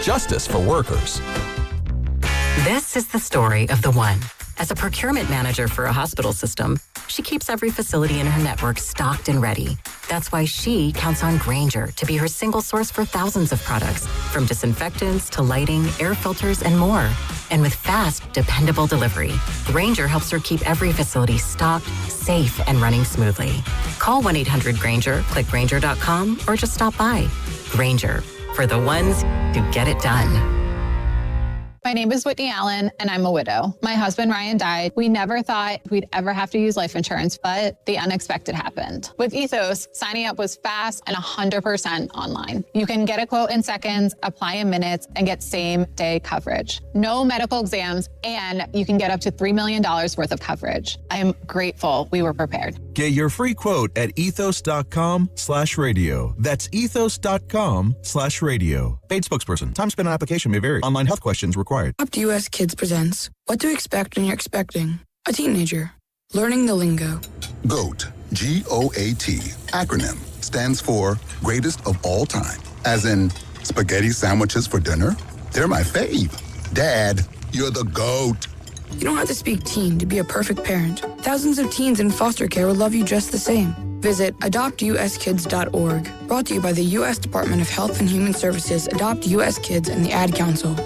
justice for workers. This is the story of the one. As a procurement manager for a hospital system, she keeps every facility in her network stocked and ready. That's why she counts on Grainger to be her single source for thousands of products, from disinfectants to lighting, air filters, and more. And with fast, dependable delivery, Grainger helps her keep every facility stocked, safe, and running smoothly. Call 1-800-GRAINGER, click Grainger.com, or just stop by. Grainger, for the ones who get it done. My name is Whitney Allen, and I'm a widow. My husband, Ryan, died. We never thought we'd ever have to use life insurance, but the unexpected happened. With Ethos, signing up was fast and 100% online. You can get a quote in seconds, apply in minutes, and get same-day coverage. No medical exams, and you can get up to $3 million worth of coverage. I am grateful we were prepared. Get your free quote at ethos.com/radio. That's ethos.com/radio. Paid spokesperson. Time spent on application may vary. Online health questions required. Adopt US Kids presents What to Expect When You're Expecting a Teenager. Learning the lingo. GOAT, G-O-A-T, acronym, stands for Greatest of All Time. As in, spaghetti sandwiches for dinner? They're my fave. Dad, you're the GOAT. You don't have to speak teen to be a perfect parent. Thousands of teens in foster care will love you just the same. Visit adoptuskids.org. Brought to you by the U.S. Department of Health and Human Services, Adopt U.S. Kids, and the Ad Council.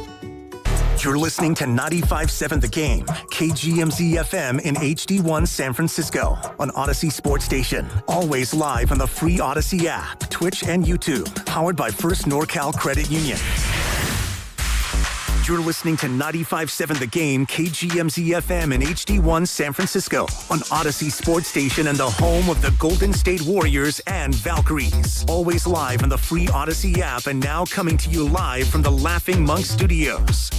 You're listening to 95.7 The Game, KGMZ-FM in HD1 San Francisco, on Odyssey Sports Station. Always live on the free Odyssey app, Twitch, and YouTube. Powered by First NorCal Credit Union. You're listening to 95.7 The Game, KGMZ-FM in HD1 San Francisco, on Odyssey Sports Station and the home of the Golden State Warriors and Valkyries. Always live on the free Odyssey app and now coming to you live from the Laughing Monk Studios.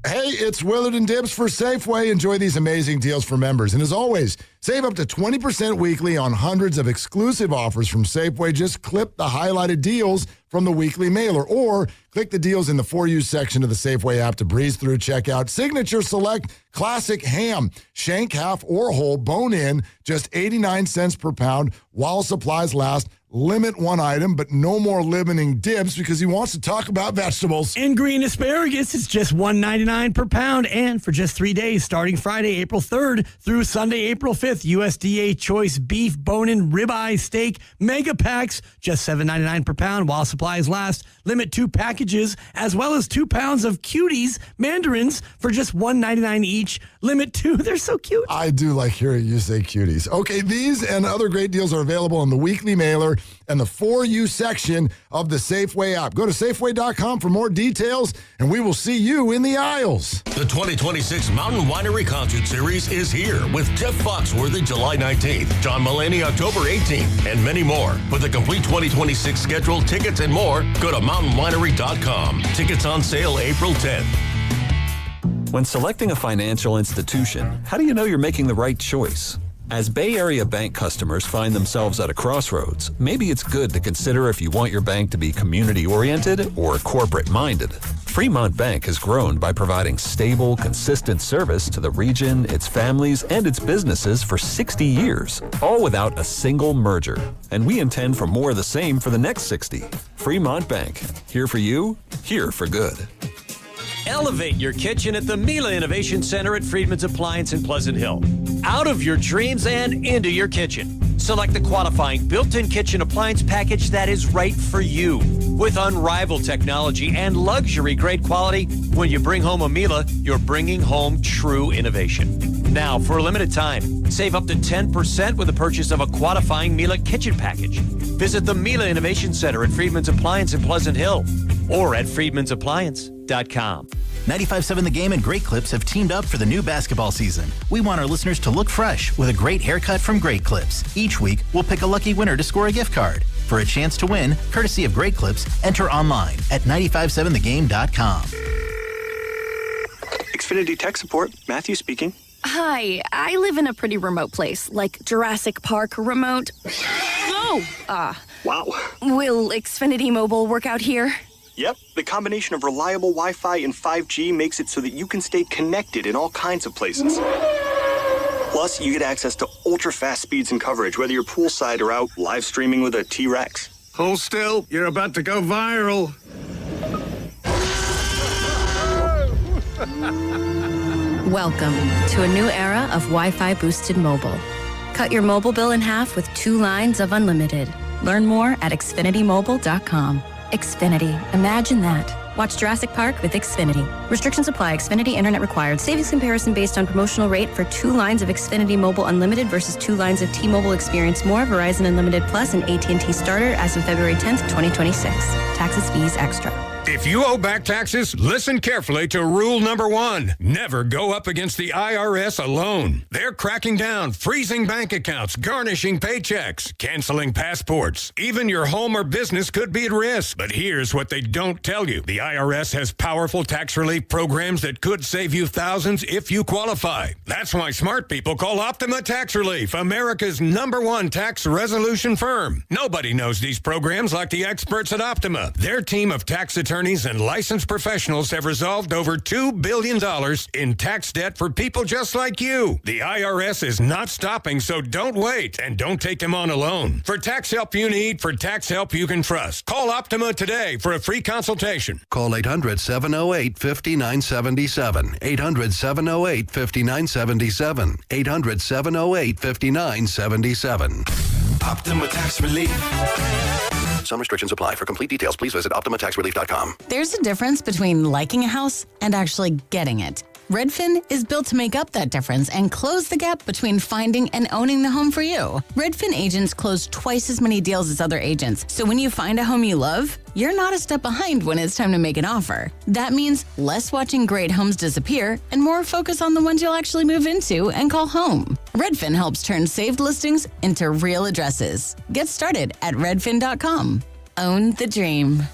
Hey, it's Willard and Dibbs for Safeway. Enjoy these amazing deals for members. And as always, save up to 20% weekly on hundreds of exclusive offers from Safeway. Just clip the highlighted deals from the weekly mailer or click the deals in the For You section of the Safeway app to breeze through checkout. Signature Select Classic Ham, shank, half, or whole, bone in, just 89 cents per pound while supplies last. Limit one item, but no more limiting Dibbs because he wants to talk about vegetables. And green asparagus is just $1.99 per pound. And for just 3 days, starting Friday, April 3rd through Sunday, April 5th, USDA Choice Beef Bone-in Ribeye Steak Mega Packs, just $7.99 per pound while supplies last. Limit 2 packages, as well as 2 pounds of Cuties mandarins for just $1.99 each. Limit 2. They're so cute. I do like hearing you say cuties. Okay, these and other great deals are available on the weekly mailer and the For You section of the Safeway app. Go to Safeway.com for more details, and we will see you in the aisles. The 2026 Mountain Winery Concert Series is here with Jeff Foxworthy July 19th, John Mulaney October 18th, and many more. For the complete 2026 schedule, tickets, and more, go to mountainwinery.com. Tickets on sale April 10th. When selecting a financial institution, how do you know you're making the right choice? As Bay Area Bank customers find themselves at a crossroads, maybe it's good to consider if you want your bank to be community-oriented or corporate-minded. Fremont Bank has grown by providing stable, consistent service to the region, its families, and its businesses for 60 years, all without a single merger. And we intend for more of the same for the next 60. Fremont Bank. Here for you, here for good. Elevate your kitchen at the Miele Innovation Center at Friedman's Appliance in Pleasant Hill. Out of your dreams and into your kitchen. Select the qualifying built-in kitchen appliance package that is right for you. With unrivaled technology and luxury-grade quality, when you bring home a Miele, you're bringing home true innovation. Now, for a limited time, save up to 10% with the purchase of a qualifying Miele kitchen package. Visit the Miele Innovation Center at Friedman's Appliance in Pleasant Hill or at friedmansappliance.com. 95.7 The Game and Great Clips have teamed up for the new basketball season. We want our listeners to look fresh with a great haircut from Great Clips. Each week, we'll pick a lucky winner to score a gift card. For a chance to win, courtesy of Great Clips, enter online at 957thegame.com. Xfinity Tech Support, Matthew speaking. Hi, I live in a pretty remote place, like Jurassic Park remote. Wow. Will Xfinity Mobile work out here? Yep, the combination of reliable Wi-Fi and 5G makes it so that you can stay connected in all kinds of places. Plus, you get access to ultra-fast speeds and coverage, whether you're poolside or out live streaming with a T-Rex. Hold still. You're about to go viral. Welcome to a new era of Wi-Fi boosted mobile. Cut your mobile bill in half with 2 lines of unlimited. Learn more at xfinitymobile.com. Xfinity. Imagine that. Watch Jurassic Park with Xfinity. Restrictions apply. Xfinity Internet required. Savings comparison based on promotional rate for 2 lines of Xfinity Mobile Unlimited versus 2 lines of T-Mobile Experience More, Verizon Unlimited Plus, and AT&T Starter as of February 10th, 2026. Taxes, fees, extra. If you owe back taxes, listen carefully to rule number 1. Never go up against the IRS alone. They're cracking down, freezing bank accounts, garnishing paychecks, canceling passports. Even your home or business could be at risk. But here's what they don't tell you. The IRS has powerful tax relief programs that could save you thousands if you qualify. That's why smart people call Optima Tax Relief, America's #1 tax resolution firm. Nobody knows these programs like the experts at Optima. Their team of tax attorneys and licensed professionals have resolved over $2 billion in tax debt for people just like you. The IRS is not stopping, so don't wait and don't take them on alone. For tax help you need, for tax help you can trust, call Optima today for a free consultation. Call 800-708-5977. 800-708-5977. 800-708-5977. Optima Tax Relief. Some restrictions apply. For complete details, please visit OptimaTaxRelief.com. There's a difference between liking a house and actually getting it. Redfin is built to make up that difference and close the gap between finding and owning the home for you. Redfin agents close twice as many deals as other agents, so when you find a home you love, you're not a step behind when it's time to make an offer. That means less watching great homes disappear and more focus on the ones you'll actually move into and call home. Redfin helps turn saved listings into real addresses. Get started at redfin.com. Own the dream.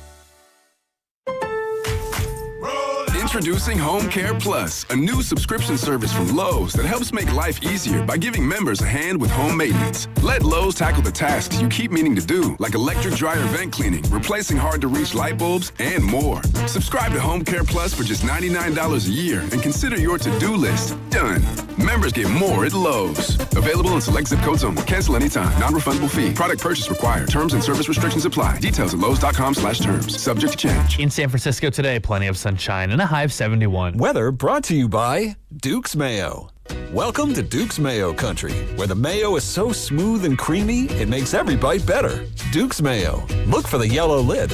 Introducing Home Care Plus, a new subscription service from Lowe's that helps make life easier by giving members a hand with home maintenance. Let Lowe's tackle the tasks you keep meaning to do, like electric dryer vent cleaning, replacing hard-to-reach light bulbs, and more. Subscribe to Home Care Plus for just $99 a year and consider your to-do list done. Members get more at Lowe's. Available in select zip codes only. Cancel anytime. Non-refundable fee. Product purchase required. Terms and service restrictions apply. Details at Lowe's.com/terms. Subject to change. In San Francisco today, plenty of sunshine and a high of 71. Weather brought to you by Duke's Mayo. Welcome to Duke's Mayo Country, where the mayo is so smooth and creamy, it makes every bite better. Duke's Mayo. Look for the yellow lid.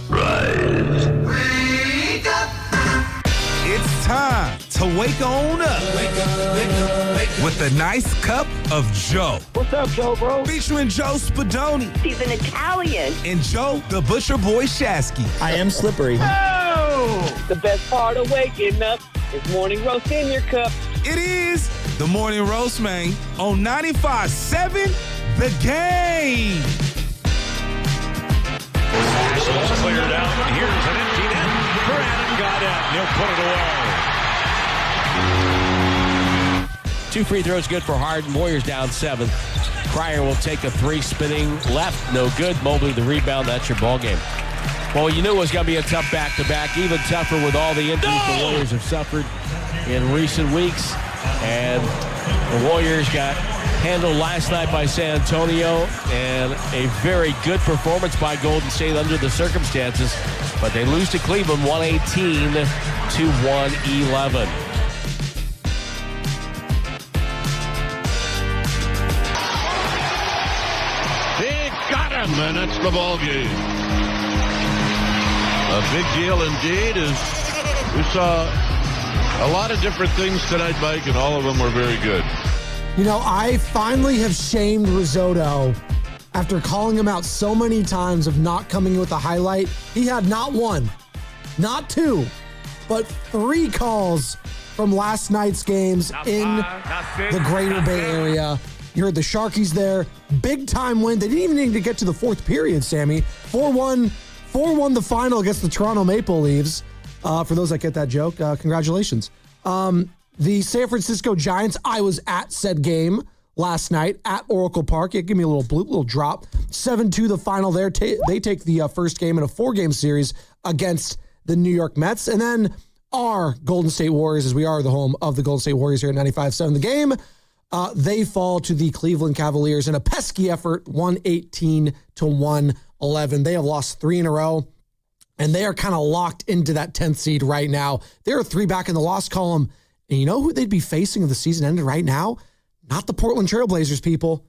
Rise. Wake up. It's time to wake on up. Wake up, wake up, wake up. With a nice cup of Joe. What's up, Joe, bro? Featuring Joe Spadoni. He's an Italian. And Joe, the Butcher Boy Shasky. I am slippery. Oh! The best part of waking up is morning roast in your cup. It is the Morning Roast, man, on 95.7 The Game. Axel's cleared out, and here's an empty net for Adam Gaudette. He'll put it away. 2 free throws good for Harden. Warriors down 7. Pryor will take a 3 spinning left. No good. Mobley the rebound. That's your ball game. Well, you knew it was going to be a tough back-to-back. Even tougher with all the injuries the Warriors have suffered in recent weeks. And the Warriors got handled last night by San Antonio, and a very good performance by Golden State under the circumstances. But they lose to Cleveland 118 to 111. He got him, and it's the ball game. A big deal indeed. We saw a lot of different things tonight, Mike, and all of them were very good. You know, I finally have shamed Risotto after calling him out so many times of not coming with a highlight. He had not 1, not 2, but 3 calls from last night's games in the Greater Bay Area. You heard the Sharkies there. Big time win. They didn't even need to get to the 4th period, Sammy. 4-1 the final against the Toronto Maple Leafs. For those that get that joke, congratulations. The San Francisco Giants, I was at said game last night at Oracle Park. Yeah, give me a little bloop, little drop. 7-2 the final there. They take the first game in a 4-game series against the New York Mets. And then our Golden State Warriors, as we are the home of the Golden State Warriors here at 95.7 The Game, they fall to the Cleveland Cavaliers in a pesky effort, 118 to 111. 11. They have lost 3 in a row, and they are kind of locked into that 10th seed right now. They're 3 back in the loss column. And you know who they'd be facing if the season ended right now? Not the Portland Trailblazers, people.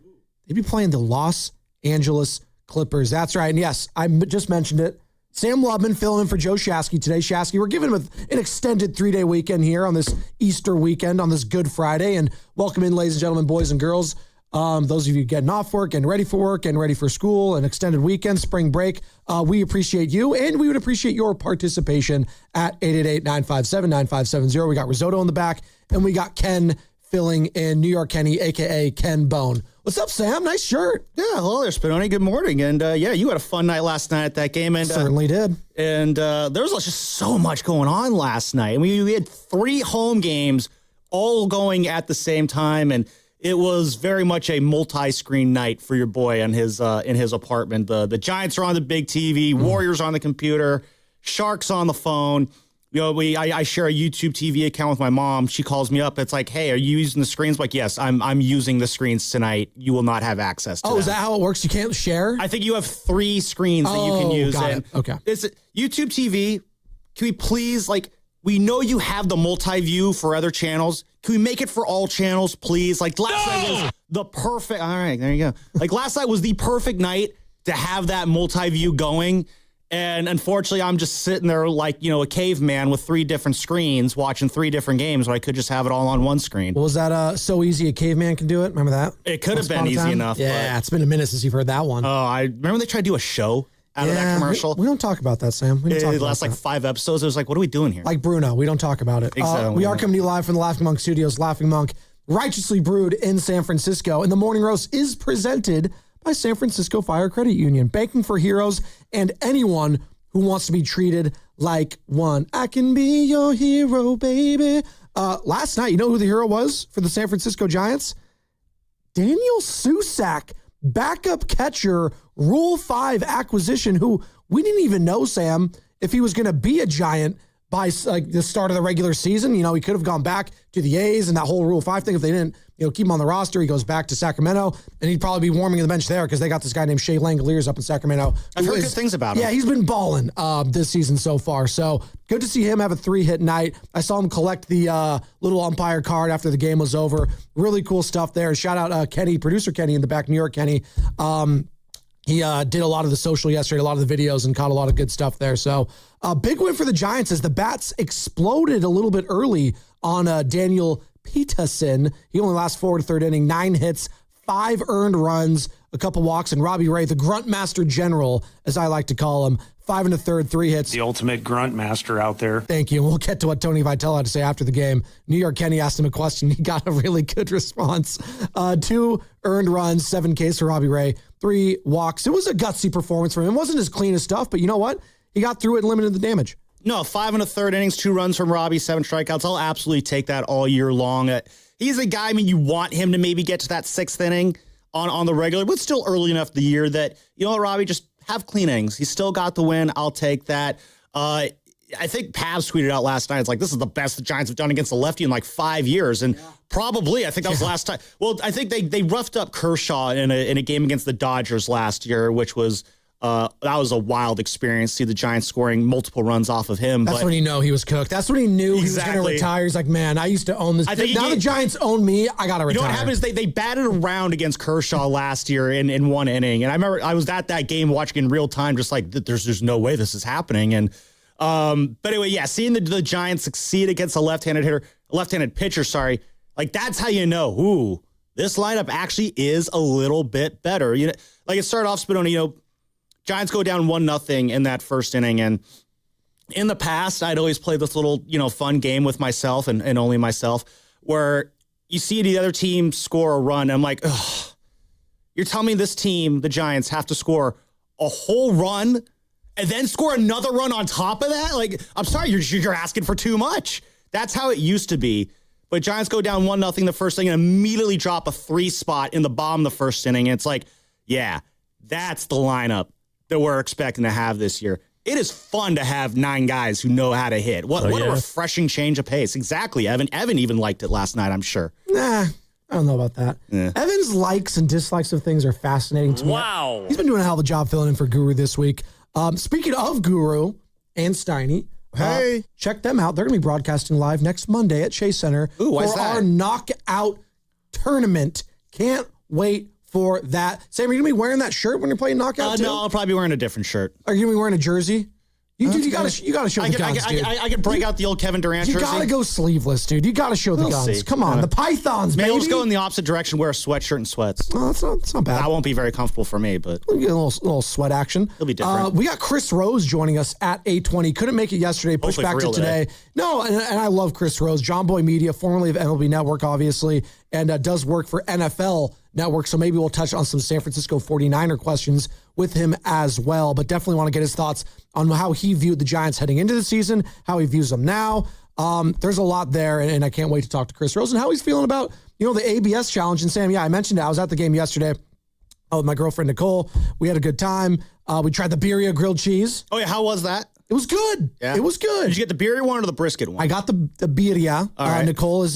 They'd be playing the Los Angeles Clippers. That's right. And yes, I just mentioned it. Sam Lubman filling in for Joe Shasky today. Shasky, we're giving him an extended 3-day weekend here on this Easter weekend, on this Good Friday. And welcome in, ladies and gentlemen, boys and girls. Those of you getting off work and ready for work and ready for school and extended weekend, spring break, we appreciate you, and we would appreciate your participation at 888-957-9570. We got Risotto in the back, and we got Ken filling in, New York Kenny, a.k.a. Ken Bone. What's up, Sam? Nice shirt. Yeah, hello there, Spinoni. Good morning. And yeah, you had a fun night last night at that game. And certainly did. And there was just so much going on last night. And we had 3 home games all going at the same time, and it was very much a multi-screen night for your boy in his apartment. The Giants are on the big TV, Warriors on the computer, Sharks on the phone. You know, I share a YouTube TV account with my mom. She calls me up. It's like, hey, are you using the screens? I'm like, yes, I'm using the screens tonight. You will not have access to them. Is that how it works? You can't share? I think you have 3 screens that you can use. Got it. Okay. It's YouTube TV. Can we please, we know you have the multi-view for other channels. Can we make it for all channels, please? Last night was the perfect. All right, there you go. Last night was the perfect night to have that multi-view going. And unfortunately, I'm just sitting there a caveman with 3 different screens watching 3 different games where I could just have it all on one screen. Was that so easy a caveman can do it? Remember that? It could have been easy enough. Yeah, it's been a minute since you've heard that one. Oh, I remember they tried to do a show out of that commercial. We don't talk about that, Sam. We don't talk it about lasts that. 5 episodes. It was what are we doing here? Like Bruno, we don't talk about it. Exactly. We are coming to you live from the Laughing Monk Studios. Laughing Monk, righteously brewed in San Francisco. And the Morning Roast is presented by San Francisco Fire Credit Union. Banking for heroes and anyone who wants to be treated like one. I can be your hero, baby. Last night, you know who the hero was for the San Francisco Giants? Daniel Susac, backup catcher, Rule 5 acquisition, who we didn't even know, Sam, if he was going to be a Giant by the start of the regular season. You know, he could have gone back to the A's and that whole Rule 5 thing. If they didn't, keep him on the roster, he goes back to Sacramento, and he'd probably be warming in the bench there because they got this guy named Shea Langoliers up in Sacramento. I've heard good things about him. Yeah, he's been balling this season so far. So good to see him have a 3-hit night. I saw him collect the little umpire card after the game was over. Really cool stuff there. Shout out Kenny, producer Kenny in the back, New York Kenny. He did a lot of the social yesterday, a lot of the videos, and caught a lot of good stuff there. So a big win for the Giants as the bats exploded a little bit early on Daniel Peterson. He only lasts 4 to 3rd inning, 9 hits, 5 earned runs, a couple walks, and Robbie Ray, the grunt master general, as I like to call him, 5 1/3, 3 hits. The ultimate grunt master out there. Thank you. And we'll get to what Tony Vitale had to say after the game. New York Kenny asked him a question. He got a really good response. 2 earned runs, 7 Ks for Robbie Ray, 3 walks. It was a gutsy performance for him. It wasn't as clean as stuff, but you know what? He got through it and limited the damage. No, 5 1/3 innings, 2 runs from Robbie, 7 strikeouts. I'll absolutely take that all year long. He's a guy, you want him to maybe get to that 6th inning on the regular, but still early enough the year that, Robbie, just have clean innings. He's still got the win. I'll take that. I think Pavs tweeted out last night, it's this is the best the Giants have done against the lefty in 5 years. And probably, I think that was the last time. Well, I think they roughed up Kershaw in a game against the Dodgers last year, which was that was a wild experience. See the Giants scoring multiple runs off of him. That's when you know he was cooked. That's when he knew he was going to retire. He's like, man, I used to own this. Now the Giants own me. I got to retire. You know what happened is they batted around against Kershaw last year in 1 inning. And I remember I was at that game watching in real time, just there's no way this is happening. And but anyway, yeah, seeing the Giants succeed against a left-handed pitcher, that's how you know, ooh, this lineup actually is a little bit better. It started off, Spinoni, Giants go down 1-0 in that first inning. And in the past, I'd always play this little, fun game with myself and only myself, where you see the other team score a run. And I'm like, ugh, you're telling me this team, the Giants, have to score a whole run and then score another run on top of that? I'm sorry, you're asking for too much. That's how it used to be. But Giants go down 1-0 the first inning and immediately drop a 3 spot in the bottom of the first inning. And it's yeah, that's the lineup that we're expecting to have this year. It is fun to have 9 guys who know how to hit. What a refreshing change of pace. Exactly, Evan. Evan even liked it last night, I'm sure. Nah, I don't know about that. Yeah. Evan's likes and dislikes of things are fascinating to me. Wow. He's been doing a hell of a job filling in for Guru this week. Speaking of Guru and Steiny, hey, check them out. They're going to be broadcasting live next Monday at Chase Center why's for that? our knockout tournament. Can't wait for that. Sam, are you going to be wearing that shirt when you're playing knockout too? No, I'll probably be wearing a different shirt. Are you going to be wearing a jersey? You gotta show the guns, dude. I could break out the old Kevin Durant You jersey. gotta go sleeveless, dude. You gotta show the We'll guns. see. Come on, Yeah. the Pythons, Maybe baby. I'll just go in the opposite direction, wear a sweatshirt and sweats. Oh, that's not bad. That won't be very comfortable for me, but We'll get a little sweat action. It'll be different. We got Chris Rose joining us at 8:20. Couldn't make it yesterday. Pushed Hopefully back for to real today. No, and I love Chris Rose. John Boy Media, formerly of MLB Network, obviously, and does work for NFL Network. So maybe we'll touch on some San Francisco 49er questions with him as well. But definitely want to get his thoughts on how he viewed the Giants heading into the season, how he views them now. There's a lot there, and I can't wait to talk to Chris Rose and how he's feeling about, the ABS challenge. And Sam, I mentioned it. I was at the game yesterday with my girlfriend, Nicole. We had a good time. We tried the Birria grilled cheese. Oh, yeah, how was that? It was good. Yeah. It was good. Did you get the birria one or the brisket one? I got the birria. All right. Nicole is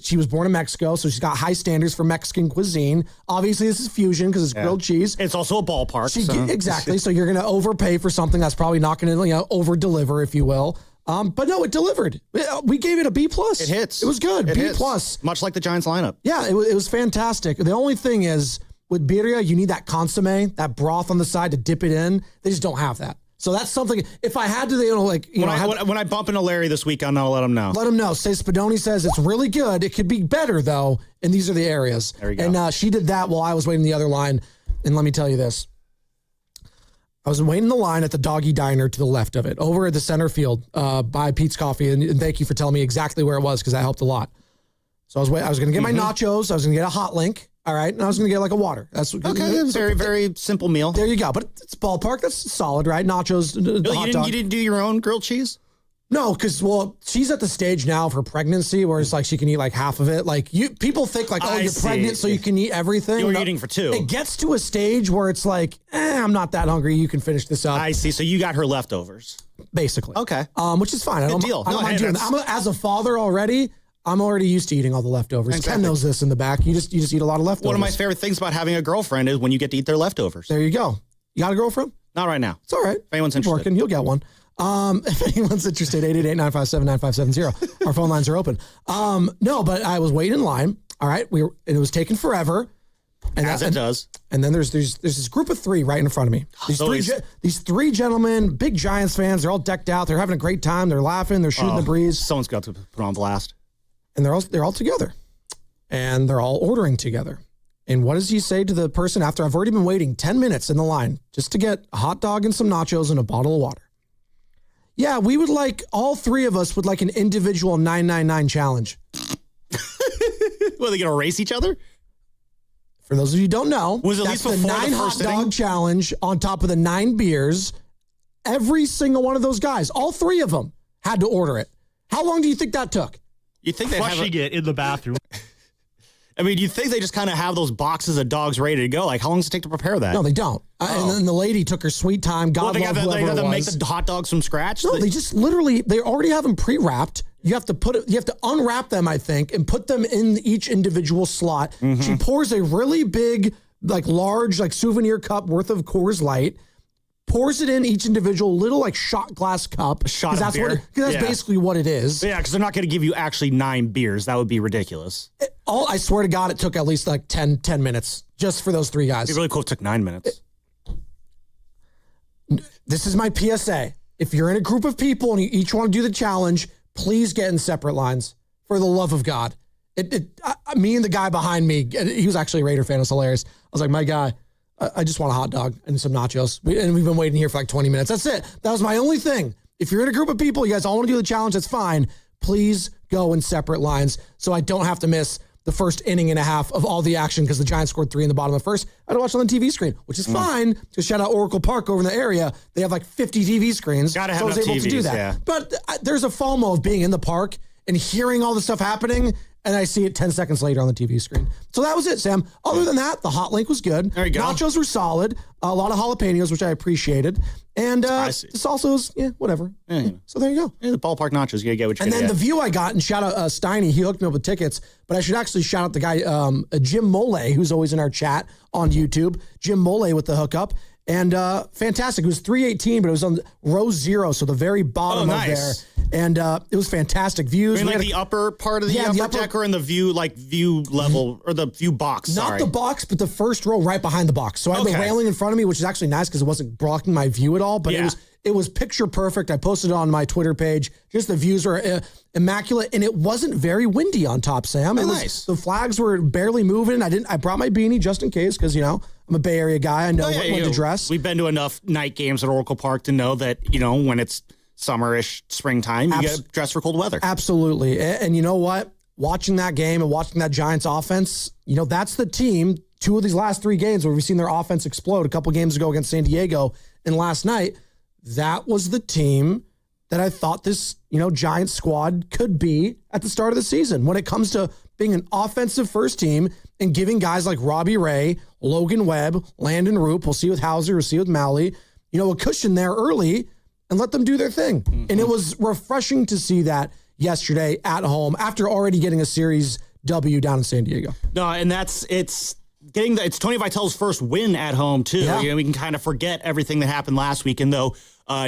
she was born in Mexico, so she's got high standards for Mexican cuisine. Obviously, this is fusion because it's grilled cheese. It's also a ballpark. Exactly. So you're going to overpay for something that's probably not going to over deliver, if you will. But no, it delivered. We gave it a B+. It hits. It was good. It B+. hits. Much like the Giants lineup. Yeah, it was fantastic. The only thing is with birria, you need that consomme, that broth on the side to dip it in. They just don't have that. So that's something. If I had to, when I bump into Larry this weekend, I'll let him know. Let him know. Say Spadoni says it's really good. It could be better though, and these are the areas. There you go. And she did that while I was waiting the other line. And let me tell you this: I was waiting the line at the Doggy Diner to the left of it, over at the center field by Pete's Coffee. And thank you for telling me exactly where it was because that helped a lot. So I was going to get my nachos. I was going to get a hot link. All right. And I was going to get like a water. That's okay. Very, very simple meal. There you go. But it's ballpark. That's solid, right? Nachos. You didn't do your own grilled cheese? No, because she's at the stage now of her pregnancy where it's like she can eat like half of it. Like people think like, you're pregnant, so you can eat everything. You were eating for two. It gets to a stage where it's like, I'm not that hungry. You can finish this up. I see. So you got her leftovers, basically. Okay. Which is fine. Good deal. I don't mind doing that. As a father already, I'm already used to eating all the leftovers. Exactly. Ken knows this in the back. You just eat a lot of leftovers. One of my favorite things about having a girlfriend is when you get to eat their leftovers. There you go. You got a girlfriend? Not right now. It's all right. If anyone's interested. Working, you'll get one. If anyone's interested, 888-957-9570. Our phone lines are open. No, but I was waiting in line. All right. And it was taking forever. And As it does. And then there's this group of three right in front of me. These three gentlemen, big Giants fans. They're all decked out. They're having a great time. They're laughing. They're shooting the breeze. Someone's got to put on blast. And they're all together. And they're all ordering together. And what does he say to the person after I've already been waiting 10 minutes in the line just to get a hot dog and some nachos and a bottle of water? Yeah, we would like, all three of us would like an individual 999 challenge. Well, are they going to race each other? For those of you who don't know, Was it at that's least the before the 9 hot first dog inning? challenge on top of the 9 beers. Every single one of those guys, all three of them, had to order it. How long do you think that took? You think they Flushing it in the bathroom. I mean, you think they just kind of have those boxes of dogs ready to go? Like, how long does it take to prepare that? No, they don't. And then the lady took her sweet time. God they love got whoever to it make was. the hot dogs from scratch? No, they just literally, they already have them pre-wrapped. You have to unwrap them, I think, and put them in each individual slot. Mm-hmm. She pours a really big, large, souvenir cup worth of Coors Light, pours it in each individual little shot glass cup. Shot of beer. That's Yeah. basically what it is. Yeah, because they're not going to give you actually 9 beers. That would be ridiculous. I swear to God, it took at least 10 minutes just for those three guys. It'd be really cool if it took 9 minutes. This is my PSA. If you're in a group of people and you each want to do the challenge, please get in separate lines. For the love of God. Me and the guy behind me, he was actually a Raider fan. It was hilarious. I was like, my guy, I just want a hot dog and some nachos. And we've been waiting here for 20 minutes. That's it. That was my only thing. If you're in a group of people, you guys all want to do the challenge, that's fine. Please go in separate lines so I don't have to miss the first inning and a half of all the action because the Giants scored 3 in the bottom of the first. I had to watch it on the TV screen, which is fine. Because shout out Oracle Park over in the area. They have 50 TV screens. Gotta have so I was enough able to do TVs, that. yeah. But there's a FOMO of being in the park and hearing all the stuff happening, and I see it 10 seconds later on the TV screen. So that was it, Sam. Other than that, the hot link was good. There you go. Nachos were solid. A lot of jalapenos, which I appreciated. And this also is, whatever. Yeah. So there you go. Yeah, the ballpark nachos, you gotta get what you And gotta then get. the view I got, and shout out Steiny, he hooked me up with tickets, but I should actually shout out the guy, Jim Mole, who's always in our chat on YouTube. Jim Mole with the hookup. And fantastic. It was 318, but it was on row 0, so the very bottom of there. And it was fantastic views. I mean, like the upper part of the upper deck, or in the view level, or the view box? Not the box, but the first row right behind the box. So I had the railing in front of me, which is actually nice because it wasn't blocking my view at all. But it was picture perfect. I posted it on my Twitter page. Just the views were immaculate, and it wasn't very windy on top, Sam. It was nice. The flags were barely moving. I brought my beanie just in case because I'm a Bay Area guy. I know when to dress. We've been to enough night games at Oracle Park to know that when it's summerish springtime, you got to dress for cold weather. Absolutely. And you know what? Watching that game and watching that Giants offense, that's the team. 2 of these last 3 games where we've seen their offense explode. A couple games ago against San Diego, and last night, that was the team that I thought this, Giants squad could be at the start of the season. When it comes to being an offensive first team and giving guys like Robbie Ray, Logan Webb, Landon Roop, we'll see with Hauser, we'll see with Malley, a cushion there early and let them do their thing. Mm-hmm. And it was refreshing to see that yesterday at home after already getting a series W down in San Diego. No, and it's Tony Vitello's first win at home too. Yeah. We can kind of forget everything that happened last week, and though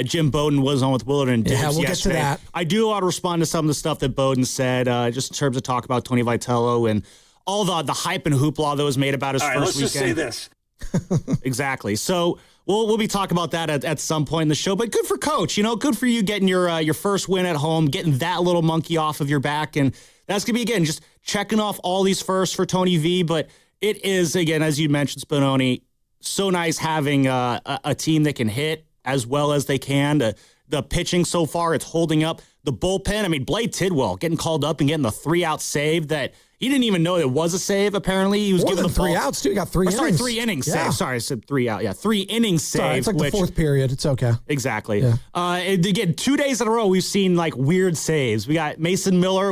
Jim Bowden was on with Willard and Dibs we'll yesterday, get to that. I do want to respond to some of the stuff that Bowden said, just in terms of talk about Tony Vitello and all the hype and hoopla that was made about his first weekend. Let's just say this. Exactly. So we'll be talking about that at some point in the show. But good for Coach. Good for you getting your first win at home, getting that little monkey off of your back, and that's gonna be again just checking off all these firsts for Tony V. But it is, again, as you mentioned, Spinoni, so nice having a team that can hit as well as they can. The pitching so far, it's holding up. The bullpen, I mean, Blade Tidwell getting called up and getting the 3-out save that he didn't even know it was a save, apparently. He was given the 3 outs, too. He got 3 innings. Sorry, 3 innings save. Sorry, I said 3 out. Yeah, 3 innings save. Sorry, it's like the 4th period. It's okay. Exactly. Yeah. And again, 2 days in a row, we've seen weird saves. We got Mason Miller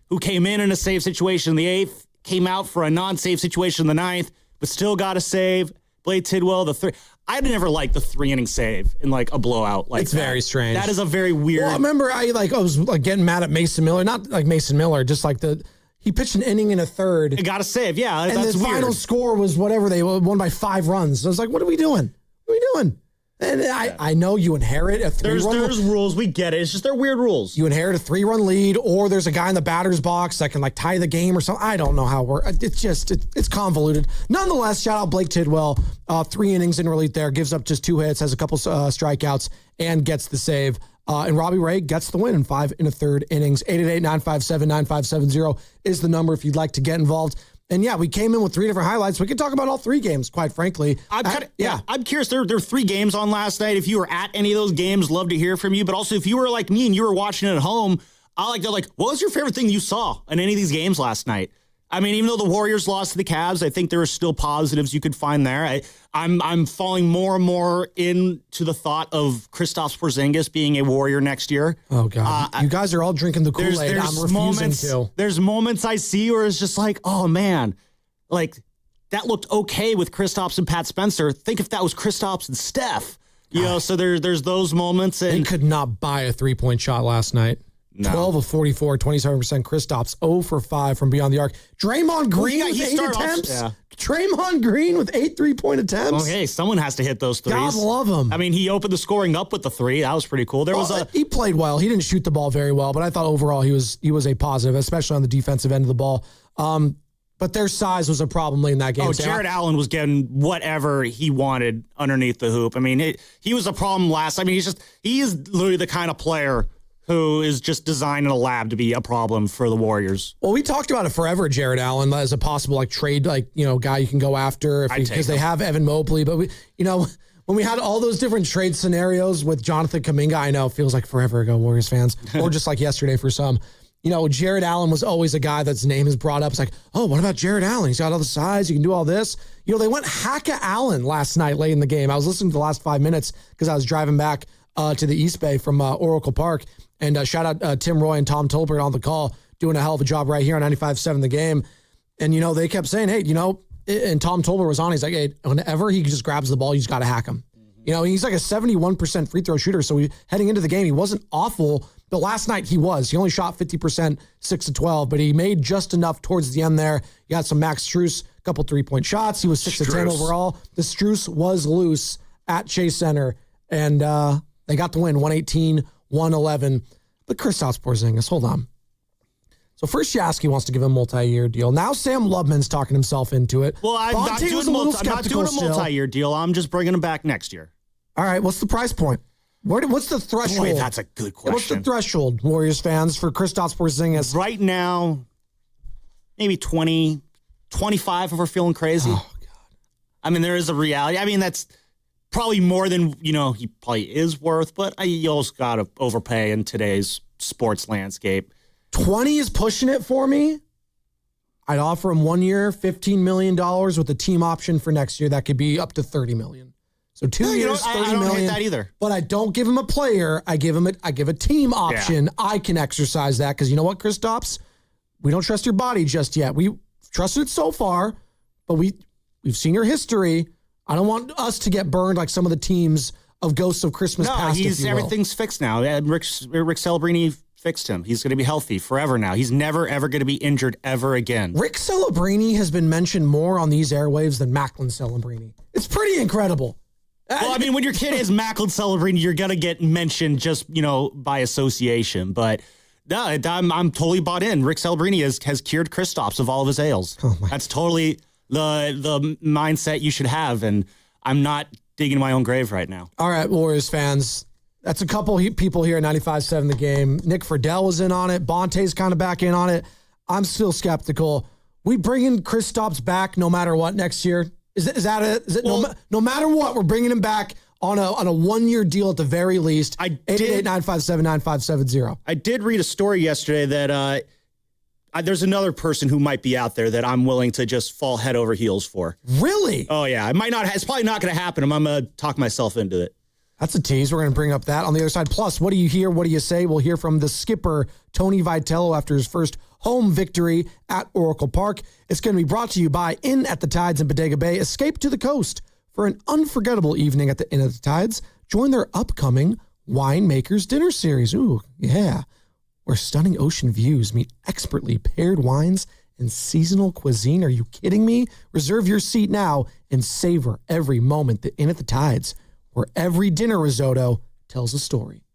who came in a save situation in the 8th, came out for a non-save situation in the 9th, but still got a save. Blade Tidwell, the 3. I never liked the 3-inning save in a blowout like it's that. very strange. That is a very weird. Well, I remember I was getting mad at Mason Miller, not like Mason Miller, just he pitched an inning in a third. It got a save, yeah. And that's the weird. final score was whatever, they won by 5 runs. I was like, what are we doing? What are we doing? And I know you inherit a 3-run. There's rules. We get it. It's just they're weird rules. You inherit a 3-run lead, or there's a guy in the batter's box that can tie the game or something. I don't know how it works. It's convoluted. Nonetheless, shout out Blake Tidwell. 3 innings in relief there, gives up just 2 hits, has a couple strikeouts, and gets the save. And Robbie Ray gets the win in 5 1/3 innings. 888-957-9570 is the number if you'd like to get involved. And yeah, we came in with 3 different highlights. We could talk about all 3 games, quite frankly. I'm curious. There were 3 games on last night. If you were at any of those games, love to hear from you. But also, if you were like me and you were watching it at home, what was your favorite thing you saw in any of these games last night? I mean, even though the Warriors lost to the Cavs, I think there are still positives you could find there. I'm falling more and more into the thought of Kristaps Porzingis being a Warrior next year. Oh, God. You guys are all drinking the Kool-Aid. I'm refusing to. There's moments I see where it's just oh, man, that looked okay with Kristaps and Pat Spencer. Think if that was Kristaps and Steph. So there's those moments. And they could not buy a 3-point shot last night. No. 12 of 44, 27% Kristaps, 0 for 5 from beyond the arc. Draymond Green with 8 attempts. Draymond Green with 8 3-point attempts. Okay, someone has to hit those threes. God love him. I mean, he opened the scoring up with the 3. That was pretty cool. He played well. He didn't shoot the ball very well, but I thought overall he was a positive, especially on the defensive end of the ball. But their size was a problem late in that game. Oh, Jared Allen was getting whatever he wanted underneath the hoop. I mean, he was a problem last. I mean, he is literally the kind of player who is just designed in a lab to be a problem for the Warriors. Well, we talked about it forever, Jared Allen, as a possible trade, guy you can go after because they have Evan Mobley. But when we had all those different trade scenarios with Jonathan Kuminga, I know it feels like forever ago, Warriors fans, or just like yesterday for some. Jared Allen was always a guy that's name is brought up. It's like, oh, what about Jared Allen? He's got all the size. He can do all this. They went Haka Allen last night late in the game. I was listening to the last 5 minutes because I was driving back to the East Bay from Oracle Park. And shout out Tim Roy and Tom Tolbert on the call, doing a hell of a job right here on 95.7 The Game. And, they kept saying, hey, and Tom Tolbert was on. He's like, hey, whenever he just grabs the ball, you just got to hack him. He's like a 71% free throw shooter. So heading into the game, he wasn't awful. But last night he was. He only shot 50%, 6-12, but he made just enough towards the end there. He got some Max Strus, a couple 3-point shots. He was 6-10 overall. The Strus was loose at Chase Center, and they got the win, 118-111. But Kristaps Porzingis, hold on. So first Jaski wants to give him a multi-year deal. Now Sam Lubman's talking himself into it. Well, I'm not doing a multi-year deal. I'm just bringing him back next year. All right, what's the price point? What's the threshold? Boy, that's a good question. What's the threshold, Warriors fans, for Kristaps Porzingis? Right now, maybe 20, 25 if we're feeling crazy. Oh, God. I mean, there is a reality. I mean, that's probably more than, he probably is worth, but you also got to overpay in today's sports landscape. 20 is pushing it for me. I'd offer him 1 year, $15 million with a team option for next year. That could be up to $30 million. So 2 years, $30 million. I don't hate that either. But I don't give him a player. I give a team option. Yeah. I can exercise that because you know what, Kristaps? We don't trust your body just yet. We trusted it so far, but we've seen your history. I don't want us to get burned like some of the teams of Ghosts of Christmas Past. No, everything's fixed now. Rick Celebrini fixed him. He's going to be healthy forever now. He's never, ever going to be injured ever again. Rick Celebrini has been mentioned more on these airwaves than Macklin Celebrini. It's pretty incredible. Well, I mean, when your kid is Macklin Celebrini, you're going to get mentioned just, by association. But no, I'm totally bought in. Rick Celebrini has cured Kristaps of all of his ails. That's totally the mindset you should have. And I'm not digging my own grave right now. All right, Warriors fans. That's a couple people here at 95.7 The Game. Nick Friedel was in on it. Bonte's kind of back in on it. I'm still skeptical. We bringing Kristaps back no matter what next year? Is it no matter what, we're bringing him back on a 1 year deal at the very least? 888-957-9570. I did read a story yesterday that there's another person who might be out there that I'm willing to just fall head over heels for. Really? Oh yeah, it's probably not going to happen. I'm going to talk myself into it. That's a tease. We're going to bring up that on the other side. Plus, what do you hear? What do you say? We'll hear from the skipper, Tony Vitello, after his first home victory at Oracle Park. It's going to be brought to you by Inn at the Tides in Bodega Bay. Escape to the coast for an unforgettable evening at the Inn at the Tides. Join their upcoming Winemakers Dinner Series. Ooh, yeah. Where stunning ocean views meet expertly paired wines and seasonal cuisine. Are you kidding me? Reserve your seat now and savor every moment. The Inn at the Tides, where every dinner risotto tells a story.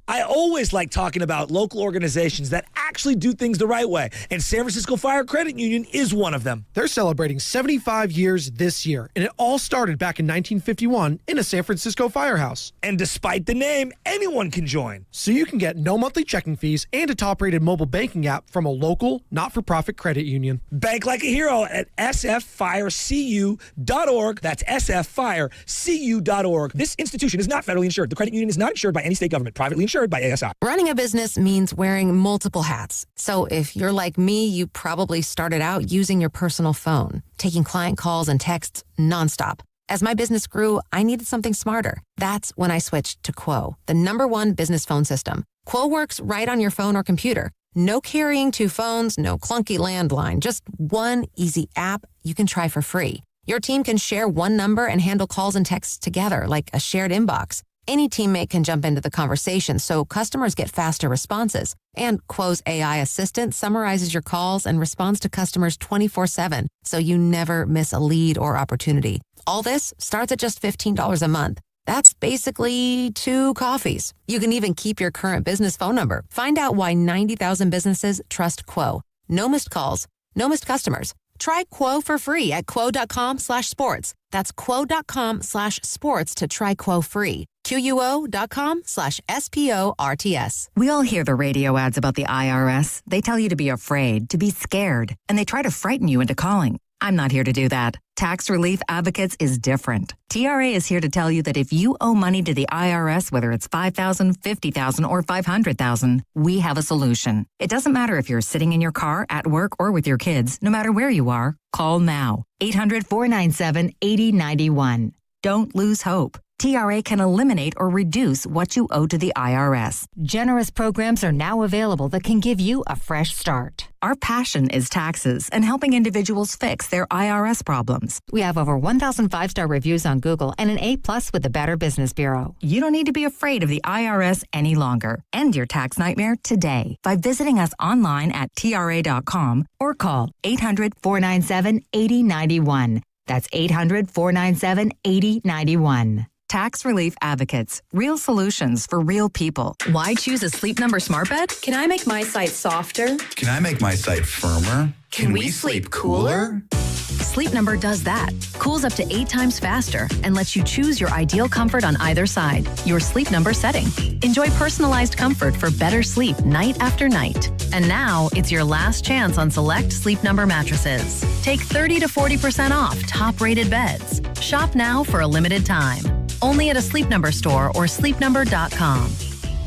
I always like talking about local organizations that actually do things the right way, and San Francisco Fire Credit Union is one of them. They're celebrating 75 years this year, and it all started back in 1951 in a San Francisco firehouse. And despite the name, anyone can join. So you can get no monthly checking fees and a top-rated mobile banking app from a local, not-for-profit credit union. Bank like a hero at sffirecu.org. That's sffirecu.org. This institution is not federally insured. The credit union is not insured by any state government, privately insured by ASI. Running a business means wearing multiple hats. So if you're like me, you probably started out using your personal phone, taking client calls and texts nonstop. As my business grew, I needed something smarter. That's when I switched to Quo, the #1 business phone system. Quo works right on your phone or computer. No carrying 2 phones, no clunky landline, just one easy app you can try for free. Your team can share one number and handle calls and texts together like a shared inbox. Any teammate can jump into the conversation, so customers get faster responses. And Quo's AI assistant summarizes your calls and responds to customers 24/7, so you never miss a lead or opportunity. All this starts at just $15 a month. That's basically 2 coffees. You can even keep your current business phone number. Find out why 90,000 businesses trust Quo. No missed calls, no missed customers. Try Quo for free at quo.com/sports. That's quo.com/sports to try Quo free. QUO.com/SPORTS. We all hear the radio ads about the IRS. They tell you to be afraid, to be scared, and they try to frighten you into calling. I'm not here to do that. Tax Relief Advocates is different. TRA is here to tell you that if you owe money to the IRS, whether it's $5,000, $50,000, or $500,000, we have a solution. It doesn't matter if you're sitting in your car, at work, or with your kids. No matter where you are, call now. 800-497-8091. Don't lose hope. TRA can eliminate or reduce what you owe to the IRS. Generous programs are now available that can give you a fresh start. Our passion is taxes and helping individuals fix their IRS problems. We have over 1,000 5-star reviews on Google and an A+ with the Better Business Bureau. You don't need to be afraid of the IRS any longer. End your tax nightmare today by visiting us online at TRA.com or call 800-497-8091. That's 800-497-8091. Tax Relief Advocates. Real solutions for real people. Why choose a Sleep Number smart bed? Can I make my site softer? Can I make my site firmer? Can we sleep cooler? Sleep Number does that. Cools up to 8 times faster and lets you choose your ideal comfort on either side. Your Sleep Number setting. Enjoy personalized comfort for better sleep night after night. And now it's your last chance on select Sleep Number mattresses. Take 30 to 40% off top-rated beds. Shop now for a limited time. Only at a Sleep Number store or sleepnumber.com.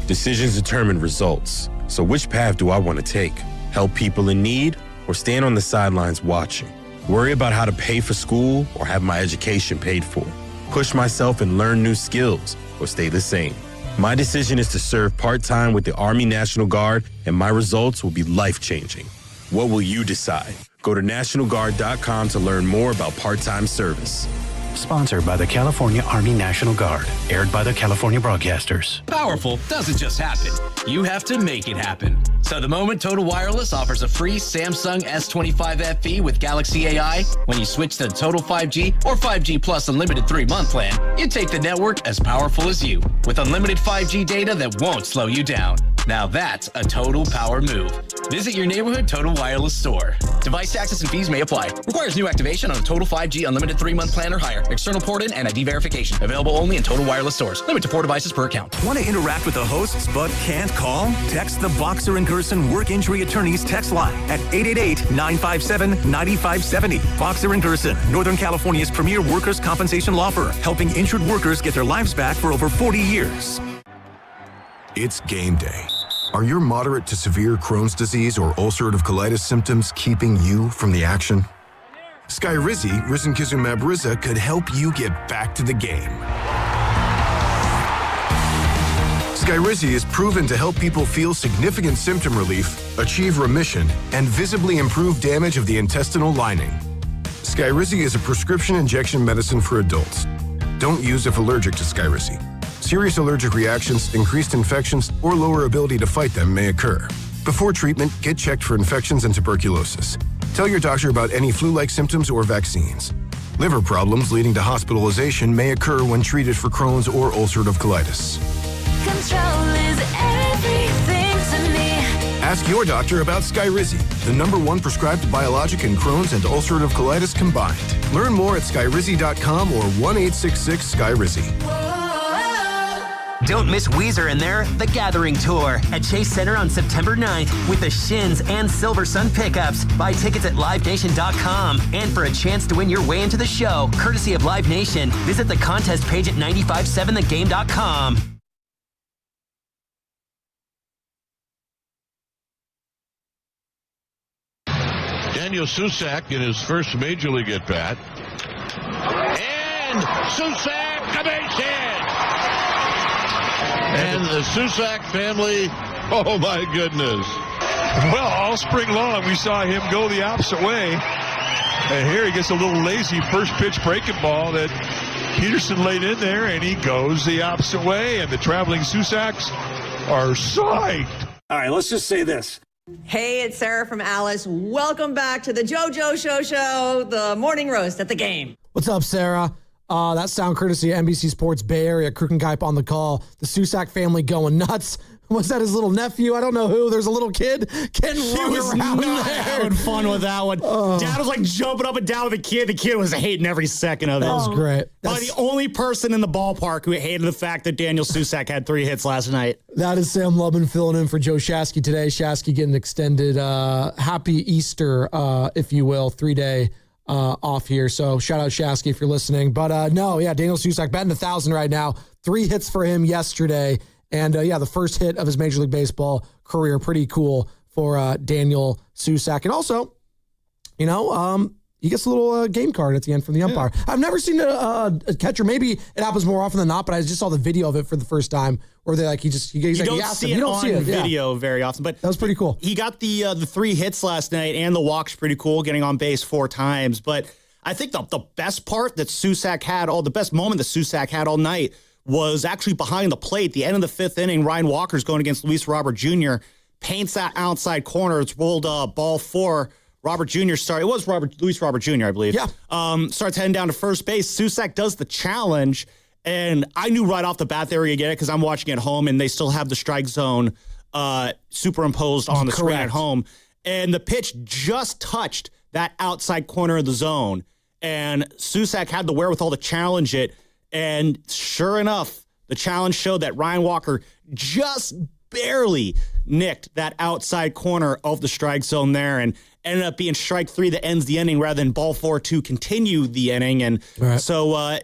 Decisions determine results. So which path do I want to take? Help people in need or stand on the sidelines watching? Worry about how to pay for school or have my education paid for? Push myself and learn new skills or stay the same? My decision is to serve part-time with the Army National Guard, and my results will be life-changing. What will you decide? Go to NationalGuard.com to learn more about part-time service. Sponsored by the California Army National Guard. Aired by the California Broadcasters. Powerful doesn't just happen. You have to make it happen. So the moment Total Wireless offers a free Samsung S25 FE with Galaxy AI, when you switch to Total 5G or 5G Plus Unlimited 3-month plan, you take the network as powerful as you, with unlimited 5G data that won't slow you down. Now that's a total power move. Visit your neighborhood Total Wireless store. Device taxes and fees may apply. Requires new activation on a Total 5G Unlimited 3-month plan or higher. External port in and ID verification. Available only in Total Wireless stores. Limit to 4 devices per account. Want to interact with the hosts but can't call? Text the Boxer and Gerson Work Injury Attorneys text line at 888-957-9570. Boxer and Gerson, Northern California's premier workers' compensation law firm, helping injured workers get their lives back for over 40 years. It's game day. Are your moderate to severe Crohn's disease or ulcerative colitis symptoms keeping you from the action? Skyrizi, risankizumab Riza, could help you get back to the game. Skyrizi is proven to help people feel significant symptom relief, achieve remission, and visibly improve damage of the intestinal lining. Skyrizi is a prescription injection medicine for adults. Don't use if allergic to Skyrizi. Serious allergic reactions, increased infections, or lower ability to fight them may occur. Before treatment, get checked for infections and tuberculosis. Tell your doctor about any flu-like symptoms or vaccines. Liver problems leading to hospitalization may occur when treated for Crohn's or ulcerative colitis. Control is everything to me. Ask your doctor about Skyrizi, the #1 prescribed biologic in Crohn's and ulcerative colitis combined. Learn more at skyrizi.com or 1-866-SKYRIZI. Don't miss Weezer and their The Gathering Tour at Chase Center on September 9th with the Shins and Silver Sun pickups. Buy tickets at LiveNation.com. And for a chance to win your way into the show, courtesy of Live Nation, visit the contest page at 957thegame.com. Daniel Susac in his first major league at bat. And Susac, a base hit! And the Susac family, oh my goodness. Well, all spring long we saw him go the opposite way. And here he gets a little lazy first pitch breaking ball that Peterson laid in there, and he goes the opposite way, and the traveling Susacs are psyched. All right, let's just say this. Hey, it's Sarah from Alice. Welcome back to the JoJo Show, the morning roast at the game. What's up, Sarah? That sound courtesy of NBC Sports Bay Area. Crook and Kipe on the call. The Susac family going nuts. Was that his little nephew? I don't know who. There's a little kid getting run around there. Having fun with that one. Dad was like jumping up and down with the kid. The kid was hating every second of it. That was great. Probably the only person in the ballpark who hated the fact that Daniel Susac had 3 hits last night. That is Sam Lubin filling in for Joe Shasky today. Shasky getting extended happy Easter, if you will, 3-day off here. So shout out Shasky if you're listening. But Daniel Susac batting 1,000 right now. 3 hits for him yesterday. And the first hit of his Major League Baseball career. Pretty cool for Daniel Susac. And also, he gets a little game card at the end from the umpire. I've never seen a catcher. Maybe it happens more often than not, but I just saw the video of it for the first time where they like, you don't see it video very often, but that was pretty cool. He got the 3 hits last night, and the walk's pretty cool, getting on base 4 times. But I think the best part that Susac had, the best moment that Susac had all night was actually behind the plate. The end of the 5th inning, Ryan Walker's going against Luis Robert Jr., paints that outside corner. It's rolled ball 4. Robert Jr. started. It was Luis Robert Jr., I believe. Yeah. Starts heading down to first base. Susac does the challenge, and I knew right off the bat they were going to get it because I'm watching at home, and they still have the strike zone superimposed on the screen at home. And the pitch just touched that outside corner of the zone, and Susac had the wherewithal to challenge it. And sure enough, the challenge showed that Ryan Walker just barely nicked that outside corner of the strike zone there, and ended up being strike 3 that ends the inning rather than ball 4 to continue the inning. And so,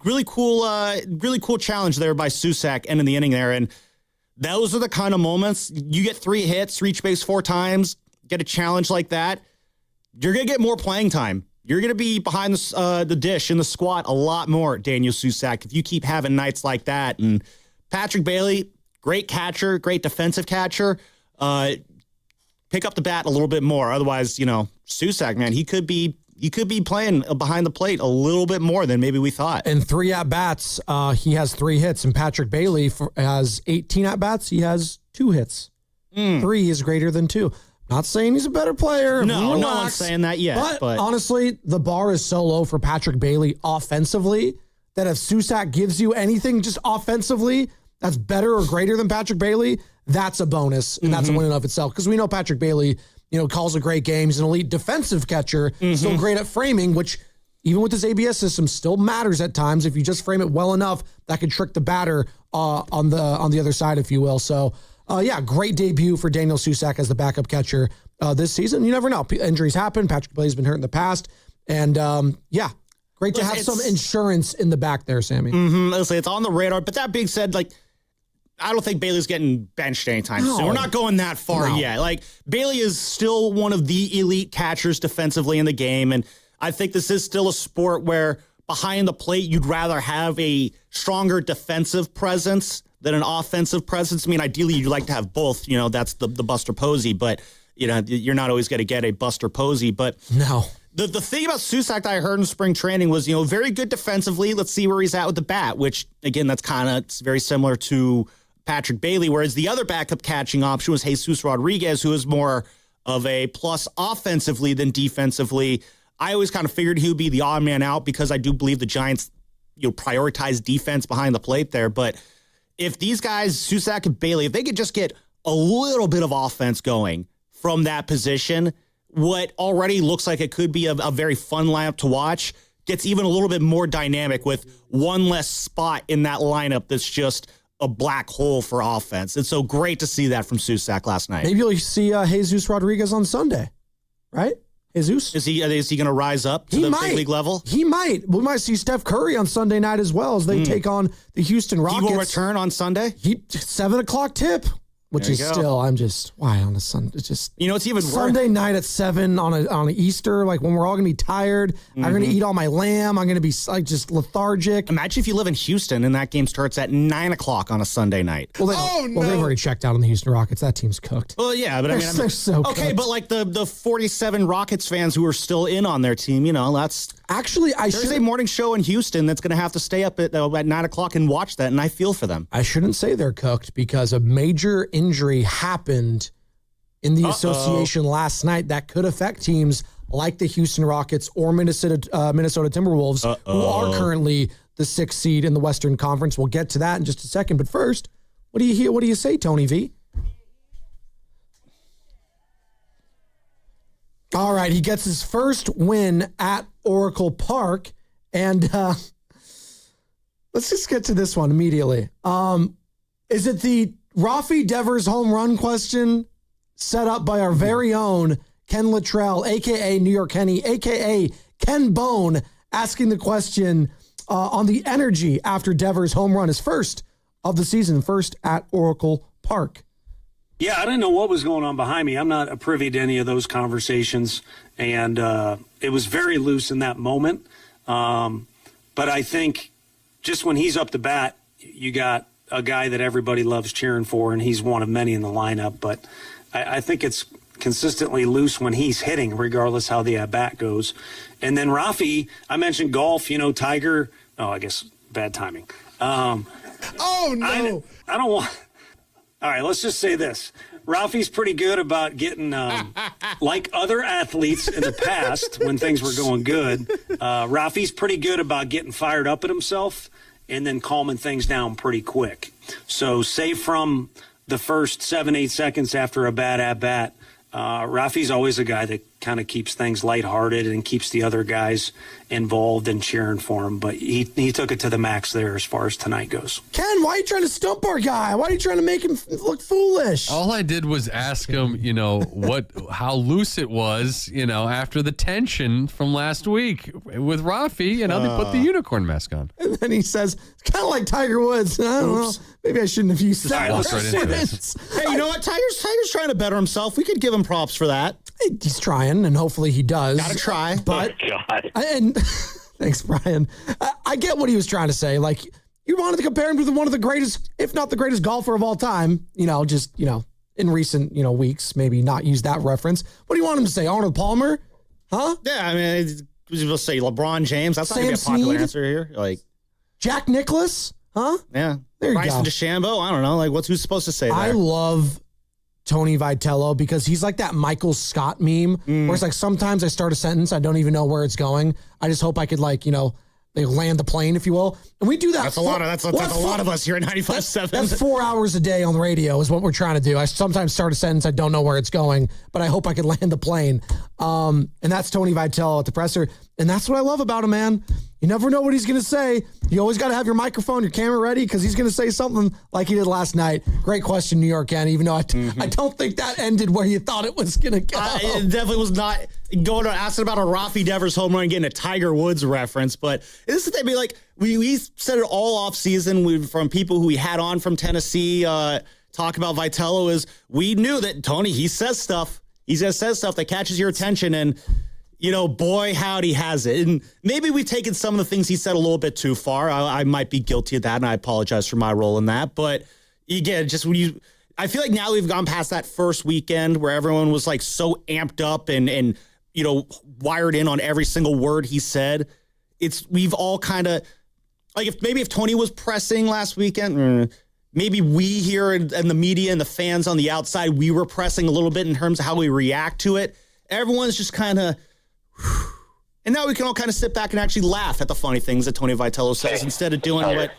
really cool challenge there by Susac ending the inning there. And those are the kind of moments you get 3 hits, reach base 4 times, get a challenge like that. You're going to get more playing time. You're going to be behind the dish in the squat a lot more, Daniel Susac, if you keep having nights like that. And Patrick Bailey, great catcher, great defensive catcher. Pick up the bat a little bit more. Otherwise, Susac, man, he could be playing behind the plate a little bit more than maybe we thought. And 3 at-bats, he has 3 hits. And Patrick Bailey has 18 at-bats. He has 2 hits. 3 is greater than 2. Not saying he's a better player. No one's saying that yet. But honestly, the bar is so low for Patrick Bailey offensively that if Susac gives you anything just offensively that's better or greater than Patrick Bailey, that's a bonus, and that's a win in and of itself. Because we know Patrick Bailey, calls a great game. He's an elite defensive catcher, still great at framing, which even with this ABS system still matters at times. If you just frame it well enough, that could trick the batter on the other side, if you will. So, great debut for Daniel Susac as the backup catcher this season. You never know. Injuries happen. Patrick Bailey's been hurt in the past. And, great to have some insurance in the back there, Sammy. Listen, it's on the radar. But that being said, I don't think Bailey's getting benched anytime soon. We're not going that far yet. Bailey is still one of the elite catchers defensively in the game. And I think this is still a sport where behind the plate, you'd rather have a stronger defensive presence than an offensive presence. I mean, ideally, you'd like to have both. That's the Buster Posey. But, you're not always going to get a Buster Posey. But no. The thing about Susac that I heard in spring training was, very good defensively. Let's see where he's at with the bat, which, again, it's very similar to Patrick Bailey, whereas the other backup catching option was Jesus Rodriguez, who is more of a plus offensively than defensively. I always kind of figured he would be the odd man out because I do believe the Giants, prioritize defense behind the plate there. But if these guys, Susac and Bailey, if they could just get a little bit of offense going from that position, what already looks like it could be a very fun lineup to watch gets even a little bit more dynamic with one less spot in that lineup that's just a black hole for offense. It's so great to see that from Susac last night. Maybe you'll see Jesus Rodriguez on Sunday, right? Jesus? Is he going to rise up to the big league level? He might. We might see Steph Curry on Sunday night as well as they take on the Houston Rockets. He will return on Sunday? 7:00 tip. Which is still, I'm just, why on a Sunday? It's just, it's even Sunday night at 7 on a Easter, when we're all going to be tired. I'm going to eat all my lamb. I'm going to be just lethargic. Imagine if you live in Houston and that game starts at 9:00 on a Sunday night. Well, they've already checked out on the Houston Rockets. That team's cooked. Well, yeah, but they're so okay, cooked. but the 47 Rockets fans who are still in on their team, that's actually there's a morning show in Houston that's going to have to stay up at 9:00 and watch that, and I feel for them. I shouldn't say they're cooked because a major injury happened in the association last night that could affect teams like the Houston Rockets or Minnesota Timberwolves, who are currently the 6th seed in the Western Conference. We'll get to that in just a second. But first, what do you hear? What do you say, Tony V? All right, he gets his first win at Oracle Park, and let's just get to this one immediately. Is it the Rafi Devers home run question set up by our very own Ken Luttrell, a.k.a. New York Kenny, a.k.a. Ken Bone, asking the question on the energy after Devers' home run, his first of the season, first at Oracle Park? Yeah, I didn't know what was going on behind me. I'm not privy to any of those conversations, and it was very loose in that moment. But I think just when he's up to bat, you got a guy that everybody loves cheering for, and he's one of many in the lineup. But I think it's consistently loose when he's hitting, regardless how the at-bat goes. And then Rafi, I mentioned golf, Tiger. Oh, I guess bad timing. Oh, no. I don't want... All right, let's just say this. Rafi's pretty good about getting, like other athletes in the past when things were going good, Rafi's pretty good about getting fired up at himself and then calming things down pretty quick. So say from the first 7-8 seconds after a bad at-bat, Rafi's always a guy that kind of keeps things lighthearted and keeps the other guys involved and cheering for him. But he took it to the max there as far as tonight goes. Ken, why are you trying to stump our guy? Why are you trying to make him look foolish? All I did was ask him, how loose it was, after the tension from last week with Rafi, they put the unicorn mask on. And then he says, it's kind of like Tiger Woods. I don't know. Maybe I shouldn't have used that. Let's right into this. Hey, you know what? Tiger's trying to better himself. We could give him props for that. He's trying, and hopefully he does. Gotta try. But and thanks, Brian. I get what he was trying to say. Like, you wanted to compare him to one of the greatest, if not the greatest golfer of all time. In recent weeks, maybe not use that reference. What do you want him to say? Arnold Palmer? Huh? Yeah, I mean, was you supposed to say LeBron James? That's not Sam gonna be a popular Snead? answer here. Like Jack Nicklaus? Huh? Yeah. There you Bryson go. DeChambeau? I don't know. Like, who's supposed to say that? I love Tony Vitello because he's like that Michael Scott meme where it's like sometimes I start a sentence, I don't even know where it's going. I just hope I could they land the plane, if you will. And we do that. That's a lot of us here at 95.7. That's 4 hours a day on the radio is what we're trying to do. I sometimes start a sentence, I don't know where it's going, but I hope I could land the plane. And that's Tony Vitello at the presser. And that's what I love about him, man. You never know what he's going to say. You always got to have your microphone, your camera ready because he's going to say something like he did last night. Great question, New York Ken, even though I don't think that ended where you thought it was going to go. It definitely was not going to ask about a Rafi Devers home run getting a Tiger Woods reference. But this is the thing. Like, we said it all off season from people who we had on from Tennessee talk about Vitello is we knew that Tony, he says stuff. He just says stuff that catches your attention and boy, howdy has it. And maybe we've taken some of the things he said a little bit too far. I might be guilty of that, and I apologize for my role in that. But again, just when I feel like now we've gone past that first weekend where everyone was like so amped up and wired in on every single word he said. We've all kind of like if Tony was pressing last weekend, maybe we here and the media and the fans on the outside, we were pressing a little bit in terms of how we react to it. Everyone's just kind of. And now we can all kind of sit back and actually laugh at the funny things that Tony Vitello says instead of doing what,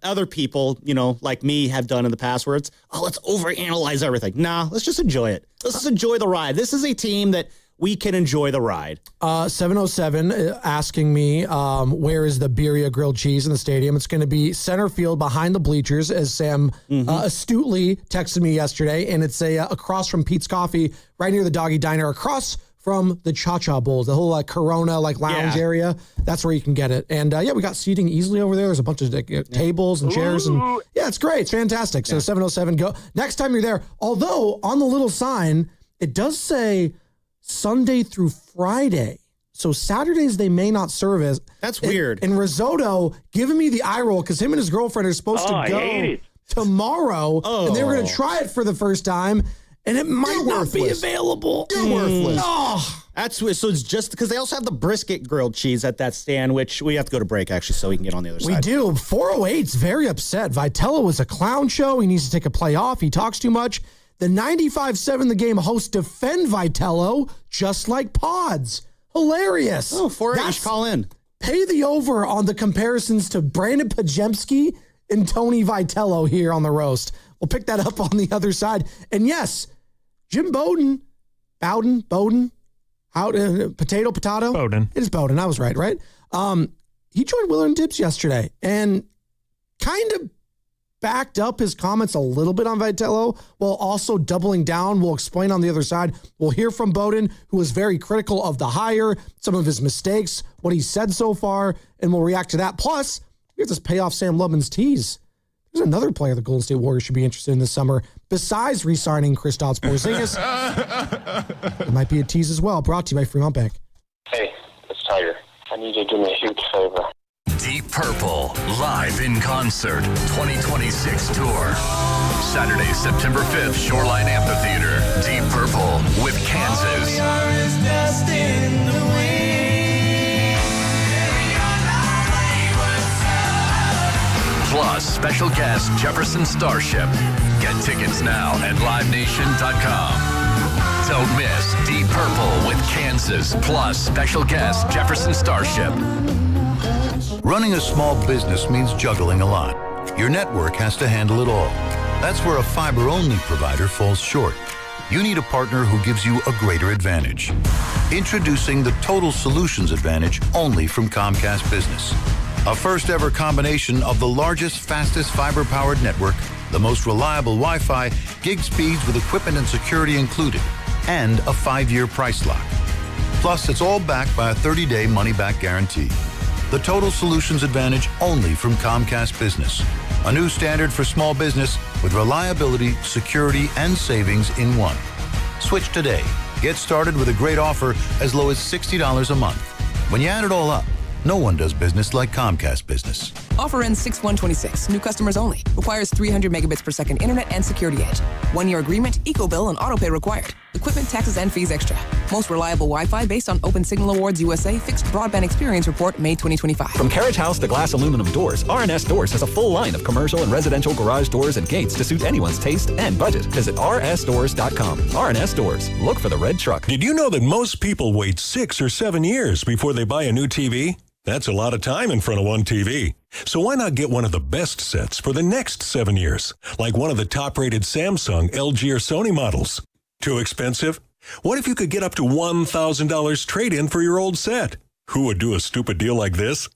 other people, like me have done in the past where it's, let's overanalyze everything. Nah, let's just enjoy it. Let's just enjoy the ride. This is a team that we can enjoy the ride. 707 asking me, where is the Birria grilled cheese in the stadium? It's going to be center field behind the bleachers, as Sam astutely texted me yesterday. And it's across from Pete's Coffee, right near the Doggy Diner, across from the Cha-Cha Bowls, the whole Corona lounge area. That's where you can get it. And we got seating easily over there. There's a bunch of tables and chairs. And it's great. It's fantastic. So 707, go. Next time you're there, although on the little sign, it does say Sunday through Friday. So Saturdays they may not serve as. That's weird. And Risotto giving me the eye roll because him and his girlfriend are supposed to go tomorrow. And they were going to try it for the first time. And it might not be available. You're worthless. Oh. So it's just because they also have the brisket grilled cheese at that stand, which we have to go to break, actually, so we can get on the other side. We do. 408's very upset. Vitello was a clown show. He needs to take a play off. He talks too much. The 95.7 The Game hosts defend Vitello just like Pods. Hilarious. Oh, 408, call in. Pay the over on the comparisons to Brandon Pajemski and Tony Vitello here on the roast. We'll pick that up on the other side. And yes, Jim Bowden, potato. Bowden. It is Bowden. I was right? He joined Willard and Dibbs yesterday and kind of backed up his comments a little bit on Vitello while also doubling down. We'll explain on the other side. We'll hear from Bowden, who was very critical of the hire, some of his mistakes, what he said so far, and we'll react to that. Plus, we have to pay off Sam Lubman's tease. There's another player the Golden State Warriors should be interested in this summer besides re-signing Kristaps Porzingis. It might be a tease as well. Brought to you by Fremont Bank. Hey, it's Tiger. I need you to do me a huge favor. Deep Purple, live in concert, 2026 tour. Saturday, September 5th, Shoreline Amphitheater. Deep Purple with Kansas. Plus, special guest Jefferson Starship. Get tickets now at livenation.com. Don't miss Deep Purple with Kansas, plus special guest Jefferson Starship. Running a small business means juggling a lot. Your network has to handle it all. That's where a fiber-only provider falls short. You need a partner who gives you a greater advantage. Introducing the Total Solutions Advantage only from Comcast Business. A first-ever combination of the largest, fastest fiber-powered network, the most reliable Wi-Fi, gig speeds with equipment and security included, and a 5-year price lock. Plus, it's all backed by a 30-day money-back guarantee. The Total Solutions Advantage only from Comcast Business. A new standard for small business with reliability, security, and savings in one. Switch today. Get started with a great offer as low as $60 a month. When you add it all up, no one does business like Comcast Business. Offer ends 6/1/26. New customers only. Requires 300 megabits per second internet and security edge. 1-year agreement, eco-bill, and autopay required. Equipment, taxes, and fees extra. Most reliable Wi-Fi based on Open Signal Awards USA Fixed Broadband Experience Report, May 2025. From Carriage House to glass aluminum doors, R&S Doors has a full line of commercial and residential garage doors and gates to suit anyone's taste and budget. Visit rsdoors.com. R&S Doors. Look for the red truck. Did you know that most people wait 6 or 7 years before they buy a new TV? That's a lot of time in front of one TV. So why not get one of the best sets for the next 7 years, like one of the top-rated Samsung, LG, or Sony models? Too expensive? What if you could get up to $1,000 trade-in for your old set? Who would do a stupid deal like this?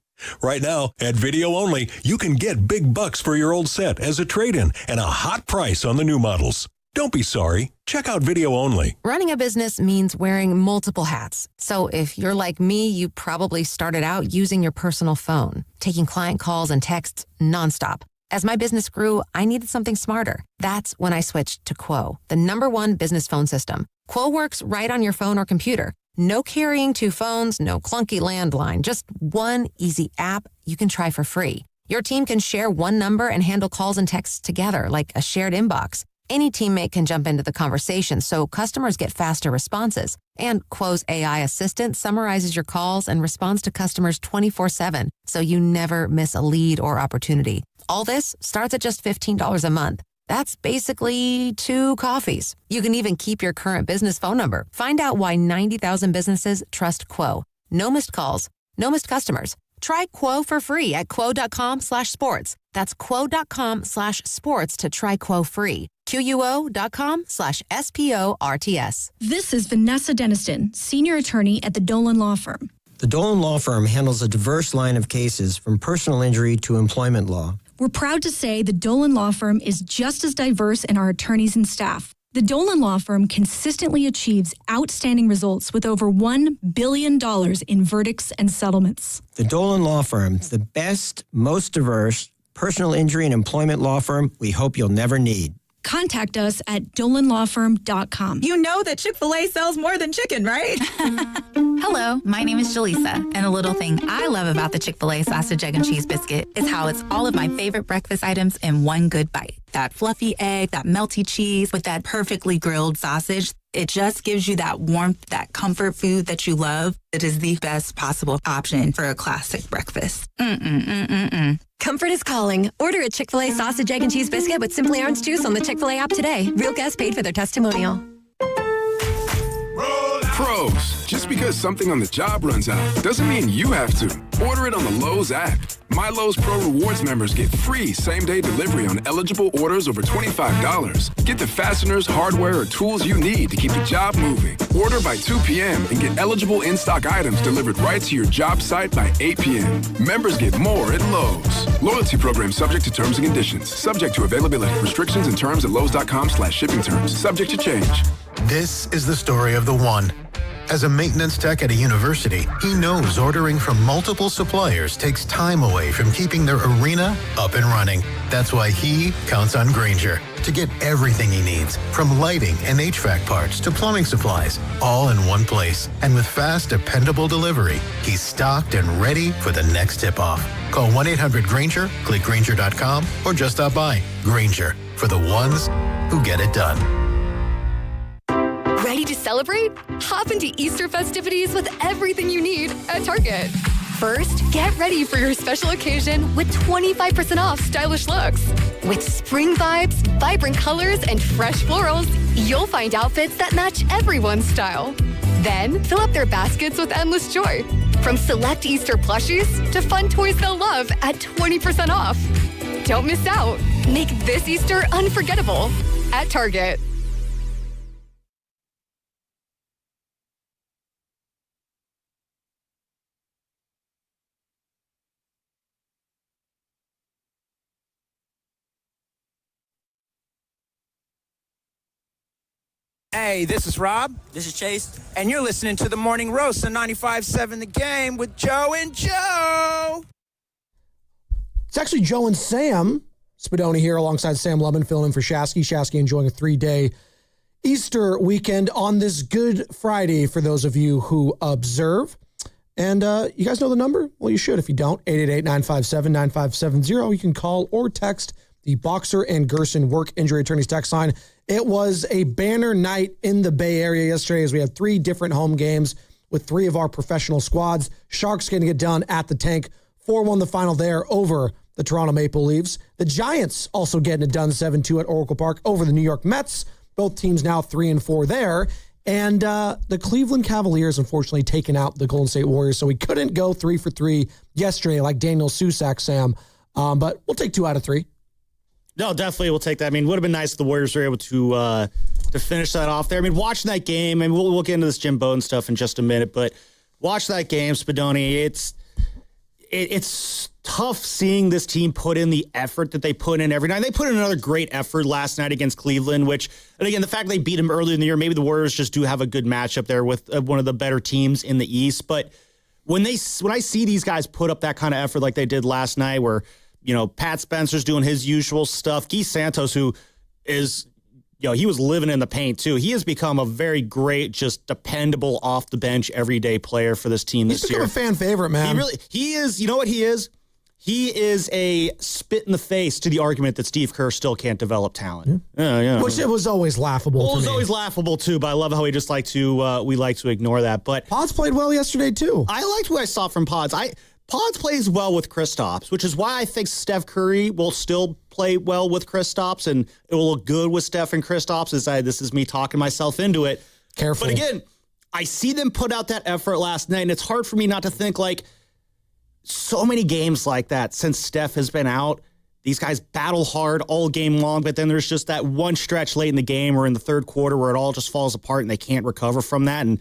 Right now, at Video Only, you can get big bucks for your old set as a trade-in and a hot price on the new models. Don't be sorry. Check out Video Only. Running a business means wearing multiple hats. So if you're like me, you probably started out using your personal phone, taking client calls and texts nonstop. As my business grew, I needed something smarter. That's when I switched to Quo, the #1 business phone system. Quo works right on your phone or computer. No carrying 2 phones, no clunky landline, just one easy app you can try for free. Your team can share one number and handle calls and texts together like a shared inbox. Any teammate can jump into the conversation, so customers get faster responses. And Quo's AI assistant summarizes your calls and responds to customers 24/7, so you never miss a lead or opportunity. All this starts at just $15 a month. That's basically 2 coffees. You can even keep your current business phone number. Find out why 90,000 businesses trust Quo. No missed calls, no missed customers. Try Quo for free at quo.com/sports. That's quo.com/sports to try Quo free. QUO.com/SPORTS. This is Vanessa Deniston, senior attorney at the Dolan Law Firm. The Dolan Law Firm handles a diverse line of cases from personal injury to employment law. We're proud to say the Dolan Law Firm is just as diverse in our attorneys and staff. The Dolan Law Firm consistently achieves outstanding results with over $1 billion in verdicts and settlements. The Dolan Law Firm, the best, most diverse personal injury and employment law firm we hope you'll never need. Contact us at dolanlawfirm.com. You know that Chick-fil-A sells more than chicken, right? Hello, my name is Jaleesa, and a little thing I love about the Chick-fil-A sausage, egg, and cheese biscuit is how it's all of my favorite breakfast items in one good bite. That fluffy egg, that melty cheese with that perfectly grilled sausage. It just gives you that warmth, that comfort food that you love. It is the best possible option for a classic breakfast. Comfort is calling. Order a Chick-fil-A sausage, egg, and cheese biscuit with Simply Orange Juice on the Chick-fil-A app today. Real guests paid for their testimonial. Pros, just because something on the job runs out doesn't mean you have to. Order it on the Lowe's app. My Lowe's Pro Rewards members get free same-day delivery on eligible orders over $25. Get the fasteners, hardware, or tools you need to keep the job moving. Order by 2 p.m. and get eligible in-stock items delivered right to your job site by 8 p.m. Members get more at Lowe's. Loyalty program subject to terms and conditions. Subject to availability. Restrictions and terms at lowes.com/shipping terms. Subject to change. This is the story of the one. As a maintenance tech at a university, he knows ordering from multiple suppliers takes time away from keeping their arena up and running. That's why he counts on Grainger to get everything he needs, from lighting and HVAC parts to plumbing supplies, all in one place. And with fast, dependable delivery, he's stocked and ready for the next tip-off. Call 1-800-GRAINGER, click Grainger.com, or just stop by. Grainger, for the ones who get it done. Ready to celebrate? Hop into Easter festivities with everything you need at Target. First, get ready for your special occasion with 25% off stylish looks. With spring vibes, vibrant colors, and fresh florals, you'll find outfits that match everyone's style. Then, fill up their baskets with endless joy. From select Easter plushies to fun toys they'll love at 20% off. Don't miss out. Make this Easter unforgettable at Target. Hey, this is Rob. This is Chase. And you're listening to The Morning Roast on 95.7 The Game with Joe and Joe. It's actually Joe and Sam Spadoni here alongside Sam Lubin filling in for Shasky. Shasky enjoying a 3-day Easter weekend on this Good Friday for those of you who observe. And you guys know the number? Well, you should if you don't. 888-957-9570. You can call or text the Boxer and Gerson Work Injury Attorneys text line. It was a banner night in the Bay Area yesterday as we had 3 different home games with 3 of our professional squads. Sharks getting it done at the Tank. 4-1 the final there over the Toronto Maple Leafs. The Giants also getting it done 7-2 at Oracle Park over the New York Mets. Both teams now 3-4 there. And the Cleveland Cavaliers unfortunately taking out the Golden State Warriors. So we couldn't go 3 for 3 yesterday like Daniel Susak, Sam. But we'll take 2 out of 3. No, definitely we'll take that. I mean, would have been nice if the Warriors were able to finish that off there. I mean, watching that game, and we'll get into this Jim Bowden stuff in just a minute, but watch that game, Spadoni. It's tough seeing this team put in the effort that they put in every night. They put in another great effort last night against Cleveland, which, and again, the fact they beat them earlier in the year, maybe the Warriors just do have a good matchup there with one of the better teams in the East. But when I see these guys put up that kind of effort like they did last night, where Pat Spencer's doing his usual stuff. Guy Santos, who is, he was living in the paint too. He has become a very great, just dependable off the bench, everyday player for this team this year. He's become a fan favorite, man. He is, you know what he is? He is a spit in the face to the argument that Steve Kerr still can't develop talent. Yeah. Which it was always laughable. Well, it was always laughable too, but I love how we just like to, we like to ignore that. But Pods played well yesterday too. I liked what I saw from Pods. Pods plays well with Kristaps, which is why I think Steph Curry will still play well with Kristaps, and it will look good with Steph and Kristaps. This is me talking myself into it. Careful. But again, I see them put out that effort last night, and it's hard for me not to think like so many games like that since Steph has been out. These guys battle hard all game long, but then there's just that one stretch late in the game or in the third quarter where it all just falls apart and they can't recover from that. And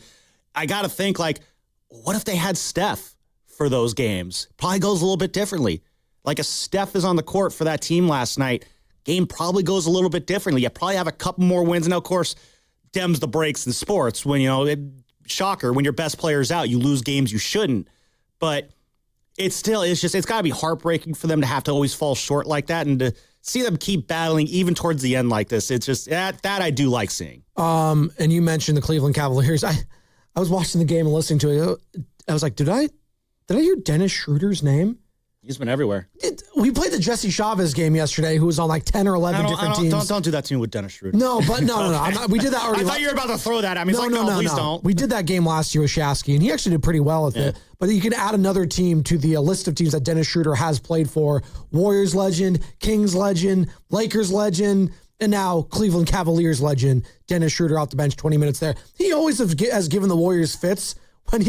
I got to think like, what if they had Steph for those games? Probably goes a little bit differently. Like if Steph is on the court for that team last night, game probably goes a little bit differently. You probably have a couple more wins. And of course, Dem's the breaks in sports. When, shocker, when your best player's out, you lose games you shouldn't. But it's got to be heartbreaking for them to have to always fall short like that. And to see them keep battling even towards the end like this, it's just that I do like seeing. And you mentioned the Cleveland Cavaliers. I was watching the game and listening to it. I was like, did I hear Dennis Schroeder's name? He's been everywhere. We played the Jesse Chavez game yesterday, who was on like 10 or 11 different teams. Don't do that to me with Dennis Schroeder. No. We did that already. I thought you were about to throw that. I mean, please don't. We did that game last year with Shasky, and he actually did pretty well with it. But you can add another team to the list of teams that Dennis Schroeder has played for. Warriors legend, Kings legend, Lakers legend, and now Cleveland Cavaliers legend, Dennis Schroeder off the bench, 20 minutes there. He always has given the Warriors fits when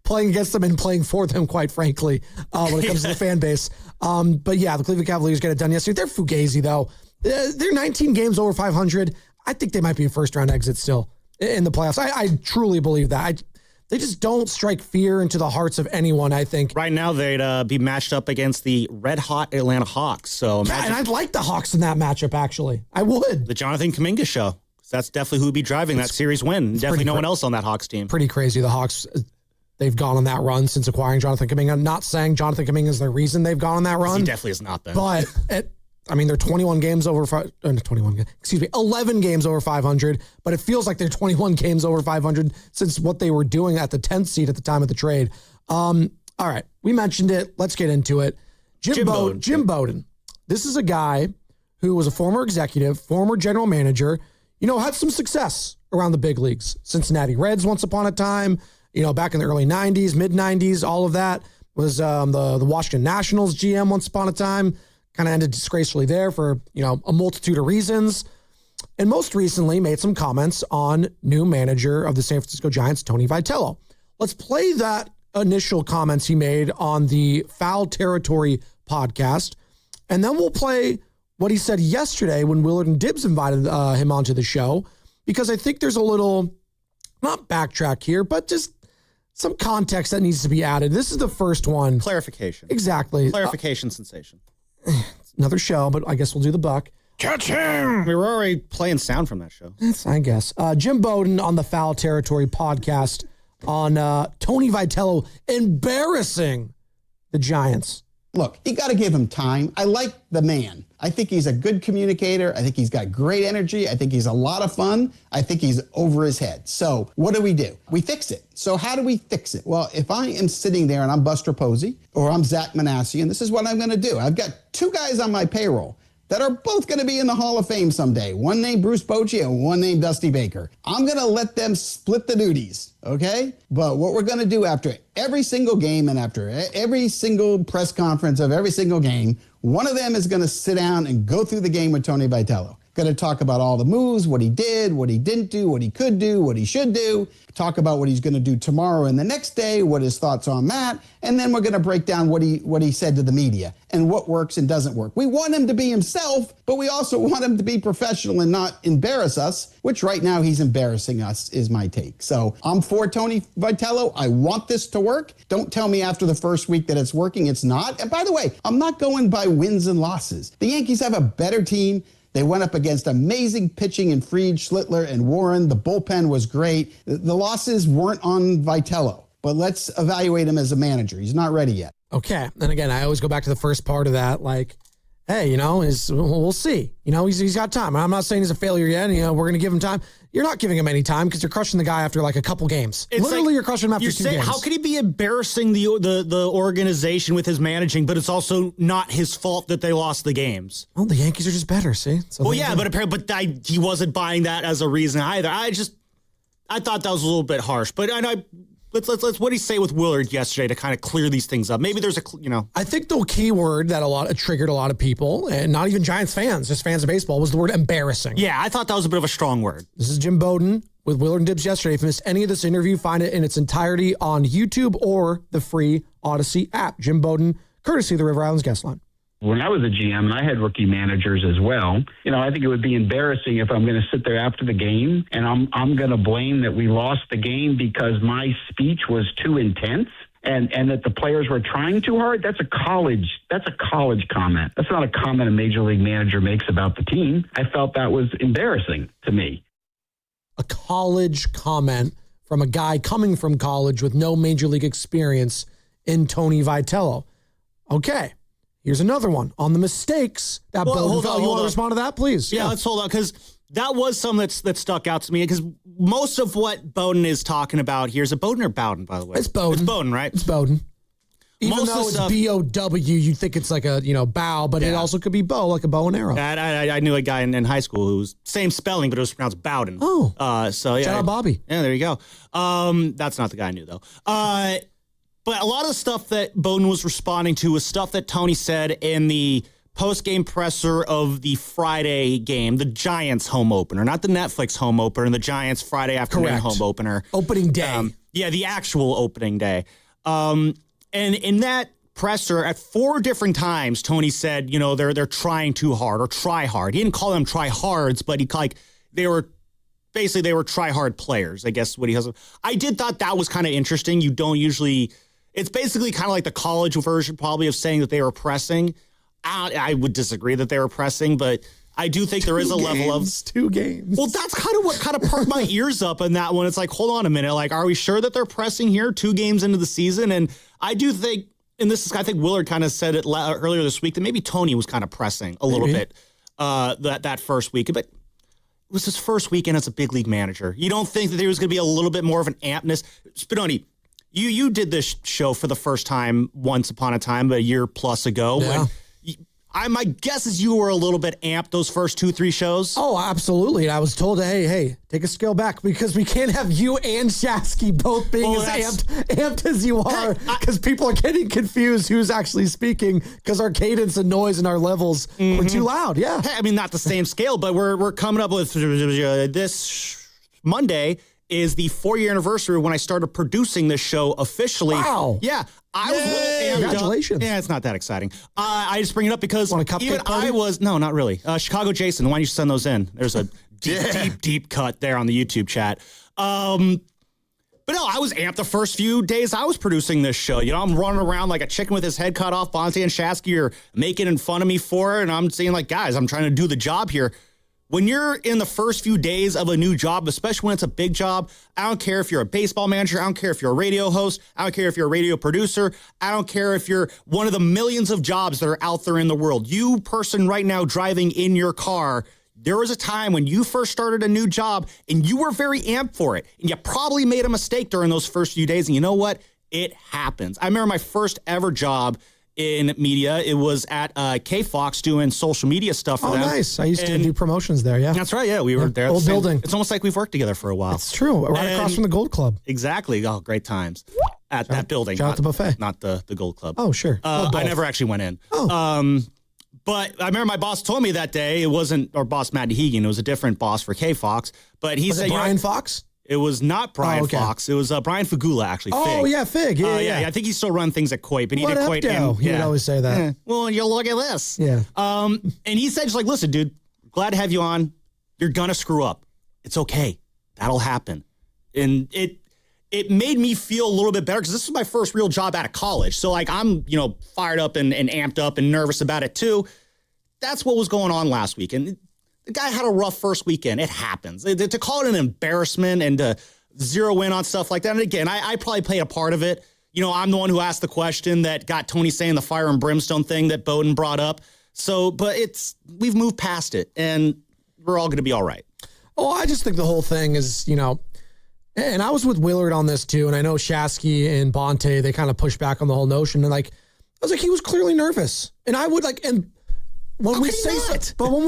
playing against them and playing for them, quite frankly, when it comes to the fan base. But yeah, the Cleveland Cavaliers get it done yesterday. They're fugazi, though. They're 19 games over 500. I think they might be a first-round exit still in the playoffs. I truly believe that. They just don't strike fear into the hearts of anyone, I think. Right now, they'd be matched up against the red-hot Atlanta Hawks. So and I'd like the Hawks in that matchup, actually. I would. The Jonathan Kuminga show. That's definitely who would be driving that series win. Definitely no one else on that Hawks team. Pretty crazy. The Hawks, they've gone on that run since acquiring Jonathan Kuminga. I'm not saying Jonathan Kuminga is the reason they've gone on that run. He definitely has not been. But they're 11 games over 500, but it feels like they're 21 games over 500 since what they were doing at the 10th seed at the time of the trade. All right, we mentioned it. Let's get into it. Jim Bowden. This is a guy who was a former executive, former general manager, had some success around the big leagues. Cincinnati Reds once upon a time, back in the early 90s, mid 90s, all of that. Was the Washington Nationals GM once upon a time. Kind of ended disgracefully there for, a multitude of reasons. And most recently made some comments on new manager of the San Francisco Giants, Tony Vitello. Let's play that initial comments he made on the Foul Territory podcast. And then we'll play what he said yesterday when Willard and Dibbs invited him onto the show, because I think there's a little, not backtrack here, but just some context that needs to be added. This is the first one. Clarification. Exactly. Clarification sensation. Another show, but I guess we'll do the buck. Catch him! We were already playing sound from that show. I guess. Jim Bowden on the Foul Territory podcast on Tony Vitello embarrassing the Giants. Look, you got to give him time. I like the man. I think he's a good communicator. I think he's got great energy. I think he's a lot of fun. I think he's over his head. So what do? We fix it. So how do we fix it? Well, if I am sitting there and I'm Buster Posey or I'm Zach Manassian, this is what I'm going to do. I've got two guys on my payroll that are both going to be in the Hall of Fame someday. One named Bruce Bochy and one named Dusty Baker. I'm going to let them split the duties, okay? But what we're going to do after every single game and after every single press conference of every single game, one of them is going to sit down and go through the game with Tony Vitello. Going to talk about all the moves, what he did, what he didn't do, what he could do, what he should do. Talk about what he's going to do tomorrow and the next day, what his thoughts on that. And then we're going to break down what he said to the media and what works and doesn't work. We want him to be himself, but we also want him to be professional and not embarrass us, which right now he's embarrassing us is my take. So I'm for Tony Vitello. I want this to work. Don't tell me after the first week that it's working. It's not. And by the way, I'm not going by wins and losses. The Yankees have a better team. They went up against amazing pitching in Fried, Schlittler, and Warren. The bullpen was great. The losses weren't on Vitello, but let's evaluate him as a manager. He's not ready yet. Okay. And again, I always go back to the first part of that, like, hey, we'll see. He's got time. I'm not saying he's a failure yet. We're going to give him time. You're not giving him any time because you're crushing the guy after like a couple games. Literally, you're crushing him after 2 games. How could he be embarrassing the organization with his managing, but it's also not his fault that they lost the games? Well, the Yankees are just better, see? So he wasn't buying that as a reason either. I thought that was a little bit harsh, but Let's what did he say with Willard yesterday to kind of clear these things up? Maybe there's I think the key word that triggered a lot of people, and not even Giants fans, just fans of baseball, was the word embarrassing. Yeah, I thought that was a bit of a strong word. This is Jim Bowden with Willard and Dibbs yesterday. If you missed any of this interview, find it in its entirety on YouTube or the free Odyssey app. Jim Bowden, courtesy of the River Islands Guest Line. When I was a GM and I had rookie managers as well, I think it would be embarrassing if I'm going to sit there after the game and I'm going to blame that we lost the game because my speech was too intense and that the players were trying too hard. That's a college comment. That's not a comment a major league manager makes about the team. I felt that was embarrassing to me. A college comment from a guy coming from college with no major league experience in Tony Vitello. Okay. Here's another one on the mistakes that Bowden felt. You want to respond to that, please? Yeah, let's hold on, because that was something that stuck out to me, because most of what Bowden is talking about here, is it Bowden or Bowden, by the way? It's Bowden. It's Bowden, right? It's Bowden. Even though it's B-O-W, you'd think it's like a, bow, but it also could be bow, like a bow and arrow. I knew a guy in high school who was same spelling, but it was pronounced Bowden. Oh. So yeah. Shout out Bobby. Yeah, there you go. That's not the guy I knew, though. But a lot of the stuff that Bowden was responding to was stuff that Tony said in the post-game presser of the Friday game, the Giants home opener, not the Netflix home opener, the Giants Friday afternoon home opener. Opening day. The actual opening day. And in that presser, at 4 different times, Tony said, they're trying too hard or try hard. He didn't call them try hards, but they were try hard players, I guess what he has. I did thought that was kind of interesting. You don't usually... It's basically kind of like the college version probably of saying that they were pressing. I would disagree that they were pressing, but I do think there is a level of 2 games. Well, that's kind of what kind of perked my ears up in that one. It's like, hold on a minute. Like, are we sure that they're pressing here 2 games into the season? And I do think, and I think Willard kind of said it earlier this week, that maybe Tony was kind of pressing a little bit that first week. But it was his first weekend as a big league manager. You don't think that there was going to be a little bit more of an ampness? Spinoni, you did this show for the first time once upon a time, a year plus ago. Yeah. My guess is you were a little bit amped those first 2-3 shows. Oh, absolutely. And I was told, hey, take a scale back because we can't have you and Shasky both being as amped as you are because people are getting confused who's actually speaking because our cadence and noise and our levels were too loud. Yeah. I mean, not the same scale, but we're coming up with this Monday is the 4-year anniversary when I started producing this show officially. Wow. Yeah. I was a little amped. Congratulations. Yeah, it's not that exciting. I just bring it up because Want a cupcake even party? I was, no, not really. Chicago Jason, why don't you send those in? There's a deep cut there on the YouTube chat. But no, I was amped the first few days I was producing this show. You know, I'm running around like a chicken with his head cut off. Bonte and Shasky are making fun of me for it. And I'm saying like, guys, I'm trying to do the job here. When you're in the first few days of a new job, especially when it's a big job, I don't care if you're a baseball manager. I don't care if you're a radio host. I don't care if you're a radio producer. I don't care if you're one of the millions of jobs that are out there in the world. You person right now driving in your car, there was a time when you first started a new job and you were very amped for it. And you probably made a mistake during those first few days. And you know what? It happens. I remember my first ever job in media. It was at KFox doing social media stuff for them. Oh, nice. I used to do promotions there, yeah. That's right, yeah. We were there. Old building. It's almost like we've worked together for a while. It's true. Right across from the Gold Club. Exactly. Oh, great times. At that building. Shout out to Buffet. Not the Gold Club. Oh, sure. I never actually went in. Oh. But I remember my boss told me that day, it wasn't our boss, Matt Dehegan. It was a different boss for KFox. But he said, Brian Fox? It was not Brian Fox. It was Brian Fagula, actually. Oh, Fig. yeah, Fig. Yeah. I think he still runs things at Coit, but he What did up, Coit. Doe? He would always say that. Yeah. Well, you look at this. Yeah. And he said, just like, listen, dude, glad to have you on. You're going to screw up. It's okay. That'll happen. And it made me feel a little bit better because this was my first real job out of college. So, like, I'm, fired up and amped up and nervous about it, too. That's what was going on last week. And the guy had a rough first weekend. It happens. To call it an embarrassment and to zero in on stuff like that. And again, I probably played a part of it. I'm the one who asked the question that got Tony saying the fire and brimstone thing that Bowden brought up. So, but we've moved past it and we're all going to be all right. Oh, I just think the whole thing is, and I was with Willard on this too. And I know Shasky and Bonte, they kind of pushed back on the whole notion. And I was like, he was clearly nervous. And I would and when we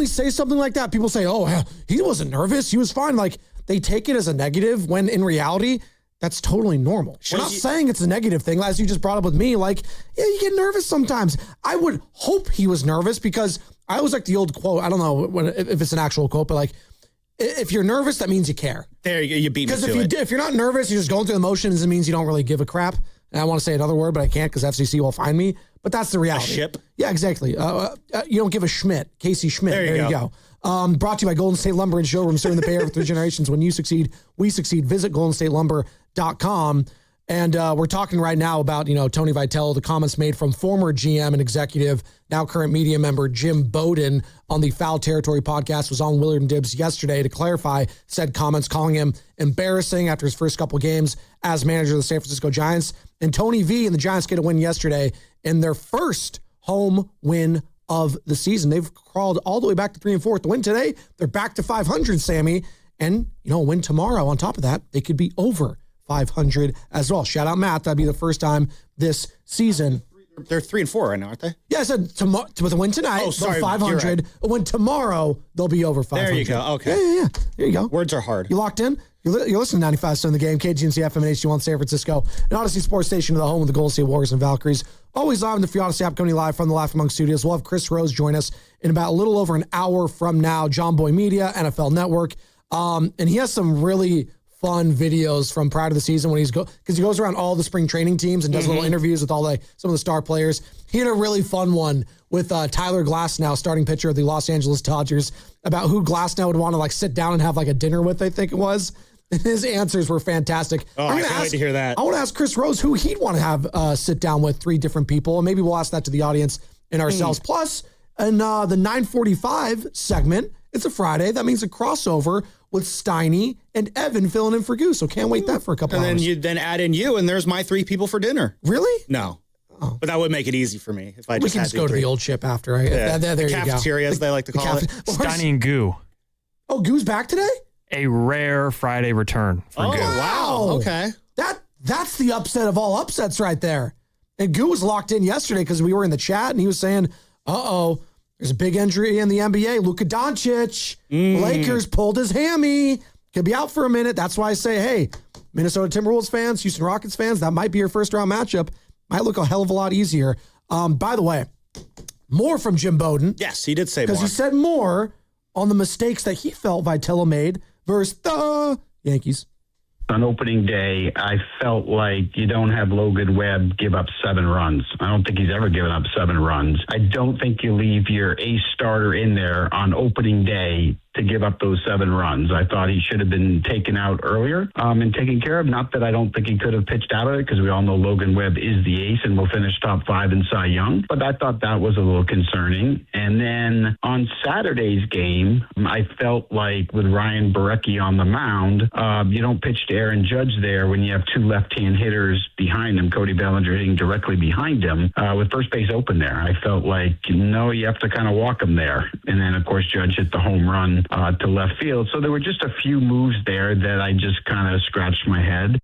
say something like that, people say, oh, he wasn't nervous. He was fine. Like, they take it as a negative when in reality, that's totally normal. We're not saying it's a negative thing, as you just brought up with me. Like, yeah, you get nervous sometimes. I would hope he was nervous because I always like the old quote. I don't know if it's an actual quote, but like, if you're nervous, that means you care. There you go. You beat me to it. Because if you're not nervous, you're just going through the motions, it means you don't really give a crap. And I want to say another word, but I can't because FCC will find me. But that's the reality. A ship? Yeah, exactly. You don't give a Schmidt. Casey Schmidt. There you go. Brought to you by Golden State Lumber and Showroom, serving the Bay Area for 3 generations. When you succeed, we succeed. Visit goldenstatelumber.com. And we're talking right now about, Tony Vitello, the comments made from former GM and executive, now current media member Jim Bowden on the Foul Territory podcast, was on Willard and Dibs yesterday to clarify said comments, calling him embarrassing after his first couple games as manager of the San Francisco Giants. And Tony V and the Giants get a win yesterday in their first home win of the season. They've crawled all the way back to 3-4. The win today, they're back to 500, Sammy. And, a win tomorrow on top of that, they could be over 500 as well. Shout out Matt. That'd be the first time this season. They're 3-4 right now, aren't they? Yeah, I said with a win tonight, oh, sorry, 500. Right. A win tomorrow, they'll be over 500. There you go. Okay. Yeah. There you go. Words are hard. You locked in? You're listening to 95.7 The Game, KGNC FM and HD1 San Francisco, an Odyssey Sports Station to the home of the Golden State Warriors and Valkyries. Always live in the free Odyssey app, coming live from the Laugh Among Studios. We'll have Chris Rose join us in about a little over an hour from now. John Boy Media, NFL Network. And he has some really fun videos from prior to the season when because he goes around all the spring training teams and does little interviews with some of the star players. He had a really fun one with Tyler Glasnow, starting pitcher of the Los Angeles Dodgers, about who Glasnow would want to sit down and have a dinner with, I think it was. And his answers were fantastic. Oh, I can't wait to hear that. I want to ask Chris Rose who he'd want to have sit down with 3 different people, and maybe we'll ask that to the audience and ourselves. Plus, And the 9:45 segment, it's a Friday. That means a crossover with Steiny and Evan filling in for Goose. So can't wait that for a couple hours. And then you then add in you, and there's my 3 people for dinner. Really? No. Oh. But that would make it easy for me if I We just can had just go to the old chip after, right? Yeah. There the you go. cafeteria, as they like to call it. Steiny and Goo. Oh, Goo's back today? A rare Friday return for Goo. Wow. Okay. That's the upset of all upsets right there. And Goo was locked in yesterday because we were in the chat and he was saying, there's a big injury in the NBA. Luka Doncic, Lakers pulled his hammy. Could be out for a minute. That's why I say, hey, Minnesota Timberwolves fans, Houston Rockets fans, that might be your first round matchup. Might look a hell of a lot easier. By the way, more from Jim Bowden. Yes, he did say more. Because he said more on the mistakes that he felt Vitello made versus the Yankees. On opening day, I felt like you don't have Logan Webb give up 7 runs. I don't think he's ever given up 7 runs. I don't think you leave your ace starter in there on opening day to give up those 7 runs. I thought he should have been taken out earlier and taken care of. Not that I don't think he could have pitched out of it, because we all know Logan Webb is the ace and will finish top 5 in Cy Young. But I thought that was a little concerning. And then on Saturday's game, I felt like with Ryan Borucki on the mound, you don't pitch to Aaron Judge there when you have 2 left-hand hitters behind him, Cody Bellinger hitting directly behind him with first base open there. I felt like, no, you have to kind of walk him there. And then, of course, Judge hit the home run to left field. So there were just a few moves there that I just kind of scratched my head.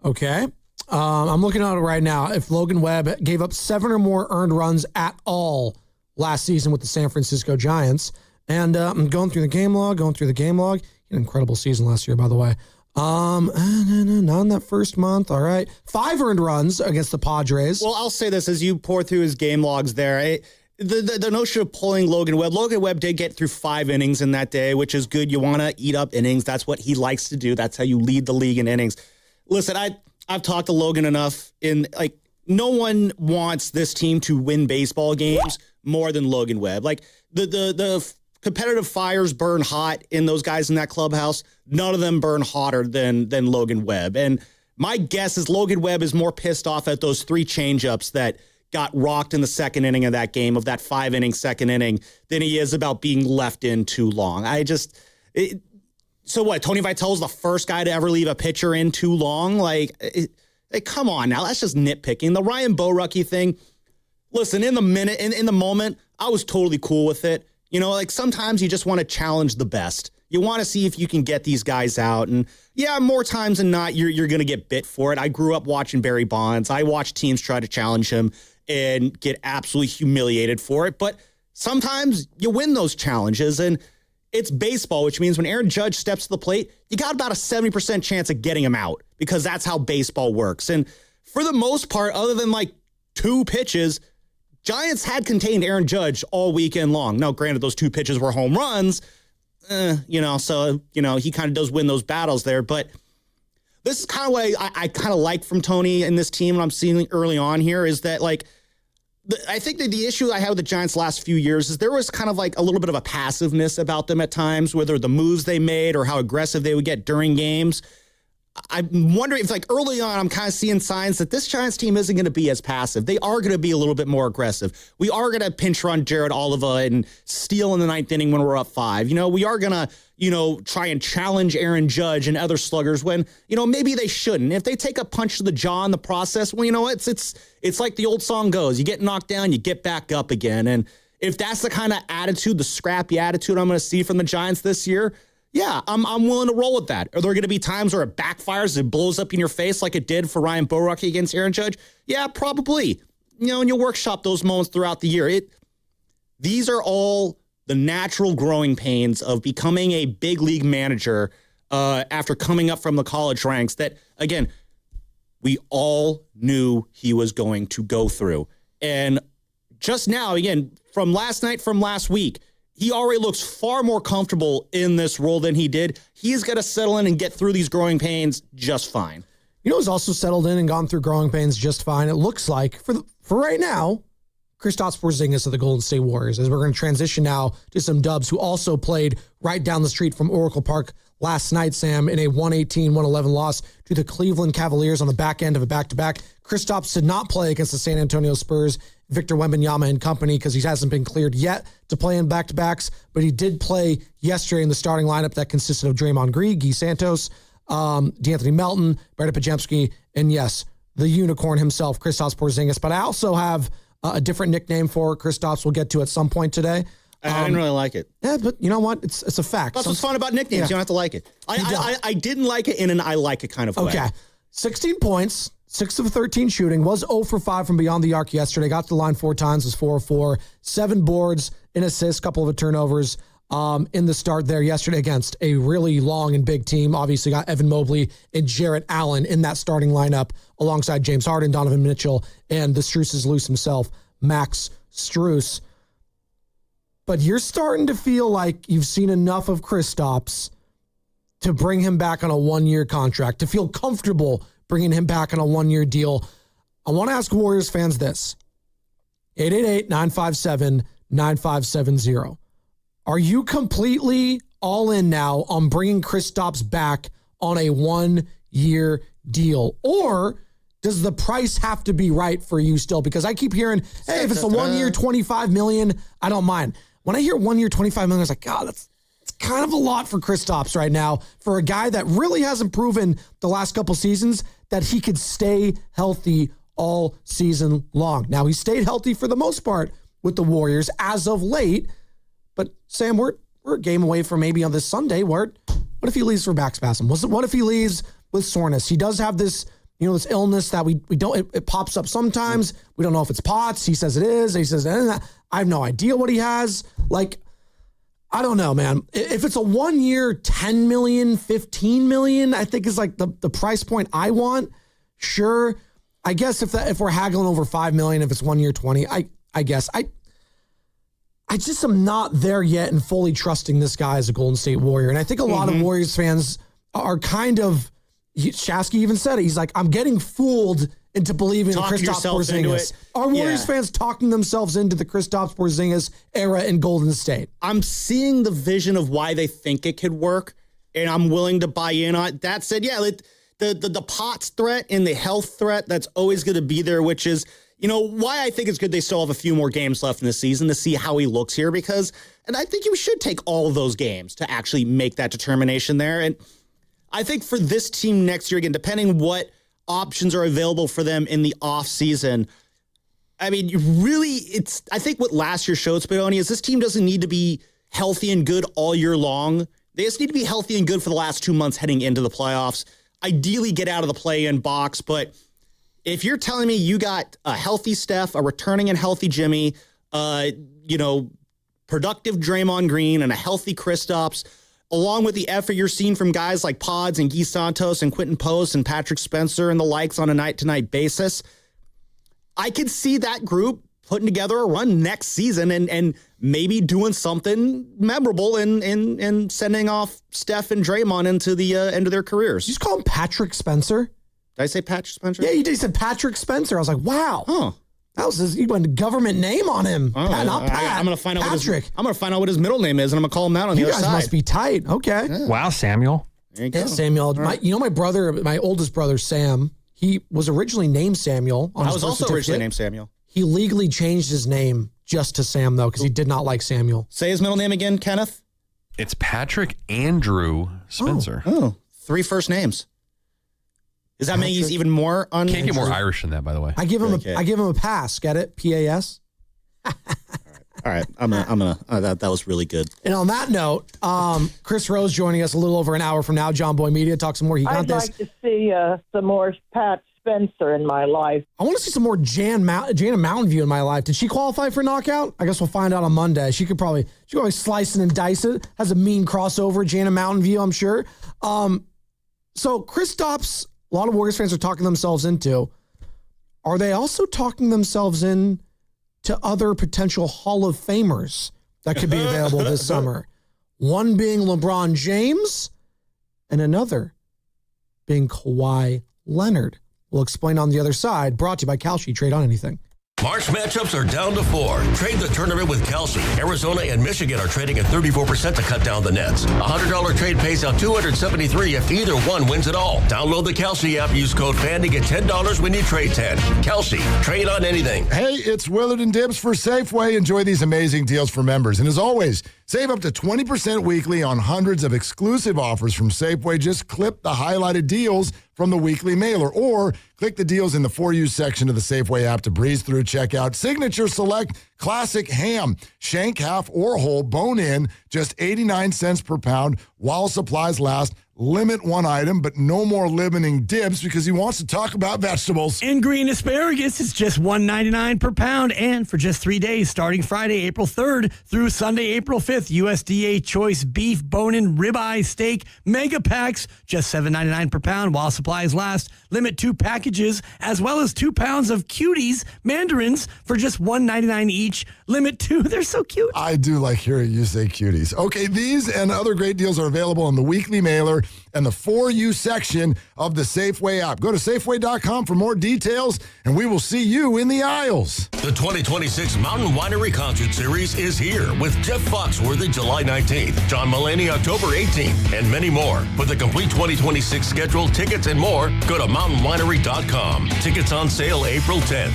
Okay. I'm looking at it right now. If Logan Webb gave up 7 or more earned runs at all last season with the San Francisco Giants, and I'm going through the game log. He had an incredible season last year, by the way. Not in that first month. All right. 5 earned runs against the Padres. Well, I'll say this as you pour through his game logs there. The notion of pulling Logan Webb did get through 5 innings in that day, which is good. You want to eat up innings. That's what he likes to do. That's how you lead the league in innings. Listen, I've talked to Logan enough. No one wants this team to win baseball games more than Logan Webb. Like the competitive fires burn hot in those guys in that clubhouse. None of them burn hotter than Logan Webb. And my guess is Logan Webb is more pissed off at those 3 changeups that got rocked in the second inning of that game, of that 5-inning second inning, than he is about being left in too long. So what, Tony Vitello's the first guy to ever leave a pitcher in too long? Come on now, that's just nitpicking. The Ryan Borucki thing, listen, in the moment, I was totally cool with it. Sometimes you just want to challenge the best. You want to see if you can get these guys out. And yeah, more times than not, you're going to get bit for it. I grew up watching Barry Bonds. I watched teams try to challenge him and get absolutely humiliated for it. But sometimes you win those challenges, and it's baseball, which means when Aaron Judge steps to the plate, you got about a 70% chance of getting him out, because that's how baseball works. And for the most part, other than 2 pitches, Giants had contained Aaron Judge all weekend long. Now, granted, those 2 pitches were home runs, so he kind of does win those battles there. But this is kind of what I kind of like from Tony and this team, and I'm seeing early on here, is that I think that the issue I had with the Giants last few years is there was kind of a little bit of a passiveness about them at times, whether the moves they made or how aggressive they would get during games. I'm wondering if early on I'm kind of seeing signs that this Giants team isn't going to be as passive. They are going to be a little bit more aggressive. We are going to pinch run Jared Oliva and steal in the 9th inning when we're up 5. We are going to, try and challenge Aaron Judge and other sluggers when, maybe they shouldn't. If they take a punch to the jaw in the process, well, it's like the old song goes. You get knocked down, you get back up again. And if that's the kind of attitude, the scrappy attitude I'm going to see from the Giants this year, yeah, I'm willing to roll with that. Are there going to be times where it backfires, it blows up in your face like it did for Ryan Borucki against Aaron Judge? Yeah, probably. And you'll workshop those moments throughout the year. These are all the natural growing pains of becoming a big league manager after coming up from the college ranks that, again, we all knew he was going to go through. And just now, again, from last night, from last week, he already looks far more comfortable in this role than he did. He's got to settle in and get through these growing pains just fine. Who's also settled in and gone through growing pains just fine, it looks like, for right now, Kristaps Porzingis of the Golden State Warriors, as we're going to transition now to some Dubs who also played right down the street from Oracle Park last night, Sam, in a 118-111 loss to the Cleveland Cavaliers on the back end of a back-to-back. Kristaps did not play against the San Antonio Spurs Victor Wembanyama and company because he hasn't been cleared yet to play in back-to-backs, but he did play yesterday in the starting lineup that consisted of Draymond Green, Guy Santos, DeAnthony Melton, Brady Pajemski, and yes, the unicorn himself, Kristaps Porzingis. But I also have a different nickname for Kristaps we'll get to at some point today. I didn't really like it. Yeah, but you know what? It's a fact. That's what's fun about nicknames. Yeah. You don't have to like it. I didn't like it in an I like it kind of way. Okay. 16 points, 6 of 13 shooting, was 0 for 5 from beyond the arc yesterday. Got to the line 4 times, was 4 of 4. 7 boards, an assist, couple of turnovers in the start there yesterday against a really long and big team. Obviously got Evan Mobley and Jarrett Allen in that starting lineup alongside James Harden, Donovan Mitchell, and the Strus is loose himself, Max Strus. But you're starting to feel like you've seen enough of Kristaps to bring him back on a 1-year contract, to feel comfortable bringing him back on a 1-year deal. I want to ask Warriors fans this. 888-957-9570. Are you completely all in now on bringing Kristaps back on a 1-year deal? Or does the price have to be right for you still? Because I keep hearing, hey, if it's a 1-year, $25 million, I don't mind. When I hear 1 year, $25 million, I was like, God, it's kind of a lot for Kristaps right now for a guy that really hasn't proven the last couple seasons that he could stay healthy all season long. Now, he stayed healthy for the most part with the Warriors as of late, but Sam, we're a game away from maybe on this Sunday where what if he leaves for back spasm? What if he leaves with soreness? He does have this, this illness that we don't, it pops up sometimes. We don't know if it's POTS. He says it is. He says, I have no idea what he has. Like, I don't know, man. If it's a 1 year, $10 million, $15 million, I think is like the price point I want. Sure. I guess if we're haggling over $5 million, if it's 1 year, 20, I guess I just am not there yet and fully trusting this guy as a Golden State Warrior. And I think a lot of Warriors fans are kind of, Shasky even said it. He's like, I'm getting fooled into believing in Kristaps Porzingis. Are Warriors fans talking themselves into the Kristaps Porzingis era in Golden State? I'm seeing the vision of why they think it could work, and I'm willing to buy in on it. That said, the POTS threat and the health threat, that's always going to be there, which is, why I think it's good they still have a few more games left in the season to see how he looks here, and I think you should take all of those games to actually make that determination there. And I think for this team next year, again, depending what options are available for them in the offseason, I mean, I think what last year showed, Spadoni, is this team doesn't need to be healthy and good all year long. They just need to be healthy and good for the last 2 months heading into the playoffs. Ideally get out of the play-in box, but if you're telling me you got a healthy Steph, a returning and healthy Jimmy, productive Draymond Green, and a healthy Kristaps, along with the effort you're seeing from guys like Pods and Guy Santos and Quentin Post and Patrick Spencer and the likes on a night-to-night basis, I could see that group putting together a run next season and maybe doing something memorable and sending off Steph and Draymond into the end of their careers. You just call him Patrick Spencer? Did I say Patrick Spencer? Yeah, you did. You said Patrick Spencer. I was like, wow. Huh. That was he went government name on him. Not Pat. I'm gonna find out. Patrick. I'm gonna find out what his middle name is, and I'm gonna call him out on the other side. You guys must be tight. Okay. Yeah. Wow, Samuel. There you go. Yeah, Samuel. Right. My brother, my oldest brother, Sam. He was originally named Samuel. I was also originally named Samuel. He legally changed his name just to Sam though, because he did not like Samuel. Say his middle name again, Kenneth. It's Patrick Andrew Spencer. Oh, 3 first names. Does that mean he's even more on? Can't get more Irish than that, by the way. I give him a pass. Get it? PAS. All right. I'm gonna. That was really good. And on that note, Chris Rose joining us a little over an hour from now. John Boy Media, talk some more. I'd like to see some more Pat Spencer in my life. I want to see some more Jana Mountain View in my life. Did she qualify for knockout? I guess we'll find out on Monday. She could probably slice it and dice it. Has a mean crossover. Jana Mountain View, I'm sure. So Kristaps, a lot of Warriors fans are talking themselves into. Are they also talking themselves in to other potential Hall of Famers that could be available this summer? One being LeBron James and another being Kawhi Leonard. We'll explain on the other side. Brought to you by Kalshi. Trade on anything. March matchups are down to 4. Trade the tournament with Kelsey. Arizona and Michigan are trading at 34% to cut down the nets. A $100 trade pays out $273 if either one wins it all. Download the Kelsey app. Use code FAN to get $10 when you trade 10. Kelsey, trade on anything. Hey, it's Willard and Dibs for Safeway. Enjoy these amazing deals for members. And as always, save up to 20% weekly on hundreds of exclusive offers from Safeway. Just clip the highlighted deals from the weekly mailer or click the deals in the For You section of the Safeway app to breeze through checkout. Signature Select Classic Ham, shank, half, or whole, bone in, just 89 cents per pound while supplies last. Limit one item, but no more limiting Dibs because he wants to talk about vegetables. And green asparagus is just $1.99 per pound. And for just 3 days, starting Friday, April 3rd through Sunday, April 5th, USDA Choice Beef Bone-In Ribeye Steak Mega Packs, just $7.99 per pound while supplies last. Limit 2 packages, as well as 2 pounds of Cuties mandarins for just $1.99 each. Limit 2. They're so cute. I do like hearing you say Cuties. Okay, these and other great deals are available on the weekly mailer and the For You section of the Safeway app. Go to Safeway.com for more details, and we will see you in the aisles. The 2026 Mountain Winery Concert Series is here with Jeff Foxworthy July 19th, John Mulaney October 18th, and many more. For the complete 2026 schedule, tickets, and more, go to mountainwinery.com. Tickets on sale April 10th.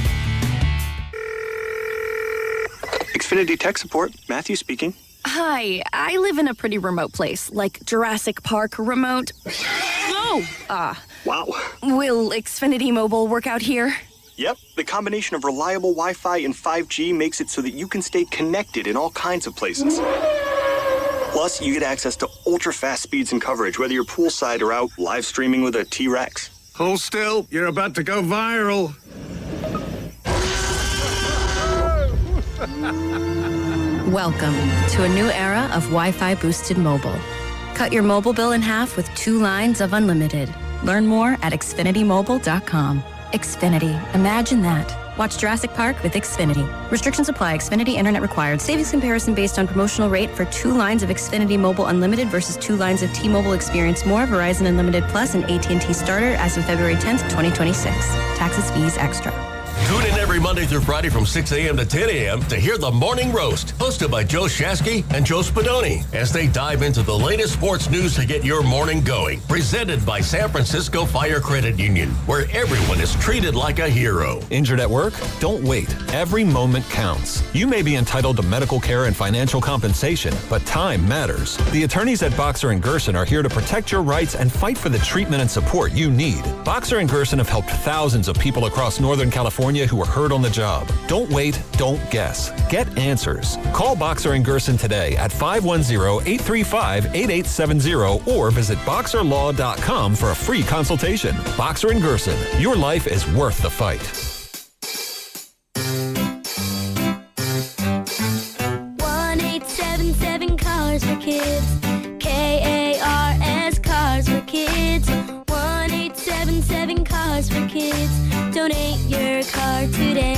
Xfinity Tech Support, Matthew speaking. Hi, I live in a pretty remote place, like Jurassic Park remote. Oh! Wow. Will Xfinity Mobile work out here? Yep, the combination of reliable Wi-Fi and 5G makes it so that you can stay connected in all kinds of places. Plus, you get access to ultra-fast speeds and coverage, whether you're poolside or out live streaming with a T-Rex. Hold still, you're about to go viral. Welcome to a new era of Wi-Fi boosted mobile. Cut your mobile bill in half with 2 lines of unlimited. Learn more at xfinitymobile.com. Xfinity. Imagine that. Watch Jurassic Park with Xfinity. Restrictions apply. Xfinity Internet required. Savings comparison based on promotional rate for 2 lines of Xfinity Mobile Unlimited versus 2 lines of T-Mobile Experience More, Verizon Unlimited Plus, and AT&T Starter as of February 10th, 2026. Taxes, fees, extra. Tune in every Monday through Friday from 6 a.m. to 10 a.m. to hear The Morning Roast, hosted by Joe Shasky and Joe Spadoni, as they dive into the latest sports news to get your morning going. Presented by San Francisco Fire Credit Union, where everyone is treated like a hero. Injured at work? Don't wait. Every moment counts. You may be entitled to medical care and financial compensation, but time matters. The attorneys at Boxer & Gerson are here to protect your rights and fight for the treatment and support you need. Boxer & Gerson have helped thousands of people across Northern California who were hurt on the job. Don't wait, don't guess. Get answers. Call Boxer & Gerson today at 510-835-8870 or visit boxerlaw.com for a free consultation. Boxer & Gerson, your life is worth the fight. 1-877 Cars for Kids. KARS Cars for Kids. 1-877 Cars for Kids. Donate your car today.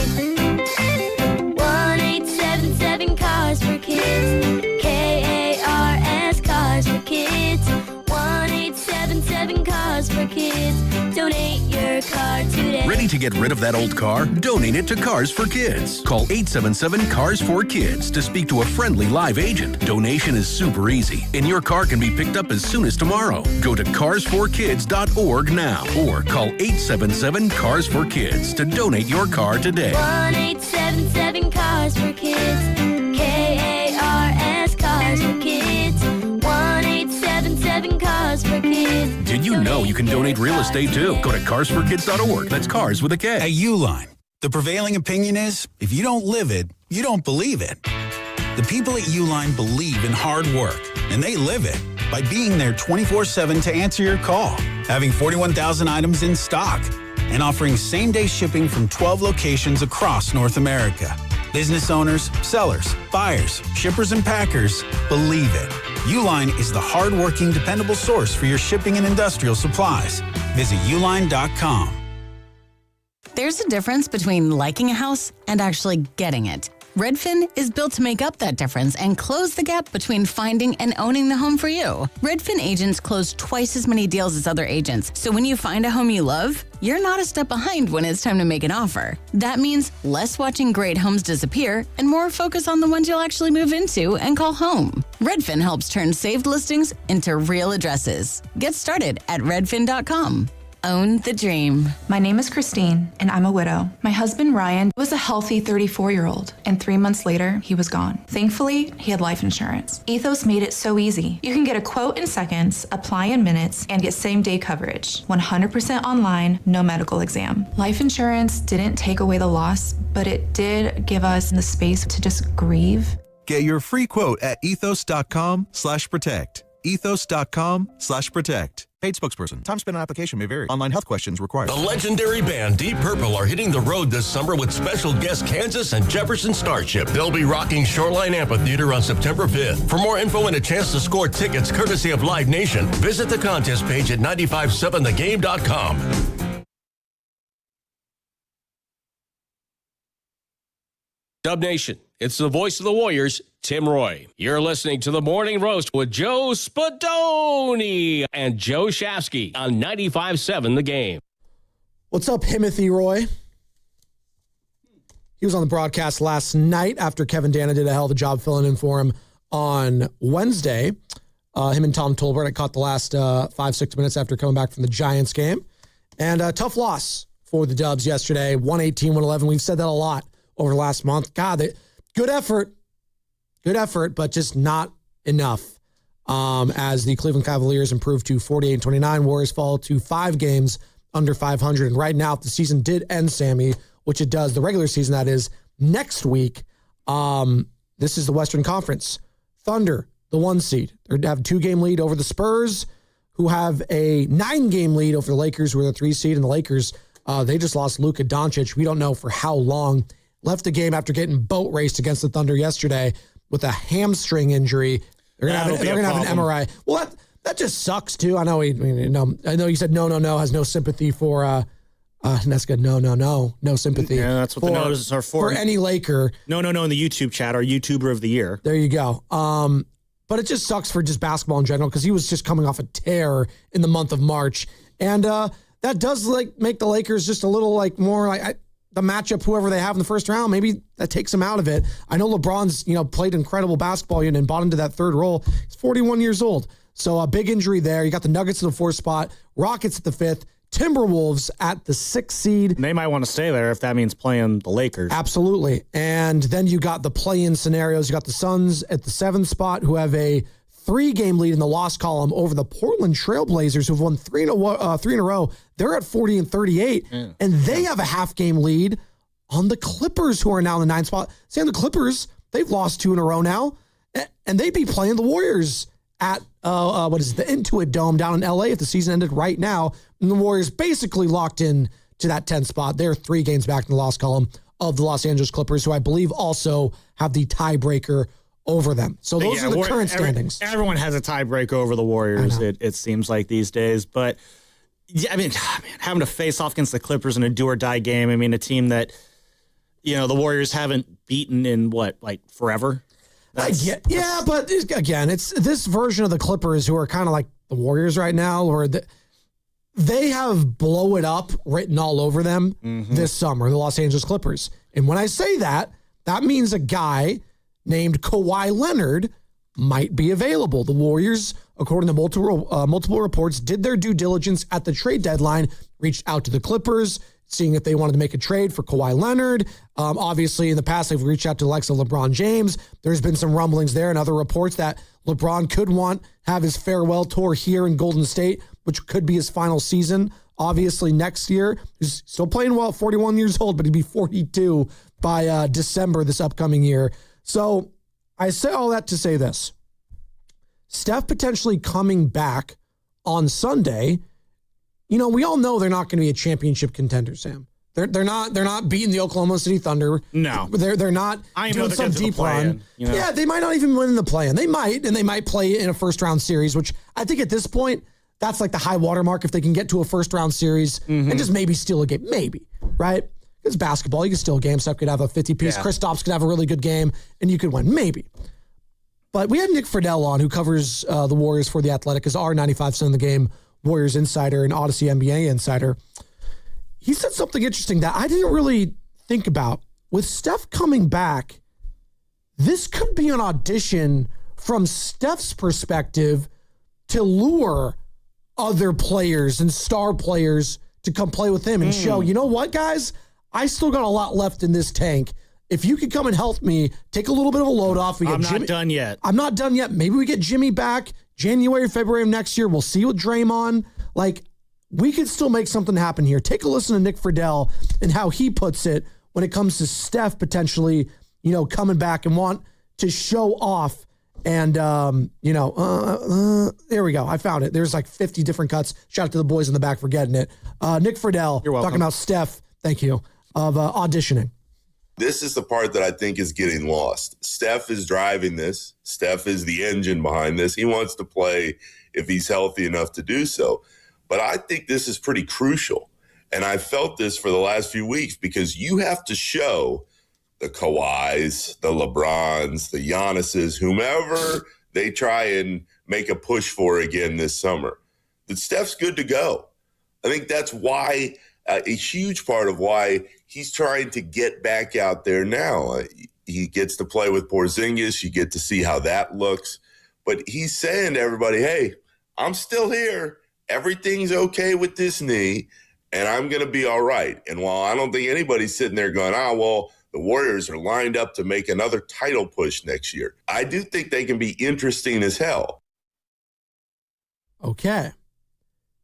1-877 Cars for Kids. KARS Cars for Kids. 1-877 Cars for Kids. Donate your car today. Ready to get rid of that old car? Donate it to Cars for Kids. Call 877 Cars for Kids to speak to a friendly live agent. Donation is super easy, and your car can be picked up as soon as tomorrow. Go to carsforkids.org now or call 877 Cars for Kids to donate your car today. 1-877 Cars for Kids. KARS Cars for Kids. 1-877 Cars for Kids. Did you know you can donate real estate too? Go to carsforkids.org. That's cars with a K. At Uline, the prevailing opinion is if you don't live it, you don't believe it. The people at Uline believe in hard work, and they live it by being there 24/7 to answer your call, having 41,000 items in stock, and offering same-day shipping from 12 locations across North America. Business owners, sellers, buyers, shippers, and packers believe it. Uline is the hard-working, dependable source for your shipping and industrial supplies. Visit uline.com. There's a difference between liking a house and actually getting it. Redfin is built to make up that difference and close the gap between finding and owning the home for you. Redfin agents close twice as many deals as other agents, so when you find a home you love, you're not a step behind when it's time to make an offer. That means less watching great homes disappear and more focus on the ones you'll actually move into and call home. Redfin helps turn saved listings into real addresses. Get started at redfin.com. Own the dream. My name is Christine, and I'm a widow. My husband, Ryan, was a healthy 34-year-old, and 3 months later, he was gone. Thankfully, he had life insurance. Ethos made it so easy. You can get a quote in seconds, apply in minutes, and get same-day coverage. 100% online, no medical exam. Life insurance didn't take away the loss, but it did give us the space to just grieve. Get your free quote at ethos.com/protect. Ethos.com/protect. Paid spokesperson. Time spent on application may vary. Online health questions required. The legendary band Deep Purple are hitting the road this summer with special guests Kansas and Jefferson Starship. They'll be rocking Shoreline Amphitheater on September 5th. For more info and a chance to score tickets courtesy of Live Nation, visit the contest page at 957thegame.com. Dub Nation, it's the voice of the Warriors, Tim Roy. You're listening to the Morning Roast with Joe Spadoni and Joe Shafsky on 95.7 The Game. What's up, Timothy Roy? He was on the broadcast last night after Kevin Dana did a hell of a job filling in for him on Wednesday. Him and Tom Tolbert, I caught the last 5-6 minutes after coming back from the Giants game. And a tough loss for the Dubs yesterday, 118-111. We've said that a lot over the last month. God, good effort, but just not enough. As the Cleveland Cavaliers improved to 48-29, Warriors fall to 5 games under 500. And right now, if the season did end, Sammy, which it does, the regular season, that is, next week, this is the Western Conference. Thunder, the 1 seed. They have a 2-game lead over the Spurs, who have a 9-game lead over the Lakers, who are the 3 seed. And the Lakers, they just lost Luka Doncic. We don't know for how long. Left the game after getting boat raced against the Thunder yesterday with a hamstring injury. They're gonna have an MRI. Well, that just sucks too. I know I know you said no has no sympathy for that's good. No sympathy. Yeah, that's what the notices are for. For any Laker. No in the YouTube chat, our YouTuber of the year. There you go. But it just sucks for just basketball in general because he was just coming off a tear in the month of March. And that does make the Lakers just a little more the matchup, whoever they have in the first round, maybe that takes them out of it. I know LeBron's, played incredible basketball and bought into that third role. He's 41 years old. So a big injury there. You got the Nuggets in the 4th spot, Rockets at the 5th, Timberwolves at the 6th seed. They might want to stay there if that means playing the Lakers. Absolutely. And then you got the play-in scenarios. You got the Suns at the 7th spot, who have a 3-game lead in the loss column over the Portland Trailblazers, who've won 3 in a row. They're at 40-38, and they have a half-game lead on the Clippers, who are now in the 9th spot. Sam, the Clippers, they've lost 2 in a row now, and they'd be playing the Warriors at the Intuit Dome down in LA if the season ended right now. And the Warriors basically locked in to that 10th spot. They're 3 games back in the loss column of the Los Angeles Clippers, who I believe also have the tiebreaker over them. So those are the current standings. Everyone has a tiebreaker over the Warriors, it seems like these days. But, yeah, having to face off against the Clippers in a do-or-die game, a team that, the Warriors haven't beaten in, forever? But again, it's this version of the Clippers who are kind of like the Warriors right now, or they have blow it up written all over them this summer, the Los Angeles Clippers. And when I say that means a guy named Kawhi Leonard might be available. The Warriors, according to multiple reports, did their due diligence at the trade deadline, reached out to the Clippers, seeing if they wanted to make a trade for Kawhi Leonard. Obviously, in the past, they've reached out to the likes of LeBron James. There's been some rumblings there and other reports that LeBron could have his farewell tour here in Golden State, which could be his final season. Obviously, next year, he's still playing well, 41 years old, but he'd be 42 by December this upcoming year. So I say all that to say this. Steph potentially coming back on Sunday. We all know they're not going to be a championship contender, Sam. They're not beating the Oklahoma City Thunder. No. They're not doing some deep run. Yeah, they might not even win in the play-in. They might play in a first-round series, which I think at this point, that's like the high water mark if they can get to a first-round series and just maybe steal a game. Maybe, right? It's basketball. You can steal a game. Steph could have a 50-piece. Yeah. Kristaps could have a really good game, and you could win. Maybe. But we had Nick Friedel on, who covers the Warriors for The Athletic, as our 95% of the game Warriors insider and Odyssey NBA insider. He said something interesting that I didn't really think about. With Steph coming back, this could be an audition from Steph's perspective to lure other players and star players to come play with him and show, you know what, guys? I still got a lot left in this tank. If you could come and help me, take a little bit of a load off. I'm not done yet. I'm not done yet. Maybe we get Jimmy back January, February of next year. We'll see with Draymond. Like, we could still make something happen here. Take a listen to Nick Friedel and how he puts it when it comes to Steph potentially, coming back and want to show off. And, there we go. I found it. There's like 50 different cuts. Shout out to the boys in the back for getting it. Nick Friedel talking about Steph, thank you, of auditioning. This is the part that I think is getting lost. Steph is driving this. Steph is the engine behind this. He wants to play if he's healthy enough to do so. But I think this is pretty crucial. And I felt this for the last few weeks because you have to show the Kawhis, the LeBrons, the Giannis's, whomever they try and make a push for again this summer, that Steph's good to go. I think that's why a huge part of why he's trying to get back out there now. He gets to play with Porzingis. You get to see how that looks. But he's saying to everybody, hey, I'm still here. Everything's okay with this knee, and I'm going to be all right. And while I don't think anybody's sitting there going, the Warriors are lined up to make another title push next year, I do think they can be interesting as hell. Okay.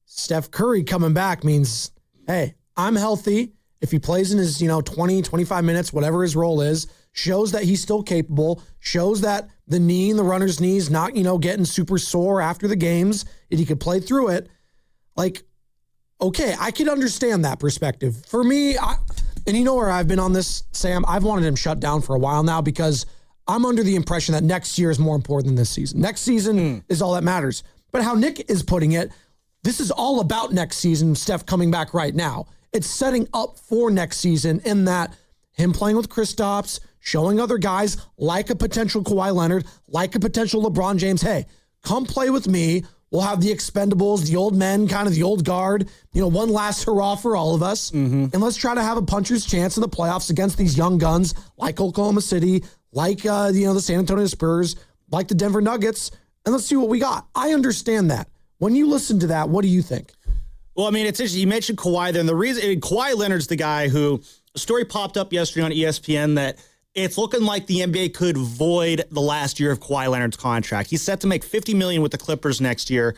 Steph Curry coming back means, hey, I'm healthy. If he plays in his, 20, 25 minutes, whatever his role is, shows that he's still capable, shows that the knee and the runner's knee is not, getting super sore after the games, and he could play through it. Like, okay, I could understand that perspective. For me, and you know where I've been on this, Sam? I've wanted him shut down for a while now because I'm under the impression that next year is more important than this season. Next season is all that matters. But how Nick is putting it, this is all about next season, Steph coming back right now. It's setting up for next season in that him playing with Kristaps, showing other guys like a potential Kawhi Leonard, like a potential LeBron James, hey, come play with me. We'll have the expendables, the old men, kind of the old guard, one last hurrah for all of us. And let's try to have a puncher's chance in the playoffs against these young guns like Oklahoma City, like, the San Antonio Spurs, like the Denver Nuggets. And let's see what we got. I understand that. When you listen to that, what do you think? Well, I mean, it's interesting. You mentioned Kawhi there, and the reason Kawhi Leonard's the guy who a story popped up yesterday on ESPN that it's looking like the NBA could void the last year of Kawhi Leonard's contract. He's set to make $50 million with the Clippers next year.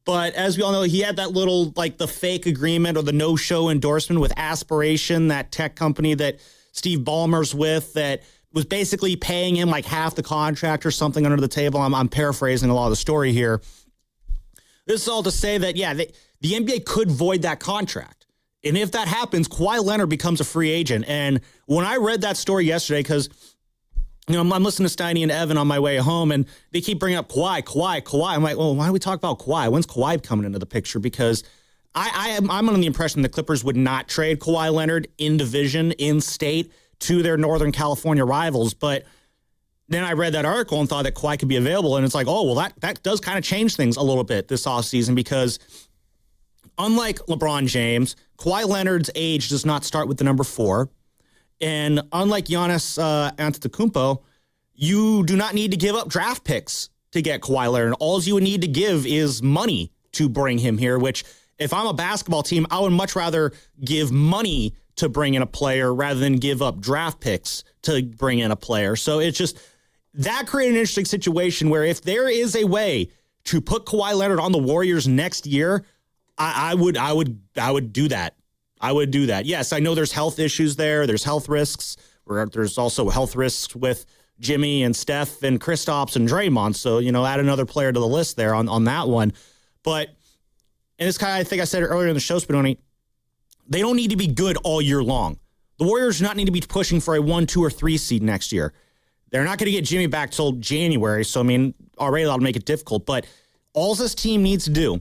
But as we all know, he had that little, like, the fake agreement or the no-show endorsement with Aspiration, that tech company that Steve Ballmer's with, that was basically paying him like half the contract or something under the table. I'm paraphrasing a lot of the story here. This is all to say that, the NBA could void that contract. And if that happens, Kawhi Leonard becomes a free agent. And when I read that story yesterday, because I'm listening to Steiny and Evan on my way home, and they keep bringing up Kawhi. I'm like, well, why do we talk about Kawhi? When's Kawhi coming into the picture? Because I'm under the impression the Clippers would not trade Kawhi Leonard in division, in state, to their Northern California rivals. But then I read that article and thought that Kawhi could be available. And it's like, oh, well, that does kind of change things a little bit this offseason, because unlike LeBron James, Kawhi Leonard's age does not start with the number 4. And unlike Giannis Antetokounmpo, you do not need to give up draft picks to get Kawhi Leonard. All you would need to give is money to bring him here, which if I'm a basketball team, I would much rather give money to bring in a player rather than give up draft picks to bring in a player. So it's just, that created an interesting situation where if there is a way to put Kawhi Leonard on the Warriors next year, I would do that. I would do that. Yes, I know there's health issues there. There's health risks. There's also health risks with Jimmy and Steph and Kristaps and Draymond. So, add another player to the list there on that one. But, and this I think I said it earlier in the show, Spinoni, they don't need to be good all year long. The Warriors do not need to be pushing for a 1, 2, or 3 seed next year. They're not going to get Jimmy back till January. So, already that'll make it difficult. But all this team needs to do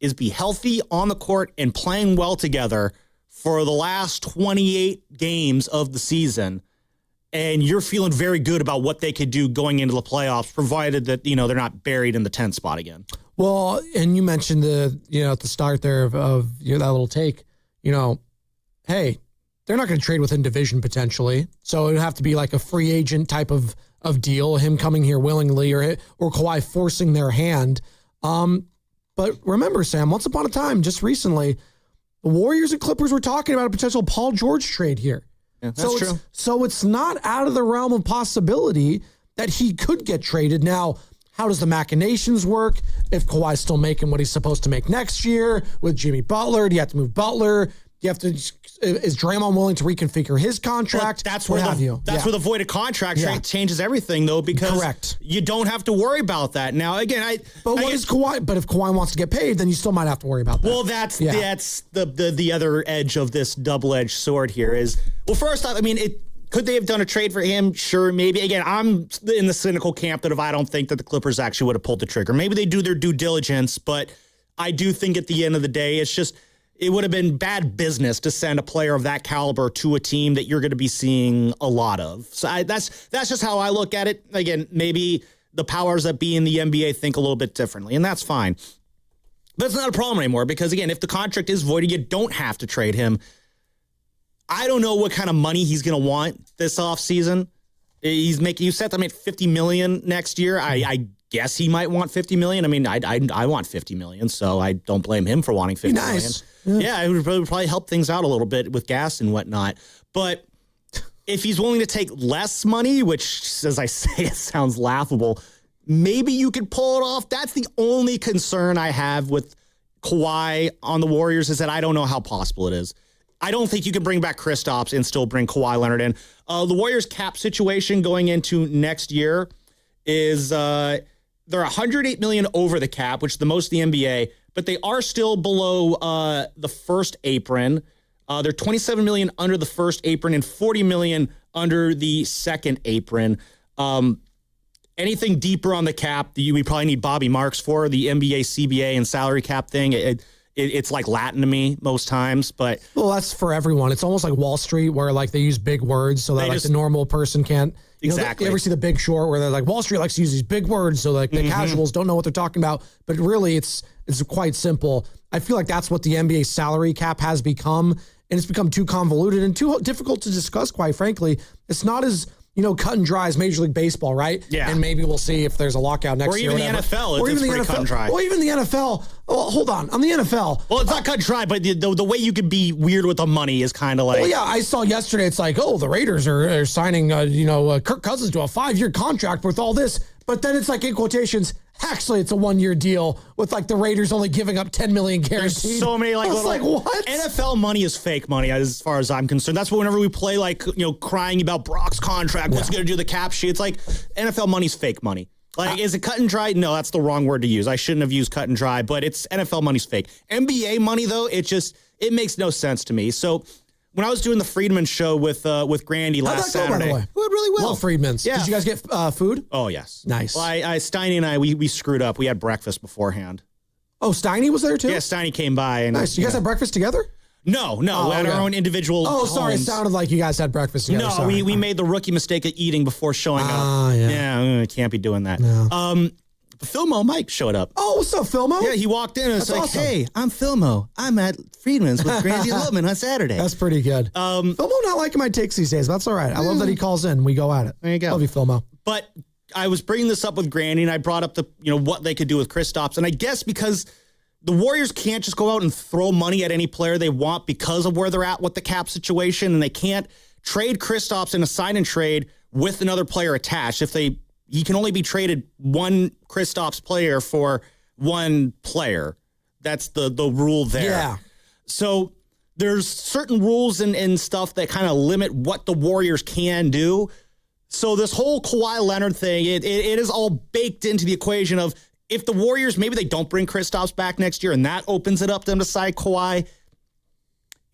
is be healthy on the court and playing well together for the last 28 games of the season, and you're feeling very good about what they could do going into the playoffs, provided that, they're not buried in the 10th spot again. Well, and you mentioned at the start there of that little take, hey, they're not going to trade within division potentially. So it would have to be like a free agent type of deal, him coming here willingly or Kawhi forcing their hand. But remember, Sam, once upon a time, just recently, the Warriors and Clippers were talking about a potential Paul George trade here. Yeah, that's true. So it's not out of the realm of possibility that he could get traded. Now, how does the machinations work? If Kawhi's still making what he's supposed to make next year with Jimmy Butler, do you have to move Butler? Is Draymond willing to reconfigure his contract? Well, that's where where the voided contract changes everything, though, because you don't have to worry about that. Now, again, But if Kawhi wants to get paid, then you still might have to worry about that. Well, that's the other edge of this double-edged sword here is, well, first off, could they have done a trade for him? Sure, maybe. Again, I'm in the cynical camp that if I don't think that the Clippers actually would have pulled the trigger. Maybe they do their due diligence, but I do think at the end of the day, it would have been bad business to send a player of that caliber to a team that you're going to be seeing a lot of. So that's just how I look at it. Again, maybe the powers that be in the NBA think a little bit differently, and that's fine. But it's not a problem anymore because, again, if the contract is voided, you don't have to trade him. I don't know what kind of money he's going to want this offseason. You set to make $50 million next year. I guess he might want $50 million. I want $50 million, so I don't blame him for wanting $50 million. Yeah, it would probably help things out a little bit with gas and whatnot. But if he's willing to take less money, which, as I say, it sounds laughable, maybe you could pull it off. That's the only concern I have with Kawhi on the Warriors is that I don't know how possible it is. I don't think you can bring back Kristaps and still bring Kawhi Leonard in. The Warriors cap situation going into next year is they're $108 million over the cap, which is the most in the NBA, but they are still below the first apron. They're $27 million under the first apron and $40 million under the second apron. Anything deeper on the cap, we probably need Bobby Marks for the NBA, CBA, and salary cap thing. It's like Latin to me most times, but that's for everyone. It's almost like Wall Street, where like they use big words so that the normal person can't. Exactly. You ever see The Big Short, where they're like Wall Street likes to use these big words, so like the casuals don't know what they're talking about. But really, it's quite simple. I feel like that's what the NBA salary cap has become, and it's become too convoluted and too difficult to discuss. Quite frankly, it's not as cut and dry as Major League Baseball, right? Yeah. And maybe we'll see if there's a lockout next year. Or even the NFL. It's pretty cut and dry. Or even the NFL. Well, hold on. On the NFL. Well, it's not cut and dry, but the way you could be weird with the money is kind of like. Well, yeah, I saw yesterday. It's like, the Raiders are signing, Kirk Cousins to a 5-year contract with all this. But then it's like, in quotations, actually, it's a 1-year deal with like the Raiders only giving up $10 million guaranteed. There's so many what? NFL money is fake money as far as I'm concerned. That's whenever we play crying about Brock's contract, what's going to do the cap sheet? It's like NFL money's fake money. Like, is it cut and dry? No, that's the wrong word to use. I shouldn't have used cut and dry, but it's NFL money's fake. NBA money though, it makes no sense to me. So when I was doing the Friedman show with Grandy last Saturday, by the way? It went really well. Love Friedman's. Yeah. Did you guys get food? Oh yes, nice. Well, Steiny and I we screwed up. We had breakfast beforehand. Oh, Steiny was there too? Yeah, Steiny came by. And, nice. You guys had breakfast together? No, we had our own individual. Oh, sorry. It sounded like you guys had breakfast together. No, we made the rookie mistake of eating before showing up. Yeah, can't be doing that. No. Filmo Mike showed up. Oh, what's up, Filmo? Yeah, he walked in and was like, awesome. Hey, I'm Filmo. I'm at Friedman's with Grandy and Lubman on Saturday. That's pretty good. Filmo not liking my takes these days, but that's all right. I love that he calls in. We go at it. There you go. Love you, Filmo. But I was bringing this up with Grandy, and I brought up what they could do with Kristaps. And I guess because the Warriors can't just go out and throw money at any player they want because of where they're at with the cap situation, and they can't trade Kristaps in a sign and trade with another player attached. He can only be traded one Kristaps player for one player. That's the rule there. Yeah. So there's certain rules and stuff that kind of limit what the Warriors can do. So this whole Kawhi Leonard thing, it is all baked into the equation of if the Warriors, maybe they don't bring Kristaps back next year and that opens it up to them to sign Kawhi.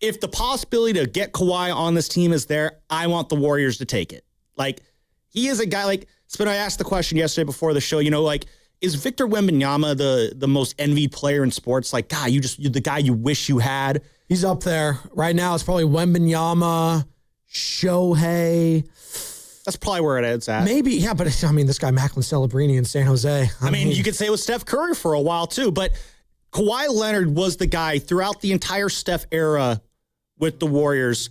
If the possibility to get Kawhi on this team is there, I want the Warriors to take it. Like, he is a guy like, Spin, I asked the question yesterday before the show, is Victor Wembanyama the most envied player in sports? Like, God, you're the guy you wish you had. He's up there. Right now, it's probably Wembanyama, Shohei. That's probably where it is at. Maybe, yeah, but I mean, this guy, Macklin Celebrini in San Jose. I mean, you could say it was Steph Curry for a while, too, but Kawhi Leonard was the guy throughout the entire Steph era with the Warriors.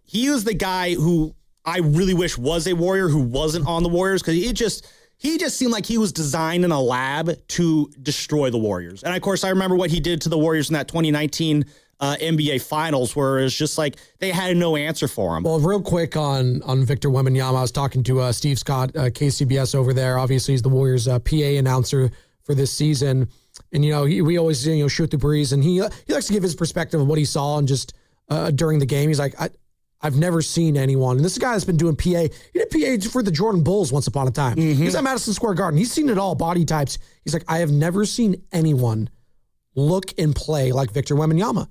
He was the guy who I really wish was a Warrior who wasn't on the Warriors, because he just seemed like he was designed in a lab to destroy the Warriors. And, of course, I remember what he did to the Warriors in that 2019 NBA Finals, where it was just like they had no answer for him. Well, real quick on Victor Wembanyama, I was talking to Steve Scott, KCBS over there. Obviously, he's the Warriors' PA announcer for this season. And, we always, shoot the breeze. And he likes to give his perspective of what he saw and just during the game. He's like, I've never seen anyone. And this is a guy that's been doing PA. He did PA for the Jordan Bulls once upon a time. He's at Madison Square Garden. He's seen it all, body types. He's like, I have never seen anyone look and play like Victor Wembanyama.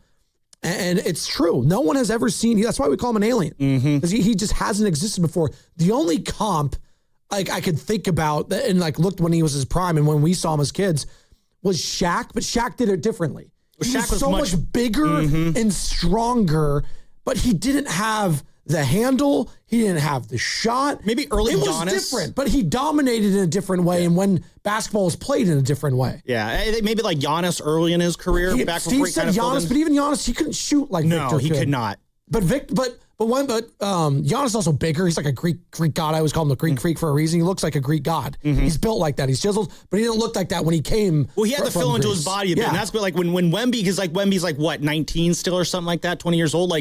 And it's true. No one has ever seen. That's why we call him an alien. Because he just hasn't existed before. The only comp I could think about and looked when he was his prime and when we saw him as kids was Shaq, but Shaq did it differently. He was so much bigger and stronger, but he didn't have the handle. He didn't have the shot. Maybe early Giannis. Giannis. It was different, but he dominated in a different way, and when basketball was played in a different way. Yeah, maybe like Giannis early in his career. Steve said Giannis, but even Giannis, he couldn't shoot like Victor he could not. But Giannis is also bigger. He's like a Greek god. I always call him the Greek freak for a reason. He looks like a Greek god. He's built like that. He's chiseled, but he didn't look like that when he came. Well, he had to fill into his body a bit. Yeah. And that's what, like when Wemby, because like Wemby's like what, 19 still or something like that, 20 years old.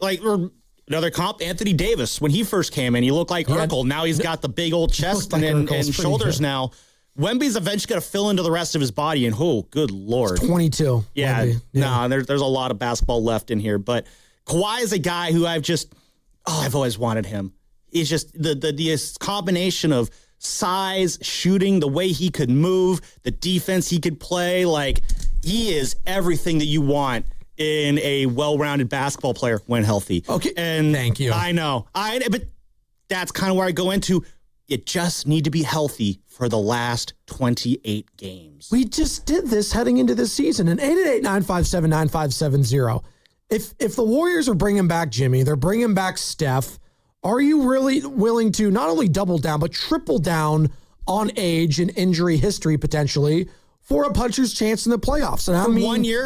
Or another comp, Anthony Davis, when he first came in, he looked like Urkel. Now he's got the big old chest and shoulders now. Wemby's eventually going to fill into the rest of his body, and good Lord. He's 22. Yeah, Wemby. There's a lot of basketball left in here, but Kawhi is a guy who I've always wanted him. He's just the combination of size, shooting, the way he could move, the defense he could play. Like, he is everything that you want in a well-rounded basketball player when healthy. Okay, and thank you. I know. But that's kind of where I go into. You just need to be healthy for the last 28 games. We just did this heading into this season. And 888-957-9570. If the Warriors are bringing back Jimmy, they're bringing back Steph, are you really willing to not only double down, but triple down on age and injury history potentially for a puncher's chance in the playoffs? And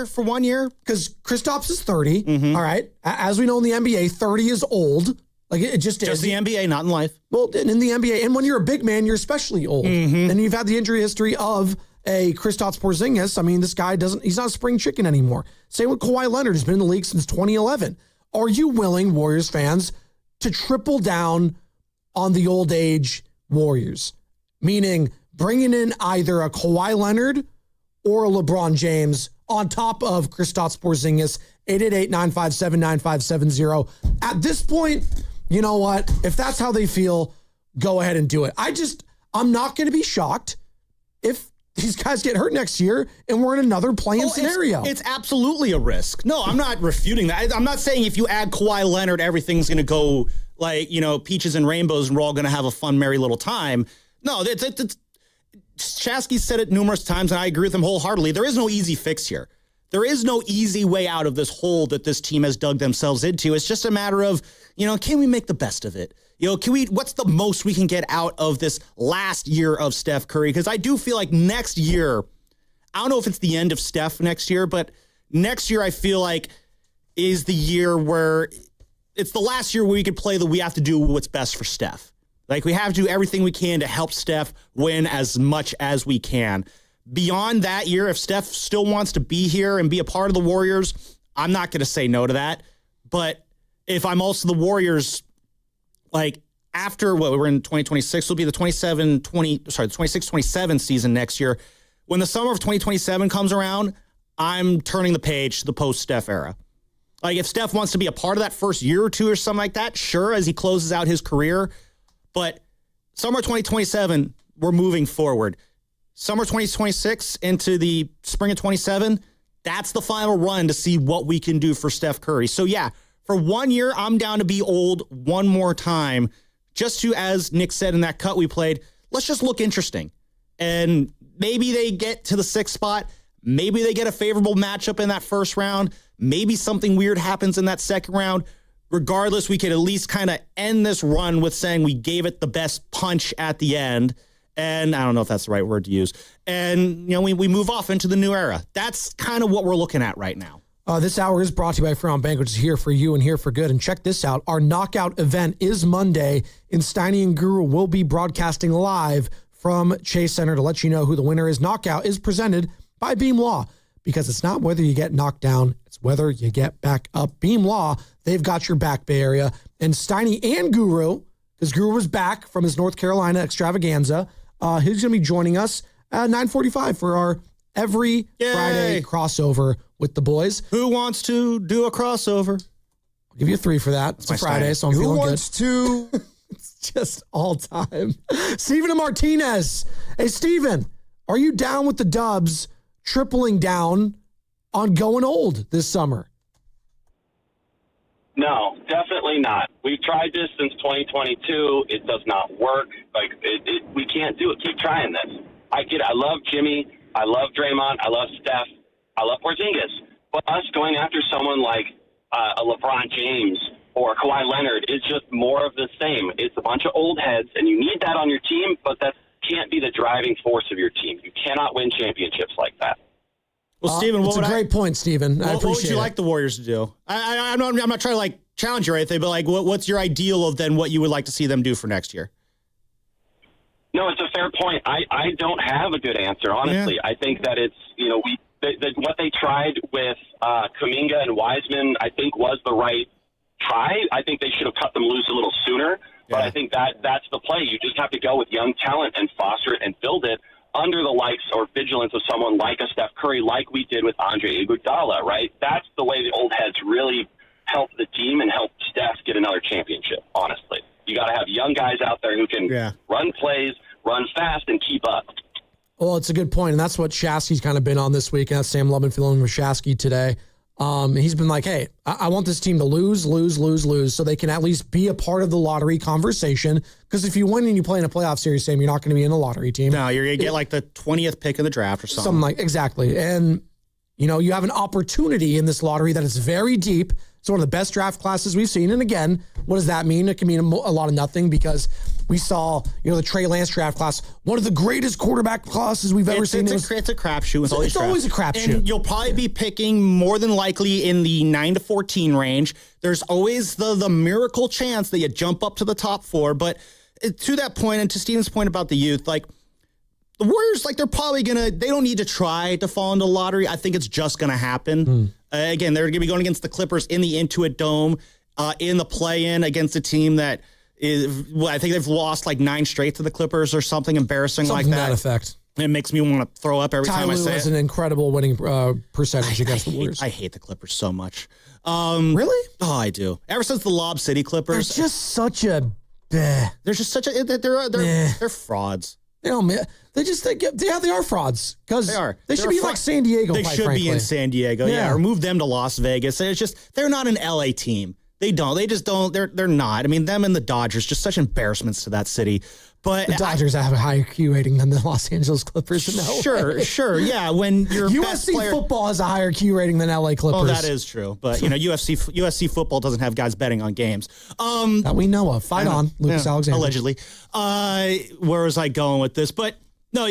For 1 year? Because Kristaps is 30, all right? As we know in the NBA, 30 is old. Like, it just is. Just the NBA, not in life. Well, in the NBA, and when you're a big man, you're especially old. And you've had the injury history of a Kristaps Porzingis. I mean, this guy he's not a spring chicken anymore. Same with Kawhi Leonard, who's been in the league since 2011. Are you willing, Warriors fans, to triple down on the old age Warriors? Meaning bringing in either a Kawhi Leonard or a LeBron James on top of Kristaps Porzingis. 888-957-9570. At this point, you know what? If that's how they feel, go ahead and do it. I'm not going to be shocked if these guys get hurt next year and we're in another play-in scenario. It's absolutely a risk. No, I'm not refuting that. I'm not saying if you add Kawhi Leonard, everything's going to go like, peaches and rainbows and we're all going to have a fun, merry little time. No, Shasky said it numerous times, and I agree with him wholeheartedly. There is no easy fix here. There is no easy way out of this hole that this team has dug themselves into. It's just a matter of, can we make the best of it? What's the most we can get out of this last year of Steph Curry? Because I do feel like next year, I don't know if it's the end of Steph next year, but next year I feel like is the year where it's the last year where we could play we have to do what's best for Steph. Like, we have to do everything we can to help Steph win as much as we can. Beyond that year, if Steph still wants to be here and be a part of the Warriors, I'm not going to say no to that. But if I'm also the Warriors, like after we're in 2026, will be the 26-27 season next year. When the summer of 2027 comes around, I'm turning the page to the post-Steph era. Like, if Steph wants to be a part of that first year or two or something like that, sure, as he closes out his career. But summer 2027, we're moving forward. Summer 2026 into the spring of 27, that's the final run to see what we can do for Steph Curry. So, yeah, for 1 year, I'm down to be old one more time. Just to, as Nick said in that cut we played, let's just look interesting. And maybe they get to the 6th spot. Maybe they get a favorable matchup in that first round. Maybe something weird happens in that second round. Regardless, we could at least kind of end this run with saying we gave it the best punch at the end. And I don't know if that's the right word to use. And, we move off into the new era. That's kind of what we're looking at right now. This hour is brought to you by Frown Bank, which is here for you and here for good. And check this out. Our knockout event is Monday, and Steiny and Guru will be broadcasting live from Chase Center to let you know who the winner is. Knockout is presented by Beam Law, because it's not whether you get knocked down, it's whether you get back up. Beam Law, they've got your back, Bay Area. And Steiny and Guru, because Guru was back from his North Carolina extravaganza, he's going to be joining us at 9:45 for our every Friday crossover with the boys. Who wants to do a crossover? I'll give you a 3 for that. It's a Friday, so I'm feeling good. Who wants to? It's just all time. Steven and Martinez. Hey, Steven, are you down with the Dubs tripling down on going old this summer? No, definitely not. We've tried this since 2022. It does not work. We can't do it. Keep trying this. I love Jimmy. I love Draymond. I love Steph. I love Porzingis. But us going after someone like a LeBron James or Kawhi Leonard is just more of the same. It's a bunch of old heads, and you need that on your team, but that can't be the driving force of your team. You cannot win championships like that. Well, Steven, it's a great point, Steven. I appreciate what would you like the Warriors to do? I'm not trying to challenge you or anything, but what's your ideal of then what you would like to see them do for next year? No, it's a fair point. I don't have a good answer, honestly. Yeah. I think that it's, what they tried with Kuminga and Wiseman, I think was the right try. I think they should have cut them loose a little sooner, but I think that's the play. You just have to go with young talent and foster it and build it under the likes or vigilance of someone like a Steph Curry, like we did with Andre Iguodala, right? That's the way the old heads really helped the team and helped Steph get another championship, honestly. You got to have young guys out there who can run plays, run fast, and keep up. Well, it's a good point, and that's what Shasky's kind of been on this week, and that's Sam Lubin filling with Shasky today. He's been like, hey, I want this team to lose, so they can at least be a part of the lottery conversation. Because if you win and you play in a playoff series, Sam, you're not going to be in a lottery team. No, you're going to get the 20th pick of the draft or something. Exactly. And, you have an opportunity in this lottery that is very deep. It's one of the best draft classes we've seen. And again, what does that mean? It can mean a lot of nothing, because we saw, the Trey Lance draft class, one of the greatest quarterback classes we've ever seen. It's a crapshoot with all these drafts. It's always a crapshoot. And you'll probably be picking more than likely in the 9 to 14 range. There's always the miracle chance that you jump up to the top 4. But to that point, and to Steven's point about the youth, the Warriors, they're probably they don't need to try to fall into the lottery. I think it's just going to happen. Again, they're going to be going against the Clippers in the Intuit Dome, in the play-in against a team that I think they've lost 9 straight to the Clippers or something embarrassing like that. Something to that effect. It makes me want to throw up every time I say it. has an incredible winning percentage against the Warriors. I hate the Clippers so much. Really? Oh, I do. Ever since the Lob City Clippers. They're just such a... They're just such a... They're frauds. They are frauds, because they should be like San Diego. They should be in San Diego. Yeah, or move them to Las Vegas. It's just they're not an LA team. They just don't. They're not. I mean, them and the Dodgers, just such embarrassments to that city. But the Dodgers have a higher Q rating than the Los Angeles Clippers. Sure, yeah. When your USC football has a higher Q rating than LA Clippers. Oh, that is true. But USC football doesn't have guys betting on games. That we know of. Fight on, Lucas Alexander. Allegedly. Where was I going with this? But no,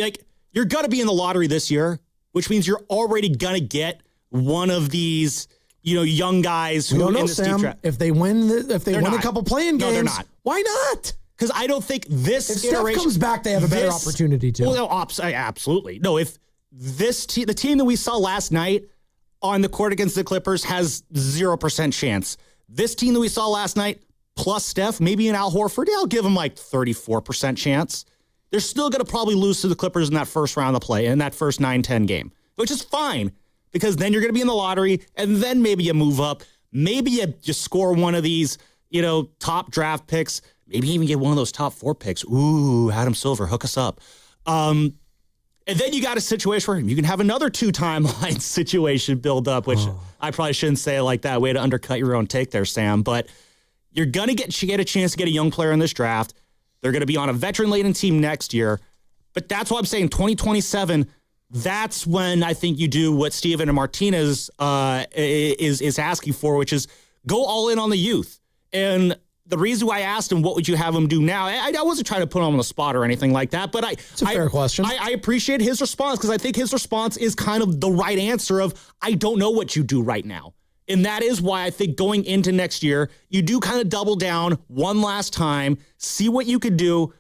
you're gonna be in the lottery this year, which means you're already gonna get one of these, young guys who don't know, in this Sam, deep draft. If they win a couple playing games, they're not. Why not? Because I don't think this if Steph comes back, they have a better opportunity to. Well, no, absolutely. No, if the team that we saw last night on the court against the Clippers has 0% chance. This team that we saw last night, plus Steph, maybe an Al Horford, I'll give them 34% chance. They're still going to probably lose to the Clippers in that first round of play, in that first 9-10 game, which is fine, because then you're going to be in the lottery, and then maybe you move up. Maybe you score one of these, top draft picks. Maybe even get one of those top 4 picks. Ooh, Adam Silver, hook us up. And then you got a situation where you can have another 2 timeline situation build up, which I probably shouldn't say it like that. Way to undercut your own take there, Sam. But you're going to get a chance to get a young player in this draft. They're going to be on a veteran-laden team next year. But that's why I'm saying 2027, that's when I think you do what Steven and Martinez is asking for, which is go all in on the youth. And the reason why I asked him, what would you have him do now? I wasn't trying to put him on the spot or anything like that, but it's a fair question. I appreciate his response because I think his response is kind of the right answer of, I don't know what you do right now. And that is why I think going into next year, you do kind of double down one last time, see what you could do,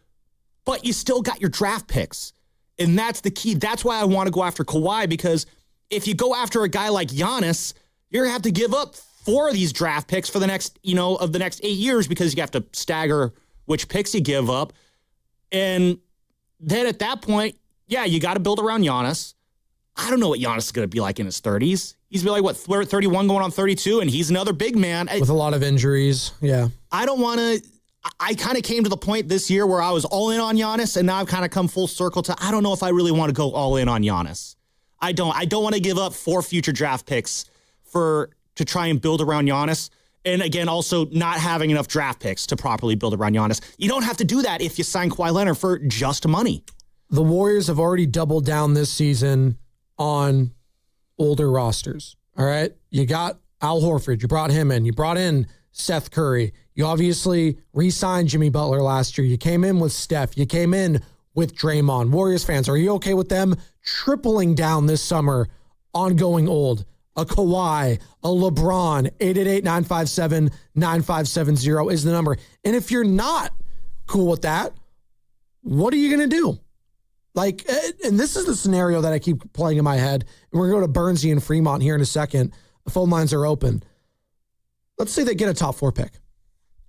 but you still got your draft picks. And that's the key. That's why I want to go after Kawhi, because if you go after a guy like Giannis, you're going to have to give up 4 of these draft picks for the next, of the next 8 years, because you have to stagger which picks you give up. And then at that point, yeah, you got to build around Giannis. I don't know what Giannis is going to be like in his 30s. He's like, 31 going on 32, and he's another big man. With a lot of injuries, yeah. I don't want to... I kind of came to the point this year where I was all in on Giannis, and now I've kind of come full circle to I don't know if I really want to go all in on Giannis. I don't want to give up 4 future draft picks to try and build around Giannis. And again, also not having enough draft picks to properly build around Giannis. You don't have to do that if you sign Kawhi Leonard for just money. The Warriors have already doubled down this season on older rosters. All right. You got Al Horford. You brought him in. You brought in Seth Curry. You obviously re-signed Jimmy Butler last year. You came in with Steph. You came in with Draymond. Warriors fans, are you okay with them tripling down this summer on going old? A Kawhi, a LeBron, 888-957-9570 is the number. And if you're not cool with that, what are you going to do? Like, and this is the scenario that I keep playing in my head. And we're going to go to Bernsey and Fremont here in a second. The phone lines are open. Let's say they get a top 4 pick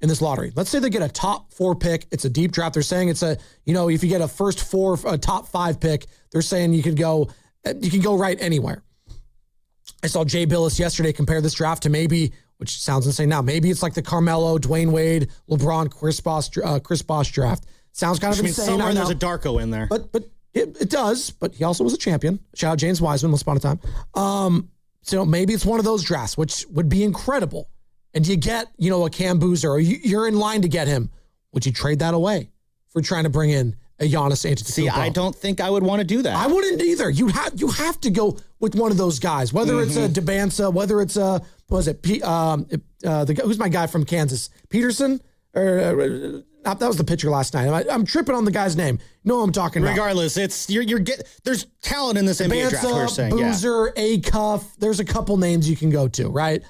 in this lottery. Let's say they get a top 4 pick. It's a deep draft. They're saying it's a, if you get a top 5 pick, they're saying you can go right anywhere. I saw Jay Billis yesterday compare this draft to maybe, which sounds insane now, maybe it's like the Carmelo, Dwayne Wade, LeBron, Chris Bosh draft. Sounds kind of insane. Somewhere there's a Darko in there. But it does. But he also was a champion. Shout out James Wiseman, once upon a time. So maybe it's one of those drafts, which would be incredible. And you get, a Cam Boozer, or you're in line to get him. Would you trade that away for trying to bring in a Giannis Antetokounmpo? See, I don't think I would want to do that. I wouldn't either. You have to go with one of those guys, whether it's a Debansa, whether it's a, who's my guy from Kansas? Peterson? Or that was the pitcher last night. I'm tripping on the guy's name. No, I'm talking about. Regardless, it's there's talent in this NBA draft. We're saying, Boozer, Acuff. There's a couple names you can go to, right?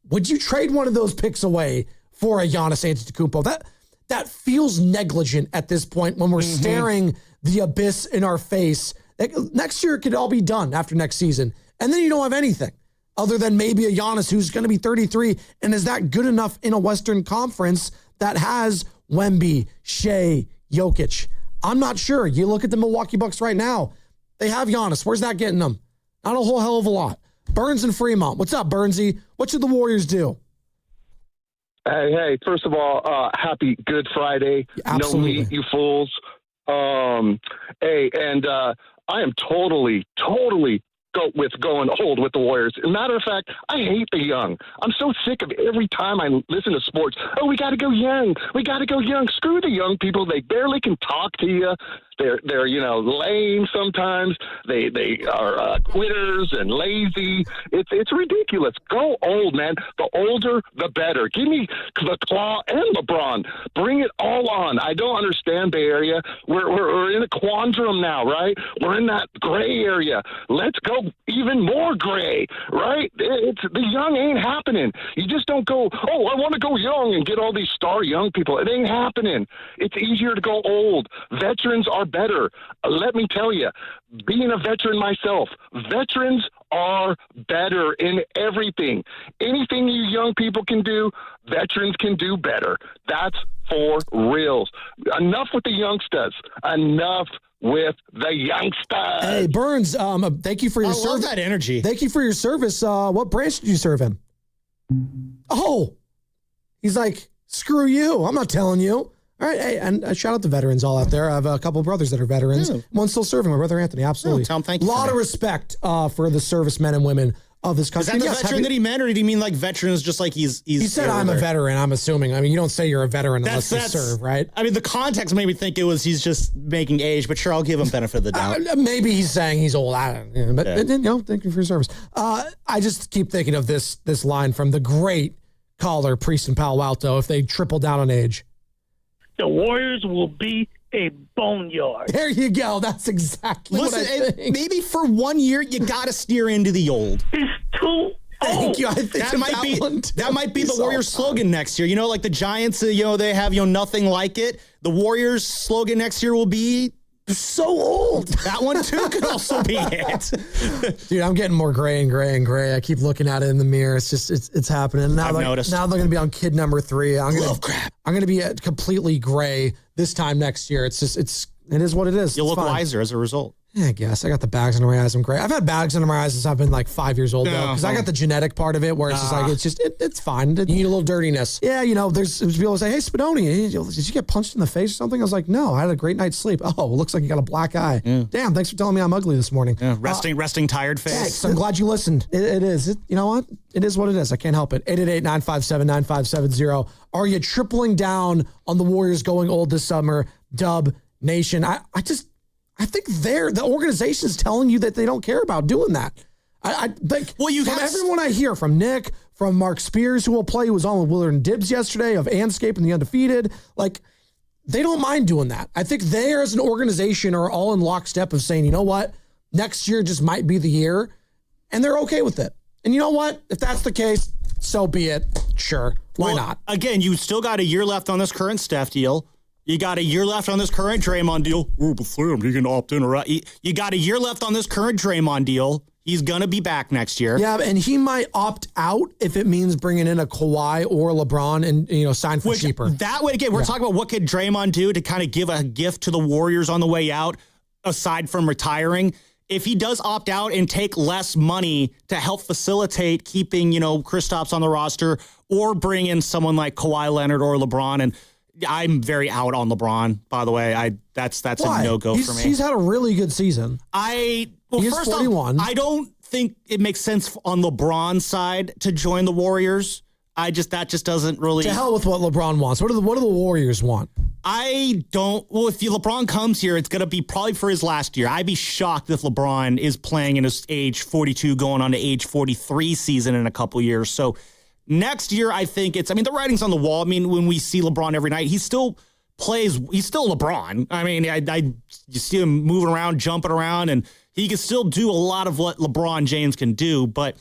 Would you trade one of those picks away for a Giannis Antetokounmpo? That feels negligent at this point when we're staring the abyss in our face. Next year, it could all be done after next season. And then you don't have anything other than maybe a Giannis who's going to be 33. And is that good enough in a Western Conference that has Wemby, Shea, Jokic? I'm not sure. You look at the Milwaukee Bucks right now. They have Giannis. Where's that getting them? Not a whole hell of a lot. Burns and Fremont. What's up, Bernsey? What should the Warriors do? Hey, first of all, happy Good Friday. Absolutely. No meat, you fools. I am totally going old with the Warriors. As a matter of fact, I hate the young. I'm so sick of every time I listen to sports. Oh, we got to go young. We got to go young. Screw the young people. They barely can talk to you. They're lame sometimes. They are quitters and lazy. It's ridiculous. Go old, man. The older, the better. Give me the Claw and LeBron. Bring it all on. I don't understand Bay Area. We're in a quandrum now, right? We're in that gray area. Let's go even more gray, right? The young ain't happening. You just don't go, oh, I want to go young and get all these star young people. It ain't happening. It's easier to go old. Veterans are better. Let me tell you, being a veteran myself, veterans are better in everything. Anything you young people can do, veterans can do better. That's for reals. Enough with the youngsters. Enough with the youngsters. Hey, Burns, thank you for your service. I love that energy. Thank you for your service. What branch did you serve in? Oh, he's like, screw you. I'm not telling you. All right, hey, and shout out to veterans all out there. I have a couple of brothers that are veterans. One still serving, my brother Anthony, absolutely. Tell him thank you. A lot of respect for the servicemen and women of this Is country. that the veteran that he meant, or did he mean like veterans just like he's He said, I'm a veteran, I'm assuming. I mean, you don't say you're a veteran unless you serve, right? I mean, the context made me think it was he's just making age, but sure, I'll give him benefit of the doubt. Maybe he's saying he's old. I don't know. But, thank you for your service. I just keep thinking of this line from the great caller, Priest in Palo Alto, if they triple down on age. The Warriors will be a boneyard. There you go. That's exactly what I think. Maybe for 1 year, you got to steer into the old. It's too Thank you. I think that might be the Warriors slogan next year. Like the Giants, they have, nothing like it. The Warriors slogan next year will be so old. That one too could also be it. Dude, I'm getting more gray and gray and gray. I keep looking at it in the mirror. It's just, it's happening. Now they're going to be on kid number 3. I'm going to be completely gray this time next year. It is what it is. You'll look wiser as a result. Yeah, I guess. I got the bags under my eyes. I'm great. I've had bags under my eyes since I've been like 5 years old, though, because I got the genetic part of it where it's just like, it's fine. You need a little dirtiness. Yeah, there's people say, hey, Spadoni, did you get punched in the face or something? I was like, no, I had a great night's sleep. Oh, it looks like you got a black eye. Yeah. Damn, thanks for telling me I'm ugly this morning. Yeah, resting tired face. Thanks. I'm glad you listened. It is. You know what? It is what it is. I can't help it. 888-957-9570. Are you tripling down on the Warriors going old this summer? Dub Nation. I think the organization's telling you that they don't care about doing that. Everyone I hear, from Nick, from Mark Spears, who will play, who was on with Willard and Dibbs yesterday, of Anscape and the Undefeated, they don't mind doing that. I think they, as an organization, are all in lockstep of saying, you know what, next year just might be the year, and they're okay with it. And you know what? If that's the case, so be it. Sure. Why not? Again, you still got a year left on this current Steph deal. You got a year left on this current Draymond deal. You can opt in or out. You got a year left on this current Draymond deal. He's going to be back next year. Yeah, and he might opt out if it means bringing in a Kawhi or LeBron and sign for cheaper. That way, again, we're talking about what could Draymond do to kind of give a gift to the Warriors on the way out, aside from retiring. If he does opt out and take less money to help facilitate keeping, Kristaps on the roster, or bring in someone like Kawhi Leonard or LeBron, and I'm very out on LeBron, by the way. That's a no-go for me. He's had a really good season. First 41. I don't think it makes sense on LeBron's side to join the Warriors. That just doesn't really. To hell with what LeBron wants. What do the Warriors want? I don't. Well, if LeBron comes here, it's going to be probably for his last year. I'd be shocked if LeBron is playing in his age 42, going on to age 43 season in a couple years. So next year, I think the writing's on the wall. When we see LeBron every night, he still plays. He's still LeBron. You see him moving around, jumping around, and he can still do a lot of what LeBron James can do. But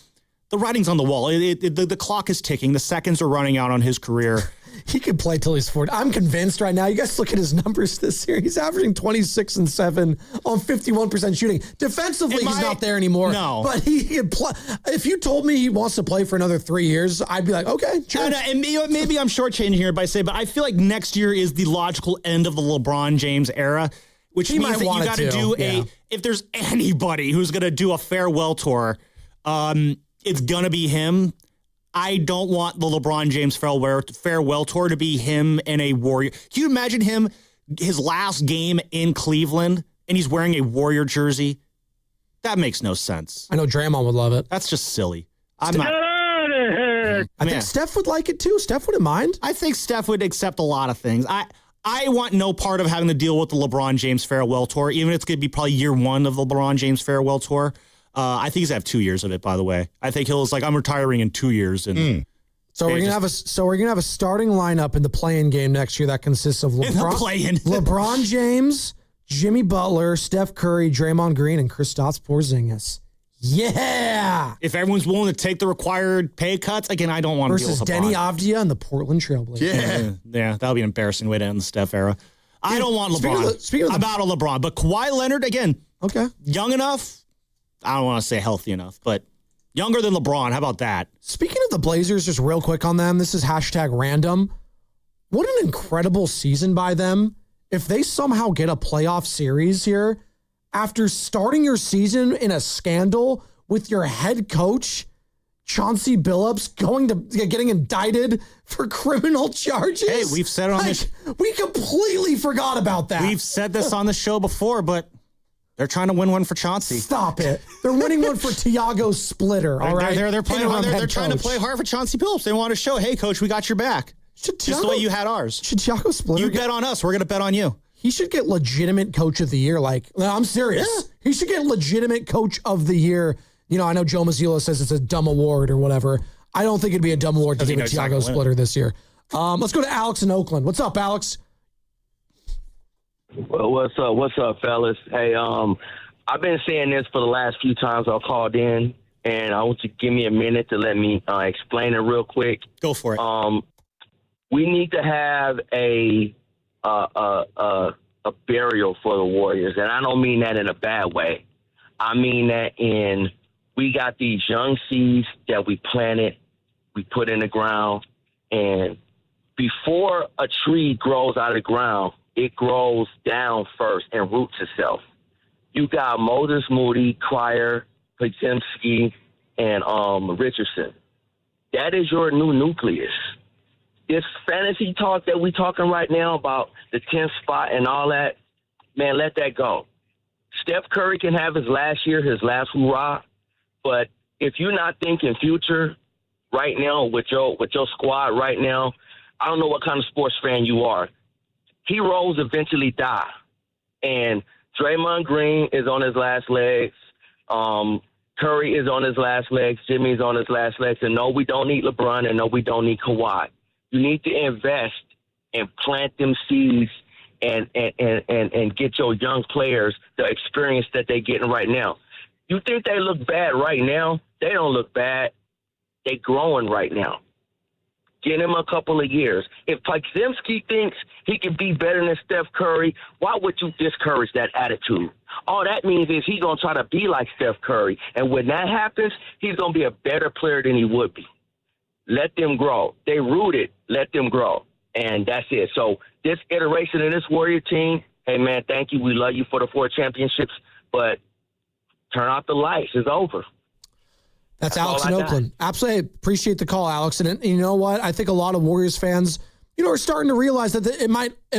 the writing's on the wall. The clock is ticking. The seconds are running out on his career. He could play till he's 40. I'm convinced right now. You guys look at his numbers this year. He's averaging 26 and 7 on 51% shooting. Defensively, he's not there anymore. No. But he could play. If you told me he wants to play for another 3 years, I'd be like, okay, sure. And maybe I'm shortchanging here by saying, but I feel like next year is the logical end of the LeBron James era, which means that you got to do if there's anybody who's going to do a farewell tour, it's going to be him. I don't want the LeBron James farewell tour to be him and a Warrior. Can you imagine his last game in Cleveland, and he's wearing a Warrior jersey? That makes no sense. I know Draymond would love it. That's just silly. Get out of here. I think Steph would like it too. Steph wouldn't mind. I think Steph would accept a lot of things. I want no part of having to deal with the LeBron James farewell tour, even if it's going to be probably year one of the LeBron James farewell tour. I think he's going to have 2 years of it, by the way. I think he'll I'm retiring in 2 years. And So we're gonna have a starting lineup in the play-in game next year that consists of LeBron James, Jimmy Butler, Steph Curry, Draymond Green, and Kristaps Porzingis. Yeah. If everyone's willing to take the required pay cuts, again, I don't want to deal with versus Denny Avdia and the Portland Trailblazers. Yeah, that'll be an embarrassing way to end the Steph era. I don't want LeBron. I'm out of LeBron, but Kawhi Leonard again. Okay, young enough. I don't want to say healthy enough, but younger than LeBron. How about that? Speaking of the Blazers, just real quick on them. This is #random. What an incredible season by them. If they somehow get a playoff series here, after starting your season in a scandal with your head coach, Chauncey Billups, getting indicted for criminal charges. Hey, we've said it on this. We completely forgot about that. We've said this on the show before, but They're trying to win one for Chauncey. Stop it. They're winning one for Tiago Splitter, all right? They're playing hard. They're trying to play hard for Chauncey Billups. They want to show, hey, coach, we got your back. Just the way you had ours. Should Tiago Splitter You bet on us. We're going to bet on you. He should get legitimate coach of the year. No, I'm serious. Yeah. He should get legitimate coach of the year. I know Joe Mazzulla says it's a dumb award or whatever. I don't think it'd be a dumb award to give it Tiago Splitter this year. Let's go to Alex in Oakland. What's up, Alex? Well, what's up, fellas? Hey, I've been saying this for the last few times I've called in, and I want you to give me a minute to let me explain it real quick. Go for it. We need to have a burial for the Warriors, and I don't mean that in a bad way. I mean that we got these young seeds that we planted, we put in the ground, and before a tree grows out of the ground, it grows down first and roots itself. You got Moses Moody, Cryer, Podziemski, and Richardson. That is your new nucleus. This fantasy talk that we talking right now about the 10th spot and all that, man, let that go. Steph Curry can have his last year, his last hurrah, but if you're not thinking future right now with your squad right now, I don't know what kind of sports fan you are. Heroes eventually die, and Draymond Green is on his last legs. Curry is on his last legs. Jimmy's on his last legs. And no, we don't need LeBron, and no, we don't need Kawhi. You need to invest and plant them seeds and get your young players the experience that they're getting right now. You think they look bad right now? They don't look bad. They're growing right now. Get him a couple of years. If Podziemski thinks he can be better than Steph Curry, why would you discourage that attitude? All that means is he's going to try to be like Steph Curry. And when that happens, he's going to be a better player than he would be. Let them grow. They rooted. Let them grow. And that's it. So this iteration of this Warrior team, hey, man, thank you. We love you for the 4 championships. But turn out the lights. It's over. That's Alex in Oakland. Absolutely appreciate the call, Alex. And you know what? I think a lot of Warriors fans, are starting to realize that it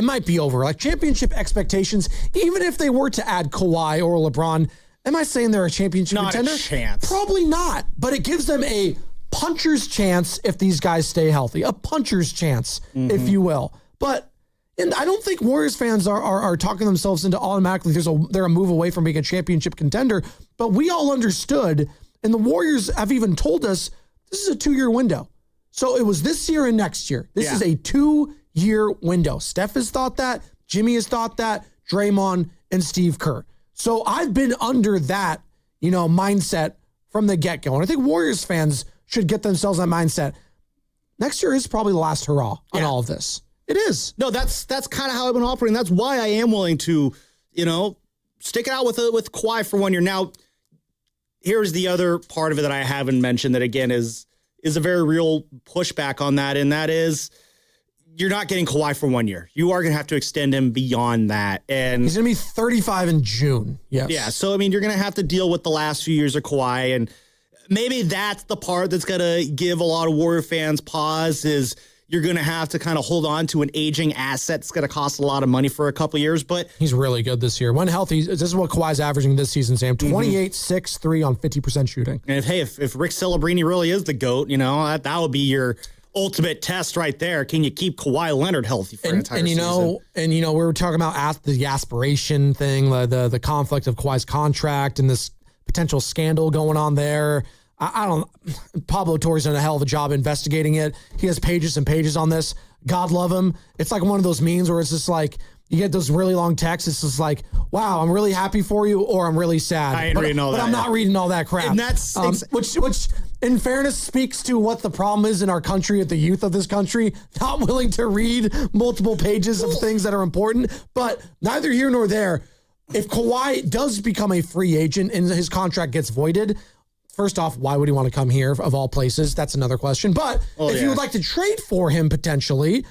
might be over. Like championship expectations, even if they were to add Kawhi or LeBron, am I saying they're a championship contender? Not a chance. Probably not. But it gives them a puncher's chance if these guys stay healthy. A puncher's chance, if you will. But and I don't think Warriors fans are talking themselves into automatically they're a move away from being a championship contender. But we all understood. And the Warriors have even told us this is a 2-year window. So it was this year and next year. This is a 2-year window. Steph has thought that. Jimmy has thought that. Draymond and Steve Kerr. So I've been under that, mindset from the get-go. And I think Warriors fans should get themselves that mindset. Next year is probably the last hurrah on all of this. It is. No, that's kind of how I've been operating. That's why I am willing to, stick it out with Kawhi for 1 year. Now, here's the other part of it that I haven't mentioned that, again, is a very real pushback on that, and that is you're not getting Kawhi for 1 year. You are going to have to extend him beyond that. And he's going to be 35 in June. Yes. Yeah, so, you're going to have to deal with the last few years of Kawhi, and maybe that's the part that's going to give a lot of Warrior fans pause is you're going to have to kind of hold on to an aging asset that's going to cost a lot of money for a couple years, but he's really good this year. When healthy, this is what Kawhi's averaging this season, Sam. 28, 6, 3 on 50% shooting. And if Rick Celebrini really is the GOAT, that would be your ultimate test right there. Can you keep Kawhi Leonard healthy for an entire season? And we were talking about the aspiration thing, the conflict of Kawhi's contract and this potential scandal going on there. Pablo Torre's done a hell of a job investigating it. He has pages and pages on this. God love him. It's like one of those memes where it's just like, you get those really long texts. It's just like, wow, I'm really happy for you, or I'm really sad. I ain't reading all that. But I'm not reading all that crap. And that's which in fairness speaks to what the problem is in our country, at the youth of this country, not willing to read multiple pages of things that are important. But neither here nor there. If Kawhi does become a free agent and his contract gets voided, first off, why would he want to come here of all places? That's another question. But if you would like to trade for him potentially,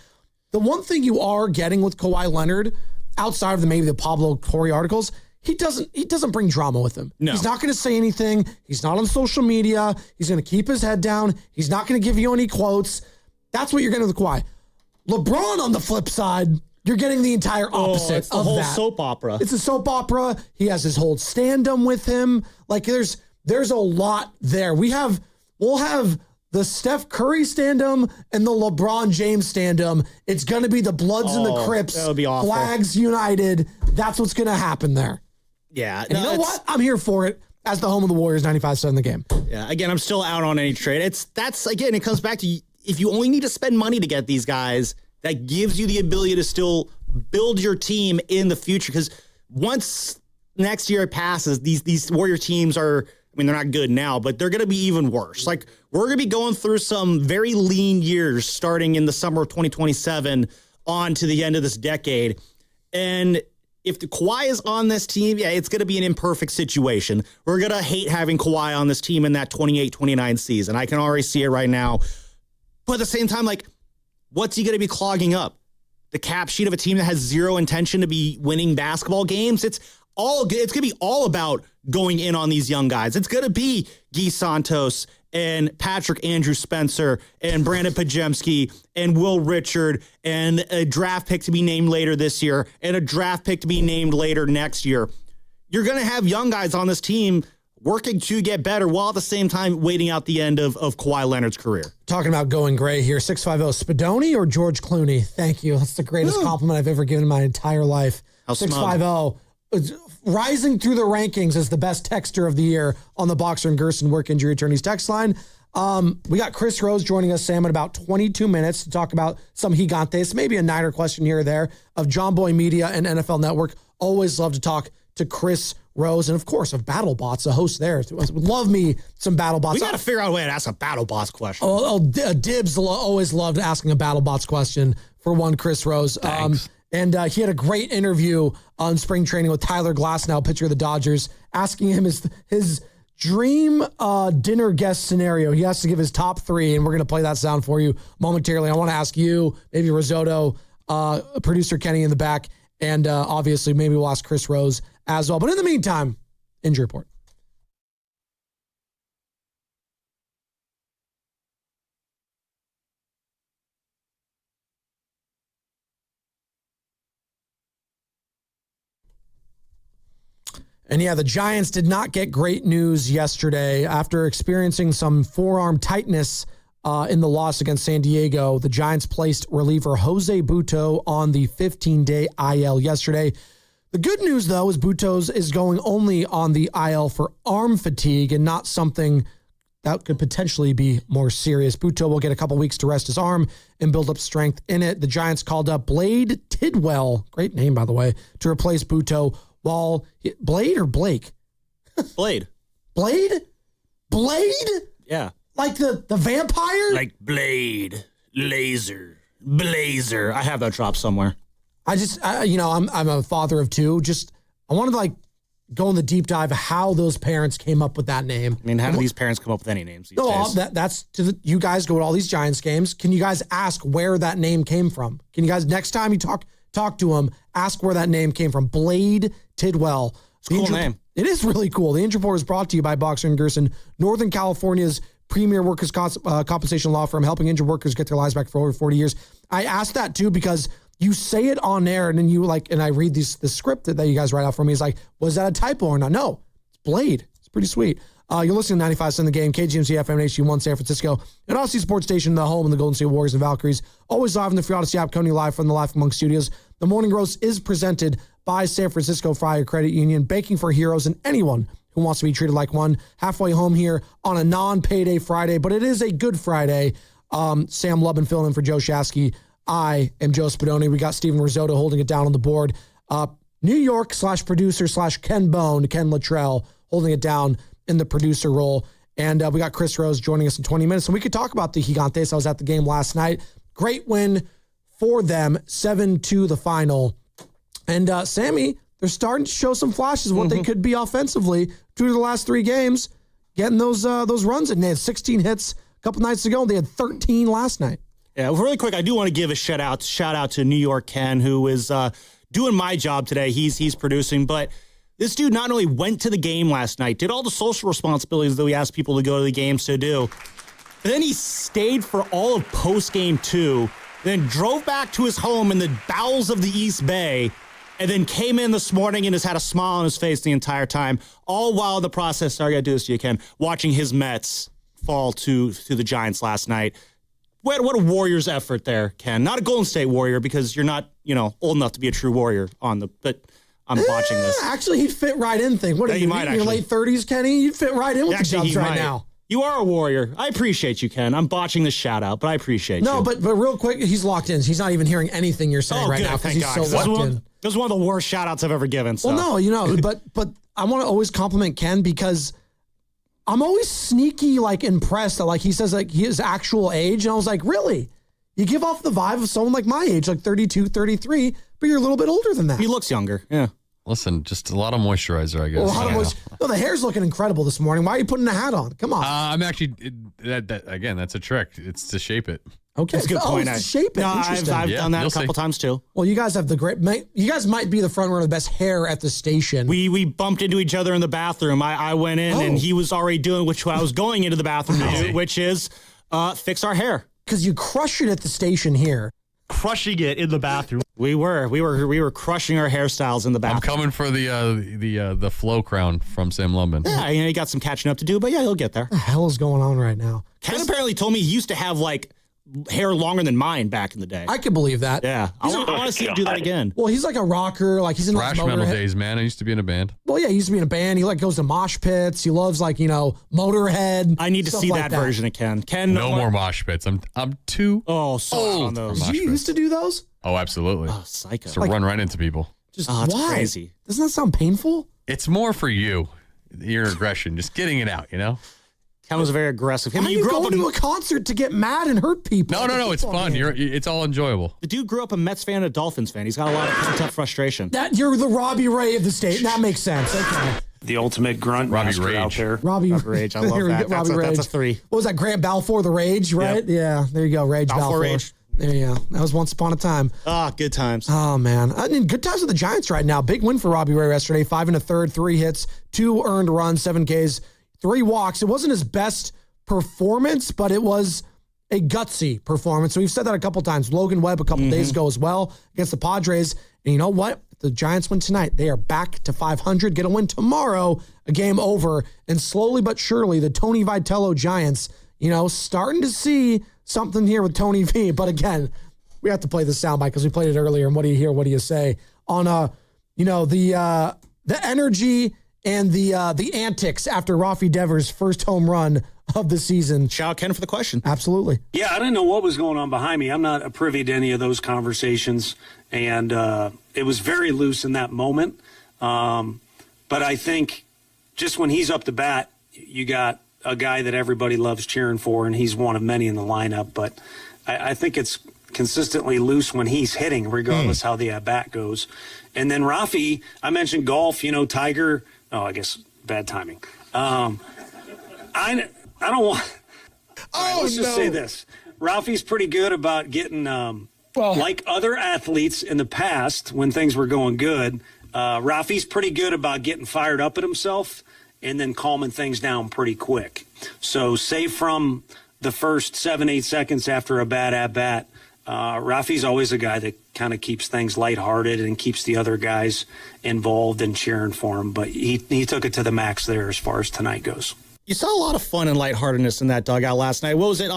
the one thing you are getting with Kawhi Leonard, outside of maybe the Pablo Torre articles, he doesn't bring drama with him. No. He's not going to say anything. He's not on social media. He's going to keep his head down. He's not going to give you any quotes. That's what you're getting with Kawhi. LeBron, on the flip side, You're getting the entire opposite it's the of whole that. soap opera. It's a soap opera. He has his whole stand-up with him. Like there's a lot there. We'll have the Steph Curry stand-up and the LeBron James stand-up. It's going to be the Bloods and the Crips. That would be awful. Flags united. That's what's going to happen there. Yeah. And you know what? I'm here for it as the home of the Warriors, 95-7 the game. Yeah. Again, I'm still out on any trade. It comes back to if you only need to spend money to get these guys, that gives you the ability to still build your team in the future. Because once next year passes, these Warrior teams are, they're not good now, but they're going to be even worse. Like, we're going to be going through some very lean years starting in the summer of 2027 on to the end of this decade. And if the Kawhi is on this team, it's going to be an imperfect situation. We're going to hate having Kawhi on this team in that 28-29 season. I can already see it right now. But at the same time, like, what's he going to be clogging up? The cap sheet of a team that has zero intention to be winning basketball games? It's going to be all about going in on these young guys. It's going to be Guy Santos and Patrick Andrew Spencer and Brandon Pajemski and Will Richard and a draft pick to be named later this year and a draft pick to be named later next year. You're going to have young guys on this team working to get better while at the same time waiting out the end of Kawhi Leonard's career. Talking about going gray here, 650 Spadoni or George Clooney? Thank you. That's the greatest compliment I've ever given in my entire life. 650. Rising through the rankings as the best texter of the year on the Boxer and Gerson Work Injury Attorneys text line. We got Chris Rose joining us, Sam, in about 22 minutes to talk about some Gigantes, maybe a Niner question here or there of John Boy Media and NFL Network. Always love to talk to Chris Rose, and of course of BattleBots, a host there. Would love me some BattleBots. We got to figure out a way to ask a BattleBots question. Dibs always loved asking a BattleBots question for one, Chris Rose. And he had a great interview on spring training with Tyler Glasnow, pitcher of the Dodgers, asking him his dream dinner guest scenario. He has to give his top three, and we're going to play that sound for you momentarily. I want to ask you, maybe Risotto, producer Kenny in the back, and obviously maybe we'll ask Chris Rose as well. But in the meantime, injury report. And yeah, the Giants did not get great news yesterday after experiencing some forearm tightness in the loss against San Diego. The Giants placed reliever Jose Butto on the 15-day IL yesterday. The good news, though, is Butto's is going only on the IL for arm fatigue and not something that could potentially be more serious. Butto will get a couple weeks to rest his arm and build up strength in it. The Giants called up Blade Tidwell, great name, by the way, to replace Butto. Blade or Blake? Blade. Blade? Yeah. Like the vampire? Like Blade, Laser, Blazer. I have that drop somewhere. I'm a father of two. I wanted to go in the deep dive of how those parents came up with that name. I mean, how do these parents come up with any names these days? That's you guys go to all these Giants games. Can you guys ask where that name came from? Can you guys, next time you talk to them, ask where that name came from? Blade Tidwell. It's a cool name. It is really cool. The Injury Report is brought to you by Boxer and Gerson, Northern California's premier workers' compensation law firm, helping injured workers get their lives back for over 40 years. I asked that too because you say it on air and then and I read the script that you guys write out for me. It's like, was that a typo or not? No, it's Blade. It's pretty sweet. You're listening to 95 in the game, KGMZ FM HD1 San Francisco, and Odyssey Sports Station, the home of the Golden State Warriors and Valkyries. Always live in the free Odyssey app, coming live from the Live Among Studios. The Morning Roast is presented by San Francisco Fire Credit Union, baking for heroes and anyone who wants to be treated like one. Halfway home here on a non-payday Friday, but it is a good Friday. Sam Lubin filling in for Joe Shasky. I am Joe Spadoni. We got Steven Risotto holding it down on the board. New York /producer /Ken Bone, Ken Luttrell, holding it down in the producer role. And we got Chris Rose joining us in 20 minutes. And we could talk about the Gigantes. I was at the game last night. Great win for them, 7-2 the final. And Sammy, they're starting to show some flashes of what they could be offensively through the last three games, getting those runs in. They had 16 hits a couple nights ago, and they had 13 last night. Yeah, really quick, I do want to give a shout out to New York Ken, who is doing my job today. He's producing, but this dude not only went to the game last night, did all the social responsibilities that we asked people to go to the games to do, but then he stayed for all of post-game 2 then drove back to his home in the bowels of the East Bay, and then came in this morning and has had a smile on his face the entire time, all while in the process, sorry, I got to do this to you, Ken, watching his Mets fall to the Giants last night. What a Warriors effort there, Ken. Not a Golden State Warrior, because you're not, old enough to be a true Warrior but I'm watching this. Actually, he'd fit right in. What are you, in your late 30s, Kenny? You'd fit right in with the Cubs right now. You are a Warrior. I appreciate you, Ken. I'm botching the shout out, but I appreciate you. No, but real quick, he's locked in. He's not even hearing anything you're saying right now because he's so locked in. This was one of the worst shout outs I've ever given. So. Well, no, but I want to always compliment Ken because I'm always sneaky, impressed that, he says, his actual age. And I was like, really? You give off the vibe of someone like my age, 32, 33, but you're a little bit older than that. He looks younger, yeah. Listen, just a lot of moisturizer, I guess. No, the hair's looking incredible this morning. Why are you putting a hat on? Come on. I'm actually, again, that's a trick. It's to shape it. Okay, that's a good point. It's to shape it. No, I've done that a couple times too. Well, you guys have you guys might be the front runner of the best hair at the station. We bumped into each other in the bathroom. I went in and he was already doing what I was going into the bathroom to do, which is fix our hair. Because you crush it at the station here. Crushing it in the bathroom. We were crushing our hairstyles in the bathroom. I'm coming for the flow crown from Sam Lubman. Yeah, you got some catching up to do, but yeah, you'll get there. What the hell is going on right now? Ken apparently told me he used to have hair longer than mine back in the day. I could believe that. Yeah, I want to see him do that again. Well, he's like a rocker. He's in thrash metal days, man. I used to be in a band. Well, yeah, he used to be in a band. He goes to mosh pits. He loves Motorhead. I need to see that version of Ken. No more mosh pits. I'm too old on those. Did you used to do those? Oh, absolutely. Oh, psycho. To run right into people. Just it's why? Crazy. Doesn't that sound painful? It's more for you, your aggression, just getting it out, Ken was very aggressive. Why you go to a concert to get mad and hurt people? No, it's fun. It's all enjoyable. The dude grew up a Mets fan and a Dolphins fan. He's got a lot of pent-up frustration. You're the Robbie Ray of the state. That makes sense. Okay. The ultimate grunt master out there. Robbie Rage. I love that. That's a 3. What was that? Grant Balfour, the Rage, right? Yep. Yeah, there you go. Rage Balfour. Rage. There you go. That was once upon a time. Good times. Oh, man. Good times with the Giants right now. Big win for Robbie Ray yesterday. 5 1/3, 3 hits, 2 earned runs, 7 Ks, 3 walks. It wasn't his best performance, but it was a gutsy performance. So we've said that a couple times. Logan Webb a couple days ago as well against the Padres. And you know what? If the Giants win tonight, they are back to 500. Get a win tomorrow, a game over. And slowly but surely, the Tony Vitello Giants, starting to see something here with Tony V. But again, we have to play the soundbite because we played it earlier. And what do you hear? What do you say? On, the energy and the antics after Rafi Devers' first home run of the season. Shout out Ken for the question. Absolutely. Yeah, I didn't know what was going on behind me. I'm not privy to any of those conversations, and it was very loose in that moment. But I think just when he's up to bat, you got a guy that everybody loves cheering for, and he's one of many in the lineup. But I think it's consistently loose when he's hitting, regardless how the at-bat goes. And then Rafi, I mentioned golf, Tiger. Oh, I guess bad timing. I don't want. Let's just say this: Rafi's pretty good about getting, like other athletes in the past when things were going good. Rafi's pretty good about getting fired up at himself and then calming things down pretty quick. So, say from the first 7-8 seconds after a bad at bat, Rafi's always a guy that kind of keeps things lighthearted and keeps the other guys involved and cheering for him. But he took it to the max there as far as tonight goes. You saw a lot of fun and lightheartedness in that dugout last night. What was it?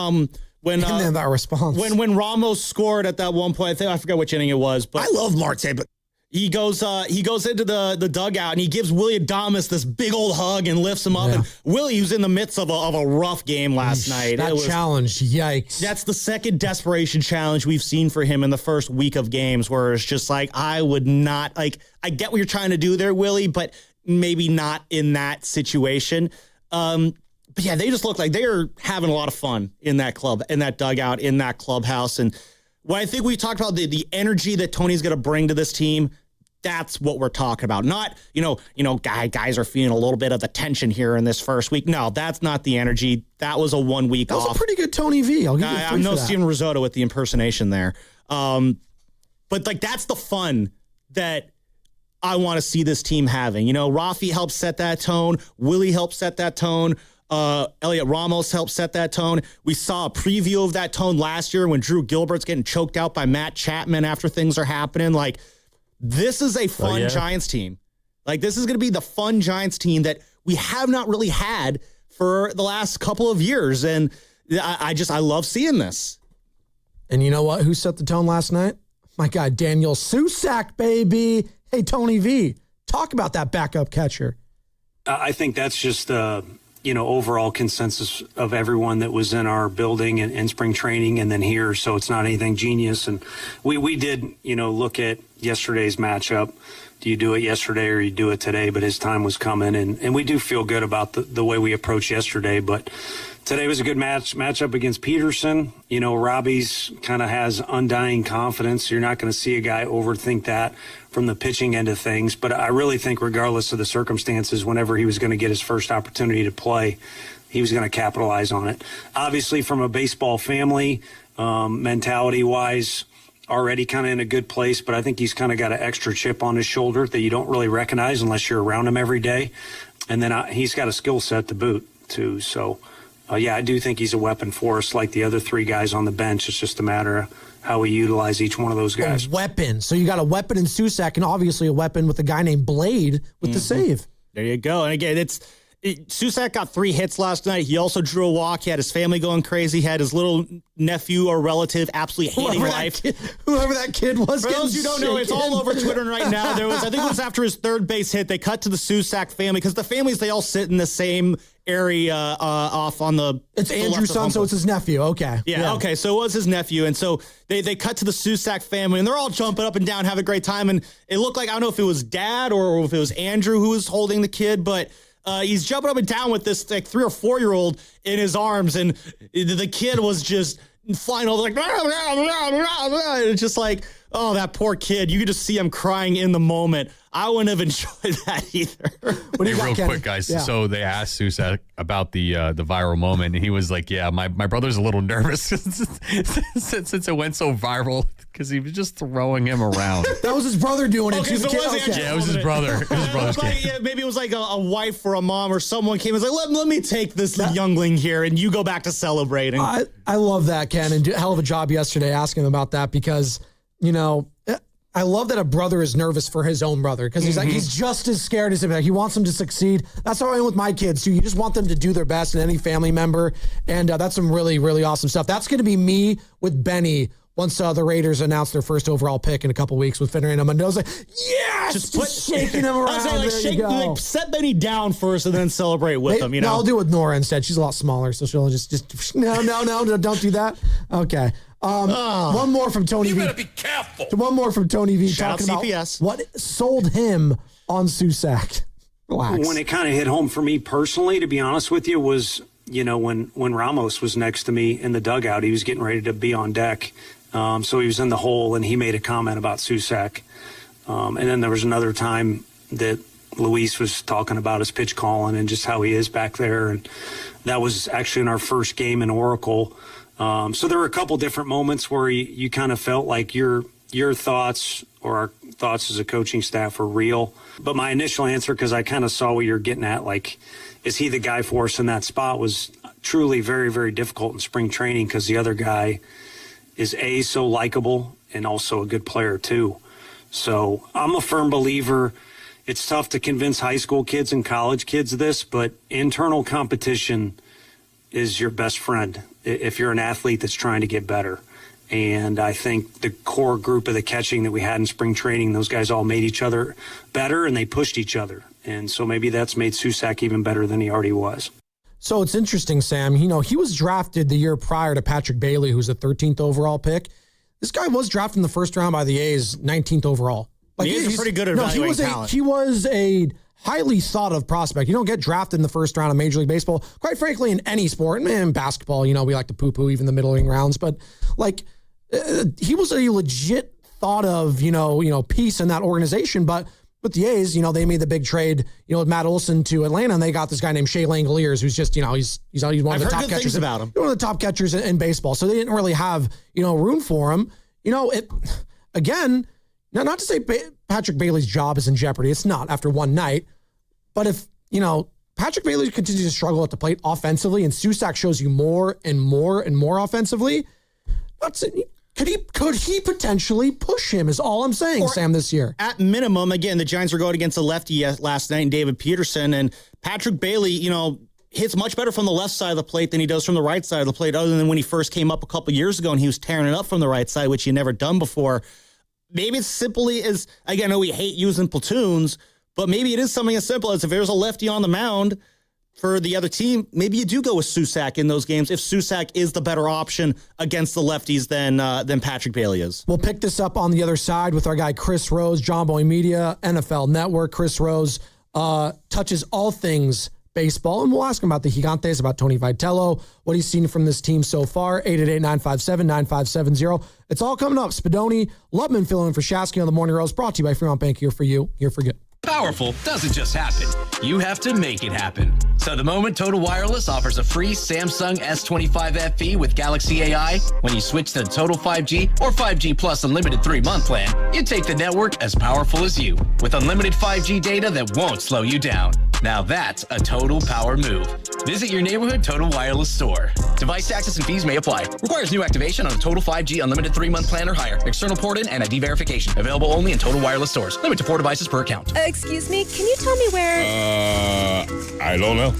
When that response. When Ramos scored at that one point, I forgot which inning it was. But I love Marte, but he goes into the dugout and he gives Willy Adames this big old hug and lifts him up. Yeah. And Willie, who's in the midst of a rough game last night. That challenge, yikes! That's the second desperation challenge we've seen for him in the first week of games, where it's just I would not I get what you're trying to do there, Willie, but maybe not in that situation. But yeah, they just look like they are having a lot of fun in that club, in that dugout, in that clubhouse. And when I think we talked about the energy that Tony's going to bring to this team, that's what we're talking about. Not, guys are feeling a little bit of the tension here in this first week. No, that's not the energy. That was a 1 week off. That was a pretty good Tony V. I'll give you I'm no Steven Risotto with the impersonation there. But that's the fun that I want to see this team having. Rafi helps set that tone. Willie helps set that tone. Elliot Ramos helped set that tone. We saw a preview of that tone last year when Drew Gilbert's getting choked out by Matt Chapman after things are happening. Like, this is a fun Giants team. Like, this is going to be the fun Giants team that we have not really had for the last couple of years. And I love seeing this. And you know what? Who set the tone last night? My guy, Daniel Susac, baby. Hey, Tony V, talk about that backup catcher. I think that's just overall consensus of everyone that was in our building and spring training and then here. So it's not anything genius. And we did, look at yesterday's matchup. Do you do it yesterday or you do it today? But his time was coming. And we do feel good about the way we approached yesterday. But today was a good matchup against Peterson. Robbie's kind of has undying confidence. You're not going to see a guy overthink that from the pitching end of things. But I really think regardless of the circumstances, whenever he was going to get his first opportunity to play, he was going to capitalize on it. Obviously, from a baseball family, mentality-wise, already kind of in a good place, but I think he's kind of got an extra chip on his shoulder that you don't really recognize unless you're around him every day. And then he's got a skill set to boot, too. So, I do think he's a weapon for us like the other three guys on the bench. It's just a matter of how we utilize each one of those guys. Weapon. So you got a weapon in Susac and obviously a weapon with a guy named Blade with the save. There you go. And again, Susac got 3 hits last night. He also drew a walk. He had his family going crazy. He had his little nephew or relative absolutely hating life. Whoever that kid was. For those who don't know, it's all over Twitter right now. I think it was after his third base hit. They cut to the Susac family because the families, they all sit in the same area off on the. It's Andrew's son, so it's his nephew. Okay. Yeah. Okay. So it was his nephew. And so they cut to the Susac family and they're all jumping up and down, having a great time. And it looked like, I don't know if it was dad or if it was Andrew who was holding the kid, but he's jumping up and down with this 3 or 4 year old in his arms, and the kid was just flying over like, and it's just like, oh, that poor kid. You could just see him crying in the moment. I wouldn't have enjoyed that either. Real quick, guys. Yeah. So they asked Susac about the viral moment, and he was like, "Yeah, my brother's a little nervous since it went so viral because he was just throwing him around." That was his brother doing it. Okay, so Yeah, it was his brother. It was his brother's kid. Maybe it was like a wife or a mom or someone came and was like, let me take this youngling here, and you go back to celebrating. I love that, Ken, and did a hell of a job yesterday asking him about that because, I love that a brother is nervous for his own brother because he's like, he's just as scared as him. Like, he wants him to succeed. That's how I am with my kids too. You just want them to do their best in any family member. And that's some really, really awesome stuff. That's going to be me with Benny once the Raiders announce their first overall pick in a couple weeks with Fernando Mendoza. Yes! Just shaking him around. I was saying, set Benny down first and then celebrate with him, No, I'll do it with Nora instead. She's a lot smaller, so she'll just no, don't do that. Okay. One more from Tony V. You better be careful. One more from Tony V. Shout talking out CPS. About what sold him on Susac. Relax. When it kind of hit home for me personally, to be honest with you, was, when Ramos was next to me in the dugout, he was getting ready to be on deck. So he was in the hole and he made a comment about Susac. And then there was another time that Luis was talking about his pitch calling and just how he is back there. And that was actually in our first game in Oracle. So there were a couple different moments where you kind of felt like your thoughts or our thoughts as a coaching staff were real. But my initial answer, because I kind of saw what you're getting at, like, is he the guy for us in that spot, was truly very, very difficult in spring training because the other guy is so likable and also a good player too. So I'm a firm believer. It's tough to convince high school kids and college kids this, but internal competition is your best friend if you're an athlete that's trying to get better. And I think the core group of the catching that we had in spring training, those guys all made each other better and they pushed each other. And so maybe that's made Susac even better than he already was. So it's interesting, Sam. He was drafted the year prior to Patrick Bailey, who's the 13th overall pick. This guy was drafted in the first round by the A's, 19th overall. Like, he's pretty good at evaluating talent. He was a highly thought of prospect. You don't get drafted in the first round of Major League Baseball, quite frankly, in any sport. In basketball, we like to poo-poo even the middling rounds, but he was a legit thought of, piece in that organization. But with the A's, they made the big trade, with Matt Olson to Atlanta, and they got this guy named Shea Langoliers, who's just, he's one of the top catchers about him. One of the top catchers in baseball. So they didn't really have, room for him. Again, not to say Patrick Bailey's job is in jeopardy. It's not after one night. But if, Patrick Bailey continues to struggle at the plate offensively, and Susac shows you more and more and more offensively, could he potentially push him is all I'm saying, Sam, this year. At minimum, again, the Giants were going against a lefty last night in David Peterson, and Patrick Bailey, hits much better from the left side of the plate than he does from the right side of the plate, other than when he first came up a couple years ago and he was tearing it up from the right side, which he never done before. Maybe it's simply as, again, I know we hate using platoons, but maybe it is something as simple as if there's a lefty on the mound for the other team, maybe you do go with Susac in those games if Susac is the better option against the lefties than Patrick Bailey is. We'll pick this up on the other side with our guy Chris Rose, John Boy Media, NFL Network. Chris Rose touches all things baseball, and we'll ask him about the Gigantes, about Tony Vitello, what he's seen from this team so far. 888-957-9570. It's all coming up. Spadoni, Lubman filling in for Shasky on the Morning Roast, brought to you by Fremont Bank. Here for you, here for good. Powerful doesn't just happen. You have to make it happen. So the moment Total Wireless offers a free Samsung S25 FE with Galaxy AI, when you switch to Total 5G or 5G Plus Unlimited 3-month plan, you take the network as powerful as you, with unlimited 5G data that won't slow you down. Now that's a total power move. Visit your neighborhood Total Wireless store. Device taxes and fees may apply. Requires new activation on a Total 5G Unlimited 3-month plan or higher. External port in and ID verification. Available only in Total Wireless stores. Limit to 4 devices per account. Excuse me, can you tell me where... I don't know.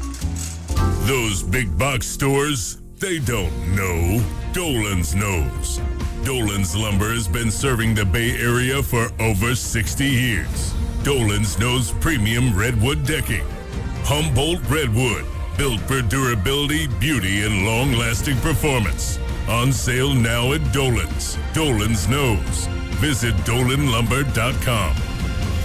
Those big box stores, they don't know. Dolan's knows. Dolan's Lumber has been serving the Bay Area for over 60 years. Dolan's knows premium redwood decking. Humboldt Redwood, built for durability, beauty, and long-lasting performance. On sale now at Dolan's. Dolan's knows. Visit DolanLumber.com.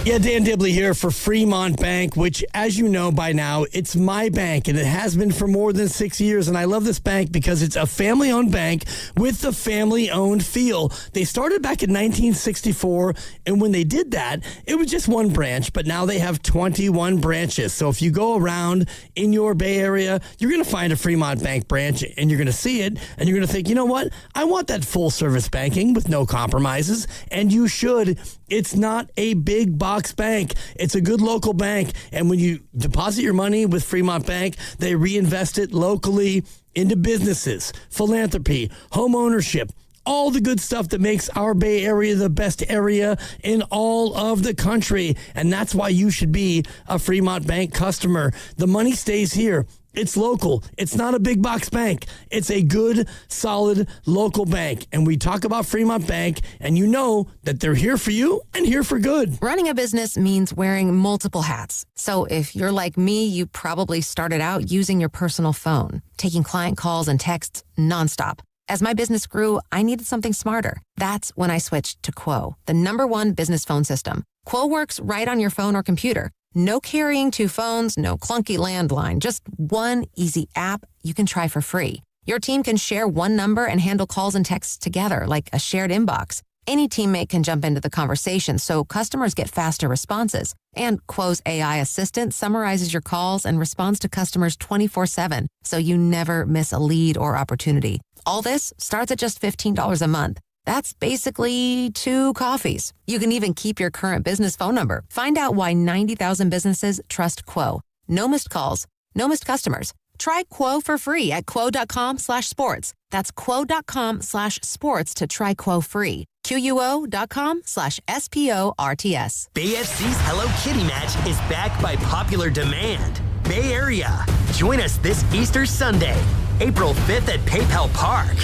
Yeah, Dan Dibley here for Fremont Bank, which, as you know by now, it's my bank, and it has been for more than 6 years. And I love this bank because it's a family-owned bank with the family-owned feel. They started back in 1964, and when they did that, it was just one branch, but now they have 21 branches. So if you go around in your Bay Area, you're going to find a Fremont Bank branch, and you're going to see it, and you're going to think, you know what? I want that full-service banking with no compromises, and you should. It's not a big box bank. It's a good local bank. And when you deposit your money with Fremont Bank, they reinvest it locally into businesses, philanthropy, home ownership, all the good stuff that makes our Bay Area the best area in all of the country. And that's why you should be a Fremont Bank customer. The money stays here. It's local. It's not a big box bank. It's a good, solid local bank. And we talk about Fremont Bank, and you know that they're here for you and here for good. Running a business means wearing multiple hats. So if you're like me, you probably started out using your personal phone, taking client calls and texts nonstop. As my business grew, I needed something smarter. That's when I switched to Quo, the #1 business phone system. Quo works right on your phone or computer. No carrying 2 phones, no clunky landline, just one easy app you can try for free. Your team can share one number and handle calls and texts together like a shared inbox. Any teammate can jump into the conversation, so customers get faster responses. And Quo's AI assistant summarizes your calls and responds to customers 24/7, so you never miss a lead or opportunity. All this starts at just $15 a month. That's basically 2 coffees. You can even keep your current business phone number. Find out why 90,000 businesses trust Quo. No missed calls, no missed customers. Try Quo for free at quo.com/sports. That's quo.com/sports to try Quo free. QUO.com/SPORTS. Bay FC's Hello Kitty match is back by popular demand. Bay Area, join us this Easter Sunday, April 5th at PayPal Park,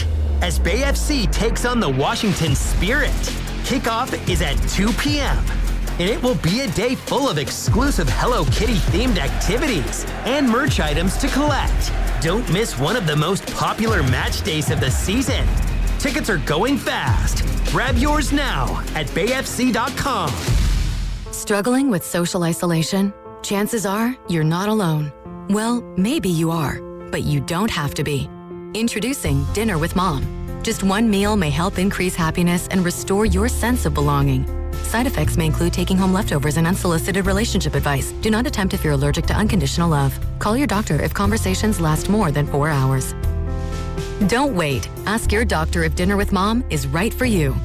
as Bay FC takes on the Washington Spirit. Kickoff is at 2 p.m., and it will be a day full of exclusive Hello Kitty-themed activities and merch items to collect. Don't miss one of the most popular match days of the season. Tickets are going fast. Grab yours now at bayfc.com. Struggling with social isolation? Chances are you're not alone. Well, maybe you are, but you don't have to be. Introducing Dinner with Mom. Just one meal may help increase happiness and restore your sense of belonging. Side effects may include taking home leftovers and unsolicited relationship advice. Do not attempt if you're allergic to unconditional love. Call your doctor if conversations last more than 4 hours. Don't wait. Ask your doctor if Dinner with Mom is right for you.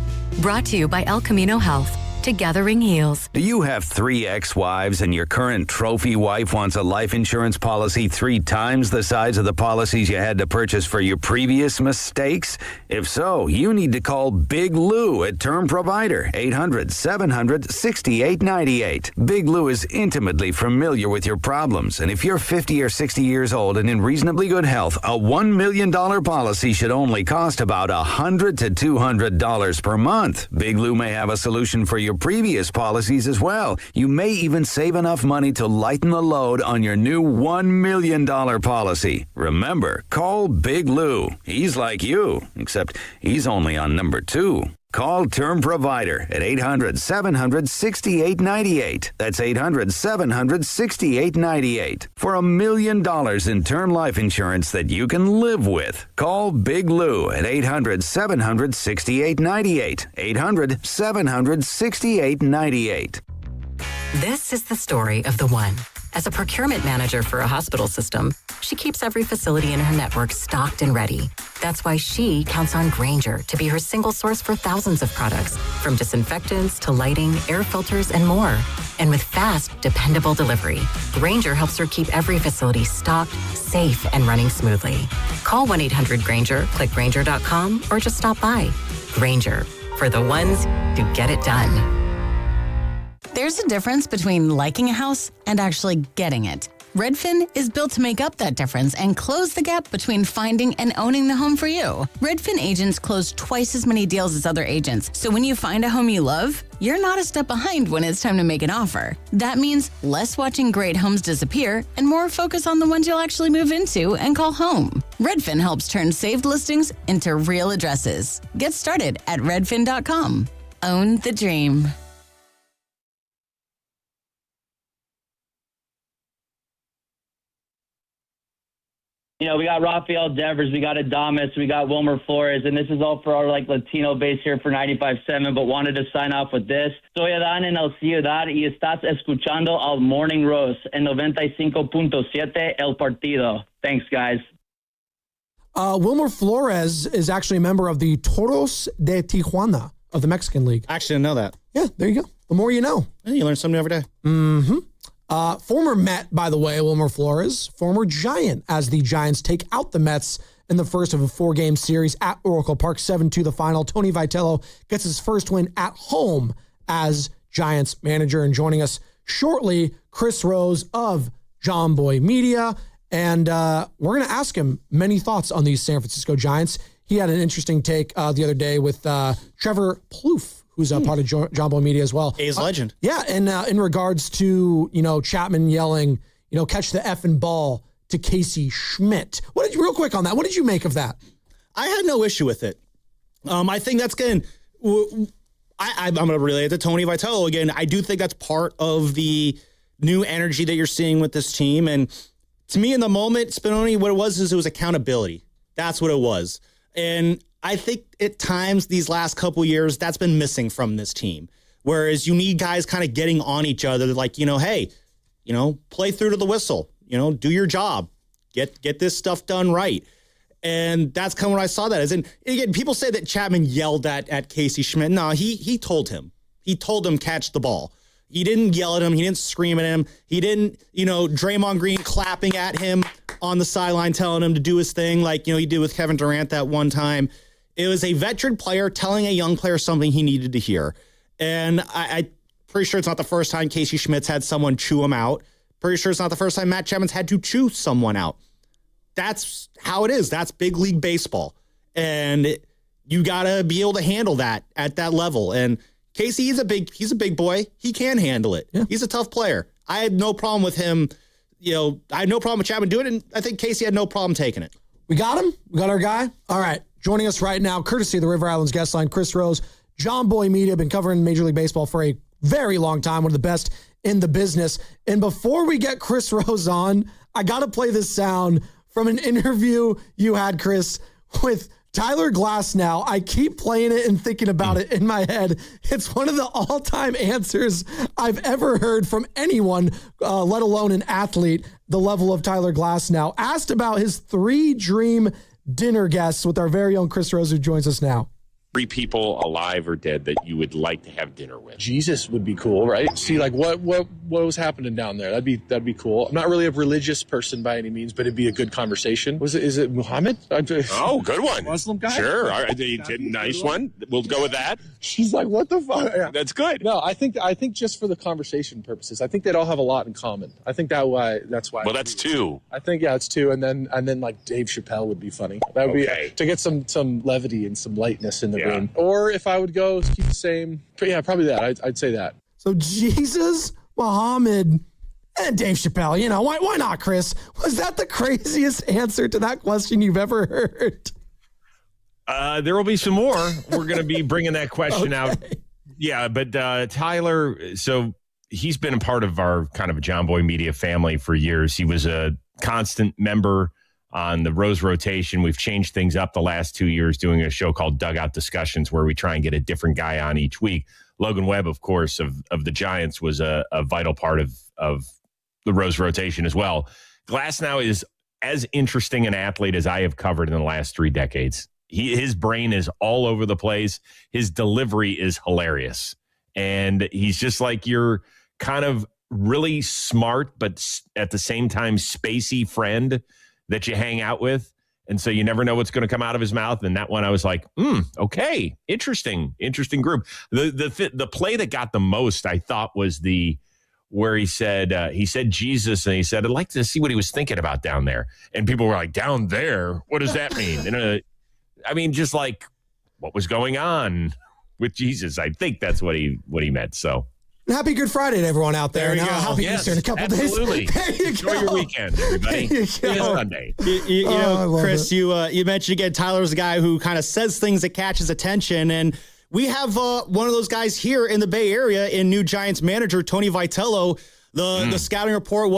Brought to you by El Camino Health. to Gathering Heels. Do you have 3 ex-wives and your current trophy wife wants a life insurance policy 3 times the size of the policies you had to purchase for your previous mistakes? If so, you need to call Big Lou at Term Provider, 800-700-6898. Big Lou is intimately familiar with your problems, and if you're 50 or 60 years old and in reasonably good health, a $1 million policy should only cost about $100 to $200 per month. Big Lou may have a solution for your previous policies as well. You may even save enough money to lighten the load on your new $1 million policy. Remember, call Big Lou. He's like you, except he's only on number 2. Call Term Provider at 800-700-6898. That's 800-700-6898. For $1 million in term life insurance that you can live with. Call Big Lou at 800-700-6898. 800-700-6898. This is the story of the one. As a procurement manager for a hospital system, she keeps every facility in her network stocked and ready. That's why she counts on Grainger to be her single source for thousands of products, from disinfectants to lighting, air filters, and more. And with fast, dependable delivery, Grainger helps her keep every facility stocked, safe, and running smoothly. Call 1-800-GRAINGER, click Grainger.com, or just stop by. Grainger, for the ones who get it done. There's a difference between liking a house and actually getting it. Redfin is built to make up that difference and close the gap between finding and owning the home for you. Redfin agents close twice as many deals as other agents, so when you find a home you love, you're not a step behind when it's time to make an offer. That means less watching great homes disappear and more focus on the ones you'll actually move into and call home. Redfin helps turn saved listings into real addresses. Get started at redfin.com. Own the dream. You know, we got Rafael Devers, we got Adames, we got Wilmer Flores, and this is all for our Latino base here for 95.7, but wanted to sign off with this. Soy Adán en el Ciudad y estás escuchando al Morning Roast en 95.7 El Partido. Thanks, guys. Wilmer Flores is actually a member of the Toros de Tijuana of the Mexican League. I actually didn't know that. Yeah, there you go. The more you know. Yeah, you learn something new every day. Mm-hmm. Former Met, by the way, Wilmer Flores, former Giant, as the Giants take out the Mets in the first of a 4-game series at Oracle Park, 7-2 the final. Tony Vitello gets his first win at home as Giants manager. And joining us shortly, Chris Rose of John Boy Media. And we're going to ask him many thoughts on these San Francisco Giants. He had an interesting take the other day with Trevor Plouffe, who's a part of John Boy Media as well. A's legend. Yeah, and in regards to, Chapman yelling, catch the effing ball to Casey Schmidt. Real quick on that, what did you make of that? I had no issue with it. I think that's going to, I'm going to relay it to Tony Vitello again. I do think that's part of the new energy that you're seeing with this team. And to me, in the moment, Spinoni, what it was accountability. That's what it was. And I think at times these last couple years, that's been missing from this team. Whereas you need guys kind of getting on each other like, hey, play through to the whistle, do your job, get this stuff done right. And that's kind of when I saw that. As in, again, people say that Chapman yelled at Casey Schmidt. No, he told him. He told him catch the ball. He didn't yell at him. He didn't scream at him. He didn't, Draymond Green clapping at him on the sideline telling him to do his thing like, he did with Kevin Durant that one time. It was a veteran player telling a young player something he needed to hear. And I'm pretty sure it's not the first time Casey Schmidt's had someone chew him out. Pretty sure it's not the first time Matt Chapman's had to chew someone out. That's how it is. That's big league baseball. And you got to be able to handle that at that level. And Casey, he's a big boy. He can handle it. Yeah. He's a tough player. I had no problem with him. I had no problem with Chapman doing it. And I think Casey had no problem taking it. We got him. We got our guy. All right. Joining us right now, courtesy of the River Islands guest line, Chris Rose, John Boy Media, been covering Major League Baseball for a very long time, one of the best in the business. And before we get Chris Rose on, I got to play this sound from an interview you had, Chris, with Tyler Glasnow. I keep playing it and thinking about it in my head. It's one of the all-time answers I've ever heard from anyone, let alone an athlete, the level of Tyler Glasnow. Asked about his 3 dream dinner guests with our very own Chris Rose, who joins us now. 3 people alive or dead that you would like to have dinner with? Jesus would be cool, right? See, like what was happening down there? That'd be cool. I'm not really a religious person by any means, but it'd be a good conversation. Is it Muhammad? Oh, good one. Muslim guy? Sure. All right. Nice one. We'll go with that. She's like, what the fuck? Yeah. That's good. No, I think just for the conversation purposes, I think they'd all have a lot in common. I think that's why. Well, that's 2. I think it's 2, and then like Dave Chappelle would be funny. That would be to get some levity and some lightness in the room. Or if I would go keep the same, yeah, probably that. I'd say that. So Jesus, Muhammad, and Dave Chappelle. You know why not, Chris? Was that the craziest answer to that question you've ever heard? There will be some more. We're going to be bringing that question out. Yeah, but Tyler, so he's been a part of our kind of John Boy Media family for years. He was a constant member on the Rose rotation. We've changed things up the last 2 years doing a show called Dugout Discussions where we try and get a different guy on each week. Logan Webb, of course, of the Giants was a vital part of the Rose rotation as well. Glasnow is as interesting an athlete as I have covered in the last 3 decades. His brain is all over the place. His delivery is hilarious. And he's just like your kind of really smart, but at the same time spacey friend that you hang out with. And so you never know what's going to come out of his mouth. And that one, I was like, okay, interesting group. The play that got the most, I thought, was where he said Jesus, and he said, I'd like to see what he was thinking about down there. And people were like, down there? What does that mean? And, I mean, just like what was going on with Jesus. I think that's what he meant. So. Happy Good Friday to everyone out there. There you go. Happy Easter in a couple days. Absolutely. Enjoy your weekend, everybody. It's Sunday. You know, Chris, you mentioned again, Tyler was a guy who kind of says things that catches attention. And we have one of those guys here in the Bay Area in new Giants manager, Tony Vitello. The scouting report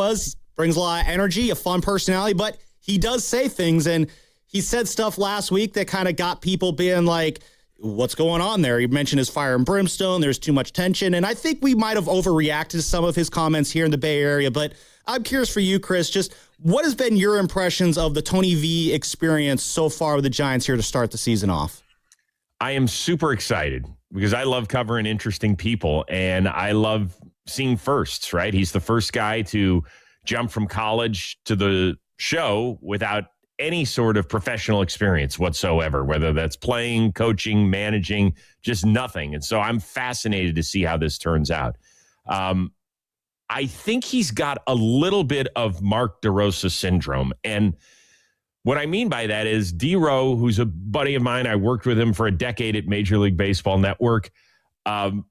brings a lot of energy, a fun personality, but he does say things. And he said stuff last week that kind of got people being like, what's going on there? He mentioned his fire and brimstone. There's too much tension. And I think we might have overreacted to some of his comments here in the Bay Area. But I'm curious for you, Chris, just what has been your impressions of the Tony V experience so far with the Giants here to start the season off? I am super excited because I love covering interesting people and I love seeing firsts, right? He's the first guy to jump from college to the show without any sort of professional experience whatsoever, whether that's playing, coaching, managing, just nothing. And so I'm fascinated to see how this turns out. I think he's got a little bit of Mark DeRosa syndrome. And what I mean by that is D-Row, who's a buddy of mine, I worked with him for a decade at Major League Baseball Network. To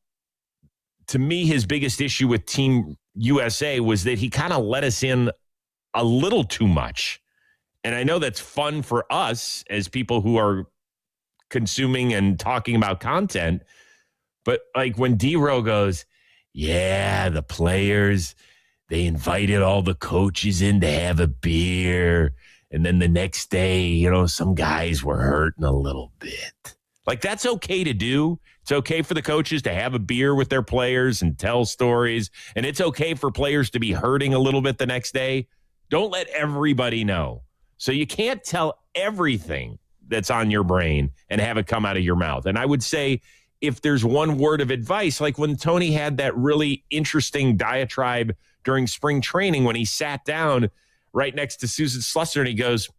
me, his biggest issue with Team USA was that he kind of let us in a little too much. And I know that's fun for us as people who are consuming and talking about content. But like when D-Row goes, yeah, the players, they invited all the coaches in to have a beer. And then the next day, some guys were hurting a little bit. Like, that's okay to do. It's okay for the coaches to have a beer with their players and tell stories. And it's okay for players to be hurting a little bit the next day. Don't let everybody know. So you can't tell everything that's on your brain and have it come out of your mouth. And I would say if there's one word of advice, like when Tony had that really interesting diatribe during spring training when he sat down right next to Susan Slusser and he goes,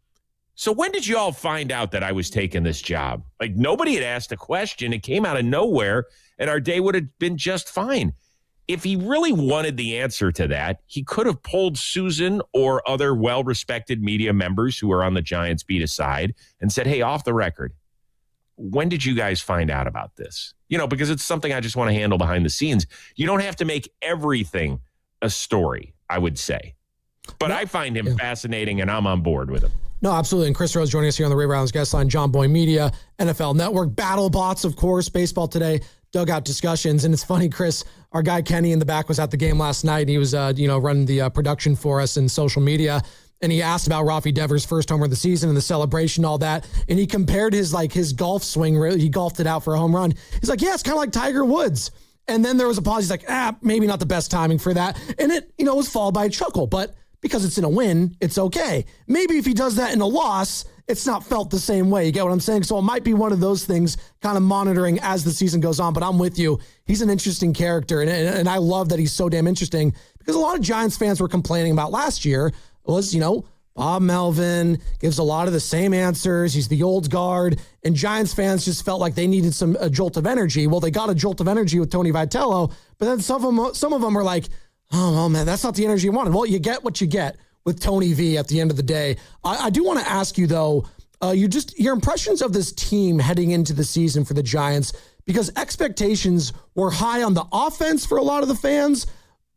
so when did you all find out that I was taking this job? Like nobody had asked a question. It came out of nowhere and our day would have been just fine. If he really wanted the answer to that, he could have pulled Susan or other well-respected media members who are on the Giants beat aside and said, hey, off the record, when did you guys find out about this? Because it's something I just want to handle behind the scenes. You don't have to make everything a story, I would say. But I find him fascinating, and I'm on board with him. No, absolutely. And Chris Rose joining us here on the Ray Rounds guest line, John Boy Media, NFL Network, BattleBots, of course, Baseball Today, Dugout Discussions. And it's funny, Chris, our guy Kenny in the back was at the game last night. And he was, running the production for us in social media. And he asked about Rafi Devers' first homer of the season and the celebration, all that. And he compared his golf swing. He golfed it out for a home run. He's like, yeah, it's kind of like Tiger Woods. And then there was a pause. He's like, maybe not the best timing for that. And it, was followed by a chuckle. But because it's in a win, it's okay. Maybe if he does that in a loss, it's not felt the same way. You get what I'm saying? So it might be one of those things kind of monitoring as the season goes on, but I'm with you. He's an interesting character, and I love that he's so damn interesting because a lot of Giants fans were complaining about last year was, Bob Melvin gives a lot of the same answers. He's the old guard, and Giants fans just felt like they needed a jolt of energy. Well, they got a jolt of energy with Tony Vitello, but then some of them were like, oh, well, man, that's not the energy you wanted. Well, you get what you get with Tony V at the end of the day. I do want to ask you, though, your impressions of this team heading into the season for the Giants, because expectations were high on the offense for a lot of the fans,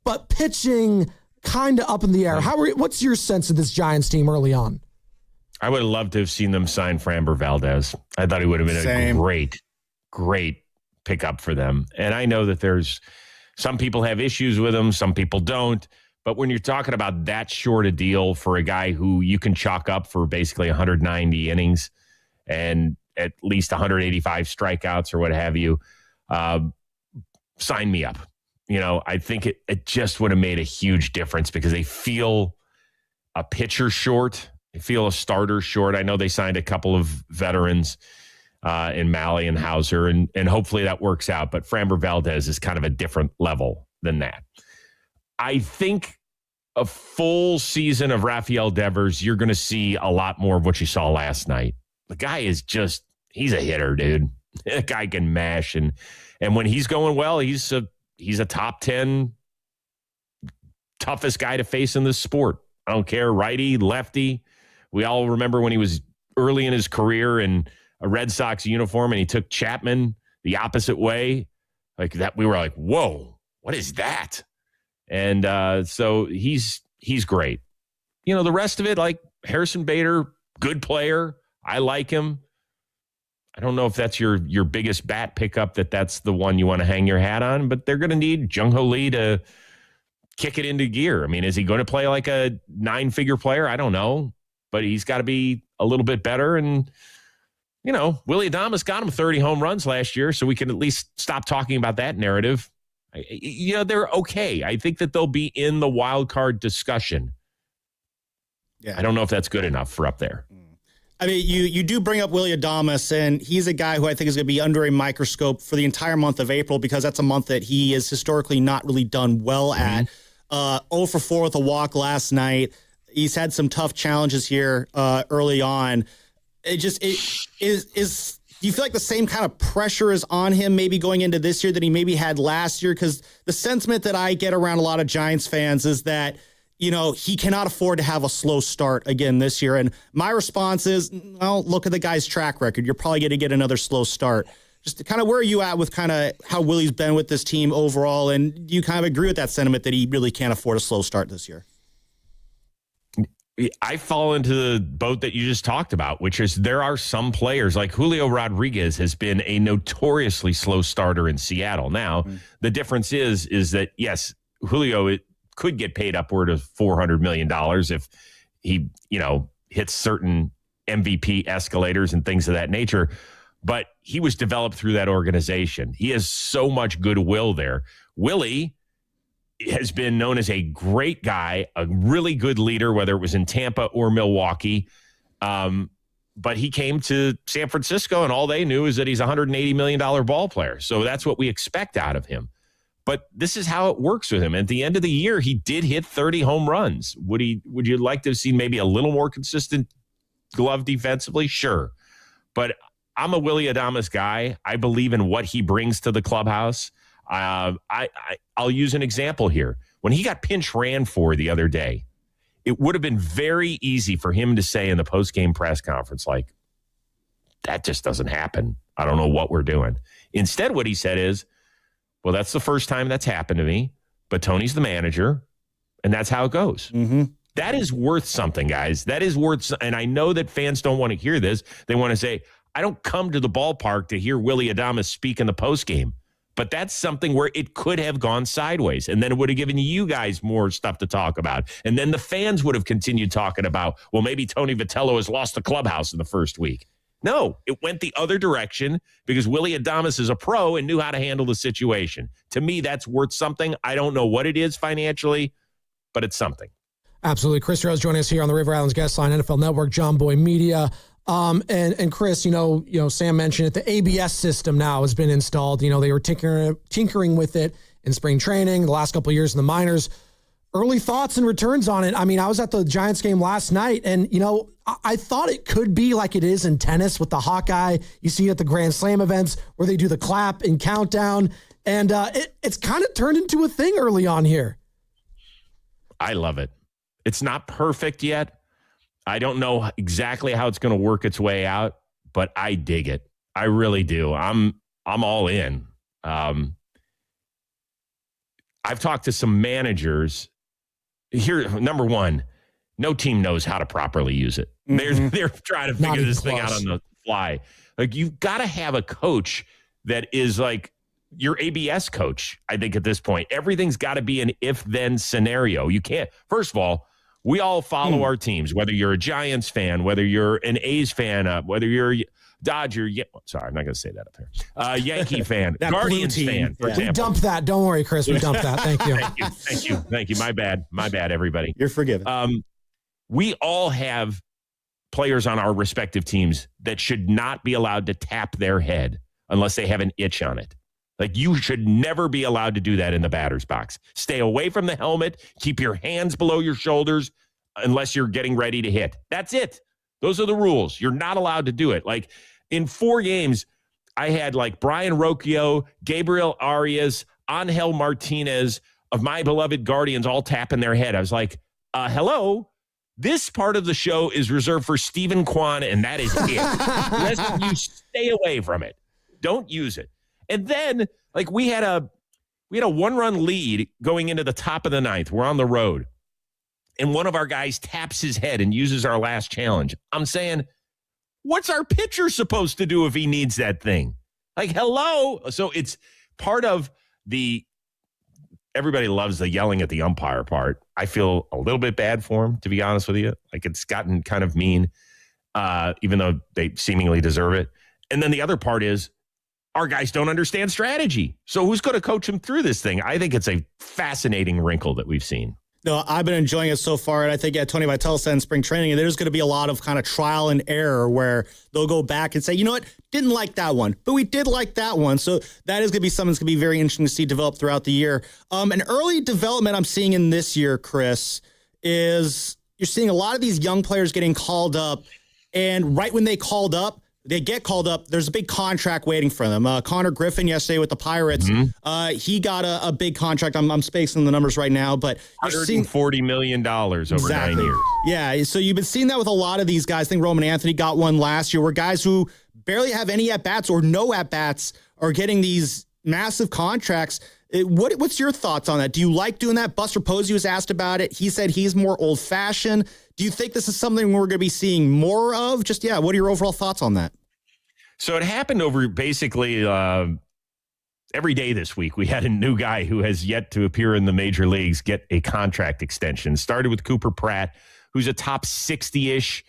but pitching kind of up in the air. What's your sense of this Giants team early on? I would have loved to have seen them sign Framber Valdez. I thought he would have been a great pickup for them. And I know that there's some people have issues with him, some people don't. But when you're talking about that short a deal for a guy who you can chalk up for basically 190 innings and at least 185 strikeouts or what have you, sign me up. I think it just would have made a huge difference because they feel a pitcher short. They feel a starter short. I know they signed a couple of veterans in Malley and Hauser, and hopefully that works out. But Framber Valdez is kind of a different level than that. I think a full season of Rafael Devers, you're going to see a lot more of what you saw last night. The guy is he's a hitter, dude. That guy can mash. And when he's going well, he's a top 10 toughest guy to face in this sport. I don't care, righty, lefty. We all remember when he was early in his career in a Red Sox uniform and he took Chapman the opposite way. Like that, we were like, whoa, what is that? And so he's great. The rest of it, like Harrison Bader, good player. I like him. I don't know if that's your biggest bat pickup, that's the one you want to hang your hat on, but they're going to need Jung-Ho Lee to kick it into gear. I mean, is he going to play like a 9-figure player? I don't know, but he's got to be a little bit better. And, Willy Adames got him 30 home runs last year, so we can at least stop talking about that narrative. They're okay. I think that they'll be in the wild card discussion. Yeah. I don't know if that's good enough for up there. I mean, you do bring up Willy Adames, and he's a guy who I think is going to be under a microscope for the entire month of April because that's a month that he is historically not really done well at. 0 for 4 with a walk last night. He's had some tough challenges here early on. Do you feel like the same kind of pressure is on him maybe going into this year that he maybe had last year? Because the sentiment that I get around a lot of Giants fans is that, he cannot afford to have a slow start again this year. And my response is, well, look at the guy's track record. You're probably going to get another slow start. Just kind of where are you at with kind of how Willie's been with this team overall? And do you kind of agree with that sentiment that he really can't afford a slow start this year? I fall into the boat that you just talked about, which is there are some players like Julio Rodriguez has been a notoriously slow starter in Seattle. Now, the difference is that, yes, Julio could get paid upward of $400 million if he, hits certain MVP escalators and things of that nature. But he was developed through that organization. He has so much goodwill there. Willie has been known as a great guy, a really good leader, whether it was in Tampa or Milwaukee. But he came to San Francisco, and all they knew is that he's a $180 million ball player. So that's what we expect out of him. But this is how it works with him. At the end of the year, he did hit 30 home runs. Would you like to have seen maybe a little more consistent glove defensively? Sure. But I'm a Willy Adames guy. I believe in what he brings to the clubhouse. I'll use an example here. When he got pinch ran for the other day, it would have been very easy for him to say in the post-game press conference, like, that just doesn't happen. I don't know what we're doing. Instead, what he said is, well, that's the first time that's happened to me, but Tony's the manager, and that's how it goes. Mm-hmm. That is worth something, guys. That is worth, and I know that fans don't want to hear this. They want to say, I don't come to the ballpark to hear Willy Adames speak in the postgame. But that's something where it could have gone sideways, and then it would have given you guys more stuff to talk about. And then the fans would have continued talking about, well, maybe Tony Vitello has lost the clubhouse in the first week. No, it went the other direction because Willy Adames is a pro and knew how to handle the situation. To me, that's worth something. I don't know what it is financially, but it's something. Absolutely. Chris Rose joining us here on the River Islands Guest Line, NFL Network, John Boy Media. And Chris, Sam mentioned it. The ABS system now has been installed. They were tinkering with it in spring training the last couple of years in the minors. Early thoughts and returns on it. I mean, I was at the Giants game last night, and, I thought it could be like it is in tennis with the Hawkeye. You see it at the Grand Slam events where they do the clap and countdown, and it's kind of turned into a thing early on here. I love it. It's not perfect yet. I don't know exactly how it's going to work its way out, but I dig it. I really do. I'm all in. I've talked to some managers. Here, number one, no team knows how to properly use it. They're trying to figure this thing out on the fly. Like, you've got to have a coach that is like your ABS coach, I think, at this point. Everything's got to be an if-then scenario. You can't. First of all, we all follow our teams, whether you're a Giants fan, whether you're an A's fan, whether you're a Dodger. Sorry, I'm not going to say that up here. Yankee fan, Guardians fan, for example. We dumped that. Don't worry, Chris. We dumped that. Thank you. Thank you. My bad, everybody. You're forgiven. We all have players on our respective teams that should not be allowed to tap their head unless they have an itch on it. Like, you should never be allowed to do that in the batter's box. Stay away from the helmet. Keep your hands below your shoulders unless you're getting ready to hit. That's it. Those are the rules. You're not allowed to do it. Like, in 4 games, I had like Brian Rocchio, Gabriel Arias, Angel Martinez of my beloved Guardians all tapping their head. I was like, hello? This part of the show is reserved for Stephen Kwan, and that is it. The rest of you stay away from it. Don't use it. And then, like, we had a 1-run lead going into the top of the 9th. We're on the road. And one of our guys taps his head and uses our last challenge. I'm saying, what's our pitcher supposed to do if he needs that thing? Like, hello? So it's part of everybody loves the yelling at the umpire part. I feel a little bit bad for him, to be honest with you. Like, it's gotten kind of mean, even though they seemingly deserve it. And then the other part is, our guys don't understand strategy. So who's going to coach them through this thing? I think it's a fascinating wrinkle that we've seen. No, I've been enjoying it so far. And I think Tony Vitello said in spring training, there's going to be a lot of kind of trial and error where they'll go back and say, you know what, didn't like that one, but we did like that one. So that is going to be something that's going to be very interesting to see develop throughout the year. An early development I'm seeing in this year, Chris, is you're seeing a lot of these young players getting called up. And right when they get called up, there's a big contract waiting for them. Connor Griffin yesterday with the Pirates, he got a big contract. I'm spacing the numbers right now, but $140 million over 9 years. Yeah, so you've been seeing that with a lot of these guys. I think Roman Anthony got one last year, where guys who barely have any at-bats or no at-bats are getting these massive contracts. What's your thoughts on that? Do you like doing that? Buster Posey was asked about it. He said he's more old-fashioned. Do you think this is something we're going to be seeing more of? What are your overall thoughts on that? So it happened over basically every day this week. We had a new guy who has yet to appear in the major leagues get a contract extension. Started with Cooper Pratt, who's a top 60-ish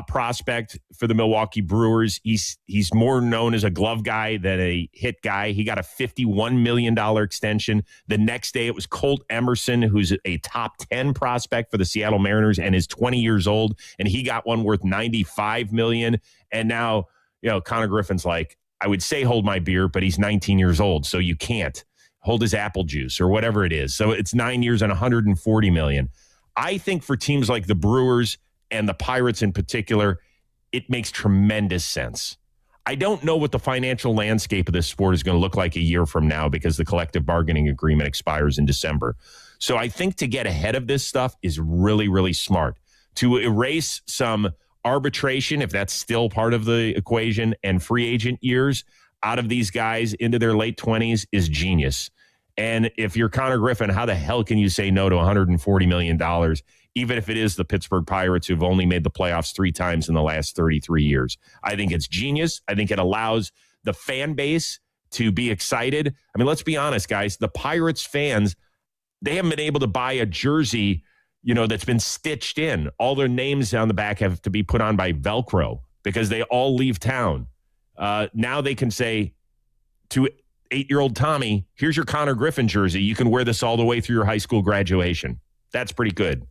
prospect for the Milwaukee Brewers. He's more known as a glove guy than a hit guy. He got a $51 million extension. The next day it was Colt Emerson, who's a top 10 prospect for the Seattle Mariners and is 20 years old, and he got one worth $95 million. And now, Connor Griffin's like, I would say hold my beer, but he's 19 years old, so you can't hold his apple juice or whatever it is. So it's 9 years and $140 million. I think for teams like the Brewers and the Pirates in particular, it makes tremendous sense. I don't know what the financial landscape of this sport is going to look like a year from now because the collective bargaining agreement expires in December. So I think to get ahead of this stuff is really, really smart. To erase some arbitration, if that's still part of the equation, and free agent years out of these guys into their late 20s is genius. And if you're Connor Griffin, how the hell can you say no to $140 million, even if it is the Pittsburgh Pirates who've only made the playoffs 3 times in the last 33 years? I think it's genius. I think it allows the fan base to be excited. I mean, let's be honest, guys. The Pirates fans, they haven't been able to buy a jersey that's been stitched in. All their names on the back have to be put on by Velcro because they all leave town. Now they can say to 8-year-old Tommy, here's your Connor Griffin jersey. You can wear this all the way through your high school graduation. That's pretty good.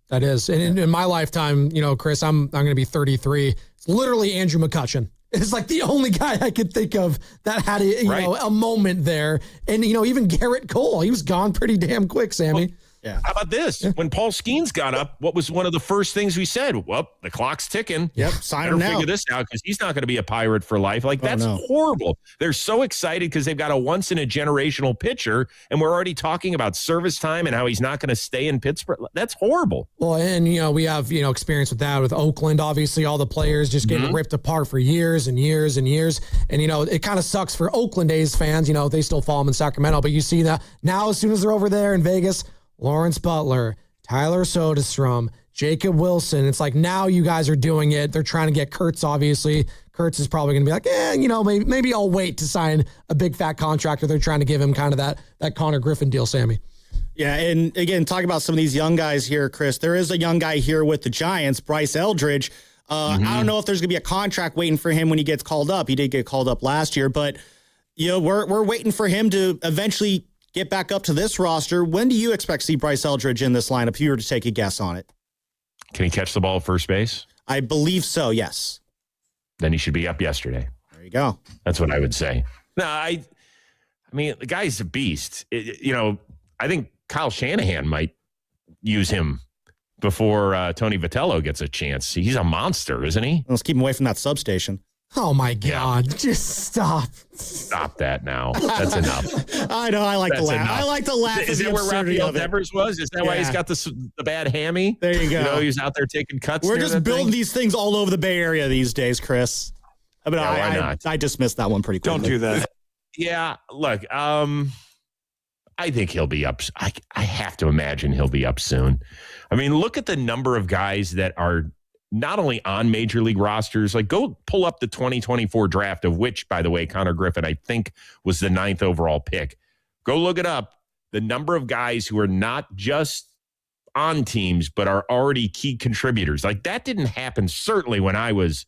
That is. And in my lifetime, Chris, I'm going to be 33. It's literally Andrew McCutchen. It's like the only guy I could think of that had a moment there. And, even Garrett Cole, he was gone pretty damn quick, Sammy. Well, yeah. How about this? Yeah. When Paul Skeens got up, what was one of the first things we said? Well, the clock's ticking. Yep, sign him now. Figure this out because he's not going to be a Pirate for life. That's horrible. They're so excited because they've got a once-in-a-generational pitcher, and we're already talking about service time and how he's not going to stay in Pittsburgh. That's horrible. Well, and, we have, experience with that with Oakland. Obviously, all the players just getting ripped apart for years and years and years. And, it kind of sucks for Oakland A's fans. They still follow them in Sacramento. But you see that now as soon as they're over there in Vegas, Lawrence Butler, Tyler Soderstrom, Jacob Wilson. It's like now you guys are doing it. They're trying to get Kurtz, obviously. Kurtz is probably going to be like, maybe I'll wait to sign a big fat contract. Or they're trying to give him kind of that Connor Griffin deal, Sammy. Yeah, and again, talk about some of these young guys here, Chris. There is a young guy here with the Giants, Bryce Eldridge. I don't know if there's going to be a contract waiting for him when he gets called up. He did get called up last year, but we're waiting for him to eventually get back up to this roster. When do you expect to see Bryce Eldridge in this lineup if you were to take a guess on it? Can he catch the ball at first base? I believe so, yes. Then he should be up yesterday. There you go. That's what I would say. No, I mean, the guy's a beast. I think Kyle Shanahan might use him before Tony Vitello gets a chance. He's a monster, isn't he? Let's keep him away from that substation. Oh, my God. Yeah. Just stop. Stop that now. That's enough. I know. I like to laugh. I like to laugh. Is that where Rafael Devers was? Is that why he's got the bad hammy? There you go. He's out there taking cuts. We're just building these things all over the Bay Area these days, Chris. I mean, why not? I dismissed that one pretty quickly. Don't do that. Yeah. Look, I think he'll be up. I have to imagine he'll be up soon. I mean, look at the number of guys that are not only on major league rosters, like go pull up the 2024 draft, of which, by the way, Connor Griffin, I think, was the 9th overall pick. Go look it up. The number of guys who are not just on teams, but are already key contributors. Like that didn't happen, certainly when I was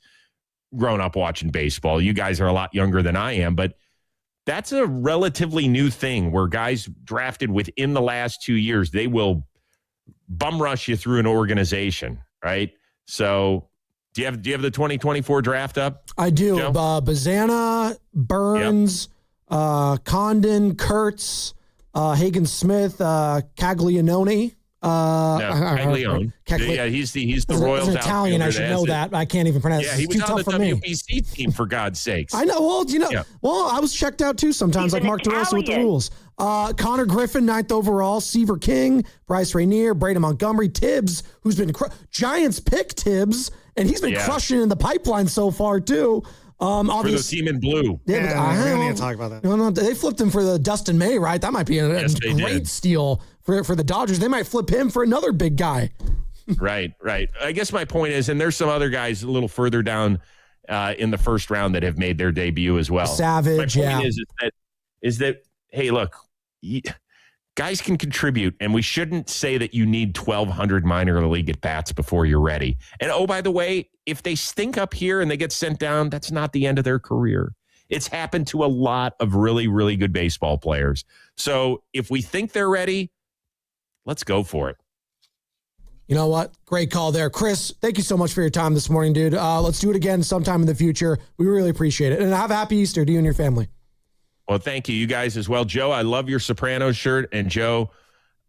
growing up watching baseball. You guys are a lot younger than I am, but that's a relatively new thing where guys drafted within the last 2 years, they will bum rush you through an organization, right? So do you have the 2024 draft up? I do. Bazana, Burns, Condon, Kurtz, Hagen Smith, Caglianone. Caglione. Yeah, he's the Royals. As an Italian, I should know that. I can't even pronounce it. Yeah, he was on the WBC team, for God's sakes. I know. Well, well, I was checked out too sometimes, like Mark DeRosa with the rules. Connor Griffin, 9th overall. Seaver King, Bryce Rainier, Braden Montgomery, Tibbs, who's been Giants pick Tibbs, and he's been crushing in the pipeline so far too. For the team in blue. Yeah, we don't need to talk about that. No, they flipped him for the Dustin May, right? That might be a great steal for the Dodgers. They might flip him for another big guy. Right. I guess my point is, and there's some other guys a little further down in the first round that have made their debut as well. Savage, my point is that, hey, look, guys can contribute, and we shouldn't say that you need 1,200 minor league at-bats before you're ready. And, oh, by the way, if they stink up here and they get sent down, that's not the end of their career. It's happened to a lot of really, really good baseball players. So if we think they're ready, let's go for it. You know what? Great call there. Chris, thank you so much for your time this morning, dude. Let's do it again sometime in the future. We really appreciate it. And have a happy Easter to you and your family. Well, thank you. You guys as well. Joe, I love your Sopranos shirt. And Joe,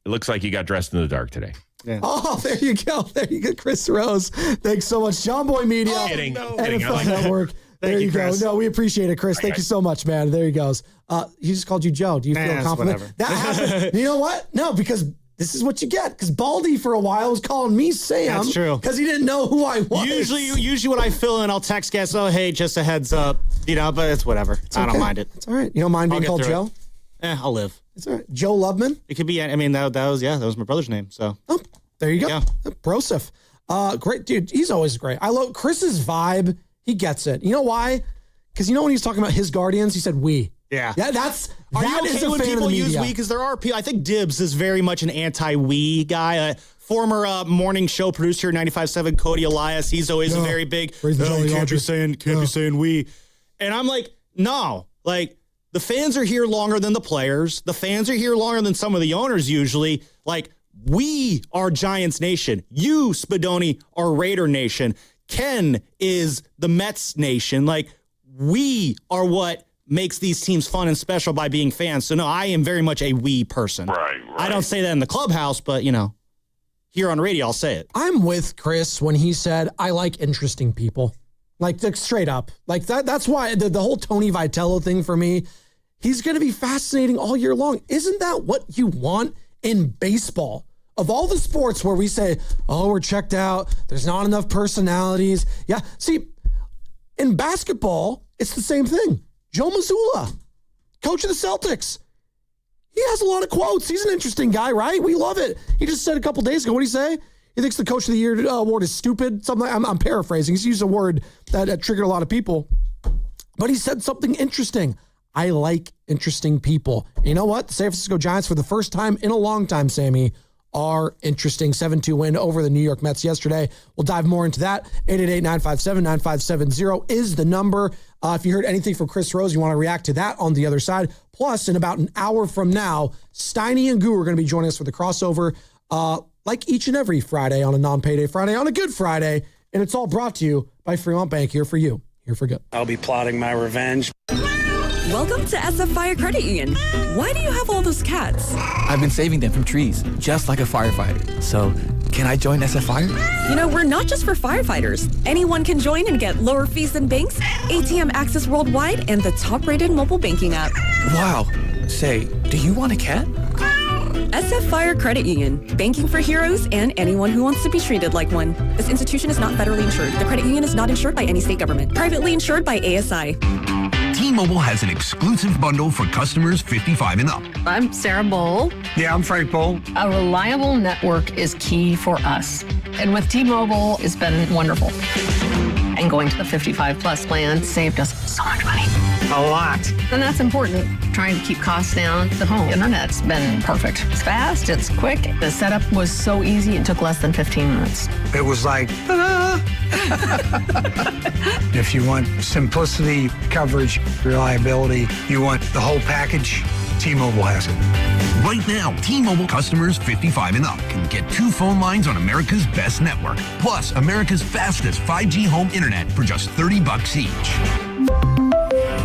it looks like you got dressed in the dark today. Yeah. Oh, there you go. There you go, Chris Rose. Thanks so much. John Boy Media. Kidding. NFL I like Network. There you go. No, we appreciate it, Chris. Thank you so much, man. There he goes. He just called you Joe. Do you feel confident? Whatever. That happened. You know what? No, because this is what you get. Because Baldy for a while was calling me Sam. That's true. Because he didn't know who I was. Usually when I fill in, I'll text guests, oh, hey, just a heads up. But it's whatever. I don't mind it. It's all right. You don't mind being called Joe? I'll live. It's all right. Joe Lubman? It could be, that was my brother's name. So. Oh, there you go. Yeah. Broseph. Great, dude. He's always great. I love Chris's vibe. He gets it. You know why? Because when he was talking about his Guardians, he said we. Yeah. That is a when fan people of the use media. we? Because there are people. I think Dibbs is very much an anti-we guy. Former morning show producer, 95.7, Cody Elias. He's always a very big. Can't be saying we. And I'm like, no. Like the fans are here longer than the players. The fans are here longer than some of the owners usually. Like We are Giants Nation. You, Spadoni, are Raider Nation. Ken is the Mets Nation. Like, we are what makes these teams fun and special by being fans. So, no, I am very much a we person. Right. I don't say that in the clubhouse, but, you know, here on radio, I'll say it. I'm with Chris when he said, I like interesting people. Like, straight up. Like, that's why the whole Tony Vitello thing for me, he's going to be fascinating all year long. Isn't that what you want in baseball? Of all the sports where we say, oh, we're checked out, there's not enough personalities. Yeah, see, in basketball, it's the same thing. Joe Mazzulla, coach of the Celtics. He has a lot of quotes. He's an interesting guy, right? We love it. He just said a couple days ago, what did he say? He thinks the Coach of the Year award is stupid. Something I'm paraphrasing. He's used a word that triggered a lot of people. But he said something interesting. I like interesting people. You know what? The San Francisco Giants, for the first time in a long time, Sammy, are interesting. 7-2 win over the New York Mets yesterday. We'll dive more into that. 888-957-9570 is the number. If you heard anything from Chris Rose, you want to react to that on the other side. Plus, in about an hour from now, Steiny and Goo are going to be joining us for the crossover, like each and every Friday on a non-payday Friday, on a Good Friday. And it's all brought to you by Fremont Bank, here for you, here for good. I'll be plotting my revenge. Welcome to SF Fire Credit Union. Why do you have all those cats? I've been saving them from trees, just like a firefighter. So, can I join SF Fire? You know, we're not just for firefighters. Anyone can join and get lower fees than banks, ATM access worldwide, and the top-rated mobile banking app. Wow. Say, do you want a cat? SF Fire Credit Union. Banking for heroes and anyone who wants to be treated like one. This institution is not federally insured. The credit union is not insured by any state government. Privately insured by ASI. T-Mobile has an exclusive bundle for customers 55 and up. I'm Sarah Bowl. Yeah, I'm Frank Bowl. A reliable network is key for us. And with T-Mobile, it's been wonderful. And going to the 55 plus plan saved us so much money. A lot. And that's important. Trying to keep costs down. The home internet's been perfect. It's fast, it's quick. The setup was so easy, it took less than 15 minutes. It was like, ta-da! If you want simplicity, coverage, reliability, you want the whole package, T-Mobile has it. Right now, T-Mobile customers 55 and up can get 2 phone lines on America's best network, plus America's fastest 5G home internet for just $30 each.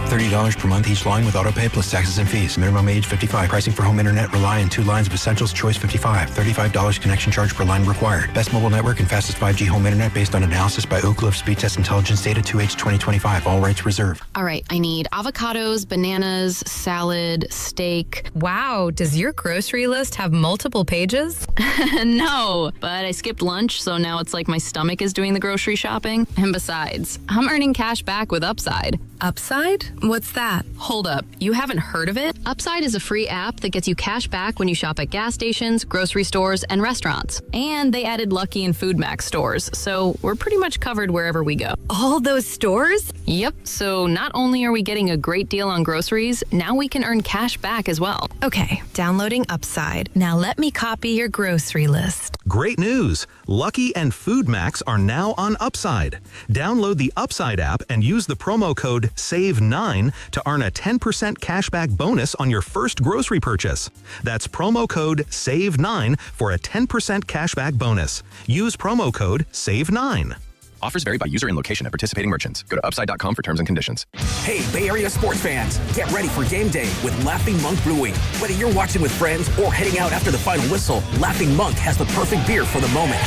$30 per month each line with autopay plus taxes and fees. Minimum age 55. Pricing for home internet rely on 2 lines of Essentials Choice 55. $35 connection charge per line required. Best mobile network and fastest 5G home internet based on analysis by Ookla of Speed Test Intelligence data 2H 2025. All rights reserved. All right, I need avocados, bananas, salad, steak. Wow, does your grocery list have multiple pages? No, but I skipped lunch, so now it's like my stomach is doing the grocery shopping. And besides, I'm earning cash back with Upside. Upside? What's that? Hold up, you haven't heard of it? Upside is a free app that gets you cash back when you shop at gas stations, grocery stores, and restaurants. And they added Lucky and Food Max stores, so we're pretty much covered wherever we go. All those stores? Yep, so not only are we getting a great deal on groceries, now we can earn cash back as well. Okay, downloading Upside. Now let me copy your grocery list. Great news! Lucky and Food Max are now on Upside. Download the Upside app and use the promo code SAVE9 to earn a 10% cashback bonus on your first grocery purchase. That's promo code SAVE9 for a 10% cashback bonus. Use promo code SAVE9. Offers vary by user and location at participating merchants. Go to Upside.com for terms and conditions. Hey, Bay Area sports fans, get ready for game day with Laughing Monk Brewing. Whether you're watching with friends or heading out after the final whistle, Laughing Monk has the perfect beer for the moment.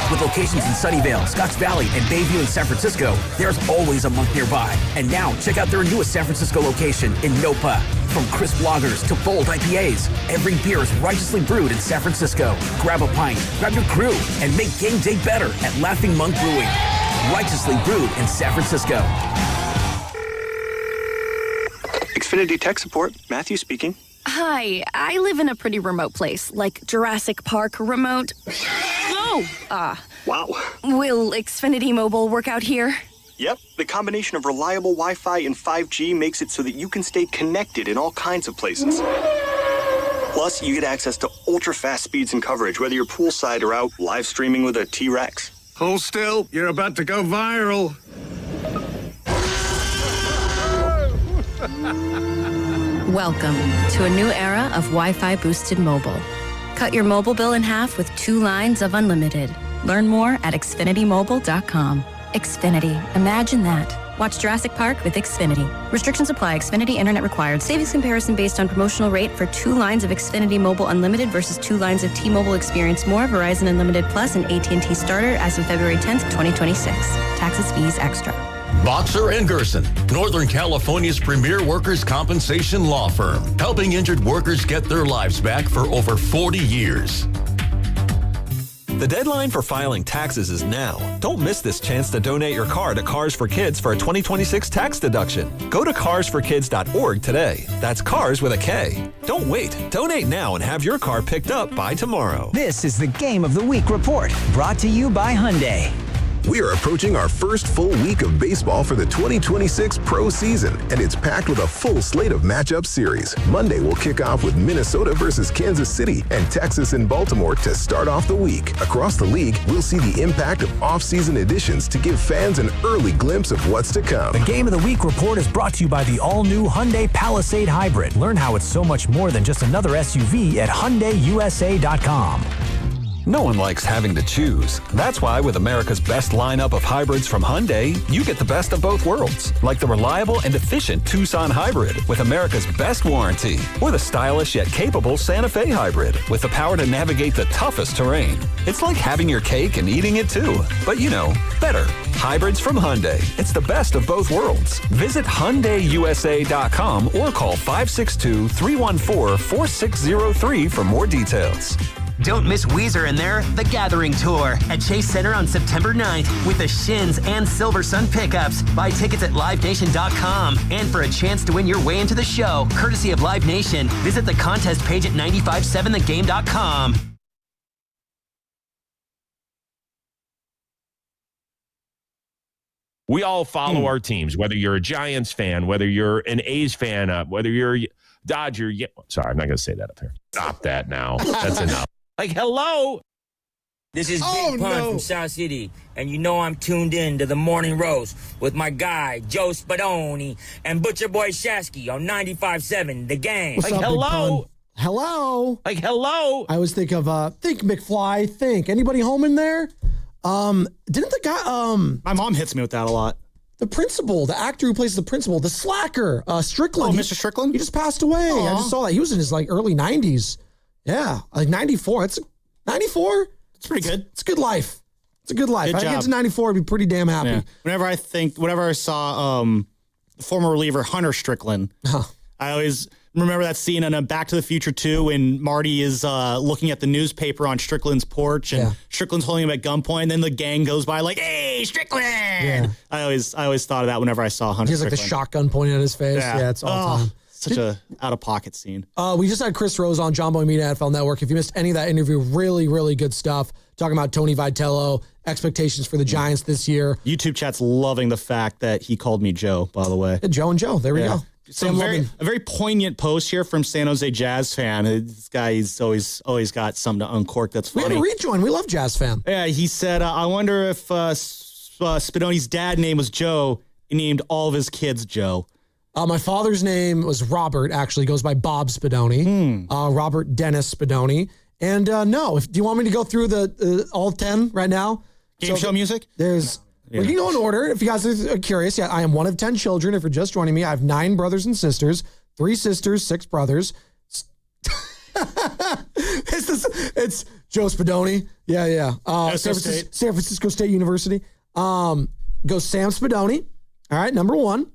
With locations in Sunnyvale, Scotts Valley, and Bayview in San Francisco, there's always a Monk nearby. And now, check out their newest San Francisco location in Nopa. From crisp lagers to bold IPAs, every beer is righteously brewed in San Francisco. Grab a pint, grab your crew, and make game day better at Laughing Monk Brewing. Righteously brewed in San Francisco. Xfinity Tech Support, Matthew speaking. Hi, I live in a pretty remote place, like Jurassic Park remote. Oh! Wow. Will Xfinity Mobile work out here? Yep, the combination of reliable Wi-Fi and 5G makes it so that you can stay connected in all kinds of places. Plus, you get access to ultra-fast speeds and coverage, whether you're poolside or out live streaming with a T-Rex. Hold still, you're about to go viral. Welcome to a new era of Wi-Fi boosted mobile. Cut your mobile bill in half with 2 lines of unlimited. Learn more at xfinitymobile.com. Xfinity. Imagine that. Watch Jurassic Park with Xfinity. Restrictions apply. Xfinity Internet required. Savings comparison based on promotional rate for 2 lines of Xfinity Mobile Unlimited versus 2 lines of T-Mobile Experience More, Verizon Unlimited Plus, and AT&T Starter as of February 10th, 2026. Taxes, fees, extra. Boxer and Gerson, Northern California's premier workers' compensation law firm, helping injured workers get their lives back for over 40 years. The deadline for filing taxes is now. Don't miss this chance to donate your car to Cars for Kids for a 2026 tax deduction. Go to carsforkids.org today. That's cars with a K. Don't wait. Donate now and have your car picked up by tomorrow. This is the Game of the Week report, brought to you by Hyundai. We are approaching our first full week of baseball for the 2026 pro season, and it's packed with a full slate of matchup series. Monday will kick off with Minnesota versus Kansas City and Texas and Baltimore to start off the week. Across the league, we'll see the impact of off-season additions to give fans an early glimpse of what's to come. The Game of the Week report is brought to you by the all-new Hyundai Palisade Hybrid. Learn how it's so much more than just another SUV at HyundaiUSA.com. No one likes having to choose. That's why with America's best lineup of hybrids from Hyundai, you get the best of both worlds. Like the reliable and efficient Tucson Hybrid with America's best warranty. Or the stylish yet capable Santa Fe Hybrid with the power to navigate the toughest terrain. It's like having your cake and eating it too. But you know, better. Hybrids from Hyundai. It's the best of both worlds. Visit HyundaiUSA.com or call 562-314-4603 for more details. Don't miss Weezer and their The Gathering Tour at Chase Center on September 9th with the Shins and Silver Sun pickups. Buy tickets at LiveNation.com. And for a chance to win your way into the show, courtesy of Live Nation, visit the contest page at 957thegame.com. We all follow our teams, whether you're a Giants fan, whether you're an A's fan, whether you're a Dodger. Sorry, I'm not going to say that up here. Stop that now. That's enough. Like, hello. This is Big Pun from South City, and you know I'm tuned in to the Morning Roast with my guy, Joe Spadoni, and Butcher Boy Shasky on 95.7 The Game. What's like, up, hello. Hello. Like, hello. I always think of, think McFly, think. Anybody home in there? Didn't the guy, my mom hits me with that a lot. The principal, the actor who plays the principal, the slacker, Strickland. Oh, Mr. Strickland? He just passed away. Aww. I just saw that. He was in his early 90s. Yeah, 94. It's 94. It's pretty good. It's a good life. It's a good life. Good If I job. get to 94, I'd be pretty damn happy. Yeah. Whenever I saw former reliever Hunter Strickland, I always remember that scene in Back to the Future 2 when Marty is looking at the newspaper on Strickland's porch and Strickland's holding him at gunpoint, and then the gang goes by like, "Hey, Strickland!" Yeah. I always thought of that whenever I saw Hunter. He has Strickland. the shotgun pointing at his face. Yeah, it's all time. Such a out of pocket scene. We just had Chris Rose on John Boy Media NFL Network. If you missed any of that interview, really, really good stuff. Talking about Tony Vitello, expectations for the Giants this year. YouTube chat's loving the fact that he called me Joe, by the way. Joe and Joe. There we go. So a very poignant post here from San Jose Jazz fan. This guy, he's always got something to uncork that's funny. We have a rejoin. We love Jazz fan. Yeah, he said, I wonder if Spadoni's dad name was Joe. He named all of his kids Joe. My father's name was Robert, actually goes by Bob Spadoni. Robert Dennis Spadoni. And do you want me to go through the all 10 right now? Game show music? We can go in order if you guys are curious. Yeah, I am one of 10 children. If you're just joining me, I have 9 brothers and sisters, 3 sisters, 6 brothers. It's Joe Spadoni. Yeah. San Francisco State University. Goes Sam Spadoni. All right, number 1.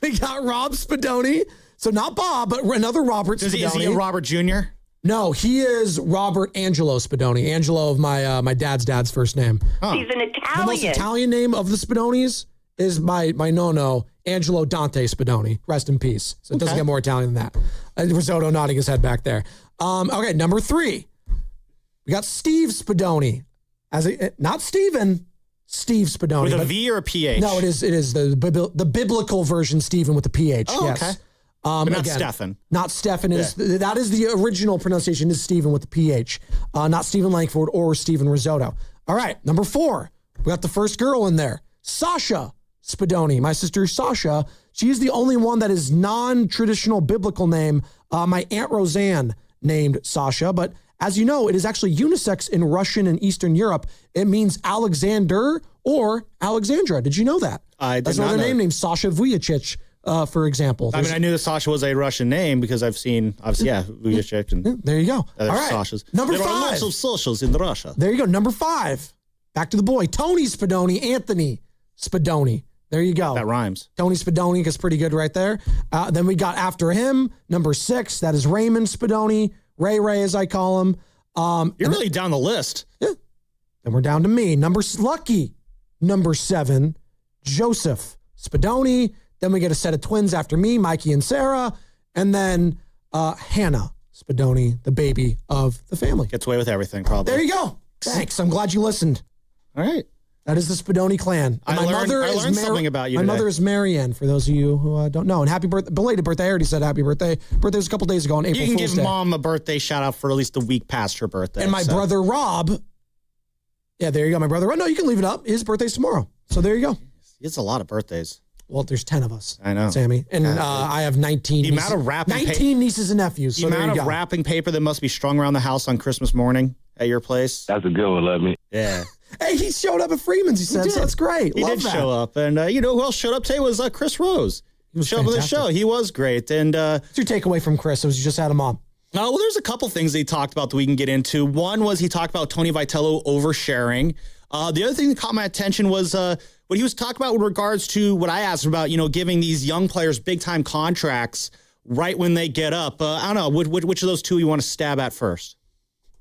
We got Rob Spadoni. So not Bob, but another Robert Spadoni. Is he a Robert Jr.? No, he is Robert Angelo Spadoni. Angelo of my dad's first name. He's an Italian. The most Italian name of the Spadonis is my no-no, Angelo Dante Spadoni. Rest in peace. So it doesn't get more Italian than that. Risotto nodding his head back there. Okay, number 3. We got Steve Spadoni. Not Steven, Steve Spadoni. With a V or a PH? No, it is the biblical version Stephen with the PH. Oh, yes. okay. But not Stefan. Not Stefan. That is the original pronunciation is Stephen with the PH. Not Stephen Langford or Stephen Risotto. All right, number 4. We got the first girl in there. Sasha Spadoni. My sister Sasha. She's the only one that is non-traditional biblical name. My Aunt Roseanne named Sasha, but as you know, it is actually unisex in Russian and Eastern Europe. It means Alexander or Alexandra. Did you know that? That's another name named Sasha Vujacic, for example. I mean, I knew that Sasha was a Russian name because I've seen, obviously, Vujacic. And there you go. All right. Sashas. Number there 5. There are lots of socials in Russia. There you go. Number 5. Back to the boy. Tony Spadoni, Anthony Spadoni. There you go. That rhymes. Tony Spadoni is pretty good right there. Then we got after him, number 6. That is Raymond Spadoni. Ray, as I call him. You're really down the list. Yeah. Then we're down to me. Lucky number 7, Joseph Spadoni. Then we get a set of twins after me, Mikey and Sarah. And then Hannah Spadoni, the baby of the family. Gets away with everything, probably. There you go. Thanks. I'm glad you listened. All right. That is the Spadoni clan. I learned something about you My today. mother is Marianne, for those of you who don't know. And happy birthday, belated birthday. I already said happy birthday. Birthday was a couple days ago on April Fool's Day. You can give Mom a birthday shout out for at least a week past her birthday. And my brother Rob, there you go. My brother Rob. No, you can leave it up. His birthday's tomorrow. So there you go. It's a lot of birthdays. Well, there's 10 of us. I know. Sammy. And I have 19 the nieces. amount of wrapping 19 nieces and nephews. The amount of wrapping paper that must be strung around the house on Christmas morning at your place. That's a good one, let me. Yeah. Hey, he showed up at Freeman's, he said, so that's great. He did show up. And you know who else showed up today was Chris Rose. He was showed up on the show. He was great. And what's your takeaway from Chris? It was you just had him on. Well, there's a couple things that he talked about that we can get into. One was he talked about Tony Vitello oversharing. The other thing that caught my attention was what he was talking about with regards to what I asked about, giving these young players big-time contracts right when they get up. I don't know. Which of those two you want to stab at first?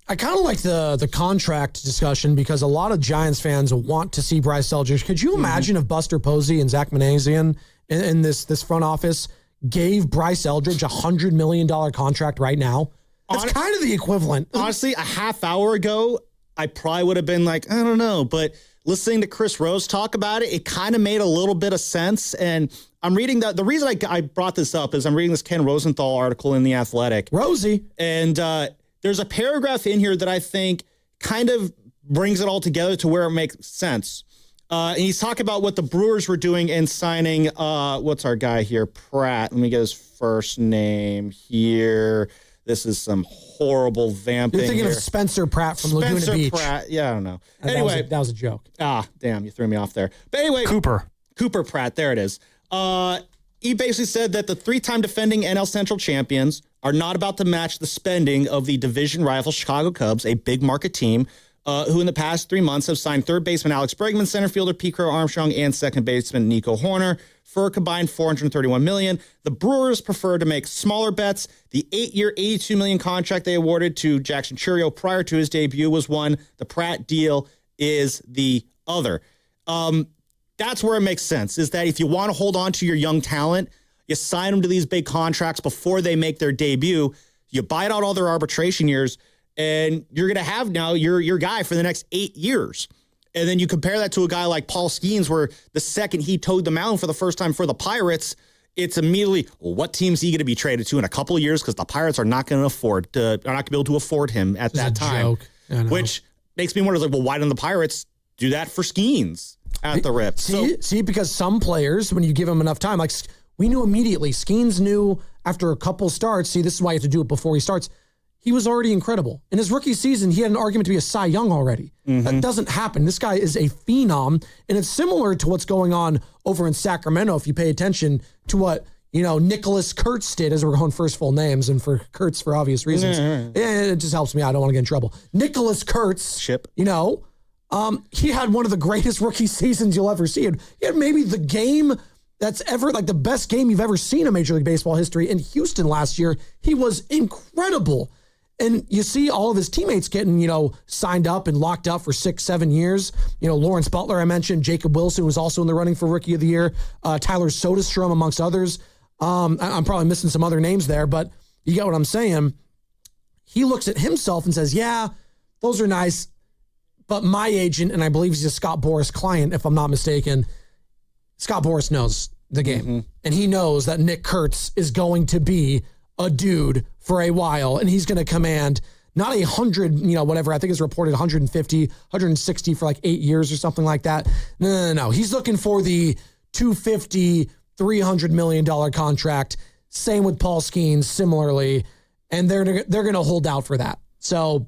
I kind of like the contract discussion because a lot of Giants fans want to see Bryce Eldridge. Could you imagine if Buster Posey and Zach Manassian in this front office gave Bryce Eldridge a $100 million contract right now? That's kind of the equivalent. Honestly, a half hour ago, I probably would have been like, I don't know. But listening to Chris Rose talk about it, it kind of made a little bit of sense. And I'm reading the reason I brought this up is I'm reading this Ken Rosenthal article in The Athletic. Rosie. And there's a paragraph in here that I think kind of brings it all together to where it makes sense. And he's talking about what the Brewers were doing in signing, what's our guy here? Pratt. Let me get his first name here. This is some horrible vamping. You're thinking here. of Spencer Pratt from Laguna Beach. Pratt. Yeah, I don't know. Anyway. That was a joke. Damn, you threw me off there. But anyway. Cooper Pratt. There it is. He basically said that the 3-time defending NL Central champions are not about to match the spending of the division rival Chicago Cubs, a big market team, who in the past 3 months have signed third baseman Alex Bregman, center fielder Pete Crow Armstrong, and second baseman Nico Horner for a combined $431 million. The Brewers prefer to make smaller bets. The 8-year, $82 million contract they awarded to Jackson Chourio prior to his debut was one. The Pratt deal is the other. That's where it makes sense, is that if you want to hold on to your young talent, you sign them to these big contracts before they make their debut. You bite out all their arbitration years, and you're going to have now your guy for the next 8 years. And then you compare that to a guy like Paul Skeens, where the second he towed the mound for the first time for the Pirates, it's immediately, well, what team's he going to be traded to in a couple of years? Because the Pirates are not going to be able to afford him at that time. Which makes me wonder, like, well, why didn't the Pirates do that for Skeens at the rip? See, because some players, when you give them enough time, like we knew immediately, Skeens knew after a couple starts, see, this is why you have to do it before he starts. He was already incredible. In his rookie season, he had an argument to be a Cy Young already. That doesn't happen. This guy is a phenom, and it's similar to what's going on over in Sacramento, if you pay attention to what, Nicholas Kurtz did, as we're going first full names, and for Kurtz for obvious reasons. It just helps me out. I don't want to get in trouble. Nicholas Kurtz, he had one of the greatest rookie seasons you'll ever see. He had maybe the game that's ever, like the best game you've ever seen in Major League Baseball history in Houston last year. He was incredible. And you see all of his teammates getting, signed up and locked up for 6-7 years. Lawrence Butler, I mentioned, Jacob Wilson was also in the running for Rookie of the Year, Tyler Soderstrom, amongst others. I'm probably missing some other names there, but you get what I'm saying. He looks at himself and says, yeah, those are nice, but my agent, and I believe he's a Scott Boras client, if I'm not mistaken, Scott Boras knows the game. And he knows that Nick Kurtz is going to be a dude for a while, and he's going to command not 100, whatever. I think it's reported 150, 160 for like 8 years or something like that. No. He's looking for the $250, $300 million contract. Same with Paul Skeens, similarly. and they're going to hold out for that. So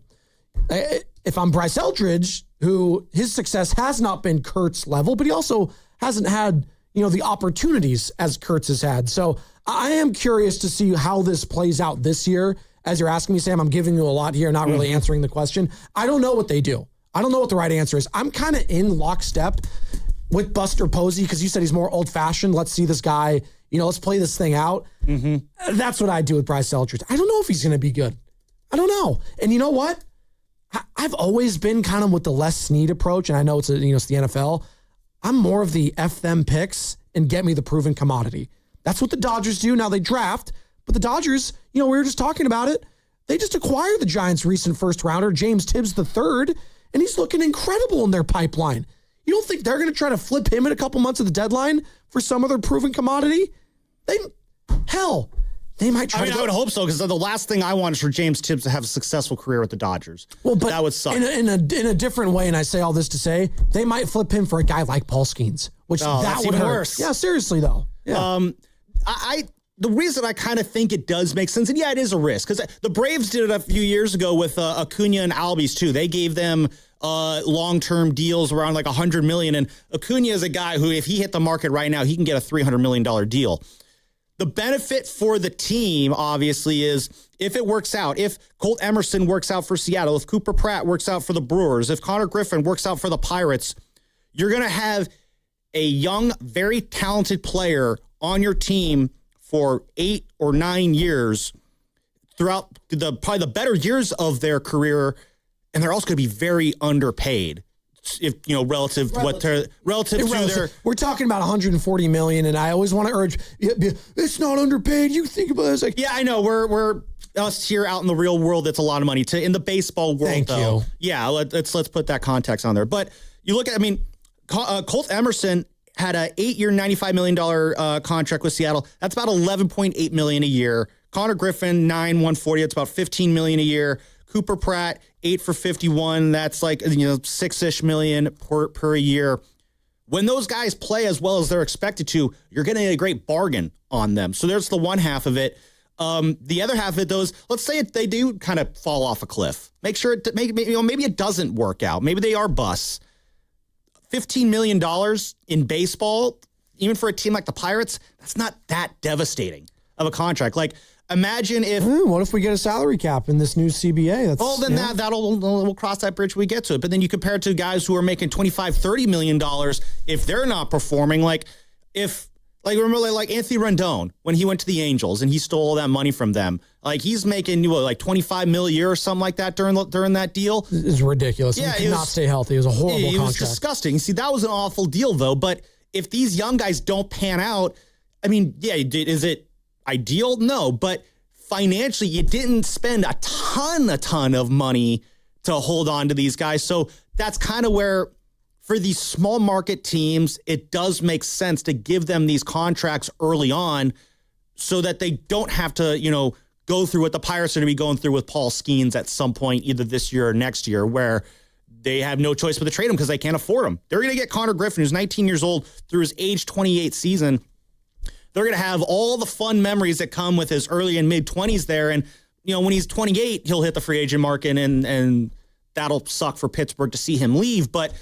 if I'm Bryce Eldridge, who his success has not been Kurt's level, but he also hasn't had, the opportunities as Kurtz has had. So I am curious to see how this plays out this year. As you're asking me, Sam, I'm giving you a lot here, not really answering the question. I don't know what they do. I don't know what the right answer is. I'm kind of in lockstep with Buster Posey because you said he's more old-fashioned. Let's see this guy, let's play this thing out. Mm-hmm. That's what I do with Bryce Eldridge. I don't know if he's going to be good. I don't know. And you know what? I've always been kind of with the Les Snead approach, and I know it's the NFL. I'm more of the F them picks and get me the proven commodity. That's what the Dodgers do. Now they draft, but the Dodgers, we were just talking about it. They just acquired the Giants' recent first rounder, James Tibbs III, and he's looking incredible in their pipeline. You don't think they're going to try to flip him in a couple months of the deadline for some other proven commodity? They might try I would hope so, because the last thing I want is for James Tibbs to have a successful career with the Dodgers. Well, but that would suck. In a different way, and I say all this to say, they might flip him for a guy like Paul Skeens, which that would hurt. Worse. Yeah, seriously, though. Yeah. The reason I kind of think it does make sense, and yeah, it is a risk, because the Braves did it a few years ago with Acuna and Albies, too. They gave them long-term deals around like $100 million, and Acuna is a guy who, if he hit the market right now, he can get a $300 million deal. The benefit for the team, obviously, is if it works out, if Colt Emerson works out for Seattle, if Cooper Pratt works out for the Brewers, if Connor Griffin works out for the Pirates, you're going to have a young, very talented player on your team for 8 or 9 years throughout probably the better years of their career, and they're also going to be very underpaid. If relative to what they're relative to their, we're talking about $140 million, and I always want to urge it's not underpaid. You think about it, it's like, yeah, I know we're us here out in the real world. That's a lot of money in the baseball world. Thank you. Yeah, let's put that context on there. But you look at, Colt Emerson had a 8-year, $95 million contract with Seattle. That's about $11.8 million a year. Connor Griffin, 140. That's about $15 million a year. Cooper Pratt, 8 for 51. That's like, $6-ish million per year. When those guys play as well as they're expected to, you're getting a great bargain on them. So there's the one half of it. The other half of it, let's say they do kind of fall off a cliff. Make sure maybe it doesn't work out. Maybe they are busts. $15 million in baseball, even for a team like the Pirates, that's not that devastating of a contract. Like, imagine if... what if we get a salary cap in this new CBA? We'll cross that bridge when we get to it. But then you compare it to guys who are making $25-30 million if they're not performing. Remember Anthony Rendon when he went to the Angels and he stole all that money from them. Like, he's making $25 million a year or something like that during that deal. It's ridiculous. Yeah, he could not stay healthy. It was a horrible contract. It was disgusting. See, that was an awful deal though. But if these young guys don't pan out, is it ideal? No, but financially, you didn't spend a ton of money to hold on to these guys. So that's kind of where, for these small market teams, it does make sense to give them these contracts early on so that they don't have to, go through what the Pirates are going to be going through with Paul Skeens at some point, either this year or next year, where they have no choice but to trade him because they can't afford him. They're going to get Connor Griffin, who's 19 years old, through his age 28 season. They're going to have all the fun memories that come with his early and mid-20s there. And, when he's 28, he'll hit the free agent market, and that'll suck for Pittsburgh to see him leave. But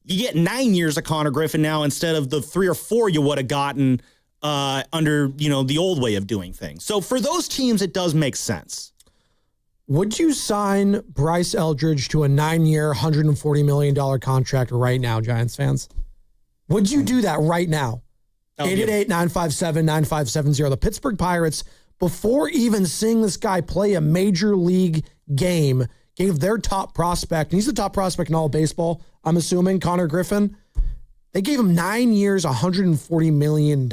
you get 9 years of Connor Griffin now instead of the 3 or 4 you would have gotten under, the old way of doing things. So for those teams, it does make sense. Would you sign Bryce Eldridge to a 9-year, $140 million contract right now, Giants fans? Would you do that right now? 888-957-9570. The Pittsburgh Pirates, before even seeing this guy play a major league game, gave their top prospect, and he's the top prospect in all of baseball, I'm assuming, Connor Griffin. They gave him 9 years, $140 million.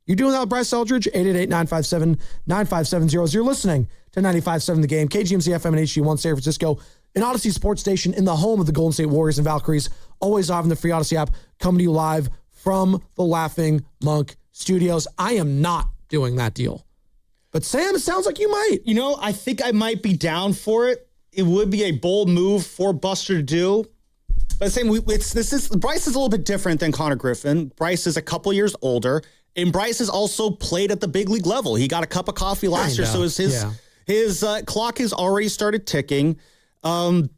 You doing that with Bryce Eldridge? 888-957-9570. As you're listening to 95.7 The Game, KGMZ FM and HD1 San Francisco, an Odyssey sports station in the home of the Golden State Warriors and Valkyries, always live in the free Odyssey app, coming to you live from the Laughing Monk Studios. I am not doing that deal. But Sam, it sounds like you might. I think I might be down for it. It would be a bold move for Buster to do. But same, Bryce is a little bit different than Connor Griffin. Bryce is a couple years older, and Bryce has also played at the big league level. He got a cup of coffee last year, so his His clock has already started ticking. And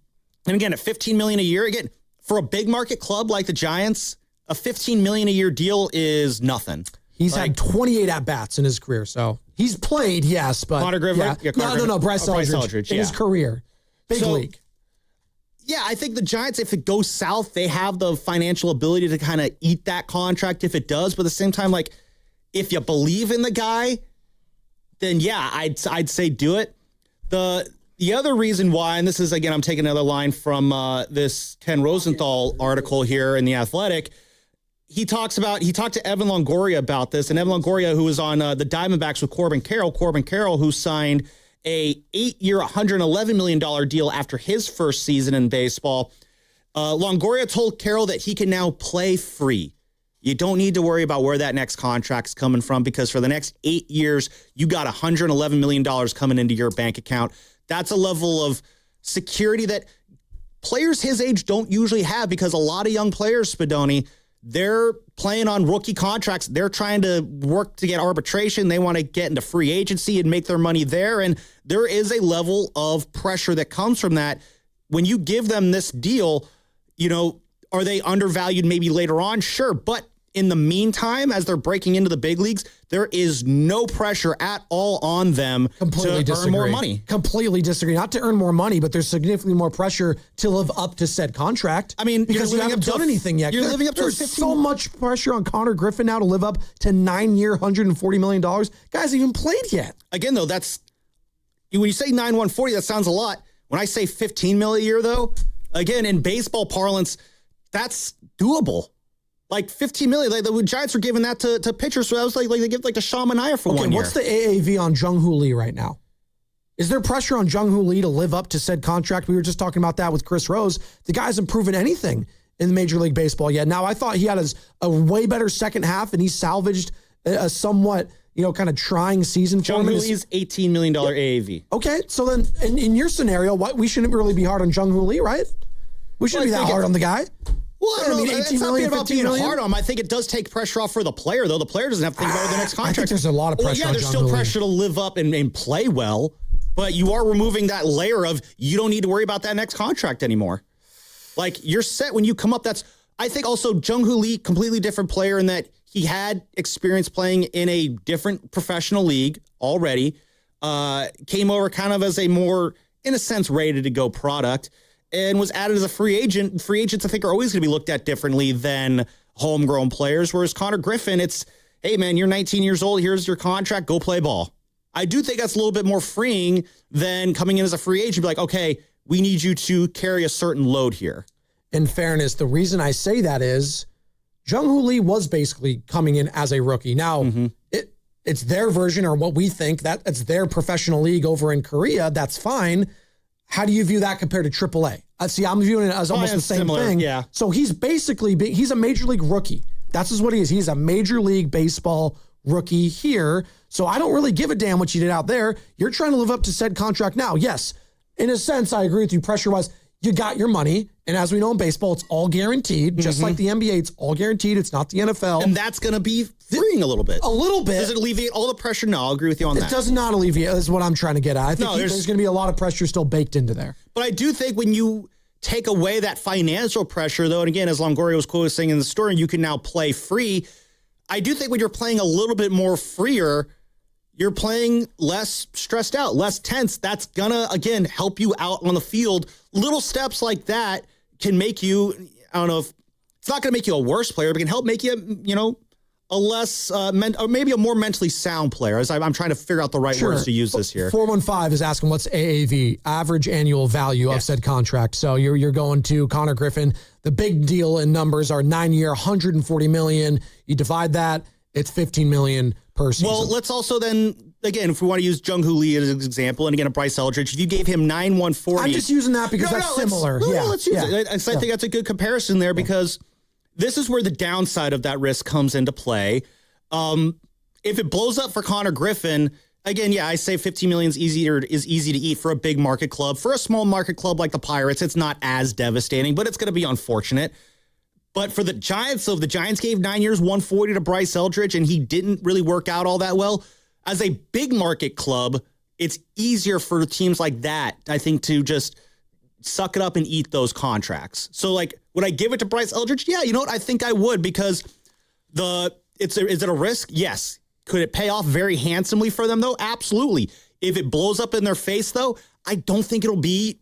again, at $15 million a year, again, for a big market club like the Giants, a $15 million a year deal is nothing. He's had 28 at-bats in his career, so he's played, yes, but... Connor Griffin? Yeah. No, Bryce Eldridge in his career. Big league. Yeah, I think the Giants, if it goes south, they have the financial ability to kind of eat that contract if it does. But at the same time, like, if you believe in the guy, then yeah, I'd say do it. The other reason why, and this is, again, I'm taking another line from this Ken Rosenthal article here in The Athletic. He talked to Evan Longoria about this, and Evan Longoria, who was on the Diamondbacks with Corbin Carroll, who signed a 8-year, $111 million deal after his first season in baseball. Longoria told Carroll that he can now play free. You don't need to worry about where that next contract's coming from, because for the next 8 years, you got $111 million coming into your bank account. That's a level of security that players his age don't usually have, because a lot of young players, Spadoni, they're playing on rookie contracts. They're trying to work to get arbitration. They want to get into free agency and make their money there. And there is a level of pressure that comes from that. When you give them this deal, are they undervalued maybe later on? Sure. But in the meantime, as they're breaking into the big leagues, there is no pressure at all on them to earn more money. Completely disagree. Not to earn more money, but there's significantly more pressure to live up to said contract. I mean, because you haven't done anything yet. You're living up to There's so much pressure on Connor Griffin now to live up to 9-year, $140 million. Guys haven't even played yet. Again, though, when you say 9-140, that sounds a lot. When I say $15 million a year, though, again, in baseball parlance, that's doable. Like $15 million, like the Giants are giving that to pitchers. So I was like they give like to Sean Manaea for 1 year. What's the AAV on Jung-Hoo Lee right now? Is there pressure on Jung-Hoo Lee to live up to said contract? We were just talking about that with Chris Rose. The guy hasn't proven anything in Major League Baseball yet. Now, I thought he had a way better second half, and he salvaged a somewhat, kind of trying season for him. Jung-Hoo Lee's $18 million AAV. Okay, so then in your scenario, we shouldn't really be hard on Jung-Hoo Lee, right? We shouldn't be that hard on the guy. Well, I mean, it's not about being hard on him. I think it does take pressure off for the player, though. The player doesn't have to think about the next contract. I think there's a lot of pressure. There's still pressure to live up and play well, but you are removing that layer of you don't need to worry about that next contract anymore. Like, you're set when you come up. I think also Jung-Hoo Lee, completely different player in that he had experience playing in a different professional league already. Came over kind of as a more, in a sense, ready-to-go product. And was added as a free agent. Free agents, I think, are always going to be looked at differently than homegrown players. Whereas Connor Griffin, it's, hey, man, you're 19 years old. Here's your contract. Go play ball. I do think that's a little bit more freeing than coming in as a free agent. Be like, okay, we need you to carry a certain load here. In fairness, the reason I say that is Jung-Hoo Lee was basically coming in as a rookie. Now, it's their version, or what we think, that it's their professional league over in Korea. That's fine. How do you view that compared to AAA? See, I'm viewing it as almost the same thing. Yeah. So he's basically, he's a major league rookie. That's just what he is. He's a major league baseball rookie here. So I don't really give a damn what you did out there. You're trying to live up to said contract now. Yes, in a sense, I agree with you. Pressure-wise, you got your money. And as we know in baseball, it's all guaranteed. Just like the NBA, it's all guaranteed. It's not the NFL. And that's going to be freeing a little bit. A little bit. Does it alleviate all the pressure? No, I'll agree with you on that. It does not alleviate. That's what I'm trying to get at. I think there's going to be a lot of pressure still baked into there. But I do think when you take away that financial pressure, though, and again, as Longoria was quoted saying in the story, you can now play free. I do think when you're playing a little bit more freer, you're playing less stressed out, less tense. That's going to, again, help you out on the field. Little steps like that can make you, I don't know if it's not going to make you a worse player, but can help make you, a less, or maybe a more mentally sound player. As I'm trying to figure out the right words to use this here. 415 is asking what's AAV, average annual value of said contract. So you're going to Connor Griffin. The big deal in numbers are 9-year, $140 million. You divide that, it's $15 million per season. Well, let's also then, again, if we want to use Jung-Hoo Lee as an example, and again, a Bryce Eldridge, if you gave him 9-140. I'm just using that because that's similar. Let's use it. I think that's a good comparison there because this is where the downside of that risk comes into play. If it blows up for Connor Griffin, again, I say $15 million is easy to eat for a big market club. For a small market club like the Pirates, it's not as devastating, but it's going to be unfortunate. But for the Giants, so if the Giants gave 9 years, $140 to Bryce Eldridge, and he didn't really work out all that well, as a big market club, it's easier for teams like that, I think, to just suck it up and eat those contracts. So, like, would I give it to Bryce Eldridge? Yeah, you know what? I think I would, because is it a risk? Yes. Could it pay off very handsomely for them, though? Absolutely. If it blows up in their face, though, I don't think it'll be,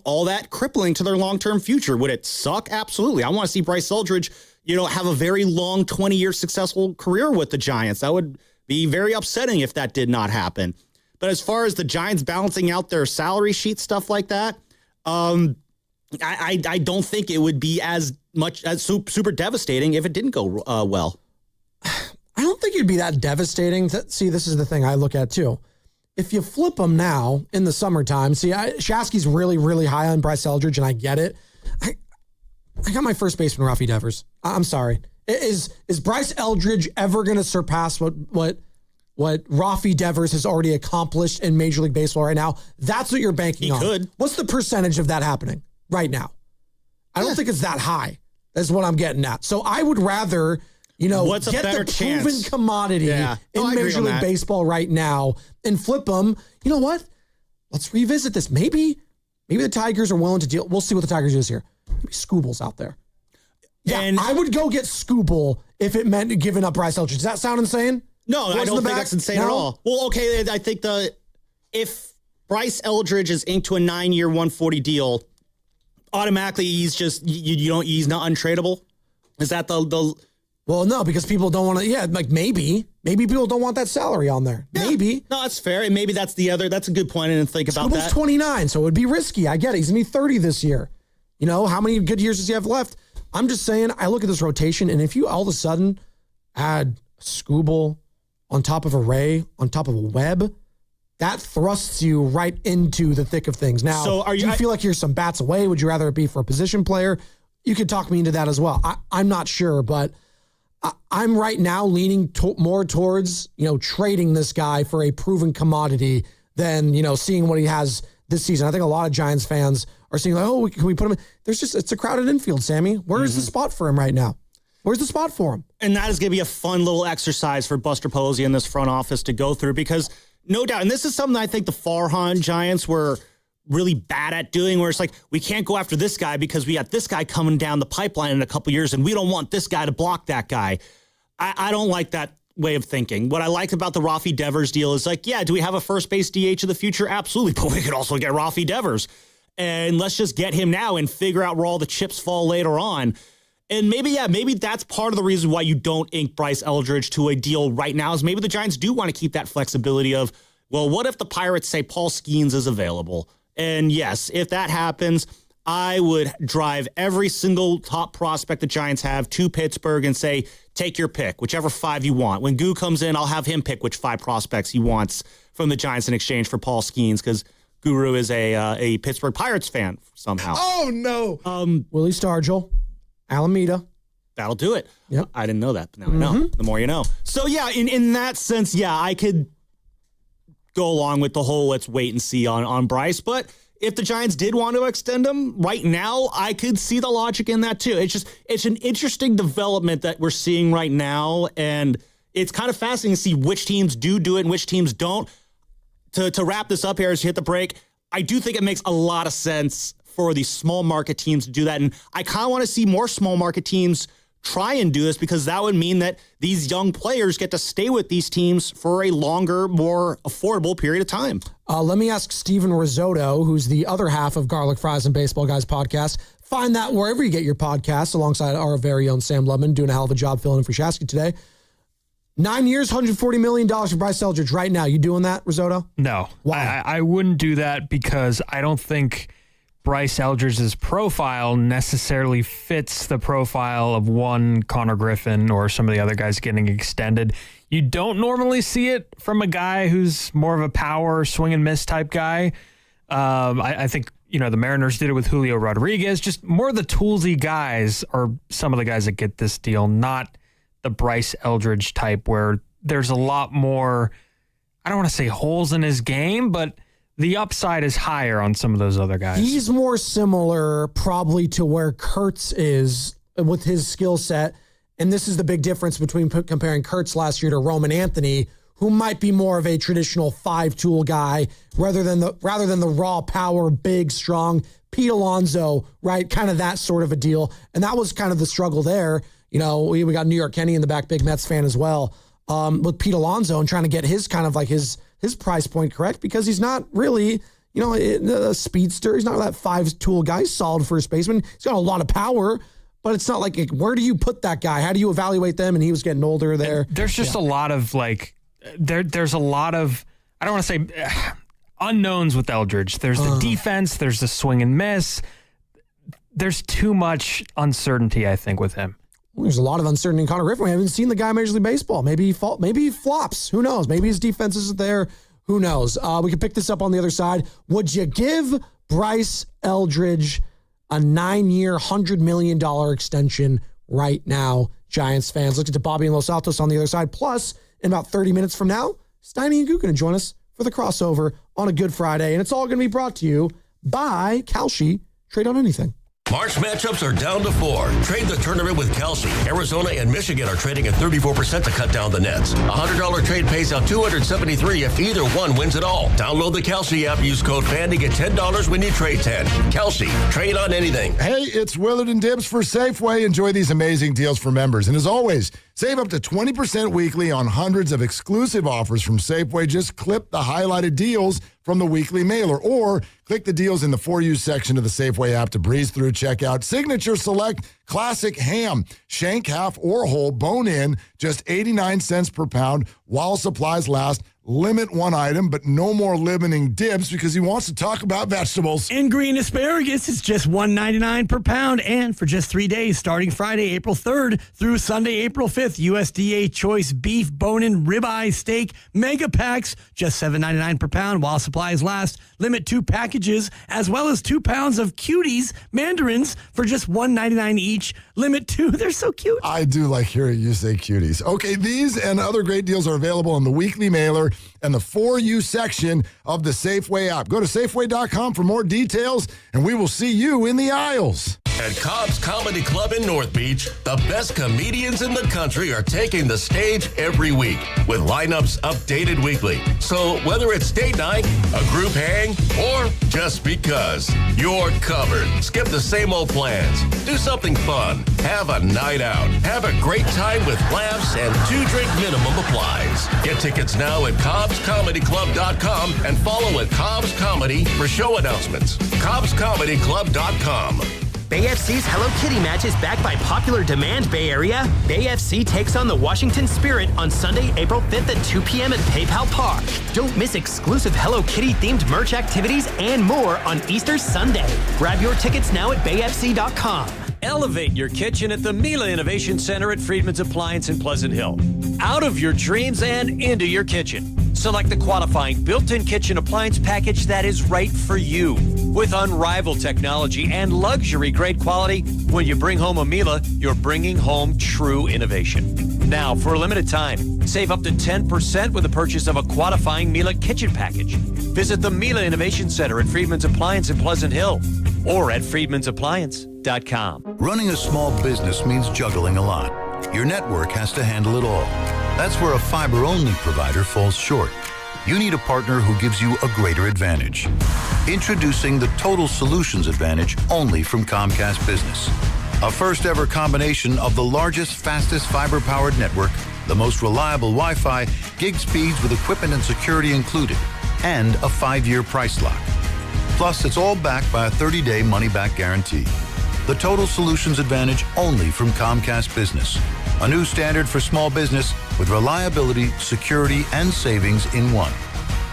all that crippling to their long-term future. Would it suck? Absolutely. I want to see Bryce Eldridge, have a very long 20-year successful career with the Giants. That would be very upsetting if that did not happen. But as far as the Giants balancing out their salary sheet, stuff like that, I don't think it would be as super devastating if it didn't go well. I don't think it'd be that devastating. See, this is the thing I look at too. If you flip them now in the summertime, Shasky's really, really high on Bryce Eldridge, and I get it. I got my first baseman, Rafi Devers. I'm sorry. Is Bryce Eldridge ever going to surpass what Rafi Devers has already accomplished in Major League Baseball right now? That's what you're banking on. He could. What's the percentage of that happening right now? I don't think it's that high. That's what I'm getting at. So I would rather, get the proven commodity in Major League Baseball right now and flip them. You know what? Let's revisit this. Maybe the Tigers are willing to deal. We'll see what the Tigers do here. Maybe Scooble's out there. Yeah, and I would go get Scooble if it meant giving up Bryce Eldridge. Does that sound insane? No, I don't think that's insane at all. Well, okay, I think if Bryce Eldridge is inked to a 9-year, $140 deal, automatically he's just he's not untradeable. Is that the? Well, no, because people don't want to. Yeah, like maybe people don't want that salary on there. Yeah. Maybe no, that's fair, and maybe that's the other. That's a good point. I didn't think about that. 29, so it would be risky. I get it. He's gonna be 30 this year. How many good years does he have left? I'm just saying. I look at this rotation, and if you all of a sudden add Scooble on top of a Ray, on top of a Webb, that thrusts you right into the thick of things. Now, so do you feel like you're some bats away? Would you rather it be for a position player? You could talk me into that as well. I'm not sure, but I'm right now leaning more towards, trading this guy for a proven commodity than, seeing what he has this season. I think a lot of Giants fans are seeing like, can we put him in? It's a crowded infield, Sammy. Where is the spot for him right now? Where's the spot for him? And that is going to be a fun little exercise for Buster Posey and this front office to go through, because no doubt, and this is something I think the Farhan Giants were really bad at doing, where it's like, we can't go after this guy because we got this guy coming down the pipeline in a couple years and we don't want this guy to block that guy. I don't like that way of thinking. What I like about the Rafi Devers deal is like, yeah, do we have a first base DH of the future? Absolutely. But we could also get Rafi Devers. And let's just get him now and figure out where all the chips fall later on. And maybe that's part of the reason why you don't ink Bryce Eldridge to a deal right now, is maybe the Giants do want to keep that flexibility of, well, what if the Pirates say Paul Skeens is available? And yes, if that happens, I would drive every single top prospect the Giants have to Pittsburgh and say, take your pick, whichever 5 you want. When Goo comes in, I'll have him pick which 5 prospects he wants from the Giants in exchange for Paul Skeens, because Guru is a Pittsburgh Pirates fan somehow. Oh, no. Willie Stargell, Alameda. That'll do it. Yep. I didn't know that, but now I know. The more you know. So, yeah, in that sense, yeah, I could go along with the whole let's wait and see on Bryce. But if the Giants did want to extend him right now, I could see the logic in that too. It's an interesting development that we're seeing right now, and it's kind of fascinating to see which teams do it and which teams don't. To wrap this up here as you hit the break, I do think it makes a lot of sense for these small market teams to do that, and I kind of want to see more small market teams try and do this, because that would mean that these young players get to stay with these teams for a longer, more affordable period of time. Let me ask Steven Risotto, who's the other half of Garlic Fries and Baseball Guys podcast. Find that wherever you get your podcasts, alongside our very own Sam Lubman, doing a hell of a job filling in for Shasky today. 9 years, $140 million for Bryce Eldridge right now. You doing that, Risotto? No. Why? I wouldn't do that, because I don't think Bryce Eldridge's profile necessarily fits the profile of one Connor Griffin or some of the other guys getting extended. You don't normally see it from a guy who's more of a power swing and miss type guy. I think, the Mariners did it with Julio Rodriguez. Just more of the toolsy guys are some of the guys that get this deal, not the Bryce Eldridge type, where there's a lot more, I don't want to say holes in his game, but the upside is higher on some of those other guys. He's more similar probably to where Kurtz is with his skill set. And this is the big difference between comparing Kurtz last year to Roman Anthony, who might be more of a traditional 5-tool guy rather than the raw power, big, strong Pete Alonso, right? Kind of that sort of a deal. And that was kind of the struggle there. You know, we got New York Kenny in the back, big Mets fan as well, with Pete Alonso and trying to get his kind of like his price point correct, because he's not really, you know, a speedster. He's not that 5-tool guy. He's solid first baseman. He's got a lot of power, but it's not like, where do you put that guy? How do you evaluate them? And he was getting older there. And there's just a lot of like, there's a lot of, I don't want to say unknowns with Eldridge. There's the defense. There's the swing and miss. There's too much uncertainty, I think, with him. Well, there's a lot of uncertainty in Connor Griffin. We haven't seen the guy in Major League Baseball. Maybe he flops. Who knows? Maybe his defense isn't there. Who knows? We can pick this up on the other side. Would you give Bryce Eldridge a 9-year, $100 million extension right now, Giants fans? Look at Bobby and Los Altos on the other side. Plus, in about 30 minutes from now, Steiny and Gook going to join us for the crossover on a Good Friday. And it's all going to be brought to you by Kalshi. Trade on anything. March matchups are down to 4. Trade the tournament with Kalshi. Arizona and Michigan are trading at 34% to cut down the nets. A $100 trade pays out $273 if either one wins it all. Download the Kalshi app. Use code FAN to get $10 when you trade 10. Kalshi. Trade on anything. Hey, it's Willard and Dibs for Safeway. Enjoy these amazing deals for members. And as always, save up to 20% weekly on hundreds of exclusive offers from Safeway. Just clip the highlighted deals from the weekly mailer, or click the deals in the For You section of the Safeway app to breeze through checkout. Signature Select Classic Ham, shank, half, or whole, bone in, just 89 cents per pound while supplies last. Limit one item, but no more limiting Dibs because he wants to talk about vegetables. And green asparagus is just $1.99 per pound. And for just 3 days, starting Friday, April 3rd through Sunday, April 5th, USDA Choice Beef Bone-In Ribeye Steak Mega Packs, just $7.99 per pound while supplies last. Limit 2 packages, as well as 2 pounds of Cuties mandarins for just $1.99 each. Limit 2. They're so cute. I do like hearing you say Cuties. Okay, these and other great deals are available in the weekly mailer and the For You section of the Safeway app. Go to Safeway.com for more details, and we will see you in the aisles. At Cobb's Comedy Club in North Beach, the best comedians in the country are taking the stage every week with lineups updated weekly. So whether it's date night, a group hang, or just because, you're covered. Skip the same old plans. Do something fun. Have a night out. Have a great time with laughs, and 2-drink minimum applies. Get tickets now at CobbsComedyClub.com and follow at Cobb's Comedy for show announcements. CobbsComedyClub.com. Bay FC's Hello Kitty match is backed by popular demand, Bay Area. Bay FC takes on the Washington Spirit on Sunday, April 5th at 2 p.m. at PayPal Park. Don't miss exclusive Hello Kitty-themed merch activities and more on Easter Sunday. Grab your tickets now at BayFC.com. Elevate your kitchen at the Miele Innovation Center at Friedman's Appliance in Pleasant Hill. Out of your dreams and into your kitchen. Select the qualifying built-in kitchen appliance package that is right for you. With unrivaled technology and luxury-grade quality, when you bring home a Miele, you're bringing home true innovation. Now, for a limited time, save up to 10% with the purchase of a qualifying Miele kitchen package. Visit the Miele Innovation Center at Friedman's Appliance in Pleasant Hill or at friedmansappliance.com. Running a small business means juggling a lot. Your network has to handle it all. That's where a fiber-only provider falls short. You need a partner who gives you a greater advantage. Introducing the Total Solutions Advantage only from Comcast Business. A first-ever combination of the largest, fastest fiber-powered network, the most reliable Wi-Fi, gig speeds with equipment and security included, and a 5-year price lock. Plus, it's all backed by a 30-day money-back guarantee. The Total Solutions Advantage only from Comcast Business. A new standard for small business with reliability, security, and savings in one.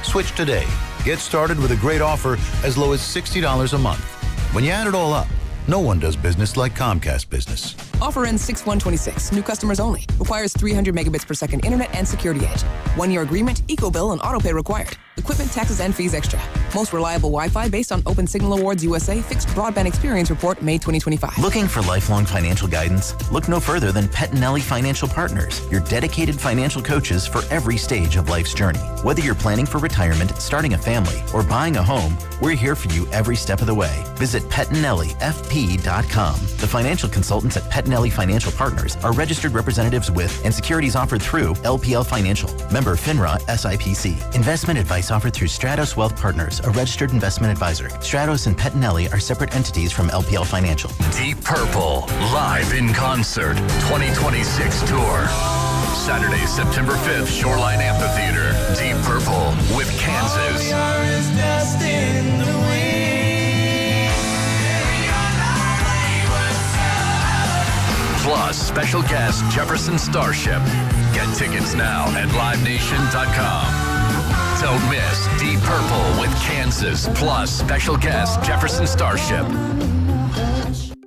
Switch today. Get started with a great offer as low as $60 a month. When you add it all up, no one does business like Comcast Business. Offer ends 6/1/26. New customers only. Requires 300 megabits per second internet and security edge. 1-year agreement, eco bill, and auto pay required. Equipment, taxes, and fees extra. Most reliable Wi-Fi based on Open Signal Awards USA Fixed Broadband Experience Report, May 2025. Looking for lifelong financial guidance? Look no further than Pettinelli Financial Partners, your dedicated financial coaches for every stage of life's journey. Whether you're planning for retirement, starting a family, or buying a home, we're here for you every step of the way. Visit PettinelliFP.com. The financial consultants at Pettinelli Financial Partners are registered representatives with and securities offered through LPL Financial. Member FINRA SIPC. Investment advice offered through Stratos Wealth Partners, a registered investment advisor. Stratos and Pettinelli are separate entities from LPL Financial. Deep Purple, live in concert, 2026 tour. Saturday, September 5th, Shoreline Amphitheater. Deep Purple with Kansas. Plus, special guest Jefferson Starship. Get tickets now at livenation.com. Don't miss Deep Purple with Kansas, plus special guest Jefferson Starship.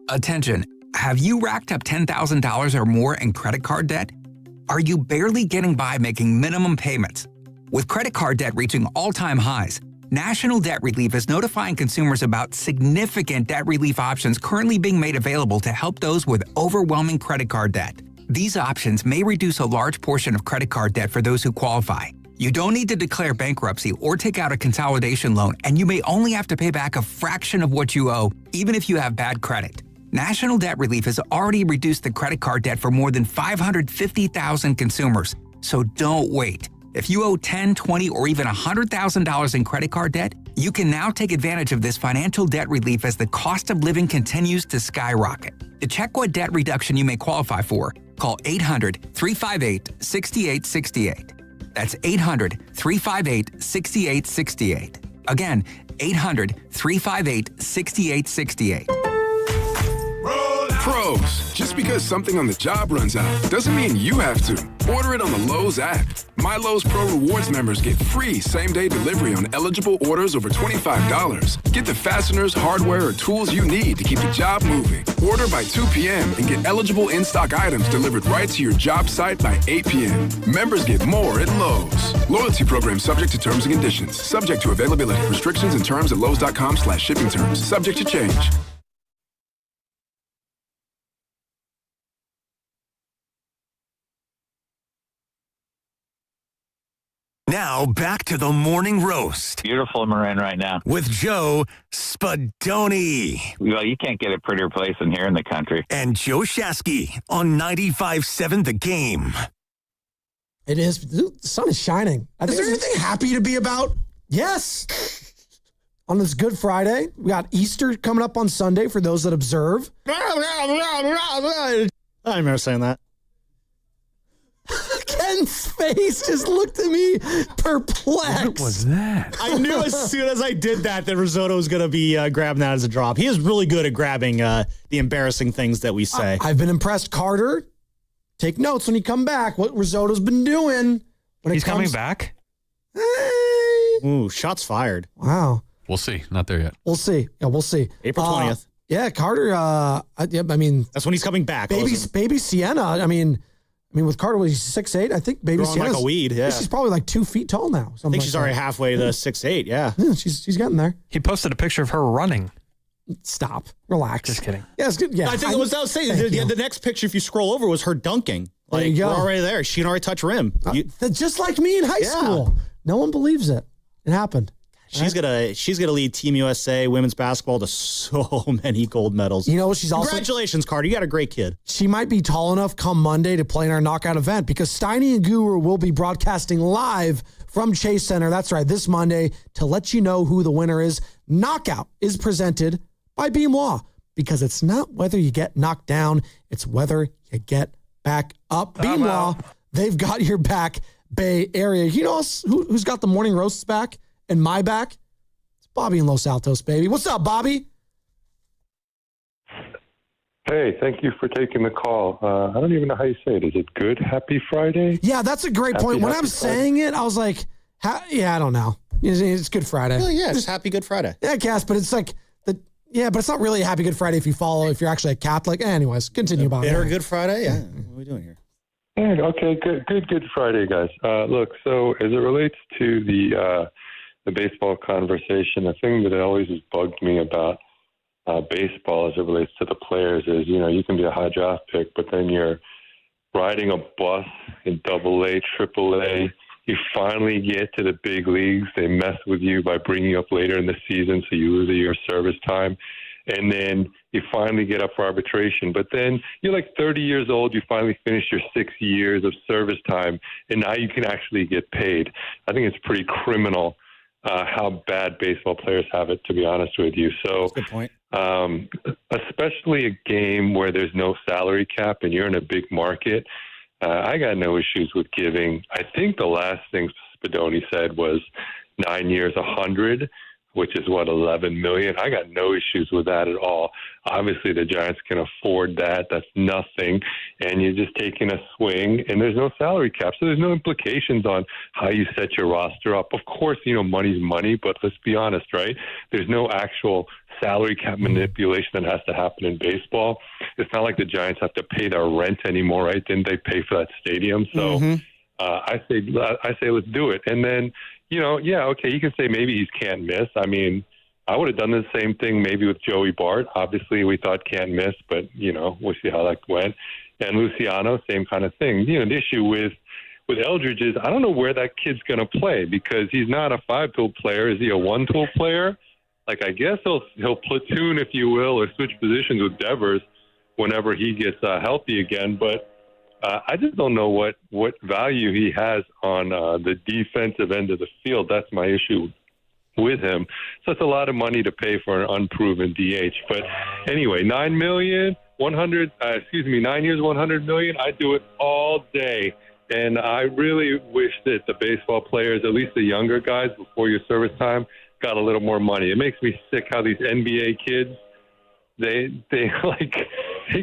Attention, have you racked up $10,000 or more in credit card debt? Are you barely getting by making minimum payments? With credit card debt reaching all-time highs, National Debt Relief is notifying consumers about significant debt relief options currently being made available to help those with overwhelming credit card debt. These options may reduce a large portion of credit card debt for those who qualify. You don't need to declare bankruptcy or take out a consolidation loan, and you may only have to pay back a fraction of what you owe, even if you have bad credit. National Debt Relief has already reduced the credit card debt for more than 550,000 consumers, so don't wait. If you owe $10,000, $20,000, or even $100,000 in credit card debt, you can now take advantage of this financial debt relief as the cost of living continues to skyrocket. To check what debt reduction you may qualify for, call 800-358-6868. That's 800-358-6868. Again, 800-358-6868. Pros, just because something on the job runs out doesn't mean you have to. Order it on the Lowe's app. My Lowe's Pro Rewards members get free same-day delivery on eligible orders over $25. Get the fasteners, hardware, or tools you need to keep the job moving. Order by 2 p.m. and get eligible in-stock items delivered right to your job site by 8 p.m. Members get more at Lowe's. Loyalty program subject to terms and conditions. Subject to availability. Restrictions and terms at lowes.com/shipping terms. Subject to change. Now, back to the morning roast. Beautiful Marin right now. With Joe Spadoni. Well, you can't get a prettier place than here in the country. And Joe Shasky on 95.7 The Game. It is. The sun is shining. Is there anything happy to be about? Yes. On this Good Friday, we got Easter coming up on Sunday for those that observe. I remember saying that. Ken's face just looked at me perplexed. What was that? I knew as soon as I did that Risotto was going to be grabbing that as a drop. He is really good at grabbing the embarrassing things that we say. I've been impressed. Carter, take notes when you come back. What Risotto's been doing. He's coming back? Ooh, shots fired. Wow. We'll see. Not there yet. We'll see. Yeah, we'll see. April 20th. Yeah, Carter. I mean, that's when he's coming back. Baby Sienna. I mean, with Carter, he's 6'8". I think baby Sienna's like a weed. Yeah, she's probably like 2 feet tall now. I think she's already halfway to 6'8". Yeah, she's getting there. He posted a picture of her running. Stop. Relax. Just kidding. Yeah, it's good. Yeah, I think it was. I was saying the next picture, if you scroll over, was her dunking. Like, there you go. We're already there. She can already touch rim. Just like me in high school. No one believes it. It happened. She's gonna lead Team USA women's basketball to so many gold medals. You know, she's also congratulations, Carter. You got a great kid. She might be tall enough come Monday to play in our knockout event because Steiny and Guru will be broadcasting live from Chase Center. That's right, this Monday to let you know who the winner is. Knockout is presented by Beam Law because it's not whether you get knocked down, it's whether you get back up. Beam Law, they've got your back, Bay Area. You know who's got the morning roasts back? And my back, it's Bobby in Los Altos, baby. What's up, Bobby? Hey, thank you for taking the call. I don't even know how you say it. Is it good? Happy Friday? Yeah, that's a great point. When I'm saying it, I was like, I don't know. It's Good Friday. Well, yeah, it's Happy Good Friday. Yeah, I guess, but it's like, but it's not really a Happy Good Friday if you're actually a Catholic. Anyways, continue, Bobby. Bitter Good Friday? Yeah. What are we doing here? Okay, good Friday, guys. Look, so as it relates to the the baseball conversation, the thing that always has bugged me about baseball as it relates to the players is, you can be a high draft pick, but then you're riding a bus in AA, AAA. You finally get to the big leagues. They mess with you by bringing you up later in the season, so you lose a year of service time. And then you finally get up for arbitration. But then you're like 30 years old. You finally finish your 6 years of service time, and now you can actually get paid. I think it's pretty criminal how bad baseball players have it, to be honest with you. So, good point. Especially a game where there's no salary cap and you're in a big market, I got no issues with giving. I think the last thing Spadoni said was 9 years, 100, which is what, 11 million. I got no issues with that at all. Obviously, the Giants can afford that. That's nothing. And you're just taking a swing, and there's no salary cap. So there's no implications on how you set your roster up. Of course, money's money, but let's be honest, right? There's no actual salary cap manipulation that has to happen in baseball. It's not like the Giants have to pay their rent anymore, right? Didn't they pay for that stadium? So I say let's do it. And then, okay, you can say maybe he's can't miss. I mean, I would have done the same thing maybe with Joey Bart. Obviously, we thought can't miss, but, we'll see how that went. And Luciano, same kind of thing. The issue with Eldridge is I don't know where that kid's going to play because he's not a 5-tool player. Is he a 1-tool player? Like, I guess he'll platoon, if you will, or switch positions with Devers whenever he gets healthy again. But I just don't know what value he has on the defensive end of the field. That's my issue with him. So it's a lot of money to pay for an unproven DH. But anyway, 9 years, 100 million. I do it all day. And I really wish that the baseball players, at least the younger guys before your service time, got a little more money. It makes me sick how these NBA kids, they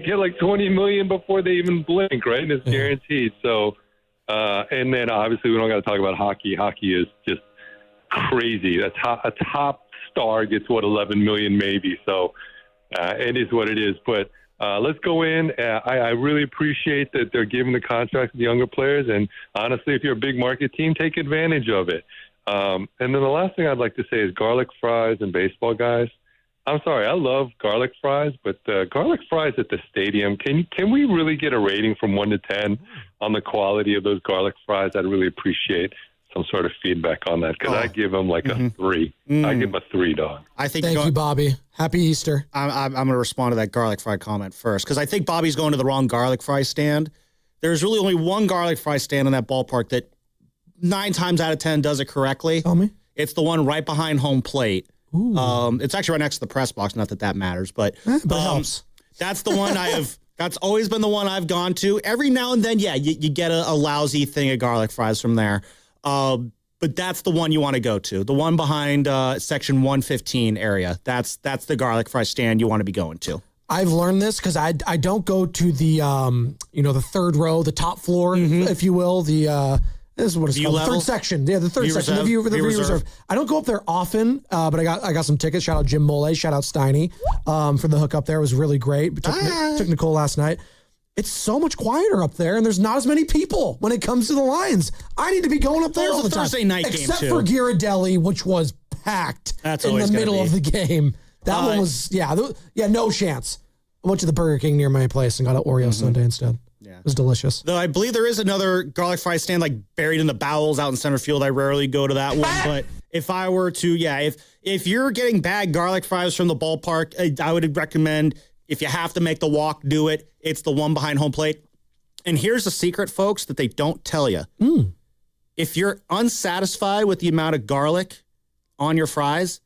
get like 20 million before they even blink, right? And it's guaranteed. So, and then obviously we don't got to talk about hockey. Hockey is just crazy. A top star gets 11 million maybe. So it is what it is. But let's go in. I really appreciate that they're giving the contracts to the younger players. And honestly, if you're a big market team, take advantage of it. And then the last thing I'd like to say is garlic fries and baseball guys. I'm sorry, I love garlic fries, but garlic fries at the stadium, can we really get a rating from 1 to 10 on the quality of those garlic fries? I'd really appreciate some sort of feedback on that because I give them like a 3. I give them a 3, dog. Thank you, Bobby. Happy Easter. I'm going to respond to that garlic fry comment first because I think Bobby's going to the wrong garlic fry stand. There's really only one garlic fry stand in that ballpark that 9 times out of 10 does it correctly. Tell me. It's the one right behind home plate. It's actually right next to the press box. Not that that matters, but helps. That's the one that's always been the one I've gone to. Every now and then, you get a lousy thing of garlic fries from there. But that's the one you want to go to. The one behind section 115 area. That's the garlic fry stand you want to be going to. I've learned this because I don't go to the the third row, the top floor, if you will, this is what it's called. The third section. Yeah, the third section. The view reserve. I don't go up there often, but I got some tickets. Shout out Jim Mole. Shout out Steiny for the hookup there. It was really great. Took Nicole last night. It's so much quieter up there, and there's not as many people when it comes to the Lions. I need to be going up there all the time. Thursday night game, except for Ghirardelli, which was packed in the middle of the game. That one was, no chance. I went to the Burger King near my place and got an Oreo sundae instead. Yeah. It was delicious. Though I believe there is another garlic fry stand like buried in the bowels out in center field. I rarely go to that one, but if I were to, if you're getting bad garlic fries from the ballpark, I would recommend if you have to make the walk, do it. It's the one behind home plate. And here's the secret, folks, that they don't tell you. If you're unsatisfied with the amount of garlic on your fries,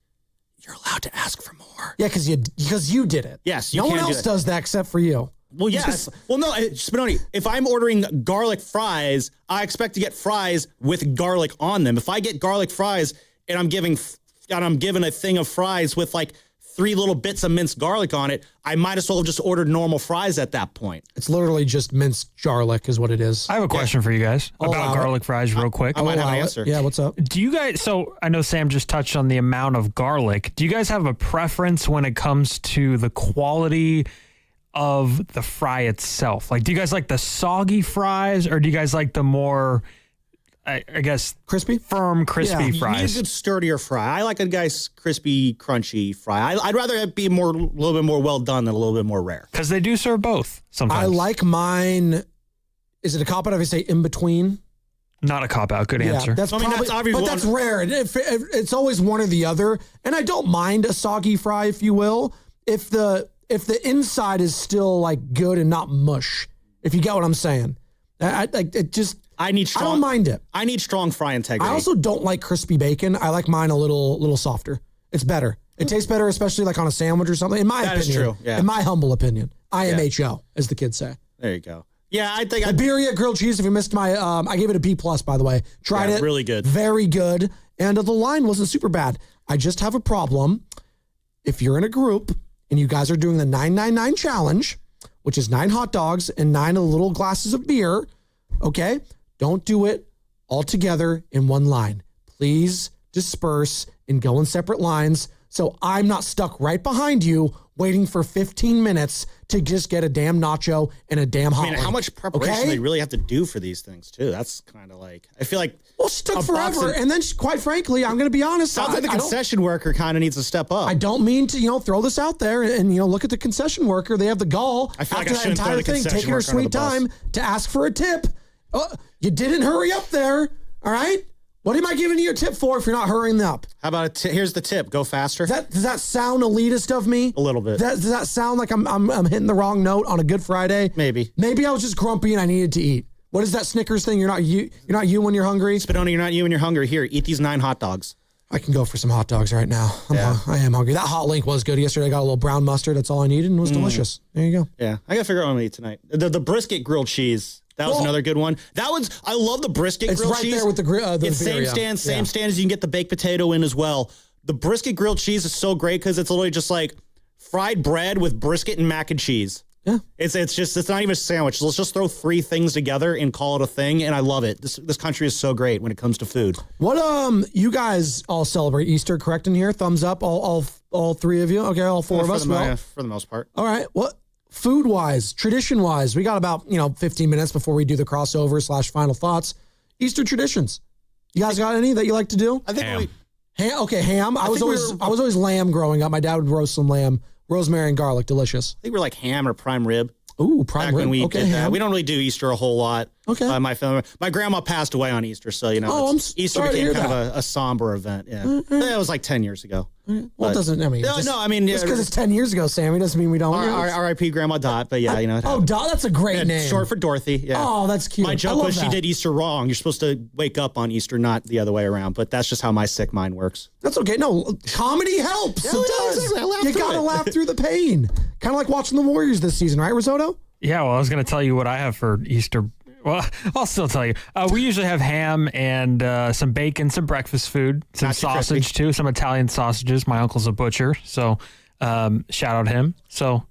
you're allowed to ask for more. Yeah, because you did it. Yes, no one else does that except for you. Well, yes. Well, no, Spadoni, if I'm ordering garlic fries, I expect to get fries with garlic on them. If I get garlic fries and I'm given a thing of fries with like 3 little bits of minced garlic on it, I might as well have just ordered normal fries at that point. It's literally just minced garlic is what it is. I have a question for you guys about garlic fries real quick. I might have an answer. Yeah, what's up? Do you guys, so I know Sam just touched on the amount of garlic. Do you guys have a preference when it comes to the quality of the fry itself? Like, do you guys like the soggy fries or do you guys like the more, I guess, crispy, firm, crispy You need fries. a good sturdier fry. I like a nice, crispy, crunchy fry. I'd rather it be a little bit more well done than a little bit more rare. Because they do serve both sometimes. I like mine. Is it a cop out if I say in between? Not a cop-out. Good answer. That's probably, but that's rare. It's always one or the other. And I don't mind a soggy fry, if you will, if the inside is still like good and not mush. If you get what I'm saying, I don't mind it. I need strong fry integrity. I also don't like crispy bacon. I like mine a little softer. It's better. It tastes better, especially like on a sandwich or something. In my opinion, That is true. Yeah. In my humble opinion, IMHO, as the kids say. There you go. Yeah, I think Iberia grilled cheese. If you missed my, I gave it a B+, by the way. Tried it. Really good. Very good. And the line wasn't super bad. I just have a problem. If you're in a group and you guys are doing the 999 challenge, which is 9 hot dogs and 9 of the little glasses of beer, okay? Don't do it all together in one line. Please disperse and go in separate lines so I'm not stuck right behind you waiting for 15 minutes to just get a damn nacho and a damn hot how much preparation okay? they really have to do for these things, too. That's kind of like, I feel like... Well, it took forever. And then, quite frankly, I'm going to be honest. Sounds like the concession worker kind of needs to step up. I don't mean to, throw this out there and, look at the concession worker. They have the gall I feel like after I that shouldn't throw entire the thing, concession taking her worker under sweet the bus. time to ask for a tip. You didn't hurry up there. All right. What am I giving you a tip for if you're not hurrying up? How about here's the tip: go faster. Does that sound elitist of me? A little bit. Does that sound like I'm hitting the wrong note on a Good Friday? Maybe. Maybe I was just grumpy and I needed to eat. What is that Snickers thing? You're not you when you're hungry. Spadoni, you're not you when you're hungry. Here, eat these 9 hot dogs. I can go for some hot dogs right now. I am hungry. That hot link was good yesterday. I got a little brown mustard. That's all I needed, and it was delicious. There you go. Yeah, I gotta figure out what I'm gonna eat tonight. The brisket grilled cheese. That was another good one. I love the brisket grilled cheese. It's right there with the it's beer, same stand as you can get the baked potato in as well. The brisket grilled cheese is so great because it's literally just like fried bread with brisket and mac and cheese. Yeah, it's not even a sandwich. Let's just throw 3 things together and call it a thing. And I love it. This country is so great when it comes to food. What you guys all celebrate Easter, correct? In here, thumbs up, all 3 of you. Okay, all 4 of us. For the most part. All right. What food wise, tradition wise, we got about 15 minutes before we do the crossover / final thoughts. Easter traditions. You guys got any that you like to do? I think ham. I was always lamb growing up. My dad would roast some lamb, rosemary and garlic, delicious. I think we're like ham or prime rib. Ooh, prime rib. When we okay, did ham. that. We don't really do Easter a whole lot. Okay. My family. My grandma passed away on Easter, so Easter sorry to became hear kind that. of a somber event. Yeah, that was like 10 years ago. Well, it doesn't. I mean, just because it's 10 years ago, Sammy, doesn't mean we don't. R.I.P. Grandma Dot, but yeah, Dot, that's a great name. Short for Dorothy. Yeah. Oh, that's cute. My joke was she did Easter wrong. You're supposed to wake up on Easter, not the other way around. But that's just how my sick mind works. That's okay. No, comedy helps. Yeah, it does. exactly. You gotta laugh through the pain. Kind of like watching the Warriors this season, right, Risotto? Yeah, well, I was going to tell you what I have for Easter. Well, I'll still tell you. We usually have ham and some bacon, some breakfast food, some sausage too, some Italian sausages. My uncle's a butcher, so shout out him. So,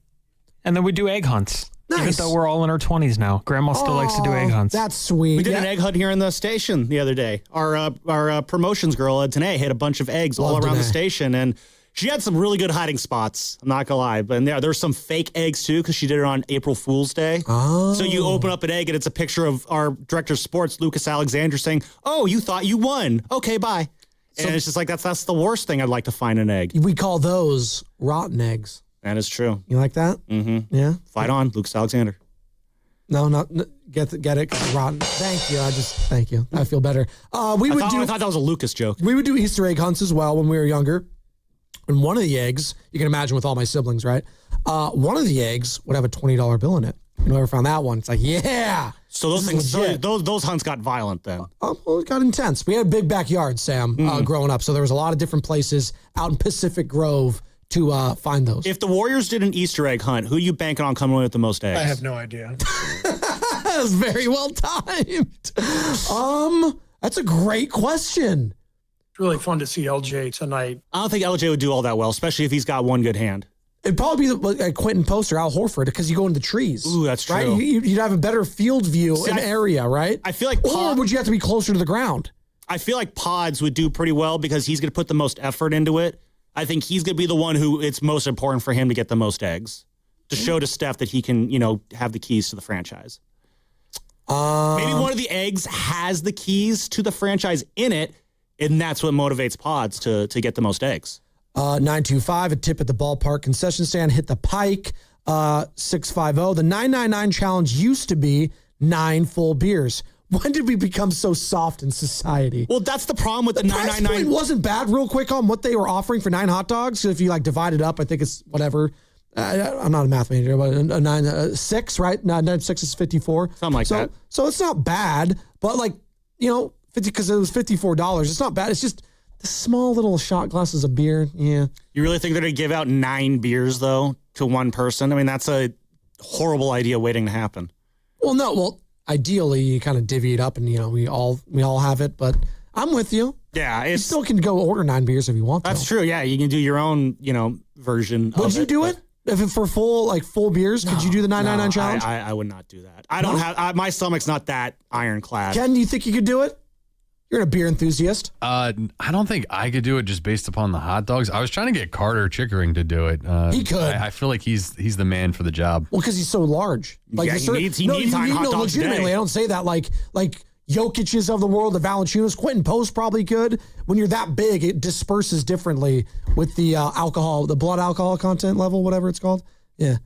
and then we do egg hunts. Nice. Even though we're all in our 20s now, Grandma still likes to do egg hunts. That's sweet. We did an egg hunt here in the station the other day. Our promotions girl, Danae, hid a bunch of eggs all around the station, and she had some really good hiding spots. I'm not gonna lie, but there's some fake eggs too because she did it on April Fool's Day. Oh. So you open up an egg and it's a picture of our director of sports, Lucas Alexander, saying, "Oh, you thought you won? Okay, bye." And it's just like that's the worst thing I'd like to find an egg. We call those rotten eggs. That is true. You like that? Mm-hmm. Yeah. Fight on, Lucas Alexander. No, get it. Rotten. Thank you. Thank you. I feel better. I thought that was a Lucas joke. We would do Easter egg hunts as well when we were younger. And one of the eggs, you can imagine with all my siblings, right? One of the eggs would have a $20 bill in it. You ever found that one? It's like, yeah. So those things, those hunts got violent then. Well, it got intense. We had a big backyard, Sam, growing up. So there was a lot of different places out in Pacific Grove to find those. If the Warriors did an Easter egg hunt, who are you banking on coming in with the most eggs? I have no idea. That was very well timed. That's a great question. It's really fun to see LJ tonight. I don't think LJ would do all that well, especially if he's got one good hand. It'd probably be Quentin Post or Al Horford because you go in the trees. Ooh, that's true. Right? You'd have a better field view and area, right? I feel like or would you have to be closer to the ground? I feel like Pods would do pretty well because he's going to put the most effort into it. I think he's going to be the one who it's most important for him to get the most eggs to show to Steph that he can, have the keys to the franchise. Maybe one of the eggs has the keys to the franchise in it, and that's what motivates pods to get the most eggs. 925, a tip at the ballpark concession stand, hit the pike. 650, the 999 challenge used to be 9 full beers. When did we become so soft in society? Well, that's the problem with the price 999. point wasn't bad. Real quick on what they were offering for 9 hot dogs. So if you like divide it up, I think it's whatever. I'm not a math major, but a 9.6, right? 9.6 is 54, something like that. So it's not bad, but like, you know, 50 because it was $54. It's not bad. It's just the small little shot glasses of beer. Yeah. You really think they're going to give out 9 beers though to one person? I mean, that's a horrible idea waiting to happen. Well, no. Well, ideally, you kind of divvy it up, and you know we all have it. But I'm with you. Yeah, you still can go order 9 beers if you want. That's true. Yeah, you can do your own, version. Would you do it? If it for full beers, could you do the 999 challenge? I would not do that. I don't have my stomach's not that ironclad. Ken, do you think you could do it? You're a beer enthusiast. I don't think I could do it just based upon the hot dogs. I was trying to get Carter Chickering to do it. He could. I feel like he's the man for the job. Well, because he's so large. Like he needs 9 hot dogs a legitimately. day. I don't say that like Jokic's of the world, the Valanciunas, Quentin Post probably could. When you're that big, it disperses differently with the alcohol, the blood alcohol content level, whatever it's called. Yeah.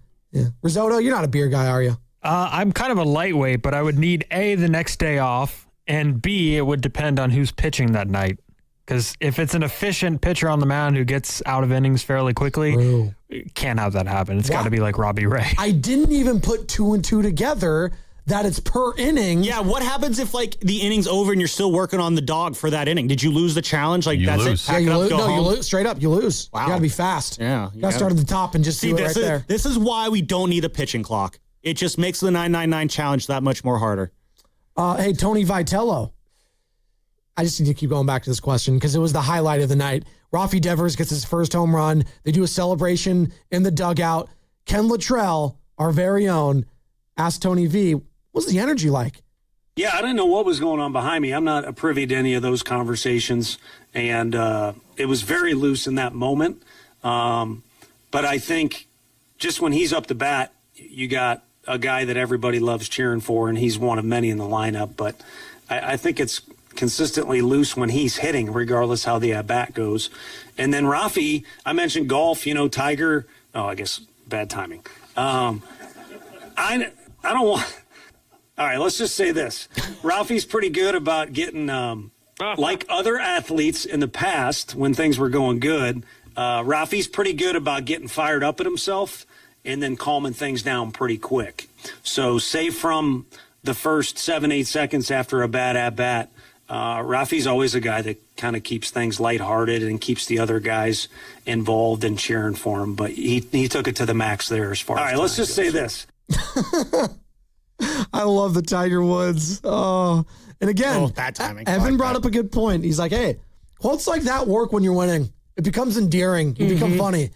Risotto, you're not a beer guy, are you? I'm kind of a lightweight, but I would need A, the next day off, and B, it would depend on who's pitching that night. Because if it's an efficient pitcher on the mound who gets out of innings fairly quickly, can't have that happen. It's got to be like Robbie Ray. I didn't even put 2 and 2 together that it's per inning. Yeah, what happens if like the inning's over and you're still working on the dog for that inning? Did you lose the challenge? Like that's lose. it. Pack it up, go home? You lose. Straight up, you lose. Wow. You got to be fast. Yeah, you got to start at the top and just do it right there. This is why we don't need a pitching clock. It just makes the 999 challenge that much more harder. Hey, Tony Vitello. I just need to keep going back to this question because it was the highlight of the night. Rafi Devers gets his first home run. They do a celebration in the dugout. Ken Luttrell, our very own, asked Tony V, what's the energy like? Yeah, I didn't know what was going on behind me. I'm not privy to any of those conversations, and it was very loose in that moment. But I think just when he's up to bat, you got a guy that everybody loves cheering for, and he's one of many in the lineup. But I think it's consistently loose when he's hitting, regardless how the at-bat goes. And then Rafi, I mentioned golf, Tiger. Oh, I guess bad timing. I don't want... All right, let's just say this. Rafi's pretty good about getting, like other athletes in the past when things were going good, Rafi's pretty good about getting fired up at himself and then calming things down pretty quick. So say from the first 7-8 seconds after a bad at-bat, Rafi's always a guy that kind of keeps things lighthearted and keeps the other guys involved and cheering for him. But he took it to the max there as far as... All right, let's just say this. I love the Tiger Woods. Oh, and again, that timing. Evan brought up a good point. He's like, hey, quotes like that work when you're winning. It becomes endearing. You become funny.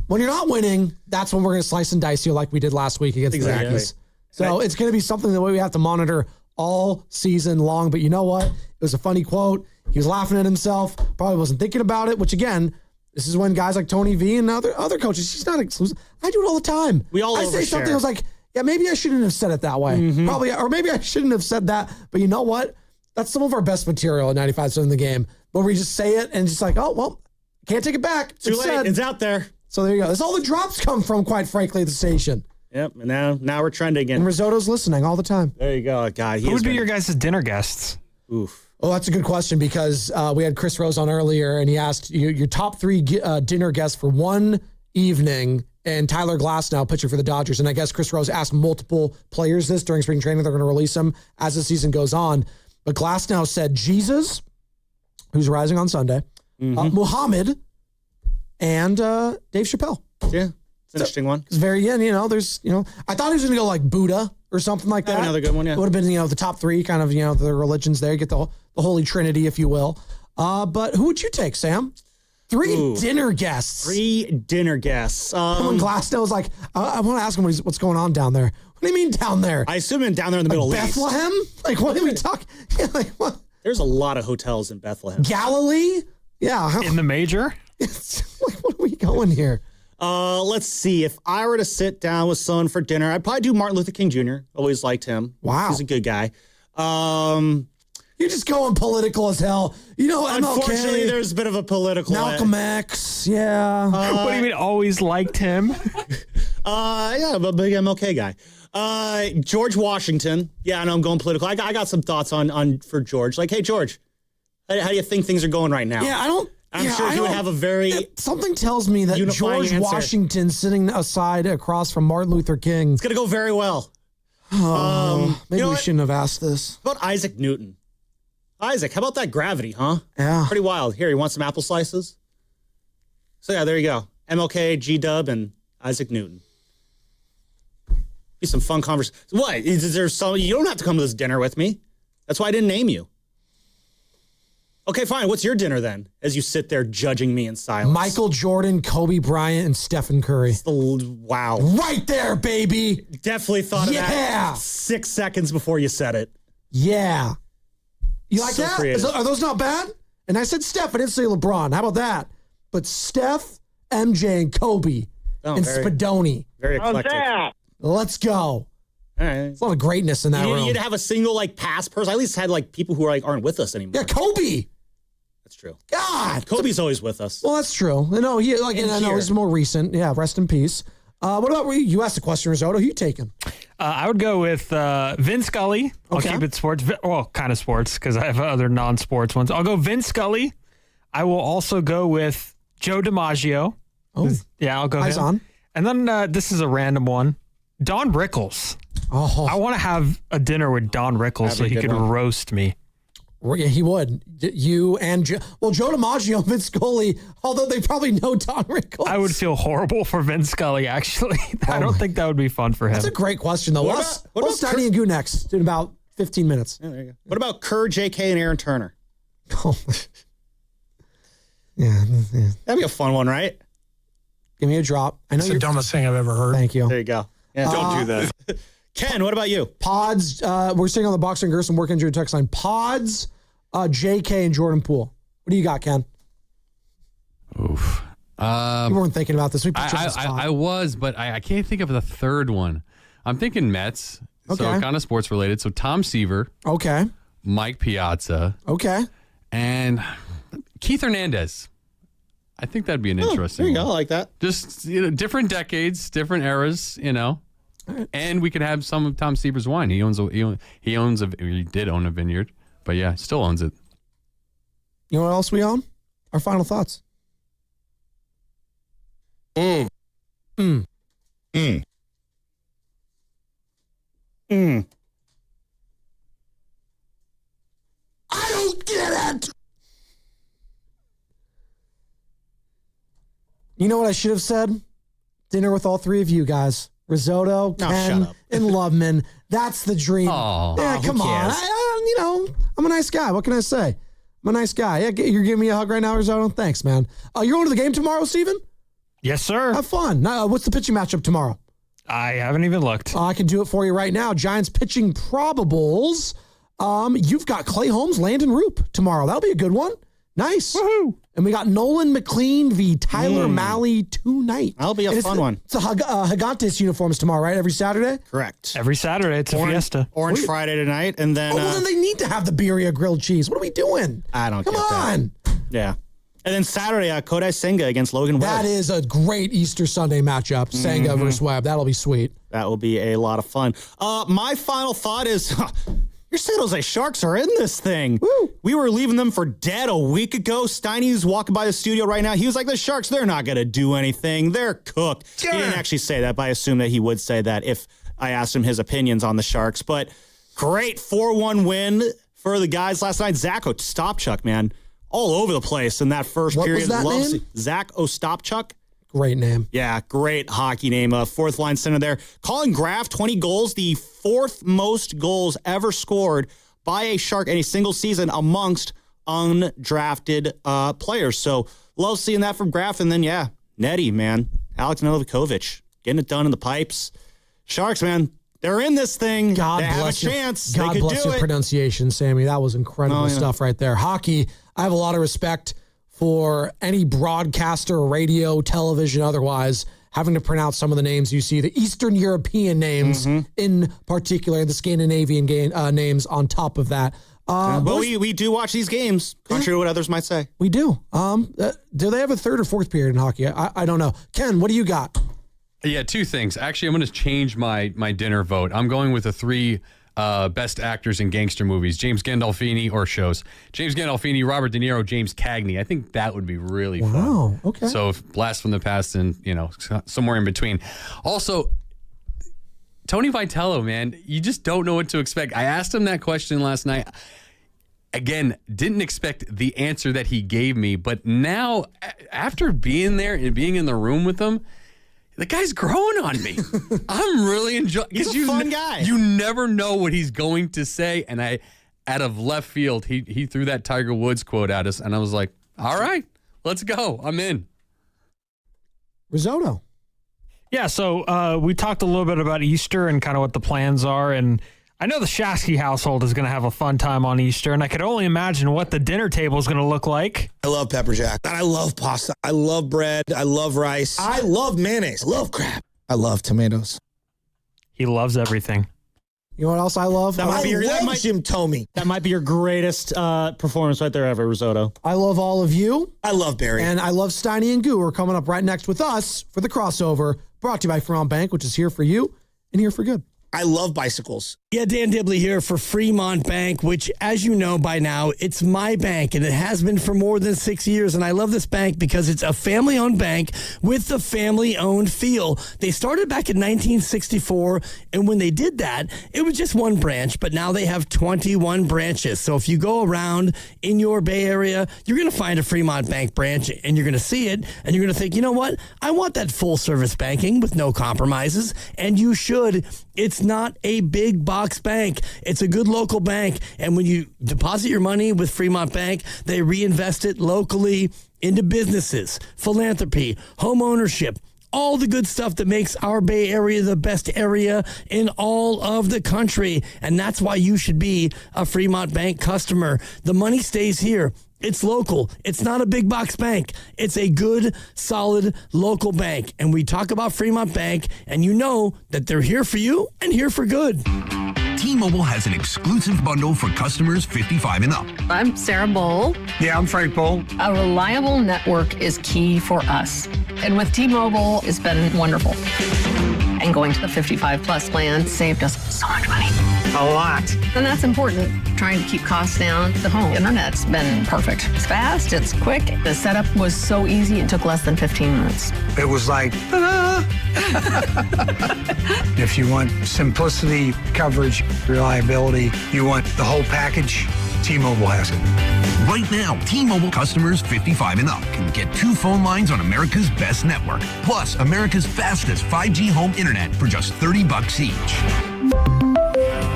When you're not winning, that's when we're going to slice and dice you like we did last week against the Yankees. So it's going to be something that we have to monitor all season long. But you know what? It was a funny quote. He was laughing at himself. Probably wasn't thinking about it, which again, this is when guys like Tony V and other coaches, he's not exclusive. I do it all the time. I say something, I was like, yeah, maybe I shouldn't have said it that way. Probably, or maybe I shouldn't have said that. But you know what? That's some of our best material at 95.7 in the game. Where we just say it and just like, oh, well, can't take it back. Too late. Said. It's out there. So there you go. That's all the drops come from, quite frankly, at the station. Yep. And now we're trending again. And Risotto's listening all the time. There you go. God, who would be your guys' dinner guests? Oof. Oh, that's a good question because we had Chris Rose on earlier and he asked your top 3 dinner guests for one evening. And Tyler Glasnow pitching for the Dodgers. And I guess Chris Rose asked multiple players this during spring training. They're going to release him as the season goes on. But Glasnow said Jesus, who's rising on Sunday, Muhammad, and Dave Chappelle. Yeah, it's an interesting one. It's very, there's, I thought he was going to go like Buddha or something like that. Another good one, yeah. It would have been, the top 3 kind of, the religions there. Get the Holy Trinity, if you will. But who would you take, Sam? 3 dinner guests. 3 dinner guests. When Glasnow's like, I want to ask him what's going on down there. What do you mean down there? I assume down there in the Middle East. Bethlehem? Like, what are we talking? Like, what? There's a lot of hotels in Bethlehem. Galilee? Yeah. In the major? It's like, what are we going here? Let's see. If I were to sit down with someone for dinner, I'd probably do Martin Luther King Jr. Always liked him. Wow. He's a good guy. You're just going political as hell. You know, Unfortunately, MLK, there's a bit of a political. Malcolm X, yeah. What do you mean always liked him? Yeah, I'm a big MLK guy. George Washington. Yeah, I know I'm going political. I got some thoughts on for George. Like, hey, George, how do you think things are going right now? Yeah, I'm sure he would have a very. Something tells me that unifying George answer. Washington sitting aside across from Martin Luther King. It's going to go very well. Maybe we shouldn't have asked this. How about Isaac Newton? Isaac, how about that gravity, huh? Yeah. Pretty wild. Here, you want some apple slices? So, yeah, there you go. MLK, G-Dub, and Isaac Newton. Be some fun conversation. What? Is there some? You don't have to come to this dinner with me. That's why I didn't name you. Okay, fine. What's your dinner then? As you sit there judging me in silence. Michael Jordan, Kobe Bryant, and Stephen Curry. Wow. Right there, baby. Definitely thought of that 6 seconds before you said it. Yeah. You like So that? creative. Are those not bad? And I said Steph. I didn't say LeBron. How about that? But Steph, MJ, and Kobe, and Spadoni. Very eclectic. Let's go. All right. There's a lot of greatness in that room. You'd have a single past person. I at least had people who aren't with us anymore. Yeah, Kobe. That's true. God, Kobe's always with us. Well, that's true. I know he's more recent. Yeah, rest in peace. What about you? Asked the question, Risotto. Who you taking? I would go with Vin Scully. I'll keep it sports. Well, kind of sports because I have other non-sports ones. I'll go Vin Scully. I will also go with Joe DiMaggio. Oh, yeah, I'll go eyes him. on. And then this is a random one. Don Rickles. Oh, I want to have a dinner with Don Rickles so he could roast me. Yeah, he would. You and Joe DiMaggio, Vince Scully, although they probably know Don Rickles. I would feel horrible for Vin Scully, actually. I don't think that would be fun for him. That's a great question, though. What What's about Tiny and Goo next in about 15 minutes? Yeah, there you go. What about Kerr, JK, and Aaron Turner? Oh. Yeah. That'd be a fun one, right? Give me a drop. I know It's the dumbest thing I've ever heard. Thank you. There you go. Yeah. Don't do that. Ken, what about you? Pods. We're sitting on the Boxer and Gerson work injury text line. Pods, JK, and Jordan Poole. What do you got, Ken? Oof. You weren't thinking about this. We put you on the spot. I was, but I can't think of the third one. I'm thinking Mets. Okay. So kind of sports related. So Tom Seaver. Okay. Mike Piazza. Okay. And Keith Hernandez. I think that'd be an interesting There you go. one. I like that. Just different decades, different eras, And we could have some of Tom Seaver's wine. He did own a vineyard, but yeah, still owns it. You know what else we own? Our final thoughts. I don't get it. You know what I should have said? Dinner with all three of you guys. Risotto, Ken, and Loveman. That's the dream. Aw. Yeah, come on. I'm a nice guy. What can I say? I'm a nice guy. Yeah, you're giving me a hug right now, Risotto? Thanks, man. You're going to the game tomorrow, Steven? Yes, sir. Have fun. What's the pitching matchup tomorrow? I haven't even looked. I can do it for you right now. Giants pitching probables. You've got Clay Holmes, Landon Roop tomorrow. That'll be a good one. Nice. Woohoo. And we got Nolan McLean v. Tyler Malley tonight. That'll be a fun one. It's a Gigantes uniforms tomorrow, right? Every Saturday? Correct. Every Saturday, it's a fiesta. Orange Friday tonight, and then. Well, then they need to have the birria grilled cheese. What are we doing? I don't Come get that. on. Yeah. And then Saturday, Kodai Senga against Logan Webb. That is a great Easter Sunday matchup. Senga versus Webb. That'll be sweet. That will be a lot of fun. My final thought is your San Jose Sharks are in this thing. Woo. We were leaving them for dead a week ago. Steiny's walking by the studio right now. He was like, the Sharks, they're not going to do anything. They're cooked. Sure. He didn't actually say that, but I assume that he would say that if I asked him his opinions on the Sharks. But great 4-1 win for the guys last night. Zach Ostapchuk, man, all over the place in that first period. What was that name? Zach Ostapchuk. Great name. Yeah, great hockey name. Fourth line center there. Colin Graff, 20 goals, the fourth most goals ever scored by a Shark in a single season amongst undrafted players. So love seeing that from Graff. And then, yeah, Nettie, man. Alex Novakovic getting it done in the pipes. Sharks, man, they're in this thing. God they have a bless you. chance. God they could bless do your it. pronunciation, Sammy. That was incredible stuff right there. Hockey, I have a lot of respect for any broadcaster, radio, television, otherwise, having to pronounce some of the names you see, the Eastern European names in particular, the Scandinavian names on top of that. But we do watch these games, contrary to what others might say. We do. Do they have a third or fourth period in hockey? I don't know. Ken, what do you got? Yeah, two things. Actually, I'm going to change my dinner vote. I'm going with the three best actors in gangster movies: James Gandolfini or shows. James Gandolfini, Robert De Niro, James Cagney. I think that would be really fun. Wow. Okay. So Blast from the Past and somewhere in between. Also, Tony Vitello, man, you just don't know what to expect. I asked him that question last night. Again, didn't expect the answer that he gave me, but now after being there and being in the room with him, the guy's growing on me. I'm really enjoying. He's a fun guy. You never know what he's going to say, and out of left field, he threw that Tiger Woods quote at us, and I was like, all right, let's go. I'm in. Risotto. Yeah, so we talked a little bit about Easter and kind of what the plans are, and I know the Shasky household is going to have a fun time on Easter, and I could only imagine what the dinner table is going to look like. I love pepper jack. I love pasta. I love bread. I love rice. I love mayonnaise. I love crab. I love tomatoes. He loves everything. You know what else I love? Jim Tomey. That might be your greatest performance right there ever, Risotto. I love all of you. I love Barry. And I love Steiny and Goo, who are coming up right next with us for the crossover, brought to you by Fremont Bank, which is here for you and here for good. I love bicycles. Yeah, Dan Dibley here for Fremont Bank, which, as you know by now, it's my bank, and it has been for more than 6 years. And I love this bank because it's a family-owned bank with the family-owned feel. They started back in 1964, and when they did that, it was just one branch, but now they have 21 branches. So if you go around in your Bay Area, you're going to find a Fremont Bank branch, and you're going to see it, and you're going to think, you know what? I want that full-service banking with no compromises, and you should. It's not a big box bank. It's a good local bank. And when you deposit your money with Fremont Bank, they reinvest it locally into businesses, philanthropy, home ownership, all the good stuff that makes our Bay Area the best area in all of the country. And that's why you should be a Fremont Bank customer. The money stays here. It's local. It's not a big box bank. It's a good, solid local bank. And we talk about Fremont Bank, and you know that they're here for you and here for good. T-Mobile has an exclusive bundle for customers 55 and up. I'm Sarah Bowl. Yeah, I'm Frank Bowl. A reliable network is key for us. And with T-Mobile, it's been wonderful. And going to the 55 plus plan saved us so much money. A lot. And that's important, trying to keep costs down. The home internet's been perfect. It's fast, it's quick. The setup was so easy, it took less than 15 minutes. It was like, If you want simplicity, coverage, reliability, you want the whole package, T-Mobile has it. Right now, T-Mobile customers 55 and up can get 2 phone lines on America's best network, plus America's fastest 5G home internet for just $30 each.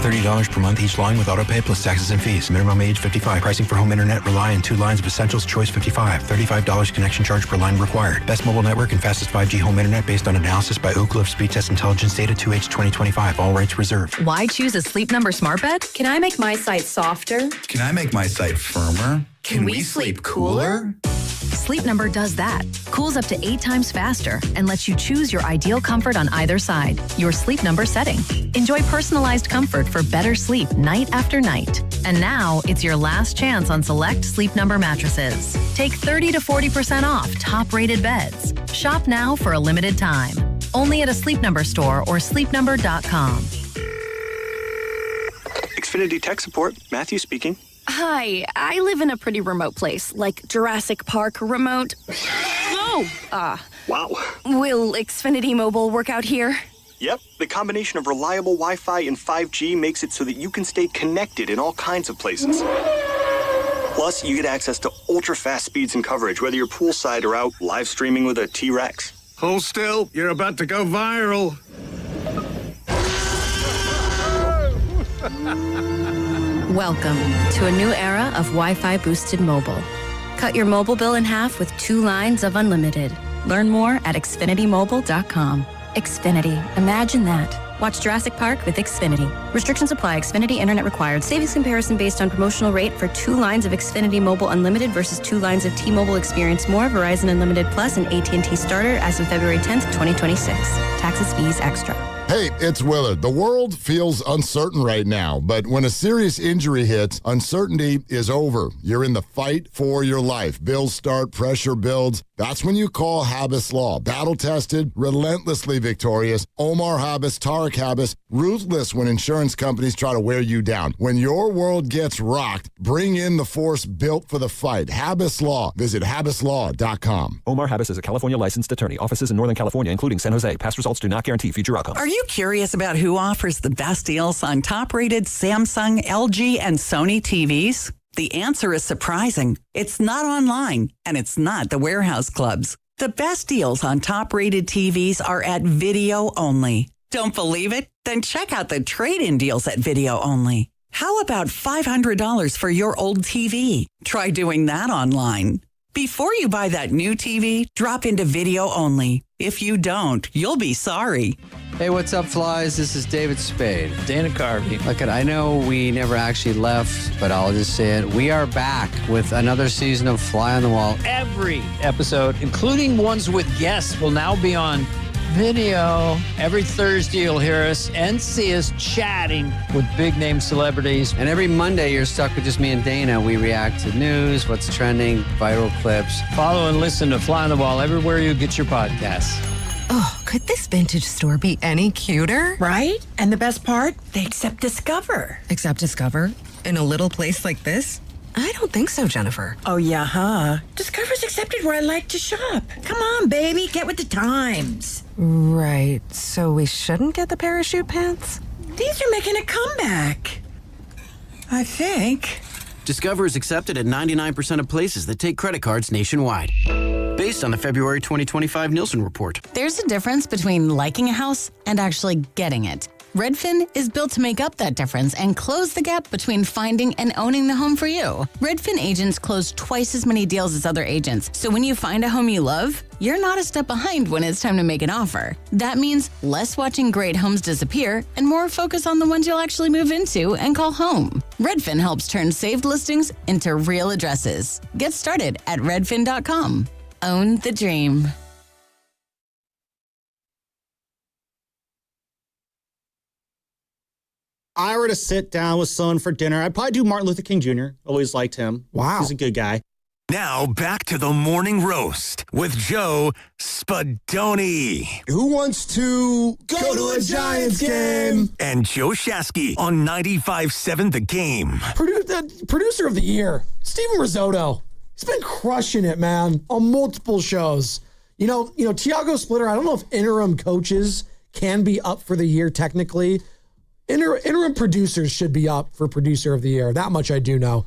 $30 per month each line with autopay plus taxes and fees. Minimum age 55. Pricing for home internet rely on 2 lines of Essentials Choice 55. $35 connection charge per line required. Best mobile network and fastest 5G home internet based on analysis by Oak Cliff Speed Test Intelligence data 2H 2025. All rights reserved. Why choose a Sleep Number smart bed? Can I make my site softer? Can I make my site firmer? Can we sleep cooler? Sleep Number does that. Cools up to 8 times faster and lets you choose your ideal comfort on either side. Your Sleep Number setting. Enjoy personalized comfort for better sleep night after night. And now it's your last chance on select Sleep Number mattresses. Take 30 to 40% off top-rated beds. Shop now for a limited time. Only at a Sleep Number store or sleepnumber.com. Xfinity Tech Support, Matthew speaking. Hi, I live in a pretty remote place, like Jurassic Park remote. Oh! Wow. Will Xfinity Mobile work out here? Yep, the combination of reliable Wi-Fi and 5G makes it so that you can stay connected in all kinds of places. Plus, you get access to ultra-fast speeds and coverage, whether you're poolside or out live streaming with a T-Rex. Hold still, you're about to go viral. Welcome to a new era of Wi-Fi boosted mobile. Cut your mobile bill in half with 2 lines of unlimited. Learn more at xfinitymobile.com. Xfinity, imagine that. Watch Jurassic Park with Xfinity. Restrictions apply. Xfinity Internet required. Savings comparison based on promotional rate for 2 lines of Xfinity Mobile Unlimited versus 2 lines of T-Mobile Experience More, Verizon Unlimited Plus, and AT&T Starter as of February 10th, 2026. Taxes, fees, extra. Hey, it's Willard. The world feels uncertain right now, but when a serious injury hits, uncertainty is over. You're in the fight for your life. Bills start, pressure builds. That's when you call Habas Law. Battle-tested, relentlessly victorious. Omar Habas, Tarek Habas, ruthless when insurance companies try to wear you down. When your world gets rocked, bring in the force built for the fight. Habas Law. Visit habaslaw.com. Omar Habas is a California licensed attorney. Offices in Northern California, including San Jose. Past results do not guarantee future outcomes. Are you curious about who offers the best deals on top-rated Samsung, LG, and Sony TVs? The answer is surprising. It's not online, and it's not the warehouse clubs. The best deals on top-rated TVs are at Video Only. Don't believe it? Then check out the trade-in deals at Video Only. How about $500 for your old TV? Try doing that online. Before you buy that new TV, drop into Video Only. If you don't, you'll be sorry. Hey, what's up, flies? This is David Spade. Dana Carvey. Look, I know we never actually left, but I'll just say it. We are back with another season of Fly on the Wall. Every episode, including ones with guests, will now be on video. Every Thursday, you'll hear us and see us chatting with big-name celebrities. And every Monday, you're stuck with just me and Dana. We react to news, what's trending, viral clips. Follow and listen to Fly on the Wall everywhere you get your podcasts. Oh, could this vintage store be any cuter? Right? And the best part? They accept Discover. Accept Discover? In a little place like this? I don't think so, Jennifer. Oh, yeah, huh? Discover's accepted where I like to shop. Come on, baby, get with the times. Right. So we shouldn't get the parachute pants? These are making a comeback. I think. Discover is accepted at 99% of places that take credit cards nationwide. Based on the February 2025 Nielsen report. There's a difference between liking a house and actually getting it. Redfin is built to make up that difference and close the gap between finding and owning the home for you. Redfin agents close twice as many deals as other agents, so when you find a home you love, you're not a step behind when it's time to make an offer. That means less watching great homes disappear and more focus on the ones you'll actually move into and call home. Redfin helps turn saved listings into real addresses. Get started at redfin.com. Own the dream. I were to sit down with someone for dinner, I'd probably do Martin Luther King Jr. Always liked him. Wow. He's a good guy. Now back to the morning roast with Joe Spadoni. Who wants to go to a Giants game? And Joe Shasky on 95.7 The Game. Producer of the year, Steven Risotto. He's been crushing it, man, on multiple shows. You know, Tiago Splitter, I don't know if interim coaches can be up for the year technically. Interim producers should be up for producer of the year. That much I do know.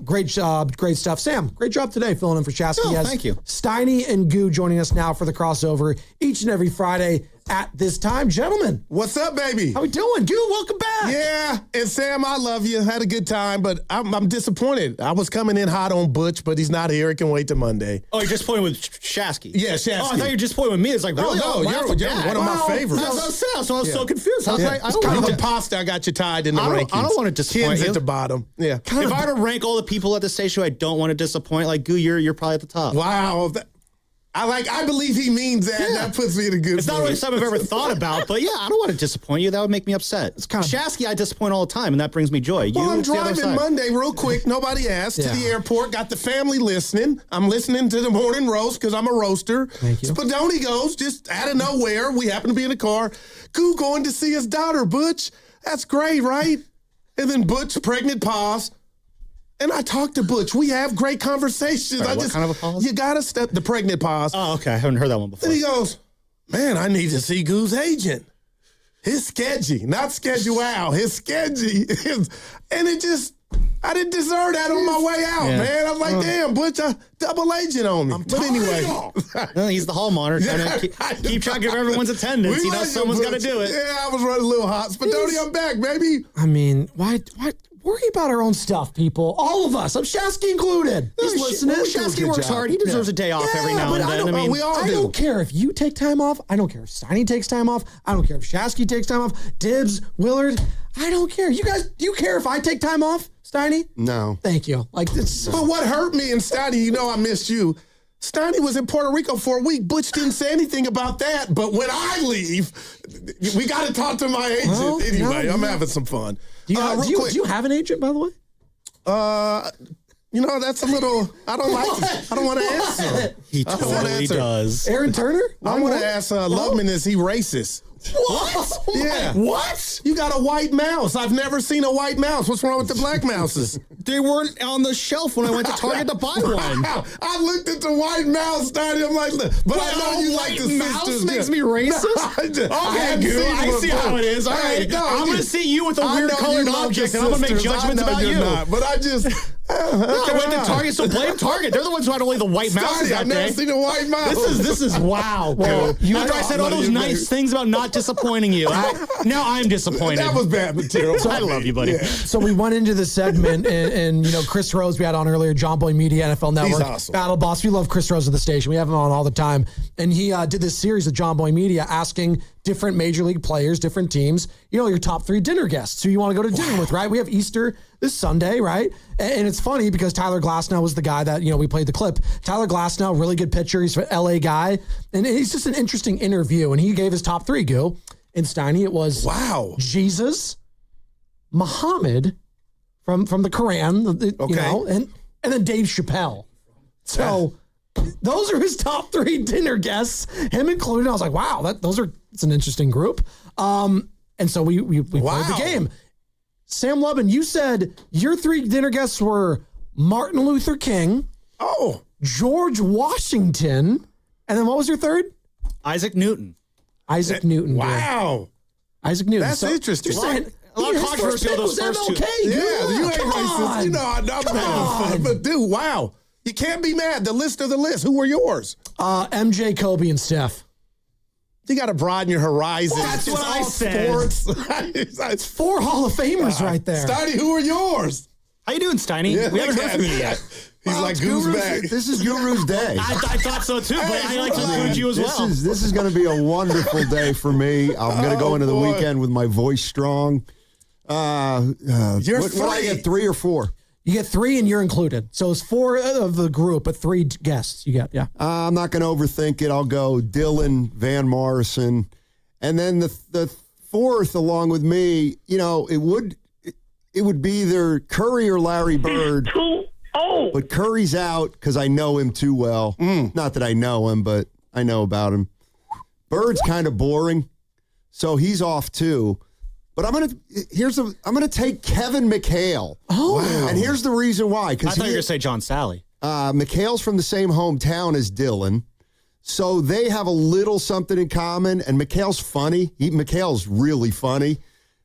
Great job. Great stuff. Sam, great job today filling in for Shasky. Oh, thank you. Steiny and Goo joining us now for the crossover each and every Friday at this time. Gentlemen. What's up, baby? How we doing? Goo, welcome back. Yeah, and Sam, I love you. Had a good time, but I'm disappointed. I was coming in hot on Butch, but he's not here. It can wait till Monday. Oh, you're just pointing with Shasky? Yeah, Shasky. Oh, I thought you were just pointing with me. It's like, really? Oh, no, you're one of my favorites. So I was so confused. I was like, it's kind of a pasta I got you tied in the rankings. I don't want to disappoint Ken's you. at the bottom. Yeah. If I were to rank all the people at the station, I don't want to disappoint. Like, Goo, you're probably at the top. Wow. I believe he means that. Yeah. That puts me in a good It's not really something I've ever thought about, but yeah, I don't want to disappoint you. That would make me upset. It's kind of Shasky, I disappoint all the time, and that brings me joy. Well, I'm driving Monday real quick. Nobody asked to the airport. Got the family listening. I'm listening to the morning roast because I'm a roaster. Thank you. Spadoni goes just out of nowhere. We happen to be in the car. Goo going to see his daughter, Butch. That's great, right? And then Butch, pregnant pause. And I talked to Butch. We have great conversations. Sorry, what kind of a pause? You got to step the pregnant pause. Oh, okay. I haven't heard that one before. Then he goes, man, I need to see Goo's agent. His sketchy, not schedule out. His sketchy. And it just, I didn't deserve that on my way out, man. I'm like, damn, Butch, double agent on me. But anyway. No, he's the hall monitor trying to keep track of everyone's attendance. You know, someone's got to do it. Yeah, I was running a little hot. Spadoni, I'm back, baby. I mean, why worry about our own stuff, people. All of us. I'm Shasky included. He's listening. Shasky works hard. He deserves a day off every now and then. I don't care if you take time off. I don't care if Steiny takes time off. I don't care if Shasky takes time off. Dibbs, Willard. I don't care. You guys, do you care if I take time off, Steiny? No. Thank you. Like this. But what hurt me and Steiny, I missed you. Steiny was in Puerto Rico for a week. Butch didn't say anything about that. But when I leave, we got to talk to my agent. Well, anyway, I'm having some fun. Do you have an agent, by the way? That's a little. I don't like it. I don't want to answer. He totally does. Aaron Turner? I want to ask Loveman, is he racist? What? Yeah. What? You got a white mouse. I've never seen a white mouse. What's wrong with the black mouses? They weren't on the shelf when I went to Target to buy one. I looked at the white mouse, Steiny. I'm like, but I know you like the mouse sisters. makes me racist? I see how it is. All right. No, I'm going to see you with a weird colored object, and I'm going to make judgments about you. But I just... I went to Target, so blame Target. They're the ones who had only the white mouses out I've there. never seen a white mouse. This is wow. Well, After I said all those nice things about not disappointing you, now I'm disappointed. That was bad material. I love you, buddy. Yeah. So we went into this segment, and Chris Rose we had on earlier, John Boy Media, NFL Network, He's awesome. Battle Boss. We love Chris Rose at the station. We have him on all the time, and he did this series of John Boy Media asking different major league players, different teams, your top 3 dinner guests who you want to go to dinner with, right? We have Easter this Sunday, right? And it's funny because Tyler Glasnow was the guy that, we played the clip. Tyler Glasnow, really good pitcher. He's an LA guy. And he's just an interesting interview. And he gave his top 3, Goo. And Steiny, it was Jesus, Muhammad from the Quran, and then Dave Chappelle. So those are his top 3 dinner guests, him included. I was like, wow, it's an interesting group. And so we played the game. Sam Lubin, you said your 3 dinner guests were Martin Luther King, George Washington, and then what was your third? Isaac Newton. Isaac Newton. Wow. Isaac Newton. That's interesting. You're saying, a lot of controversy on those first two. Yeah, you ain't racist. I'm having fun. But dude, wow. You can't be mad. The list of the list. Who were yours? MJ, Kobe, and Steph. You got to broaden your horizons. That's what I said. It's 4 Hall of Famers right there. Steiny, who are yours? How you doing, Steiny? Yeah, we haven't heard from you yet. He's like Gooseback. This is Guru's day. I thought so too, but I like to include you as well. This is going to be a wonderful day for me. I'm going to go into the weekend with my voice strong. What do I get, 3 or 4? You get 3 and you're included. So it's 4 of the group, but 3 guests you get, yeah. I'm not going to overthink it. I'll go Dylan, Van Morrison. And then the 4th along with me, it would be either Curry or Larry Bird. But Curry's out because I know him too well. Not that I know him, but I know about him. Bird's kind of boring, so he's off too. But I'm gonna take Kevin McHale. Oh, wow. And here's the reason why. I thought you were gonna say John Sally. McHale's from the same hometown as Dylan, so they have a little something in common. And McHale's funny. McHale's really funny,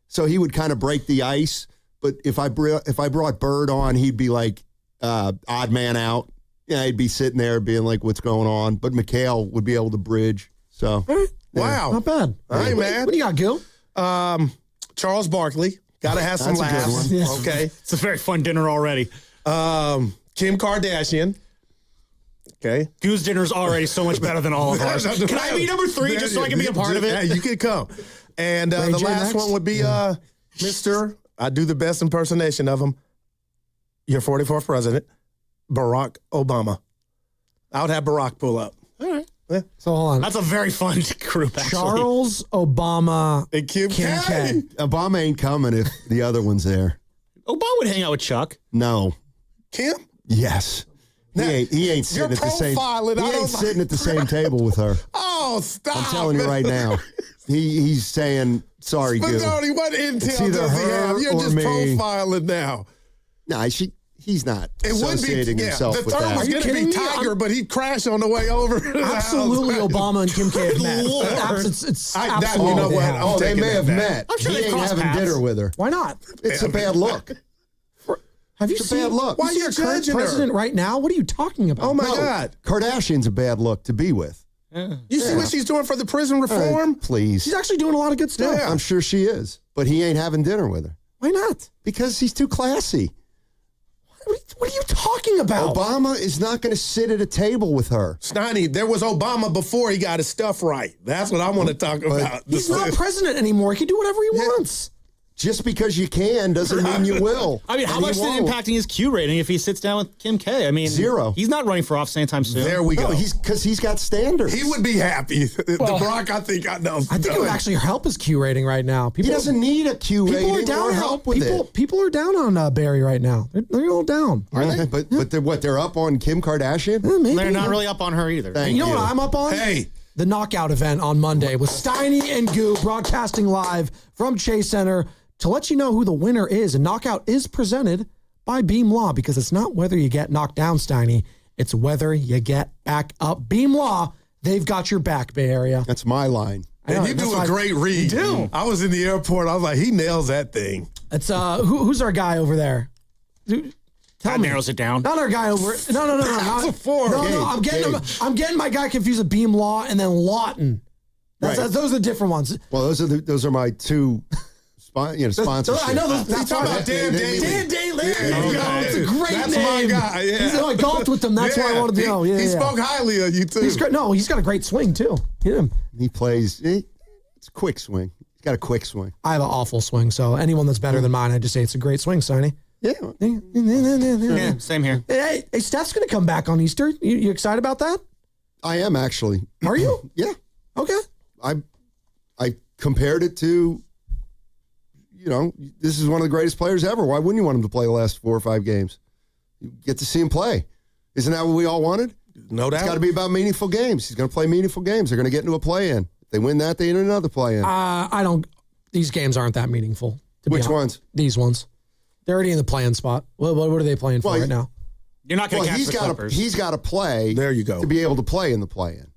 so he would kind of break the ice. But if I brought Bird on, he'd be like odd man out. Yeah, he'd be sitting there being like, "What's going on?" But McHale would be able to bridge. So wow, not bad. All right, man. What do you got, Gil? Charles Barkley. Got to have some That's a good laughs. one. Yes. Okay. It's a very fun dinner already. Kim Kardashian. Okay. Goose dinner's already so much better than all of ours. Can I be number 3 just so I can be a part of it? Yeah, you can come. And the J last next? one would be Mr. I do the best impersonation of him. Your 44th president, Barack Obama. I would have Barack pull up. All right. Yeah. So hold on. That's a very fun group, actually. Charles, Obama, And Kim K. Obama ain't coming if the other one's there. Obama would hang out with Chuck. No. Kim? Yes. He ain't sitting at the same. profiling. He ain't sitting at the same table with her. Oh, stop. I'm telling you right now. He's saying sorry, Gil. Spaghetti, what It's intel either does he her have? You're or just me. profiling now. No, he's not It would be, associating himself the with third that. was going to kidding be me? Tiger, but he'd crash on the way over. to the Absolutely, house. Obama and Kim K have met. Lord. It's You absolutely know what? they have. They may have that. met. I'm sure He they ain't crossed having paths. dinner with her. Why not? It's a bad look. Have you It's a seen bad look. Why you see you our current judging her? president right now? What are you talking about? Oh, my No, God. Kardashian's a bad look to be with. You see what she's doing for the prison reform? Please. She's actually doing a lot of good stuff. Yeah. I'm sure she is, but he ain't having dinner with her. Why not? Because he's too classy. What are you talking about? Obama is not going to sit at a table with her. Steiny, there was Obama before he got his stuff right. That's what I want to talk about. He's not president anymore. He can do whatever he wants. Just because you can doesn't mean you will. I mean, how much is it impacting his Q rating if he sits down with Kim K? I mean, 0. He's not running for office anytime soon. There we go. Because he's got standards. He would be happy. The Brock, I think I know. I think it would actually help his Q rating right now. He doesn't need a Q rating or help with it. People are down on Barry right now. They're all down. Are they? But they're up on Kim Kardashian? Maybe. They're not really up on her either. You know what I'm up on? Hey. The knockout event on Monday with Steiny and Goo broadcasting live from Chase Center to let you know who the winner is. And knockout is presented by Beam Law because it's not whether you get knocked down, Steiny. It's whether you get back up. Beam Law, they've got your back, Bay Area. That's my line. And you do a great read. You do. I was in the airport. I was like, he nails that thing. It's who's our guy over there? That narrows it down. Not our guy over. No. I'm getting my guy confused with Beam Law and then Lawton. Those are the different ones. Well, those are my two. Sponsors. I know that's talking about Dan Daly. Dan Daly. It's a great That's name. my guy. Yeah. I golfed with him. That's why I wanted to know. He spoke highly of you too. He's great. No, he's got a great swing too. Him. He plays. It's a quick swing. He's got a quick swing. I have an awful swing, so anyone that's better than mine, I just say it's a great swing, Sonny. Yeah. Same here. Hey, Steph's going to come back on Easter. You excited about that? I am actually. Are you? Yeah. Okay. I compared it to. This is one of the greatest players ever. Why wouldn't you want him to play the last 4 or 5 games? You get to see him play. Isn't that what we all wanted? No doubt. It's got to be about meaningful games. He's going to play meaningful games. They're going to get into a play-in. If they win that, they enter another play-in. I don't. These games aren't that meaningful. Which ones? These ones. They're already in the play-in spot. What are they playing for right now? You're not going to catch the Clippers. He's got to play. There you go. To be able to play in the play-in.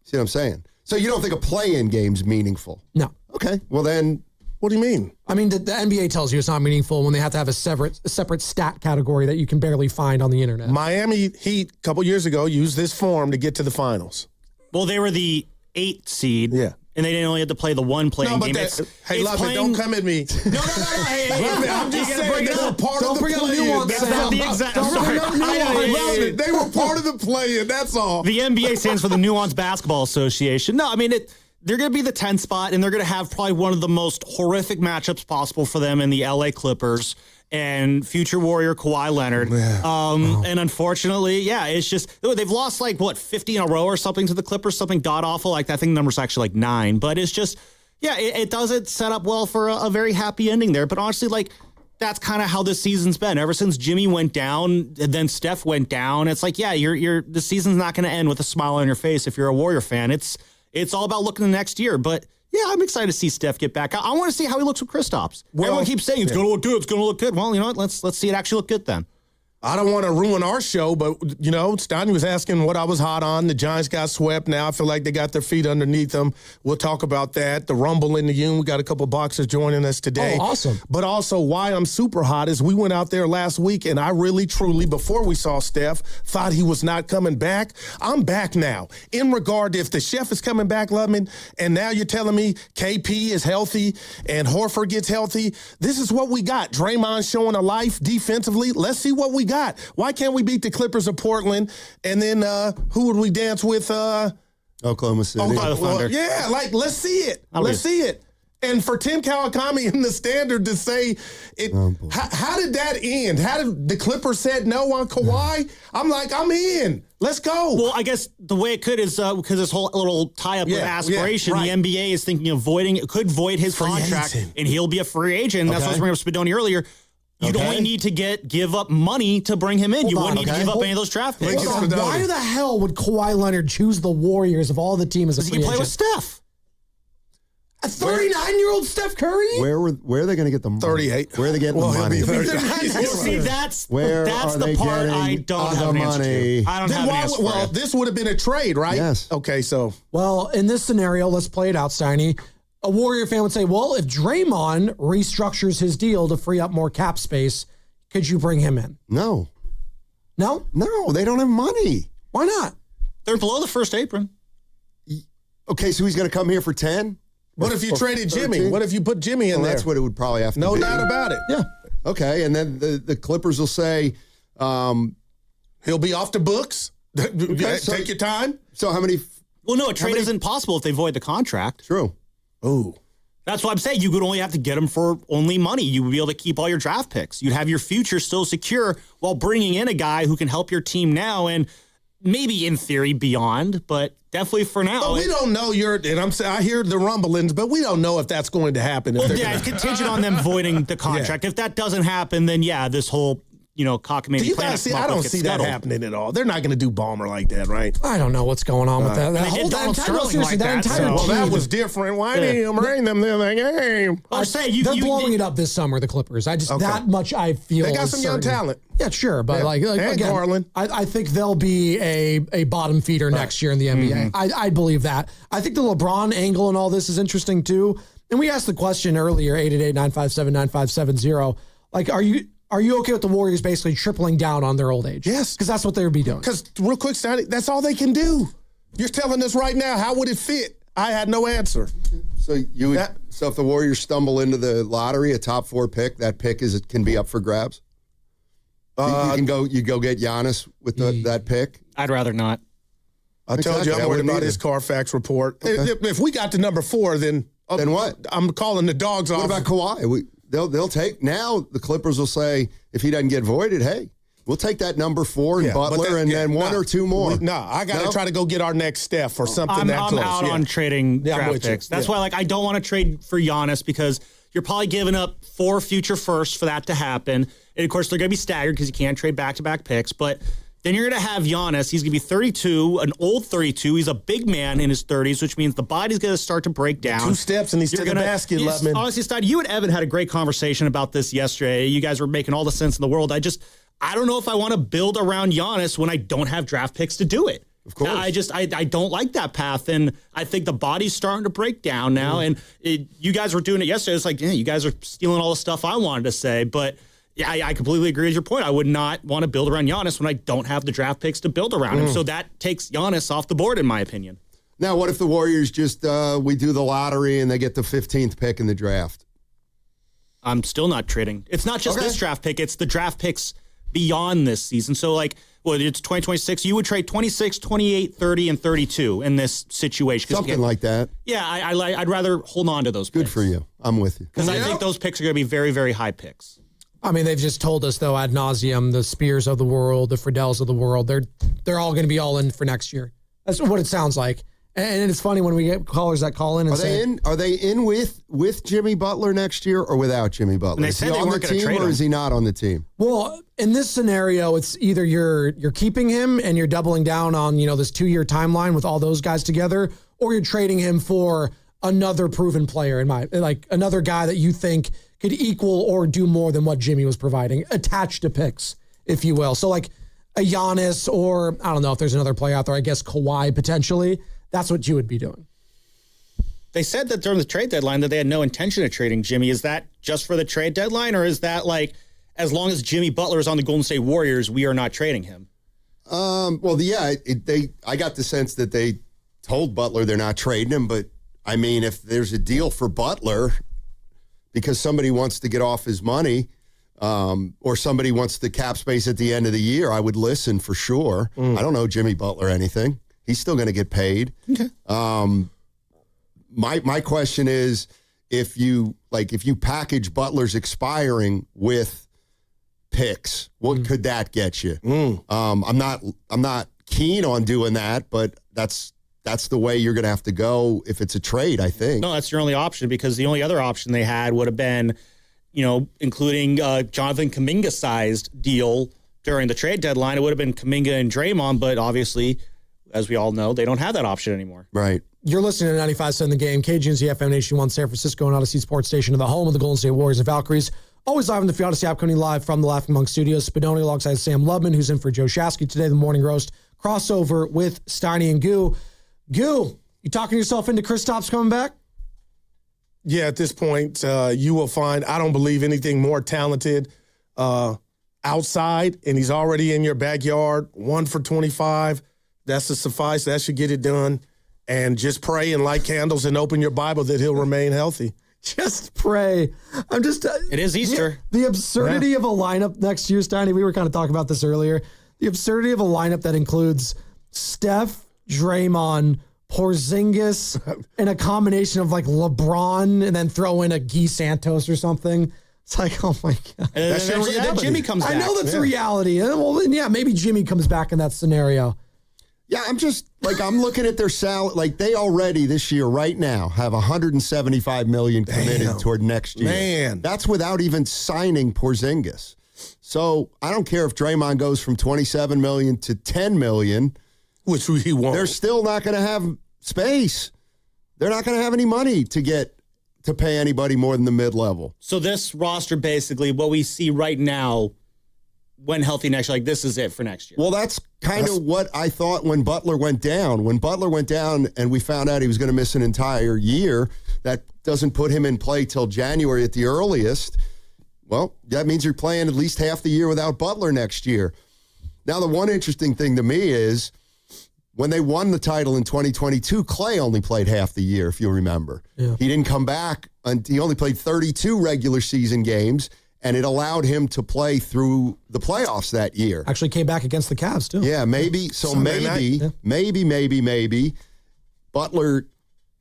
See what I'm saying? So you don't think a play-in game's meaningful? No. Okay. Well, then. What do you mean? I mean, the NBA tells you it's not meaningful when they have to have a separate stat category that you can barely find on the internet. Miami Heat, a couple years ago, used this form to get to the finals. Well, they were the 8th seed. Yeah. And they didn't only have to play the one playing game. Hey, Lovett, don't come at me. No. Hey, I'm just saying they were part of the play-in. That's not the exact. They were part of the play-in. That's all. The NBA stands for the Nuance Basketball Association. No, I mean they're going to be the 10th spot, and they're going to have probably one of the most horrific matchups possible for them in the LA Clippers and future Warrior Kawhi Leonard. Yeah. And unfortunately, it's just they've lost 50 in a row or something to the Clippers, something god awful. I think the number's actually 9, but it's just it doesn't set up well for a very happy ending there. But honestly, that's kind of how this season's been ever since Jimmy went down, and then Steph went down. It's the season's not going to end with a smile on your face if you're a Warrior fan. It's all about looking to next year, but I'm excited to see Steph get back. I want to see how he looks with Kristaps. Everyone keeps saying it's going to look good. It's going to look good. Well, you know what? Let's see it actually look good then. I don't want to ruin our show, but, Steiny was asking what I was hot on. The Giants got swept. Now I feel like they got their feet underneath them. We'll talk about that. The Rumble in the Union. We got a couple of boxers joining us today. Oh, awesome. But also why I'm super hot is we went out there last week, and I really, truly, before we saw Steph, thought he was not coming back. I'm back now. In regard to if the chef is coming back, Lubman, and now you're telling me KP is healthy and Horford gets healthy, this is what we got. Draymond showing a life defensively. Let's see what we got. Why can't we beat the Clippers of Portland? And then who would we dance with? Oklahoma City. Thunder. Yeah, let's see it. Let's see it. And for Tim Kawakami in the Standard to say it, how did that end? How did the Clippers said no on Kawhi? I'm in. Let's go. Well, I guess the way it could is because this whole little tie-up with aspiration, the NBA is thinking of could void his contract, and he'll be a free agent. That's what I was bringing up Spadoni earlier. You'd only need to give up money to bring him in. You wouldn't need to give up any of those draft picks. Why the hell would Kawhi Leonard choose the Warriors of all the teams as a free agent? He can play with Steph. A 39-year-old Steph Curry? Where are they going to get the money? 38. Where are they getting the money? See, that's the part I don't have an answer to. I don't have an answer Well, this would have been a trade, right? Yes. Okay, so. Well, in this scenario, let's play it out, Steiny. A Warrior fan would say, well, if Draymond restructures his deal to free up more cap space, could you bring him in? No. No? No, they don't have money. Why not? They're below the first apron. Okay, so he's going to come here for 10? What if you traded Jimmy? 13? What if you put Jimmy in there? That's what it would probably have to be. No doubt about it. Yeah. Okay, and then the Clippers will say he'll be off the books. Okay, Take your time. So how many? Well, no, a trade isn't possible if they void the contract. True. Ooh. That's what I'm saying. You would only have to get them for only money. You would be able to keep all your draft picks. You'd have your future still secure while bringing in a guy who can help your team now and maybe in theory beyond, but definitely for now. But we don't know I hear the rumblings, but we don't know if that's going to happen. Well, yeah, it's contingent on them voiding the contract. Yeah. If that doesn't happen, then yeah, this whole cockamamie Do you plan. guys see? I don't see that happening at all. They're not going to do Ballmer like that, right? I don't know what's going on with that. They did Donald Sterling like that, entire so- Well, that team- was different. Why didn't you bring them in the game? I'm saying they're blowing it up this summer. The Clippers. That much I feel. They got is some young certain. talent. Yeah, sure, but Yeah. And again, Garland. I think they'll be a bottom feeder next year in the NBA. I believe that. I think the LeBron angle and all this is interesting too. And we asked the question earlier, 888-957-9570. Like, are you okay with the Warriors basically tripling down on their old age? Yes. Because that's what they would be doing. Because real quick, Sonny, that's all they can do. You're telling us right now, how would it fit? I had no answer. So so if the Warriors stumble into the lottery, a top 4 pick, that pick can be up for grabs. You go get Giannis with that pick. I'd rather not. I told you I'm worried about his Carfax report. Okay. If we got to number 4, then what? I'm calling the dogs off. What about Kawhi? They'll take now. The Clippers will say if he doesn't get voided, hey, we'll take that number 4 and Butler, and then one or two more. I got to try to go get our next Steph or something I'm that close. out on trading I'm draft with you. picks. That's Yeah. why, I don't want to trade for Giannis because you're probably giving up 4 future firsts for that to happen. And of course, they're going to be staggered because you can't trade back-to-back picks. But then you're going to have Giannis. He's going to be 32, an old 32. He's a big man in his 30s, which means the body's going to start to break down. 2 steps and he's to the basket, Lutman. Honestly, Stein, you and Evan had a great conversation about this yesterday. You guys were making all the sense in the world. I don't know if I want to build around Giannis when I don't have draft picks to do it. Of course. I don't like that path. And I think the body's starting to break down now. And you guys were doing it yesterday. It's like, you guys are stealing all the stuff I wanted to say. But yeah, I completely agree with your point. I would not want to build around Giannis when I don't have the draft picks to build around him. So that takes Giannis off the board, in my opinion. Now, what if the Warriors just, we do the lottery and they get the 15th pick in the draft? I'm still not trading. It's not just this draft pick. It's the draft picks beyond this season. So it's 2026. You would trade 26, 28, 30, and 32 in this situation. Something like that. Yeah, I'd rather hold on to those picks. Good for you. I'm with you. Because I think those picks are going to be very, very high picks. I mean, they've just told us though ad nauseum, the Spears of the world, the Friedels of the world, they're all going to be all in for next year. That's what it sounds like. And it's funny when we get callers that call in and Are they in with Jimmy Butler next year or without Jimmy Butler? And they Is said he they on the weren't gonna team trade or him. is he not on the team? Well, in this scenario, it's either you're keeping him and you're doubling down on, this 2-year timeline with all those guys together, or you're trading him for another proven player another guy that you think could equal or do more than what Jimmy was providing, attached to picks, if you will. So like a Giannis, or I don't know if there's another player out there, I guess Kawhi potentially. That's what you would be doing. They said that during the trade deadline that they had no intention of trading Jimmy. Is that just for the trade deadline, or is that as long as Jimmy Butler is on the Golden State Warriors, we are not trading him? Well, yeah, I got the sense that they told Butler they're not trading him, but I mean, if there's a deal for Butler because somebody wants to get off his money, or somebody wants the cap space at the end of the year, I would listen for sure. I don't know Jimmy Butler anything. He's still going to get paid. Okay. My question is, if you package Butler's expiring with picks, what could that get you? I'm not keen on doing that, but that's the way you're going to have to go if it's a trade, I think. No, that's your only option, because the only other option they had would have been, including Jonathan Kuminga-sized deal during the trade deadline. It would have been Kuminga and Draymond, but obviously, as we all know, they don't have that option anymore. Right. You're listening to 95.7 The Game, KGNZ FM Nation 1, San Francisco, and Odyssey Sports Station, the home of the Golden State Warriors and Valkyries. Always live on the Odyssey app, coming live from the Laughing Monk Studios. Spadoni alongside Sam Lubman, who's in for Joe Shasky today. The Morning Roast crossover with Steiny and Goo. Goo, you talking yourself into Kristaps coming back? Yeah, at this point, you will find, I don't believe anything more talented outside, and he's already in your backyard, 1 for 25. That's a suffice. That should get it done. and just pray and light candles and open your Bible that he'll remain healthy. Just pray. I'm just. It is Easter. The absurdity of a lineup next year, Steiny. We were kind of talking about this earlier. The absurdity of a lineup that includes Steph, Draymond, Porzingis, and a combination of like LeBron, and then throw in a Guy Santos or something. It's like, oh my God. And then Jimmy comes back. I know that's a reality. Well, then, yeah, maybe Jimmy comes back in that scenario. Yeah, I'm looking at their salary. Like, they already this year, right now, have $175 million committed toward next year. Man. That's without even signing Porzingis. So I don't care if Draymond goes from $27 million to $10 million. Which he won't. They're still not going to have space. They're not going to have any money to pay anybody more than the mid-level. So this roster, basically, what we see right now, when healthy next year, like this is it for next year. Well, that's kind of what I thought when Butler went down. When Butler went down and we found out he was going to miss an entire year, that doesn't put him in play till January at the earliest. Well, that means you're playing at least half the year without Butler next year. Now, the one interesting thing to me is when they won the title in 2022, Clay only played half the year, if you remember. Yeah. He didn't come back. He only played 32 regular season games, and it allowed him to play through the playoffs that year. Actually came back against the Cavs, too. Yeah, maybe. So maybe Butler,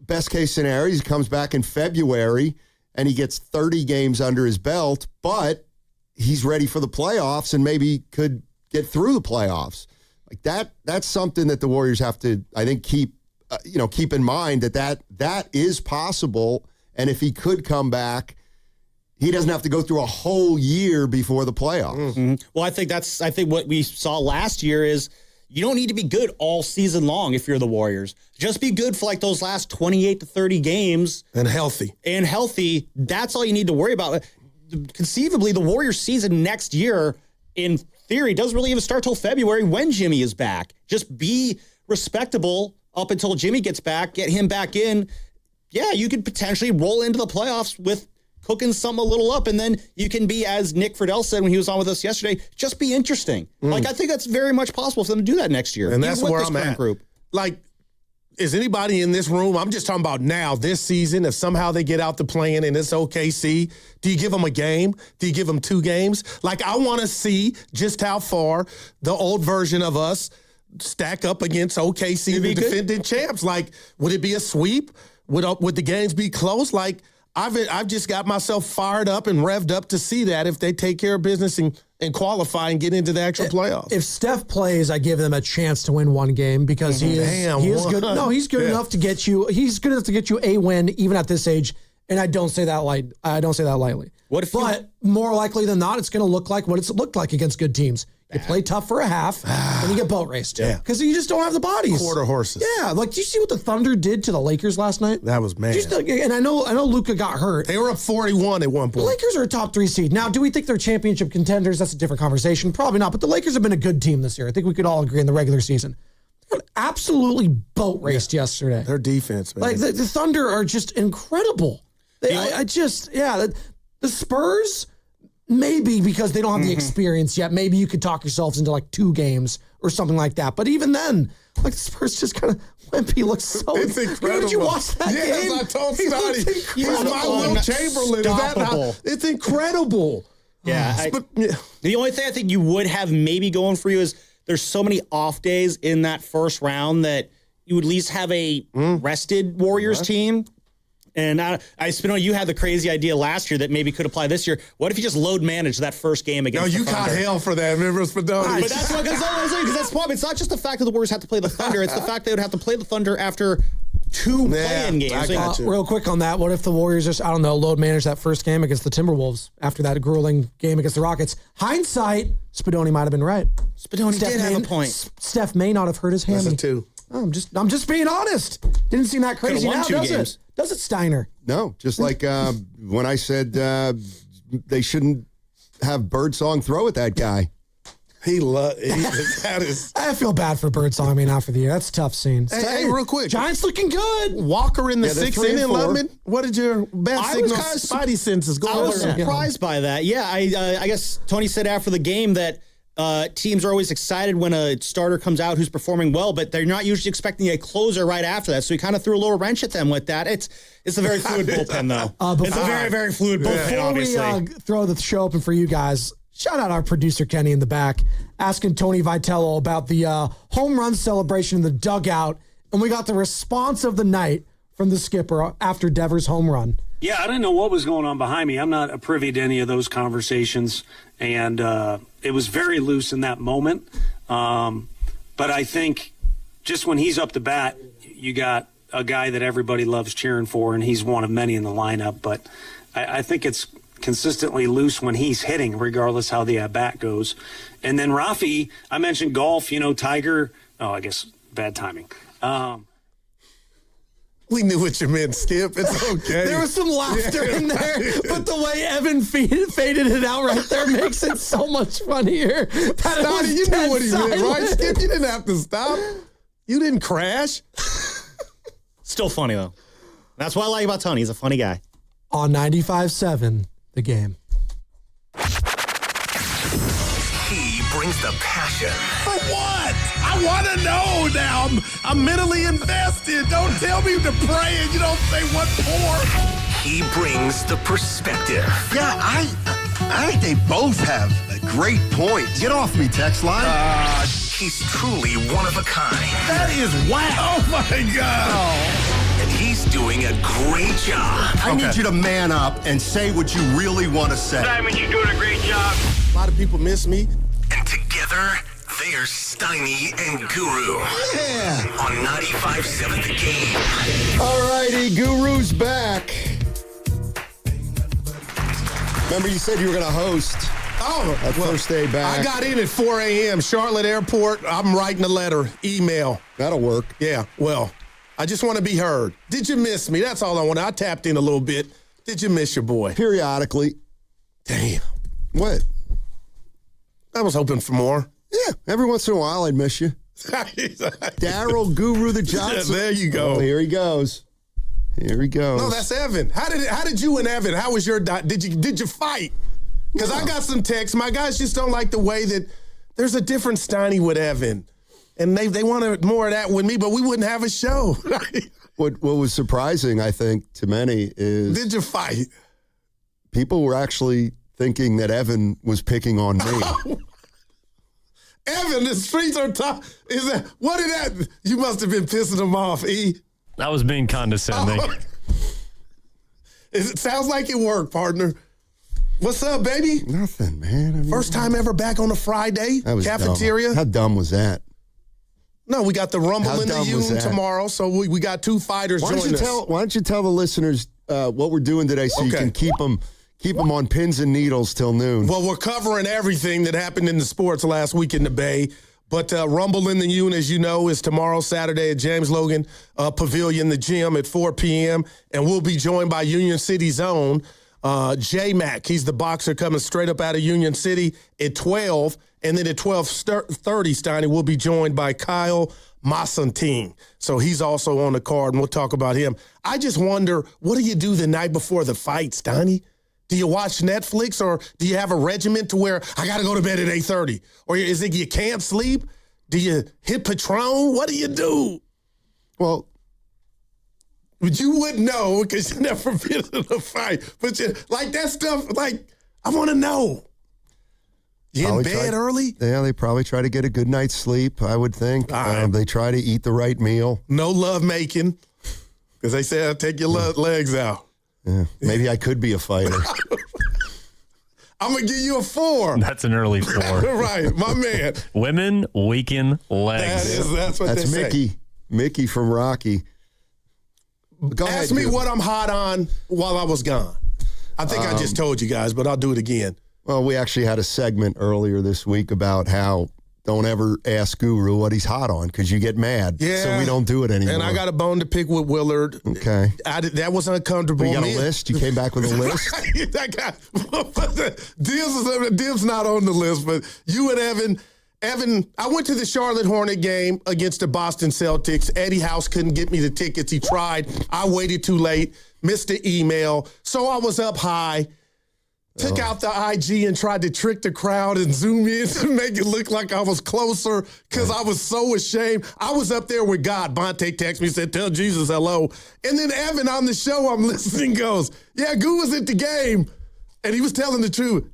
best case scenario, he comes back in February and he gets 30 games under his belt, but he's ready for the playoffs and maybe could get through the playoffs. Like that's something that the Warriors have to, I think, keep in mind that is possible. And if he could come back, he doesn't have to go through a whole year before the playoffs. Mm-hmm. Well, I think what we saw last year is you don't need to be good all season long if you're the Warriors. Just be good for like those last 28 to 30 games. And healthy. That's all you need to worry about. Conceivably, the Warriors season next year, in theory, doesn't really even start till February when Jimmy is back. Just be respectable up until Jimmy gets back, get him back in. Yeah, you could potentially roll into the playoffs with cooking something a little up, and then you can be, as Nick Friedel said when he was on with us yesterday, just be interesting. Like, I think that's very much possible for them to do that next year. And that's where I'm at. Group. Like, is anybody in this room, I'm just talking about now, this season, if somehow they get out the play-in and it's OKC, do you give them a game? Do you give them 2 games? Like, I want to see just how far the old version of us stack up against OKC, the defending champs. Like, would it be a sweep? Would the games be close? Like, I've just got myself fired up and revved up to see that if they take care of business and qualify and get into the actual playoffs. If Steph plays, I give them a chance to win one game because he is good. No, he's good enough to get you. He's good enough to get you a win even at this age. And I don't say that lightly. But more likely than not, it's going to look like what it's looked like against good teams. You play tough for a half, and you get boat raced. Because you just don't have the bodies. Quarter horses. Yeah, like, do you see what the Thunder did to the Lakers last night? That was mad. And I know Luka got hurt. They were up 41 at one point. The Lakers are a top 3 seed. Now, do we think they're championship contenders? That's a different conversation. Probably not. But the Lakers have been a good team this year. I think we could all agree in the regular season. They got absolutely boat raced yesterday. Their defense, man. Like, the Thunder are just incredible. The Spurs, maybe because they don't have the experience yet. Maybe you could talk yourselves into like 2 games or something like that. But even then, like, the Spurs just kind of wimpy. Looks so. It's incredible. Did you watch that game? Yes, I told Scotty. He's my Will Chamberlain. It's incredible. Yeah. The only thing I think you would have maybe going for you is there's so many off days in that first round that you would at least have a rested Warriors team. And you had the crazy idea last year that maybe could apply this year. What if you just load manage that first game against the Thunder? Got hell for that. Remember Spadoni. But that's what, because that's the problem. It's not just the fact that the Warriors have to play the Thunder. It's the fact they would have to play the Thunder after 2 play-in games. Real quick on that, what if the Warriors just, load manage that first game against the Timberwolves after that grueling game against the Rockets? Hindsight, Spadoni might have been right. Spadoni did have a point. Steph may not have hurt his hammy. That's a 2. I'm just being honest. Didn't seem that crazy now, does it? Does it, Steiner? No, just like when I said they shouldn't have Birdsong throw at that guy. That is. I feel bad for Birdsong being out for the year. That's a tough scene. Hey, real quick. Giants looking good. Walker in the 6th inning, Lubman. What did your bad signal Spidey senses go? I was surprised by that. Yeah, I guess Tony said after the game that teams are always excited when a starter comes out who's performing well, but they're not usually expecting a closer right after that. So he kind of threw a little wrench at them with that. It's a very fluid bullpen, though. It's a very, very fluid bullpen, obviously. Before we throw the show open for you guys, shout out our producer, Kenny, in the back, asking Tony Vitello about the home run celebration in the dugout. And we got the response of the night from the skipper after Devers' home run. Yeah, I didn't know what was going on behind me. I'm not privy to any of those conversations. And it was very loose in that moment. But I think just when he's up to bat, you got a guy that everybody loves cheering for, and he's one of many in the lineup. But I think it's consistently loose when he's hitting, regardless how the at-bat goes. And then Rafi, I mentioned golf, Tiger. Oh, I guess bad timing. We knew what you meant, Skip. It's okay. There was some laughter in there, but the way Evan faded it out right there makes it so much funnier. Donnie, you knew what he meant, right? Skip, you didn't have to stop. You didn't crash. Still funny, though. That's what I like about Tony. He's a funny guy. On 95.7, The Game. He brings the passion. For what? I want to know now. I'm mentally invested. Don't tell me to pray and you don't say what for. He brings the perspective. Yeah, I think they both have great points. Get off me, text line. He's truly one of a kind. That is wow. Oh, my God. And he's doing a great job. I need you to man up and say what you really want to say. Simon, you're doing a great job. A lot of people miss me. And together, they are Steiny and Guru. Yeah. On 95.7 The Game. All righty, Guru's back. Remember you said you were going to host. First day back. I got in at 4 a.m. Charlotte Airport. I'm writing a letter, email. That'll work. Yeah, well, I just want to be heard. Did you miss me? That's all I want. I tapped in a little bit. Did you miss your boy? Periodically. Damn. What? I was hoping for more. Yeah, every once in a while I'd miss you. Daryl Guru the Johnson. There you go. Oh, here he goes. Here he goes. No, that's Evan. How did you and Evan? How was your did you fight? Because I got some texts. My guys just don't like the way that there's a different Steiny with Evan. And they wanted more of that with me, but we wouldn't have a show. What was surprising, I think, to many is... Did you fight? People were actually thinking that Evan was picking on me. Evan, the streets are tough. What did that... You must have been pissing them off, E. I was being condescending. It sounds like it worked, partner. What's up, baby? Nothing, man. First time ever back on a Friday. That was cafeteria. Dumb. How dumb was that? No, we got the Rumble in the Union tomorrow, so we got two fighters joining us. Why don't you tell the listeners what we're doing today so you can keep them on pins and needles till noon? Well, we're covering everything that happened in the sports last week in the Bay. But Rumble in the Union, as you know, is tomorrow, Saturday at James Logan Pavilion, the gym at 4 p.m. And we'll be joined by Union City's own J-Mac. He's the boxer coming straight up out of Union City at 12. And then at 12:30, Steiny, we'll be joined by Kyle Massantine. So he's also on the card, and we'll talk about him. I just wonder, what do you do the night before the fight, Steiny? Do you watch Netflix, or do you have a regiment to where I got to go to bed at 8:30? Or is it you can't sleep? Do you hit Patron? What do you do? Well, you wouldn't know because you never been in a fight. But like that stuff, like, I want to know. You in bed early? Yeah, they probably try to get a good night's sleep, I would think. They try to eat the right meal. No love making, because they say I'll take your legs out. Yeah, maybe I could be a fighter. I'm going to give you a 4. That's an early 4. Right, my man. Women weaken legs. That's what they say. Mickey. Mickey from Rocky. Go ahead. Ask me what I'm hot on while I was gone. I think I just told you guys, but I'll do it again. Well, we actually had a segment earlier this week about how don't ever ask Guru what he's hot on because you get mad. Yeah. So we don't do it anymore. And I got a bone to pick with Willard. Okay. That was uncomfortable. You got a list? You came back with a list? Dib's not on the list, but you and Evan, I went to the Charlotte Hornet game against the Boston Celtics. Eddie House couldn't get me the tickets. He tried. I waited too late, missed the email. So I was up high. Took out the IG and tried to trick the crowd and zoom in to make it look like I was closer because I was so ashamed. I was up there with God. Bonte texted me, said, tell Jesus hello. And then Evan on the show I'm listening goes, yeah, Goo was at the game. And he was telling the truth.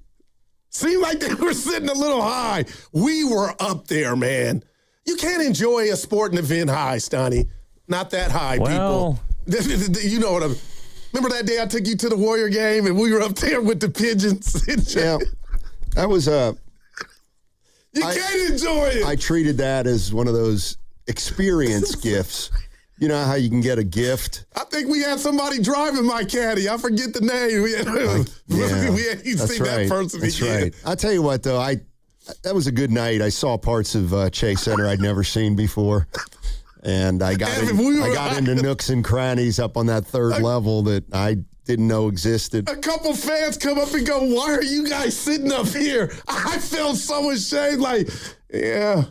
Seemed like they were sitting a little high. We were up there, man. You can't enjoy a sporting event high, Stoney. Not that high, Well. people. You know what I'm... Remember that day I took you to the Warrior game and we were up there with the pigeons? Yeah, that was You can't enjoy it. I treated that as one of those experience gifts. You know how you can get a gift? I think we had somebody driving my caddy. I forget the name. We had you That's see right. that person That's again. right. I'll tell you what, though, that was a good night. I saw parts of Chase Center I'd never seen before. And I got into nooks and crannies up on that third level that I didn't know existed. A couple fans come up and go, why are you guys sitting up here? I felt so ashamed. Like, yeah.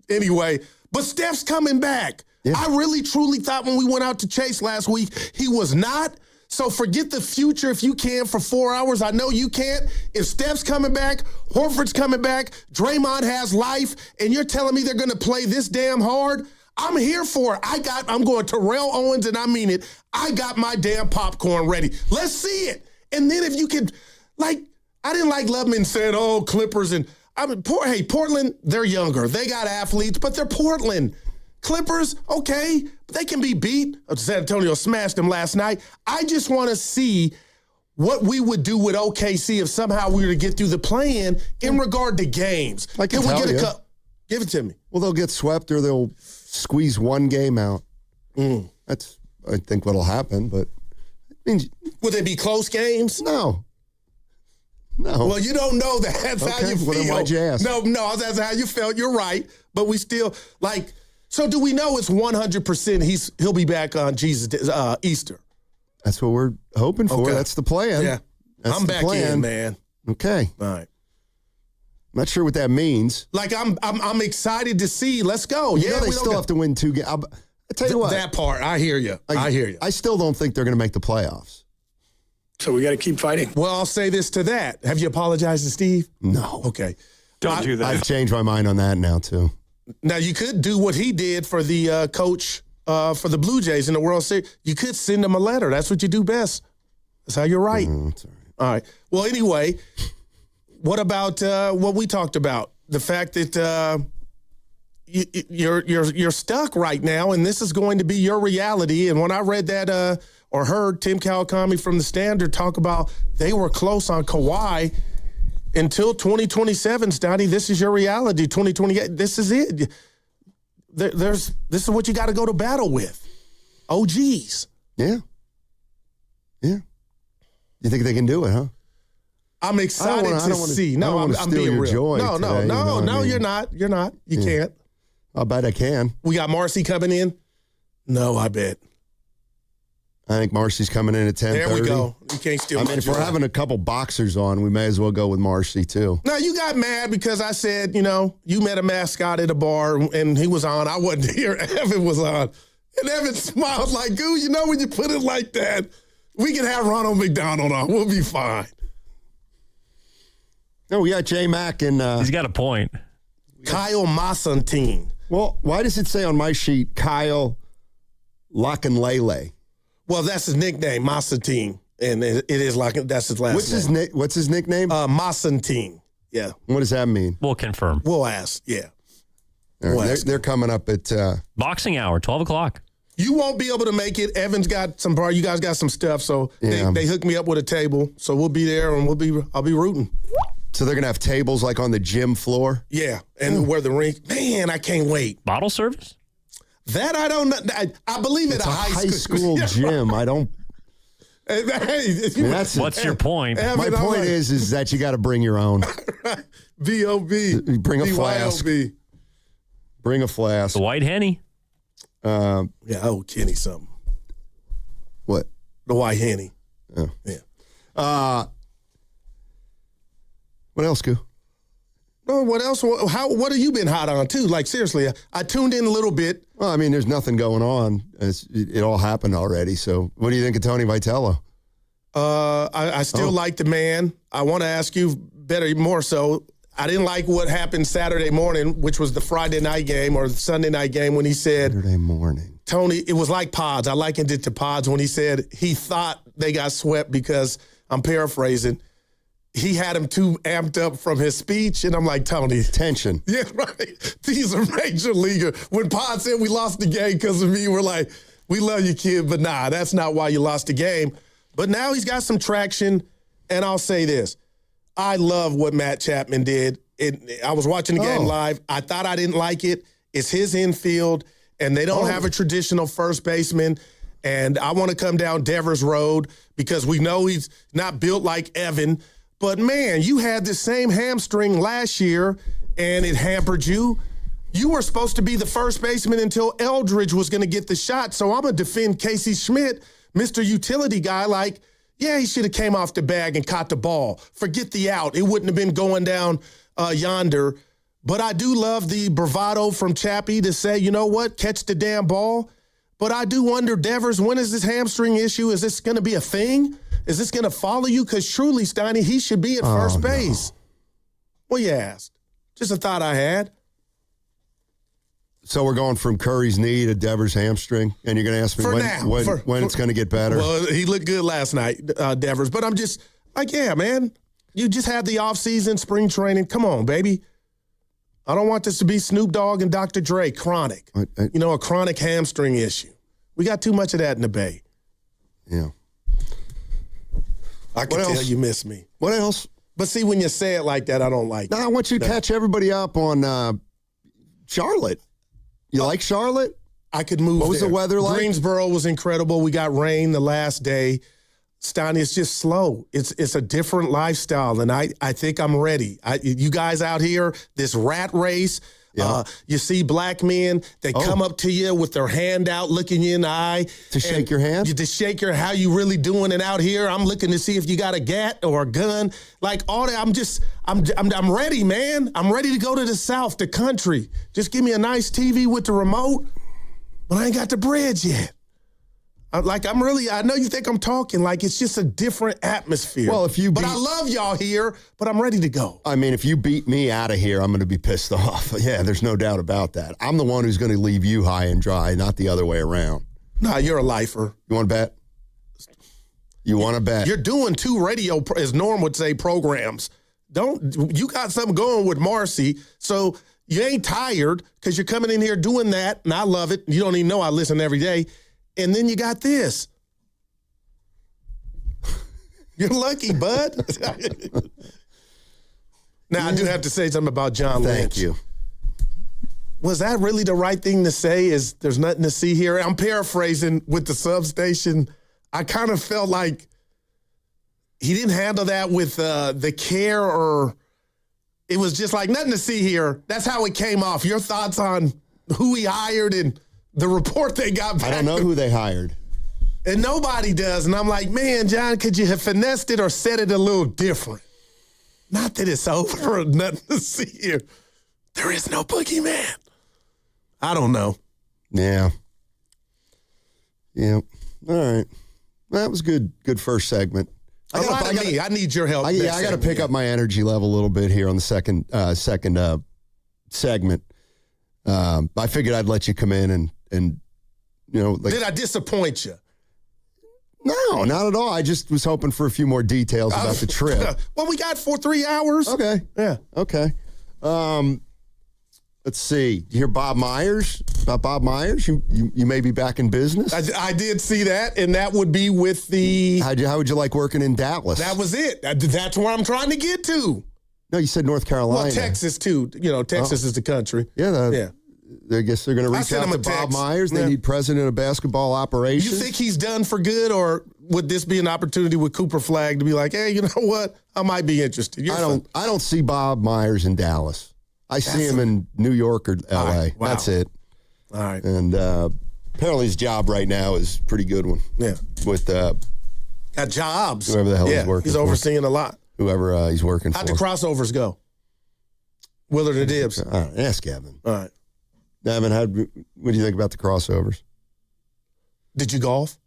Anyway, but Steph's coming back. Yeah. I really, truly thought when we went out to Chase last week, he was not. So forget the future if you can for 4 hours. I know you can't. If Steph's coming back, Horford's coming back, Draymond has life, and you're telling me they're going to play this damn hard, I'm here for it. I'm going Terrell Owens, and I mean it. I got my damn popcorn ready. Let's see it. And then if you could, I didn't like Lubman said, oh, Clippers. And I mean, Portland, they're younger. They got athletes, but they're Portland. Clippers, okay, but they can be beat. San Antonio smashed them last night. I just want to see what we would do with OKC if somehow we were to get through the play-in in regard to games. I can tell you. Give it to me. Well, they'll get swept or they'll squeeze one game out. That's, I think, what'll happen. But would they be close games? No. Well, you don't know that. That's how you feel. Well, then why'd you ask? No, that's how you felt. You're right. But we still, so do we know it's 100% he'll be back on Easter? That's what we're hoping for. Okay. That's the plan. Yeah. That's I'm the back plan. in, man. Okay. All right. Not sure what that means. I'm excited to see. Let's go. You know they still have to win 2 games. I'll tell you what. That part, I hear you. I hear you. I still don't think they're going to make the playoffs. So we got to keep fighting. Well, I'll say this to that. Have you apologized to Steve? No. Okay. Don't do that. I've changed my mind on that now, too. Now, you could do what he did for the coach for the Blue Jays in the World Series. You could send him a letter. That's what you do best. That's how you're right. That's all right. All right. Well, anyway, what about what we talked about? The fact that you're stuck right now, and this is going to be your reality. And when I read that or heard Tim Kawakami from the Standard talk about they were close on Kawhi until 2027, Stoney, this is your reality. 2028, this is it. This is what you got to go to battle with. OGs. Yeah. Yeah. You think they can do it, huh? I'm excited to see. No, I'm being real. No, you're not. You're not. You can't. I bet I can. We got Marcy coming in. No, I bet. I think Marcy's coming in at 10:30. There we go. You can't steal. I mean, if we're having a couple boxers on, we may as well go with Marcy too. No, you got mad because I said, you met a mascot at a bar and he was on. I wasn't here. Evan was on. And Evan smiled like, Goo, when you put it like that, we can have Ronald McDonald on. We'll be fine. No, we got J Mac and he's got a point. Kyle Massantine. Well, why does it say on my sheet Kyle Lakanlele? Well, that's his nickname, Massantine, and it is that's his last name. What's his nickname? Massantine. Yeah. What does that mean? We'll confirm. We'll ask. Yeah. All right, they're coming up at boxing hour, 12 o'clock. You won't be able to make it. Evan's got some bar. You guys got some stuff, so they hooked me up with a table. So we'll be there, and I'll be rooting. So they're gonna have tables like on the gym floor. Yeah, and where the ring. Man, I can't wait. Bottle service. That I don't know. I believe it's a high school gym. I don't. What's your point? My point is that you got to bring your own. B.O.B. Bring a flask. Bring a flask. The White Henny. Yeah, I owe Kenny something. What? The White Henny. Oh. Yeah. What else, Goo? Oh, what else? What have you been hot on, too? Like, seriously, I tuned in a little bit. Well, I mean, there's nothing going on. It all happened already. So what do you think of Tony Vitello? I still like the man. I want to ask you more so. I didn't like what happened Saturday morning, which was the Friday night game or the Sunday night game when he said, Saturday morning. Tony, it was like Pods. I likened it to Pods when he said he thought they got swept because, I'm paraphrasing, he had him too amped up from his speech. And I'm like, Tony. Tension. Yeah, right. He's a major leaguer. When Pods said we lost the game because of me, we're like, we love you, kid, but nah, that's not why you lost the game. But now he's got some traction, and I'll say this. I love what Matt Chapman did. I was watching the game live. I thought I didn't like it. It's his infield, and they don't have a traditional first baseman. And I want to come down Devers Road because we know he's not built like Evan. But, man, you had the same hamstring last year, and it hampered you. You were supposed to be the first baseman until Eldridge was going to get the shot. So I'm going to defend Casey Schmidt, Mr. Utility guy, like, yeah, he should have came off the bag and caught the ball. Forget the out. It wouldn't have been going down yonder. But I do love the bravado from Chappie to say, you know what, catch the damn ball. But I do wonder, Devers, when is this hamstring issue? Is this going to be a thing? Is this going to follow you? Because truly, Steiny, he should be at first base. Well, you asked. Just a thought I had. So we're going from Curry's knee to Devers' hamstring, and you're going to ask me when it's going to get better? Well, he looked good last night, Devers. But I'm just like, yeah, man, you just had the offseason, spring training. Come on, baby. I don't want this to be Snoop Dogg and Dr. Dre, chronic. A chronic hamstring issue. We got too much of that in the Bay. Yeah. I can tell you miss me. What else? But see, when you say it like that, I don't like it. No, I want you to catch everybody up on Charlotte. You like Charlotte? I could move. What was the weather like? Greensboro was incredible. We got rain the last day. Steiny, it's just slow. It's a different lifestyle, and I think I'm ready. You guys out here, this rat race, you see black men, they come up to you with their hand out, looking you in the eye. To shake your hand? To shake your, how you really doing it out here? I'm looking to see if you got a gat or a gun. Like all that, I'm ready, man. I'm ready to go to the South, the country. Just give me a nice TV with the remote, but I ain't got the breads yet. I know you think I'm talking like it's just a different atmosphere. Well, but I love y'all here, but I'm ready to go. I mean, if you beat me out of here, I'm going to be pissed off. Yeah, there's no doubt about that. I'm the one who's going to leave you high and dry, not the other way around. Nah, you're a lifer. You want to bet? You want to bet? You're doing 2 radio, as Norm would say, programs. You got something going with Marcy, so you ain't tired because you're coming in here doing that, and I love it. You don't even know I listen every day. And then you got this. You're lucky, bud. Now, I do have to say something about John Lynch. Thank you. Was that really the right thing to say, is there's nothing to see here? I'm paraphrasing with the substation. I kind of felt like he didn't handle that with the care, or it was just like nothing to see here. That's how it came off. Your thoughts on who he hired and the report they got back? I don't know who they hired. And nobody does. And I'm like, man, John, could you have finessed it or said it a little different? Not that it's over or nothing to see here. There is no boogeyman. I don't know. Yeah. Yeah. All right. That was good first segment. I need your help. I got to pick up my energy level a little bit here on the second segment. I figured I'd let you come in and did I disappoint you? No, not at all. I just was hoping for a few more details about the trip. Well, we got 3 hours. Okay. Yeah. Okay. Let's see. You hear Bob Myers? About Bob Myers? You may be back in business? I did see that, and that would be with the... How would you like working in Dallas? That was it. That's where I'm trying to get to. No, you said North Carolina. Well, Texas, too. Texas is the country. Yeah. I guess they're going to reach out to Bob Myers. They need president of basketball operations. You think he's done for good, or would this be an opportunity with Cooper Flagg to be like, hey, you know what? I might be interested. I don't see Bob Myers in Dallas. I see him in New York or L.A. Right, wow. That's it. All right. And apparently his job right now is a pretty good one. Yeah. With got jobs. Whoever the hell he's working he's overseeing a lot. Whoever he's working for. How'd the crossovers go? Willard and Dibbs. All right. Ask Evan. All right. Evan, what do you think about the crossovers? Did you golf?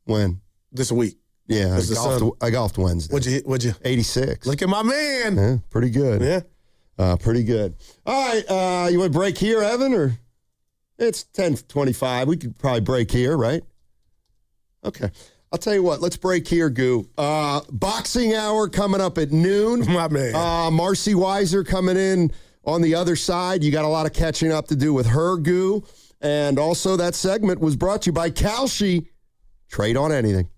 When? This week. Yeah, Was the sun- I golfed Wednesday. Would you? 86. Look at my man. Yeah, pretty good. Yeah. Pretty good. All right, you want to break here, Evan, or it's 10:25? We could probably break here, right? Okay. I'll tell you what. Let's break here, Goo. Boxing hour coming up at noon. My man. Marcy Weiser coming in on the other side. You got a lot of catching up to do with her, Goo. And also that segment was brought to you by Kalshi. Trade on anything.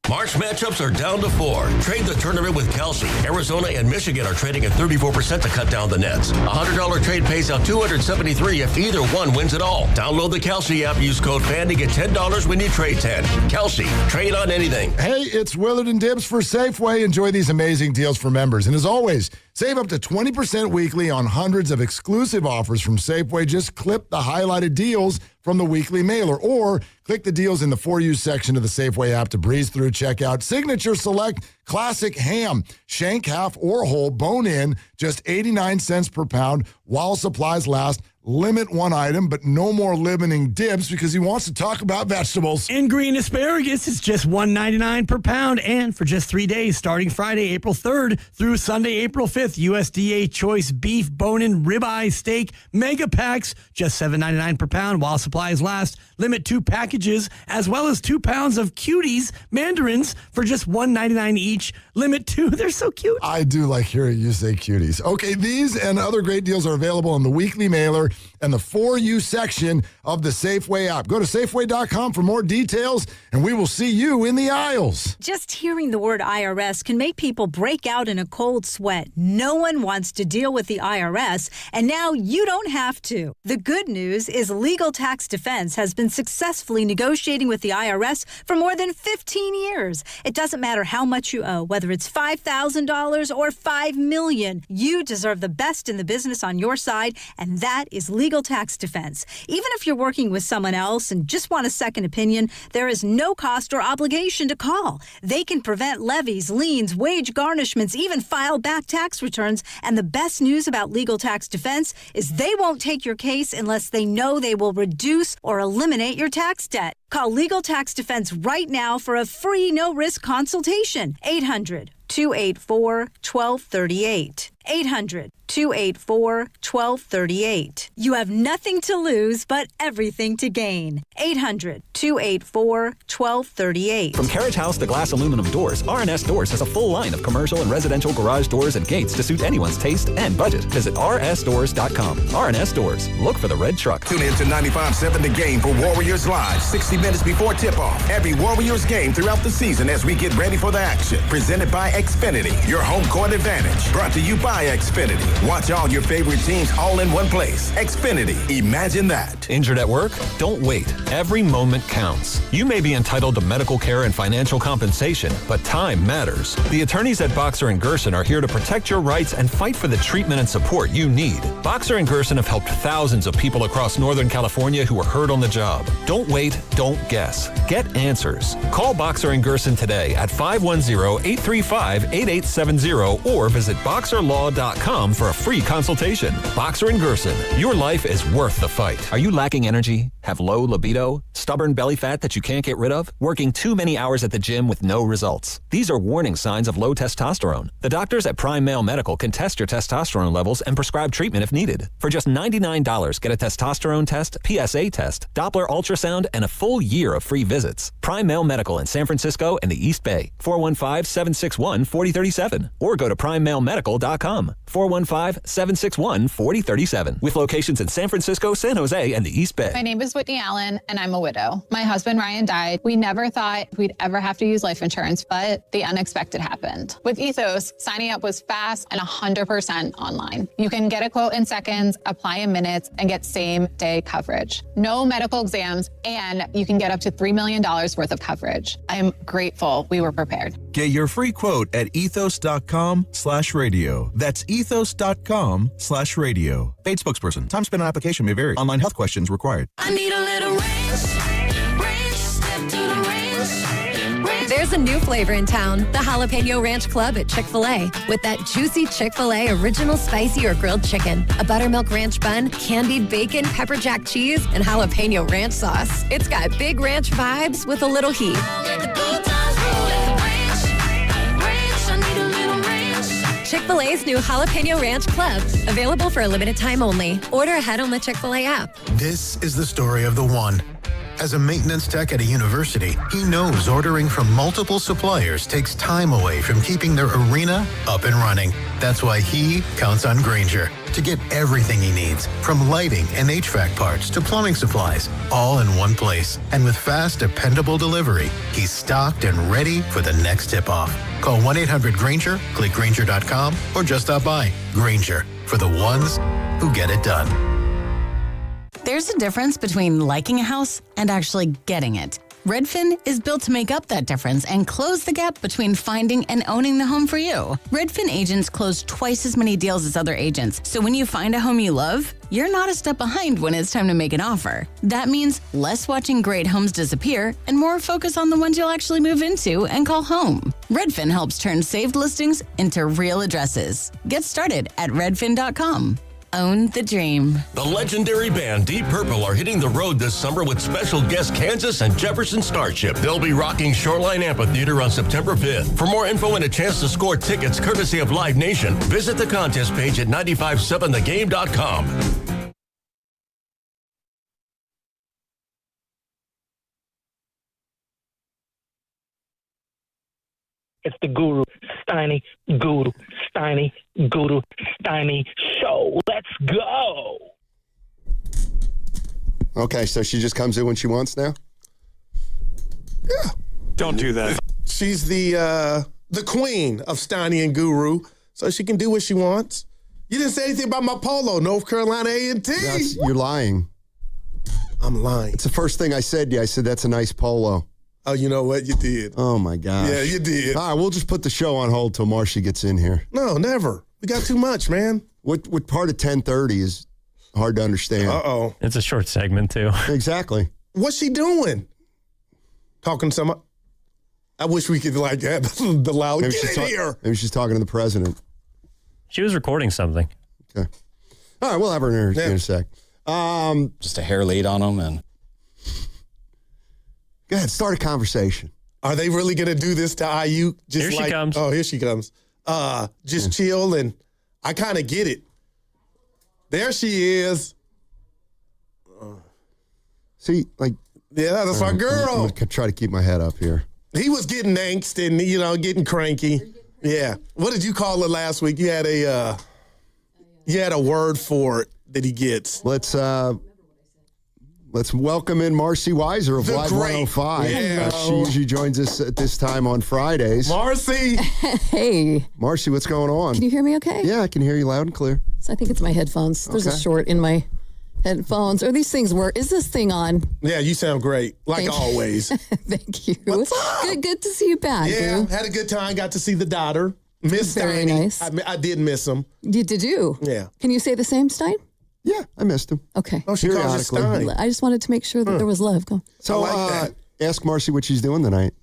March matchups are down to 4. Trade the tournament with Kalshi. Arizona and Michigan are trading at 34% to cut down the nets. A $100 trade pays out $273 if either one wins it all. Download the Kalshi app. Use code FAN to get $10 when you trade 10. Kalshi. Trade on anything. Hey, it's Willard and Dibs for Safeway. Enjoy these amazing deals for members. And as always, save up to 20% weekly on hundreds of exclusive offers from Safeway. Just clip the highlighted deals from the weekly mailer or click the deals in the For You section of the Safeway app to breeze through checkout. Signature Select Classic Ham, shank, half, or whole, bone in, just 89 cents per pound while supplies last. Limit one item, but no more limiting Dibs because he wants to talk about vegetables. And green asparagus is just $1.99 per pound. And for just 3 days, starting Friday, April 3rd through Sunday, April 5th, USDA Choice Beef Bone-In Ribeye Steak Mega Packs, just $7.99 per pound while supplies last. Limit 2 packages, as well as 2 pounds of Cuties Mandarins for just $1.99 each. Limit 2. They're so cute. I do like hearing you say cuties. Okay, these and other great deals are available in the weekly mailer and the For You section of the Safeway app. Go to Safeway.com for more details, and we will see you in the aisles. Just hearing the word IRS can make people break out in a cold sweat. No one wants to deal with the IRS, and now you don't have to. The good news is Legal Tax Defense has been successfully negotiating with the IRS for more than 15 years. It doesn't matter how much you owe, whether it's $5,000 or $5 million. You deserve the best in the business on your side, and that is Legal Tax Defense. Even if you're working with someone else and just want a second opinion, there is no cost or obligation to call. They can prevent levies, liens, wage garnishments, even file back tax returns. And the best news about Legal Tax Defense is they won't take your case unless they know they will reduce or eliminate your tax debt. Call Legal Tax Defense right now for a free no-risk consultation. 800-284-1238. 800-284-1238. You have nothing to lose, but everything to gain. 800-284-1238. From Carriage House to glass aluminum doors, RNS Doors has a full line of commercial and residential garage doors and gates to suit anyone's taste and budget. Visit rsdoors.com. RNS Doors. Look for the red truck. Tune in to 95.7 The Game for Warriors Live, 60 minutes before tip-off. Every Warriors game throughout the season as we get ready for the action. Presented by Xfinity, your home court advantage. Brought to you by Xfinity. Watch all your favorite teams all in one place. Xfinity. Imagine that. Injured at work? Don't wait. Every moment counts. You may be entitled to medical care and financial compensation, but time matters. The attorneys at Boxer & Gerson are here to protect your rights and fight for the treatment and support you need. Boxer & Gerson have helped thousands of people across Northern California who were hurt on the job. Don't wait. Don't guess. Get answers. Call Boxer & Gerson today at 510-835-8870 or visit boxerlaw.com for a free consultation. Boxer & Gerson. Your life is worth the fight. Are you lacking energy? Have low libido? Stubborn belly fat that you can't get rid of? Working too many hours at the gym with no results? These are warning signs of low testosterone. The doctors at Prime Male Medical can test your testosterone levels and prescribe treatment if needed. For just $99, get a testosterone test, PSA test, Doppler ultrasound, and a full year of free visits. Prime Male Medical in San Francisco and the East Bay. 415-761-4037. Or go to primemalemedical.com. 415-761-4037. With locations in San Francisco, San Jose, and the East Bay. My name is Whitney Allen, and I'm a widow. My husband, Ryan, died. We never thought we'd ever have to use life insurance, but the unexpected happened. With Ethos, signing up was fast and 100% online. You can get a quote in seconds, apply in minutes, and get same-day coverage. No medical exams, and you can get up to $3 million worth of coverage. I am grateful we were prepared. Get your free quote at ethos.com/radio. That's ethos.com/radio. Paid spokesperson. Time spent on application may vary. Online health questions required. I need a little range. Step to the range. There's a new flavor in town, the Jalapeno Ranch Club at Chick-fil-A. With that juicy Chick-fil-A original spicy or grilled chicken, a buttermilk ranch bun, candied bacon, pepper jack cheese, and jalapeno ranch sauce. It's got big ranch vibes with a little heat. Chick-fil-A's new Jalapeno Ranch Club, available for a limited time only. Order ahead on the Chick-fil-A app. This is the story of the one. As a maintenance tech at a university, he knows ordering from multiple suppliers takes time away from keeping their arena up and running. That's why he counts on Grainger to get everything he needs, from lighting and HVAC parts to plumbing supplies, all in one place. And with fast, dependable delivery, he's stocked and ready for the next tip-off. Call 1-800-GRAINGER, click Grainger.com, or just stop by. Grainger, for the ones who get it done. There's a difference between liking a house and actually getting it. Redfin is built to make up that difference and close the gap between finding and owning the home for you. Redfin agents close twice as many deals as other agents, so when you find a home you love, you're not a step behind when it's time to make an offer. That means less watching great homes disappear and more focus on the ones you'll actually move into and call home. Redfin helps turn saved listings into real addresses. Get started at redfin.com. Own the dream. The legendary band Deep Purple are hitting the road this summer with special guests Kansas and Jefferson Starship. They'll be rocking Shoreline Amphitheater on September 5th. For more info and a chance to score tickets courtesy of Live Nation, visit the contest page at 957thegame.com. It's the Guru Steiny show. Let's go. Okay, so she just comes in when she wants now? Yeah. Don't do that. She's the queen of Steiny and Guru, so she can do what she wants. You didn't say anything about my polo, North Carolina A&T. You're lying. I'm lying. It's the first thing I said to you. I said, that's a nice polo. Oh, you know what? You did. Oh, my gosh. Yeah, you did. All right, we'll just put the show on hold till Marcia gets in here. No, never. We got too much, man. What part of 10:30 is hard to understand? Uh-oh. It's a short segment, too. Exactly. What's she doing? Talking to someone? I wish we could, like, have the loud, Maybe get in here. Maybe she's talking to the president. She was recording something. Okay. All right, we'll have her in a sec. Just a hair lead on them and... Go ahead, start a conversation. Are they really going to do this to IU? Just Here she comes. Oh, here she comes. Just chill, and I kind of get it. There she is. See, like... Yeah, that's my girl. I'm going to try to keep my head up here. He was getting angst and, getting cranky. Yeah. What did you call it last week? You had a word for it that he gets. Let's welcome in Marcy Weiser of The Live great. 105. Yeah. She usually joins us at this time on Fridays. Marcy! Hey. Marcy, what's going on? Can you hear me okay? Yeah, I can hear you loud and clear. So I think it's my headphones. There's Okay. a short in my headphones. Or these things work. Is this thing on? Yeah, you sound great, like Thank you. always. Thank you. What's up? Good to see you back. Yeah, Drew. had a good time. Got to see the daughter. Miss Very Steiny. nice. I did miss him. Did you? Yeah. Can you say the same, Stein? Yeah, I missed him. Okay. Oh, she calls you Periodically. Stein. I just wanted to make sure that there was love. Go. So I like that. ask Marcy what she's doing tonight.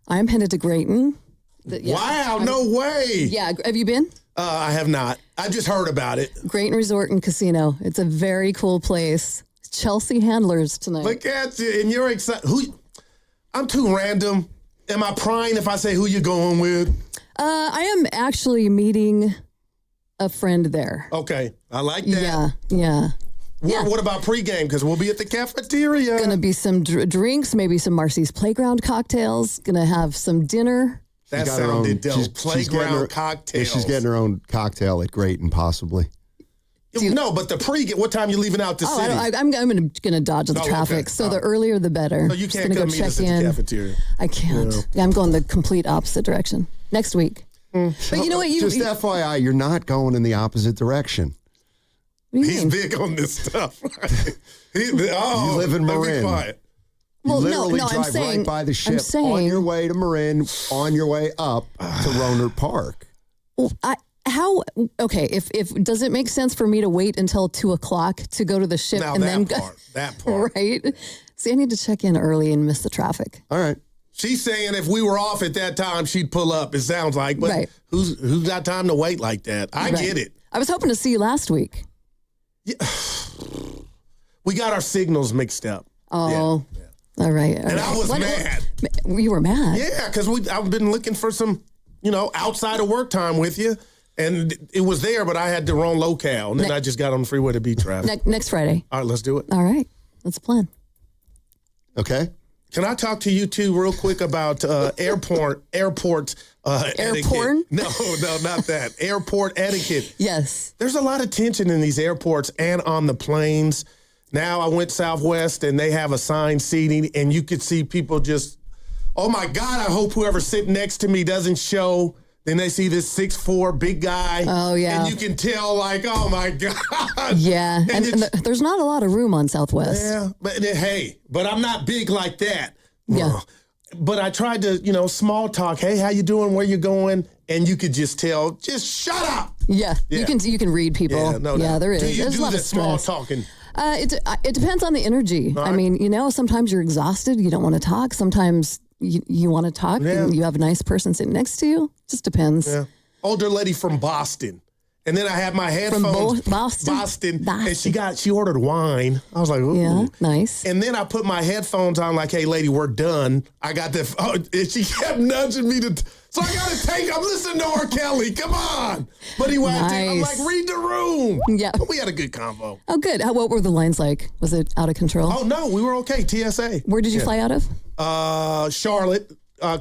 I'm headed to Grayton. Wow, no way. Yeah. Have you been? I have not. I just heard about it. Grayton Resort and Casino. It's a very cool place. Chelsea Handlers tonight. Look at you, and you're excited. I'm too random. Am I prying if I say who you're going with? I am actually meeting a friend there. Okay, I like that. Yeah. What about pregame? Because we'll be at the cafeteria. Gonna be some drinks, maybe some Marcy's Playground cocktails. Gonna have some dinner. That She's got her sounded own- dope. she's getting Playground her- cocktails. Yeah, she's getting her own cocktail at Grayton, possibly. No, but the pregame. What time you leaving out the city? I'm gonna dodge the Oh, traffic. okay. So the earlier the better. So you Just can't gonna come go meet us check at the in. cafeteria. I can't. No. Yeah, I'm going the complete opposite direction next week. But you know what? Just FYI, you're not going in the opposite direction. What do you He's mean? big on this stuff. You live in let me Marin. quiet. You Well, literally no, I'm drive saying- right by the I'm ship on saying- your way to Marin, on your way up to Rohnert Park. Well, okay, if does it make sense for me to wait until 2:00 to go to the ship Now and that then part, that part. right? See, I need to check in early and miss the traffic. All right. She's saying if we were off at that time, she'd pull up. It sounds like, but Right. who's got time to wait like that? I Right. get it. I was hoping to see you last week. We got our signals mixed up. Oh, all right. And I was mad. You were mad. Yeah, because I've been looking for some, outside of work time with you. And it was there, but I had the wrong locale. And then I just got on the freeway to beat traffic. Next Friday. All right, let's do it. All right. That's a plan. Okay. Can I talk to you two real quick about airport etiquette? No, not that. Airport etiquette. Yes. There's a lot of tension in these airports and on the planes. Now I went Southwest and they have assigned seating and you could see people just, oh my God, I hope whoever's sitting next to me doesn't show. Then they see this 6'4" big guy. Oh, yeah. And you can tell like, oh my God. Yeah. And there's not a lot of room on Southwest. Yeah. But I'm not big like that. Yeah. But I tried to, small talk. Hey, how you doing? Where you going? And you could just tell, just shut up. Yeah. You can read people. Yeah, no, there is. Do you There's a do lot the of small stress. talking? It depends on the energy. All I right. mean, sometimes you're exhausted. You don't want to talk. Sometimes you want to talk and you have a nice person sitting next to you. Just depends. Yeah. Older lady from Boston. And then I had my headphones. From Boston? And she ordered wine. I was like, ooh. Yeah, nice. And then I put my headphones on like, hey, lady, we're done. I got the, and she kept nudging me so I got to I'm listening to R. Kelly. Come on. But he went, I'm like, read the room. Yeah. We had a good convo. Oh, good. What were the lines like? Was it out of control? Oh, no, we were okay. TSA. Where did you fly out of? Charlotte,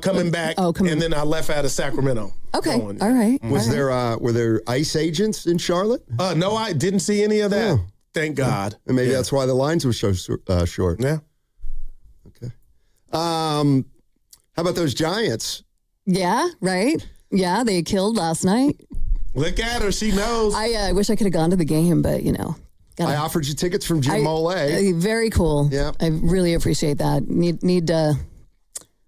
coming back. And then I left out of Sacramento. Okay. All right. Was there were there ICE agents in Charlotte? No, I didn't see any of that. Oh. Thank God. And maybe that's why the lines were so short. Yeah. Okay. How about those Giants? Yeah, right. Yeah, they killed last night. Look at her. She knows. I wish I could have gone to the game, but I offered you tickets from Jim Mole. Very cool. Yeah. I really appreciate that. Need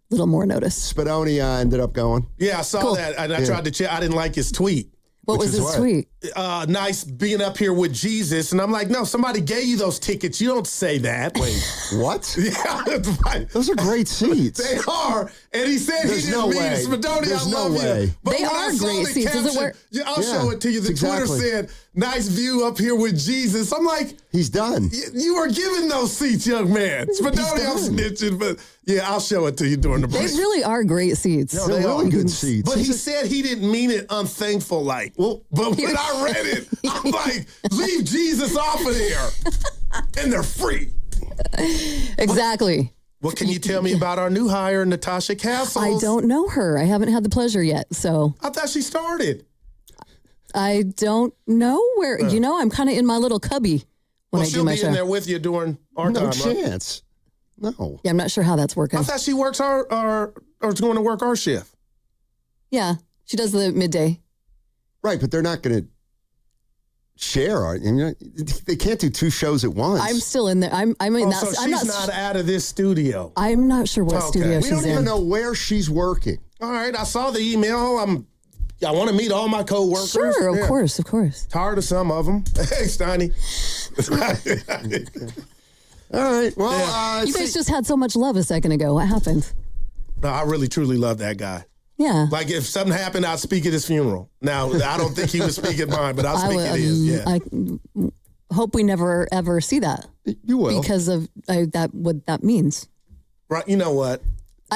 little more notice. Spadoni ended up going. Yeah, I saw that. And I tried to check. I didn't like his tweet. What was his tweet? Nice being up here with Jesus. And I'm like, no, somebody gave you those tickets. You don't say that. Wait, what? Yeah. Those are great seats. They are. And he said There's he didn't no mean way. it. Spadoni, There's I no love way. you. But They when are I saw great the seats. Does it caption, work? I'll show it to you. The Twitter said, nice view up here with Jesus. I'm like, he's done. You are given those seats, young man. Spadoni, I'm snitching, but yeah, I'll show it to you during the They break. really are great seats. No, they're really good seats. But he said he didn't mean it unthankful like. Well, but when I read it, I'm like, leave Jesus off of there. And they're free. Exactly. What can you tell me about our new hire, Natasha Castles? I don't know her. I haven't had the pleasure yet, so. I thought she started. I don't know where. I'm kind of in my little cubby when I do she'll my be show. in there with you during our No time. Right? chance. No. Yeah, I'm not sure how that's working. I thought she works or is going to work our shift. Yeah, she does the midday. Right, but they're not going to share. They can't do two shows at once. I'm still in there. So she's not out of this studio. I'm not sure what studio we she's don't even in. know where she's working. All right, I saw the email. I want to meet all my coworkers. Sure, of Yeah. course. Tired of some of them. Hey, Steiny. All right. Well, you guys just had so much love a second ago. What happened? No, I really, truly love that guy. Yeah. Like, if something happened, I'd speak at his funeral. Now, I don't think he would speak at mine, but I'll speak at his. Yeah. I hope we never, ever see that. You will. Because of that, what that means. Right. You know what?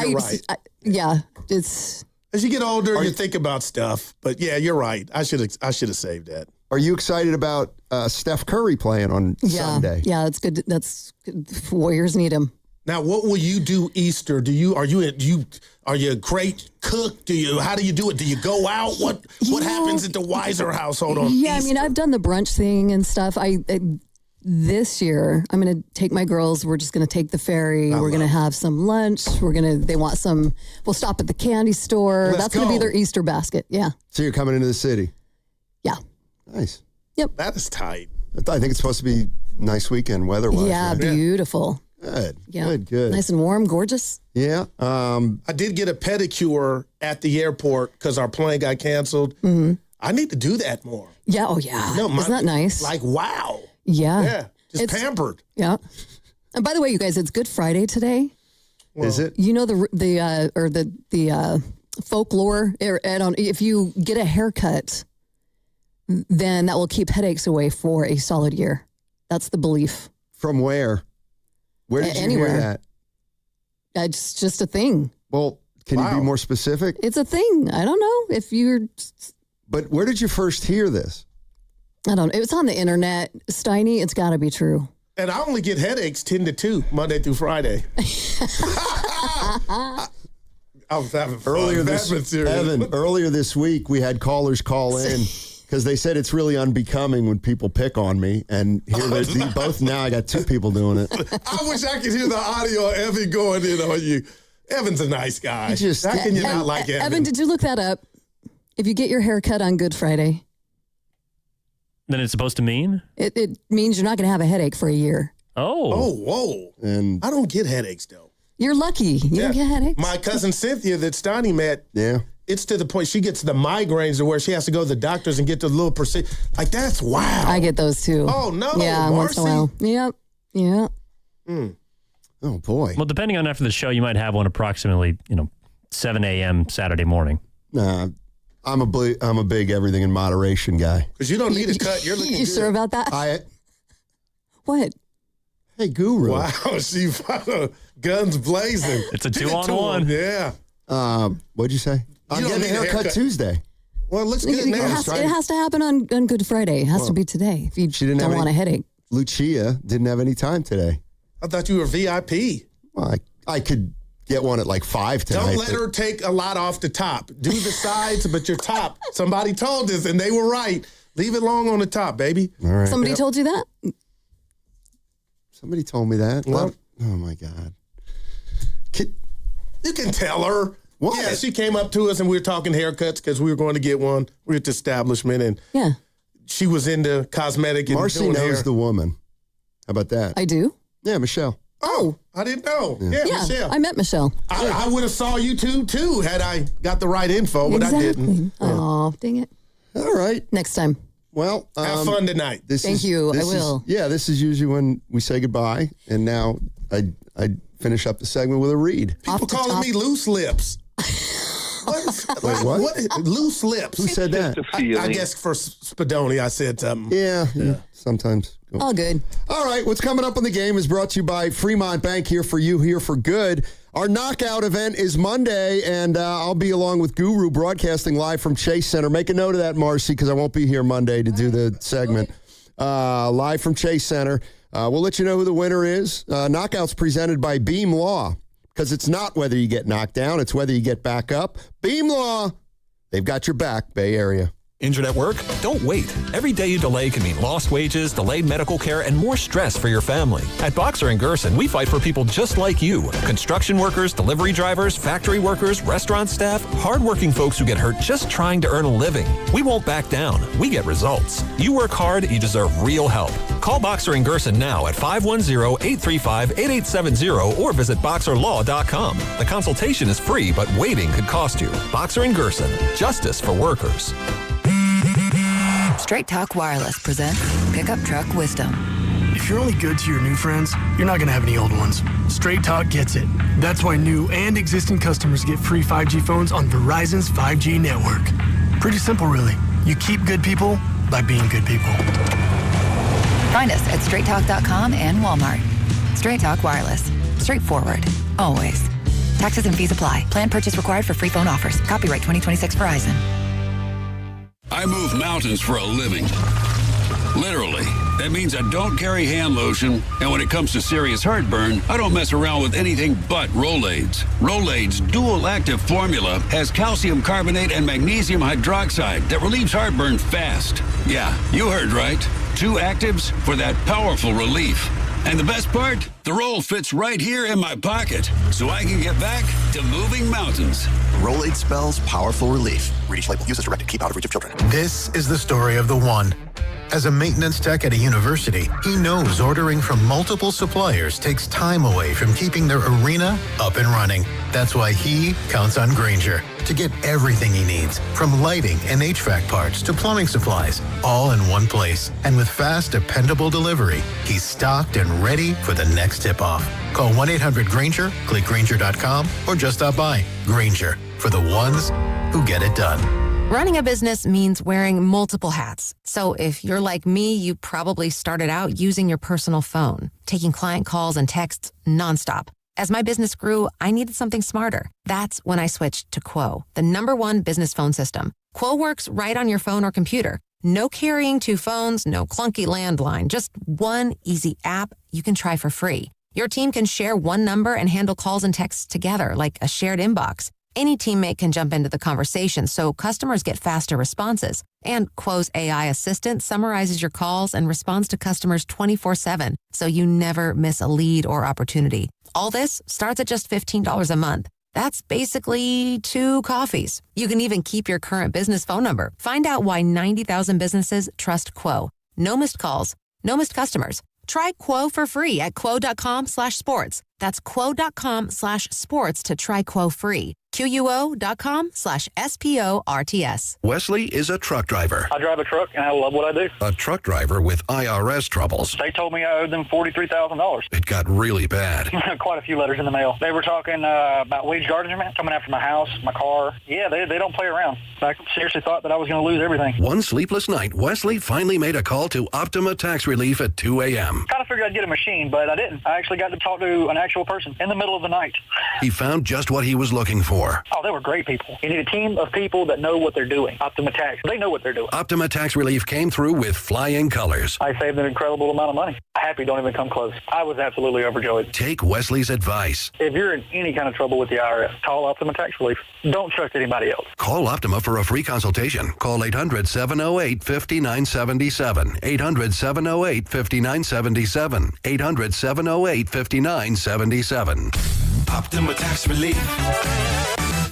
You're right. Yeah. It's. As you get older, you think about stuff. But yeah, you're right. I should have saved that. Are you excited about Steph Curry playing on Sunday? Yeah, that's good. That's good. Warriors need him. Now, what will you do Easter? Are you a great cook? How do you do it? Do you go out? What happens at the Weiser household on Yeah, Easter? I mean, I've done the brunch thing and stuff. This year, I'm going to take my girls. We're just going to take the ferry. We're going to have some lunch. They want some, we'll stop at the candy store. That's going to be their Easter basket. Yeah. So you're coming into the city? Yeah. Nice. Yep. That is tight. I think it's supposed to be nice weekend weather-wise. Yeah, right? beautiful. Good. Yeah. Good. Nice and warm, gorgeous. Yeah. I did get a pedicure at the airport because our plane got canceled. Mm-hmm. I need to do that more. Yeah. Oh, yeah. No, Isn't that nice? Like, wow. Yeah. Yeah. Just pampered. Yeah. And by the way, you guys, it's Good Friday today. Is it? You know the folklore. If you get a haircut, then that will keep headaches away for a solid year. That's the belief. From where? Where did you Anywhere. hear that? It's just a thing. Well, can you be more specific? It's a thing. I don't know if you're. But where did you first hear this? I don't know. It was on the internet. Steiny, it's got to be true. And I only get headaches 10 to 2, Monday through Friday. I was having fun. Earlier this week, we had callers call in because they said it's really unbecoming when people pick on me. And here both now I got 2 people doing it. I wish I could hear the audio of Evan going in on you. Evan's a nice guy. How can you not like Evan? Evan, did you look that up? If you get your hair cut on Good Friday, Then it's supposed to mean? it means you're not going to have a headache for a year. Oh, whoa. And I don't get headaches, though. You're lucky. You don't get headaches. My cousin Cynthia that Steiny met, it's to the point she gets the migraines to where she has to go to the doctors and get the little procedure. Like, that's wow. I get those too. Oh, no. Yeah, once in a while. Yep. Yeah. Oh, boy. Well, depending on after the show, you might have one approximately, 7 a.m. Saturday morning. Nah, I'm a big everything in moderation guy. Because you don't need a cut. You're looking You good. sure about that? What? Hey, Guru. Wow, she guns blazing. It's a 2-on-1. Yeah. What'd you say? I'm don't getting a need a haircut haircut. Tuesday. Well, it looks good It now. has to happen on Good Friday. It has to be today if you don't want a headache. Lucia didn't have any time today. I thought you were VIP. Well, I could get one at like 5 tonight. Don't let her take a lot off the top. Do the sides, but your top. Somebody told us, and they were right. Leave it long on the top, baby. All right. Somebody told you that? Somebody told me that. Well, oh, my God. You can tell her. What? Yeah, she came up to us, and we were talking haircuts because we were going to get one. We were at the establishment, and she was into cosmetic and Marcy doing knows hair. the woman. How about that? I do? Yeah, Michelle. Oh, I didn't know. Yeah, Michelle. I met Michelle. I would have saw you too had I got the right info, but I didn't. Oh, dang it. All right. Next time. Well, have fun tonight. Thank you. I will. This is usually when we say goodbye, and now I finish up the segment with a read. People calling me loose lips. Wait, what? Loose lips. Who said that? I guess for Spadoni, I said something. Yeah, sometimes. All good. All right, what's coming up on the game is brought to you by Fremont Bank, here for you, here for good. Our knockout event is Monday, and I'll be along with Guru broadcasting live from Chase Center. Make a note of that, Marcy, because I won't be here Monday to do the segment. Live from Chase Center. We'll let you know who the winner is. Knockout's presented by Beam Law, because it's not whether you get knocked down, it's whether you get back up. Beam Law, they've got your back, Bay Area. Injured at work? Don't wait. Every day you delay can mean lost wages, delayed medical care, and more stress for your family. At Boxer & Gerson, we fight for people just like you. Construction workers, delivery drivers, factory workers, restaurant staff, hardworking folks who get hurt just trying to earn a living. We won't back down. We get results. You work hard, you deserve real help. Call Boxer & Gerson now at 510-835-8870 or visit boxerlaw.com. The consultation is free, but waiting could cost you. Boxer & Gerson, justice for workers. Straight Talk Wireless presents Pickup Truck Wisdom. If you're only good to your new friends, you're not going to have any old ones. Straight Talk gets it. That's why new and existing customers get free 5G phones on Verizon's 5G network. Pretty simple, really. You keep good people by being good people. Find us at straighttalk.com and Walmart. Straight Talk Wireless. Straightforward. Always. Taxes and fees apply. Plan purchase required for free phone offers. Copyright 2026 Verizon. I move mountains for a living. Literally. That means I don't carry hand lotion, and when it comes to serious heartburn, I don't mess around with anything but Rolaids. Rolaids' dual-active formula has calcium carbonate and magnesium hydroxide that relieves heartburn fast. Yeah, you heard right. 2 actives for that powerful relief. And the best part? The roll fits right here in my pocket, so I can get back to moving mountains. Rolade spells powerful relief. Read each label. Use as directed. Keep out of reach of children. This is the story of the one. As a maintenance tech at a university, he knows ordering from multiple suppliers takes time away from keeping their arena up and running. That's why he counts on Grainger to get everything he needs, from lighting and HVAC parts to plumbing supplies, all in one place. And with fast, dependable delivery, he's stocked and ready for the next tip-off. Call 1-800-GRAINGER, click Grainger.com, or just stop by. Grainger, for the ones who get it done. Running a business means wearing multiple hats. So if you're like me, you probably started out using your personal phone, taking client calls and texts nonstop. As my business grew, I needed something smarter. That's when I switched to Quo, the #1 business phone system. Quo works right on your phone or computer. No carrying two phones, no clunky landline, just one easy app you can try for free. Your team can share one number and handle calls and texts together like a shared inbox. Any teammate can jump into the conversation so customers get faster responses. And Quo's AI assistant summarizes your calls and responds to customers 24/7, so you never miss a lead or opportunity. All this starts at just $15 a month. That's basically 2 coffees. You can even keep your current business phone number. Find out why 90,000 businesses trust Quo. No missed calls, no missed customers. Try Quo for free at quo.com/sports. That's quo.com/sports to try Quo free. QUO.com/SPORTS. Wesley is a truck driver. I drive a truck and I love what I do. A truck driver with IRS troubles. They told me I owed them $43,000. It got really bad. Quite a few letters in the mail. They were talking about wage garnishment, coming after my house, my car. Yeah, they don't play around. I seriously thought that I was going to lose everything. One sleepless night, Wesley finally made a call to Optima Tax Relief at 2 a.m. Kind of figured I'd get a machine, but I didn't. I actually got to talk to an actual person in the middle of the night. He found just what he was looking for. Oh, they were great people. You need a team of people that know what they're doing. Optima Tax, they know what they're doing. Optima Tax Relief came through with flying colors. I saved an incredible amount of money. Happy don't even come close. I was absolutely overjoyed. Take Wesley's advice. If you're in any kind of trouble with the IRS, call Optima Tax Relief. Don't trust anybody else. Call Optima for a free consultation. Call 800-708-5977. 800-708-5977. 800-708-5977. Optima Tax Relief.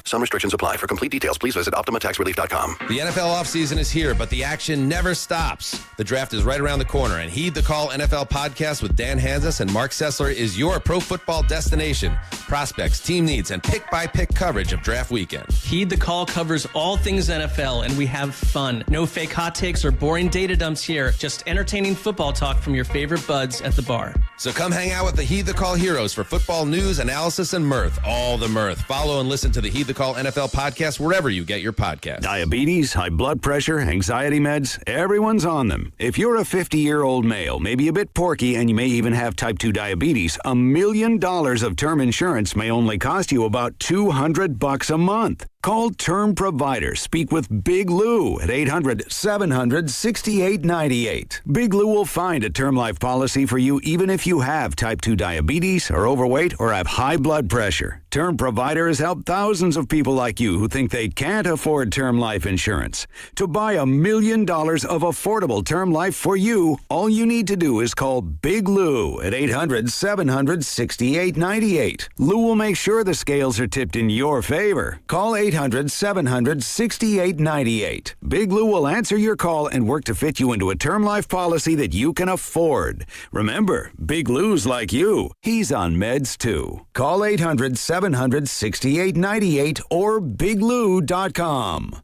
Some restrictions apply. For complete details, please visit OptimaTaxRelief.com. The NFL offseason is here, but the action never stops. The draft is right around the corner, and Heed the Call NFL podcast with Dan Hanzus and Mark Sessler is your pro football destination. Prospects, team needs, and pick-by-pick coverage of draft weekend. Heed the Call covers all things NFL, and we have fun. No fake hot takes or boring data dumps here. Just entertaining football talk from your favorite buds at the bar. So come hang out with the Heed the Call heroes for football news, analysis, and mirth. All the mirth. Follow and listen to the Heed the Call NFL podcast wherever you get your podcast. Diabetes, high blood pressure, anxiety meds, everyone's on them. If you're a 50-year-old male, maybe a bit porky, and you may even have type 2 diabetes, $1 million of term insurance may only cost you about $200 a month. Call Term Provider. Speak with Big Lou at 800-700-6898. Big Lou will find a term life policy for you even if you have type 2 diabetes, are overweight, or have high blood pressure. Term Provider has helped thousands of people like you who think they can't afford term life insurance. To buy $1 million of affordable term life for you, all you need to do is call Big Lou at 800-700-6898. Lou will make sure the scales are tipped in your favor. Call 800-700-6898. Big Lou will answer your call and work to fit you into a term life policy that you can afford. Remember, Big Lou's like you. He's on meds too. Call 800-700-6898 or biglou.com.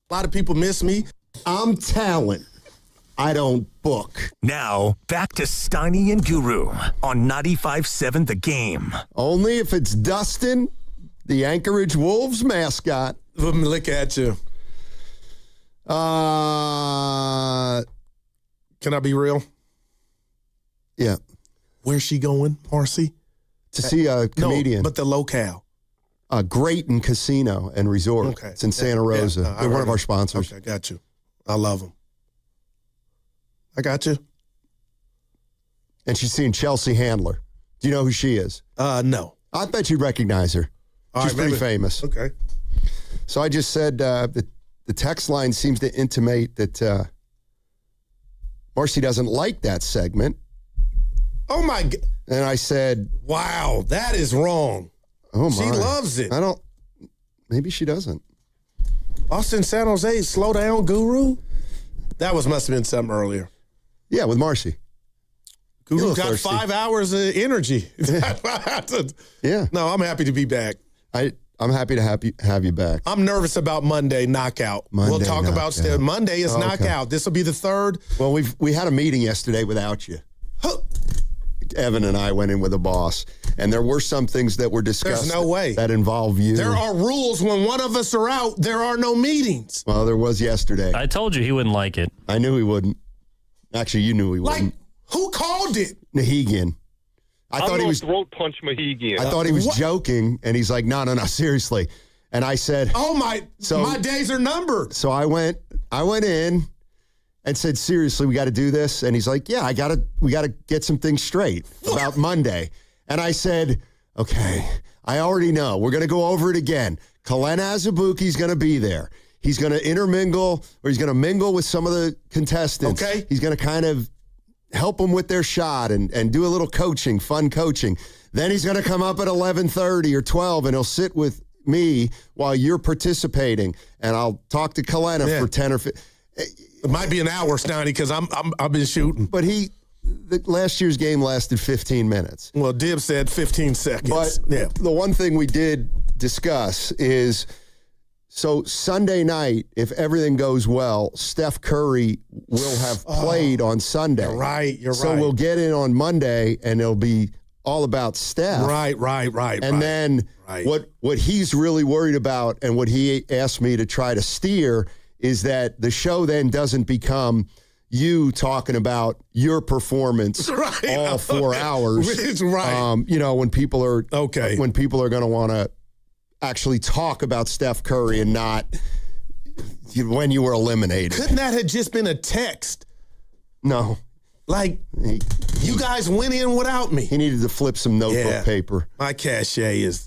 A lot of people miss me. I'm talent. I don't book. Now, back to Steiny and Guru on 95.7 The Game. Only if it's Dustin, the Anchorage Wolves mascot. Let me look at you. Can I be real? Yeah. Where's she going, Marcy? To see a comedian. No, but the locale. Grayton Casino and Resort. Okay. It's in Santa Rosa. Yeah, They're one of our sponsors. Okay, got you. I love them. I got you. And she's seeing Chelsea Handler. Do you know who she is? No. I bet you'd recognize her. She's pretty famous. Okay. So I just said the text line seems to intimate that Marcy doesn't like that segment. Oh, my God. And I said, wow, that is wrong. Oh, my. She loves it. Maybe she doesn't. Austin, San Jose, slow down, Guru. That must have been something earlier. Yeah, with Marcy. Guru got thirsty. 5 hours of energy. Yeah. No, I'm happy to be back. I'm happy to have you back. I'm nervous about Monday knockout. We'll talk about Monday is knockout. This will be the third. Well, we had a meeting yesterday without you. Evan and I went in with a boss, and there were some things that were discussed. There's no way. That involve you. There are rules. When one of us are out, there are no meetings. Well, there was yesterday. I told you he wouldn't like it. I knew he wouldn't. Actually, you knew he wouldn't. Who called it? Nahegan. I thought he was throat punch Mahegan. I thought he was joking, and he's like, no, seriously. And I said, "Oh my days are numbered." So I went in and said, seriously, we got to do this. And he's like, yeah, we got to get some things straight about Monday. And I said, okay, I already know. We're going to go over it again. Kalena Azubuike's going to be there. He's going to intermingle, or he's going to mingle with some of the contestants. Okay. He's going to kind of help them with their shot and do a little coaching, fun coaching. Then he's going to come up at 11:30 or 12, and he'll sit with me while you're participating, and I'll talk to Kalena for 10 or 15. It might be an hour, Stoney, because I've been shooting. But the last year's game lasted 15 minutes. Well, Dib said 15 seconds. But the one thing we did discuss is, so Sunday night, if everything goes well, Steph Curry will have played on Sunday. You're right. So we'll get in on Monday, and it'll be all about Steph. Right. And then what he's really worried about, and what he asked me to try to steer, is that the show then doesn't become you talking about your performance all 4 hours. It's right. When people are going to want to actually talk about Steph Curry and not when you were eliminated. Couldn't that have just been a text? No. Like, you guys went in without me. He needed to flip some notebook paper. My cachet is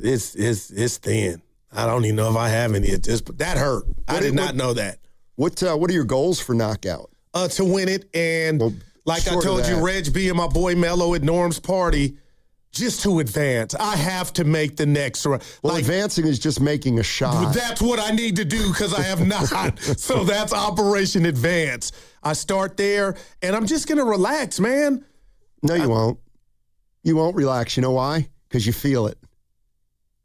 thin. I don't even know if I have any of this, but that hurt. I did not know that. What are your goals for Knockout? To win it, and like I told you, Reg B and my boy Mello at Norm's party, just to advance. I have to make the next run. Well, advancing is just making a shot. That's what I need to do, because I have not. So that's Operation Advance. I start there, and I'm just going to relax, man. No, you won't. You won't relax. You know why? Because you feel it.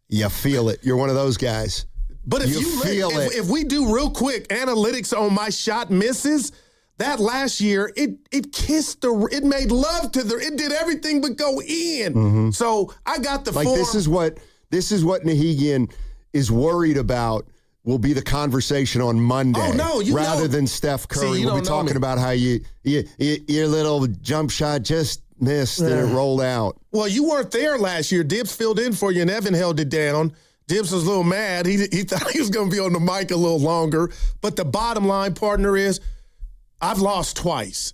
You feel it. You're one of those guys. But if we do real quick analytics on my shot misses, that last year it kissed it made love to it did everything but go in. Mm-hmm. So I got the form. This is what Nahegan is worried about. Will be the conversation on Monday. Oh, no, rather than Steph Curry. See, we'll be talking about how your little jump shot just missed and it rolled out. Well, you weren't there last year. Dibs filled in for you, and Evan held it down. Dibs was a little mad. He thought he was going to be on the mic a little longer. But the bottom line, partner, is I've lost twice.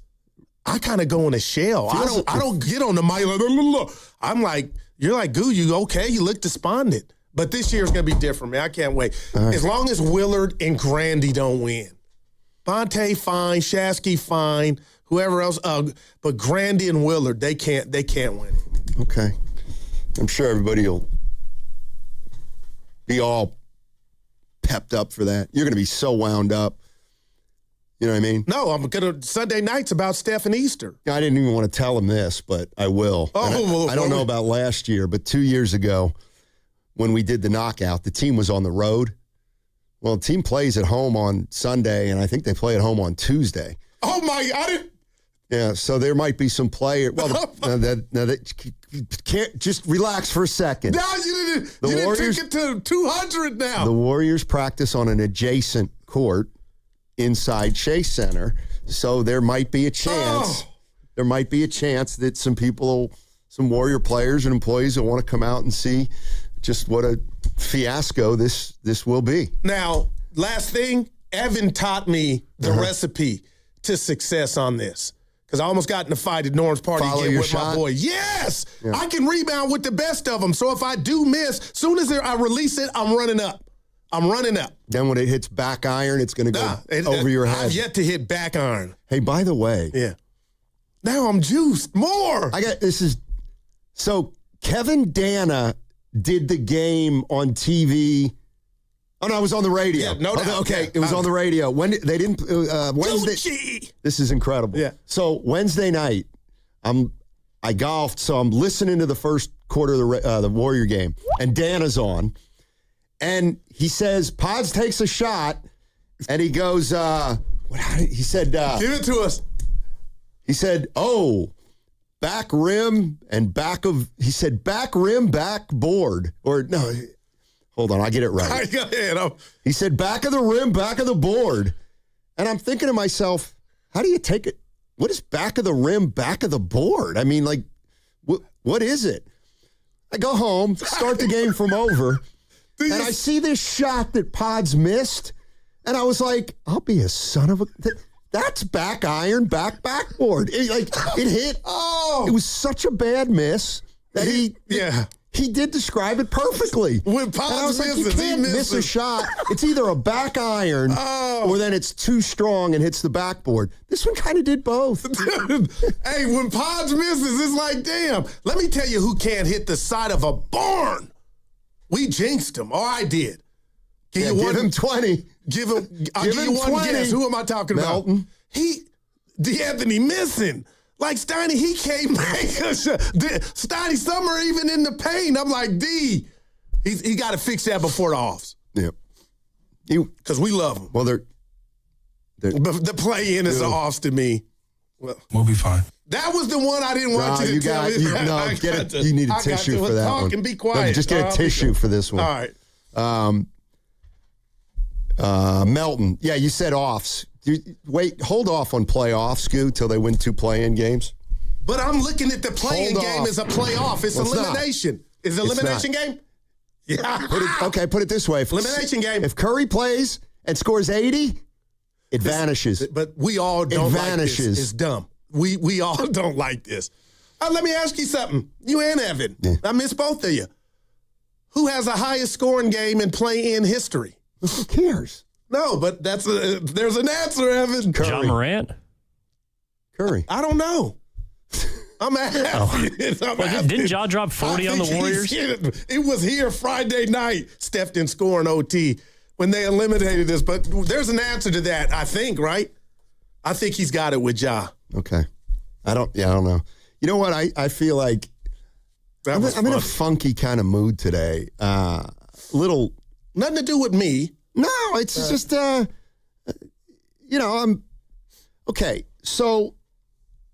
I kind of go in a shell. I don't get on the mic. Like, I'm like, you're like, Goo, you okay? You look despondent. But this year's going to be different, man. I can't wait. Right. As long as Willard and Grandy don't win. Bonte, fine. Shasky, fine. Whoever else. But Grandy and Willard, they can't win. Okay. I'm sure everybody will be all pepped up for that. You're going to be so wound up. You know what I mean? No, I'm going to. Sunday night's about Steph and Easter. I didn't even want to tell him this, but I will. I don't know about last year, but 2 years ago, when we did the knockout, the team was on the road. Well, the team plays at home on Sunday, and I think they play at home on Tuesday. Oh, my, I didn't. Yeah, so there might be some player. Well, can't just relax for a second. No, you didn't take it to 200 now. The Warriors practice on an adjacent court inside Chase Center, so there might be a chance. There might be a chance that some Warrior players and employees will want to come out and see just what a fiasco this will be. Now, last thing, Evan taught me the recipe to success on this. Because I almost got in a fight at Norm's party again with my boy. Yes! Yeah. I can rebound with the best of them. So if I do miss, soon as I release it, I'm running up. Then when it hits back iron, it's going to go over your head. I've yet to hit back iron. Hey, by the way. Yeah. Now I'm juiced. More. So Kevin Dana did the game on TV. Oh, no, it was on the radio. Yeah, no doubt. Okay, it was on the radio. When they didn't Wednesday. Gucci. This is incredible. Yeah. So Wednesday night, I golfed, so I'm listening to the first quarter of the Warrior game, and Dana's on, and he says Pods takes a shot, and he goes, he said, give it to us. He said, back rim and back of. He said back rim, back board, or no. Hold on, I get it right. Go ahead. He said back of the rim, back of the board. And I'm thinking to myself, how do you take it? what is back of the rim, back of the board? I mean, like, what is it? I go home, start the game from over, and I see this shot that Pods missed, and I was like, I'll be a son of a... That's back iron, backboard. It hit. Oh, it was such a bad miss that he did describe it perfectly. When Pods misses, you can't miss a shot. It's either a back iron or then it's too strong and hits the backboard. This one kind of did both. Dude, hey, when Pods misses, it's like, damn. Let me tell you who can't hit the side of a barn. We jinxed him, or I did. Give him 20. I'll give you one 20. guess. Who am I talking Melton. about? D'Anthony missing. Like, Steiny, he can't make a shot. Steiny Summer even in the paint. I'm like, D, he got to fix that before the offs. Yeah. Because we love him. Well, they're the play-in is the offs to me. We'll be fine. That was the one I didn't want you to tell me. You need a tissue for that talk one. And be quiet. No, just get a tissue for this one. All right. Melton. Yeah, you said offs. Hold off on playoffs, Scoot, till they win 2 play-in games. But I'm looking at the play-in game as a playoff. It's elimination. Is it elimination game? Yeah. Put it this way. Elimination game. If Curry plays and scores 80, it vanishes. But we all don't like this. It's dumb. We all don't like this. Let me ask you something. You and Evan. Yeah. I miss both of you. Who has the highest scoring game in play-in history? Who cares? No, but there's an answer, Evan. Curry. John Morant? Curry. I don't know. I'm asking. Didn't Ja drop 40 on the Warriors? It was here Friday night. Steph didn't score in OT when they eliminated us. But there's an answer to that, I think, right? I think he's got it with Ja. Okay. I don't know. You know what? I feel like I'm in a funky kind of mood today. Nothing to do with me. No, it's just, I'm okay. So,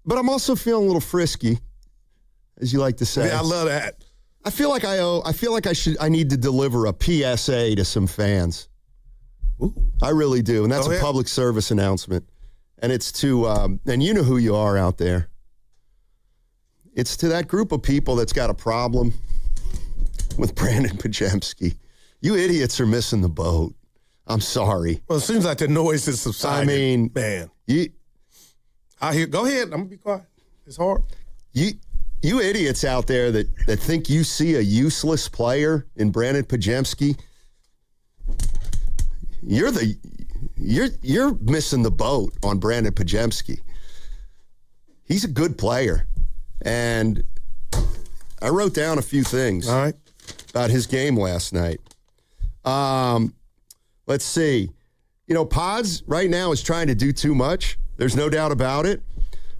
but I'm also feeling a little frisky, as you like to say. Yeah, I love that. I feel like I need to deliver a PSA to some fans. Ooh. I really do. And that's a public service announcement. And it's to, and you know who you are out there. It's to that group of people that's got a problem with Brandon Podziemski. You idiots are missing the boat. I'm sorry. Well, it seems like the noise is subsiding. I mean, man. Go ahead. I'm going to be quiet. It's hard. You idiots out there that think you see a useless player in Brandon Podziemski, you're missing the boat on Brandon Podziemski. He's a good player. And I wrote down a few things about his game last night. Let's see. Pods right now is trying to do too much. There's no doubt about it.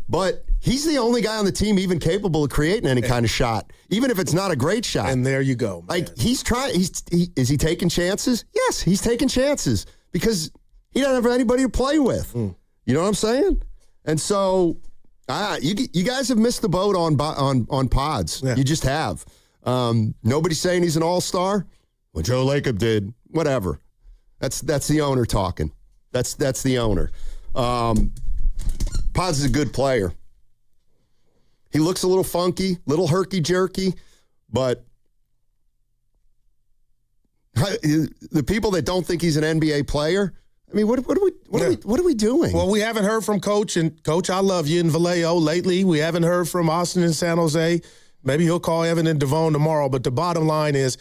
But he's the only guy on the team even capable of creating any kind of shot, even if it's not a great shot. And there you go, man. Like, he's trying. Is he taking chances? Yes, he's taking chances because he doesn't have anybody to play with. You know what I'm saying? And so, you guys have missed the boat on Pods. Yeah. You just have. Nobody's saying he's an all-star. Well, Joe Lacob did. Whatever. That's the owner talking. That's the owner. Pods is a good player. He looks a little funky, little herky-jerky, but the people that don't think he's an NBA player, I mean, what are we doing? Well, we haven't heard from Coach, and Coach, I love you, in Vallejo lately. We haven't heard from Austin and San Jose. Maybe he'll call Evan and Devon tomorrow, but the bottom line is,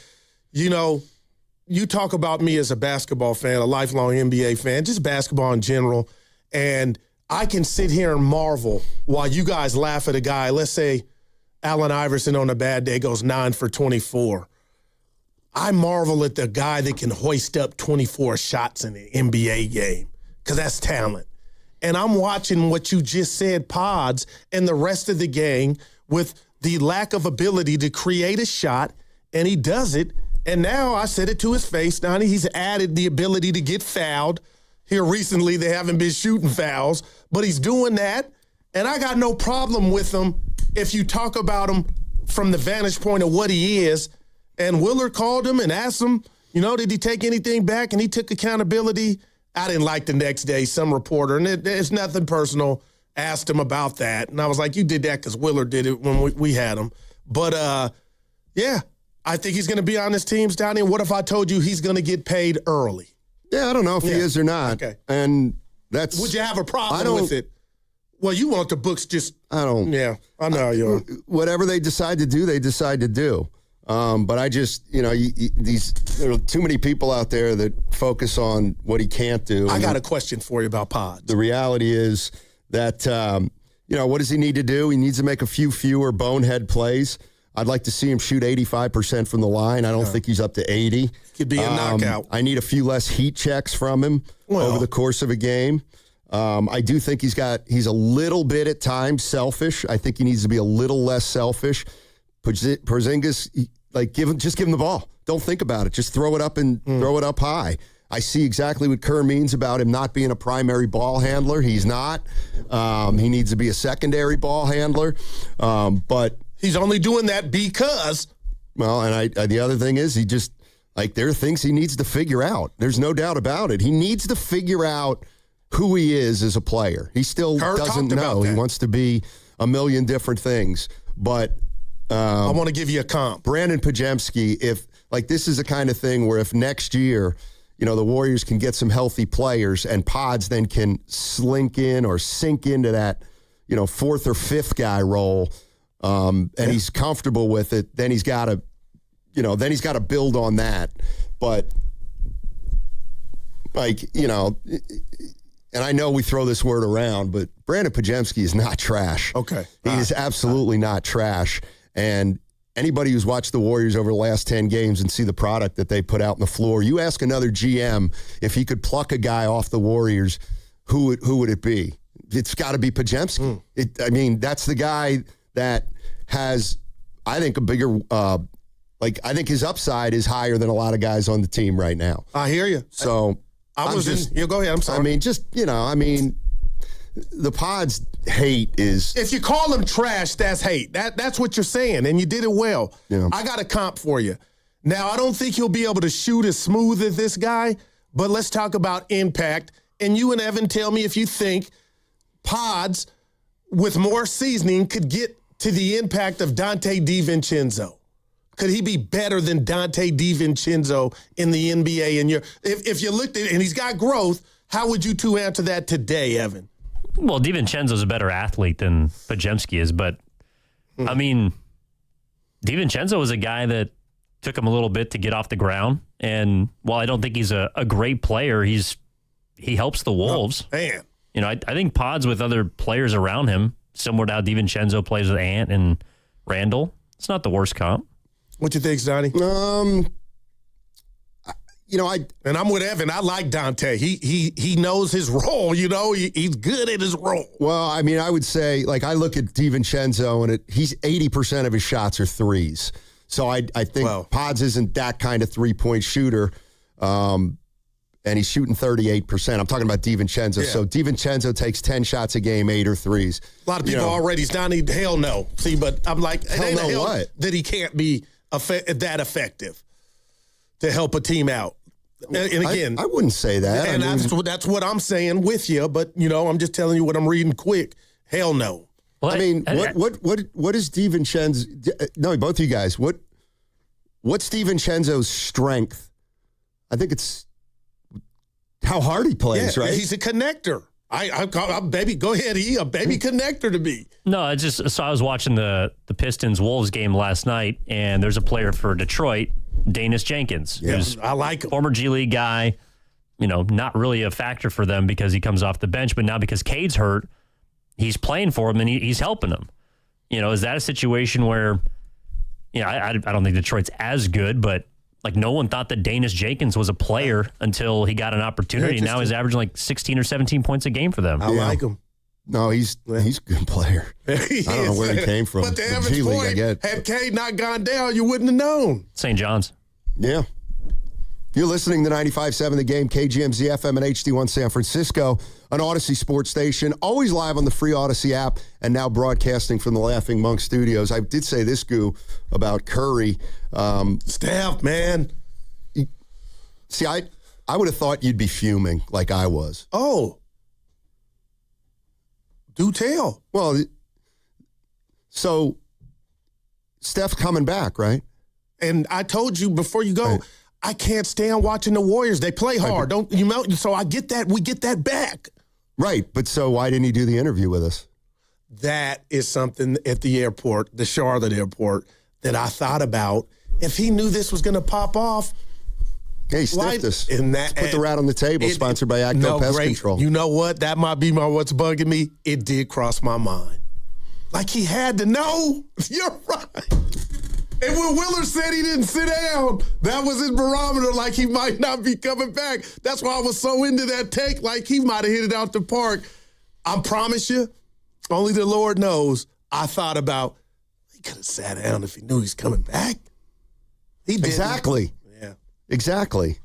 you talk about me as a basketball fan, a lifelong NBA fan, just basketball in general, and I can sit here and marvel while you guys laugh at a guy. Let's say Allen Iverson on a bad day goes 9 for 24. I marvel at the guy that can hoist up 24 shots in an NBA game because that's talent. And I'm watching what you just said, Pods, and the rest of the gang with the lack of ability to create a shot, and he does it. And now I said it to his face, Donnie, he's added the ability to get fouled. Here recently, they haven't been shooting fouls, but he's doing that. And I got no problem with him if you talk about him from the vantage point of what he is. And Willard called him and asked him, did he take anything back? And he took accountability. I didn't like the next day, some reporter, and it's nothing personal. asked him about that. And I was like, you did that because Willard did it when we had him. But, yeah, I think he's going to be on this team, Donnie. What if I told you he's going to get paid early? Yeah, I don't know if he is or not. Okay. And that's. Would you have a problem with it? Well, you want the books just. I don't. Yeah, I know you are. Whatever they decide to do, they decide to do. But I just, there are too many people out there that focus on what he can't do. I got a question for you about Pods. The reality is that, what does he need to do? He needs to make a few fewer bonehead plays. I'd like to see him shoot 85% from the line. I don't think he's up to 80. Could be a knockout. I need a few less heat checks from him over the course of a game. I do think he's a little bit at times selfish. I think he needs to be a little less selfish. Porzingis, just give him the ball. Don't think about it. Just throw it up and throw it up high. I see exactly what Kerr means about him not being a primary ball handler. He's not. He needs to be a secondary ball handler. But he's only doing that because. Well, and the other thing is he just, there are things he needs to figure out. There's no doubt about it. He needs to figure out who he is as a player. He still doesn't know. He wants to be a million different things. But I want to give you a comp. Brandon Podziemski, if this is the kind of thing where if next year, the Warriors can get some healthy players and Pods then can slink in or sink into that, fourth or fifth guy role, and he's comfortable with it, then he's got to, build on that. But and I know we throw this word around, but Brandon Podziemski is not trash. Okay. He is absolutely not trash. And anybody who's watched the Warriors over the last 10 games and see the product that they put out on the floor, you ask another GM if he could pluck a guy off the Warriors, who would it be? It's got to be Podziemski. That's the guy that has, I think, a bigger I think his upside is higher than a lot of guys on the team right now. I hear you. So go ahead. I'm sorry. The Pods hate is. If you call him trash, that's hate. That's what you're saying, and you did it well. Yeah. I got a comp for you. Now, I don't think he'll be able to shoot as smooth as this guy, but let's talk about impact. And you and Evan tell me if you think Pods with more seasoning could get to the impact of Dante DiVincenzo. Could he be better than Dante DiVincenzo in the NBA? And if you looked at it and he's got growth, how would you two answer that today, Evan? Well, DiVincenzo's a better athlete than Podziemski is, but DiVincenzo was a guy that took him a little bit to get off the ground. And while I don't think he's a great player, he helps the Wolves. Oh, man. I think Pods with other players around him, similar to how DiVincenzo plays with Ant and Randall, it's not the worst comp. What you think, Donnie? And I'm with Evan. I like Dante. He knows his role. He's good at his role. Well, I would say, I look at DiVincenzo, and he's 80% of his shots are threes. So I think Pods isn't that kind of three-point shooter, and he's shooting 38%. I'm talking about DiVincenzo. Yeah. So DiVincenzo takes 10 shots a game, 8 or threes. A lot of people already, Donnie, hell no. See, but I'm like, hell no what? That he can't be that effective to help a team out. And again, I wouldn't say that. And that's what I'm saying with you. But I'm just telling you what I'm reading quick. Hell no. Well, what is DiVincenzo? No, both of you guys. What's DiVincenzo's strength? I think it's how hard he plays. Right? He's a connector. I'm baby. Go ahead. He a baby connector to me. No, I was watching the Pistons Wolves game last night, and there's a player for Detroit, Danis Jenkins, who's I like him. Former G League guy. Not really a factor for them because he comes off the bench, but now because Cade's hurt, he's playing for him and he's helping them. Is that a situation where, I don't think Detroit's as good, but no one thought that Danis Jenkins was a player until he got an opportunity. Now he's averaging 16 or 17 points a game for them. I like him. No, he's a good player. I don't know where he came from. But to Evan's point, had Cade not gone down, you wouldn't have known. St. John's. Yeah. You're listening to 95.7 The Game, KGMZ FM and HD1 San Francisco, an Odyssey sports station, always live on the free Odyssey app, and now broadcasting from the Laughing Monk Studios. I did say this, Goo, about Curry. Staff, man. See, I would have thought you'd be fuming like I was. Oh. Do tell. Well, so Steph's coming back, right? And I told you before you go, I can't stand watching the Warriors. They play hard. Don't you know? So I get that. We get that back. Right. But so why didn't he do the interview with us? That is something at the airport, the Charlotte airport, that I thought about. If he knew this was going to pop off. Hey, he stiffed us. Let's put the rat on the table, sponsored by Acto Pest Control. You know what? That might be what's bugging me. It did cross my mind. Like he had to know. You're right. And when Willard said he didn't sit down, that was his barometer, like he might not be coming back. That's why I was so into that take, like he might have hit it out the park. I promise you, only the Lord knows, I thought about, he could have sat down if he knew he's coming back. He did. Exactly. Yeah. Exactly.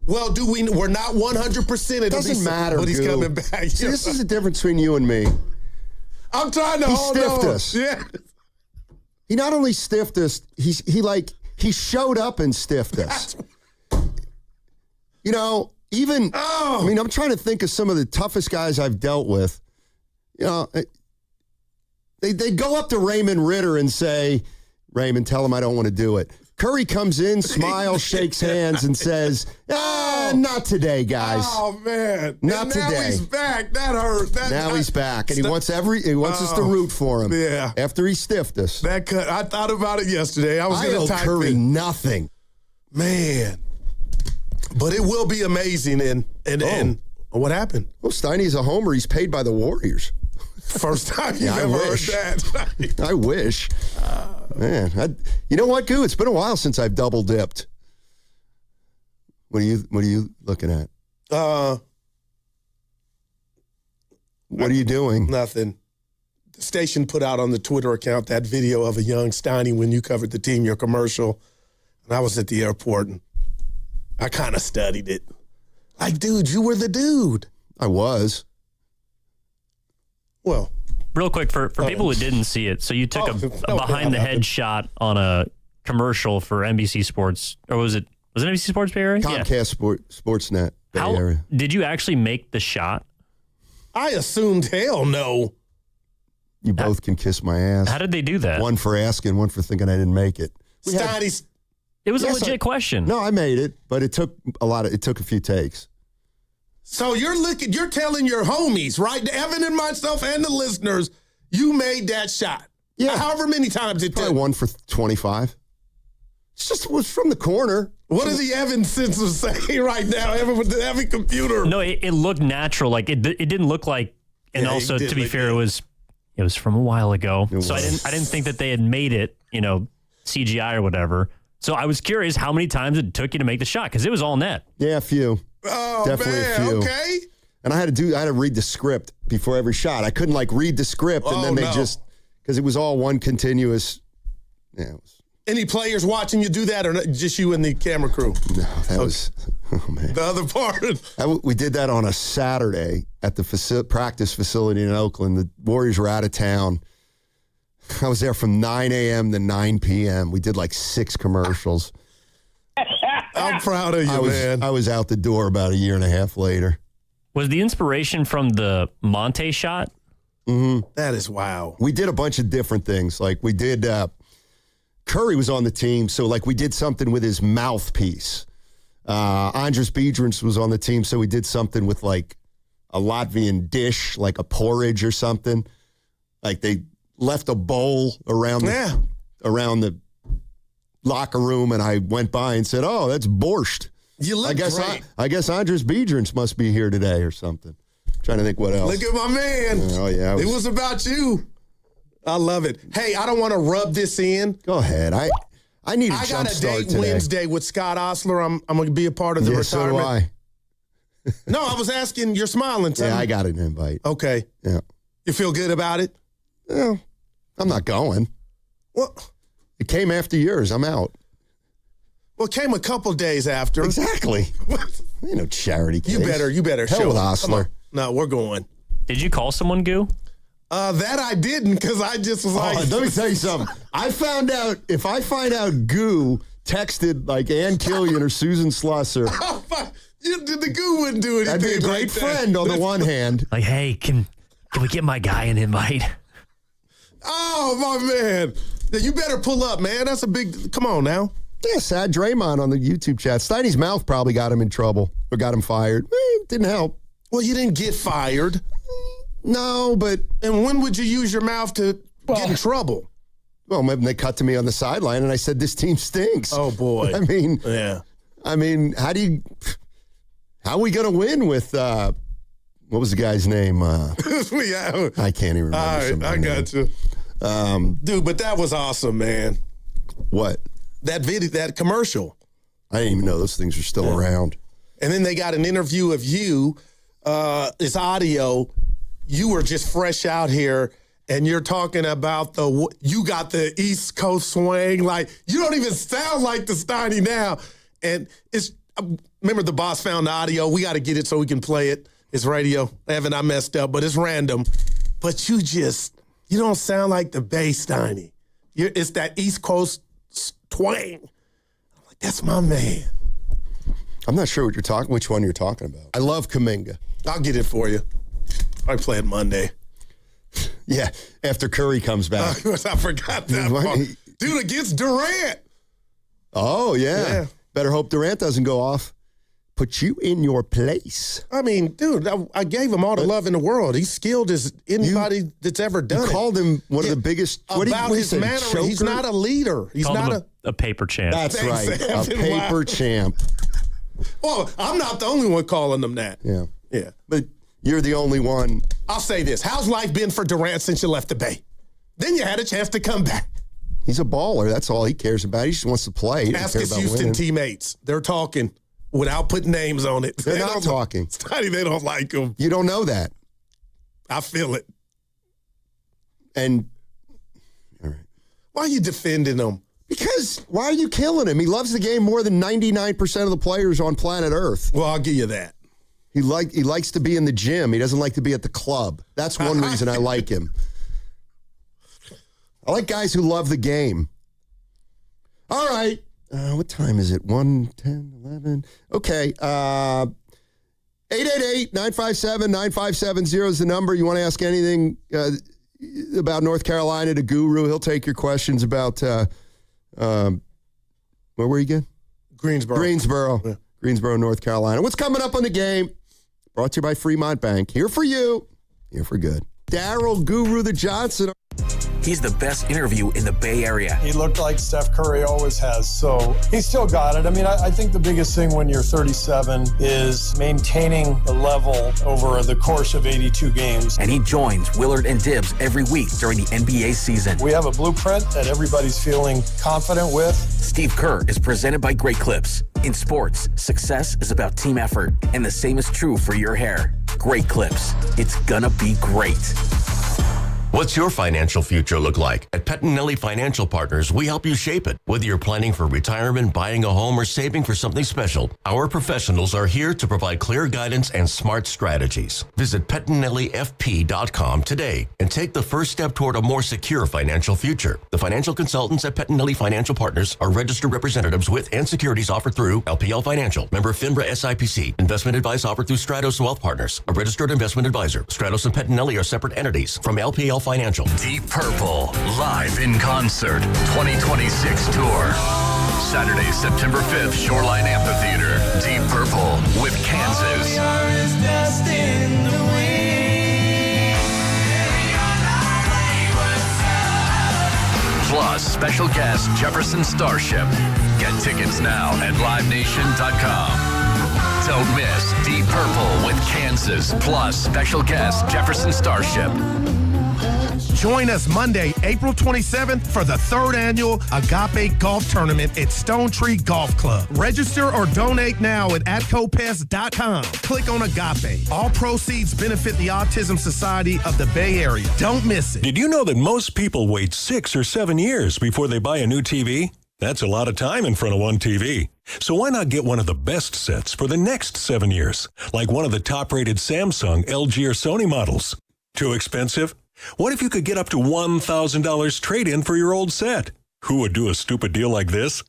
Well, we're not 100%. It doesn't matter, but he's Goo. coming back. See, this is the difference between you and me. I'm trying to He hold stiffed on. us. Yeah. He not only stiffed us, he showed up and stiffed us. You know, even, I mean, I'm trying to think of some of the toughest guys I've dealt with. You know, they go up to Raymond Ritter and say, Raymond, tell him I don't want to do it. Curry comes in, smiles, shakes hands, and says, not today, guys. Oh, man. Not and today. Now he's back. That hurt. Now he's back, and he wants us to root for him. Yeah. After he stiffed us. That cut. I thought about it yesterday. I was going owe to type Curry it. nothing. Man. But it will be amazing. And what happened? Well, Steiny's a homer. He's paid by the Warriors. First time you've I ever wish. heard that. I wish. Man, you know what, Goo? It's been a while since I've double dipped. What are you looking at? What are you doing? Nothing. The station put out on the Twitter account that video of a young Steiny when you covered the team, your commercial. And I was at the airport and I kind of studied it. Like, dude, you were the dude. I was. Well, real quick for people who didn't see it, so you took a behind the head shot on a commercial for NBC Sports, or was it NBC Sports Bay Area? Comcast Sportsnet Bay How Area. did you actually make the shot? I assumed hell no. You both can kiss my ass. How did they do that? One for asking, one for thinking I didn't make it. Steiny's. It was a legit question. No, I made it, but it took a few takes. So you're telling your homies, right? Evan and myself and the listeners, you made that shot. Yeah. However many times it took. Probably one for 25. It was from the corner. What does the Evan sensor say right now? Evan with the Evan computer. No, it looked natural. Like it didn't look like. And Yeah, also, it did to be look fair, good. it was from a while ago. It So I was. didn't think that they had made it. CGI or whatever. So I was curious how many times it took you to make the shot because it was all net. Yeah, a few. Oh, Definitely man. a few. Okay. And I had to read the script before every shot. I couldn't read the script and then they just, because it was all one continuous. Yeah. Any players watching you do that or not, just you and the camera crew? No, that was, oh man. The other part. We did that on a Saturday at the practice facility in Oakland. The Warriors were out of town. I was there from 9 a.m. to 9 p.m. We did 6 commercials. I'm proud of you, man. I was out the door about a year and a half later. Was the inspiration from the Monte shot? Mm-hmm. That is wow. We did a bunch of different things. We did, Curry was on the team, so we did something with his mouthpiece. Andris Biedrins was on the team, so we did something with a Latvian dish, like a porridge or something. They left a bowl around the locker room, and I went by and said, "Oh, that's borscht." You look great. I guess Andris Biedrins must be here today or something. Trying to think what else. Look at my man. Oh yeah, it was about you. I love it. Hey, I don't want to rub this in. Go ahead. I need a I jump got a start date today. Wednesday with Scott Osler. I'm going to be a part of the So do retirement. I. No, I was asking. You're smiling. Yeah, I got an invite. Okay. Yeah. You feel good about it? Yeah. I'm not going. Well, it came after yours. I'm out. Well, it came a couple days after. Exactly. Charity case. You better Hell show with up. Osler. Come on. No, we're going. Did you call someone, Goo? That I didn't because I just was like. Let me tell you something. If I find out Goo texted Ann Killian or Susan Slusser, the Goo wouldn't do anything. I'd be a great like that. friend on the one hand. Hey, can Can we get my guy an invite? Oh, my man. You better pull up, man. That's a big... Come on now. Yeah, sad Draymond on the YouTube chat. Steiny's mouth probably got him in trouble or got him fired. Didn't help. Well, you didn't get fired. No, but... And when would you use your mouth to get in trouble? Well, maybe they cut to me on the sideline and I said, this team stinks. Oh, boy. I mean... Yeah. I mean, how are we going to win with... what was the guy's name? I can't even remember. All right, I got you. Dude, but that was awesome, man. What? That video, that commercial. I didn't even know those things are still around. And then they got an interview of you. It's audio. You were just fresh out here, and you're talking about you got the East Coast swing. Like, you don't even sound like the Steiny now. And it's, remember the boss found the audio. We got to get it so we can play it. It's radio. Evan, I messed up, but it's random. But you don't sound like the Bay Steiny. It's that East Coast twang. I'm like, that's my man. I'm not sure which one you're talking about. I love Kuminga. I'll get it for you. I play it Monday. Yeah, after Curry comes back. I forgot that part. Dude, against Durant. Oh, yeah. Better hope Durant doesn't go off. Put you in your place. I mean, dude, I gave him all the love in the world. He's skilled as anybody that's ever done it. You called him one of the biggest. About his manner, he's not a leader. He's not a paper champ. That's right, a paper champ. Well, I'm not the only one calling him that. Yeah. Yeah. But you're the only one. I'll say this. How's life been for Durant since you left the Bay? Then you had a chance to come back. He's a baller. That's all he cares about. He just wants to play. He Ask his Houston teammates. They're talking without putting names on it. They're not talking. They don't like him. You don't know that. I feel it. And, all right. Why are you defending him? Because why are you killing him? He loves the game more than 99% of the players on planet Earth. Well, I'll give you that. He likes to be in the gym. He doesn't like to be at the club. That's one reason I like him. I like guys who love the game. All right. What time is it? 1, 10, 11? Okay. 888-957-9570 is the number. You want to ask anything about North Carolina to Guru? He'll take your questions about, where were you again? Greensboro. Yeah. Greensboro, North Carolina. What's coming up on the game? Brought to you by Fremont Bank. Here for you. Here for good. Daryl Guru the Johnson. He's the best interview in the Bay Area. He looked like Steph Curry always has, so he's still got it. I mean, I think the biggest thing when you're 37 is maintaining the level over the course of 82 games. And he joins Willard and Dibbs every week during the NBA season. We have a blueprint that everybody's feeling confident with. Steve Kerr is presented by Great Clips. In sports, success is about team effort, and the same is true for your hair. Great Clips. It's gonna be great. What's your financial future look like? At Pettinelli Financial Partners, we help you shape it. Whether you're planning for retirement, buying a home, or saving for something special, our professionals are here to provide clear guidance and smart strategies. Visit PettinelliFP.com today and take the first step toward a more secure financial future. The financial consultants at Pettinelli Financial Partners are registered representatives with and securities offered through LPL Financial. Member FINRA SIPC. Investment advice offered through Stratos Wealth Partners, a registered investment advisor. Stratos and Pettinelli are separate entities from LPL Financial. Deep Purple, live in concert, 2026 tour. Saturday, September 5th, Shoreline Amphitheater. Deep Purple with Kansas. Plus, special guest Jefferson Starship. Get tickets now at livenation.com. Don't miss Deep Purple with Kansas, plus special guest Jefferson Starship. Join us Monday, April 27th for the 3rd annual Agape Golf Tournament at Stone Tree Golf Club. Register or donate now at atcopest.com. Click on Agape. All proceeds benefit the Autism Society of the Bay Area. Don't miss it. Did you know that most people wait 6 or 7 years before they buy a new TV? That's a lot of time in front of one TV. So why not get one of the best sets for the next 7 years, like one of the top-rated Samsung, LG, or Sony models? Too expensive? What if you could get up to $1,000 trade-in for your old set? Who would do a stupid deal like this?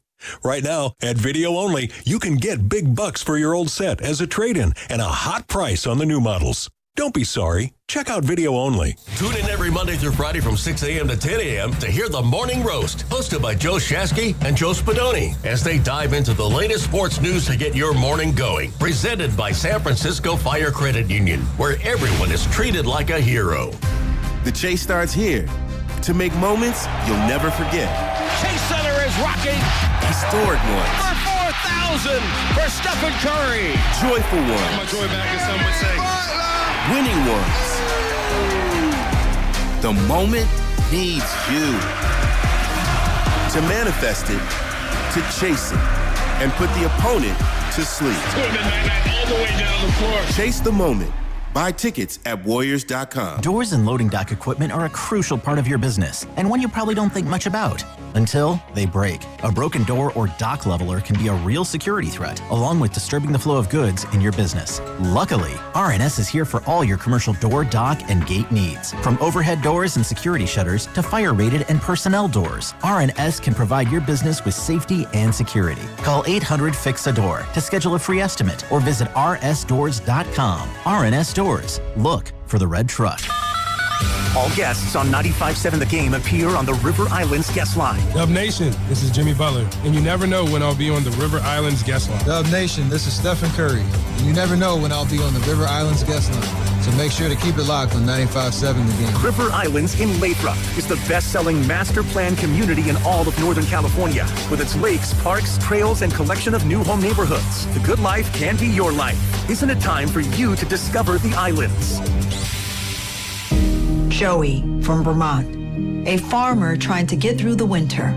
Right now, at Video Only, you can get big bucks for your old set as a trade-in and a hot price on the new models. Don't be sorry. Check out video only. Tune in every Monday through Friday from 6 a.m. to 10 a.m. to hear The Morning Roast, hosted by Joe Shasky and Joe Spadoni, as they dive into the latest sports news to get your morning going. Presented by San Francisco Fire Credit Union, where everyone is treated like a hero. The chase starts here. To make moments you'll never forget. Chase Center is rocking. Historic ones. For 4,000 for Stephen Curry. Joyful ones. My joy back, as some would say. Winning ones. The moment needs you. To manifest it, to chase it, and put the opponent to sleep. All the way down the floor. Chase the moment. Buy tickets at Warriors.com. Doors and loading dock equipment are a crucial part of your business, and one you probably don't think much about until they break. A broken door or dock leveler can be a real security threat, along with disturbing the flow of goods in your business. Luckily, RNS is here for all your commercial door, dock, and gate needs. From overhead doors and security shutters to fire-rated and personnel doors, RNS can provide your business with safety and security. Call 800-FIX-A-DOOR to schedule a free estimate or visit rsdoors.com. RNS Doors. Look for the red truck. All guests on 95.7 The Game appear on the River Islands guest line. Dub Nation, this is Jimmy Butler, and you never know when I'll be on the River Islands guest line. Dub Nation, this is Stephen Curry, and you never know when I'll be on the River Islands guest line. So make sure to keep it locked on 95.7 The Game. River Islands in Lathrop is the best-selling master plan community in all of Northern California, with its lakes, parks, trails, and collection of new home neighborhoods. The good life can be your life. Isn't it time for you to discover the islands? Joey from Vermont, a farmer trying to get through the winter.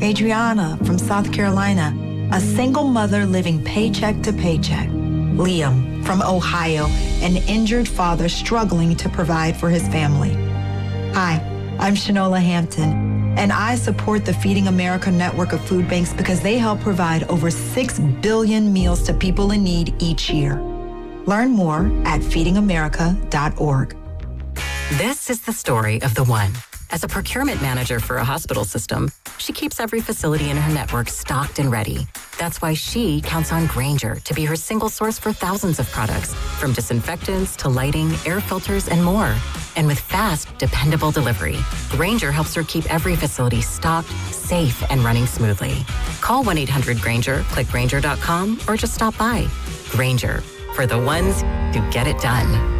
Adriana from South Carolina, a single mother living paycheck to paycheck. Liam from Ohio, an injured father struggling to provide for his family. Hi, I'm Shanola Hampton, and I support the Feeding America network of food banks because they help provide over 6 billion meals to people in need each year. Learn more at feedingamerica.org. This is the story of the one. As a procurement manager for a hospital system, she keeps every facility in her network stocked and ready. That's why she counts on Grainger to be her single source for thousands of products, from disinfectants to lighting, air filters, and more. And with fast, dependable delivery, Grainger helps her keep every facility stocked, safe, and running smoothly. Call 1-800-GRAINGER, click Grainger.com, or just stop by. Grainger, for the ones who get it done.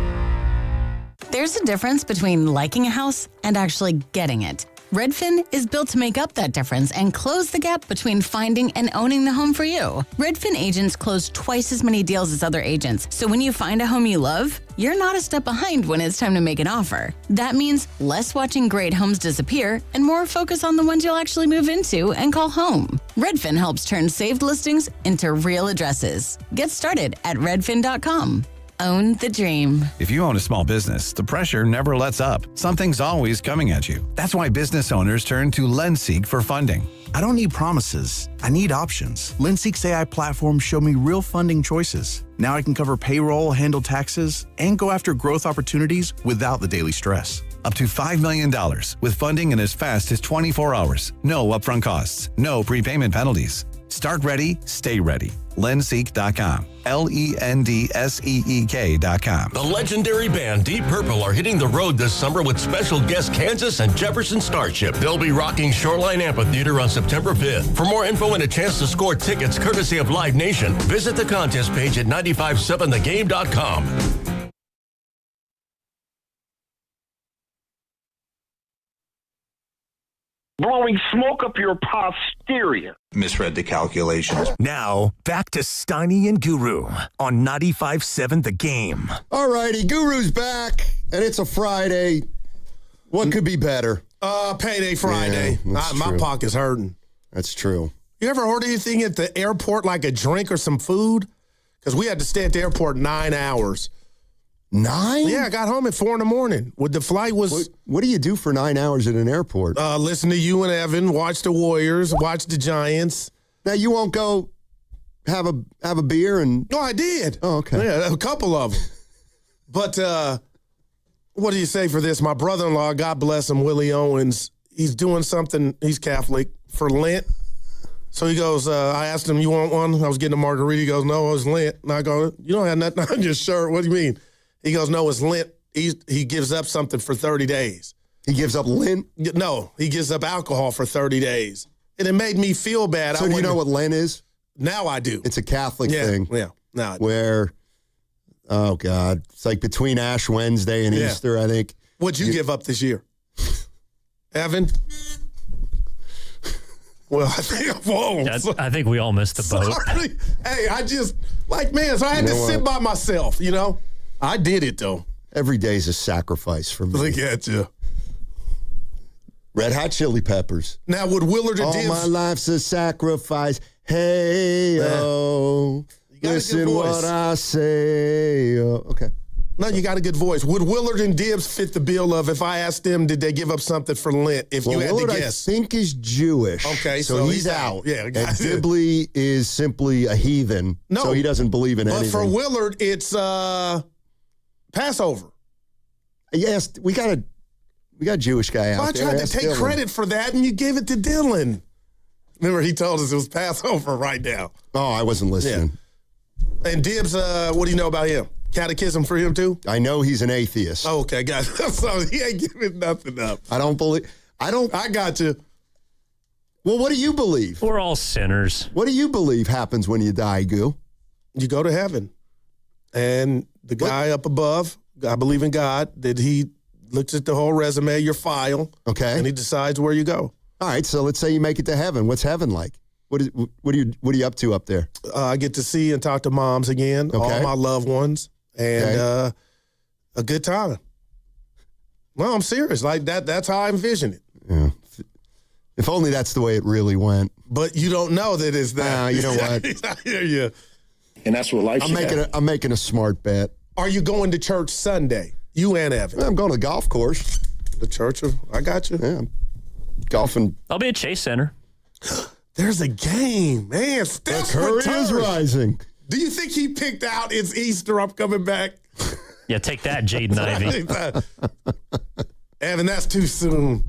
There's a difference between liking a house and actually getting it. Redfin is built to make up that difference and close the gap between finding and owning the home for you. Redfin agents close twice as many deals as other agents, so when you find a home you love, you're not a step behind when it's time to make an offer. That means less watching great homes disappear and more focus on the ones you'll actually move into and call home. Redfin helps turn saved listings into real addresses. Get started at redfin.com. Own the dream. If you own a small business, the pressure never lets up. Something's always coming at you. That's why business owners turn to LendSeek for funding. I don't need promises. I need options. LendSeek's AI platform showed me real funding choices. Now I can cover payroll, handle taxes, and go after growth opportunities without the daily stress. Up to $5 million with funding in as fast as 24 hours. No upfront costs. No prepayment penalties. Start ready, stay ready. LendSeek.com. LENDSEEK.com. The legendary band Deep Purple are hitting the road this summer with special guests Kansas and Jefferson Starship. They'll be rocking Shoreline Amphitheater on September 5th. For more info and a chance to score tickets courtesy of Live Nation, visit the contest page at 957thegame.com. Blowing smoke up your posterior. Misread the calculations. Now, back to Steiny and Guru on 95.7 The Game. All righty, Guru's back, and it's a Friday. What could be better? Payday Friday. Yeah, My pocket's hurting. That's true. You ever order anything at the airport, like a drink or some food? Because we had to stay at the airport 9 hours. 9? Yeah, I got home at 4 in. With the flight was. What do you do for 9 hours at an airport? Listen to you and Evan, watch the Warriors, watch the Giants. Now you won't go have a beer and. No, I did. Oh, okay. Yeah, a couple of them. But what do you say for this? My brother-in-law, God bless him, Willie Owens, he's doing something. He's Catholic for Lent. So he goes, I asked him, you want one? I was getting a margarita. He goes, no, it was Lent. And I go, you don't have nothing on your shirt. What do you mean? He goes, no, it's lint. He gives up something for 30 days. He gives up lint? No, he gives up alcohol for 30 days. And it made me feel bad. So do you know what lint is? Now I do. It's a Catholic thing. Yeah, now I do. Where, oh, God, it's like between Ash Wednesday and Easter, I think. What'd you give up this year? Evan? Well, I think, whoa. I think we all missed the boat. Sorry. Hey, I just, so I had to sit by myself, I did it, though. Every day's a sacrifice for me. Look at you. Red Hot Chili Peppers. Now, would Willard and All Dibbs... my life's a sacrifice. Hey-oh. Listen what I say. Okay. No, you got a good voice. Would Willard and Dibbs fit the bill of, if I asked them, did they give up something for Lent, if you had Willard, to guess? I think, is Jewish. Okay, so he's out. Yeah, and Dibley is simply a heathen, so he doesn't believe in anything. But for Willard, it's Passover. Yes, we got a Jewish guy out there. I tried to take credit for that, and you gave it to Dylan. Remember, he told us it was Passover right now. Oh, I wasn't listening. Yeah. And Dibbs, what do you know about him? Catechism for him, too? I know he's an atheist. Oh, okay, got it. So he ain't giving nothing up. I got you. Well, what do you believe? We're all sinners. What do you believe happens when you die, Goo? You go to heaven. And the guy up above, I believe in God, that he looks at the whole resume, your file. Okay. And he decides where you go. All right, so let's say you make it to heaven. What's heaven like? What are you up to up there? I get to see and talk to moms again, all my loved ones, and a good time. No, I'm serious. Like that's how I envision it. Yeah. If only that's the way it really went. But you don't know that it's that. You know what? I hear you. And that's what life I'm making a smart bet. Are you going to church Sunday? You and Evan. I'm going to the golf course. The church of, I got you. Yeah, I'm golfing. I'll be at Chase Center. There's a game, man. Steph Curry is rising. Do you think he picked out it's Easter, I'm coming back? Yeah, take that, Jaden Ivey. Evan, that's too soon.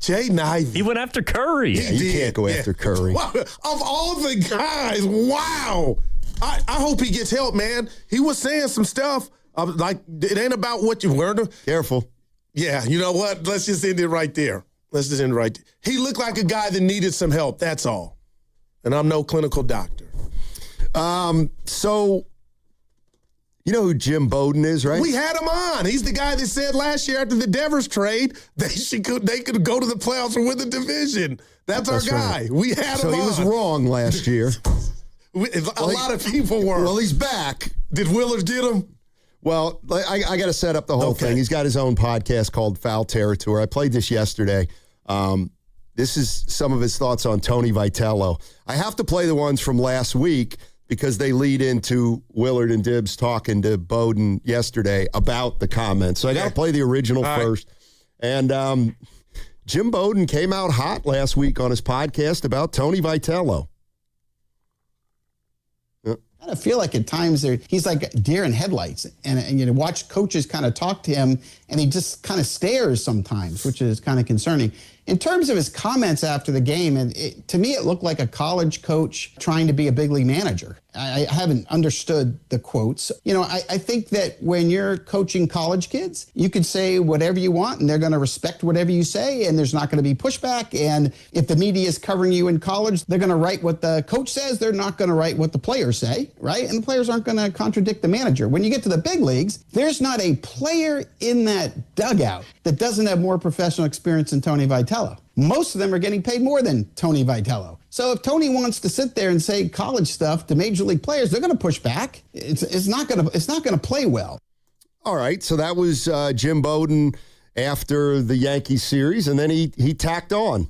Jaden Ivey. He went after Curry. You can't go after Curry. Wow. Of all the guys, wow. I hope he gets help, man. He was saying some stuff like it ain't about what you learned. Careful. Yeah, you know what? Let's just end it right there. He looked like a guy that needed some help, that's all. And I'm no clinical doctor. So, you know who Jim Bowden is, right? We had him on. He's the guy that said last year after the Devers trade, they could go to the playoffs and win the division. That's our guy. Right. We had him on. So he was wrong last year. A lot of people were. Well, he's back. Did Willard get him? Well, I got to set up the whole thing. He's got his own podcast called Foul Territory. I played this yesterday. This is some of his thoughts on Tony Vitello. I have to play the ones from last week because they lead into Willard and Dibbs talking to Bowden yesterday about the comments. So I got to play the original first. And Jim Bowden came out hot last week on his podcast about Tony Vitello. I kind of feel like at times he's like deer in headlights, and you watch coaches kind of talk to him, and he just kind of stares sometimes, which is kind of concerning. In terms of his comments after the game, to me it looked like a college coach trying to be a big league manager. I haven't understood the quotes. I think that when you're coaching college kids, you could say whatever you want, and they're going to respect whatever you say, and there's not going to be pushback. And if the media is covering you in college, they're going to write what the coach says. They're not going to write what the players say, right? And the players aren't going to contradict the manager. When you get to the big leagues, there's not a player in that dugout that doesn't have more professional experience than Tony Vitello. Most of them are getting paid more than Tony Vitello. So if Tony wants to sit there and say college stuff to major league players, they're going to push back. It's not going to play well. All right, so that was Jim Bowden after the Yankees series, and then he tacked on.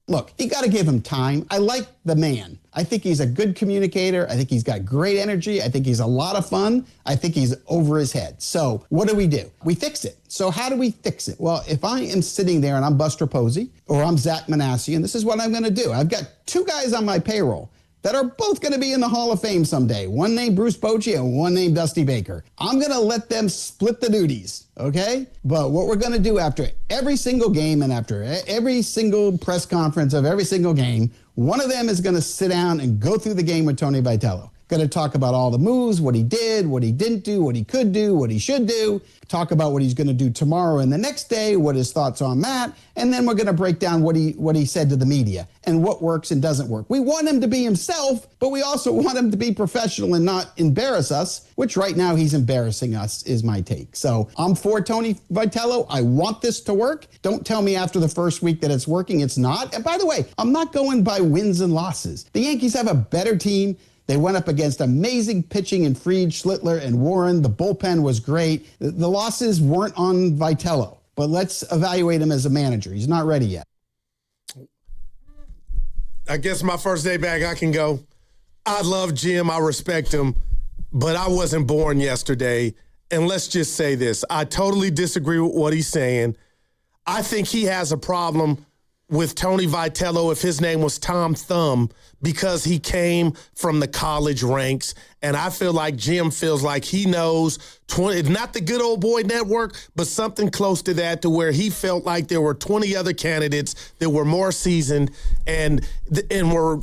Look, you got to give him time. I like the man. I think he's a good communicator. I think he's got great energy. I think he's a lot of fun. I think he's over his head. So what do? We fix it. So how do we fix it? Well, if I am sitting there and I'm Buster Posey or I'm Zach Manassian, this is what I'm going to do. I've got two guys on my payroll that are both going to be in the Hall of Fame someday. One named Bruce Bochy and one named Dusty Baker. I'm going to let them split the duties, okay? But what we're going to do after every single game and after every single press conference of every single game, one of them is going to sit down and go through the game with Tony Vitello. Going to talk about all the moves, what he did, what he didn't do, what he could do, what he should do. Talk about what he's going to do tomorrow and the next day, what his thoughts on that. And then we're going to break down what he said to the media and what works and doesn't work. We want him to be himself, but we also want him to be professional and not embarrass us, which right now he's embarrassing us, is my take. So I'm for Tony Vitello. I want this to work. Don't tell me after the first week that it's working. It's not. And by the way, I'm not going by wins and losses. The Yankees have a better team. They went up against amazing pitching in Fried, Schlittler, and Warren. The bullpen was great. The losses weren't on Vitello, but let's evaluate him as a manager. He's not ready yet. I guess my first day back, I can go. I love Jim. I respect him, but I wasn't born yesterday. And let's just say this. I totally disagree with what he's saying. I think he has a problem with Tony Vitello if his name was Tom Thumb because he came from the college ranks. And I feel like Jim feels like he knows not the good old boy network, but something close to that, to where he felt like there were 20 other candidates that were more seasoned and were,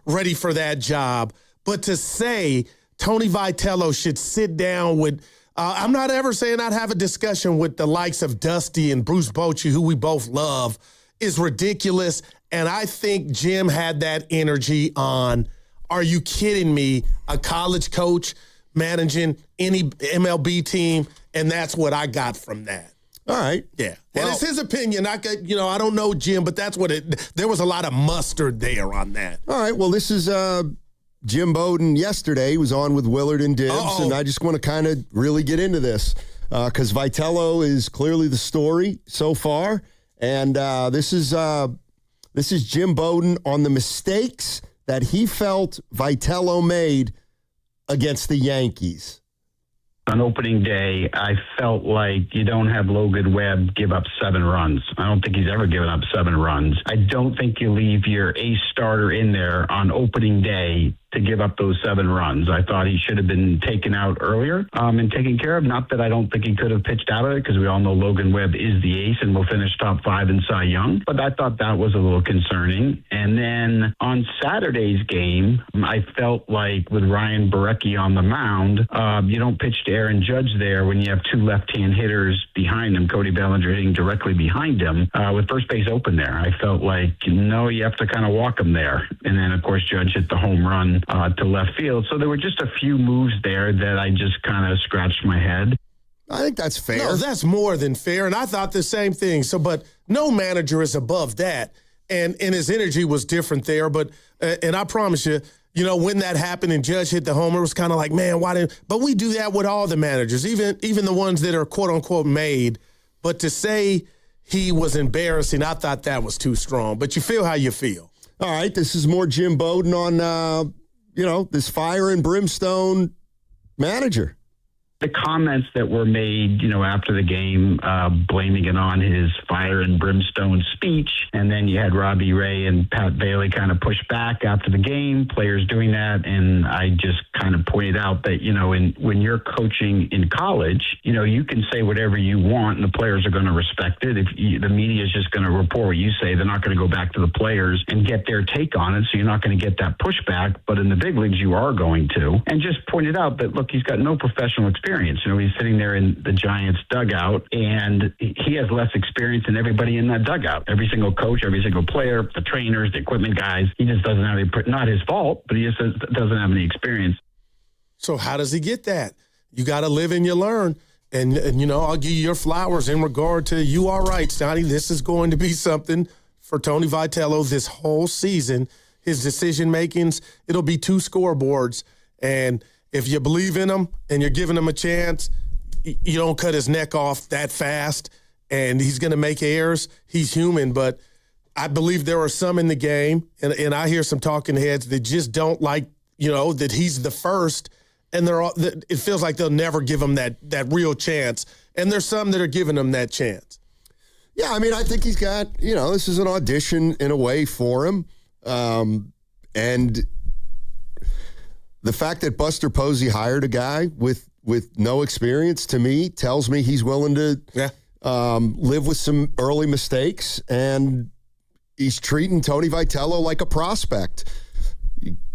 ready for that job. But to say Tony Vitello should sit down with I'm not ever saying I'd have a discussion with the likes of Dusty and Bruce Bochy, who we both love, is ridiculous. And I think Jim had that energy on, are you kidding me, a college coach managing any MLB team, and that's what I got from that. All right. Yeah. Well, and it's his opinion. I don't know Jim, but that's what there was a lot of mustard there on that. All right. Well, this is Jim Bowden yesterday. He was on with Willard and Dibbs, and I just want to kind of really get into this because Vitello is clearly the story so far. And this is Jim Bowden on the mistakes that he felt Vitello made against the Yankees. On opening day, I felt like you don't have Logan Webb give up 7 runs. I don't think he's ever given up 7 runs. I don't think you leave your ace starter in there on opening day to give up those 7 runs. I thought he should have been taken out earlier and taken care of. Not that I don't think he could have pitched out of it, because we all know Logan Webb is the ace and will finish top 5 in Cy Young. But I thought that was a little concerning. And then on Saturday's game, I felt like with Ryan Borucki on the mound, you don't pitch to Aaron Judge there when you have 2 left-hand hitters behind him, Cody Bellinger hitting directly behind him with first base open there. I felt like, you have to kind of walk him there. And then, of course, Judge hit the home run to left field. So there were just a few moves there that I just kind of scratched my head. I think that's fair. No, that's more than fair. And I thought the same thing. So, but no manager is above that. And his energy was different there. But, and I promise you, when that happened and Judge hit the homer, it was kind of like, man, why didn't, but we do that with all the managers, even the ones that are quote unquote made. But to say he was embarrassing, I thought that was too strong. But you feel how you feel. All right. This is more Jim Bowden on, this fire and brimstone manager. The comments that were made, after the game, blaming it on his fire and brimstone speech. And then you had Robbie Ray and Pat Bailey kind of push back after the game, players doing that. And I just kind of pointed out that, when you're coaching in college, you can say whatever you want and the players are going to respect it. If the media is just going to report what you say, they're not going to go back to the players and get their take on it. So you're not going to get that pushback. But in the big leagues, you are going to. And just pointed out that, look, he's got no professional experience. He's sitting there in the Giants dugout, and he has less experience than everybody in that dugout. Every single coach, every single player, the trainers, the equipment guys, he just doesn't have any, not his fault, but he just doesn't have any experience. So how does he get that? You got to live and you learn. And I'll give you your flowers in regard to you are right, Stoney. This is going to be something for Tony Vitello this whole season. His decision makings, it'll be 2 scoreboards. And if you believe in him and you're giving him a chance, you don't cut his neck off that fast, and he's going to make errors. He's human, but I believe there are some in the game, and I hear some talking heads that just don't like, that he's the first, and it feels like they'll never give him that real chance. And there's some that are giving him that chance. Yeah, I think he's got, this is an audition in a way for him. And the fact that Buster Posey hired a guy with no experience, to me, tells me he's willing to live with some early mistakes, and he's treating Tony Vitello like a prospect.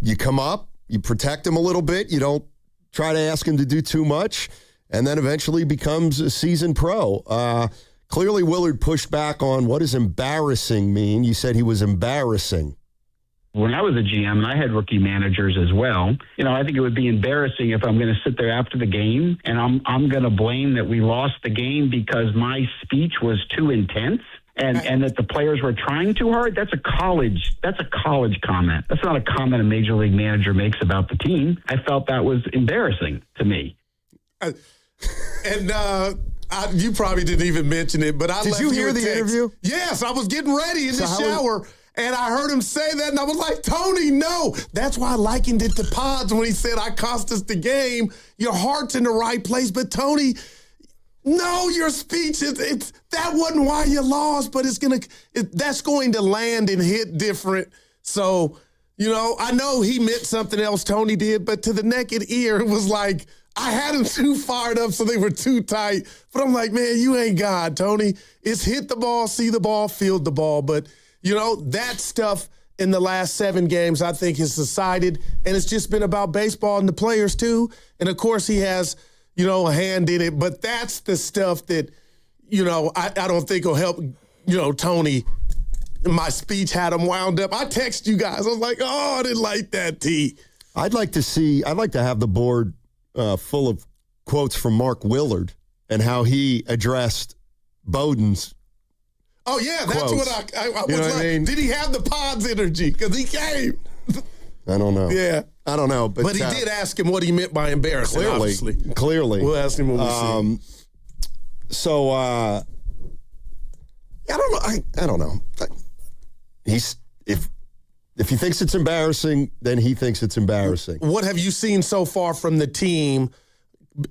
You come up, You protect him a little bit. You don't try to ask him to do too much, and then eventually becomes a seasoned pro. Clearly, Willard pushed back on what does embarrassing mean. You said he was embarrassing. When I was a GM, and I had rookie managers as well, I think it would be embarrassing if I'm going to sit there after the game and I'm going to blame that we lost the game because my speech was too intense and that the players were trying too hard. That's a college comment. That's not a comment a major league manager makes about the team. I felt that was embarrassing to me. You probably didn't even mention it, but Did you hear the interview? Yes, I was getting ready in the shower, and I heard him say that, and I was like, Tony, no. That's why I likened it to Pods when he said, I cost us the game. Your heart's in the right place, but Tony, no, your speech, that wasn't why you lost, but that's going to land and hit different. So, I know he meant something else, Tony did, but to the naked ear, it was like, I had them too fired up, so they were too tight. But I'm like, man, you ain't God, Tony. It's hit the ball, see the ball, field the ball. But, that stuff in the last 7 games, I think, has subsided. And it's just been about baseball and the players, too. And, of course, he has, a hand in it. But that's the stuff that, I don't think will help, Tony. My speech had him wound up. I text you guys. I was like, oh, I didn't like that, T. I'd like to have the board full of quotes from Mark Willard and how he addressed Bowden's. Oh, yeah, that's quotes. what I was like. I mean? Did he have the Pods energy? Because he came. I don't know. Yeah. I don't know. But he did ask him what he meant by embarrassing, obviously. Clearly. We'll ask him when we see. So, I don't know. I don't know. If he thinks it's embarrassing, then he thinks it's embarrassing. What have you seen so far from the team?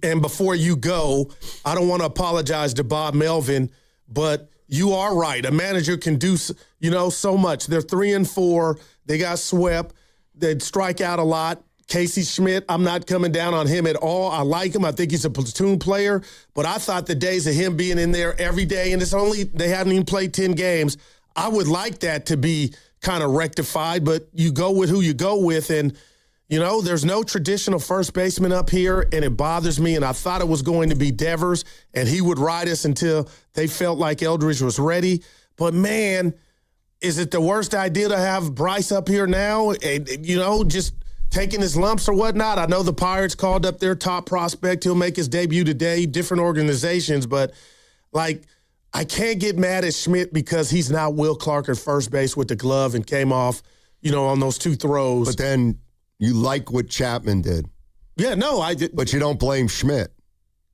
And before you go, I don't want to apologize to Bob Melvin, but you are right. A manager can do, so much. They're 3-4. They got swept. They'd strike out a lot. Casey Schmidt, I'm not coming down on him at all. I like him. I think he's a platoon player. But I thought the days of him being in there every day, and they haven't even played 10 games, I would like that to be kind of rectified, but you go with who you go with. And, there's no traditional first baseman up here, and it bothers me. And I thought it was going to be Devers, and he would ride us until they felt like Eldridge was ready. But, man, is it the worst idea to have Bryce up here now and, just taking his lumps or whatnot? I know the Pirates called up their top prospect. He'll make his debut today, different organizations. But, I can't get mad at Schmidt because he's not Will Clark at first base with the glove and came off, on those 2 throws. But then you like what Chapman did. Yeah, no, I did. But you don't blame Schmidt.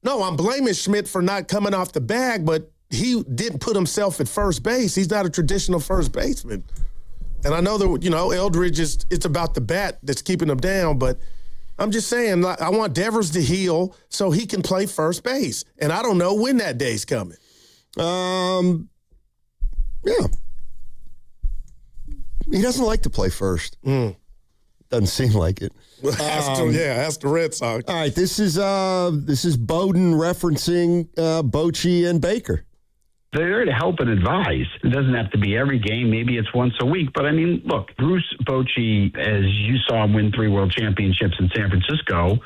No, I'm blaming Schmidt for not coming off the bag, but he didn't put himself at first base. He's not a traditional first baseman. And I know that, Eldridge it's about the bat that's keeping him down, but I'm just saying, I want Devers to heal so he can play first base. And I don't know when that day's coming. Yeah. He doesn't like to play first. Doesn't seem like it. Ask the Red Sox. All right, this is Bowden referencing Bochy and Baker. They're there to help and advise. It doesn't have to be every game. Maybe it's once a week. But, look, Bruce Bochy, as you saw him win 3 world championships in San Francisco,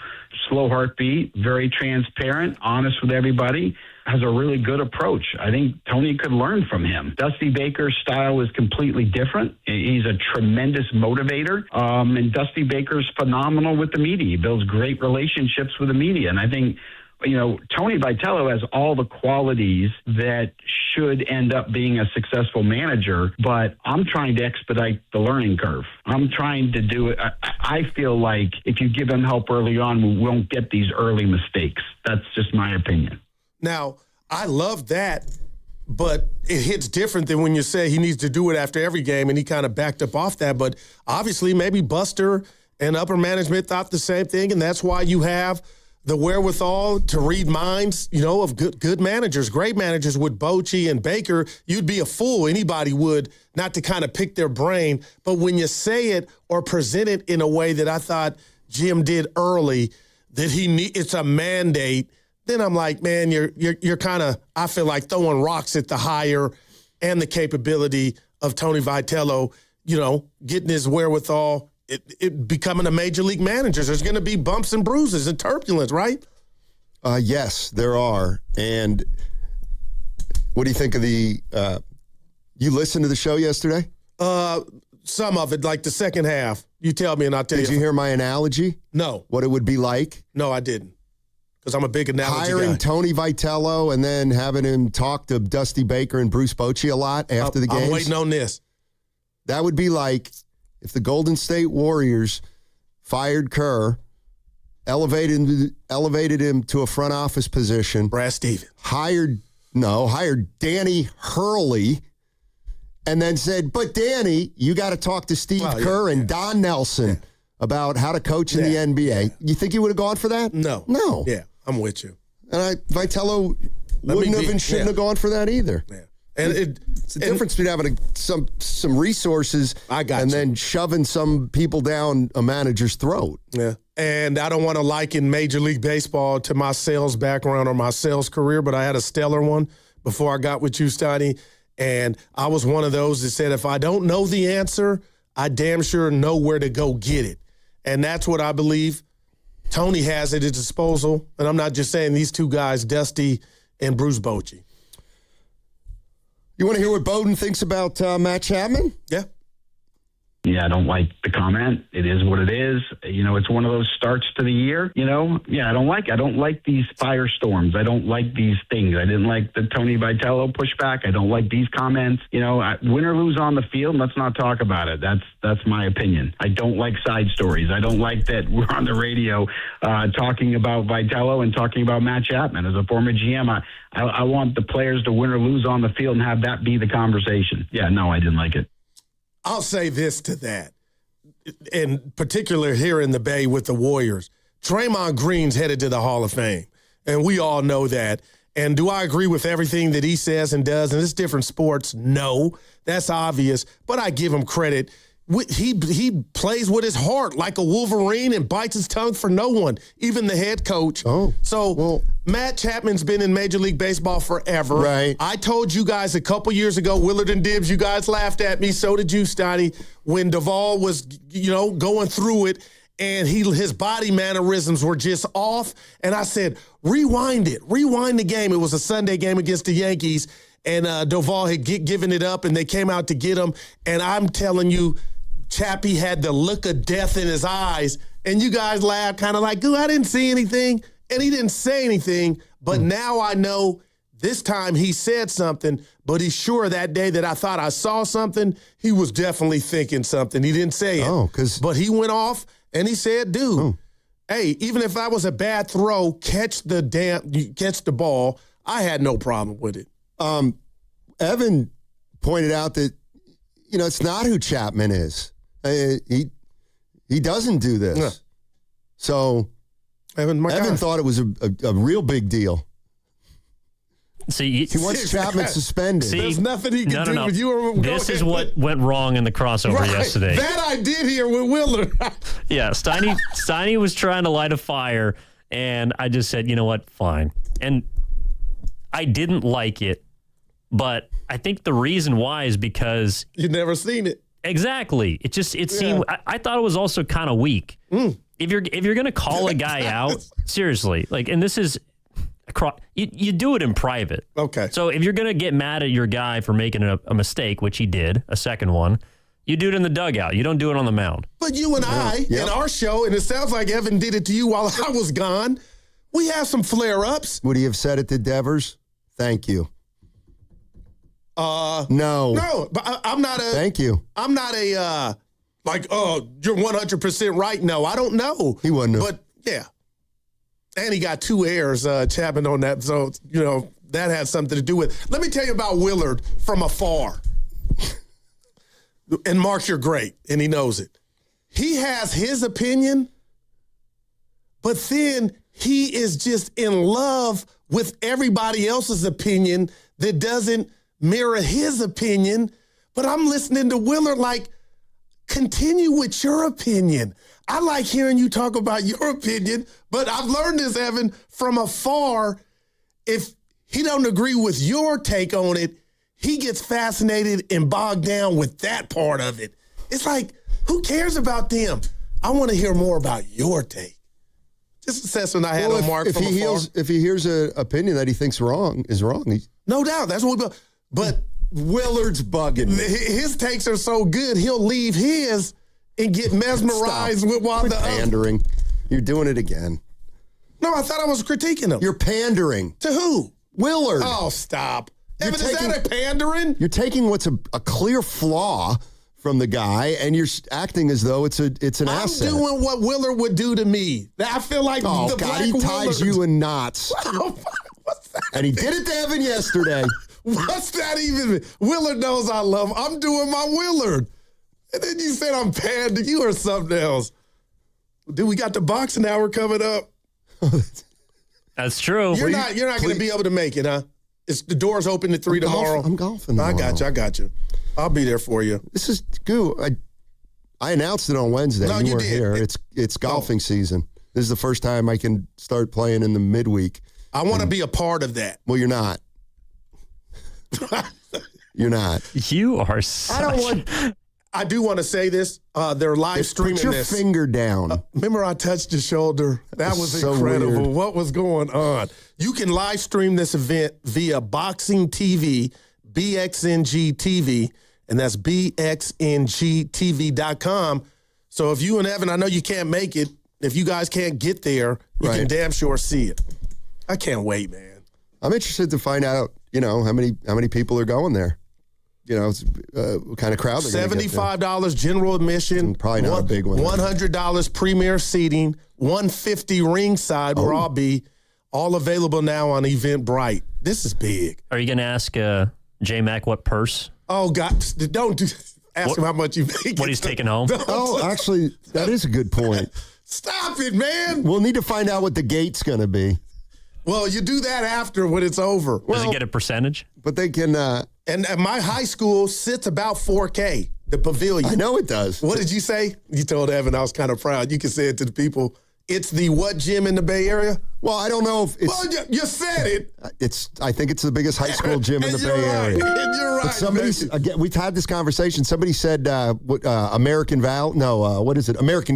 slow heartbeat, very transparent, honest with everybody, has a really good approach. I think Tony could learn from him. Dusty Baker's style is completely different. He's a tremendous motivator. And Dusty Baker's phenomenal with the media. He builds great relationships with the media. And I think, Tony Vitello has all the qualities that should end up being a successful manager, but I'm trying to expedite the learning curve. I'm trying to do it. I feel like if you give him help early on, we won't get these early mistakes. That's just my opinion. Now, I love that, but it hits different than when you say he needs to do it after every game, and he kind of backed up off that. But obviously, maybe Buster and upper management thought the same thing, and that's why you have the wherewithal to read minds, of good managers, great managers with Bochy and Baker. You'd be a fool, anybody would, not to kind of pick their brain. But when you say it or present it in a way that I thought Jim did early, that it's a mandate, then I'm like, man, you're kind of, I feel like throwing rocks at the hire and the capability of Tony Vitello, getting his wherewithal it becoming a major league manager. There's going to be bumps and bruises and turbulence, right? Yes, there are. And what do you think of the you listened to the show yesterday? Some of it, like the second half. You tell me and I'll tell you. Did you hear my analogy? No. What it would be like? No, I didn't. Because I'm a big analogy Hiring guy. Tony Vitello and then having him talk to Dusty Baker and Bruce Bochy a lot after the games. I'm waiting on this. That would be like if the Golden State Warriors fired Kerr, elevated him to a front office position. Brad Stevens. Hired Danny Hurley, and then said, but Danny, you got to talk to Steve Kerr and Don Nelson about how to coach in the NBA. You think you would have gone for that? No. No. Yeah, I'm with you. And Vitello wouldn't have and shouldn't have gone for that either. Yeah. And it's the difference between having some resources and then shoving some people down a manager's throat. Yeah. And I don't want to liken Major League Baseball to my sales background or my sales career, but I had a stellar one before I got with you, Steiny. And I was one of those that said, if I don't know the answer, I damn sure know where to go get it. And that's what I believe Tony has at his disposal. And I'm not just saying these two guys, Dusty and Bruce Bochy. You want to hear what Bowden thinks about Matt Chapman? Yeah. Yeah, I don't like the comment. It is what it is. You know, it's one of those starts to the year. You know, yeah, I don't like these firestorms. I don't like these things. I didn't like the Tony Vitello pushback. I don't like these comments. You know, win or lose on the field, let's not talk about it. That's my opinion. I don't like side stories. I don't like that we're on the radio talking about Vitello and talking about Matt Chapman. As a former GM, I want the players to win or lose on the field and have that be the conversation. Yeah, no, I didn't like it. I'll say this to that, in particular here in the Bay with the Warriors. Draymond Green's headed to the Hall of Fame, and we all know that. And do I agree with everything that he says and does? And it's different sports. No, that's obvious. But I give him credit. He plays with his heart like a Wolverine and bites his tongue for no one, even the head coach. Matt Chapman's been in Major League Baseball forever. Right. I told you guys a couple years ago, Willard and Dibbs, you guys laughed at me. So did you, Steiny, when Duvall was, going through it and his body mannerisms were just off. And I said, rewind the game. It was a Sunday game against the Yankees, and Duvall had given it up, and they came out to get him. And I'm telling you, Chappie had the look of death in his eyes, and you guys laughed kind of like, I didn't see anything, and he didn't say anything, but now I know this time he said something, but he's sure that day that I thought I saw something, he was definitely thinking something. He didn't say it, but he went off, and he said, dude, hey, even if I was a bad throw, catch the ball, I had no problem with it. Evan pointed out that, it's not who Chapman is. He doesn't do this. Yeah. So Evan thought it was a real big deal. See, he wants Chapman suspended. See, there's nothing he can do with you. This is what went wrong in the crossover yesterday. That I did hear with Willard. Yeah, Steiny was trying to light a fire, and I just said, you know what, fine. And I didn't like it, but I think the reason why is because you've never seen it. Exactly. It seemed. I thought it was also kind of weak. If you're gonna call a guy out, seriously, and this is, you do it in private. Okay. So if you're gonna get mad at your guy for making a mistake, which he did, a second one, you do it in the dugout. You don't do it on the mound. But you and I, in our show, and it sounds like Evan did it to you while I was gone, we have some flare-ups. Would he have said it to Devers? Thank you. No, but I'm not a. Thank you. I'm not a you're 100% right. No, I don't know. He wouldn't have. But yeah, and he got 2 errors, Chapman, on that. So that had something to do with. Let me tell you about Willard from afar. And Mark, you're great, and he knows it. He has his opinion, but then he is just in love with everybody else's opinion that doesn't mirror his opinion. But I'm listening to Willard like, continue with your opinion. I like hearing you talk about your opinion, but I've learned this, Evan, from afar. If he don't agree with your take on it, he gets fascinated and bogged down with that part of it. It's like, Who cares about them? I want to hear more about your take. Just assessment I had on Mark from afar. If he hears an opinion that he thinks is wrong. No doubt. That's what we. But Willard's bugging me. His takes are so good, he'll leave his and get mesmerized with while the pandering. You're doing it again. No, I thought I was critiquing him. You're pandering. To who? Willard. Oh, stop. Evan, is that a pandering? You're taking what's a clear flaw from the guy, and you're acting as though it's an asset. I'm doing what Willard would do to me. I feel like the black he ties Willard. you in knots. What's that? And he did it to Evan yesterday. What's that even mean? Willard knows I love him. I'm doing my Willard. And then you said I'm pandering. You or something else. Dude, we got the boxing hour coming up. That's true. You're not going to be able to make it, huh? The door's open at 3 tomorrow. I'm golfing tomorrow. I got you. I'll be there for you. This is Goo. I announced it on Wednesday. No, you you were did. here. It's golfing season. This is the first time I can start playing in the midweek. I want to be a part of that. Well, you're not. You're not. You are such... I do want to say this. They're live streaming this. Put your this. finger down. Remember I touched your shoulder? That was so incredible. weird. What was going on? You can live stream this event via Boxing TV, BXNG TV, and that's BXNGTV.com. So if you and Evan, I know you can't make it. If you guys can't get there, you can damn sure see it. I can't wait, man. I'm interested to find out, how many people are going there. What kind of crowd they're going to get there. $75 general admission. Probably not a big one. $100 premier seating. $150 ringside where I'll be. All available now on Eventbrite. This is big. Are you going to ask J-Mac what purse? Oh, God. Don't ask him how much you make. What he's taking home? Actually, that is a good point. Stop it, man. We'll need to find out what the gate's going to be. Well, you do that after when it's over. Does it get a percentage? But they can... And my high school sits about 4K, the pavilion. I know it does. What did you say? You told Evan I was kind of proud. You can say it to the people. It's the what gym in the Bay Area? Well, I don't know if it's... Well, you said it. I think it's the biggest high school gym in the Bay Area. You're right. But again, we've had this conversation. Somebody said American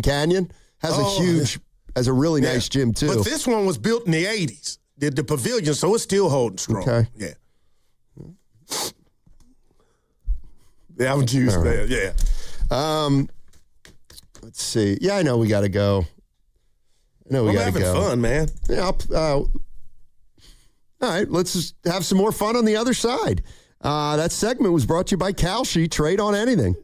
Canyon has has a really nice gym too. But this one was built in the 80s. The pavilion, so it's still holding strong. Okay. Yeah. Yeah, I'm juiced, man. Yeah. Let's see. Yeah, I know we got to go. I'm having fun, man. Yeah. All right, let's just have some more fun on the other side. That segment was brought to you by Kalshi. Trade on anything.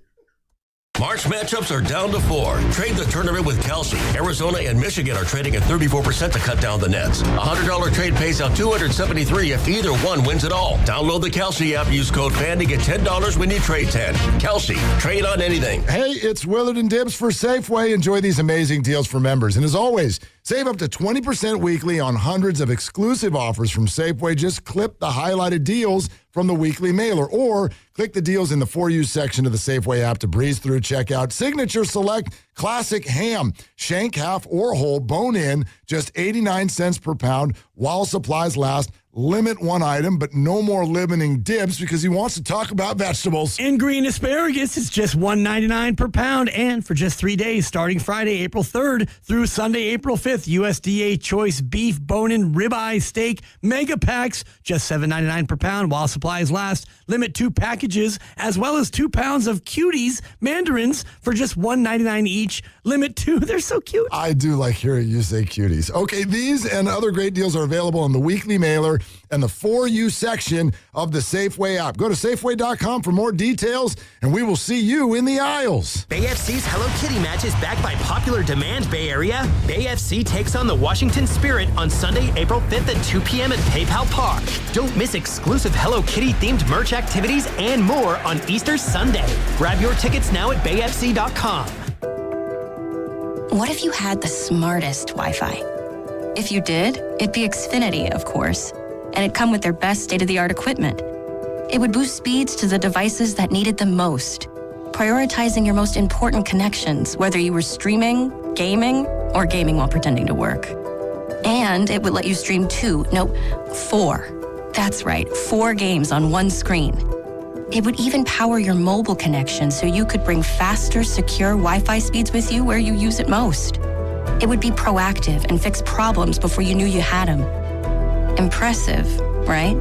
March matchups are down to 4. Trade the tournament with Kalshi. Arizona and Michigan are trading at 34% to cut down the nets. A $100 trade pays out $273 if either one wins it all. Download the Kalshi app. Use code FAN to get $10 when you trade 10. Kalshi. Trade on anything. Hey, it's Willard and Dibs for Safeway. Enjoy these amazing deals for members. And as always, save up to 20% weekly on hundreds of exclusive offers from Safeway. Just clip the highlighted deals from the weekly mailer or click the deals in the For You section of the Safeway app to breeze through checkout. Signature Select Classic Ham, shank, half, or whole, bone in, just 89 cents per pound while supplies last. Limit one item, but no more limiting Dibs because he wants to talk about vegetables. And green asparagus is just $1.99 per pound. And for just 3 days, starting Friday, April 3rd through Sunday, April 5th, USDA Choice Beef Bone-in Ribeye Steak Mega Packs, just $7.99 per pound while supplies last. Limit 2 packages, as well as 2 pounds of Cuties Mandarins for just $1.99 each. Limit 2. They're so cute. I do like hearing you say Cuties. Okay, these and other great deals are available on the weekly mailer and the For You section of the Safeway app. Go to Safeway.com for more details, and we will see you in the aisles. Bay FC's Hello Kitty match is backed by popular demand, Bay Area. Bay FC takes on the Washington Spirit on Sunday, April 5th at 2 p.m. at PayPal Park. Don't miss exclusive Hello Kitty-themed merch activities and more on Easter Sunday. Grab your tickets now at BayFC.com. What if you had the smartest Wi-Fi? If you did, it'd be Xfinity, of course. And it'd come with their best state-of-the-art equipment. It would boost speeds to the devices that need it the most, prioritizing your most important connections, whether you were streaming, gaming, or gaming while pretending to work. And it would let you stream 4. That's right, 4 games on one screen. It would even power your mobile connection so you could bring faster, secure Wi-Fi speeds with you where you use it most. It would be proactive and fix problems before you knew you had them. Impressive, right?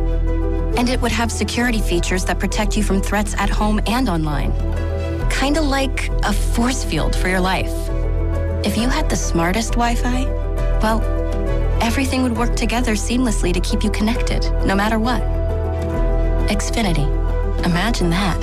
And it would have security features that protect you from threats at home and online. Kinda like a force field for your life. If you had the smartest Wi-Fi, well, everything would work together seamlessly to keep you connected, no matter what. Xfinity. Imagine that.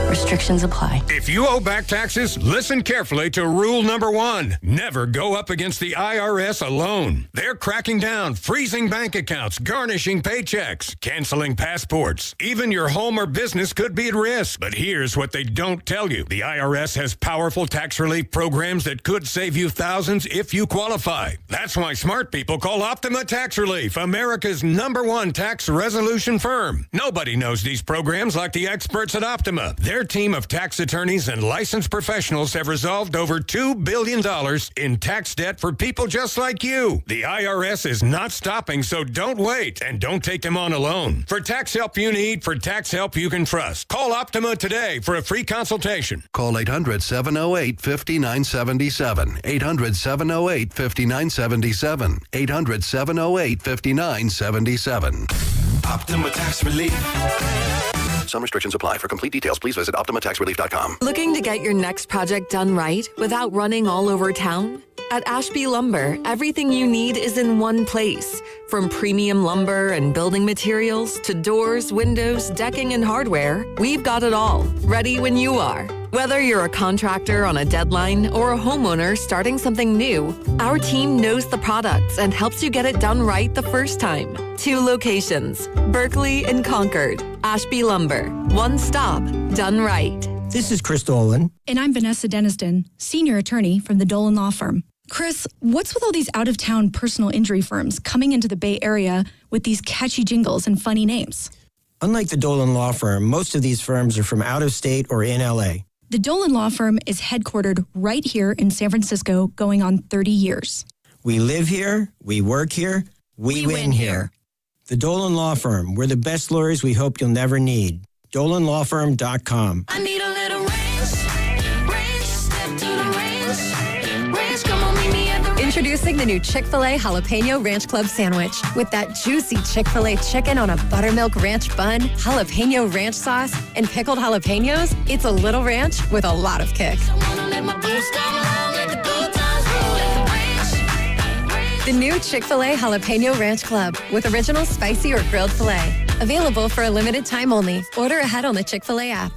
Restrictions apply. If you owe back taxes, listen carefully to rule number 1. Never go up against the IRS alone. They're cracking down, freezing bank accounts, garnishing paychecks, canceling passports. Even your home or business could be at risk. But here's what they don't tell you. The IRS has powerful tax relief programs that could save you thousands if you qualify. That's why smart people call Optima Tax Relief, America's #1 tax resolution firm. Nobody knows these programs like the experts at Optima. Their team of tax attorneys and licensed professionals have resolved over $2 billion in tax debt for people just like you. The IRS is not stopping, so don't wait and don't take them on alone. For tax help you need, for tax help you can trust, call Optima today for a free consultation. Call 800-708-5977. 800-708-5977. 800-708-5977. Optima Tax Relief. Some restrictions apply. For complete details, please visit OptimaTaxRelief.com. Looking to get your next project done right without running all over town? At Ashby Lumber, everything you need is in one place. From premium lumber and building materials to doors, windows, decking, and hardware, we've got it all, ready when you are. Whether you're a contractor on a deadline or a homeowner starting something new, our team knows the products and helps you get it done right the first time. 2 locations, Berkeley and Concord. Ashby Lumber, one stop, done right. This is Chris Dolan. And I'm Vanessa Deniston, senior attorney from the Dolan Law Firm. Chris, what's with all these out-of-town personal injury firms coming into the Bay Area with these catchy jingles and funny names? Unlike the Dolan Law Firm, most of these firms are from out of state or in LA. The Dolan Law Firm is headquartered right here in San Francisco, going on 30 years. We live here, we work here, we win here. The Dolan Law Firm, we're the best lawyers we hope you'll never need. DolanLawFirm.com. I need a little ranch, step to the ranch, come on, meet me at the ranch. Introducing the new Chick-fil-A Jalapeno Ranch Club Sandwich. With that juicy Chick-fil-A chicken on a buttermilk ranch bun, jalapeno ranch sauce, and pickled jalapenos, it's a little ranch with a lot of kick. The new Chick-fil-A Jalapeno Ranch Club with original spicy or grilled filet. Available for a limited time only. Order ahead on the Chick-fil-A app.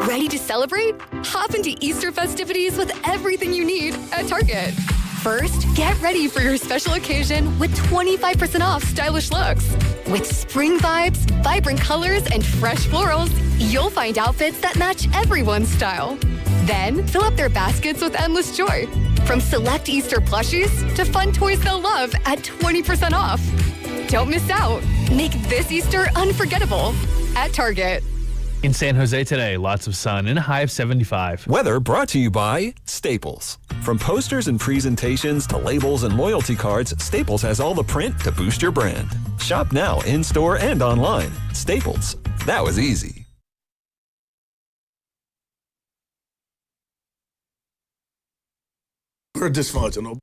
Ready to celebrate? Hop into Easter festivities with everything you need at Target. First, get ready for your special occasion with 25% off stylish looks. With spring vibes, vibrant colors, and fresh florals, you'll find outfits that match everyone's style. Then, fill up their baskets with endless joy. From select Easter plushies to fun toys they'll love at 20% off. Don't miss out. Make this Easter unforgettable at Target. In San Jose today, lots of sun and a high of 75. Weather brought to you by Staples. From posters and presentations to labels and loyalty cards, Staples has all the print to boost your brand. Shop now in-store and online. Staples. That was easy. We're dysfunctional.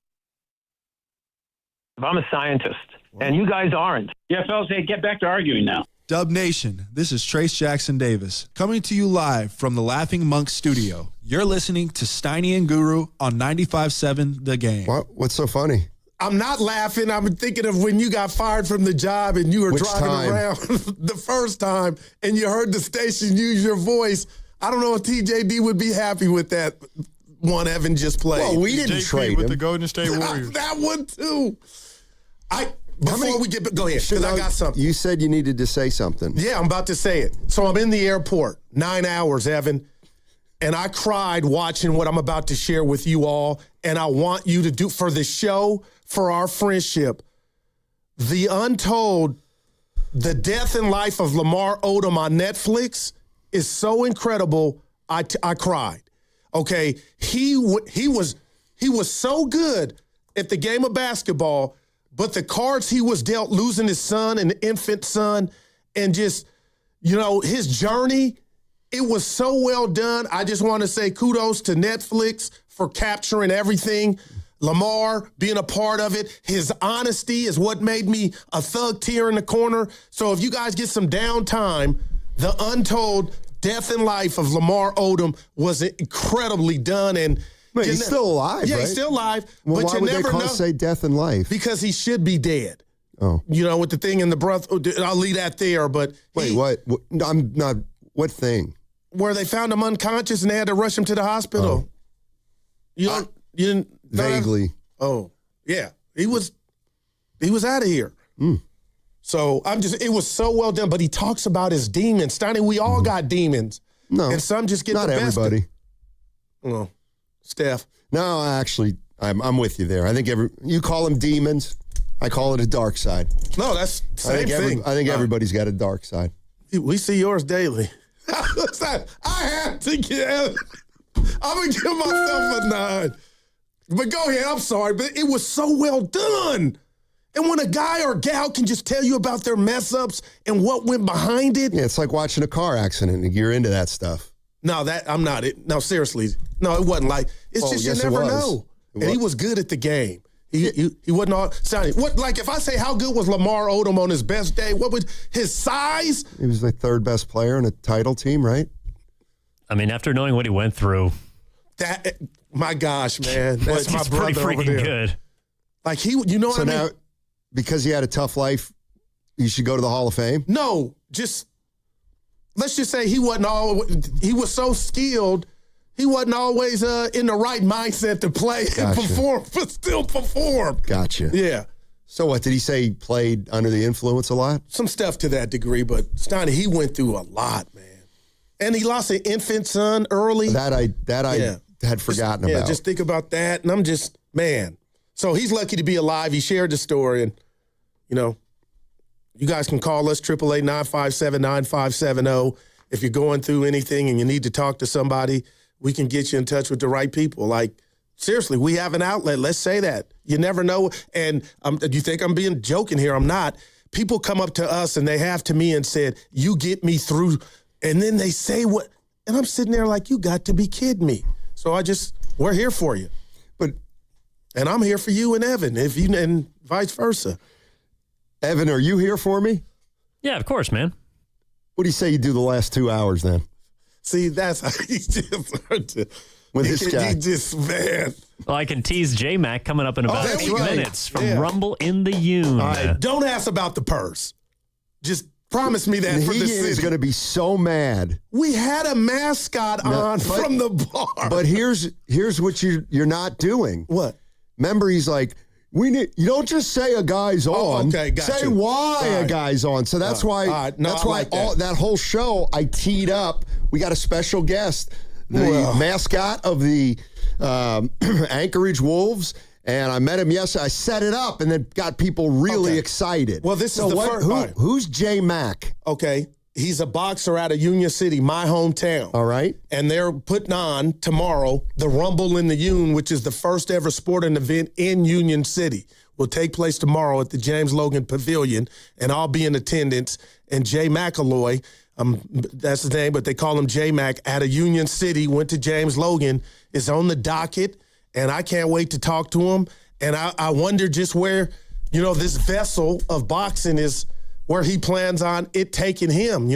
I'm a scientist, and you guys aren't. Yeah, fellas, hey, get back to arguing now. Dub Nation, this is Trace Jackson Davis, coming to you live from the Laughing Monk studio. You're listening to Steiny and Guru on 95.7 The Game. What's so funny? I'm not laughing. I'm thinking of when you got fired from the job and you were driving around the first time and you heard the station use your voice. I don't know if TJD would be happy with that one Evan just played. Well, we didn't trade with him. the Golden State Warriors. That one too. Before we get, go ahead, because I got something. You said you needed to say something. Yeah, I'm about to say it. So I'm in the airport, 9 hours, Evan, and I cried watching what I'm about to share with you all, and I want you to do, for the show, for our friendship, The Untold, the death and life of Lamar Odom on Netflix is so incredible, I cried. Okay, he was so good at the game of basketball, but the cards he was dealt, losing his son, an infant son, and just, you know, his journey, it was so well done. I just want to say kudos to Netflix for capturing everything. Lamar being a part of it. His honesty is what made me a thug tear in the corner. So if you guys get some downtime, the untold death and life of Lamar Odom was incredibly done. And Wait, he's still alive, Yeah, right? he's still alive. Well, but why you would never know. say death and life? Because he should be dead. Oh. You know, with the thing in the breath. I'll leave that there. But Wait, what? No, I'm not. What thing? Where they found him unconscious and they had to rush him to the hospital. You didn't Vaguely. Oh, yeah. He was out of here. So it was so well done. But he talks about his demons. Steiny, we all got demons. No. And some just get not the best. everybody. Oh, Steph. No, actually, I'm with you there. I think you call them demons. I call it a dark side. No, that's the same thing. I think everybody's got a dark side. We see yours daily. I have to get. I'm gonna give myself a 9. But go ahead. I'm sorry, but it was so well done. And when a guy or gal can just tell you about their mess ups and what went behind it. Yeah, it's like watching a car accident. You're into that stuff. No, I'm not. No, seriously. No, it wasn't like. It's just yes, you never it was. know. And he was good at the game. He wasn't all sounding. What, like if I say how good was Lamar Odom on his best day? What was his size? He was the third best player in a title team, right? I mean, after knowing what he went through, That my gosh, man, that's my he's brother pretty over freaking there. good. Like you know what So I mean? now, because he had a tough life, you should go to the Hall of Fame? No, just let's just say he was so skilled, he wasn't always in the right mindset to play and perform, but still perform. Gotcha. Yeah. So what, did he say he played under the influence a lot? Some stuff to that degree, but Steiner, he went through a lot, man. And he lost an infant son early. That I had forgotten about. Yeah, just think about that. And I'm just, man. So he's lucky to be alive. He shared the story. And, you know, you guys can call us, 888-957-9570. If you're going through anything and you need to talk to somebody, we can get you in touch with the right people. Like, seriously, we have an outlet. Let's say that. You never know. And you think I'm being joking here? I'm not. People come up to us and they have to me and said, you get me through. And then they say what? And I'm sitting there like, you got to be kidding me. So we're here for you. And I'm here for you and Evan, and vice versa. Evan, are you here for me? Yeah, of course, man. What do you say you do the last 2 hours then? See, that's how he just heard to. With this guy. He just, man. Well, I can tease J-Mac coming up in about there 8 we go. minutes from Yeah. Rumble in the Yoon. All right, don't ask about the purse. Just promise me that And for he the is city. going to be so mad. We had a mascot from the bar. But here's what you're not doing. What? Remember, he's like, you don't just say a guy's on. Okay, got say you. why All a right. guy's on. So that's why. All right. No, that's I why like that. that whole show I teed up. We got a special guest, the Well. mascot of the Anchorage Wolves, and I met him yesterday. I set it up and then got people really excited. Well, this is the first. all right. Who's J Mac? Okay. He's a boxer out of Union City, my hometown. All right. And they're putting on tomorrow the Rumble in the Yoon, which is the first ever sporting event in Union City. Will take place tomorrow at the James Logan Pavilion, and I'll be in attendance. And Jay McAloy, that's his name, but they call him J Mac, out of Union City, went to James Logan, is on the docket, and I can't wait to talk to him. And I wonder just where, this vessel of boxing is, where he plans on it taking him,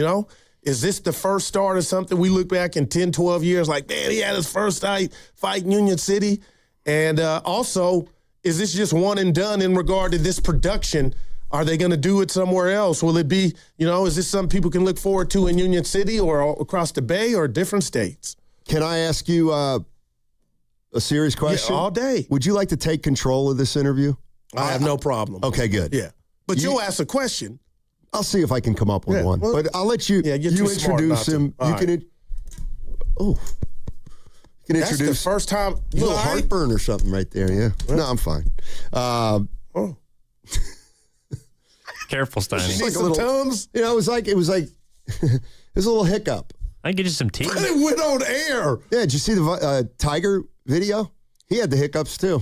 Is this the first start of something we look back in 10, 12 years, like, man, he had his first fight in Union City? And also, is this just one and done in regard to this production? Are they going to do it somewhere else? Will it be, is this something people can look forward to in Union City or across the Bay or different states? Can I ask you a serious question? Yeah, all day. Would you like to take control of this interview? I have no problem. Okay, good. Yeah. But you'll ask a question. I'll see if I can come up with one. well, but I'll let you. you're you too smart introduce not to. him. All You right. can. You can That's the introduce. first time. A little heartburn or something right there. Yeah. No, I'm fine. Careful, Steiny. You need like a some little- Tums? It was like it was a little hiccup. I can get you some tea. But it went on air. Yeah. Did you see the Tiger video? He had the hiccups too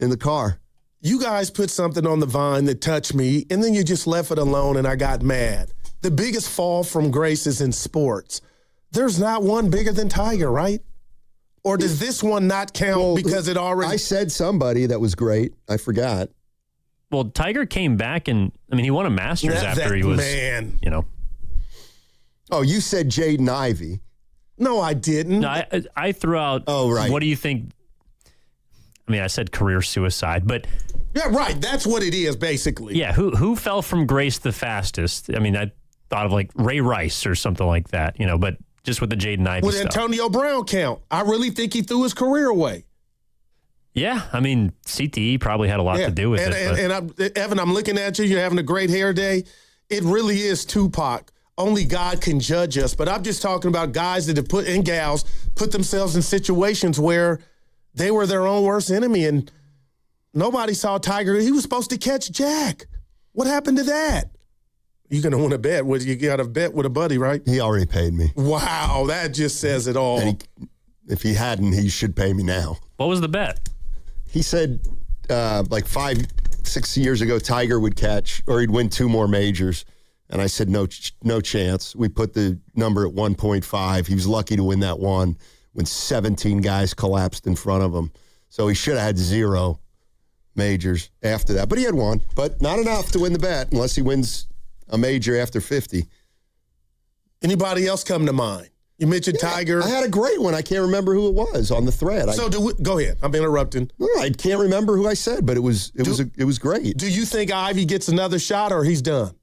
in the car. You guys put something on the Vine that touched me, and then you just left it alone, and I got mad. the biggest fall from grace is in sports. There's not one bigger than Tiger, right? Or does this one not count because it already... I said somebody that was great. I forgot. Well, Tiger came back and, he won a Masters after he was, Oh, you said Jaden Ivey. No, I didn't. No, I threw out, right. What do you think? I said career suicide, but... Yeah, right. That's what it is, basically. Yeah, who fell from grace the fastest? I thought of like Ray Rice or something like that, but just with the Jaden Ivey Would stuff. Antonio Brown count? I really think he threw his career away. Yeah, CTE probably had a lot to do with it. Evan, I'm looking at you. You're having a great hair day. It really is Tupac. Only God can judge us. But I'm just talking about guys that have gals put themselves in situations where they were their own worst enemy. And nobody saw Tiger. He was supposed to catch Jack. What happened to that? You're going to win a bet. You got a bet with a buddy, right? He already paid me. Wow, that just says it all. And if he hadn't, he should pay me now. What was the bet? He said 5-6 years ago, Tiger would catch, or he'd win 2 more majors. And I said, no chance. We put the number at 1.5. He was lucky to win that one when 17 guys collapsed in front of him. So he should have had 0 majors after that. But he had 1, but not enough to win the bet unless he wins a major after 50. Anybody else come to mind? You mentioned Tiger. I had a great one. I can't remember who it was on the thread. Go ahead. I'm interrupting. No, I can't remember who I said, but it was great. Do you think Ivy gets another shot or he's done?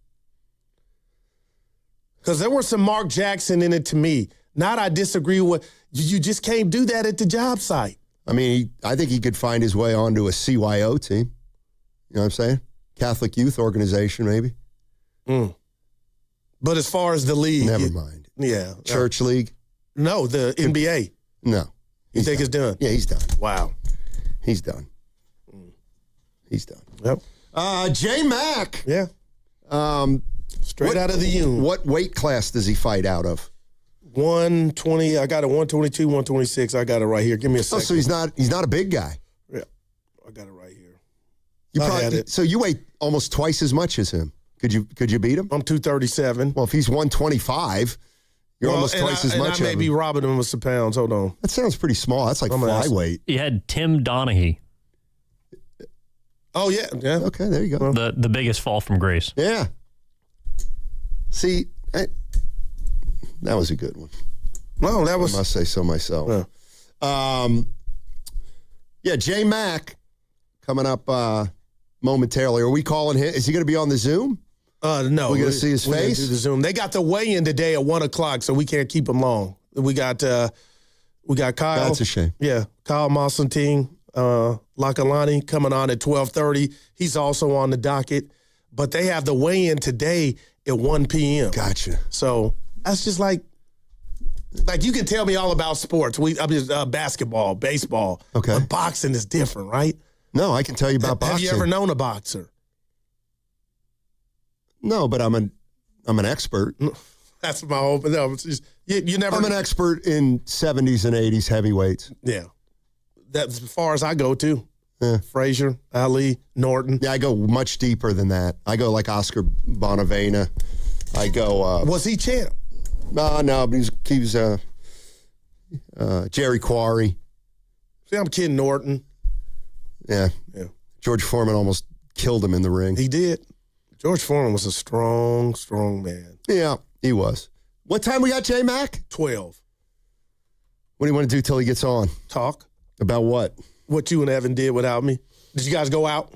Because there was some Mark Jackson in it to me. Not I disagree with. You just can't do that at the job site. I think he could find his way onto a CYO team. You know what I'm saying? Catholic Youth Organization, maybe. But as far as the league. Never mind. Yeah. Church league? No, the NBA. No. You think it's done? Yeah, he's done. Wow. He's done. He's done. Yep. J Mac. Yeah. Straight out of the Union. What weight class does he fight out of? 120. I got a 122, 126. I got it right here. Give me a second. So he's not a big guy. Yeah. I got it right here. So you weigh almost twice as much as him. Could you beat him? I'm 237. Well, if he's 125, you're almost twice as much. I may be robbing him with some pounds. Hold on. That sounds pretty small. That's like flyweight. You had Tim Donaghy. Oh yeah. Okay, there you go. The biggest fall from grace. Yeah. See, that was a good one. No, that was. I must say so myself. Yeah. J Mac coming up momentarily. Are we calling him? Is he going to be on the Zoom? No. We're going to see his face? Do the Zoom. They got the weigh-in today at 1 o'clock, so we can't keep him long. We got Kyle. That's a shame. Yeah. Kyle Mossentine, Lakalani coming on at 12:30. He's also on the docket. But they have the weigh-in today at 1 p.m. Gotcha. So that's just like you can tell me all about sports. Basketball, baseball. Okay. But boxing is different, right? No, I can tell you about boxing. Have you ever known a boxer? No, but I'm an expert. That's my whole. No, you never. I'm an expert in 70s and 80s heavyweights. Yeah, that's as far as I go too. Yeah. Frazier, Ali, Norton. Yeah, I go much deeper than that. I go like Oscar Bonavena. I go. Was he champ? No, but he was Jerry Quarry. See, I'm kidding Norton. Yeah. George Foreman almost killed him in the ring. He did. George Foreman was a strong, strong man. Yeah, he was. What time we got, J Mac? 12. What do you want to do till he gets on? Talk. About what? What you and Evan did without me. Did you guys go out?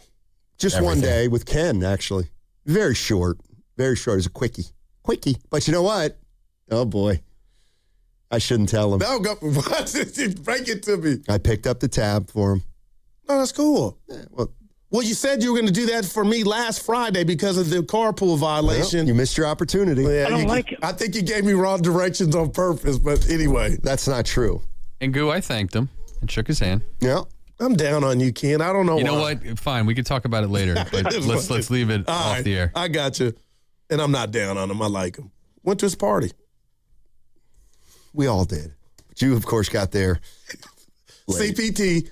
Just one day with Ken, actually. Very short. Very short. It was a quickie. But you know what? Oh, boy. I shouldn't tell him. No, go. Break it to me. I picked up the tab for him. No, that's cool. Yeah, well, you said you were going to do that for me last Friday because of the carpool violation. Well, you missed your opportunity. Yeah, I don't like it. I think you gave me wrong directions on purpose, but anyway. That's not true. And Goo, I thanked him and shook his hand. Yeah. I'm down on you, Ken. I don't know You know what? Fine. We could talk about it later, but let's leave it off the air. I got you. And I'm not down on him. I like him. Went to his party. We all did. But you, of course, got there late. CPT.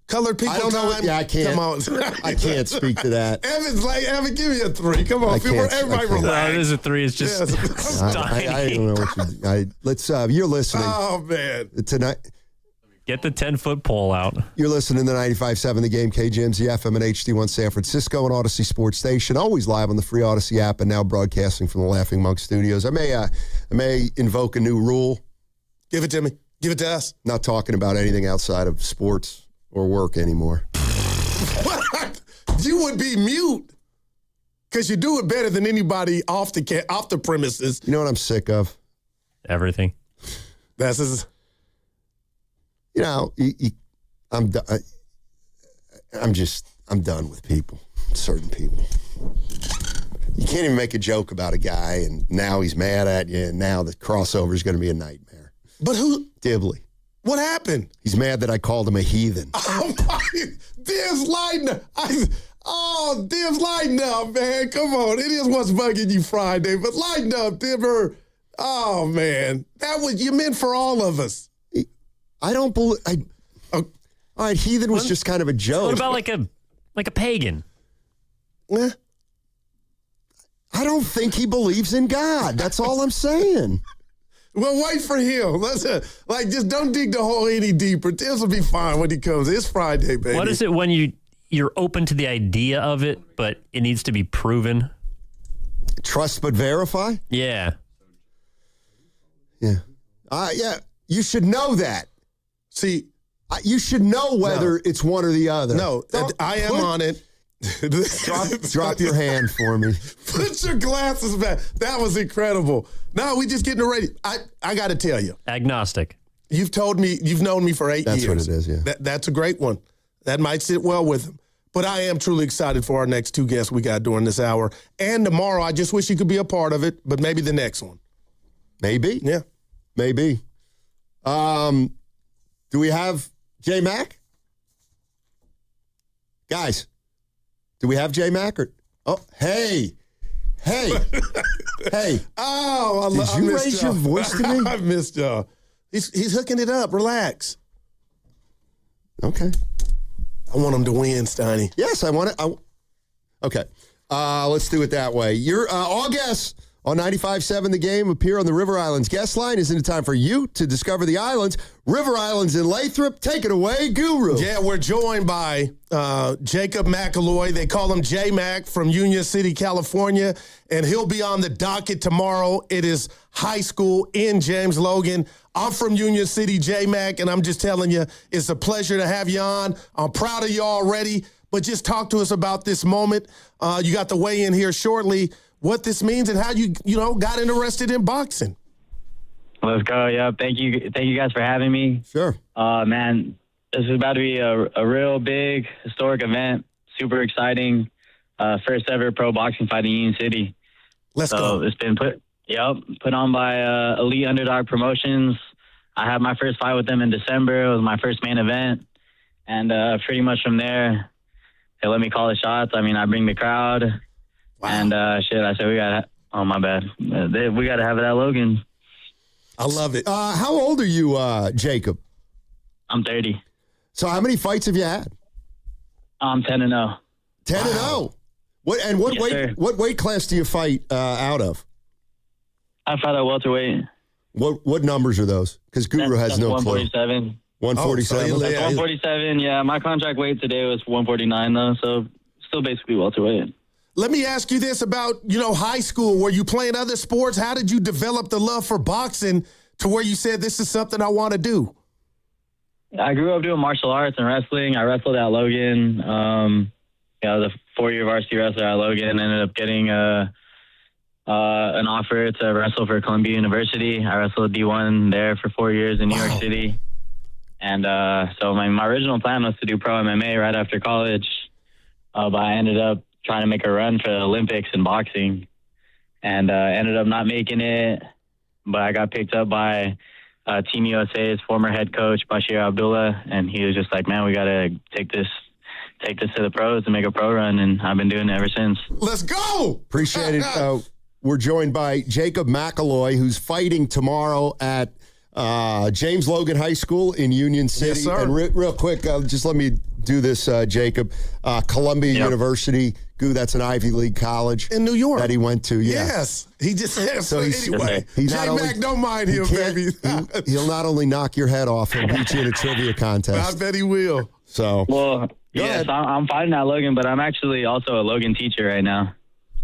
Colored people. I don't know. Time. Yeah, I can't. Come on. I can't speak to that. Evan's like, Evan, give me a 3. Come on, everybody relax. No, it is a 3. It's just I don't know what let's. You're listening. Oh man, tonight. Get the 10-foot pole out. You're listening to 95.7 The Game, KGMZ, FM and HD1 San Francisco and Odyssey Sports Station. Always live on the free Odyssey app and now broadcasting from the Laughing Monk Studios. I may invoke a new rule. Give it to me. Give it to us. Not talking about anything outside of sports or work anymore. What? You would be mute because you do it better than anybody off the premises. You know what I'm sick of? Everything. That's his. You know, I'm done with people, certain people. You can't even make a joke about a guy, and now he's mad at you, and now the crossover is going to be a nightmare. But who? Dibley. What happened? He's mad that I called him a heathen. Oh, my. Dibs lighten up. Dibs lighten up, man. Come on. It is what's bugging you Friday, but lighten up, Dibber. Oh, man. You meant for all of us. I don't believe. All right, heathen was just kind of a joke. What about like a pagan? Eh? I don't think he believes in God. That's all I'm saying. Well, wait for him. Just don't dig the hole any deeper. Tibbs will be fine when he comes. It's Friday, baby. What is it when you're open to the idea of it, but it needs to be proven? Trust but verify? Yeah. Yeah. Yeah. You should know that. See, you should know whether it's one or the other. No, I am on it. Drop your hand for me. Put your glasses back. That was incredible. No, we just getting ready. I got to tell you. Agnostic. You've told me, you've known me for 8 years. That's what it is, yeah. That's a great one. That might sit well with him. But I am truly excited for our next 2 guests we got during this hour. And tomorrow, I just wish you could be a part of it, but maybe the next one. Maybe? Yeah. Maybe. Do we have J Mac? Guys, do we have J Mac? Hey. Hey. Oh, Did you raise your voice to me? I missed y'all. He's hooking it up. Relax. Okay. I want him to win, Steiny. Yes, I want it. Okay. Let's do it that way. All guests on 95.7 The Game appear on the River Islands guest line. Isn't it time for you to discover the islands? River Islands in Lathrop. Take it away, Guru. Yeah, we're joined by Jacob McElroy. They call him J-Mac from Union City, California, and he'll be on the docket tomorrow. It is high school in James Logan. I'm from Union City, J-Mac, and I'm just telling you, it's a pleasure to have you on. I'm proud of you already, but just talk to us about this moment. You got the weigh in here shortly. What this means and how you got interested in boxing. Let's go. Yeah. Thank you guys for having me. Sure. Man, this is about to be a real big historic event. Super exciting. First ever pro boxing fight in Union City. Let's go. It's been put on by Elite Underdog Promotions. I had my first fight with them in December. It was my first main event. And pretty much from there, they let me call the shots. I mean, I bring the crowd. Wow. And I said, my bad. We got to have it at Logan. I love it. How old are you, Jacob? I'm 30. So how many fights have you had? I'm 10-0. 10-0. What weight class do you fight out of? I fight at welterweight. What numbers are those? Because Guru has no clue. 147. 147? That's 147, yeah. My contract weight today was 149, though, so still basically welterweight. Let me ask you this about, high school. Were you playing other sports? How did you develop the love for boxing to where you said, this is something I want to do? I grew up doing martial arts and wrestling. I wrestled at Logan. I was a 4-year varsity wrestler at Logan. Ended up getting an offer to wrestle for Columbia University. I wrestled D1 there for 4 years in New York City. And so my original plan was to do pro MMA right after college. But I ended up trying to make a run for the Olympics in boxing and ended up not making it. But I got picked up by Team USA's former head coach, Bashir Abdullah, and he was just like, man, we got to take this to the pros and make a pro run, and I've been doing it ever since. Let's go! Appreciate it. We're joined by Jacob McElroy, who's fighting tomorrow at James Logan High School in Union City. Yes, sir. And real quick, just let me do this, Jacob. Columbia University. Goo, that's an Ivy League college. In New York. That he went to, yeah. Yes. He just said So anyway. he's not only- J-Mac, don't mind him, he can't- baby. He'll not only knock your head off, he'll beat you in a trivia I contest. bet he will. So, Well, yes, ahead. I'm fighting at Logan, but I'm actually also a Logan teacher right now.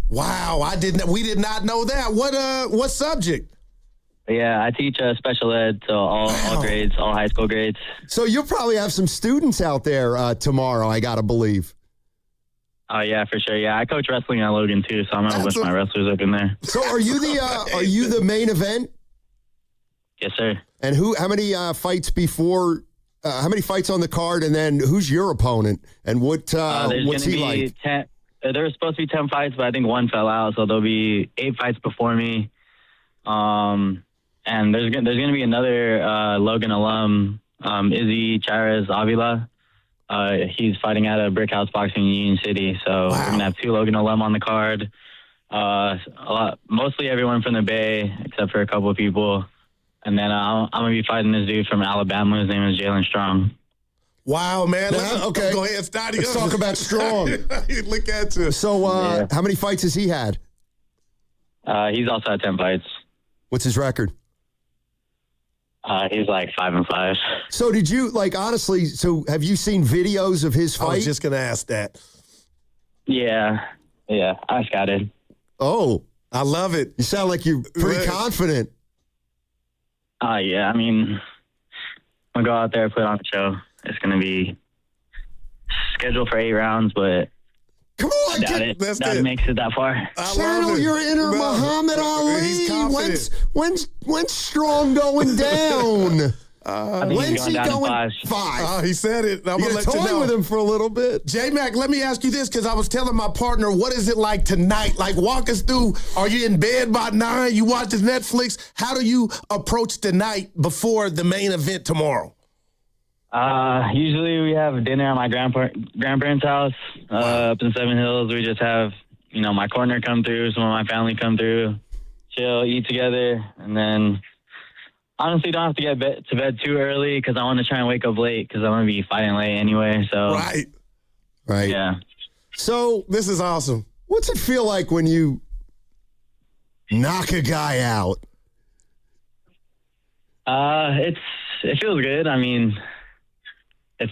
Wow, we did not know that. What subject? Yeah, I teach special ed, so all grades, all high school grades. so you'll probably have some students out there tomorrow, I got to believe. Oh yeah, for sure. Yeah, I coach wrestling at Logan too, so I'm gonna That's push my wrestlers up in there. So are you the main event? Yes, sir. And how many fights before? How many fights on the card? And then who's your opponent? And There's what's gonna he be like? 10. There was supposed to be 10 fights, but I think one fell out, so there'll be 8 fights before me. And there's gonna be another Logan alum, Izzy Charas Avila. He's fighting at a Brick House Boxing in Union City, so we're gonna have 2 Logan alum on the card. Mostly everyone from the Bay, except for a couple of people. And then I'm gonna be fighting this dude from Alabama. His name is Jalen Strong. Wow, man. Okay. Go ahead, Stoddy. Let's talk about Strong. Look at you. So how many fights has he had? He's also had 10 fights. What's his record? He's like 5-5. So did you honestly? So have you seen videos of his fight? I was just gonna ask that. Yeah, I scouted. Oh, I love it. You sound like you're pretty confident. Yeah, I mean, I'm gonna go out there and put on a show. It's gonna be scheduled for 8 rounds, but come on, I doubt it makes it that far. Channel your inner Muhammad Ali. When's Strong going down? I think he's going down in 5. Oh, he said it. I'm You're gonna let you toy know. with him for a little bit. J-Mac, let me ask you this, because I was telling my partner, what is it like tonight? Like, walk us through. Are you in bed by 9? You watch this Netflix? How do you approach the night before the main event tomorrow? Usually we have dinner at my grandparents' house up in Seven Hills. We just have, my corner come through, some of my family come through, chill, eat together, and then honestly don't have to get to bed too early because I want to try and wake up late because I'm going to be fighting late anyway. So Right. Yeah. So this is awesome. What's it feel like when you knock a guy out? It feels good. I mean, it's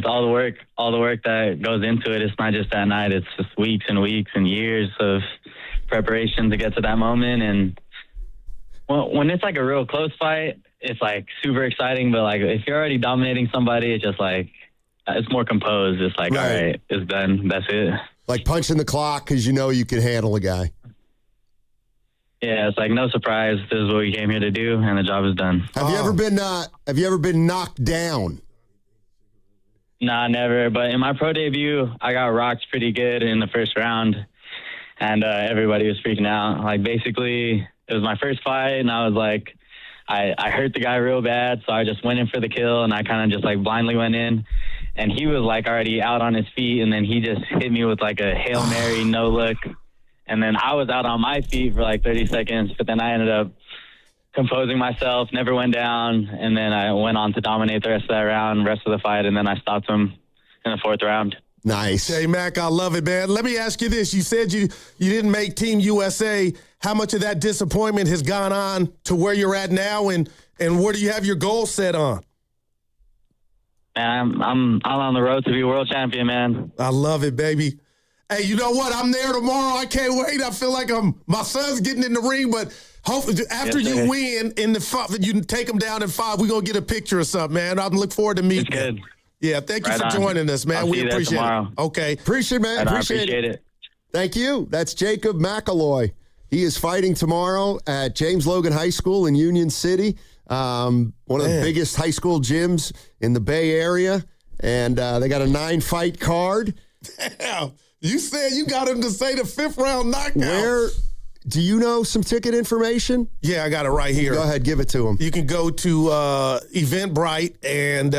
all the work that goes into it. It's not just that night. It's just weeks and weeks and years of preparation to get to that moment. And when it's like a real close fight, it's like super exciting. But like if you're already dominating somebody, it's just like it's more composed. It's like, all right, it's done. That's it. Like punching the clock because you can handle a guy. Yeah, it's like no surprise. This is what we came here to do, and the job is done. Have you ever been knocked down? Nah, never. But in my pro debut, I got rocked pretty good in the first round, and everybody was freaking out. Like basically, it was my first fight, and I was like, I hurt the guy real bad, so I just went in for the kill, and I kind of just like blindly went in, and he was like already out on his feet, and then he just hit me with like a Hail Mary no look, and then I was out on my feet for like 30 seconds, but then I ended up composing myself, never went down, and then I went on to dominate the rest of that round, rest of the fight, and then I stopped him in the 4th round. Nice. J-Mac, I love it, man. Let me ask you this. You said you didn't make Team USA. How much of that disappointment has gone on to where you're at now, and where do you have your goals set on? Man, I'm on the road to be world champion, man. I love it, baby. Hey, you know what? I'm there tomorrow. I can't wait. I feel like my son's getting in the ring, but hopefully after you win in the 5, you take him down in 5, we're going to get a picture or something, man. I look forward to meeting you. Yeah, thank you for joining us, man. We appreciate it. Okay. Appreciate it, man. Appreciate it. Thank you. That's Jacob McElroy. He is fighting tomorrow at James Logan High School in Union City, one of the biggest high school gyms in the Bay Area. And they got a 9-fight card. Damn. You said you got him to say the 5th round knockout. Do you know some ticket information? Yeah, I got it right here. Go ahead, give it to him. You can go to Eventbrite and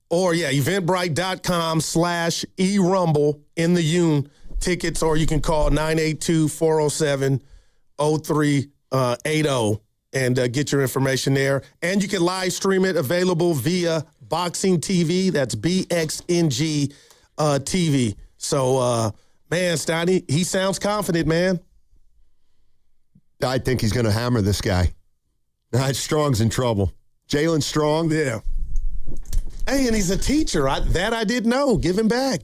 eventbrite.com/eRumble in the Union tickets, or you can call 982-407-0380 and get your information there. And you can live stream it, available via Boxing TV. That's BXNG TV. So, man, Steiny, he sounds confident, man. I think he's going to hammer this guy. Strong's in trouble. Jalen Strong. Yeah. Hey, and he's a teacher. I didn't know. Give him back.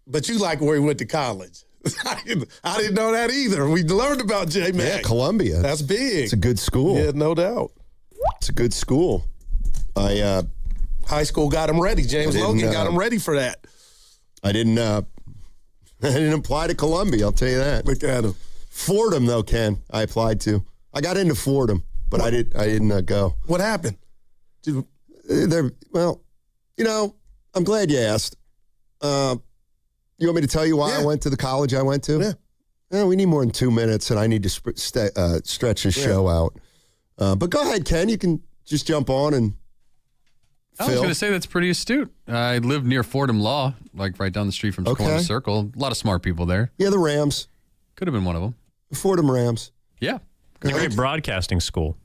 But you like where he went to college. I didn't know that either. We learned about J-Mac. Yeah, Columbia. That's big. It's a good school. Yeah, no doubt. It's a good school. High school got him ready. James Logan got him ready for that. I didn't apply to Columbia, I'll tell you that. Look at him. Fordham, though, Ken, I applied to. I got into Fordham, but I didn't go. What happened? Well, I'm glad you asked. You want me to tell you why I went to the college I went to? Yeah. We need more than 2 minutes, and I need to stretch the show out. But go ahead, Ken. You can just jump on and I was going to say that's pretty astute. I lived near Fordham Law, like right down the street from Corner Circle. A lot of smart people there. Yeah, the Rams. Could have been one of them. Fordham Rams. Yeah. It's a great broadcasting school.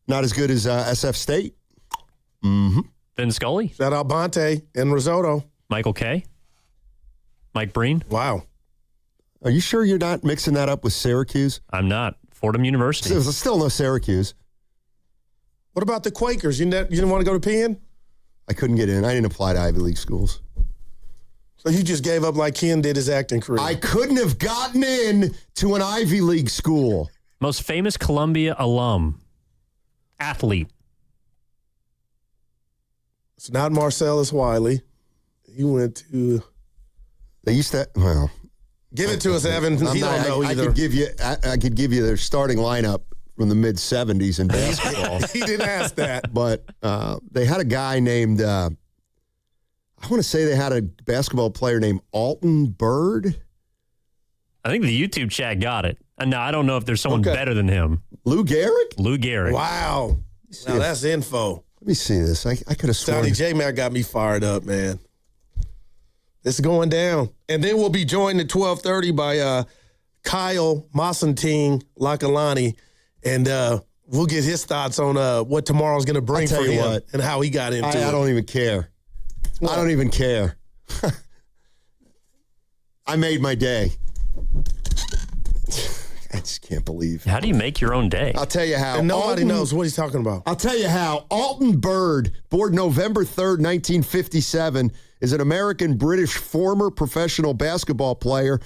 Not as good as SF State. Mm-hmm. Vin Scully. Shout out Bonte and Risotto. Michael Kay. Mike Breen. Wow. Are you sure you're not mixing that up with Syracuse? I'm not. Fordham University. There's still no Syracuse. What about the Quakers? You didn't want to go to Penn? I couldn't get in. I didn't apply to Ivy League schools. So you just gave up like Ken did his acting career. I couldn't have gotten in to an Ivy League school. Most famous Columbia alum. Athlete. It's not Marcellus Wiley. He went to... They used to... Well... Give it to us, Evan. He don't know either. I could give you their starting lineup from the mid-'70s in basketball. He didn't ask that. But they had a guy named... I want to say they had a basketball player named Alton Bird. I think the YouTube chat got it. No, I don't know if there's someone better than him. Lou Gehrig? Lou Gehrig. Wow. Now that's info. Let me see this. I could have sworn. Sonny J-Mac got me fired up, man. It's going down. And then we'll be joined at 12:30 by Kyle Mosenting Lakalani. And we'll get his thoughts on what tomorrow's going to bring for him and how he got into it. I don't even care. I don't even care. I made my day. I just can't believe. How do you make your own day? I'll tell you how. And nobody knows what he's talking about. I'll tell you how. Alton Bird, born November 3rd, 1957, is an American-British former professional basketball player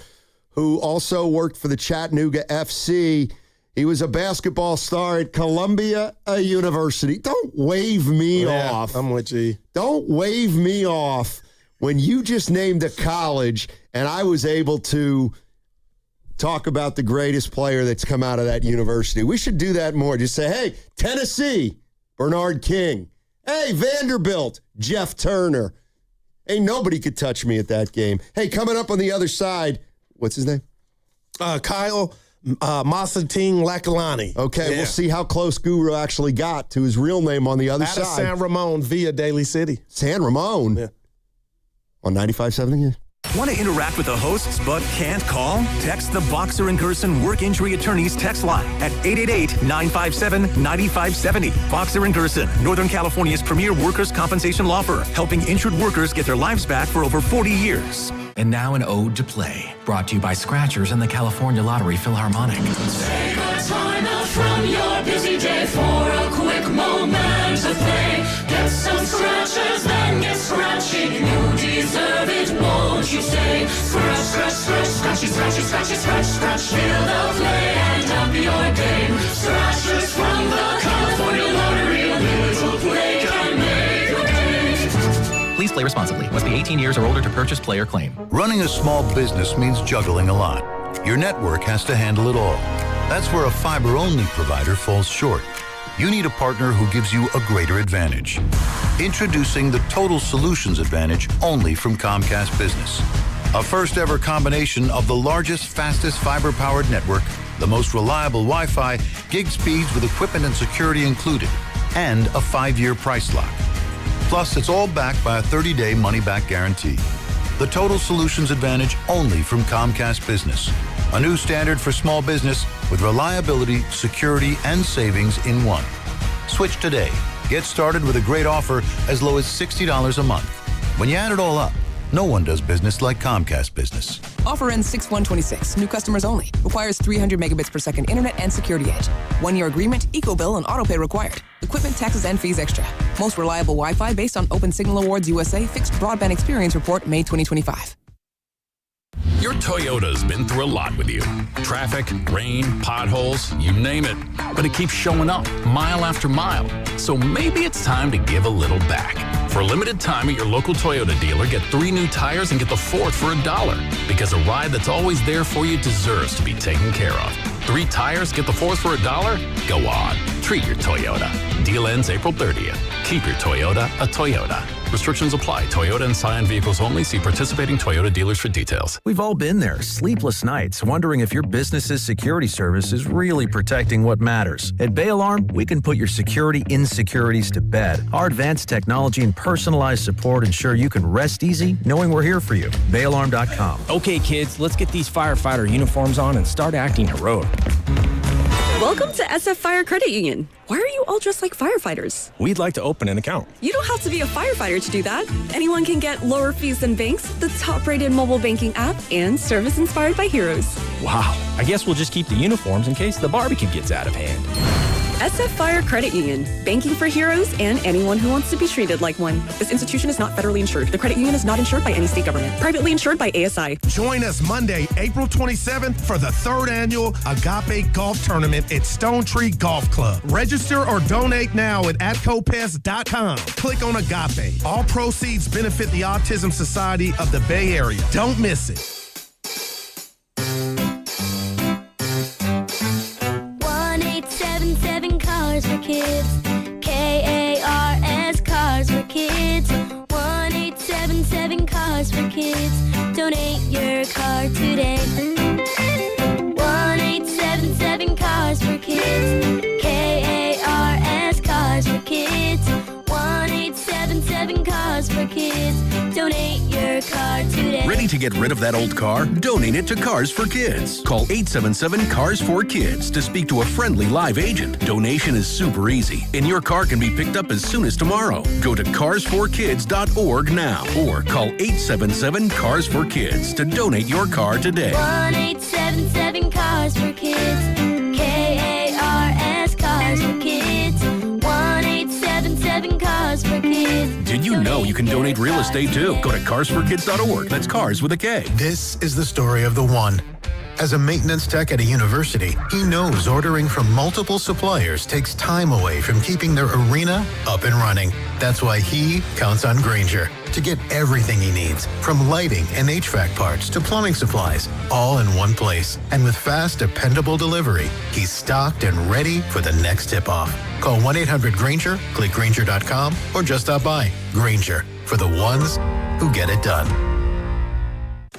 who also worked for the Chattanooga FC. He was a basketball star at Columbia University. Don't wave me off. I'm with you. Don't wave me off when you just named a college and I was able to talk about the greatest player that's come out of that university. We should do that more. Just say, hey, Tennessee, Bernard King. Hey, Vanderbilt, Jeff Turner. Ain't nobody could touch me at that game. Hey, coming up on the other side, what's his name? Kyle Mosenting Lakalani. Okay, we'll see how close Guru actually got to his real name on the other Out of side. San Ramon via Daly City. San Ramon? Yeah. On 95.7? Want to interact with the hosts but can't call? Text the Boxer and Gerson Work Injury Attorneys text line at 888-957-9570. Boxer and Gerson, Northern California's premier workers' compensation law firm, helping injured workers get their lives back for over 40 years. And now an ode to play, brought to you by Scratchers and the California Lottery Philharmonic. Take a time out from your busy day for a quick moment of play. Get some scratchers, then get scratching. You deserve it, won't you say? Scratch, scratch, scratch, scratchy, scratchy, scratchy, scratch, scratch. Feel the play and up your game. Scratchers from the California Lottery. A little play can make your day. Please play responsibly. Must be 18 years or older to purchase, play, or claim. Running a small business means juggling a lot. Your network has to handle it all. That's where a fiber-only provider falls short. You need a partner who gives you a greater advantage. Introducing the Total Solutions Advantage only from Comcast Business. A first-ever combination of the largest, fastest fiber-powered network, the most reliable Wi-Fi, gig speeds with equipment and security included, and a 5-year price lock. Plus, it's all backed by a 30-day money-back guarantee. The Total Solutions Advantage only from Comcast Business. A new standard for small business with reliability, security, and savings in one. Switch today. Get started with a great offer as low as $60 a month. When you add it all up, no one does business like Comcast Business. Offer ends 6/1/26. New customers only. Requires 300 megabits per second internet and security edge. 1-year agreement, eco-bill, and autopay required. Equipment, taxes, and fees extra. Most reliable Wi-Fi based on Open Signal Awards USA Fixed Broadband Experience Report, May 2025. Your Toyota's been through a lot with you. Traffic, rain, potholes, you name it. But it keeps showing up, mile after mile. So maybe it's time to give a little back. For a limited time at your local Toyota dealer, get 3 new tires and get the 4th for $1. Because a ride that's always there for you deserves to be taken care of. 3 tires, get the 4th for $1? Go on. Treat your Toyota. Deal ends April 30th. Keep your Toyota a Toyota. Restrictions apply. Toyota and Scion vehicles only. See participating Toyota dealers for details. We've all been there. Sleepless nights, wondering if your business's security service is really protecting what matters. At Bay Alarm, we can put your security insecurities to bed. Our advanced technology and personalized support ensure you can rest easy knowing we're here for you. BayAlarm.com. Okay, kids, let's get these firefighter uniforms on and start acting heroic. Welcome to SF Fire Credit Union. Why are you all dressed like firefighters? We'd like to open an account. You don't have to be a firefighter to do that. Anyone can get lower fees than banks, the top-rated mobile banking app, and service inspired by heroes. Wow. I guess we'll just keep the uniforms in case the barbecue gets out of hand. SF Fire Credit Union. Banking for heroes and anyone who wants to be treated like one. This institution is not federally insured. The credit union is not insured by any state government. Privately insured by ASI. Join us Monday, April 27th for the 3rd annual Agape Golf Tournament at Stone Tree Golf Club. Register or donate now at atcopest.com. Click on Agape. All proceeds benefit the Autism Society of the Bay Area. Don't miss it. 1-877 Cars for Kids. KARS Cars for Kids. 1-877 Cars for Kids. Donate your car today. 1-877 Cars for Kids. KARS Cars for Kids. 1-877 Cars for Kids. Donate your car today. Ready to get rid of that old car? Donate it to Cars for Kids. Call 877 Cars for Kids to speak to a friendly live agent. Donation is super easy, and your car can be picked up as soon as tomorrow. Go to carsforkids.org now or call 877 Cars for Kids to donate your car today. 1-877 Cars for Kids. KARS Cars for Kids. 1-877 Cars for Kids. Did you know you can donate real estate too? Go to carsforkids.org. That's cars with a K. This is the story of the one. As a maintenance tech at a university, he knows ordering from multiple suppliers takes time away from keeping their arena up and running. That's why he counts on Grainger to get everything he needs, from lighting and HVAC parts to plumbing supplies, all in one place. And with fast, dependable delivery, he's stocked and ready for the next tip-off. Call 1-800-GRAINGER, click Grainger.com, or just stop by. Grainger, for the ones who get it done.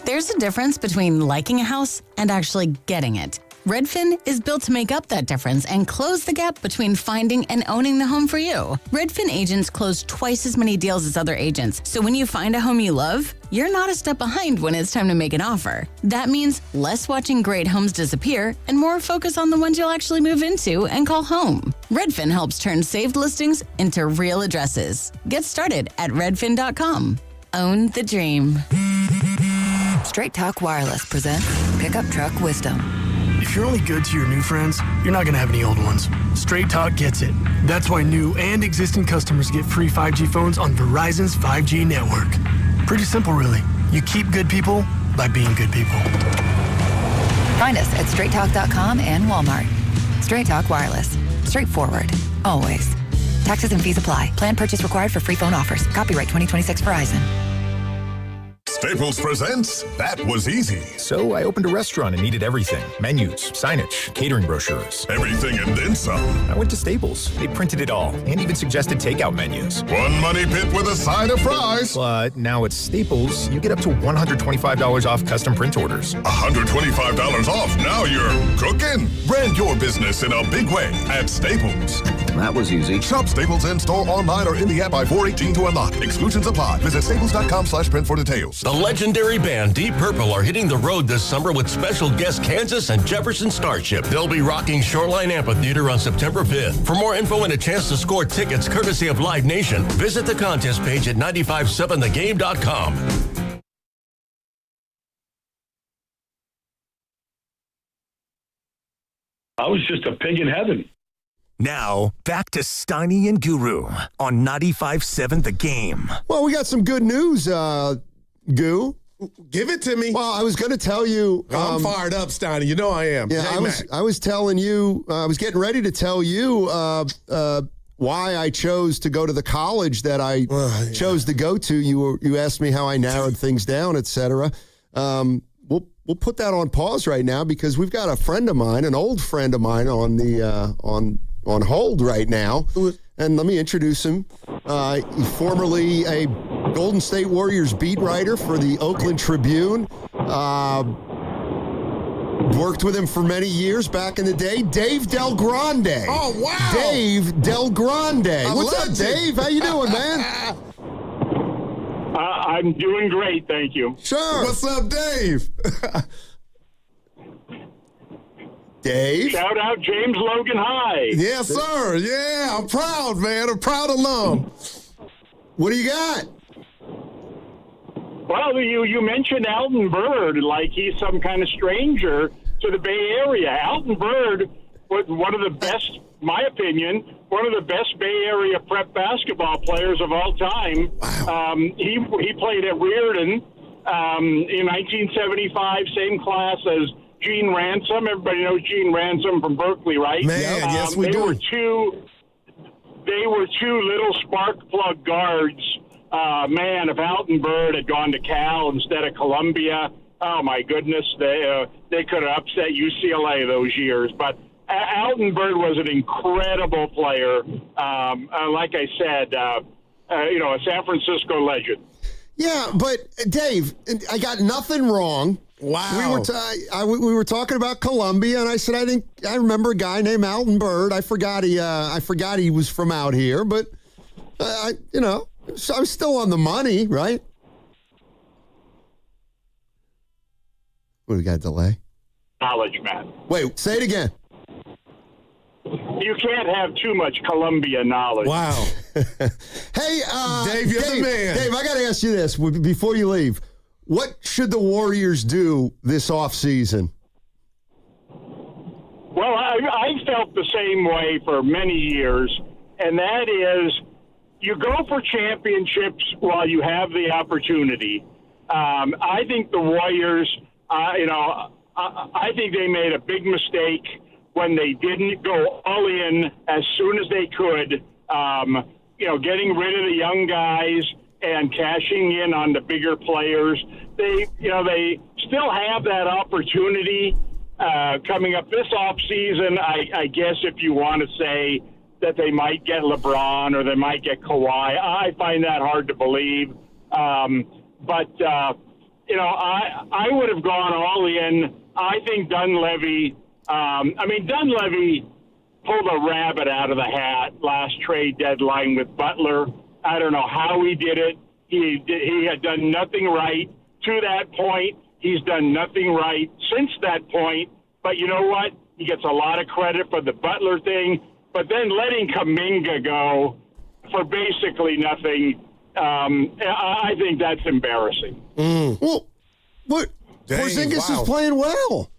There's a difference between liking a house and actually getting it. Redfin is built to make up that difference and close the gap between finding and owning the home for you. Redfin agents close twice as many deals as other agents, so when you find a home you love, you're not a step behind when it's time to make an offer. That means less watching great homes disappear and more focus on the ones you'll actually move into and call home. Redfin helps turn saved listings into real addresses. Get started at redfin.com. Own the dream. Straight Talk Wireless presents Pickup Truck Wisdom. If you're only good to your new friends, you're not going to have any old ones. Straight Talk gets it. That's why new and existing customers get free 5G phones on Verizon's 5G network. Pretty simple, really. You keep good people by being good people. Find us at straighttalk.com and Walmart. Straight Talk Wireless. Straightforward. Always. Taxes and fees apply. Plan purchase required for free phone offers. Copyright 2026 Verizon. Staples presents That Was Easy. So I opened a restaurant and needed everything. Menus, signage, catering brochures. Everything and then some. I went to Staples. They printed it all and even suggested takeout menus. One money pit with a side of fries. But now at Staples, you get up to $125 off custom print orders. $125 off. Now you're cooking. Brand your business in a big way at Staples. that was easy. Shop Staples in-store, online, or in the app by 4/18 to unlock. Exclusions apply. Visit staples.com/print for details. The legendary band Deep Purple are hitting the road this summer with special guests Kansas and Jefferson Starship. They'll be rocking Shoreline Amphitheater on September 5th. For more info and a chance to score tickets courtesy of Live Nation, visit the contest page at 957thegame.com. I was just a pig in heaven. Now, back to Steiny and Guru on 95.7 The Game. Well, we got some good news, Goo. Give it to me. Well, I was going to tell you. I'm fired up, Steiny. You know I am. Yeah, I was telling you, I was getting ready to tell you why I chose to go to the college that I chose to go to. You asked me how I narrowed things down, et cetera. We'll put that on pause right now because we've got a friend of mine, an old friend of mine, on the on hold right now. And let me introduce him. He's formerly a Golden State Warriors beat writer for the Oakland Tribune. Worked with him for many years back in the day. Dave Del Grande. Oh, wow. Dave Del Grande. What's up, Dave? How you doing, man? I'm doing great, thank you. Sure. What's up, Dave? Dave? Shout out James Logan High. Yes, sir. Yeah, I'm proud, man. A proud alum. What do you got? Well, you mentioned Alton Bird like he's some kind of stranger to the Bay Area. Alton Bird was one of the best, my opinion, one of the best Bay Area prep basketball players of all time. Wow. He played at Riordan in 1975, same class as Gene Ransom. Everybody knows Gene Ransom from Berkeley, right? Man, yes, we do. They were two little spark plug guards. Man, if Alton Bird had gone to Cal instead of Columbia, oh my goodness, they could have upset UCLA those years. But Alton Bird was an incredible player. Like I said, a San Francisco legend. Yeah, but Dave, I got nothing wrong. Wow. We were talking about Columbia, and I said I remember a guy named Alton Bird. I forgot he was from out here, but so I'm still on the money, right? What, we got a delay? Knowledge, man. Wait, say it again. You can't have too much Columbia knowledge. Wow. Hey, Dave, you're the man. Dave, I got to ask you this before you leave. What should the Warriors do this offseason? Well, I felt the same way for many years, and that is you go for championships while you have the opportunity. I think the Warriors, I think they made a big mistake when they didn't go all in as soon as they could, getting rid of the young guys and cashing in on the bigger players. They still have that opportunity coming up this offseason. I guess if you want to say that they might get LeBron or they might get Kawhi, I find that hard to believe. But I would have gone all in. I think Dunleavy pulled a rabbit out of the hat last trade deadline with Butler. I don't know how he did it. He had done nothing right to that point. He's done nothing right since that point. But you know what? He gets a lot of credit for the Butler thing. But then letting Kuminga go for basically nothing, I think that's embarrassing. Well, what? Porzingis is playing well.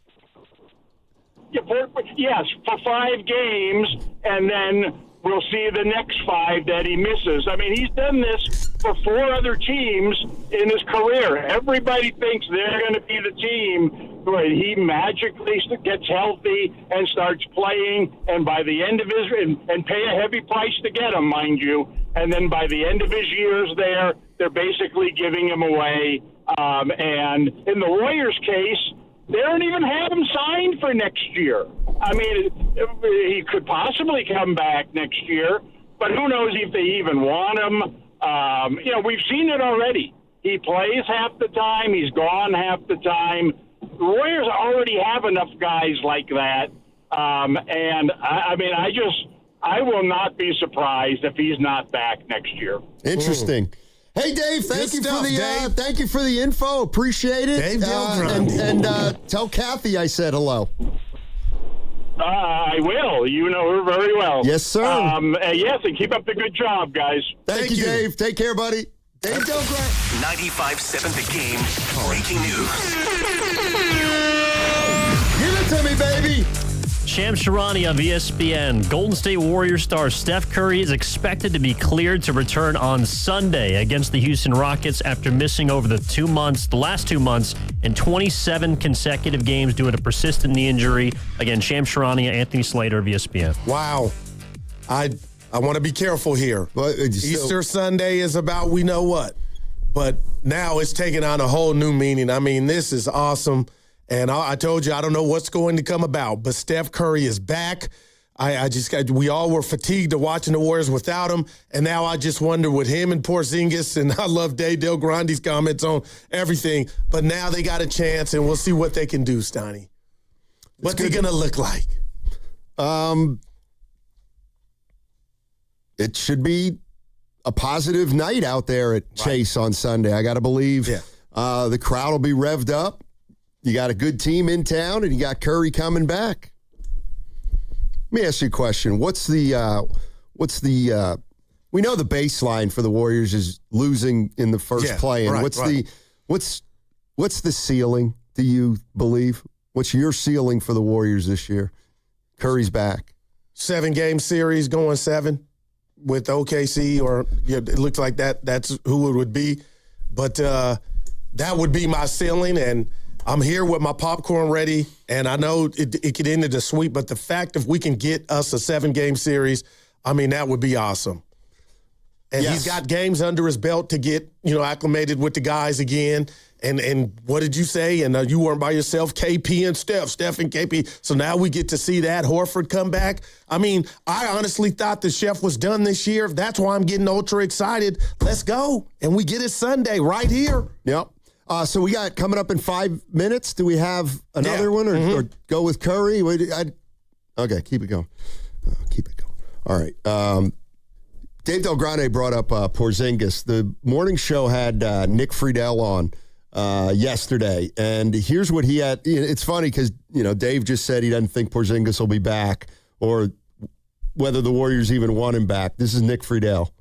Yes, for 5 games, and then we'll see the next 5 that he misses. I mean, he's done this for 4 other teams in his career. Everybody thinks they're going to be the team where he magically gets healthy and starts playing, and by the end of his and pay a heavy price to get him, mind you. And then by the end of his years there, they're basically giving him away. And in the Warriors' case, they don't even have him signed for next year. I mean, he could possibly come back next year, but who knows if they even want him. We've seen it already. He plays half the time. He's gone half the time. The Warriors already have enough guys like that. And I I will not be surprised if he's not back next year. Interesting. Hey, Dave, thank you for the info. Appreciate it. Dave Delgrande. And tell Kathy I said hello. I will. You know her very well. Yes, sir. Yes, and keep up the good job, guys. Thank you, Dave. Take care, buddy. Dave Delgrande. 95.7 The Game. Breaking news. Give it to me, baby. Shams Charania of ESPN. Golden State Warriors star Steph Curry is expected to be cleared to return on Sunday against the Houston Rockets after missing over the last 2 months in 27 consecutive games due to a persistent knee injury. Again, Shams Charania, Anthony Slater of ESPN. Wow. I want to be careful here. Easter Sunday is about we know what. But now it's taking on a whole new meaning. I mean, this is awesome. And I told you, I don't know what's going to come about, but Steph Curry is back. We all were fatigued of watching the Warriors without him, and now I just wonder with him and Porzingis, and I love Dave Delgrande's comments on everything, but now they got a chance, and we'll see what they can do, Steiny. What's he going to look like? It should be a positive night out there at Chase on Sunday. I got to believe the crowd will be revved up. You got a good team in town, and you got Curry coming back. Let me ask you a question. We know the baseline for the Warriors is losing in the first play. And what's the ceiling, do you believe? What's your ceiling for the Warriors this year? Curry's back. 7-game series going 7 with OKC, or it looks like that's who it would be. But that would be my ceiling, and I'm here with my popcorn ready, and I know it could end in a sweep, but the fact if we can get us a 7-game series, I mean, that would be awesome. And he's got games under his belt to get, acclimated with the guys again. And what did you say? And you weren't by yourself, KP and Steph and KP. So now we get to see that Horford come back. I mean, I honestly thought the chef was done this year. That's why I'm getting ultra excited. Let's go. And we get it Sunday right here. Yep. So we got coming up in 5 minutes. Do we have another one or go with Curry? Okay, keep it going. Keep it going. All right. Dave Delgrande brought up Porzingis. The morning show had Nick Friedel on yesterday, and here's what he had. It's funny because, Dave just said he doesn't think Porzingis will be back or whether the Warriors even want him back. This is Nick Friedel.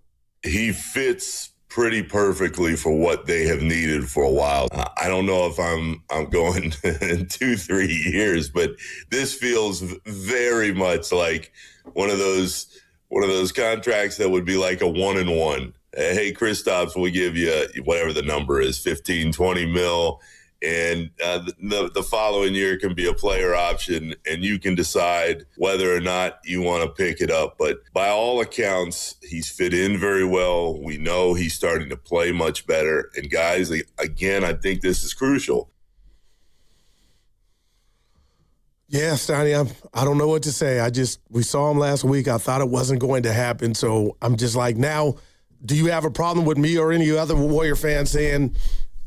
He fits pretty perfectly for what they have needed for a while. I don't know if I'm going in 2-3 years, but this feels very much like one of those contracts that would be like a 1-and-1. Hey, Kristaps, we'll give you whatever the number is, 15, 20 mil. And the following year can be a player option, and you can decide whether or not you want to pick it up. But by all accounts, he's fit in very well. We know he's starting to play much better. And guys, again, I think this is crucial. Yeah, Steiny, I don't know what to say. We saw him last week. I thought it wasn't going to happen. So I'm just like, now, do you have a problem with me or any other Warrior fans saying,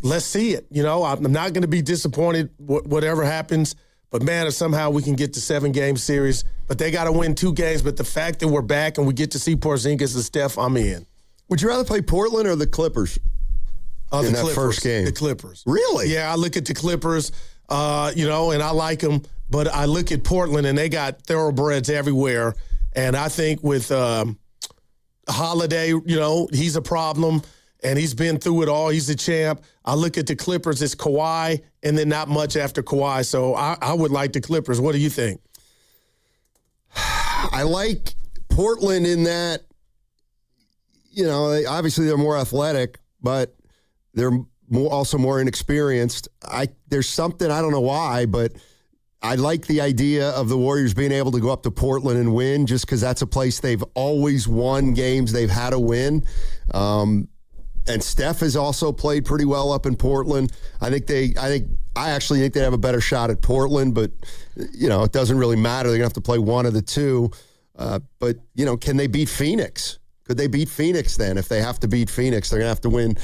let's see it? I'm not going to be disappointed whatever happens. But, man, if somehow we can get to 7-game series. But they got to win 2 games. But the fact that we're back and we get to see Porzingis and Steph, I'm in. Would you rather play Portland or the Clippers in that first game? The Clippers. Really? Yeah, I look at the Clippers, and I like them. But I look at Portland, and they got thoroughbreds everywhere. And I think with Holiday, he's a problem. And he's been through it all. He's a champ. I look at the Clippers as Kawhi, and then not much after Kawhi. So I would like the Clippers. What do you think? I like Portland in that, obviously they're more athletic, but they're also more inexperienced. There's something, I don't know why, but I like the idea of the Warriors being able to go up to Portland and win just because that's a place they've always won games they've had to win. And Steph has also played pretty well up in Portland. I actually think they have a better shot at Portland, but it doesn't really matter. They're gonna have to play one of the two. But can they beat Phoenix? Could they beat Phoenix then? If they have to beat Phoenix, they're gonna have to win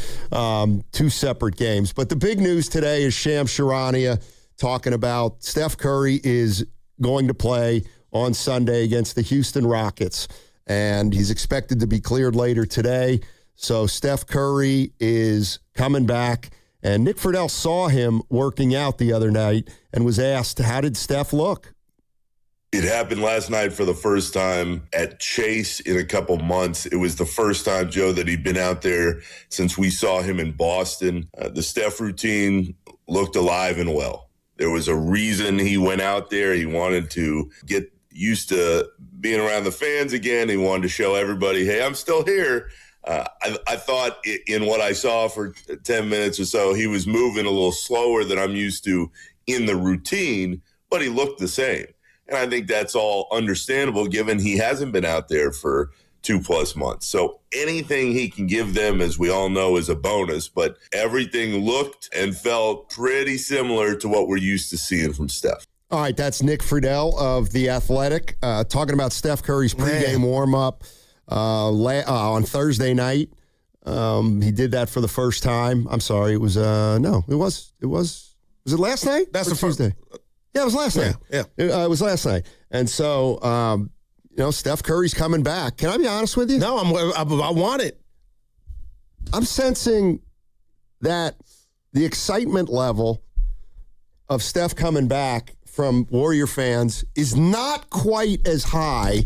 2 separate games. But the big news today is Shams Charania talking about Steph Curry is going to play on Sunday against the Houston Rockets. And he's expected to be cleared later today. So Steph Curry is coming back. And Nick Friedel saw him working out the other night and was asked, how did Steph look? It happened last night for the first time at Chase in a couple months. It was the first time, Joe, that he'd been out there since we saw him in Boston. The Steph routine looked alive and well. There was a reason he went out there. He wanted to get used to being around the fans again. He wanted to show everybody, hey, I'm still here. I thought in what I saw for 10 minutes or so, he was moving a little slower than I'm used to in the routine, but he looked the same. And I think that's all understandable given he hasn't been out there for 2+ months. So anything he can give them, as we all know, is a bonus. But everything looked and felt pretty similar to what we're used to seeing from Steph. All right, that's Nick Friedel of The Athletic talking about Steph Curry's pregame warm-up on Thursday night. He did that for the first time. I'm sorry, it was was it last night? That's the Tuesday. Yeah, it was last night. Yeah. It was last night. And so, Steph Curry's coming back. Can I be honest with you? No, I want it. I'm sensing that the excitement level of Steph coming back from Warrior fans is not quite as high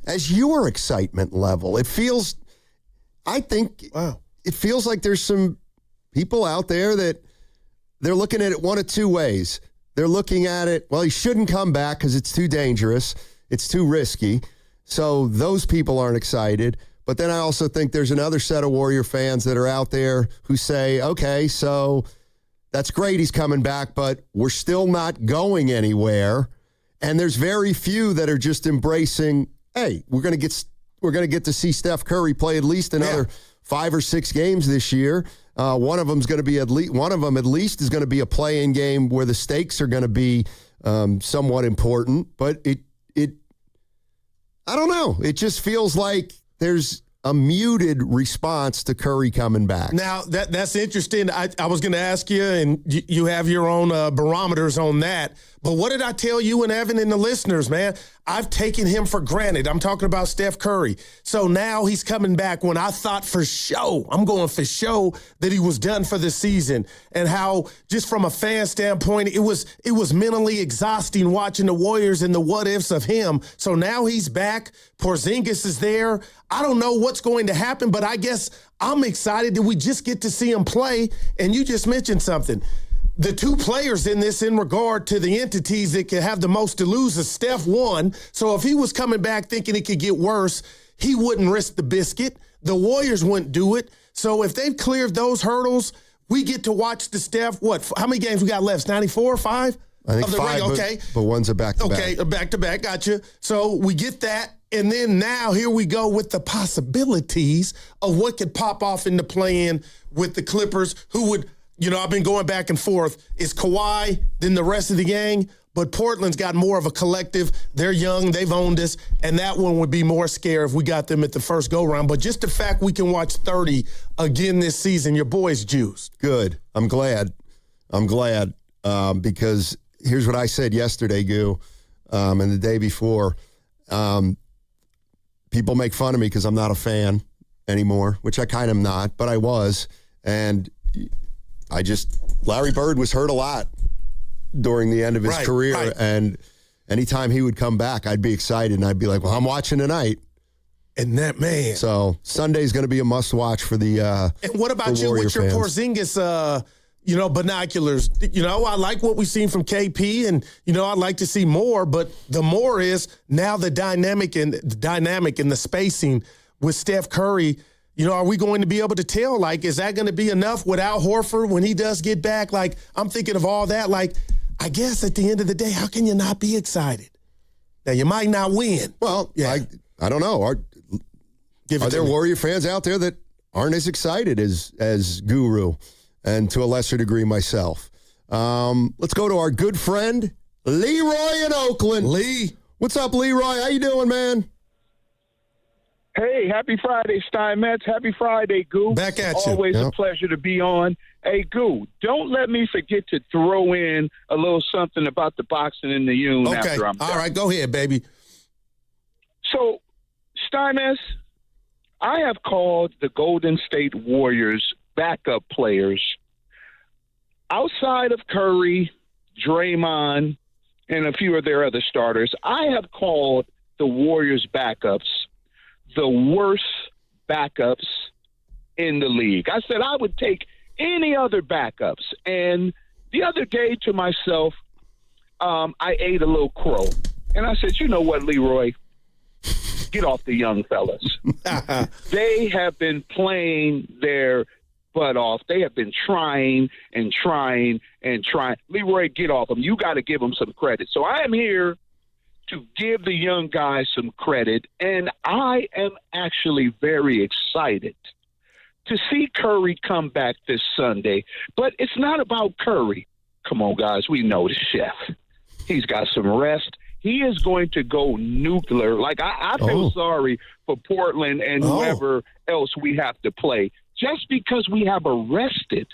as your excitement level. It feels like there's some people out there that they're looking at it one of two ways. They're looking at it, well, he shouldn't come back because it's too dangerous. It's too risky. So those people aren't excited. But then I also think there's another set of Warrior fans that are out there who say, okay, so that's great he's coming back, but we're still not going anywhere. And there's very few that are just embracing, hey, we're going to get to see Steph Curry play at least another 5 or 6 games this year. One of them at least is going to be a play-in game where the stakes are going to be somewhat important. But I don't know. It just feels like there's a muted response to Curry coming back. Now, that's interesting. I was going to ask you, and you have your own barometers on that. But what did I tell you and Evan and the listeners, man? I've taken him for granted. I'm talking about Steph Curry. So now he's coming back when I thought for sure, I'm going for sure, that he was done for the season. And how, just from a fan standpoint, it was mentally exhausting watching the Warriors and the what-ifs of him. So now he's back. Porzingis is there. I don't know what's going to happen, but I guess I'm excited that we just get to see him play. And you just mentioned something. The two players in this in regard to the entities that could have the most to lose is Steph one. So if he was coming back thinking it could get worse, he wouldn't risk the biscuit. The Warriors wouldn't do it. So if they've cleared those hurdles, we get to watch the Steph. How many games we got left? 94, 5? I think 5, but one's a back-to-back. Okay, a back-to-back, gotcha. So we get that. And then now here we go with the possibilities of what could pop off in the play-in with the Clippers, who would, I've been going back and forth. It's Kawhi, then the rest of the gang, but Portland's got more of a collective. They're young, they've owned us, and that one would be more scary if we got them at the first go-round. But just the fact we can watch 30 again this season, your boy's juiced. Good. I'm glad because here's what I said yesterday, Goo, and the day before. People make fun of me because I'm not a fan anymore, which I kind of am not, but I was. And Larry Bird was hurt a lot during the end of his career. Right. And anytime he would come back, I'd be excited and I'd be like, well, I'm watching tonight. And that, man. So Sunday's going to be a must watch for the And what about you with your Porzingis, binoculars? I like what we've seen from KP, and, I'd like to see more, but the more is now the dynamic and the spacing with Steph Curry. Are we going to be able to tell, is that going to be enough without Horford when he does get back? I'm thinking of all that. I guess at the end of the day, how can you not be excited? Now, you might not win. Well, yeah. I don't know. Are there Warrior fans out there that aren't as excited as Guru, and to a lesser degree myself? Let's go to our good friend, Leroy in Oakland. Lee. What's up, Leroy? How you doing, man? Hey, happy Friday, Steinmetz. Happy Friday, Goo. Back at you. Always a pleasure to be on. Hey, Goo, don't let me forget to throw in a little something about the boxing in the Yoon after I'm done. All right, go ahead, baby. So, Steinmetz, I have called the Golden State Warriors backup players outside of Curry, Draymond, and a few of their other starters. I have called the Warriors backups the worst backups in the league. I said I would take any other backups. And the other day to myself, I ate a little crow. And I said, you know what, Leroy? Get off the young fellas. They have been playing their butt off. They have been trying and trying and trying. Leroy, get off them. You got to give them some credit. So I am here to give the young guys some credit, and I am actually very excited to see Curry come back this Sunday. But it's not about Curry. Come on, guys. We know the chef. He's got some rest. He is going to go nuclear. Like, I feel sorry for Portland and whoever else we have to play just because we have arrested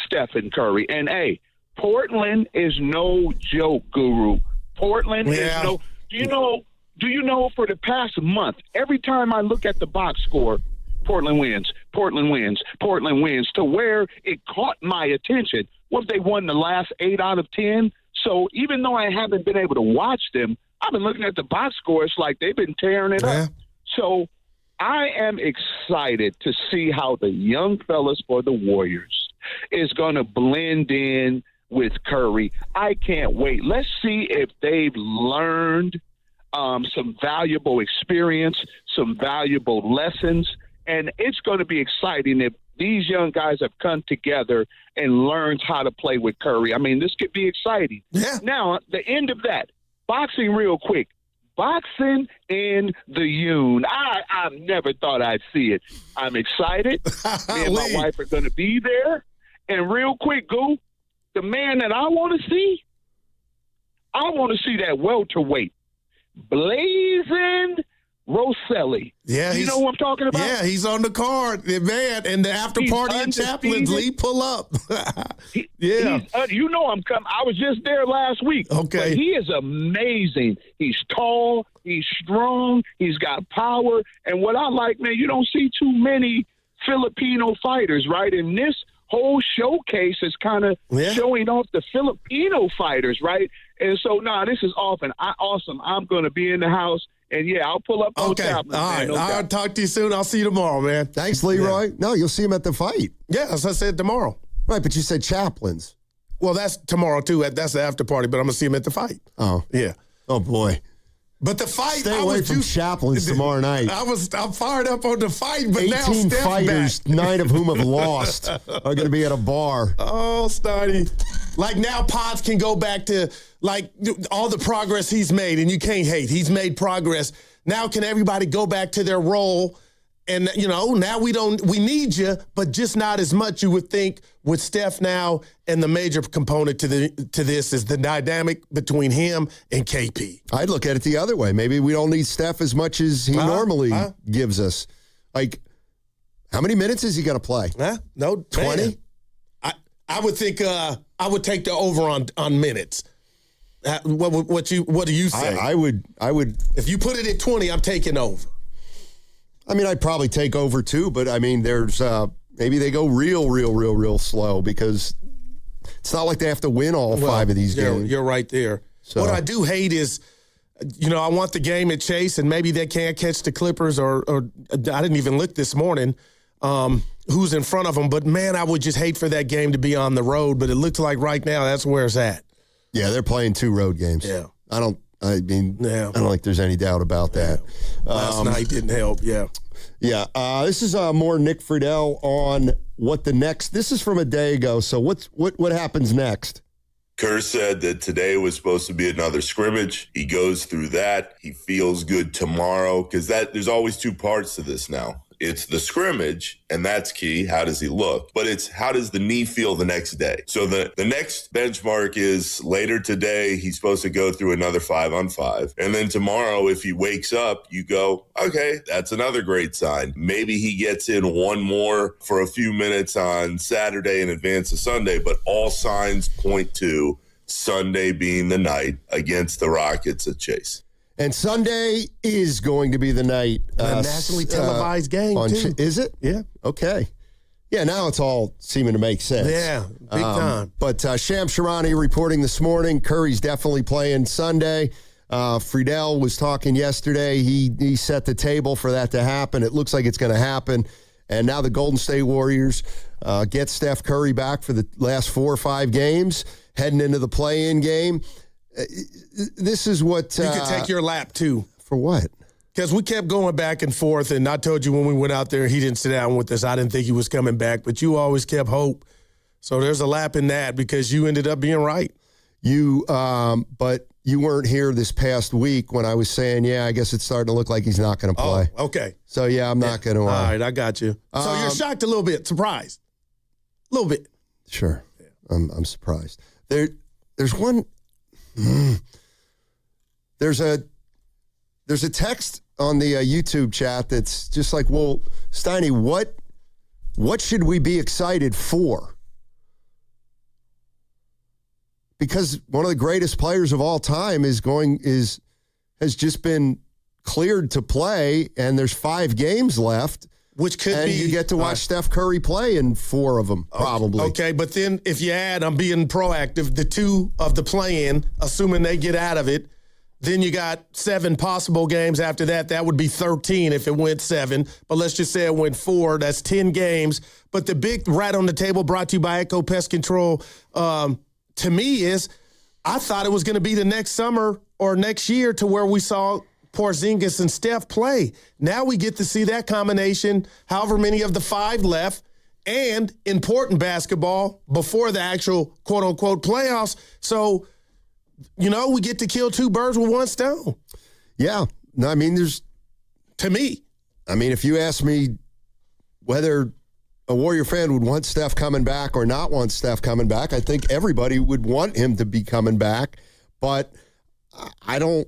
Stephen Curry. And, hey, Portland is no joke, Guru. Portland is no. Do you know for the past month, every time I look at the box score, Portland wins, Portland wins, Portland wins, to where it caught my attention. What if they won the last 8 out of 10? So even though I haven't been able to watch them, I've been looking at the box score. It's like they've been tearing it up. So I am excited to see how the young fellas for the Warriors is going to blend in with Curry. I can't wait. Let's see if they've learned some valuable experience, some valuable lessons, and it's going to be exciting if these young guys have come together and learned how to play with Curry. I mean, this could be exciting. Yeah. Now, the end of that, boxing real quick. Boxing in the Yoon. I never thought I'd see it. I'm excited. Me and my wife are going to be there. And real quick, Goo, the man that I want to see that welterweight, Blazing Rosselli. Yeah, you know who I'm talking about? Yeah, he's on the card, man. And the after party in Chaplains, Lee, pull up. You know I'm coming. I was just there last week. Okay. But he is amazing. He's tall. He's strong. He's got power. And what I like, man, you don't see too many Filipino fighters, right? And this whole showcase is kind of showing off the Filipino fighters, right? And so, this is awesome. I'm going to be in the house. And, I'll pull up on Chaplain. All right. I'll talk to you soon. I'll see you tomorrow, man. Thanks, Leroy. Yeah. No, you'll see him at the fight. Yeah, as I said, tomorrow. Right, but you said Chaplin's. Well, that's tomorrow, too. That's the after party, but I'm going to see him at the fight. Oh. Yeah. Oh, boy. But the fight, stay away from Chaplin's tomorrow night. I'm fired up on the fight, but 18 now Steph's fighters, back. 9 of whom have lost, are going to be at a bar. Oh, Steiny. Like now Potts can go back to like all the progress he's made, and you can't hate. He's made progress. Now can everybody go back to their role? And, now we need you, but just not as much you would think with Steph now. And the major component to this is the dynamic between him and KP. I'd look at it the other way. Maybe we don't need Steph as much as he normally gives us. Like, how many minutes is he going to play? No, 20? I would think I would take the over on minutes. What do you say? I would. If you put it at 20, I'm taking over. I mean, I'd probably take over too, but I mean, there's maybe they go real slow because it's not like they have to win all 5 of these games. You're right there. So. What I do hate is, I want the game at Chase, and maybe they can't catch the Clippers, or I didn't even look this morning who's in front of them. But, man, I would just hate for that game to be on the road. But it looks like right now that's where it's at. Yeah, they're playing 2 road games. Yeah. I don't think there's any doubt about that. Last night didn't help, Yeah, this is more Nick Friedel on what the next. This is from a day ago. So what happens next? Kerr said that today was supposed to be another scrimmage. He goes through that. He feels good tomorrow because there's always 2 parts to this now. it's the scrimmage, and that's key. How does he look? But it's how does the knee feel the next day? So the next benchmark is later today, he's supposed to go through another 5-on-5. And then tomorrow, if he wakes up, you go, okay, that's another great sign. Maybe he gets in one more for a few minutes on Saturday in advance of Sunday, but all signs point to Sunday being the night against the Rockets at Chase. And Sunday is going to be the night. A nationally televised game, too. Is it? Yeah. Okay. Yeah, now it's all seeming to make sense. Yeah, big time. But Shams Charania reporting this morning, Curry's definitely playing Sunday. Friedel was talking yesterday. He set the table for that to happen. It looks like it's going to happen. And now the Golden State Warriors get Steph Curry back for the last 4 or 5 games, heading into the play-in game. This is what... you could take your lap, too. For what? Because we kept going back and forth, and I told you when we went out there, he didn't sit down with us. I didn't think he was coming back, but you always kept hope. So there's a lap in that because you ended up being right. But you weren't here this past week when I was saying, yeah, I guess it's starting to look like he's not going to play. Oh, okay. So, yeah, I'm not going to... All right, I got you. So you're shocked a little bit, surprised. A little bit. Sure. Yeah. I'm surprised. There's one... There's a text on the YouTube chat that's just like, well, Steiny, what should we be excited for? Because one of the greatest players of all time has just been cleared to play, and there's 5 games left. Which could be... you get to watch Steph Curry play in 4 of them, probably. Okay, but then if you add, I'm being proactive, the 2 of the play-in, assuming they get out of it, then you got 7 possible games after that. That would be 13 if it went 7. But let's just say it went 4. That's 10 games. But the big rat on the table brought to you by Echo Pest Control, to me is I thought it was going to be the next summer or next year to where we saw Porzingis and Steph play. Now we get to see that combination, however many of the 5 left, and important basketball before the actual quote-unquote playoffs. So, we get to kill 2 birds with 1 stone. Yeah. No, I mean, to me. I mean, if you ask me whether a Warrior fan would want Steph coming back or not want Steph coming back, I think everybody would want him to be coming back. But I don't...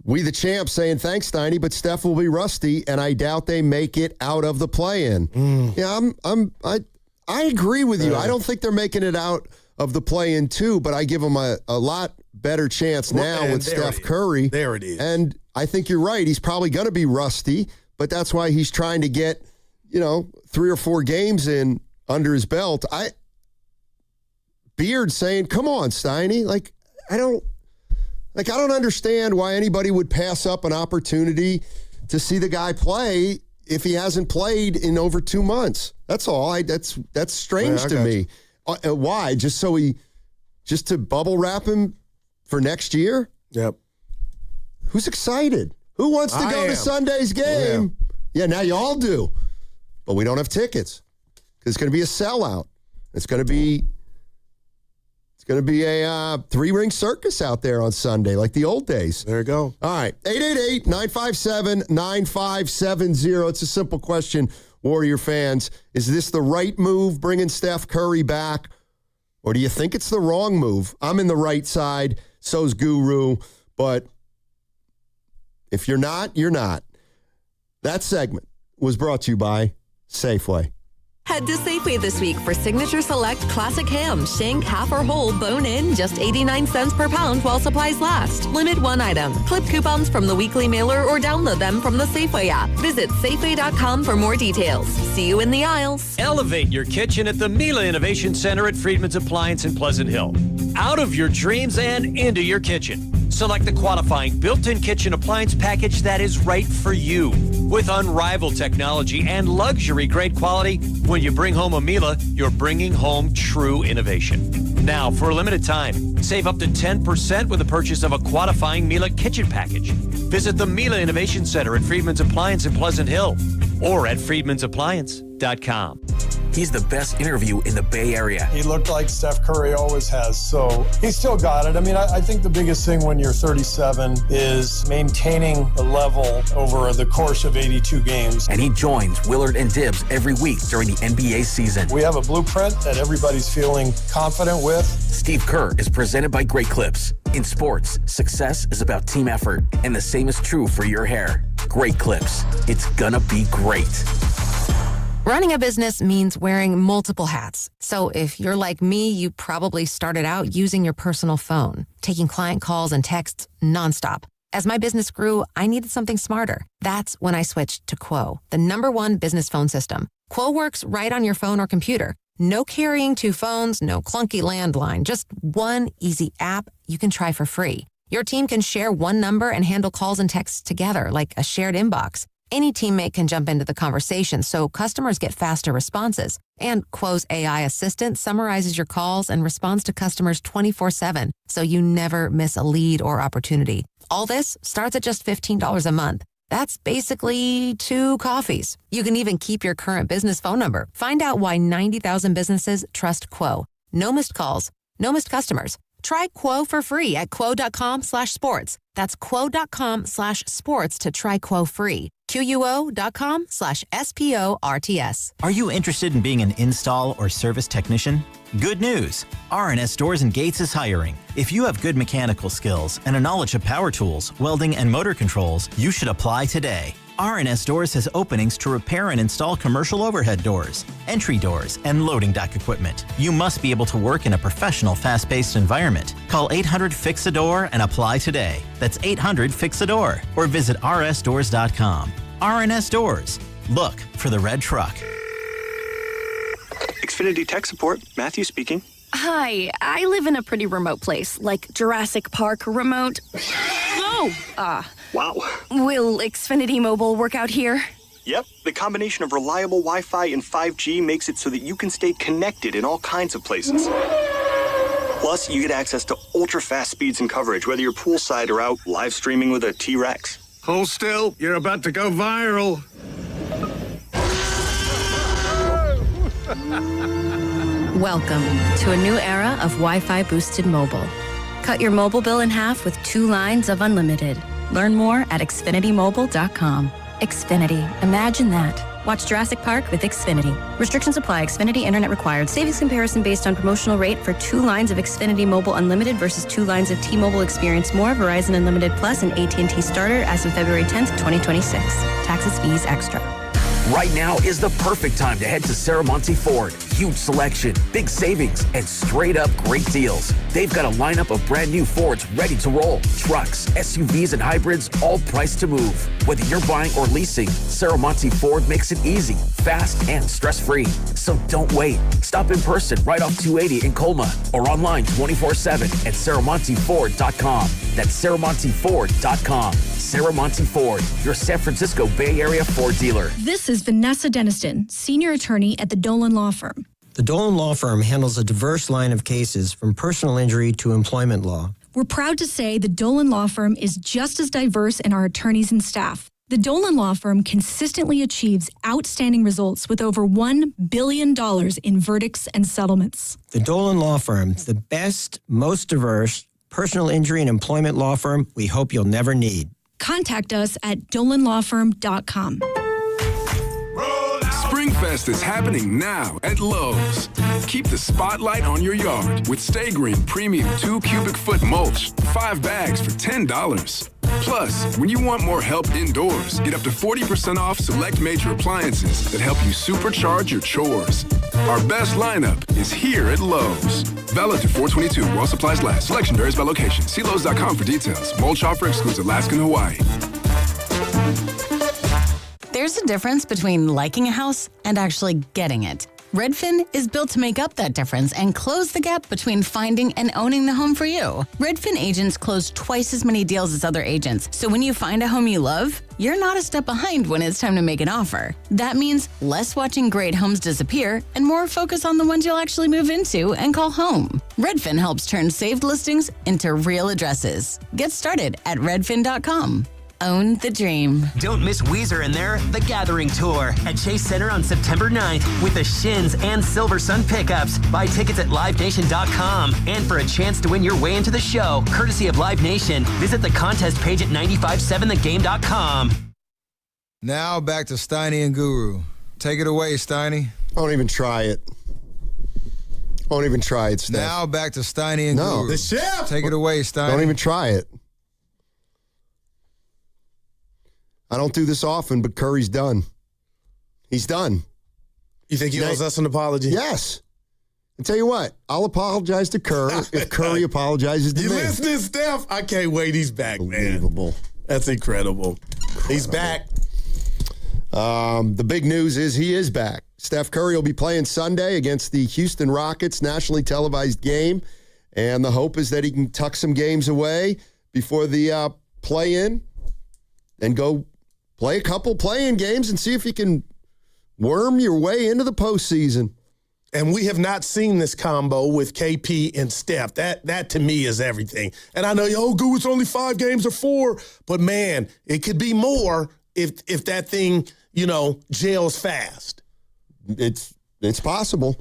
we the champs saying thanks, Steiny, but Steph will be rusty, and I doubt they make it out of the play-in. Yeah, I agree with you. I don't think they're making it out of the play-in too, but I give them a lot better chance now with Steph Curry. There it is. And I think you're right. He's probably going to be rusty, but that's why he's trying to get 3 or 4 games in under his belt. Beard saying, "Come on, Steiny." I don't understand why anybody would pass up an opportunity to see the guy play if he hasn't played in over 2 months. That's all. That's strange to me. Why? Just to bubble wrap him for next year? Yep. Who's excited? Who wants to go to Sunday's game? Yeah, now you all do. But we don't have tickets because it's going to be a sellout. It's going to be a 3-ring circus out there on Sunday, like the old days. There you go. All right, 888-957-9570. It's a simple question, Warrior fans. Is this the right move, bringing Steph Curry back, or do you think it's the wrong move? I'm in the right side, so's Guru, but if you're not, you're not. That segment was brought to you by Safeway. Head to Safeway this week for Signature Select Classic Ham, shank, half or whole, bone in, just 89 cents per pound while supplies last. Limit 1 item. Clip coupons from the weekly mailer or download them from the Safeway app. Visit Safeway.com for more details. See you in the aisles. Elevate your kitchen at the Miele Innovation Center at Friedman's Appliance in Pleasant Hill. Out of your dreams and into your kitchen. Select the qualifying built-in kitchen appliance package that is right for you. With unrivaled technology and luxury-grade quality, when you bring home a Miele, you're bringing home true innovation. Now, for a limited time, save up to 10% with the purchase of a qualifying Miele kitchen package. Visit the Miele Innovation Center at Friedman's Appliance in Pleasant Hill or at friedmansappliance.com. he's the best interview in the Bay Area. He looked like Steph Curry always has, so he still got it. I mean, I think the biggest thing when you're 37 is maintaining the level over the course of 82 games. And he joins Willard and Dibbs every week during the NBA season. We have a blueprint that everybody's feeling confident with. Steve Kerr is presented by Great Clips. In sports, success is about team effort, and the same is true for your hair. Great Clips. It's gonna be great. Running a business means wearing multiple hats. So if you're like me, you probably started out using your personal phone, taking client calls and texts nonstop. As my business grew, I needed something smarter. That's when I switched to Quo, the #1 business phone system. Quo works right on your phone or computer. No carrying 2 phones, no clunky landline, just one easy app you can try for free. Your team can share one number and handle calls and texts together like a shared inbox. Any teammate can jump into the conversation, so customers get faster responses. And Quo's AI assistant summarizes your calls and responds to customers 24/7, so you never miss a lead or opportunity. All this starts at just $15 a month. That's basically 2 coffees. You can even keep your current business phone number. Find out why 90,000 businesses trust Quo. No missed calls, no missed customers. Try Quo for free at quo.com/sports. That's quo.com/sports to try Quo free. QUO.com/SPORTS. Are you interested in being an install or service technician? Good news! R&S Doors and Gates is hiring. If you have good mechanical skills and a knowledge of power tools, welding, and motor controls, you should apply today. R&S Doors has openings to repair and install commercial overhead doors, entry doors, and loading dock equipment. You must be able to work in a professional, fast-paced environment. Call 800-FIX-A-DOOR and apply today. That's 800-FIX-A-DOOR or visit rsdoors.com. R&S Doors. Look for the red truck. Xfinity Tech Support, Matthew speaking. Hi, I live in a pretty remote place, like Jurassic Park remote. Wow. Will Xfinity Mobile work out here? Yep, the combination of reliable Wi-Fi and 5G makes it so that you can stay connected in all kinds of places. Plus, you get access to ultra-fast speeds and coverage, whether you're poolside or out live streaming with a T-Rex. Hold still, you're about to go viral. Welcome to a new era of Wi-Fi boosted mobile. Cut your mobile bill in half with 2 lines of unlimited. Learn more at xfinitymobile.com. Xfinity, imagine that. Watch Jurassic Park with Xfinity. Restrictions apply. Xfinity Internet required. Savings comparison based on promotional rate for 2 lines of Xfinity Mobile Unlimited versus 2 lines of T-Mobile Experience More, Verizon Unlimited Plus, and AT&T Starter as of February 10th, 2026. Taxes, fees, extra. Right now is the perfect time to head to Saramonte Ford. Huge selection, big savings, and straight up great deals. They've got a lineup of brand new Fords ready to roll. Trucks, SUVs, and hybrids, all priced to move. Whether you're buying or leasing, Saramonte Ford makes it easy, fast, and stress-free. So don't wait. Stop in person right off 280 in Colma or online 24/7 at SaramonteFord.com. That's SaramonteFord.com. Saramonte Ford, your San Francisco Bay Area Ford dealer. This is Vanessa Deniston, senior attorney at the Dolan Law Firm. The Dolan Law Firm handles a diverse line of cases from personal injury to employment law. We're proud to say the Dolan Law Firm is just as diverse in our attorneys and staff. The Dolan Law Firm consistently achieves outstanding results with over $1 billion in verdicts and settlements. The Dolan Law Firm, the best, most diverse personal injury and employment law firm we hope you'll never need. Contact us at dolanlawfirm.com. Springfest is happening now at Lowe's. Keep the spotlight on your yard with Stay Green Premium 2 cubic foot mulch, 5 bags for $10. Plus, when you want more help indoors, get up to 40% off select major appliances that help you supercharge your chores. Our best lineup is here at Lowe's. Valid through 4/22 while supplies last. Selection varies by location. See Lowe's.com for details. Mulch offer excludes Alaska and Hawaii. There's a difference between liking a house and actually getting it. Redfin is built to make up that difference and close the gap between finding and owning the home for you. Redfin agents close twice as many deals as other agents, so when you find a home you love, you're not a step behind when it's time to make an offer. That means less watching great homes disappear and more focus on the ones you'll actually move into and call home. Redfin helps turn saved listings into real addresses. Get started at redfin.com. Own the dream. Don't miss Weezer and their The Gathering Tour at Chase Center on September 9th with the Shins and Silver Sun pickups. Buy tickets at LiveNation.com. And for a chance to win your way into the show, courtesy of Live Nation, visit the contest page at 957thegame.com. Now back to Steiny and Guru. Take it away, Steiny. Don't even try it. Won't even try it, Steph. Now back to Steiny and Guru. The chef. Take it away, Steiny. Don't even try it. I don't do this often, but Curry's done. He's done. You think he owes us an apology? Yes. And tell you what, I'll apologize to Curry if Curry apologizes to me. You listening, Steph? I can't wait. He's back, Unbelievable. man. That's incredible. He's back. The big news is he is back. Steph Curry will be playing Sunday against the Houston Rockets, nationally televised game. And the hope is that he can tuck some games away before the play-in and go play a couple play-in games and see if you can worm your way into the postseason. And we have not seen this combo with KP and Steph. That to me is everything. And I know, Goo, it's only 5 games or 4. But, man, it could be more if that thing, gels fast. It's possible.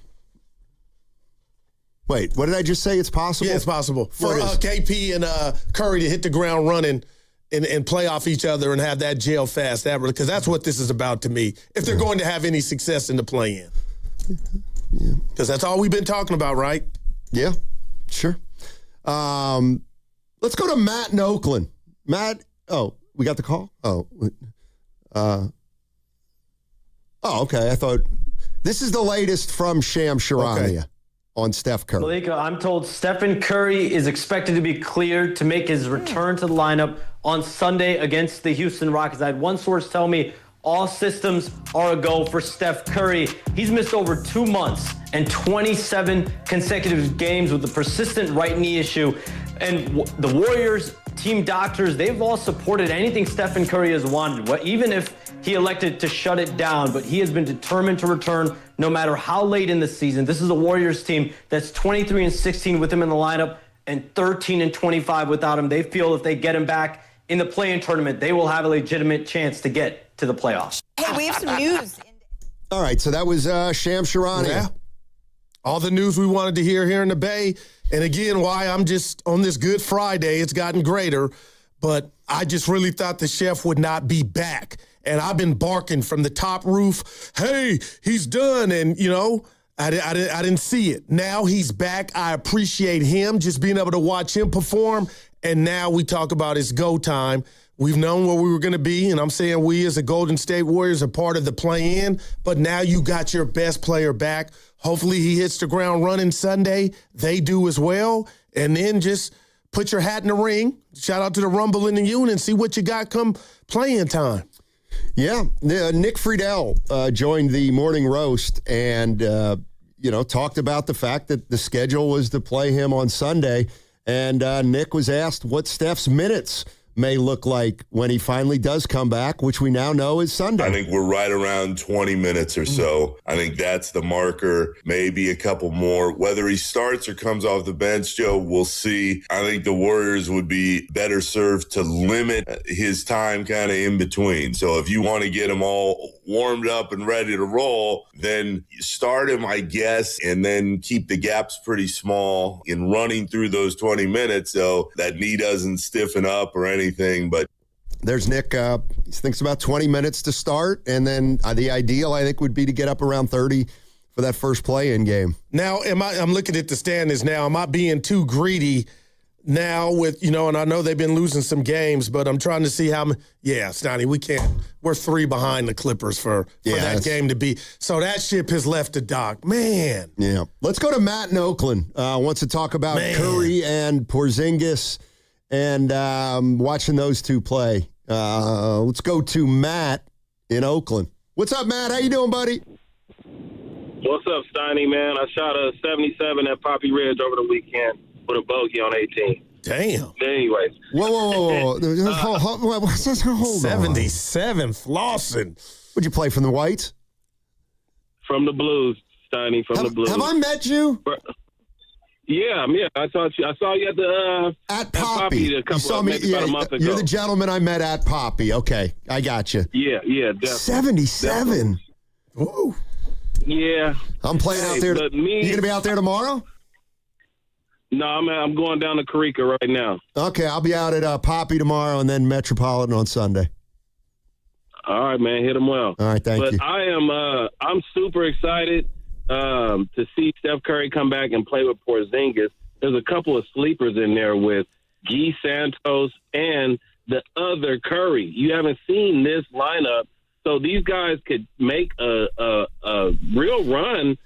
Wait, what did I just say? It's possible? Yeah, it's possible. For KP and Curry to hit the ground running and play off each other and have that gel fast. Because that's what this is about to me. If they're going to have any success in the play-in. Because that's all we've been talking about, right? Yeah, sure. Let's go to Matt in Oakland. Matt, we got the call? Okay. I thought this is the latest from Sham Charania on Steph Curry. Malika, I'm told Stephen Curry is expected to be cleared to make his return to the lineup on Sunday against the Houston Rockets. I had one source tell me all systems are a go for Steph Curry. He's missed over 2 months and 27 consecutive games with a persistent right knee issue. And the Warriors, team doctors, they've all supported anything Stephen Curry has wanted, even if he elected to shut it down. But he has been determined to return no matter how late in the season. This is a Warriors team that's 23-16 with him in the lineup and 13-25 without him. They feel if they get him back in the play-in tournament, they will have a legitimate chance to get to the playoffs. Hey, we have some news. All right, so that was Sham Charania. Yeah. All the news we wanted to hear here in the Bay. And again, why I'm just on this Good Friday, it's gotten greater. But I just really thought the chef would not be back. And I've been barking from the top roof, hey, he's done. And, I didn't see it. Now he's back. I appreciate him, just being able to watch him perform. And now we talk about his go time. We've known where we were going to be, and I'm saying we as a Golden State Warriors are part of the play-in, but now you got your best player back. Hopefully he hits the ground running Sunday. They do as well. And then just put your hat in the ring. Shout out to the Rumble in the Union. See what you got come play-in time. Yeah. Nick Friedel joined the Morning Roast and, talked about the fact that the schedule was to play him on Sunday. And Nick was asked what Steph's minutes may look like when he finally does come back, which we now know is Sunday. I think we're right around 20 minutes or so. I think that's the marker, maybe a couple more. Whether he starts or comes off the bench, Joe, we'll see. I think the Warriors would be better served to limit his time kind of in between. So if you want to get him all warmed up and ready to roll, then you start him, I guess, and then keep the gaps pretty small in running through those 20 minutes so that knee doesn't stiffen up or anything. But there's Nick. He thinks about 20 minutes to start, and then the ideal, I think, would be to get up around 30 for that first play-in game. Now, I'm looking at the standings now. Am I being too greedy now with, and I know they've been losing some games, but I'm trying to see how Stoney, we can't. We're 3 behind the Clippers for that game to be. So that ship has left the dock. Man. Yeah. Let's go to Matt in Oakland. Wants to talk about Curry and Porzingis and watching those two play. Let's go to Matt in Oakland. What's up, Matt? How you doing, buddy? What's up, Steiny, man? I shot a 77 at Poppy Ridge over the weekend with a bogey on 18. Damn. Anyways. Whoa. Hold on. 77 flossing. Would you play from the Whites? From the Blues, Steiny, from the Blues. Have I met you? Yeah. I saw you at the at Poppy. A couple you saw of, me. maybe about a month ago. You're the gentleman I met at Poppy. Okay, I got you. Yeah, definitely. 77. Ooh. Yeah. I'm playing out there. You gonna be out there tomorrow? No, I'm going down to Carica right now. Okay, I'll be out at Poppy tomorrow and then Metropolitan on Sunday. All right, man. Hit them well. All right, thank you. But I'm super excited to see Steph Curry come back and play with Porzingis. There's a couple of sleepers in there with Guy Santos and the other Curry. You haven't seen this lineup. So these guys could make a real run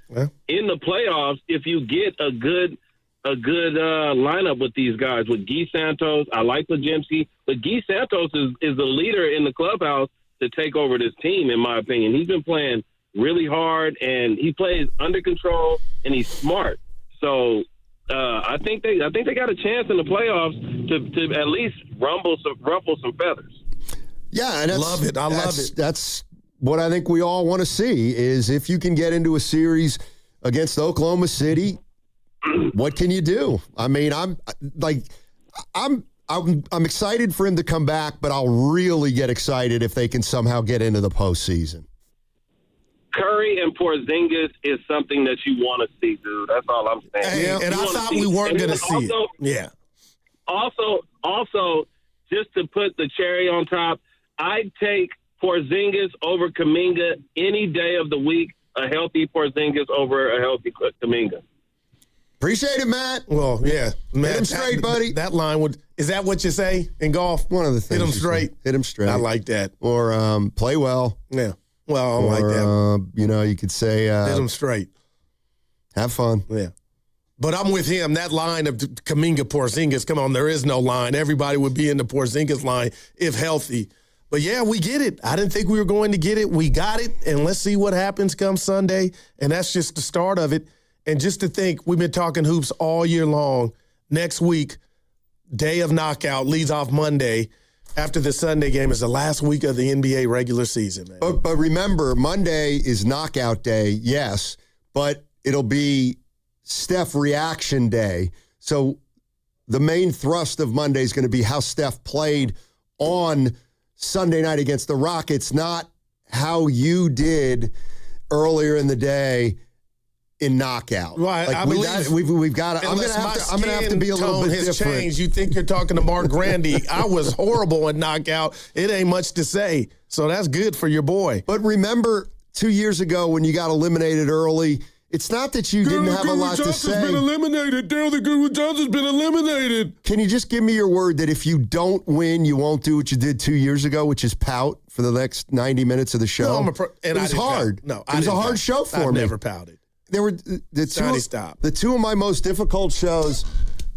in the playoffs if you get a good lineup with these guys. With Guy Santos, I like Podziemski, but Guy Santos is the leader in the clubhouse to take over this team, in my opinion. He's been playing really hard, and he plays under control, and he's smart. So I think they got a chance in the playoffs to at least ruffle some feathers. Yeah, and love it. I love it. That's what I think we all want to see is if you can get into a series against Oklahoma City, what can you do? I mean, I'm excited for him to come back, but I'll really get excited if they can somehow get into the postseason. Curry and Porzingis is something that you want to see, dude. That's all I'm saying. Hey, and I thought we weren't going to see it. Yeah. Also, just to put the cherry on top, I'd take Porzingis over Kuminga any day of the week. A healthy Porzingis over a healthy Kuminga. Appreciate it, Matt. Well, yeah. Matt, hit him straight, buddy. That line would – is that what you say in golf? One of the things. Hit him straight. Hit him straight. I like that. Or play well. Yeah. Well, I like that. You could say hit him straight. Have fun. Yeah. But I'm with him. That line of Kuminga, Porzingis, come on, there is no line. Everybody would be in the Porzingis line if healthy. But, yeah, we get it. I didn't think we were going to get it. We got it, and let's see what happens come Sunday. And that's just the start of it. And just to think, we've been talking hoops all year long. Next week, day of knockout, leads off Monday. After the Sunday game is the last week of the NBA regular season, man. But remember, Monday is knockout day, yes, but it'll be Steph reaction day. So the main thrust of Monday is going to be how Steph played on Sunday night against the Rockets, not how you did earlier in the day in knockout. Right, like I believe we've got to. I'm going to have to be a little bit different. Changed. You think you're talking to Mark Grandy? I was horrible in knockout. It ain't much to say. So that's good for your boy. But remember, 2 years ago when you got eliminated early, it's not that you didn't have a lot to say. Been eliminated. Daryl the Guru Johnson's been eliminated. Can you just give me your word that if you don't win, you won't do what you did 2 years ago, which is pout for the next 90 minutes of the show? No, it was hard. No, it was a hard show for me. I never pouted. There were the two of my most difficult shows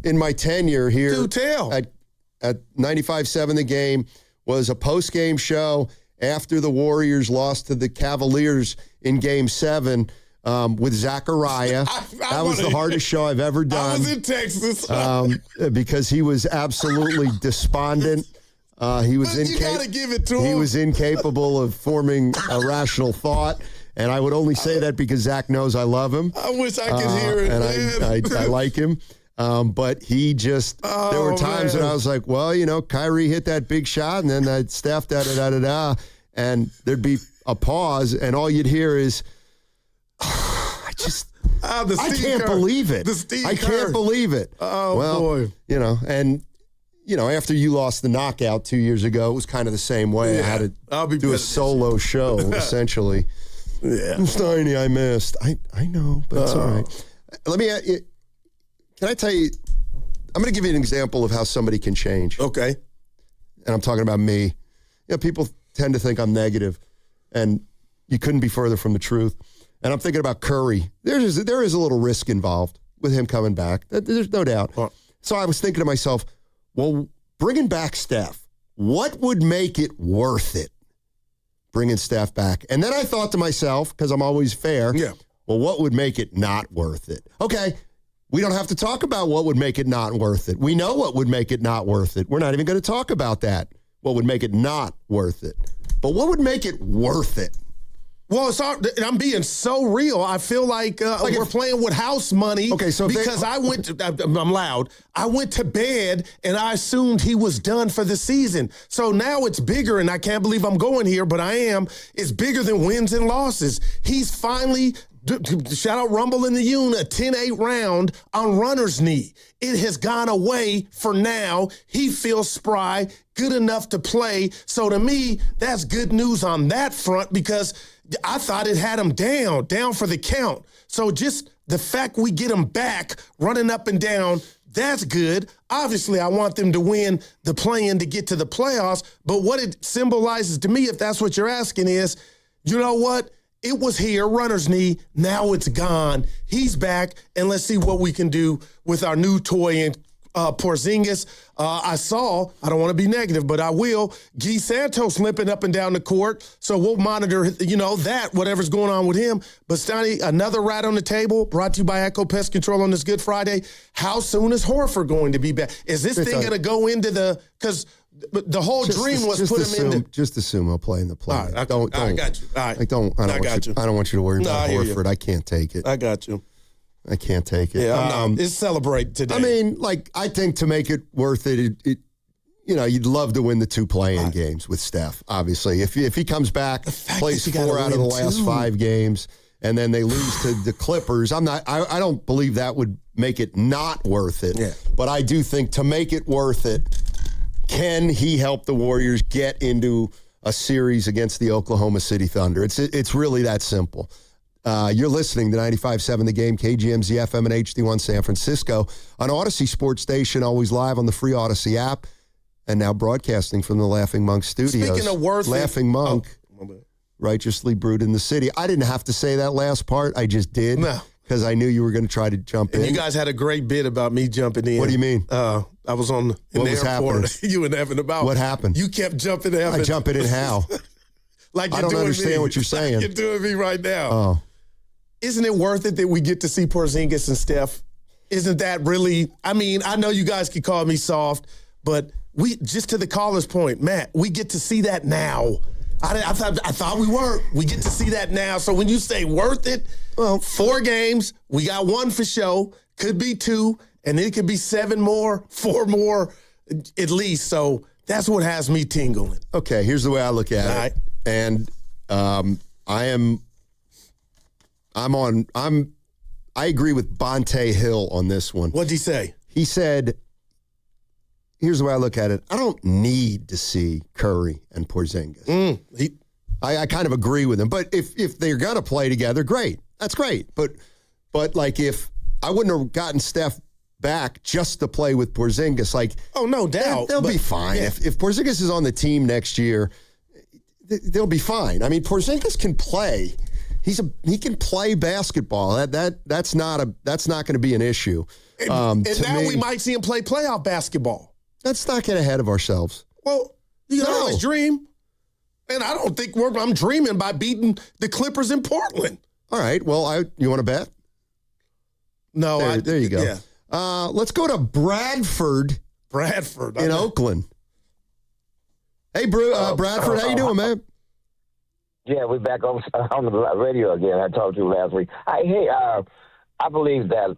in my tenure here at 95.7 The Game was a post-game show after the Warriors lost to the Cavaliers in Game 7 with Zachariah. That was the hardest show I've ever done. I was in Texas. Because he was absolutely despondent. He was you gotta give it to him. He was incapable of forming a rational thought. And I would only say that because Zach knows I love him. I wish I could hear it, and I like him. But he just, there were times when I was like, well, Kyrie hit that big shot, and then that Steph, da-da-da-da-da, and there'd be a pause, and all you'd hear is, I can't believe it. I can't believe it. Oh, well, boy. After you lost the knockout 2 years ago, it was kind of the same way. Yeah, I had to do a solo show, essentially. Yeah. Steiny, I missed. I know, but it's all right. Can I tell you, I'm going to give you an example of how somebody can change. Okay. And I'm talking about me. People tend to think I'm negative, and you couldn't be further from the truth. And I'm thinking about Curry. There is a little risk involved with him coming back. There's no doubt. So I was thinking to myself, well, bringing back Steph, what would make it worth it? Bringing Steph back. And then I thought to myself, because I'm always fair, well, what would make it not worth it? Okay, we don't have to talk about what would make it not worth it. We know what would make it not worth it. We're not even going to talk about that, what would make it not worth it. But what would make it worth it? Well, I'm being so real. I feel like, we're playing with house money. Okay, so because I'm loud. I went to bed and I assumed he was done for the season. So now it's bigger, and I can't believe I'm going here, but I am. It's bigger than wins and losses. He's finally. Shout out Rumble in the Yoon, a 10-8 round on runner's knee. It has gone away for now. He feels spry, good enough to play. So to me, that's good news on that front because I thought it had him down for the count. So just the fact we get him back running up and down, that's good. Obviously, I want them to win the play-in to get to the playoffs. But what it symbolizes to me, if that's what you're asking, is, you know what? It was here, runner's knee. Now it's gone. He's back, and let's see what we can do with our new toy in Porzingis. I don't want to be negative, but I will, Guy Santos limping up and down the court, so we'll monitor, whatever's going on with him. But, Steiny, another rat on the table, brought to you by Echo Pest Control on this Good Friday. How soon is Horford going to be back? Is this thing going to go into because the whole dream was put him in. Just assume he'll play in the play. Right, I got you. All right. I don't want you to worry about Horford. I can't take it. I got you. I can't take it. Yeah, it's celebrate today. I mean, I think to make it worth it, you'd love to win the 2 play-in games with Steph, obviously. If he comes back, plays 4 out of the last 5 games, and then they lose to the Clippers, I don't believe that would make it not worth it. Yeah. But I do think to make it worth it, can he help the Warriors get into a series against the Oklahoma City Thunder? It's really that simple. You're listening to 95.7 The Game, KGMZ FM and HD1 San Francisco on Odyssey Sports Station, always live on the free Odyssey app, and now broadcasting from the Laughing Monk Studios. Speaking of worth Laughing Monk, righteously brewed in the city. I didn't have to say that last part. I just did. No. Because I knew you were going to try to jump in. You guys had a great bit about me jumping in. What do you mean? I was in the airport. You and Evan about. What happened? You kept jumping in. I jumping in how? Like I don't understand what you're saying. Like you're doing me right now. Oh. Isn't it worth it that we get to see Porzingis and Steph? Isn't that really? I mean, I know you guys can call me soft, but just to the caller's point, Matt, we get to see that now. I thought we weren't. We get to see that now. So when you say worth it, well, 4 games, we got 1 for show, could be 2, and it could be 7 more, 4 more at least. So that's what has me tingling. Okay, here's the way I look at it. And I agree with Bonte Hill on this one. What'd he say? He said, here's the way I look at it. I don't need to see Curry and Porzingis. I kind of agree with him. But if they're going to play together, great. That's great. But if I wouldn't have gotten Steph back just to play with Porzingis, oh, no doubt. They'll be fine. Yeah. If Porzingis is on the team next year, they'll be fine. I mean, Porzingis can play. He can play basketball. That's not going to be an issue. And now we might see him play playoff basketball. Let's not get ahead of ourselves. Well, you can always dream. And I don't think I'm dreaming by beating the Clippers in Portland. All right. Well, you want to bet? No. There you go. Yeah. Let's go to Bradford. In Oakland. Hey, Bradford. How you doing, man? Yeah, we're back on the radio again. I talked to you last week. I believe that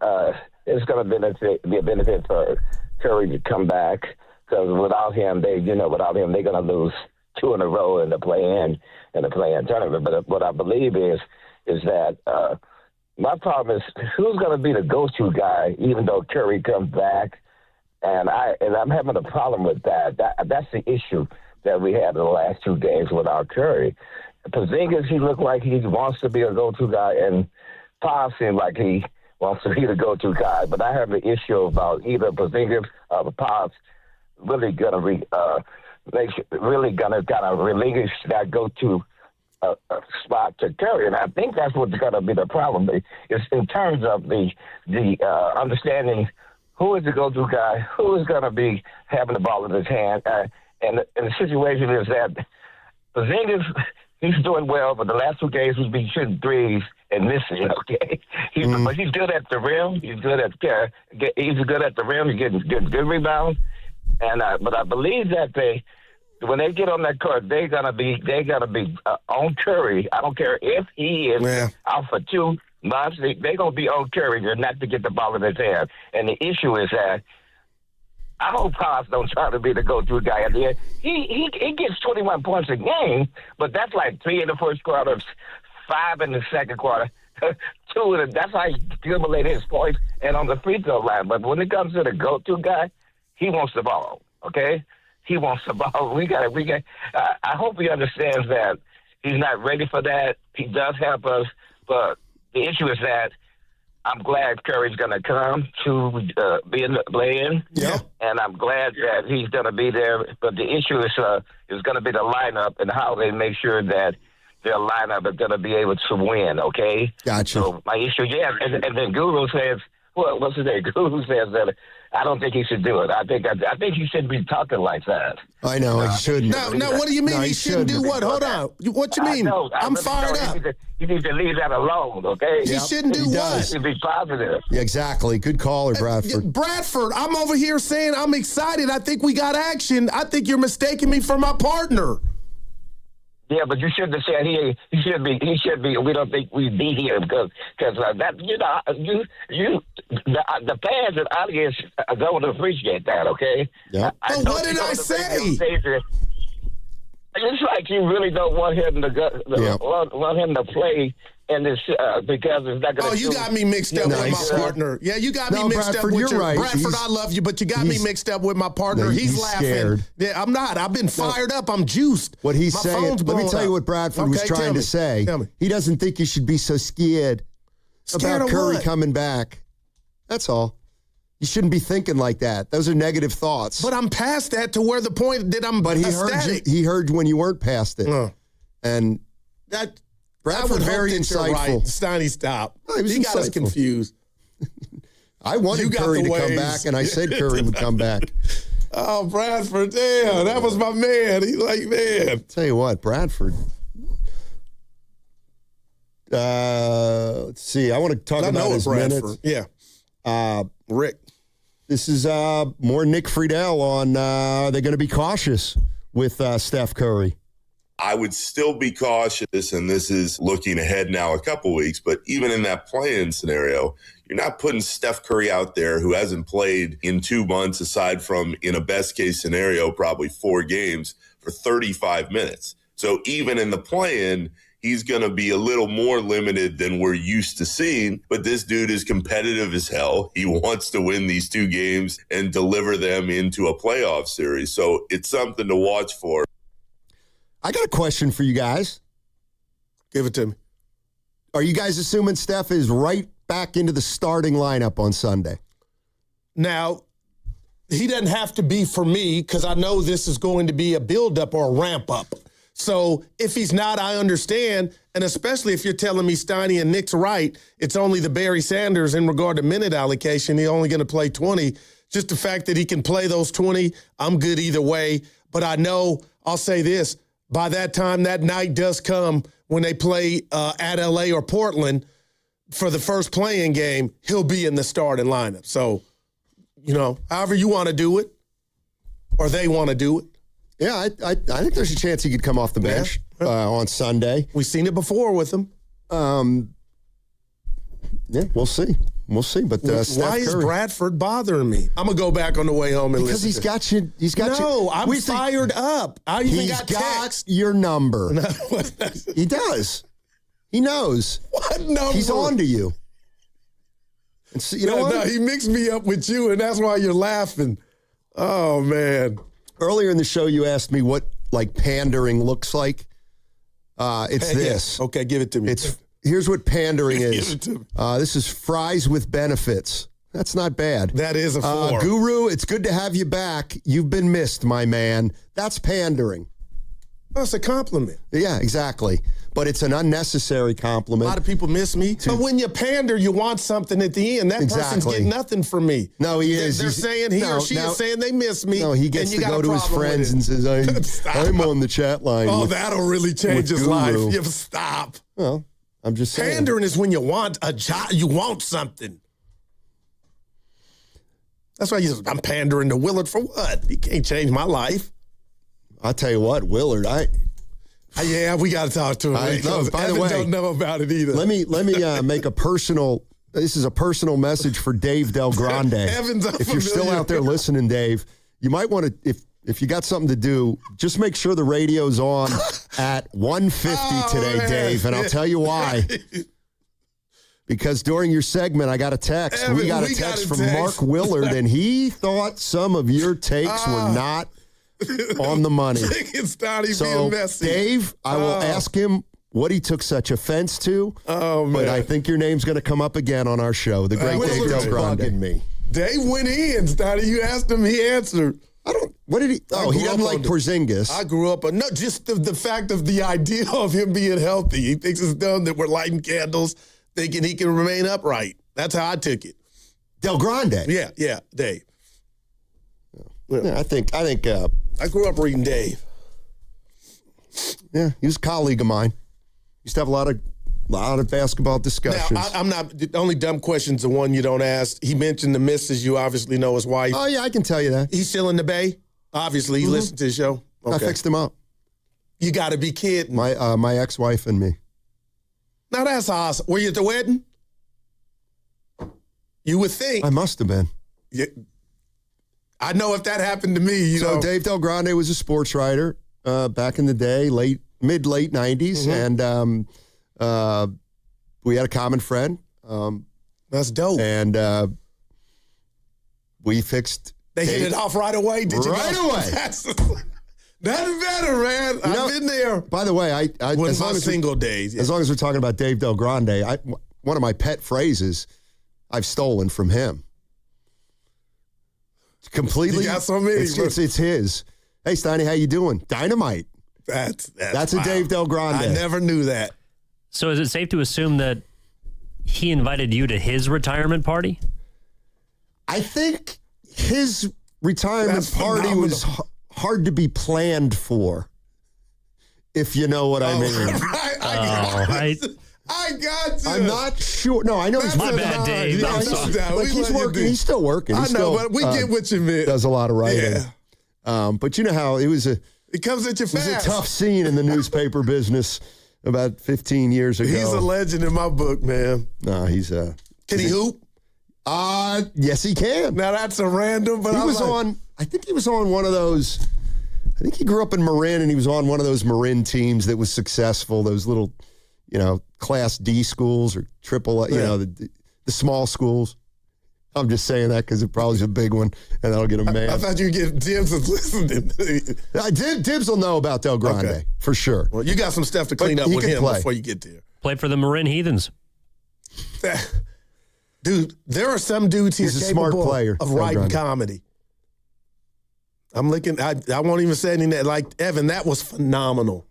it's going to be a benefit for Curry to come back because without him, they're going to lose 2 in a row in the play-in tournament. But what I believe is that my problem is who's going to be the go-to guy, even though Curry comes back, and I'm having a problem with that. That's the issue that we had in the last 2 games without Curry. Porzingis, he looked like he wants to be a go-to guy, and Pop seemed like he wants to be the go-to guy. But I have an issue about either Porzingis or Pop really gonna kind of relinquish that go-to spot to Curry, and I think that's what's gonna be the problem. It's in terms of the understanding who is the go-to guy, who is gonna be having the ball in his hand, and the situation is that Porzingis. He's doing well, but the last 2 games he's been shooting threes and missing. Okay, but he's good at the rim. He's good at the rim. He's getting good rebounds, but I believe that when they get on that court, they're gonna be on Curry. I don't care if he is out for 2 months. They're gonna be on Curry not to get the ball in his hand. And the issue is that I hope Haas don't try to be the go-to guy at the end. He gets 21 points a game, but that's like 3 in the first quarter, 5 in the second quarter. 2 in that's how he accumulates his points and on the free throw line. But when it comes to the go-to guy, he wants the ball. Okay, he wants the ball. We got. I hope he understands that he's not ready for that. He does help us, but the issue is that I'm glad Curry's going to come to be in the play-in. Yeah. And I'm glad that he's going to be there. But the issue is going to be the lineup and how they make sure that their lineup is going to be able to win, okay? Gotcha. So my issue, and then Guru says, what's his name? Guru says that I don't think he should do it. I think he shouldn't be talking like that. I know, he shouldn't. Now, what do you mean he shouldn't do what? Hold on. What you mean? I'm fired up. You need to leave that alone, okay? He shouldn't do what? He should be positive. Yeah, exactly. Good caller, Bradford. Bradford, I'm over here saying I'm excited. I think we got action. I think you're mistaking me for my partner. Yeah, but you shouldn't have said he should be. We don't think we beat him because that the fans and audience don't appreciate that. Okay. Yeah. But what did I say? It's like you really don't want him to want him to play in this because it's not going to. Oh, you got me mixed up with my partner. Yeah, you got me mixed Bradford, up with you're right. Bradford. I love you, but you got me mixed up with my partner. No, he's laughing. Scared. Yeah, I'm not. I've been fired up. I'm juiced. What he's my saying. Let me tell you what Bradford was trying to say. He doesn't think you should be so scared about Curry coming back. That's all. You shouldn't be thinking like that. Those are negative thoughts. But I'm past that to where the point that I'm. But he heard you when you weren't past it, and that. Bradford very insightful. Right. Steiny, stop. No, he got us confused. I wanted Curry to come back, and I said Curry would come back. Oh, Bradford, damn, that was my man. He's like, man. Tell you what, Bradford. Let's see. I want to talk about his minutes. Yeah. Rick. This is more Nick Friedel on they're going to be cautious with Steph Curry. I would still be cautious, and this is looking ahead now a couple weeks, but even in that play-in scenario, you're not putting Steph Curry out there who hasn't played in 2 months, aside from, in a best-case scenario, probably 4 games for 35 minutes. So even in the play-in, he's going to be a little more limited than we're used to seeing, but this dude is competitive as hell. He wants to win these 2 games and deliver them into a playoff series. So it's something to watch for. I got a question for you guys. Give it to me. Are you guys assuming Steph is right back into the starting lineup on Sunday? Now, he doesn't have to be for me because I know this is going to be a build-up or a ramp-up. So if he's not, I understand, and especially if you're telling me Steiny and Nick's right, it's only the Barry Sanders in regard to minute allocation. He's only going to play 20. Just the fact that he can play those 20, I'm good either way. But I know, I'll say this, by that time, that night does come when they play at L.A. or Portland for the first playing game, he'll be in the starting lineup. So, however you want to do it or they want to do it. Yeah, I think there's a chance he could come off the bench on Sunday. We've seen it before with him. Yeah, we'll see. We'll see. But why is Bradford bothering me? I'm gonna go back on the way home and because listen. He's got you. No, I'm fired up. I even got text. Your number. He does. He knows. What number? He's on to you. And so, No, he mixed me up with you, and that's why you're laughing. Oh man. Earlier in the show, you asked me what pandering looks like. It's this. Yeah. Okay, give it to me. Here's what pandering is. Give it to me. This is fries with benefits. That's not bad. That is a form. Guru, it's good to have you back. You've been missed, my man. That's pandering. That's a compliment. Yeah, exactly. But it's an unnecessary compliment. A lot of people miss me. But when you pander, you want something at the end. That person's getting nothing from me. No, he is. They're saying he or she is saying they miss me. No, he gets to go to his friends and says, I'm on the chat line. Oh, that'll really change his life. You stop. Well, I'm just saying. Pandering is when you want a job, you want something. That's why I'm pandering to Willard for what? He can't change my life. I'll tell you what, Willard, yeah, we got to talk to him. By the way, don't know about it either. Let me make a personal. This is a personal message for Dave Del Grande. Evan's if you're still out there listening, Dave, you might want to, if you got something to do, just make sure the radio's on at 1:50 today, man. Dave, and I'll tell you why. Because during your segment, I got a text. Evan, we got a text from Mark Willard, and he thought some of your takes were not on the money. So, Dave, I will ask him what he took such offense to. Oh, man. But I think your name's going to come up again on our show. The great Dave Del Grande and me. Dave went in, Stotty. You asked him, he answered. What did he? Oh, he doesn't like Porzingis. I grew up on, no, just the fact of the idea of him being healthy. He thinks it's dumb that we're lighting candles, thinking he can remain upright. That's how I took it. Del Grande. Yeah, Dave. Yeah, I think. I grew up reading Dave. Yeah, he was a colleague of mine. Used to have a lot of basketball discussions. Now, I'm not, the only dumb question's the one you don't ask. He mentioned the missus. You obviously know his wife. Oh, yeah, I can tell you that. He's still in the Bay? Obviously, he listened to the show. Okay. I fixed him up. You got to be kidding. My ex-wife and me. Now, that's awesome. Were you at the wedding? You would think. I must have been. Yeah. I know if that happened to me, you know. So Dave Del Grande was a sports writer back in the day, mid-late 90s, and we had a common friend. That's dope. And we fixed. They hit it off right away. Did you? Right away. That's better, man. I've been there. By the way, I with my single days. Yeah. As long as we're talking about Dave Del Grande, one of my pet phrases I've stolen from him. Completely. You got so many. It's his. Hey, Steiny, how you doing? Dynamite. That's a Dave Del Grande. I never knew that. So is it safe to assume that he invited you to his retirement party? I think his retirement party was hard to be planned for, if you know what I mean. I got you. I'm not sure. No, I know he's my bad, Dave. Yeah, he's working. He's still working. I know, but we get what you meant. Does a lot of writing. Yeah. But you know how it was it comes at you fast. It was a tough scene in the newspaper business about 15 years ago. He's a legend in my book, man. No, he's Can he hoop? Yes, he can. Now that's a random, but he was on. I think he was on one of those. I think he grew up in Marin, and he was on one of those Marin teams that was successful. Those little, Class D schools or triple, the small schools. I'm just saying that because it probably is a big one, and that'll get him mad. I thought you would get Dibs was listening. Dibs will know about Del Grande for sure. Well, you got some stuff to clean up with him before you get there. Played for the Marin Heathens. Dude, there are some dudes here capable of writing comedy. I'm looking. I won't even say anything. Like Evan, that was phenomenal.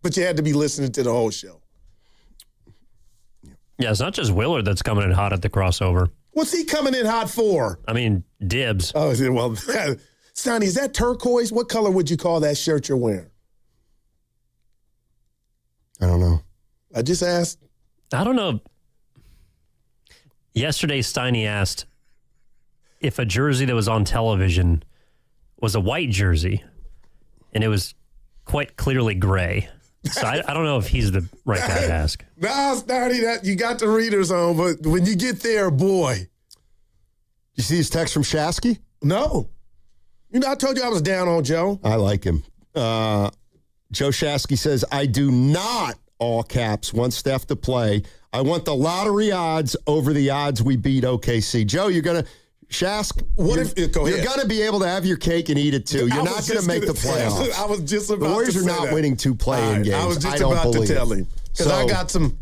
But you had to be listening to the whole show. Yeah, it's not just Willard that's coming in hot at the crossover. What's he coming in hot for? I mean, Dibs. Oh, well, Sonny, is that turquoise? What color would you call that shirt you're wearing? I don't know. I just asked. I don't know. Yesterday, Steiny asked if a jersey that was on television was a white jersey, and it was quite clearly gray. So I don't know if he's the right guy to ask. No, Steiny, that you got the readers on, but when you get there, boy. You see his text from Shasky? No. I told you I was down on Joe. I like him. Joe Shasky says, I do not, all caps, want Steph to play. I want the lottery odds over the odds we beat OKC. Joe, you're going to... Shask, you're going to be able to have your cake and eat it too. You're not going to make the playoffs. I was just about to say the Warriors are not winning 2 play-in games. I was just about to tell him. Because I got some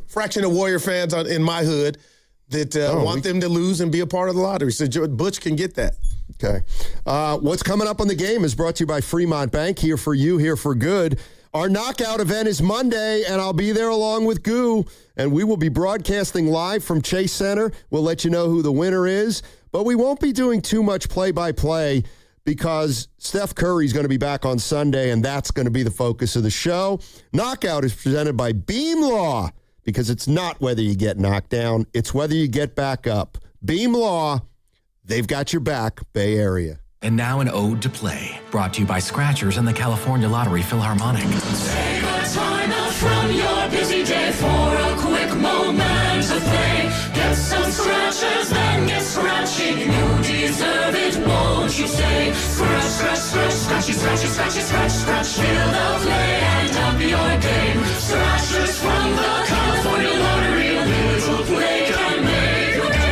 fraction of Warrior fans in my hood that want them to lose and be a part of the lottery. So Butch can get that. Okay. What's coming up on the game is brought to you by Fremont Bank. Here for you, here for good. Our knockout event is Monday, and I'll be there along with Goo, and we will be broadcasting live from Chase Center. We'll let you know who the winner is, but we won't be doing too much play-by-play because Steph Curry's going to be back on Sunday, and that's going to be the focus of the show. Knockout is presented by Beam Law because it's not whether you get knocked down, it's whether you get back up. Beam Law, they've got your back, Bay Area. And now an ode to play, brought to you by Scratchers and the California Lottery Philharmonic. Save a time from your busy day for a quick moment of play. Get some scratchers, then get scratching. You deserve it, won't you say? Scratch, scratch, scratch, scratchy, scratchy, scratchy, scratch, scratch. Feel the play and up your game. Scratchers from the California Lottery. A little play can make your day.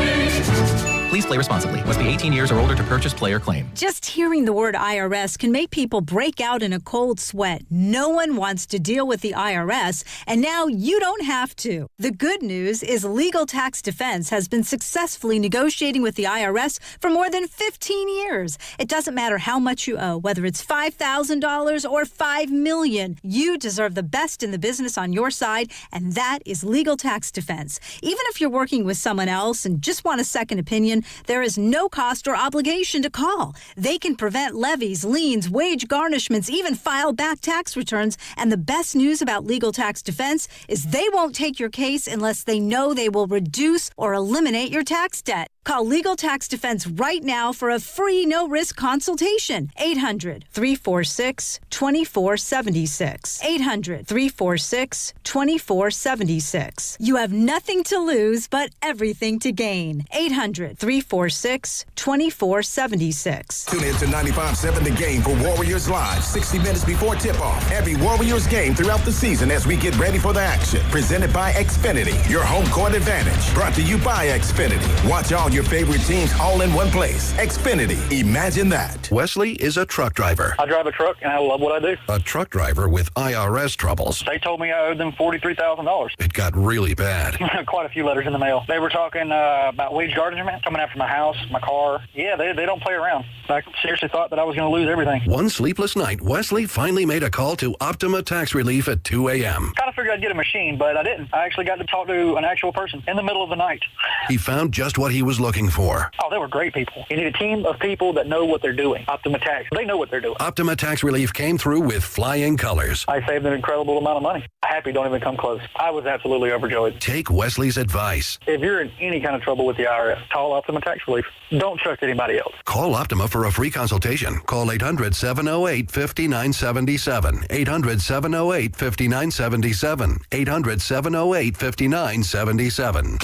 Please play responsibly. Must be 18 years or older to purchase, play, or claim. Just hearing the word IRS can make people break out in a cold sweat. No one wants to deal with the IRS, and now you don't have to. The good news is Legal Tax Defense has been successfully negotiating with the IRS for more than 15 years. It doesn't matter how much you owe, whether it's $5,000 or $5 million. You deserve the best in the business on your side, and that is Legal Tax Defense. Even if you're working with someone else and just want a second opinion, there is no cost or obligation to call. They can prevent levies, liens, wage garnishments, even file back tax returns. And the best news about Legal Tax Defense is they won't take your case unless they know they will reduce or eliminate your tax debt. Call Legal Tax Defense right now for a free no-risk consultation. 800-346-2476. 800-346-2476. You have nothing to lose but everything to gain. 800-346-2476. Tune in to 95.7 The Game for Warriors Live, 60 minutes before tip-off. Every Warriors game throughout the season as we get ready for the action. Presented by Xfinity, your home court advantage. Brought to you by Xfinity. Watch all your favorite teams all in one place. Xfinity. Imagine that. Wesley is a truck driver. I drive a truck and I love what I do. A truck driver with IRS troubles. They told me I owed them $43,000. It got really bad. Quite a few letters in the mail. They were talking about wage garnishment coming after my house, my car. Yeah, they don't play around. I seriously thought that I was going to lose everything. One sleepless night, Wesley finally made a call to Optima Tax Relief at 2 a.m. Kind of figured I'd get a machine, but I didn't. I actually got to talk to an actual person in the middle of the night. He found just what he was looking for. Oh, they were great people. You need a team of people that know what they're doing. Optima Tax. They know what they're doing. Optima Tax Relief came through with flying colors. I saved an incredible amount of money. Happy don't even come close. I was absolutely overjoyed. Take Wesley's advice. If you're in any kind of trouble with the IRS, call Optima Tax Relief. Don't trust anybody else. Call Optima for a free consultation. Call 800-708-5977. 800-708-5977. 800-708-5977.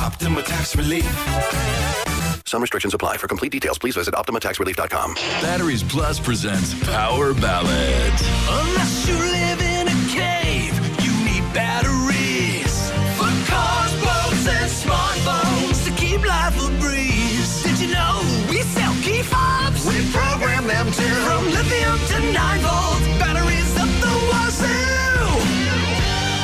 Optima Tax Relief. Some restrictions apply. For complete details, please visit OptimaTaxRelief.com. Batteries Plus presents Power Ballads. Unless you live in a cave, you need batteries for cars, boats, and smartphones to keep life a breeze. Did you know we sell key fobs? We program them too. From lithium to 9-volt batteries up the wazoo.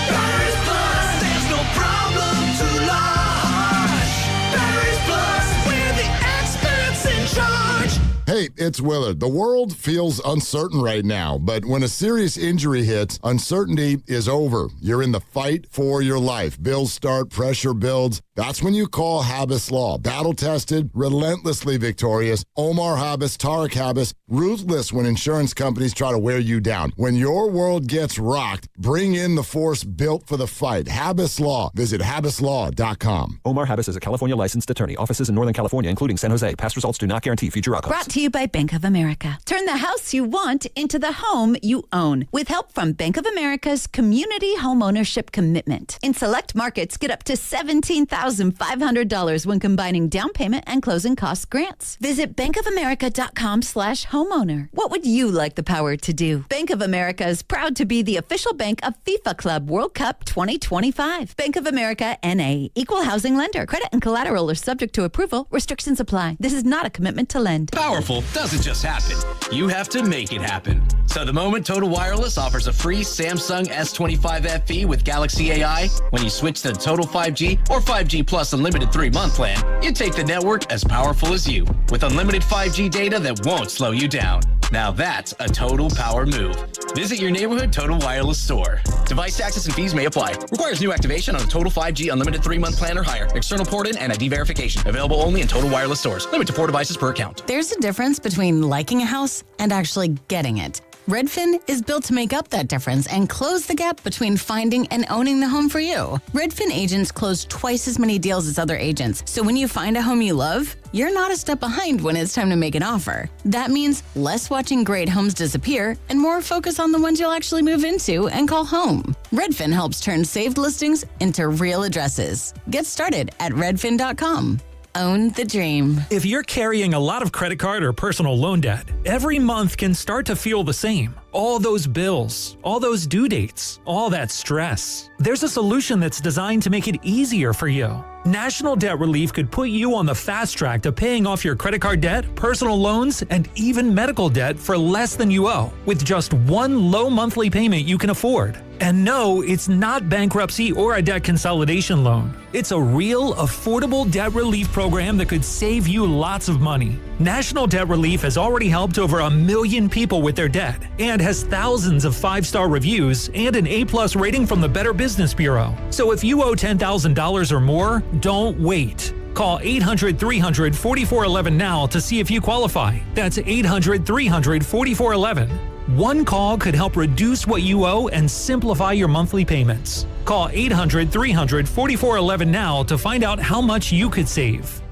Batteries Plus, there's no problem too large. Batteries Plus, we're the experts in charge. Hey, it's Willard. The world feels uncertain right now, but when a serious injury hits, uncertainty is over. You're in the fight for your life. Bills start, pressure builds. That's when you call Habas Law. Battle-tested, relentlessly victorious. Omar Habas, Tarek Habas, ruthless when insurance companies try to wear you down. When your world gets rocked, bring in the force built for the fight. Habas Law. Visit habaslaw.com. Omar Habas is a California licensed attorney. Offices in Northern California, including San Jose. Past results do not guarantee future outcomes. Brought to you by Bank of America. Turn the house you want into the home you own with help from Bank of America's Community Homeownership Commitment. In select markets, get up to $17,500 when combining down payment and closing costs grants. Visit bankofamerica.com/homeowner. What would you like the power to do? Bank of America is proud to be the official bank of FIFA Club World Cup 2025. Bank of America N.A. Equal housing lender. Credit and collateral are subject to approval. Restrictions apply. This is not a commitment to lend. Powerful doesn't just happen. You have to make it happen. So the moment Total Wireless offers a free Samsung S25 FE with Galaxy AI, when you switch to Total 5G or 5G Plus Unlimited 3-month plan, you take the network as powerful as you with unlimited 5G data that won't slow you down. Now that's a total power move. Visit your neighborhood Total Wireless store. Device taxes and fees may apply. Requires new activation on a Total 5G Unlimited 3-month plan or higher. External port in and ID verification. Available only in Total Wireless stores. Limit to 4 devices per account. There's a difference between liking a house and actually getting it. Redfin is built to make up that difference and close the gap between finding and owning the home for you. Redfin agents close twice as many deals as other agents, so when you find a home you love, you're not a step behind when it's time to make an offer. That means less watching great homes disappear and more focus on the ones you'll actually move into and call home. Redfin helps turn saved listings into real addresses. Get started at redfin.com. Own the dream. If you're carrying a lot of credit card or personal loan debt, every month can start to feel the same. All those bills, all those due dates, all that stress. There's a solution that's designed to make it easier for you. National Debt Relief could put you on the fast track to paying off your credit card debt, personal loans, and even medical debt for less than you owe, with just one low monthly payment you can afford. And no, it's not bankruptcy or a debt consolidation loan. It's a real, affordable debt relief program that could save you lots of money. National Debt Relief has already helped over 1 million people with their debt and has thousands of 5-star reviews and an A+ rating from the Better Business Bureau. So if you owe $10,000 or more, don't wait. Call 800-300-4411 now to see if you qualify. That's 800-300-4411. One call could help reduce what you owe and simplify your monthly payments. Call 800-300-4411 now to find out how much you could save.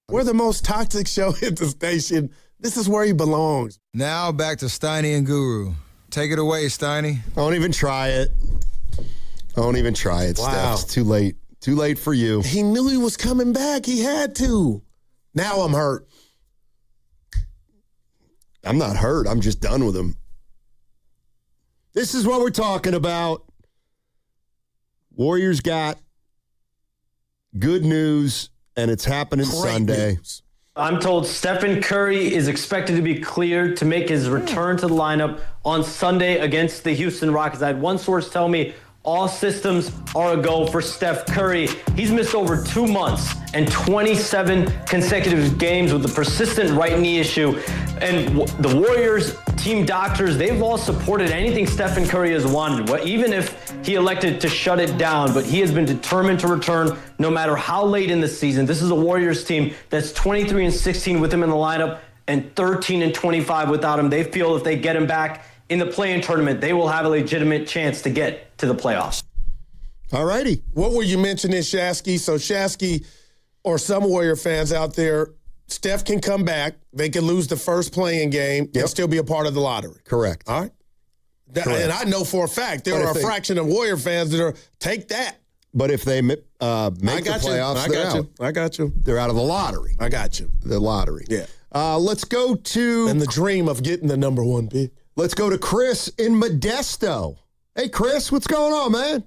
We're the most toxic show at the station. This is where he belongs. Now back to Steiny and Guru. Take it away, Steiny. Don't even try it. Don't even try it, Wow. Steph. It's too late. Too late for you. He knew he was coming back. He had to. Now I'm hurt. I'm not hurt. I'm just done with him. This is what we're talking about. Warriors got good news, and it's happening Sunday. I'm told Stephen Curry is expected to be cleared to make his return to the lineup on Sunday against the Houston Rockets. I had one source tell me all systems are a go for Steph Curry. He's missed over 2 months and 27 consecutive games with a persistent right knee issue. And the Warriors team doctors, they've all supported anything Stephen Curry has wanted, even if he elected to shut it down. But he has been determined to return no matter how late in the season. This is a Warriors team that's 23-16 with him in the lineup and 13-25 without him. They feel if they get him back in the play-in tournament, they will have a legitimate chance to get to the playoffs. All righty. What were you mentioning, Shasky? So Shasky, or some Warrior fans out there, Steph can come back. They can lose the first play-in game and still be a part of the lottery. Correct. All right. And I know for a fact there are a fraction of Warrior fans that are, take that. But if they make the playoffs, they're out. I got you. They're out of the lottery. I got you. The lottery. Yeah. Let's go to... And the dream of getting the number 1 pick. Let's go to Chris in Modesto. Hey, Chris, what's going on, man?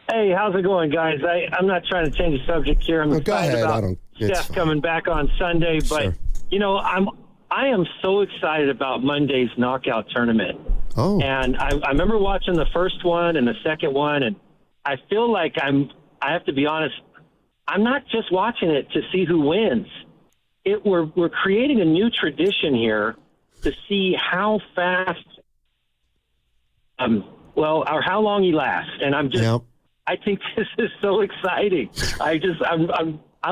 Hey, how's it going, guys? I'm not trying to change the subject here. I'm excited about Steph coming back on Sunday, but you know, I am so excited about Monday's knockout tournament. Oh, and I remember watching the first one and the second one, and I feel like I have to be honest, I'm not just watching it to see who wins. We're creating a new tradition here to see how fast, or how long he lasts. And I'm just, I think this is so exciting. I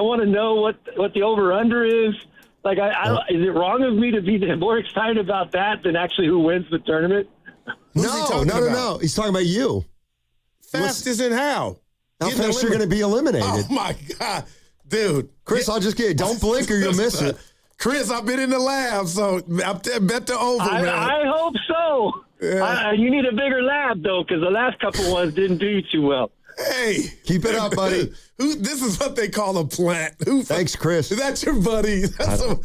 want to know what the over/under is. Like, is it wrong of me to be more excited about that than actually who wins the tournament? No. He's talking about you. Fast isn't how. How fast you're going to be eliminated. Oh, my God. Dude. Chris, I'll just get you. Don't blink or you'll miss it. Chris, I've been in the lab, so I bet the over, man. I hope so. Yeah. You need a bigger lab, though, because the last couple ones didn't do you too well. Hey. Keep it up, buddy. This is what they call a plant. Thanks, Chris. That's your buddy. I don't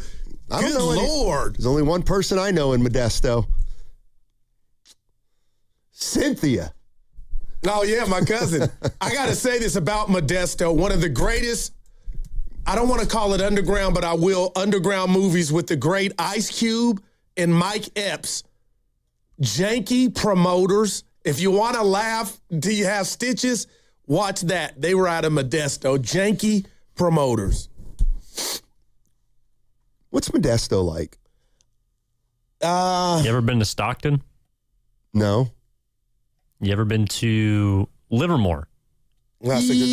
know Lord. There's only one person I know in Modesto. Cynthia. Oh, yeah, my cousin. I got to say this about Modesto. One of the greatest, I don't want to call it underground, but I will, underground movies with the great Ice Cube and Mike Epps. Janky Promoters. If you want to laugh, do you have stitches? Watch that. They were out of Modesto. Janky Promoters. What's Modesto like? You ever been to Stockton? No. You ever been to Livermore? Well, that's a great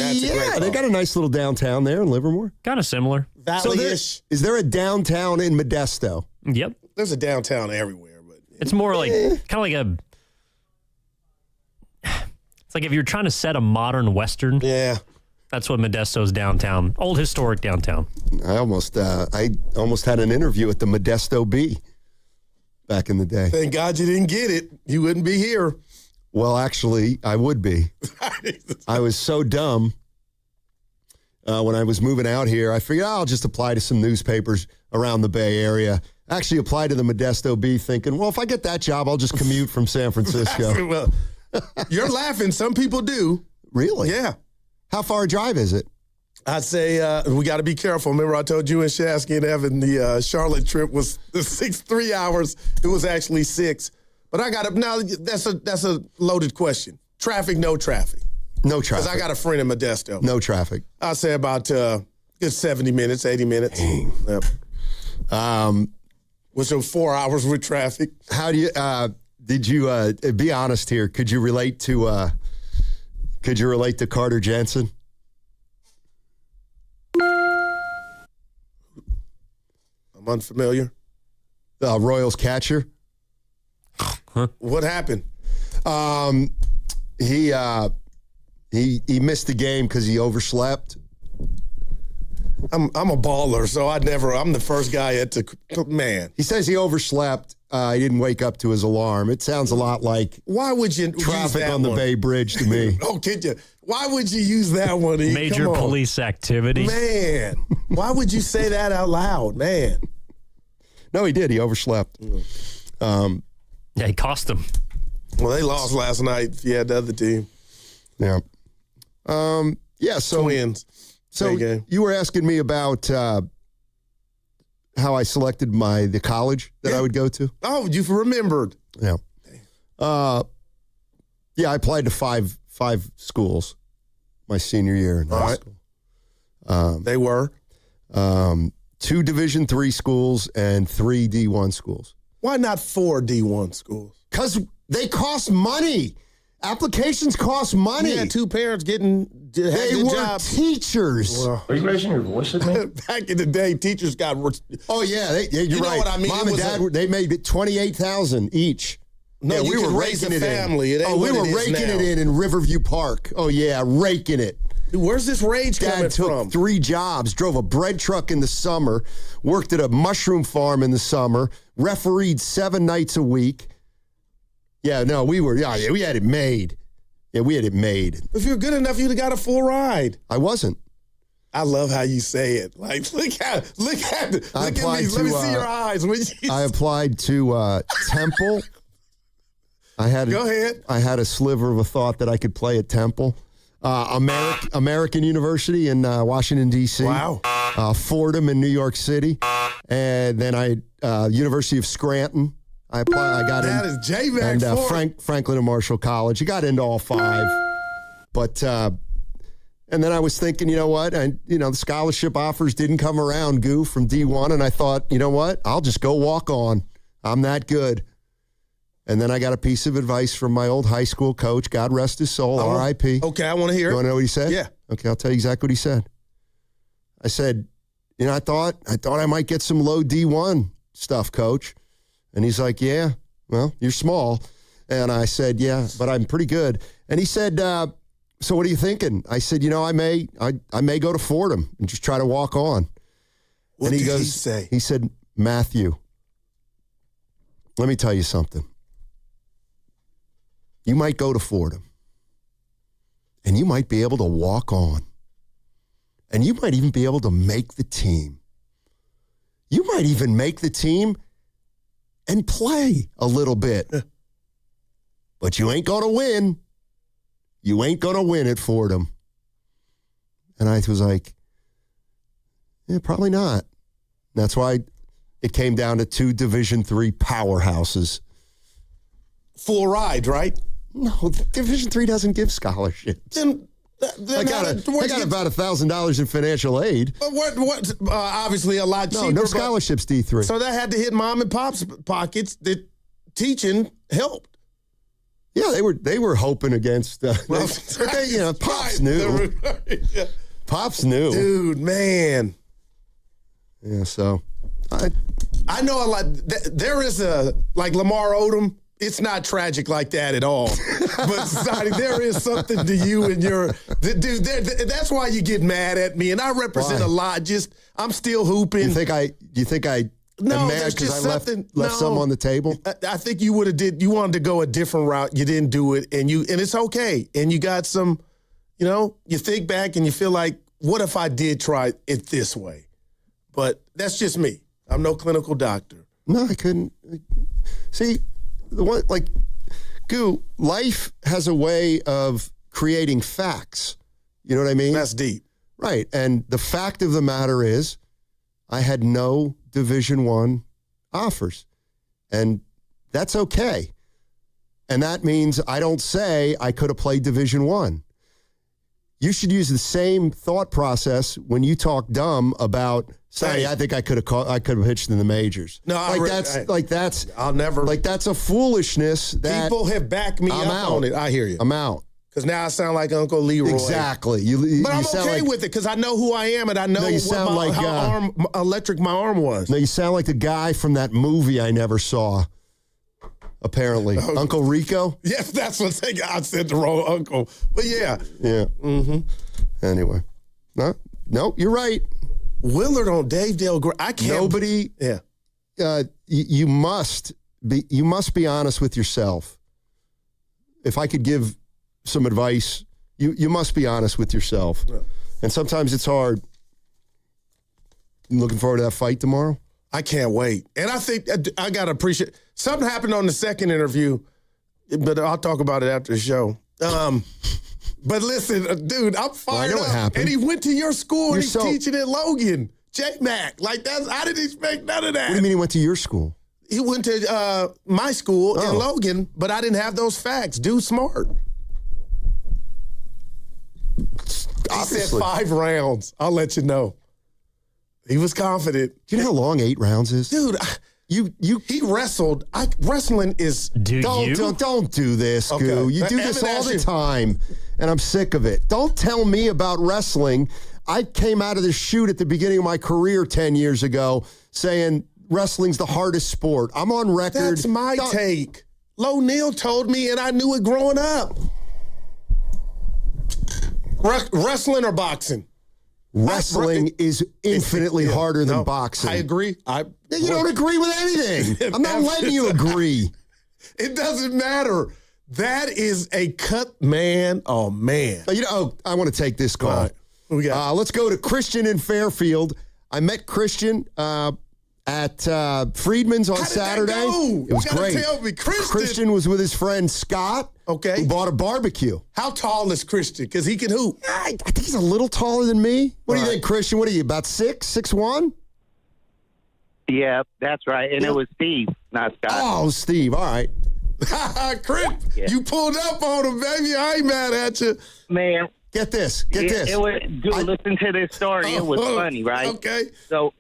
they call. got a nice little downtown there in Livermore. Kind of similar. Valley-ish. Is there a downtown in Modesto? Yep. There's a downtown everywhere, but It's more like kind of like a. It's like if you're trying to set a modern Western. Yeah. That's what Modesto's downtown. Old historic downtown. I almost had an interview at the Modesto Bee back in the day. Thank God you didn't get it. You wouldn't be here. Well, actually, I would be. I was so dumb when I was moving out here. I figured I'll just apply to some newspapers around the Bay Area. Actually applied to the Modesto Bee thinking, well, if I get that job, I'll just commute from San Francisco. Well, you're laughing. Some people do. Really? Yeah. How far a drive is it? I'd say we got to be careful. Remember I told you and Shasky and Evan the Charlotte trip was 3 hours. It was actually 6. But I got now. That's a loaded question. Traffic, no traffic. No traffic. Because I got a friend in Modesto. No traffic. I'd say about good 70 minutes, 80 minutes. Yep. Was it 4 hours with traffic? How do you? Did you be honest here? Could you relate to? Could you relate to Carter Jensen? I'm unfamiliar. Royals catcher. What happened? He He missed the game because he overslept. I'm a baller, so I'm the first guy at the man. He says he overslept. He didn't wake up to his alarm. It sounds a lot like why would you traffic use that on the one? Bay Bridge to me. Oh, kid you? Why would you use that one? E? Major police activity. Man, why would you say that out loud, man? No, he did. He overslept. Yeah, he cost them. Well, they lost last night. If you had the other team. Yeah. Yeah. So Twins. So you were asking me about how I selected the college that I would go to. Oh, you've remembered. Yeah. Yeah, I applied to five schools my senior year in high school. They were 2 Division III schools and 3 D1 schools. Why not 4 D1 schools? Because they cost money. Applications cost money. Yeah, 2 parents they were jobs. Teachers. Well, are you raising your voice at me? Back in the day, teachers got. Oh yeah, you're you know right. What I mean? Mom and Dad they made it $28,000 each. No, yeah, we were raising a family. It ain't we what were it is raking now. it in Riverview Park. Oh yeah, raking it. Dude, where's this rage coming Dad took from? 3 jobs, drove a bread truck in the summer, worked at a mushroom farm in the summer, refereed 7 nights a week. Yeah, no, we had it made. Yeah, we had it made. If you're good enough, you'd have got a full ride. I wasn't. I love how you say it. Like, look at me. Let me see your eyes. I applied to Temple. Go ahead. I had a sliver of a thought that I could play at Temple. American University in Washington, D.C. Wow. Fordham in New York City. And then University of Scranton. I got in. That is J-Mac and Franklin and Marshall College. You got into all 5. But, and then I was thinking, you know what? The scholarship offers didn't come around, from D1. And I thought, you know what? I'll just go walk on. I'm that good. And then I got a piece of advice from my old high school coach, God rest his soul, R.I.P. Okay, I want to hear it. You want to know what he said? Yeah. Okay, I'll tell you exactly what he said. I said, I thought I might get some low D1 stuff, coach. And he's like, yeah, well, you're small. And I said, yeah, but I'm pretty good. And he said, so what are you thinking? I said, I may go to Fordham and just try to walk on. What and did he say? He said, Matthew, let me tell you something. You might go to Fordham and you might be able to walk on and you might even be able to make the team. You might even make the team and play a little bit. But you ain't going to win. You ain't going to win at Fordham. And I was like, yeah, probably not. That's why it came down to 2 Division III powerhouses. Full ride, right? No, Division III doesn't give scholarships. Then I got about $1,000 in financial aid. But what? Obviously, a lot cheaper. No scholarships, D3. So that had to hit mom and pop's pockets. That teaching helped. Yeah, they were hoping against. Pops knew. Yeah. Pops knew, dude, man. Yeah, so I know a lot. There is like Lamar Odom. It's not tragic like that at all. But Sonny, there is something to you and your dude. That's why you get mad at me, and I represent a lot. I'm still hooping. You think I? No, am mad because I left some on the table. I think you would have You wanted to go a different route. You didn't do it, and it's okay. And you got some. You think back and you feel like, what if I did try it this way? But that's just me. I'm no clinical doctor. No, I couldn't. See, Goo, life has a way of creating facts. You know what I mean? That's deep. Right. And the fact of the matter is, I had no Division I offers. And that's okay. And that means I don't say I could have played Division I. You should use the same thought process when you talk dumb about, I think I could have pitched in the majors. No, I'll never. That's a foolishness that people have backed me up on it. I hear you. I'm out. Because now I sound like Uncle Leroy. Exactly. But I'm okay with it because I know who I am and I know how electric my arm was. No, you sound like the guy from that movie I never saw. Apparently, Uncle Rico. Yes, that's what I said the wrong uncle. But yeah. Mm-hmm. Anyway, no, you're right. Willard on Dave Dale. I can't. Nobody. Yeah. You must be honest with yourself. If I could give some advice, you must be honest with yourself. Yeah. And sometimes it's hard. You looking forward to that fight tomorrow? I can't wait. And I think I got to appreciate something happened on the second interview, but I'll talk about it after the show. But listen, dude, I'm fired up. Happened. And he went to your school and he's teaching at Logan. J-Mac. I didn't expect none of that. What do you mean he went to your school? He went to my school in Logan, but I didn't have those facts. Dude, smart. He said 5 rounds. I'll let you know. He was confident. Do you know how long 8 rounds is? Dude, he wrestled. Wrestling is... Don't do this, okay. Goo. You do this all the time, and I'm sick of it. Don't tell me about wrestling. I came out of the chute at the beginning of my career 10 years ago saying wrestling's the hardest sport. I'm on record. That's my take. Lo Neal told me, and I knew it growing up. Wrestling or boxing? Wrestling is infinitely harder than boxing. I agree. You don't agree with anything. I'm not letting you agree. It doesn't matter. That is a cut, man. Oh, man. I want to take this call. Right. Let's go to Christian in Fairfield. I met Christian at Friedman's on Saturday. How did that go? It was great. Tell me, Christian was with his friend Scott. Okay. Who bought a barbecue. How tall is Christian? Because he can hoop. I think he's a little taller than me. What do you think, Christian? What are you, about 6'1"? Yeah, that's right. And it was Steve, not Scott. Oh, Steve. All right. Chris, you pulled up on him, baby. I ain't mad at you. Man. Get this. Listen to this story. It was funny, right? Okay. So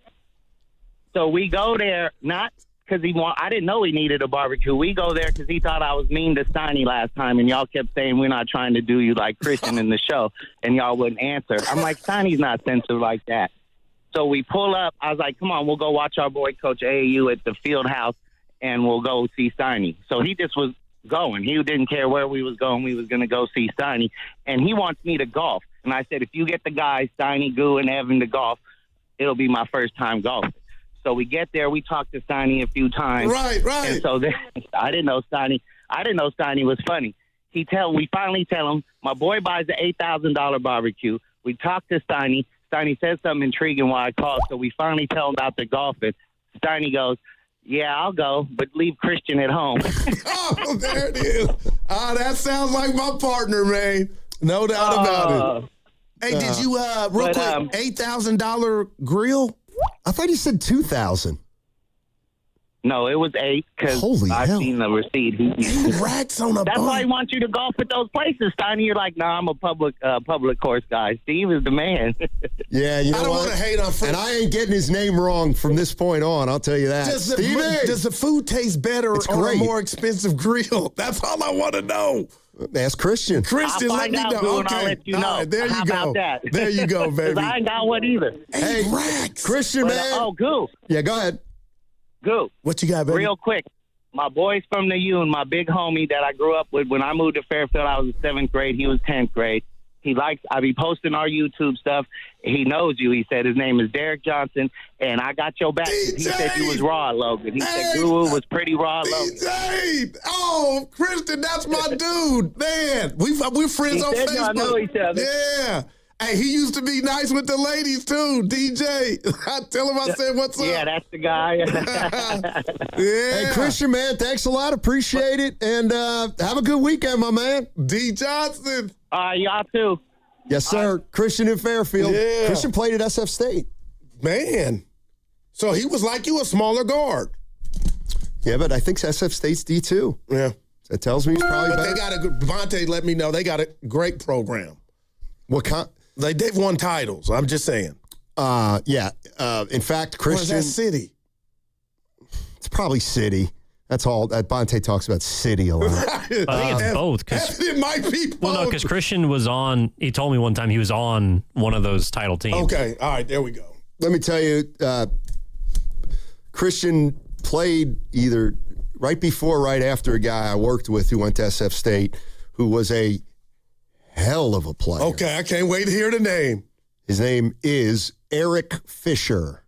we go there, not because I didn't know he needed a barbecue. We go there because he thought I was mean to Steiny last time, and y'all kept saying we're not trying to do you like Christian in the show, and y'all wouldn't answer. I'm like, Steiny's not sensitive like that. So we pull up. I was like, come on, we'll go watch our boy Coach AAU at the field house, and we'll go see Steiny. So he just was going. He didn't care where we was going. We was going to go see Steiny, and he wants me to golf. And I said, if you get the guys, Steiny, Goo, and Evan to golf, it'll be my first time golfing. So we get there. We talked to Steiny a few times. Right. And so then, I didn't know Steiny was funny. We finally tell him, my boy buys the $8,000 barbecue. We talk to Steiny. Steiny says something intriguing while I call. So we finally tell him about the golfing. Steiny goes, yeah, I'll go, but leave Christian at home. Oh, there it is. That sounds like my partner, man. No doubt about it. Hey, did you, real quick, $8,000 grill? I thought you said 2,000. No, it was 8 because I've seen the receipt. 8 racks on a That's bun. why he wants you to golf at those places, Steiny. You're like, nah, I'm a public course guy. Steve is the man. Yeah, you know I don't what? want to hate on food. And I ain't getting his name wrong from this point on. I'll tell you that. Does Stevie! the food taste better It's on great. a more expensive grill? That's all I want to know. Ask Christian. Christian, I'll let find me out, know. Boo, and Okay. I'll let you All know. right, there How you go. about that? There you go, 'Cause baby. I ain't got one either. 8 racks. Christian, But, man. Goo. Yeah, go ahead. Goo. What you got, baby? Real quick. My boy's from the U, and my big homie that I grew up with when I moved to Fairfield, I was in 7th grade. He was 10th grade. I be posting our YouTube stuff. He knows you. He said his name is Derek Johnson, and I got your back. He said you was raw, Logan. He said Guru was pretty raw, Logan. DJ! Oh, Christian, that's my dude. Man, we're friends on said Facebook. y'all know each other. Yeah. Hey, he used to be nice with the ladies, too, DJ. I tell him I said, what's up? Yeah, that's the guy. Yeah. Hey, Christian, man, thanks a lot. Appreciate it. And have a good weekend, my man. D. Johnson. Y'all too. Yes, sir. Christian in Fairfield. Yeah. Christian played at SF State. Man. So he was like you, a smaller guard. Yeah, but I think SF State's D2. Yeah. That tells me he's probably But better. they got a good, Devontae let me know, they got a great program. What kind? They've won titles. I'm just saying. Yeah. In fact, Christian. Or is that City? It's probably City. That's all. Bonte talks about City a lot. I think it's both. It might be both. Well, no, because Christian was on. He told me one time he was on one of those title teams. Okay. All right. There we go. Let me tell you, Christian played either right before or right after a guy I worked with who went to SF State, who was a hell of a player. Okay. I can't wait to hear the name. His name is Eric Fisher.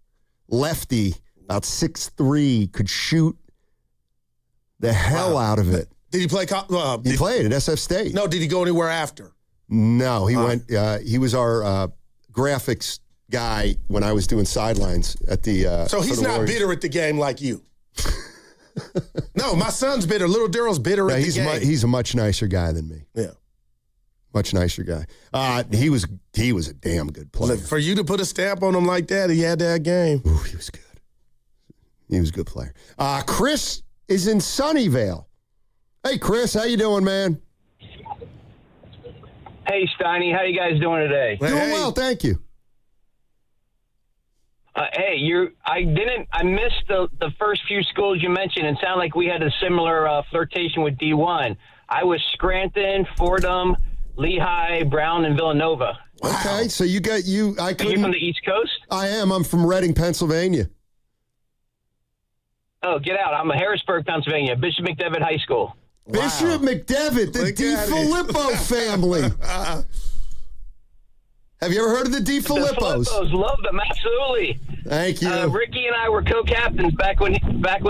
Lefty, about 6'3", could shoot the hell out of it. Did he play? He played at SF State. No, did he go anywhere after? No, he went. He was our graphics guy when I was doing sidelines at the. So he's for the not Warriors. bitter at the game like you. No, my son's bitter. Little Daryl's bitter at the game. He's a much nicer guy than me. Yeah, much nicer guy. He was a damn good player. Look, for you to put a stamp on him like that, he had that game. Ooh, he was good. He was a good player. Chris is in Sunnyvale. Hey, Chris, how you doing, man? Hey, Steiny, how you guys doing today? Doing well, thank you. I missed the first few schools you mentioned. It sounded like we had a similar flirtation with D1. I was Scranton, Fordham, Lehigh, Brown, and Villanova. Okay, so you got you. I Are couldn't. you from the East Coast? I am. I'm from Reading, Pennsylvania. Oh, get out. I'm a Harrisburg, Pennsylvania, Bishop McDevitt High School. Bishop McDevitt, the DiFilippo family. Have you ever heard of the DiFilippos? The Filippos, love them, absolutely. Thank you. Ricky and I were co-captains back when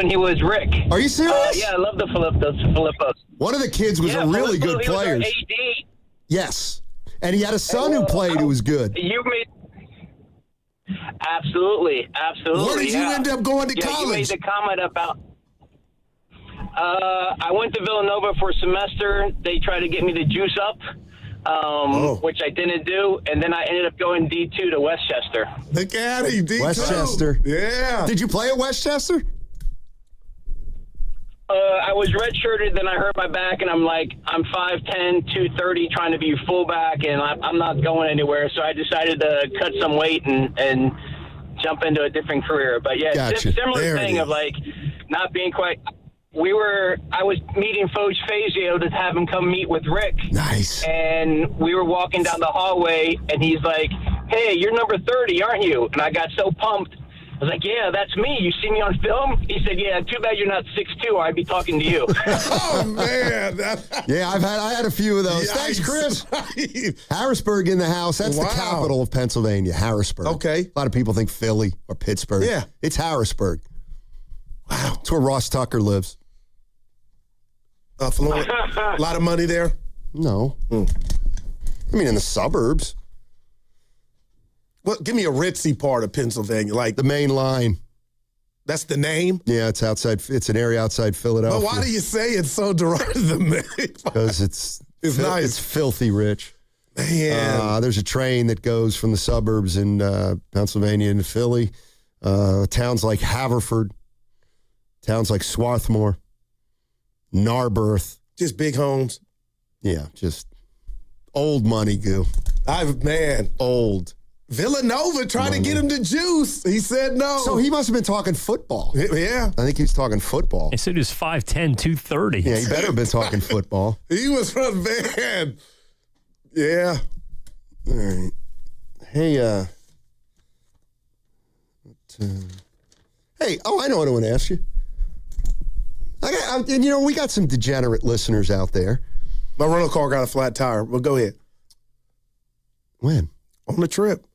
he was Rick. Are you serious? Yeah, I love the Filippos. One of the kids was a really Filippo, good he was our player. AD. Yes, and he had a son who played who was good. You made absolutely. Where did you end up going to college? You made the comment about. I went to Villanova for a semester. They tried to get me to juice up, which I didn't do, and then I ended up going D2 to Westchester. Look at him, D2. Westchester. Yeah. Did you play at Westchester? I was redshirted, then I hurt my back, and I'm like, I'm 5'10", 230, trying to be fullback, and I'm not going anywhere. So I decided to cut some weight and jump into a different career. But yeah, Gotcha. similar There it thing is. of like not being quite. I was meeting Foch Fazio to have him come meet with Rick. Nice. And we were walking down the hallway, and he's like, "Hey, you're number 30, aren't you?" And I got so pumped. I was like, "Yeah, that's me. You see me on film?" He said, "Yeah, too bad you're not 6'2", or I'd be talking to you." Oh, man. Yeah, I had a few of those. Thanks, Chris. Harrisburg in the house. That's the Wow. capital of Pennsylvania, Harrisburg. Okay. A lot of people think Philly or Pittsburgh. Yeah. It's Harrisburg. Wow. It's where Ross Tucker lives. A lot of money there? No. I mean, in the suburbs. Well, give me a ritzy part of Pennsylvania. Like the main line. That's the name? Yeah, it's outside. It's an area outside Philadelphia. But why do you say it's so derisive? Because it's nice. It's filthy rich. Man. There's a train that goes from the suburbs in Pennsylvania into Philly. Towns like Haverford, Towns like Swarthmore, Narberth. Just big homes. Yeah, just old money, Goo. Old. Villanova tried to get him to juice. He said no. So he must have been talking football. Yeah. I think he was talking football. They said he was 5'10", 230. Yeah, he better have been talking football. He was from Van. Yeah. All right. Hey, I know what I want to ask you. We got some degenerate listeners out there. My rental car got a flat tire. Well, go ahead. When? On the trip.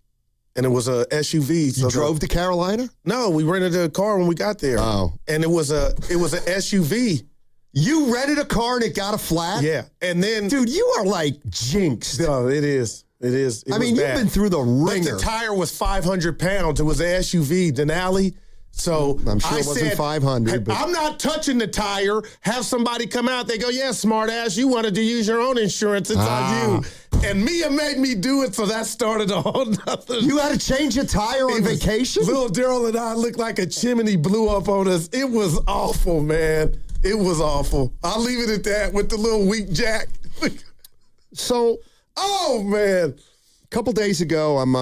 And it was a SUV. You drove to Carolina? No, we rented a car when we got there. Oh. And it was an SUV. You rented a car and it got a flat? Yeah. And then... Dude, you are like jinxed. No, it is. It is. It you've been through the ringer. But the tire was 500 pounds. It was an SUV, Denali. So I'm sure it wasn't 500. But I'm not touching the tire. Have somebody come out. They go, yeah, smart ass. You wanted to use your own insurance. It's on you. And Mia made me do it, so that started a whole nother. You had to change a tire on vacation? Little Daryl and I looked like a chimney blew up on us. It was awful, man. It was awful. I'll leave it at that with the little weak jack. So, oh, man. A couple days ago, I'm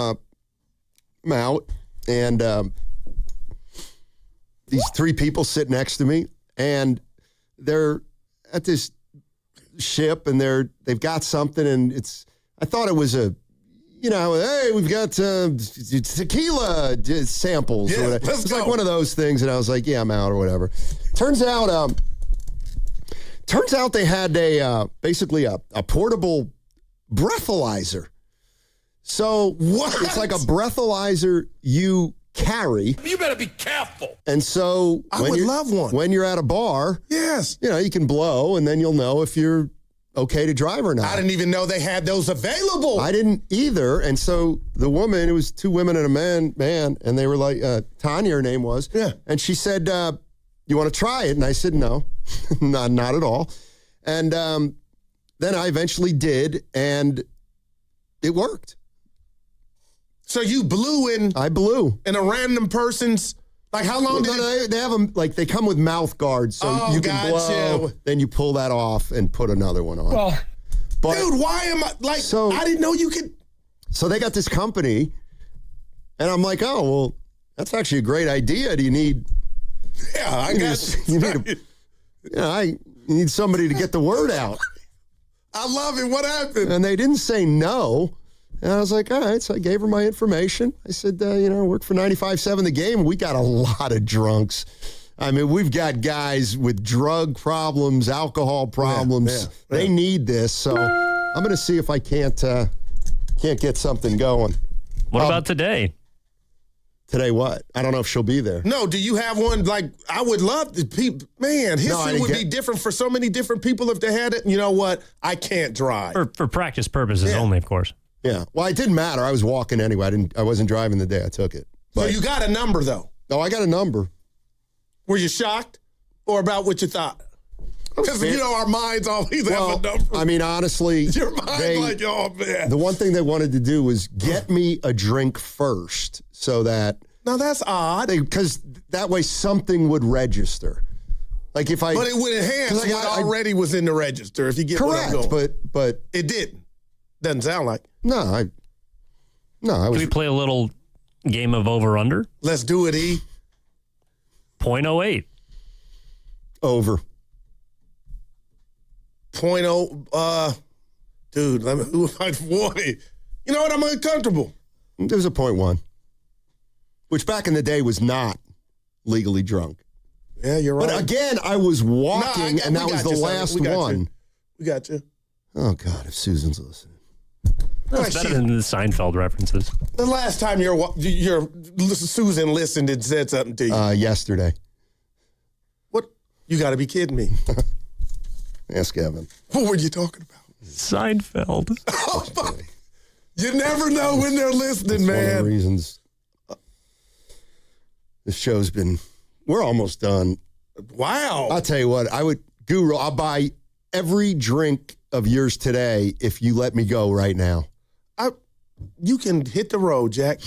out, and these three people sit next to me, and they're at this ship, and they've got something, and I thought it was hey, we've got tequila samples. Yeah, or whatever. let's It's go. like one of those things, and I was like, yeah, I'm out or whatever. Turns out they had basically a portable breathalyzer. So what? It's like a breathalyzer you carry. You better be careful. And so I would love one. When you're at a bar, yes, you can blow, and then you'll know if you're okay to drive or not. I didn't even know they had those available. I didn't either. And so the woman, it was two women and a man, and they were like, Tanya, her name was. Yeah. And she said, you want to try it? And I said, no, not at all. And then I eventually did, and it worked. So you blew in? I blew. In a random person's, like how long they have them, like they come with mouth guards, so you can blow, then you pull that off and put another one on. Well, but, dude, why am I, I didn't know you could. So they got this company, and I'm like, oh, well, that's actually a great idea. Do you need... Yeah, I guess. You need somebody to get the word out. I love it. What happened? And they didn't say no. And I was like, all right. So I gave her my information. I said, I work for 95.7 The Game. We got a lot of drunks. I mean, we've got guys with drug problems, alcohol problems. Yeah. They need this. So I'm going to see if I can't get something going. What about today? Today what? I don't know if she'll be there. No, do you have one? Like, I would love to. Man, history would be different for so many different people if they had it. You know what? I can't drive. For practice purposes only, of course. Yeah. Well, it didn't matter. I was walking anyway. I wasn't driving the day I took it. So you got a number, though? Oh, I got a number. Were you shocked or about what you thought? Because, our minds always have a number. I mean, honestly. Your mind's oh, man. The one thing they wanted to do was get me a drink first so that. Now, that's odd. Because that way something would register. Like if I. But it would enhance what already was in the register, if you get correct, what I'm going. But it didn't. Doesn't sound like. No, I was. Can we play a little game of over-under? Let's do it, E. 0.08. Over. 0.0. Dude, who am I 40? You know what? I'm uncomfortable. There was a 0.1, which back in the day was not legally drunk. Yeah, you're right. But again, I was walking, and that was the last one. We got you. Oh, God, if Susan's listening. That's better than the Seinfeld references. The last time your Susan listened and said something to you? Yesterday. What? You got to be kidding me. Ask Evan. What were you talking about? Seinfeld. You never know when they're listening, man. One of the reasons this show's been. We're almost done. Wow. I'll tell you what. Guru, I'll buy every drink of yours today if you let me go right now. You can hit the road, Jack.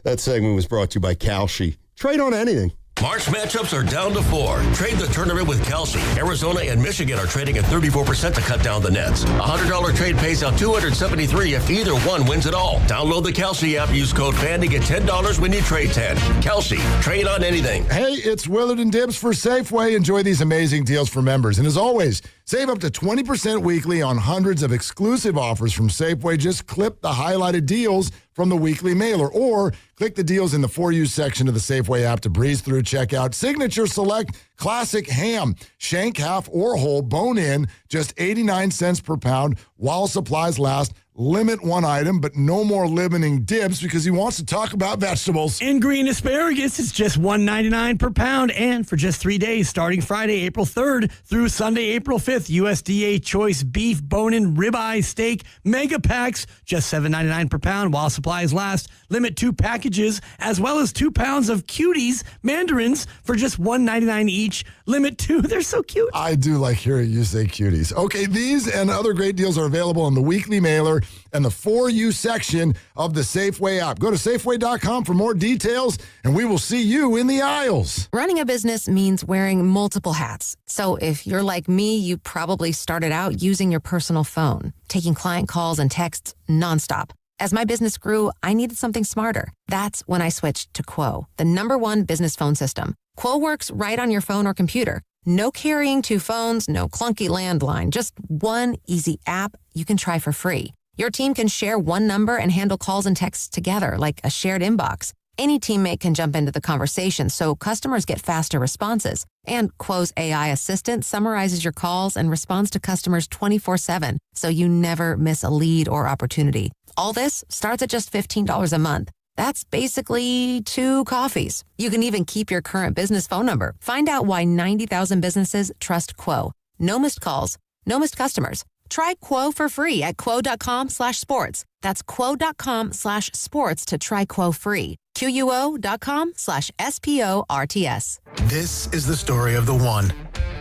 That segment was brought to you by Kalshi. Trade on anything. March matchups are down to 4. Trade the tournament with Kelsey. Arizona and Michigan are trading at 34% to cut down the nets. A $100 trade pays out $273 if either one wins it all. Download the Kelsey app. Use code FAN to get $10 when you trade 10. Kelsey, trade on anything. Hey, it's Willard and Dibs for Safeway. Enjoy these amazing deals for members. And as always, save up to 20% weekly on hundreds of exclusive offers from Safeway. Just clip the highlighted deals from the weekly mailer or click the deals in the For You section of the Safeway app to breeze through checkout. Signature Select Classic Ham, shank, half, or whole, bone in, just 89 cents per pound while supplies last. Limit one item, but no more limiting Dibs because he wants to talk about vegetables. And green asparagus is just $1.99 per pound. And for just 3 days, starting Friday, April 3rd through Sunday, April 5th, USDA Choice Beef Bone-In Ribeye Steak Mega Packs, just $7.99 per pound while supplies last. Limit 2 packages, as well as 2 pounds of Cuties mandarins for just $1.99 each. Limit 2. They're so cute. I do like hearing you say Cuties. Okay, these and other great deals are available in the weekly mailer and the For You section of the Safeway app. Go to Safeway.com for more details, and we will see you in the aisles. Running a business means wearing multiple hats. So if you're like me, you probably started out using your personal phone, taking client calls and texts nonstop. As my business grew, I needed something smarter. That's when I switched to Quo, the #1 business phone system. Quo works right on your phone or computer. No carrying 2 phones, no clunky landline, just one easy app you can try for free. Your team can share one number and handle calls and texts together like a shared inbox. Any teammate can jump into the conversation so customers get faster responses. And Quo's AI assistant summarizes your calls and responds to customers 24/7, so you never miss a lead or opportunity. All this starts at just $15 a month. That's basically 2 coffees. You can even keep your current business phone number. Find out why 90,000 businesses trust Quo. No missed calls, no missed customers. Try Quo for free at quo.com/sports. That's quo.com/sports to try Quo free. QUO.com/SPORTS. This is the story of the one.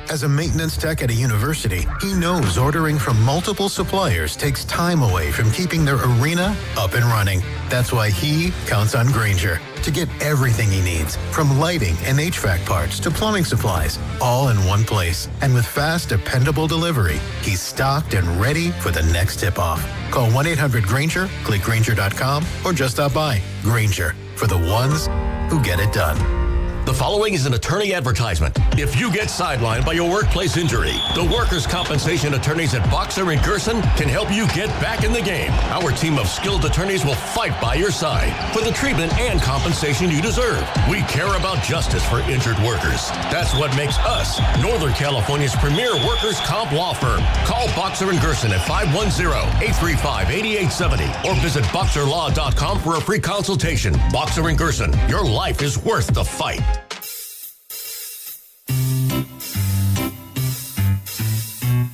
As a maintenance tech at a university, he knows ordering from multiple suppliers takes time away from keeping their arena up and running. That's why he counts on Grainger to get everything he needs, from lighting and HVAC parts to plumbing supplies, all in one place. And with fast, dependable delivery, he's stocked and ready for the next tip-off. Call 1-800-GRAINGER, click Grainger.com, or just stop by. Grainger, for the ones who get it done. The following is an attorney advertisement. If you get sidelined by your workplace injury, the workers' compensation attorneys at Boxer and Gerson can help you get back in the game. Our team of skilled attorneys will fight by your side for the treatment and compensation you deserve. We care about justice for injured workers. That's what makes us Northern California's premier workers' comp law firm. Call Boxer and Gerson at 510-835-8870 or visit boxerlaw.com for a free consultation. Boxer and Gerson, your life is worth the fight.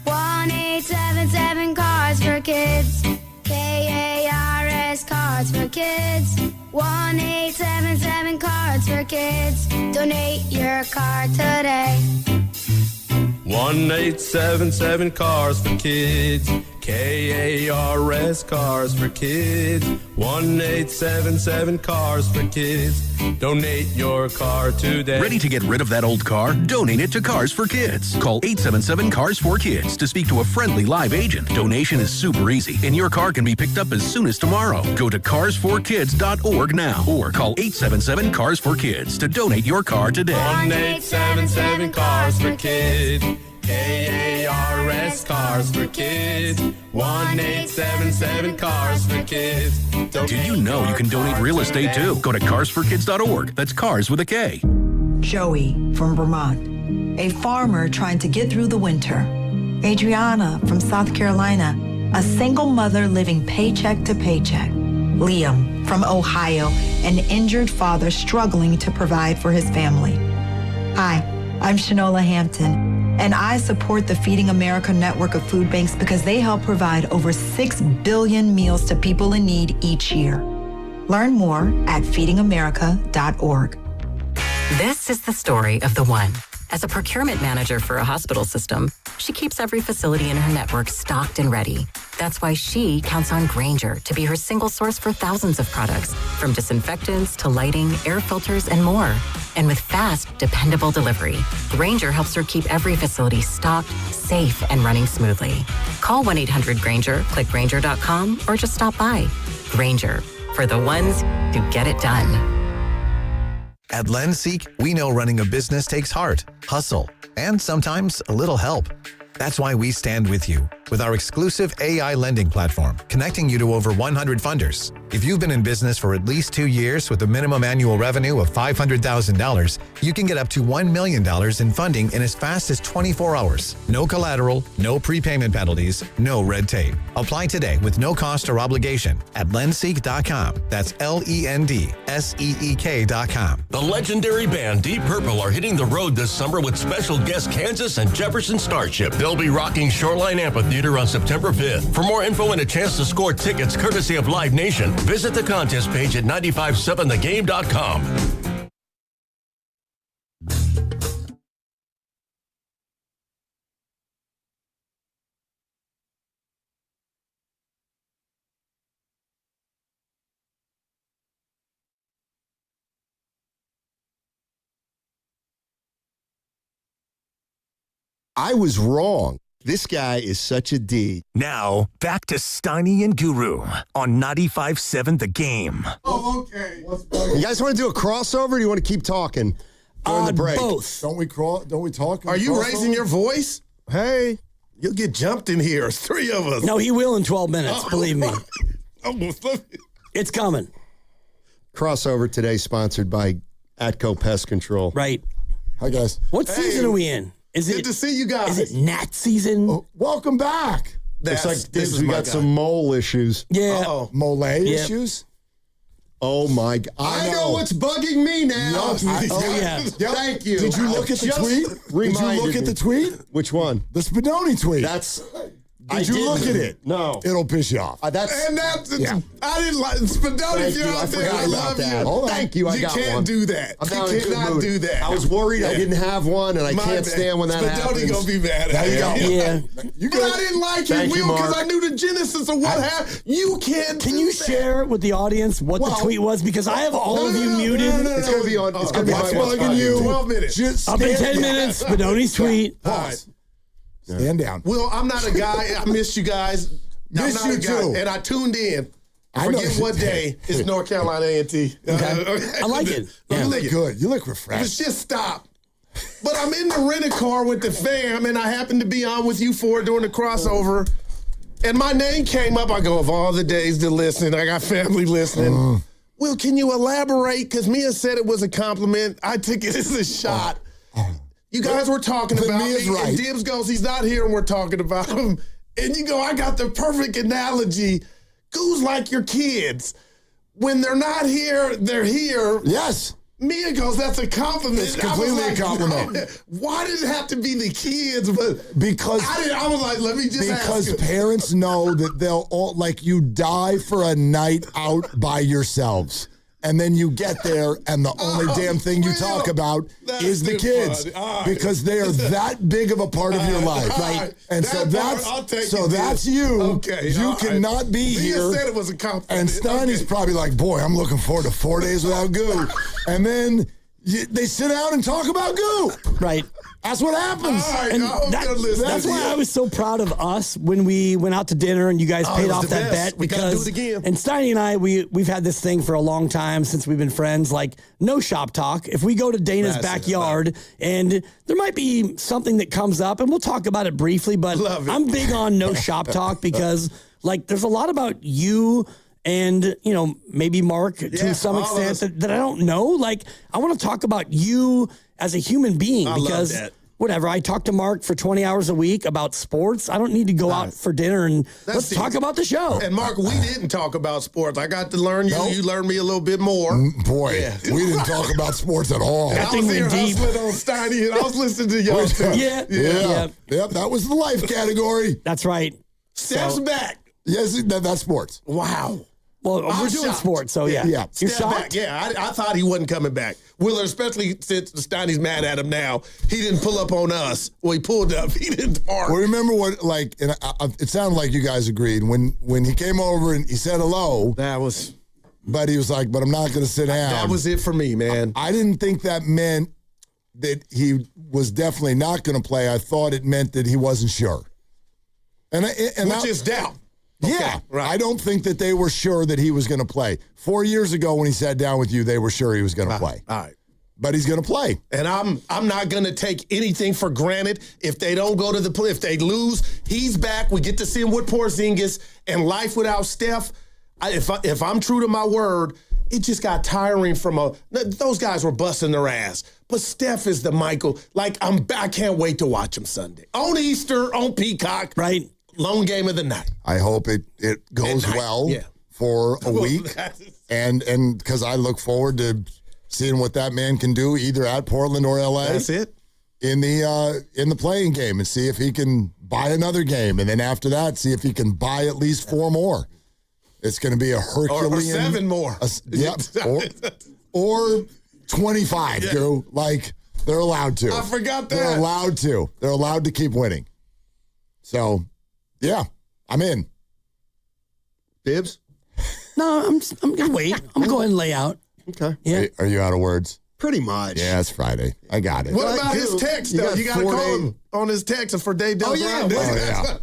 1-877 Cars for Kids. KARS Cards for Kids. 1-877 Cards for Kids. Donate your car today. 1-877 Cars for Kids. KARS Cars for Kids. 1-877 Cars for Kids. Donate your car today. Ready to get rid of that old car? Donate it to Cars for Kids. Call 877 Cars for Kids to speak to a friendly live agent. Donation is super easy, and your car can be picked up as soon as tomorrow. Go to carsforkids.org now or call 877 Cars for Kids to donate your car today. 1-877 Cars for Kids. KARS Cars for Kids. 1-877 Cars for Kids. Did you know you can donate real estate too? Go to carsforkids.org. That's cars with a K. Joey from Vermont, a farmer trying to get through the winter. Adriana from South Carolina, a single mother living paycheck to paycheck. Liam from Ohio, an injured father struggling to provide for his family. Hi, I'm Shanola Hampton, and I support the Feeding America network of food banks because they help provide over 6 billion meals to people in need each year. Learn more at feedingamerica.org. This is the story of the one. As a procurement manager for a hospital system, she keeps every facility in her network stocked and ready. That's why she counts on Grainger to be her single source for thousands of products, from disinfectants to lighting, air filters, and more. And with fast, dependable delivery, Grainger helps her keep every facility stocked, safe, and running smoothly. Call 1-800-GRAINGER, click Grainger.com, or just stop by. Grainger, for the ones who get it done. At LendSeek, we know running a business takes heart, hustle, and sometimes a little help. That's why we stand with you with our exclusive AI lending platform, connecting you to over 100 funders. If you've been in business for at least 2 years with a minimum annual revenue of $500,000, you can get up to $1 million in funding in as fast as 24 hours. No collateral, no prepayment penalties, no red tape. Apply today with no cost or obligation at lendseek.com. That's LENDSEEK.com. The legendary band Deep Purple are hitting the road this summer with special guests Kansas and Jefferson Starship. They'll be rocking Shoreline Amphitheater on September 5th. For more info and a chance to score tickets courtesy of Live Nation, visit the contest page at 957thegame.com. I was wrong. This guy is such a D. Now, back to Steiny and Guru on 95.7 The Game. Oh, okay. You guys want to do a crossover or do you want to keep talking during the break? Both. Don't we talk? Are you raising your voice? Hey, you'll get jumped in here. It's 3 of us. No, he will in 12 minutes, believe me. Almost. It's coming. Crossover today sponsored by Atco Pest Control. Right. Hi, guys. What season are we in? Good to see you guys. Is it gnat season? Oh, welcome back. Looks like we got some mole issues. Yeah. Uh-oh. Mole issues? Oh, my God. I know what's bugging me now. Thank you. Did you look at the tweet? Did you look at the tweet? Which one? The Spadoni tweet. Did you look at it? No. It'll piss you off. I didn't like Spadoni. Thank you. I forgot about that. Thank you. I got one. You can't do that. I'm now you cannot do that. I was worried I didn't have one, and I can't stand when that happens. Spadoni gonna be mad at you. Yeah. But I didn't like it, Will, because I knew the genesis of what happened. You can't. Can you share with the audience what the tweet was? Because I have all of you muted. It's gonna be on. It's gonna be on you. 12 minutes. Up in 10 minutes. Spadoni's tweet. Pause. Stand down. Will, I'm not a guy. I missed you guys. Miss you too. And I tuned in. I forget what day. It's North Carolina A&T. Okay. I like it. You look good. You look refreshed. Let's just stop. But I'm in the rental car with the fam, and I happened to be on with you four during the crossover. And my name came up. I go, of all the days to listen, I got family listening. Will, can you elaborate? Because Mia said it was a compliment. I took it as a shot. You guys were talking about me, and Dibs goes, he's not here, and we're talking about him. And you go, I got the perfect analogy. Goose like your kids. When they're not here, they're here. Yes. Mia goes, that's a compliment. It's completely a compliment. Why did it have to be the kids? But because I was like, let me just ask. Because parents know that they'll all, like, you die for a night out by yourselves. And then you get there, and the only damn thing you talk about is the kids, because they are that big of a part of your life, right? And so that's you. Okay, you cannot be here. You said it was a compliment. And Steiny's probably like, boy, I'm looking forward to 4 days without Goo. And then they sit down and talk about Goo. Right. That's what happens. Right, and that's why I was so proud of us when we went out to dinner and you guys paid off that bet. We gotta do it again. And Steiny and I, we've had this thing for a long time since we've been friends, like no shop talk. If we go to Dana's backyard and there might be something that comes up, and we'll talk about it briefly, but I'm big on no shop talk because like there's a lot about you and, you know, maybe Mark to some extent that I don't know. Like, I want to talk about you as a human being because whatever, I talk to Mark for 20 hours a week about sports. I don't need to go out for dinner and let's talk about the show. And Mark, we didn't talk about sports. I got to learn you. You learned me a little bit more. Boy, we didn't talk about sports at all. I was here hustling on Steiny and I was listening to y'all. Yep, that was the life category. That's right. Steps back. Yes, that's sports. Wow. Well, we're doing shocked. sports, so yeah. You're Step shocked? back. Yeah, I thought he wasn't coming back. Willard, especially since Steiny's mad at him now, he didn't pull up on us. Well, he pulled up. He didn't park. Well, remember what, like, and it sounded like you guys agreed. When he came over and he said hello. That was. But he was like, but I'm not going to sit down. That was it for me, man. I didn't think that meant that he was definitely not going to play. I thought it meant that he wasn't sure. Which is doubt. Yeah, Okay, right. I don't think that they were sure that he was going to play. 4 years ago when he sat down with you, they were sure he was going to play. All right. But he's going to play. And I'm not going to take anything for granted. If they don't go to the play, if they lose, he's back. We get to see him with Porzingis and life without Steph. If I'm true to my word, it just got tiring those guys were busting their ass. But Steph is the Michael. Like, I can't wait to watch him Sunday. On Easter, on Peacock. Right. Lone game of the night. I hope it goes well for a week. And because I look forward to seeing what that man can do either at Portland or LA. That's it. In the playing game and see if he can buy another game. And then after that, see if he can buy at least 4 more. It's going to be a Herculean. Or 7 more. Or 25, Drew. Like, they're allowed to. I forgot that. They're allowed to. They're allowed to keep winning. So, yeah, I'm in. Bibbs? No, I'm going to wait. I'm going to lay out. Okay. Yeah. Are you out of words? Pretty much. Yeah, it's Friday. I got it. What about his text, though? You got to call him on his text for Dave Del Grande. Yeah.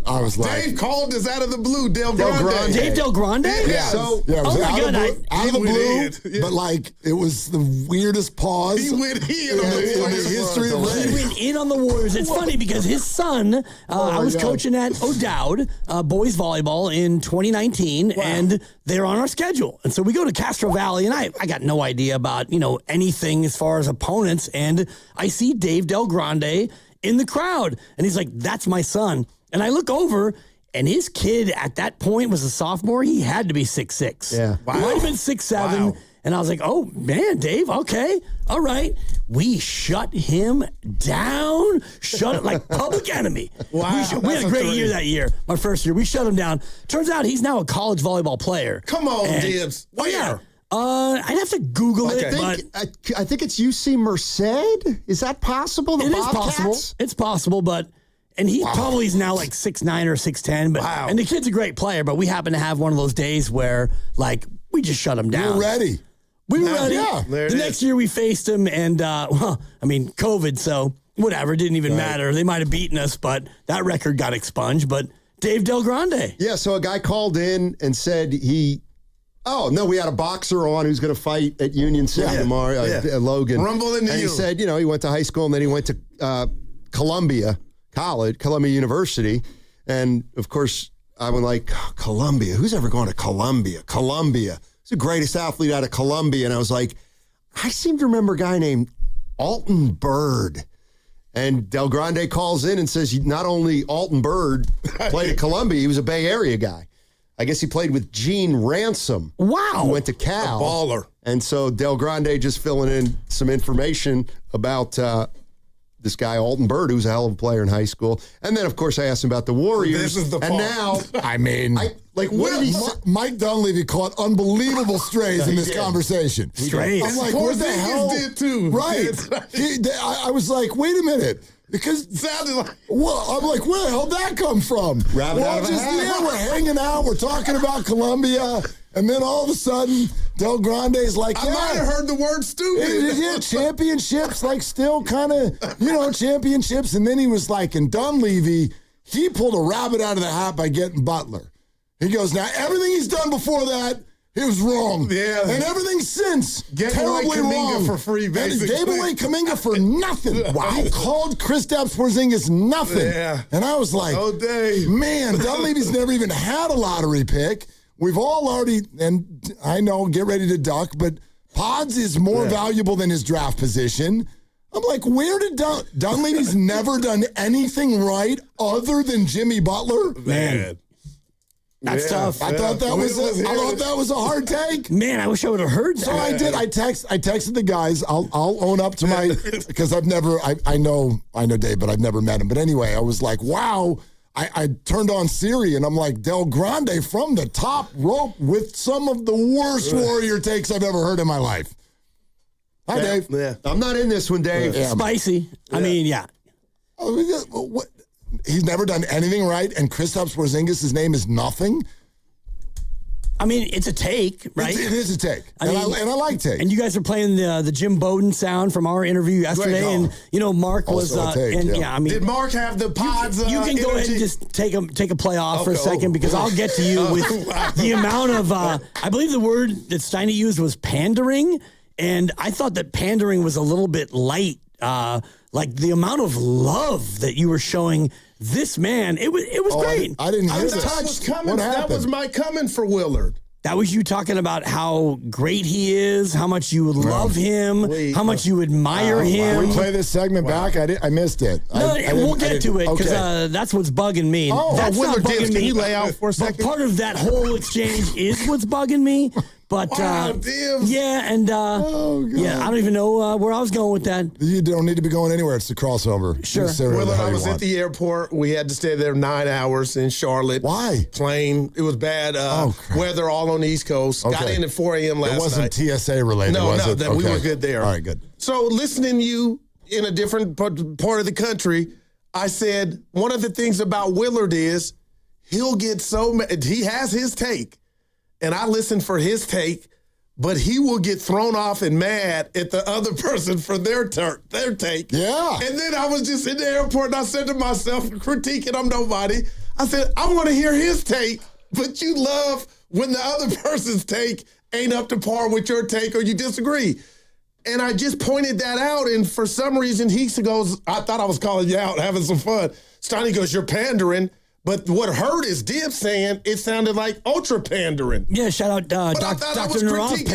I was like, Dave called us out of the blue, Del Grande. Dave Del Grande? Yeah. So, it was out of the blue, in. but like, it was the weirdest pause. He went in in the history of He went in on the Warriors. It's funny because his son, I was coaching at O'Dowd boys volleyball in 2019, and they're on our schedule. And so we go to Castro Valley, and I got no idea about, anything as far as opponents. And I see Dave Del Grande in the crowd, and he's like, "That's my son." And I look over, and his kid at that point was a sophomore. He had to be 6'6". Yeah. Wow. Might have been 6'7". Wow. And I was like, oh, man, Dave, okay. All right. We shut him down. Shut it like Public Enemy. Wow. We had a great year that year. My first year. We shut him down. Turns out he's now a college volleyball player. Come on, Dibbs. Oh, yeah. I'd have to Google it. I think it's UC Merced. Is that possible? It is possible. It's possible, but... And he probably is now like 6'9" or 6'10", but and the kid's a great player. But we happen to have one of those days where like we just shut him down. We're ready. We were ready. Yeah. The next year we faced him, and COVID, so whatever, didn't even matter. They might have beaten us, but that record got expunged. But Dave Del Grande, yeah. So a guy called in and said we had a boxer on who's going to fight at Union City tomorrow, Logan. Rumble into and you. He said, he went to high school and then he went to Columbia University. And of course, I was like, Columbia, who's ever going to Columbia? He's the greatest athlete out of Columbia. And I was like, I seem to remember a guy named Alton Bird. And Del Grande calls in and says, not only Alton Bird played at Columbia, he was a Bay Area guy. I guess he played with Gene Ransom. Wow. Who went to Cal. A baller. And so Del Grande just filling in some information about this guy, Alton Bird, who's a hell of a player in high school. And then, of course, I asked him about the Warriors. This is the and now, I mean, what did he say? Mike Dunleavy caught unbelievable strays in this conversation. Strays. I'm like, what the hell? Did too. Right. I was like, wait a minute. Because sounded like I'm like, where the hell did that come from? Rabbit out of a hat. We're hanging out, we're talking about Columbia, and then all of a sudden, Del Grande's like, I might have heard the word stupid. Yeah, championships, like still kind of, championships. And then he was like, and Dunleavy, he pulled a rabbit out of the hat by getting Butler. He goes, now everything he's done before that, he was wrong. Yeah. And everything since, terribly Kuminga wrong. for free, basically. And gave away Kuminga for nothing. Wow. He called Kristaps Porzingis nothing. Yeah. And I was like, oh, Dave. Man, Dunleavy's never even had a lottery pick. We've all already, and I know, get ready to duck, but Pods is more valuable than his draft position. I'm like, where did Dunleavy's never done anything right other than Jimmy Butler? Man. That's tough. I thought that was a hard take. Man, I wish I would have heard that. So I did. I texted the guys. I'll own up to my, because I know Dave, but I've never met him. But anyway, I was like, wow. I turned on Siri and I'm like, Del Grande from the top rope with some of the worst Warrior takes I've ever heard in my life. Hi, Dave. Yeah. I'm not in this one, Dave. Yeah. Spicy. I mean, yeah. He's never done anything right, and Kristaps Porzingis' name is nothing? I mean, it's a take, right? It is a take, and I like take. And you guys are playing the Jim Bowden sound from our interview yesterday, and Mark was I mean, did Mark have the pods? You can go ahead and just take a play off for a second because I'll get to you with the amount of. I believe the word that Steiny used was pandering, and I thought that pandering was a little bit light. Like the amount of love that you were showing this man, it was great. I didn't hear That was my coming for Willard. That was you talking about how great he is, how much you love him, how much you admire him. Can we play this segment back? I missed it. We'll get to it because that's what's bugging me. That's not Willard bugging me. Can you lay out for a second? But part of that whole exchange is what's bugging me. But I don't even know where I was going with that. You don't need to be going anywhere. It's the crossover. Sure. Willard, I was at the airport. We had to stay there 9 hours in Charlotte. Why? Plane. It was bad weather all on the East Coast. Okay. Got in at 4 a.m. last night. It wasn't TSA related, was it? No, we were good there. All right, good. So listening to you in a different part of the country, I said one of the things about Willard is he'll get so mad. He has his take. And I listen for his take, but he will get thrown off and mad at the other person for their take. Yeah. And then I was just in the airport and I said to myself, critiquing, I'm nobody. I said, I want to hear his take, but you love when the other person's take ain't up to par with your take or you disagree. And I just pointed that out. And for some reason, he goes, I thought I was calling you out, having some fun. Steiny goes, you're pandering. But what hurt is Dib saying it sounded like ultra pandering. Yeah, shout out Dr. Naraz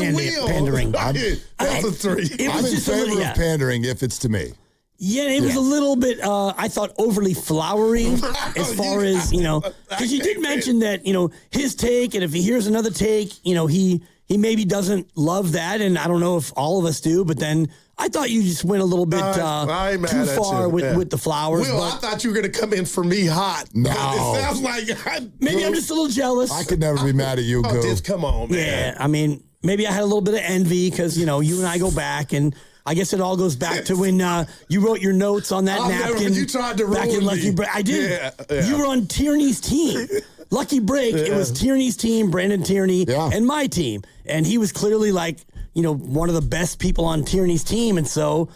pandering. That's a 3. I'm in favor of pandering if it's to me. Yeah, it was a little bit, I thought, overly flowery as far as, because you did mention that, his take, and if he hears another take, he maybe doesn't love that, and I don't know if all of us do, but then I thought you just went a little bit too far with the flowers. Will, I thought you were going to come in for me hot. No. It sounds like... Maybe I'm just a little jealous. I could never be mad at you, Goo. Just come on, man. Yeah, I mean, maybe I had a little bit of envy because, you and I go back, and I guess it all goes back to when you wrote your notes on that napkin. You tried to back ruin in Lucky Break. I did. Yeah. You were on Tierney's team. Lucky Break, it was Tierney's team, Brandon Tierney, and my team. And he was clearly like, one of the best people on Tierney's team. And so,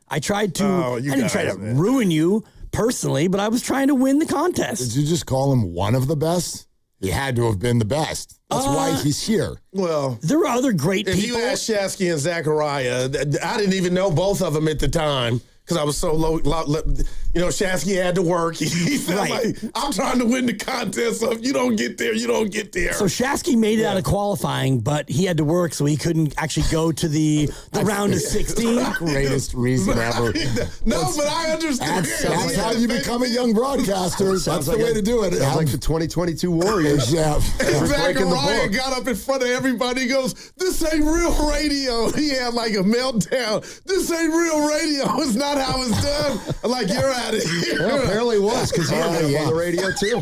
I tried to, I didn't try to ruin you personally, but I was trying to win the contest. Did you just call him one of the best? He had to have been the best. That's why he's here. Well, there were other great people. If you asked Shasky and Zachariah, I didn't even know both of them at the time. Because I was so low, Shasky had to work. He said, like, I'm trying to win the contest, so if you don't get there, you don't get there. So Shasky made it out of qualifying, but he had to work, so he couldn't actually go to the round of 16. Greatest reason ever. But I understand. That's how you become a young broadcaster. That's the way to do it. Sounds like the 2022 Warriors. Zachariah got up in front of everybody. He goes, this ain't real radio. He had like a meltdown. This ain't real radio. It's not how it's done. I'm like, you're out of here. Well, apparently it was, because he had on the radio too.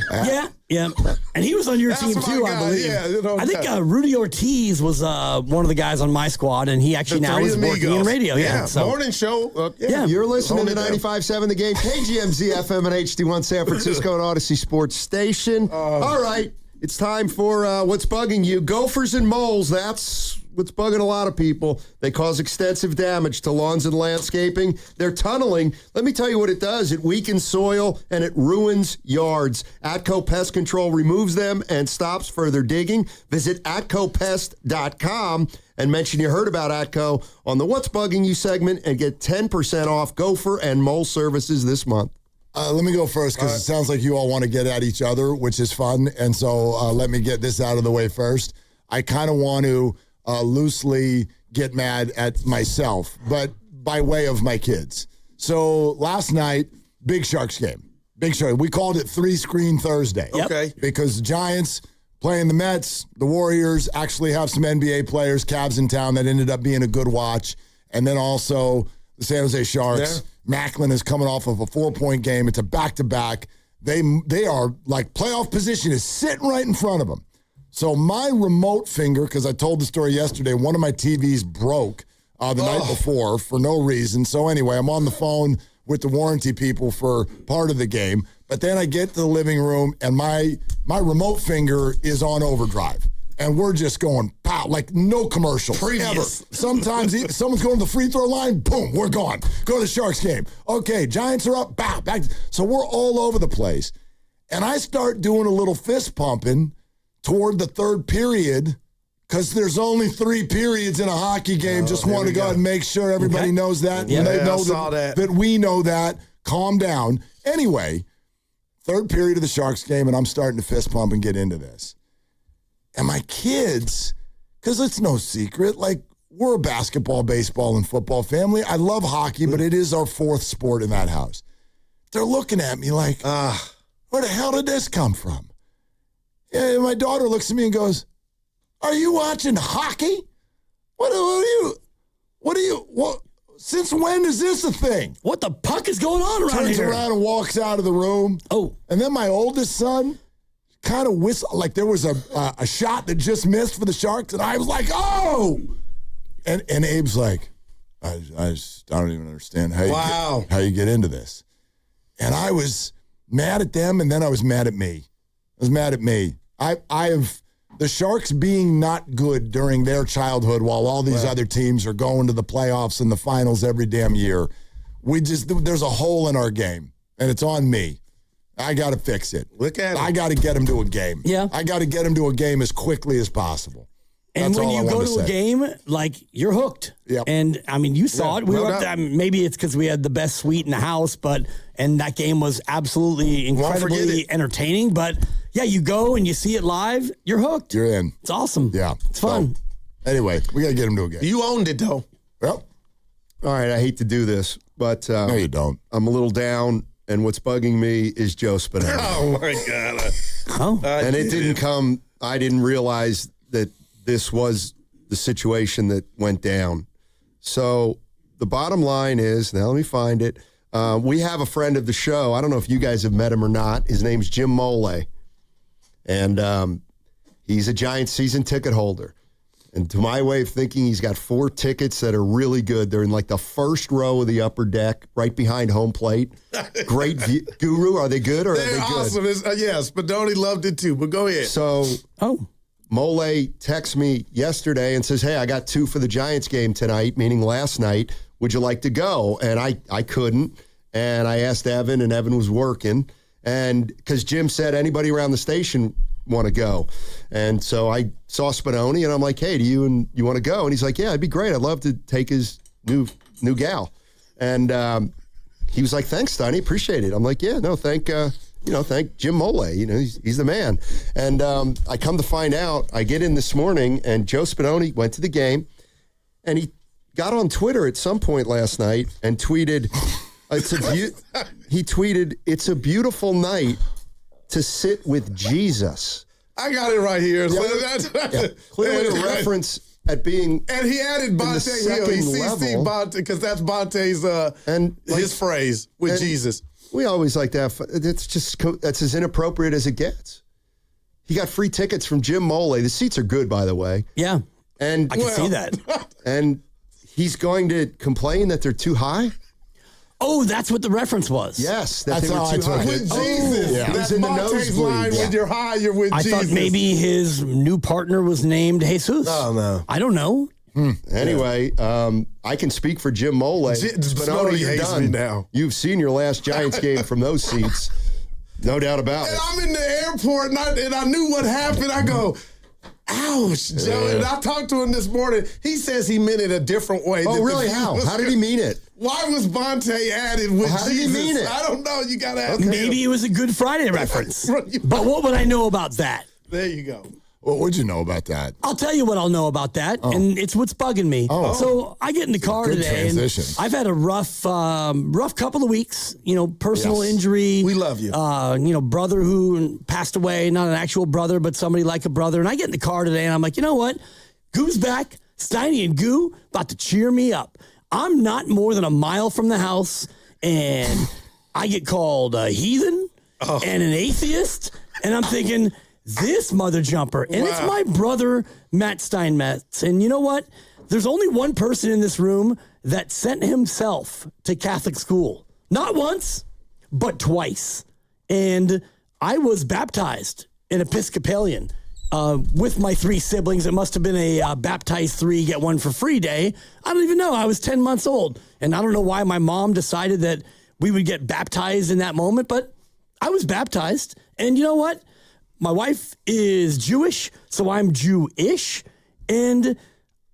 Yeah. And he was on your team too, I believe. Yeah, I think Rudy Ortiz was one of the guys on my squad, and he actually now is working in radio. So. Morning show. You're listening to 95.7 The Game, KGMZ FM and HD1 San Francisco and Odyssey Sports Station. All right, it's time for What's Bugging You. Gophers and moles, that's what's bugging a lot of people. They cause extensive damage to lawns and landscaping. They're tunneling. Let me tell you what it does. It weakens soil and it ruins yards. Atco Pest Control removes them and stops further digging. Visit AtcoPest.com and mention you heard about Atco on the What's Bugging You segment and get 10% off gopher and mole services this month. Let me go first because it sounds like you all want to get at each other, which is fun. And so let me get this out of the way first. I kind of want to loosely get mad at myself, but by way of my kids. So last night, Big Sharks game. Big Shark. We called it 3-Screen Thursday. Okay. Because the Giants playing the Mets, the Warriors actually have some NBA players, Cavs in town, that ended up being a good watch. And then also the San Jose Sharks. Macklin is coming off of a 4-point game. It's a back-to-back. They are like playoff position is sitting right in front of them. So my remote finger, because I told the story yesterday, one of my TVs broke the night before for no reason. So anyway, I'm on the phone with the warranty people for part of the game. But then I get to the living room and my remote finger is on overdrive. And we're just going, pow, like no commercials ever. Sometimes someone's going to the free throw line, boom, we're gone. Go to the Sharks game. Okay, Giants are up, bow, back. So we're all over the place. And I start doing a little fist pumping toward the third period because there's only 3 periods in a hockey game. Just want to go and make sure everybody knows that. Yeah, they know I saw that. That we know that. Calm down. Anyway, third period of the Sharks game, and I'm starting to fist pump and get into this. And my kids, because it's no secret, like we're a basketball, baseball, and football family. I love hockey, but it is our 4th sport in that house. They're looking at me like, where the hell did this come from? And my daughter looks at me and goes, are you watching hockey? Since when is this a thing? What the puck is going on around here? Turns around and walks out of the room. Oh. And then my oldest son kind of whistle, like there was a shot that just missed for the Sharks, and I was like, oh! And Abe's like, I don't even understand how you get into this. And I was mad at them, and then I was mad at me. I have the Sharks being not good during their childhood while all these other teams are going to the playoffs and the finals every damn year. There's a hole in our game, and it's on me. I got to fix it. Look at it. I got to get him to a game. Yeah. I got to get him to a game as quickly as possible. And That's when all you I go wanted to a say. game, like, you're hooked. Yep. And, I mean, you saw it. We no were up doubt. there. Maybe it's because we had the best suite in the house, and that game was absolutely incredibly entertaining. But, yeah, you go and you see it live, you're hooked. You're in. It's awesome. Yeah. It's fun. So, anyway, we got to get him to a game. You owned it, though. Yep. All right, I hate to do this, but no, you don't. I'm a little down, and what's bugging me is Joe Spinelli. Oh, my God. And it didn't come, I didn't realize that this was the situation that went down. So the bottom line is, now let me find it. We have a friend of the show. I don't know if you guys have met him or not. His name's Jim Mole. And he's a Giants season ticket holder. And to my way of thinking, he's got 4 tickets that are really good. They're in like the first row of the upper deck, right behind home plate. Great view. Guru, are they good or are they good? Awesome. Yes, Spadoni loved it too, but go ahead. So Mole texts me yesterday and says, hey, I got 2 for the Giants game tonight, meaning last night. Would you like to go? And I couldn't. And I asked Evan, and Evan was working. And because Jim said anybody around the station want to go. And so I saw Spadoni, and I'm like, hey, do you want to go? And he's like, yeah, it'd be great. I'd love to take his new gal. And he was like, thanks, Stoney. Appreciate it. I'm like, yeah, no, thank Jim Mole. He's the man. And I come to find out, I get in this morning, and Joe Spadoni went to the game, and he got on Twitter at some point last night and tweeted, it's a beautiful night to sit with Jesus. I got it right here. Yeah. Clearly a reference at being, and he added Bonte Hill. He CC Bonte because that's Bonte's his phrase with Jesus. We always like that. That's as inappropriate as it gets. He got free tickets from Jim Mole. The seats are good, by the way. Yeah, and I can see that. And he's going to complain that they're too high. Oh, that's what the reference was. Yes, that's how I took it. With Jesus, That's in the Bonte's line. nosebleed. When you're high, you're with I Jesus. thought maybe his new partner was named Jesus. Oh no, I don't know. Anyway, I can speak for Jim Mole. Spadoni you're hates done. me now. You've seen your last Giants game from those seats. No doubt about And it. I'm in the airport, and I knew what happened. I go, ouch, Joe. And I talked to him this morning. He says he meant it a different way. Oh, really? How? How did he mean it? Why was Bonte added with How Jesus? did he mean it? I don't know. You got to ask Maybe it was a Good Friday reference. But what would I know about that? There you go. What would you know about that? I'll tell you what I'll know about that, and it's what's bugging me. So I get in the car good today, transition. and I've had a rough couple of weeks. Personal injury. We love you. Brother who passed away, not an actual brother, but somebody like a brother. And I get in the car today, and I'm like, you know what? Goo's back. Steiny and Goo about to cheer me up. I'm not more than a mile from the house, and I get called a heathen. and an atheist. And I'm thinking, this mother jumper. And it's my brother, Matt Steinmetz. And you know what? There's only one person in this room that sent himself to Catholic school. Not once, but twice. And I was baptized in Episcopalian with my 3 siblings. It must have been a baptized 3, get 1 for free day. I don't even know. I was 10 months old. And I don't know why my mom decided that we would get baptized in that moment, but I was baptized. And you know what? My wife is Jewish, so I'm Jewish, and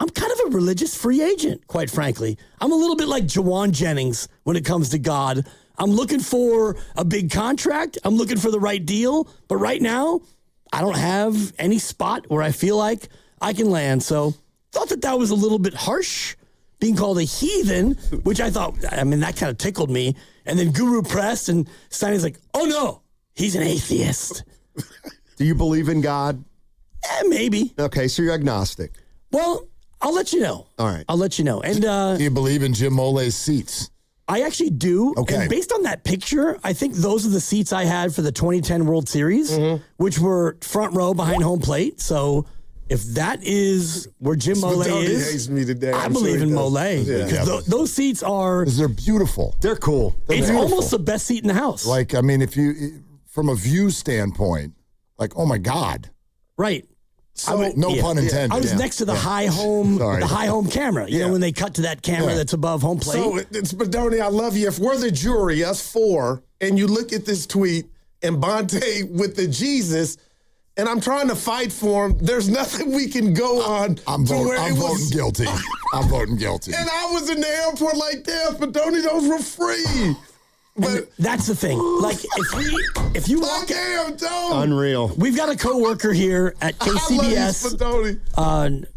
I'm kind of a religious free agent, quite frankly. I'm a little bit like Jawan Jennings when it comes to God. I'm looking for a big contract. I'm looking for the right deal, but right now, I don't have any spot where I feel like I can land. So thought that was a little bit harsh, being called a heathen, which I thought, that kind of tickled me. And then Guru pressed, and Steiny's like, oh no, he's an atheist. Do you believe in God? Maybe. Okay, so you're agnostic. Well, I'll let you know. All right. I'll let you know. And do you believe in Jim Mole's seats? I actually do. Okay. And based on that picture, I think those are the seats I had for the 2010 World Series, which were front row behind home plate. So if that is where Jim Mole is, hates me today. I believe in Mole. Yeah. Those seats are... They're beautiful. They're cool. It's almost the best seat in the house. Like, if you, from a view standpoint, like, oh my God. Right. So, no pun intended. I was next to the high home, camera. You know, when they cut to that camera that's above home plate. So, Spadoni, I love you. If we're the jury, us 4, and you look at this tweet and Bonte with the Jesus, and I'm trying to fight for him, there's nothing we can go on. I'm voting guilty. I'm voting guilty. And I was in the airport like, damn, Spadoni, those were free. But that's the thing. Like, if you walk, unreal. We've got a coworker here at KCBS.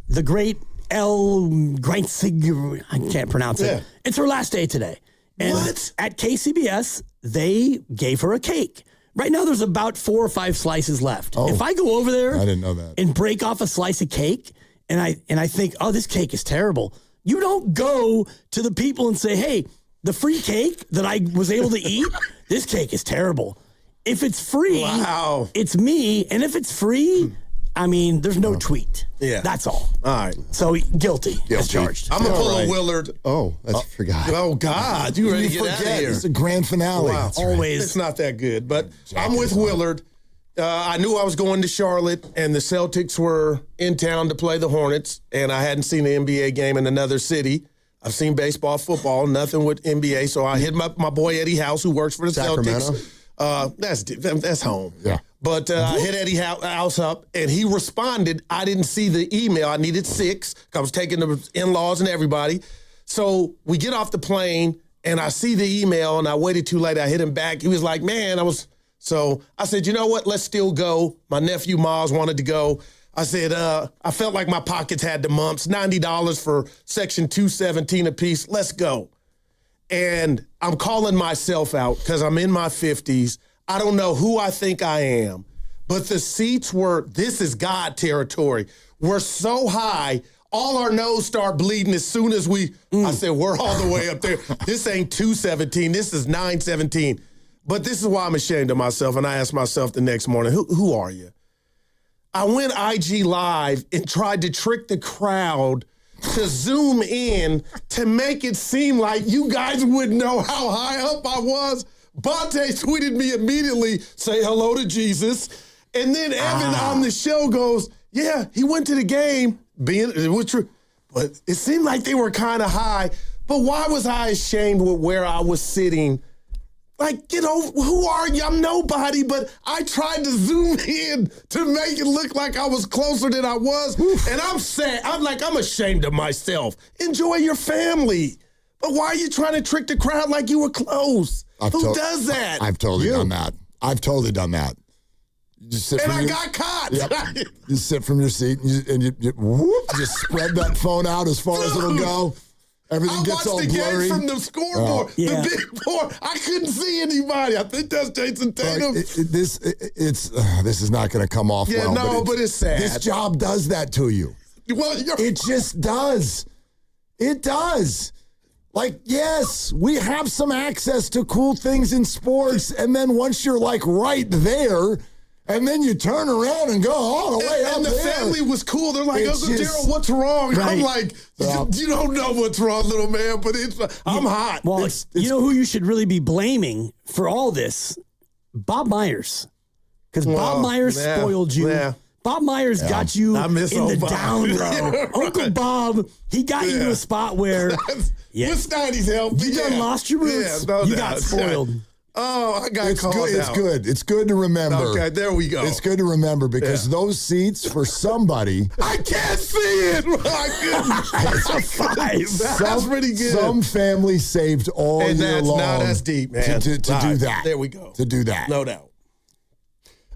The great El Greinzig. I can't pronounce it. It's her last day today. And at KCBS, they gave her a cake. Right now, there's about 4 or 5 slices left. If I go over there, I didn't know that, and break off a slice of cake, and I think, oh, this cake is terrible. You don't go to the people and say, hey, the free cake that I was able to eat, this cake is terrible. If it's free, it's me. And if it's free, there's no tweet. Yeah. That's all. All right. So guilty as charged. I'm going to pull a Willard. Oh, I forgot. Oh, God. You ready to get out of here? It's a grand finale. Wow. Always. It's not that good. But I'm with Willard. I knew I was going to Charlotte, and the Celtics were in town to play the Hornets, and I hadn't seen an NBA game in another city. I've seen baseball, football, nothing with NBA. So I hit my boy Eddie House, who works for the Celtics. That's home. Yeah. But I hit Eddie House up, and he responded. I didn't see the email. I needed 6. I was taking the in-laws and everybody. So we get off the plane, and I see the email, and I waited too late. I hit him back. He was like, man, So I said, you know what? Let's still go. My nephew Miles wanted to go. I said, I felt like my pockets had the mumps. $90 for Section 217 apiece. Let's go. And I'm calling myself out because I'm in my 50s. I don't know who I think I am. But the seats this is God territory. We're so high, all our nose start bleeding as soon as I said, we're all the way up there. This ain't 217. This is 917. But this is why I'm ashamed of myself. And I asked myself the next morning, who are you? I went IG Live and tried to trick the crowd to zoom in to make it seem like you guys wouldn't know how high up I was. Bonte tweeted me immediately, say hello to Jesus. And then Evan on the show goes, yeah, he went to the game. It was true. But it seemed like they were kind of high. But why was I ashamed with where I was sitting? Like, who are you? I'm nobody, but I tried to zoom in to make it look like I was closer than I was. And I'm sad. I'm ashamed of myself. Enjoy your family. But why are you trying to trick the crowd like you were close? Who does that? I've totally done that. I've totally done that. You just sit and I got caught. Yep. You sit from your seat and you just spread that phone out as far as it'll go. Everything gets all blurry. I watched the game from the scoreboard. The big board. I couldn't see anybody. I think that's Jason Tatum. This is not going to come off well. But it's sad. This job does that to you. Well, it just does. It does. Like, yes, we have some access to cool things in sports, and then once you're like right there, and then you turn around and go all the way up and the there. family was cool. They're like, It's Uncle just- Daryl, what's wrong? Right. I'm like, you don't know what's wrong, little man, but I'm hot. Well, you know who you should really be blaming for all this? Bob Myers. Because Bob Myers spoiled you. Yeah. Bob Myers got you I in miss the old Bob. down low. Yeah, right. Uncle Bob, he got you to a spot where With Steiny's help. you done lost your roots. Yeah, no you doubt. got spoiled. Oh, I got It's called good. It's out. good. It's good to remember. Okay, there we go. It's good to remember because those seats for somebody. I can't see it. That's a 5. That's pretty good. Some family saved all And year that's- long. now that's deep, man. To do Right. that. There we go. To do that. No doubt.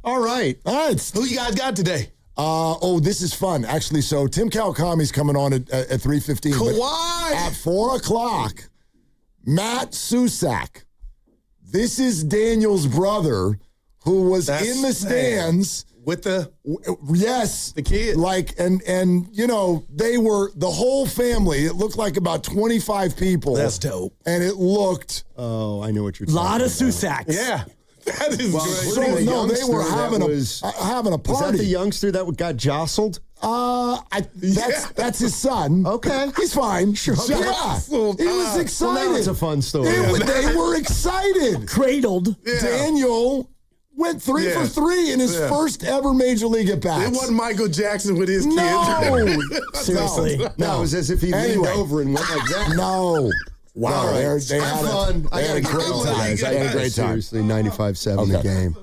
All right. Who you guys got today? This is fun. Actually, so Tim Kawakami's coming on at 3:15. but Kawhi. At 4 o'clock, Matt Susak. This is Daniel's brother who was in the stands. With the yes, the kid. Like and you know, they were the whole family. It looked like about 25 people. That's dope. And it looked I know what you're A lot of talking Susaks. Yeah. That is great. so, no, they were having a party. Was that the youngster that got jostled? That's his son. Okay. He's fine. Sure. Yeah. Jostled. He was excited. Well, now it's a fun story. They were excited. Cradled. Yeah. Daniel went 3 for 3 in his first ever major league at bats. It wasn't Michael Jackson with his No. kids. Seriously. No, it was as if he leaned over and went like that. No. Wow. No, All right. they had fun. They had a great time. Guys. They had a great time. Seriously, 95-7 the game.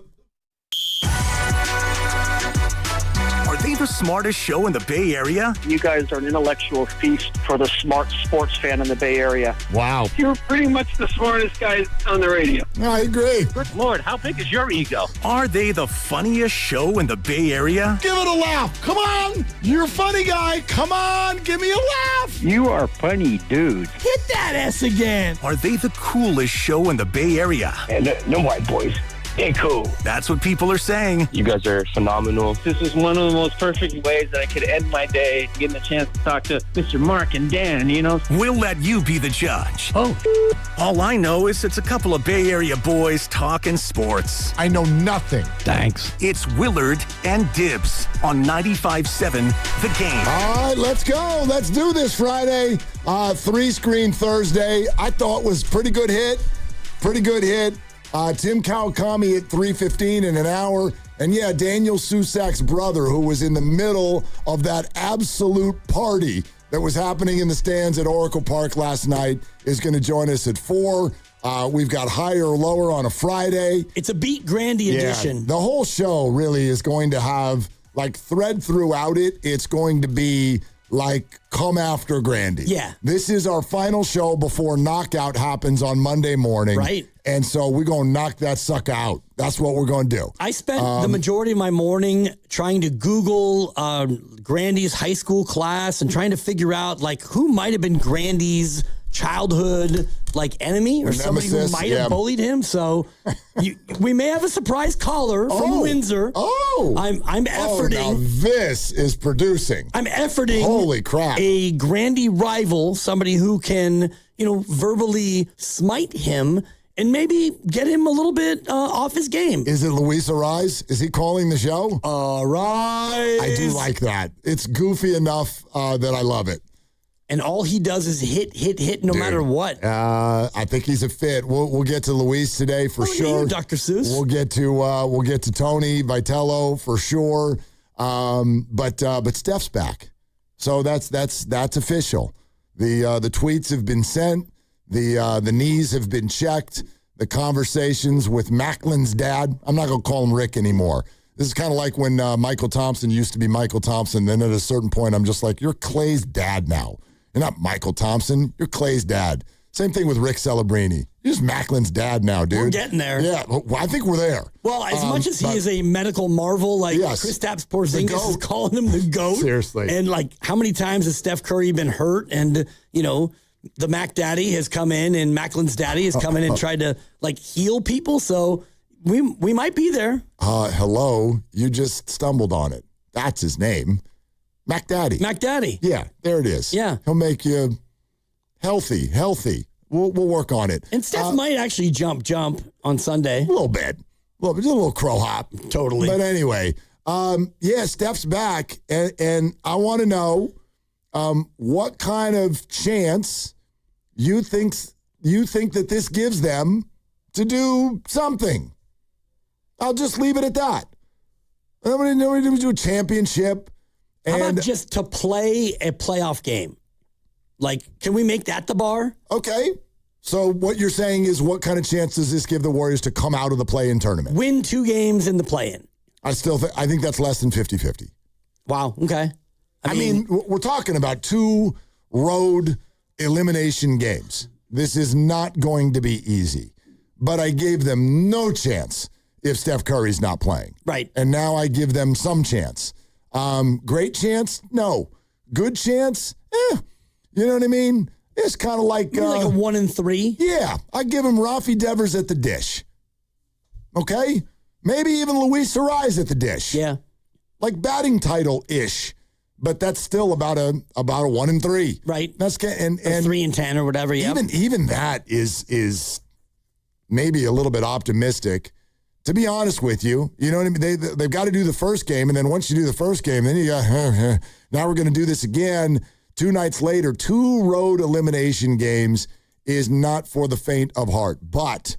Are they the smartest show in the Bay Area? You guys are an intellectual feast for the smart sports fan in the Bay Area. Wow. You're pretty much the smartest guys on the radio. I agree. Good Lord, how big is your ego? Are they the funniest show in the Bay Area? Give it a laugh. Come on. You're a funny guy. Come on. Give me a laugh. You are funny dudes. Hit that S again. Are they the coolest show in the Bay Area? And no white boys. They're cool. That's what people are saying. You guys are phenomenal. This is one of the most perfect ways that I could end my day, getting a chance to talk to Mr. Mark and Dan, you know? We'll let you be the judge. Oh. All I know is it's a couple of Bay Area boys talking sports. I know nothing. Thanks. It's Willard and Dibs on 95.7 The Game. All right, let's go. Let's do this Friday. 3-screen Thursday. I thought was pretty good hit. Pretty good hit. Tim Kawakami at 3:15 in an hour. And yeah, Daniel Susak's brother, who was in the middle of that absolute party that was happening in the stands at Oracle Park last night, is going to join us at 4. We've got higher or lower on a Friday. It's a Beat Grandy edition. The whole show really is going to have, like, thread throughout it. It's going to be like, come after Grandy. Yeah. This is our final show before Knockout happens on Monday morning. Right. And so we're going to knock that sucker out. That's what we're going to do. I spent the majority of my morning trying to Google Grandy's high school class and trying to figure out, like, who might have been Grandy's childhood, like, enemy or somebody who might have bullied him. So we may have a surprise caller from Windsor. I'm efforting. Now this is producing. I'm efforting. Holy crap. A Grandy rival, somebody who can, verbally smite him and maybe get him a little bit off his game. Is it Luis Arise? Is he calling the show? Arise. I do like that. It's goofy enough that I love it. And all he does is hit, no matter what. I think he's a fit. We'll get to Luis today for sure. You, Dr. Seuss. We'll get to Tony Vitello for sure. But Steph's back, so that's official. The tweets have been sent. The knees have been checked. The conversations with Macklin's dad. I'm not going to call him Rick anymore. This is kind of like when Michael Thompson used to be Michael Thompson. Then at a certain point, I'm just like, you're Clay's dad now. You're not Michael Thompson. You're Clay's dad. Same thing with Rick Celebrini. You're just Macklin's dad now, dude. We're getting there. Yeah, I think we're there. Well, as much as he is a medical marvel, like Kristaps Porzingis is calling him the GOAT. Seriously. And like, how many times has Steph Curry been hurt? And, the Mac Daddy has come in and Macklin's daddy has come in and tried to like heal people. So we might be there. Hello. You just stumbled on it. That's his name. Mac Daddy. Mac Daddy. Yeah, there it is. Yeah. He'll make you Healthy. We'll work on it. And Steph might actually jump on Sunday. A little bit. A little crow hop. Totally. But anyway, Steph's back, and I want to know what kind of chance you think that this gives them to do something. I'll just leave it at that. Nobody do a championship. How about just to play a playoff game? Like, can we make that the bar? Okay. So what you're saying is, what kind of chance does this give the Warriors to come out of the play-in tournament? Win 2 games in the play-in. I think that's less than 50-50. Wow. Okay. I mean, we're talking about 2 road elimination games. This is not going to be easy. But I gave them no chance if Steph Curry's not playing. Right. And now I give them some chance. Great chance? No. Good chance? You know what I mean? It's kind of like... like a 1-3? Yeah. I give them Rafi Devers at the dish. Okay? Maybe even Luis Suarez at the dish. Yeah. Like batting title-ish. But that's still about a 1-3. Right. That's and 3-10 or whatever, yeah. Even that is maybe a little bit optimistic. To be honest with you, you know what I mean? They've got to do the first game, and then once you do the first game, then you got, now we're going to do this again 2 nights later. 2 road elimination games is not for the faint of heart. But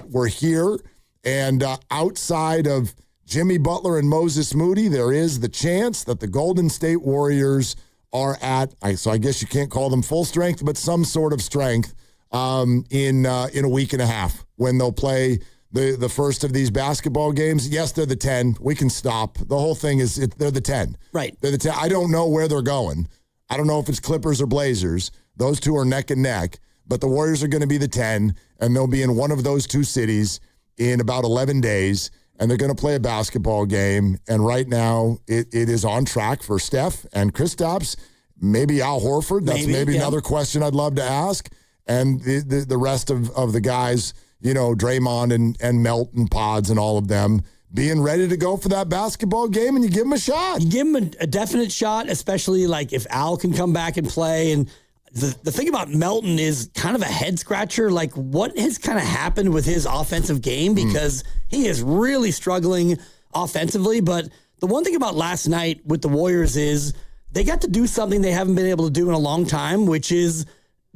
we're here, and outside of Jimmy Butler and Moses Moody, there is the chance that the Golden State Warriors are at, so I guess you can't call them full strength, but some sort of strength in a week and a half when they'll play the first of these basketball games. Yes, they're the 10. We can stop. The whole thing is they're the 10. Right. They're the 10. I don't know where they're going. I don't know if it's Clippers or Blazers. Those 2 are neck and neck. But the Warriors are going to be the 10, and they'll be in one of those 2 cities in about 11 days, and they're going to play a basketball game. And right now, it is on track for Steph and Kristaps, maybe Al Horford. That's maybe another question I'd love to ask. And the rest of the guys, you know, Draymond and Melton, Pods, and all of them being ready to go for that basketball game, and you give them a shot. You give them a definite shot, especially like if Al can come back and play. And the thing about Melton is kind of a head scratcher. Like, what has kind of happened with his offensive game? Because he is really struggling offensively. But the one thing about last night with the Warriors is they got to do something they haven't been able to do in a long time, which is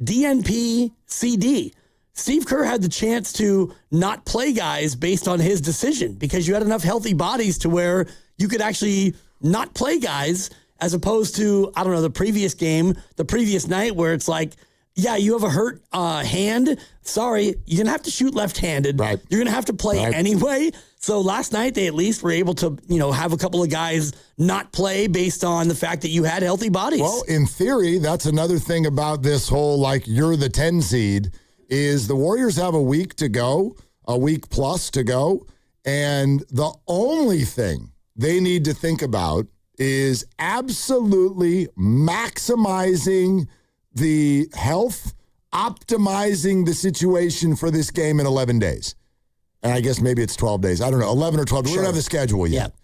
DNP CD. Steve Kerr had the chance to not play guys based on his decision because you had enough healthy bodies to where you could actually not play guys, as opposed to, I don't know, the previous game, the previous night, where it's like, yeah, you have a hurt hand. Sorry, you're going to have to shoot left-handed. Right. You're going to have to play anyway. So last night, they at least were able to, have a couple of guys not play based on the fact that you had healthy bodies. Well, in theory, that's another thing about this whole, like, you're the 10 seed, is the Warriors have a week to go, a week plus to go, and the only thing they need to think about is absolutely maximizing the health, optimizing the situation for this game in 11 days. And I guess maybe it's 12 days. I don't know, 11 or 12. Sure. We don't have the schedule yet.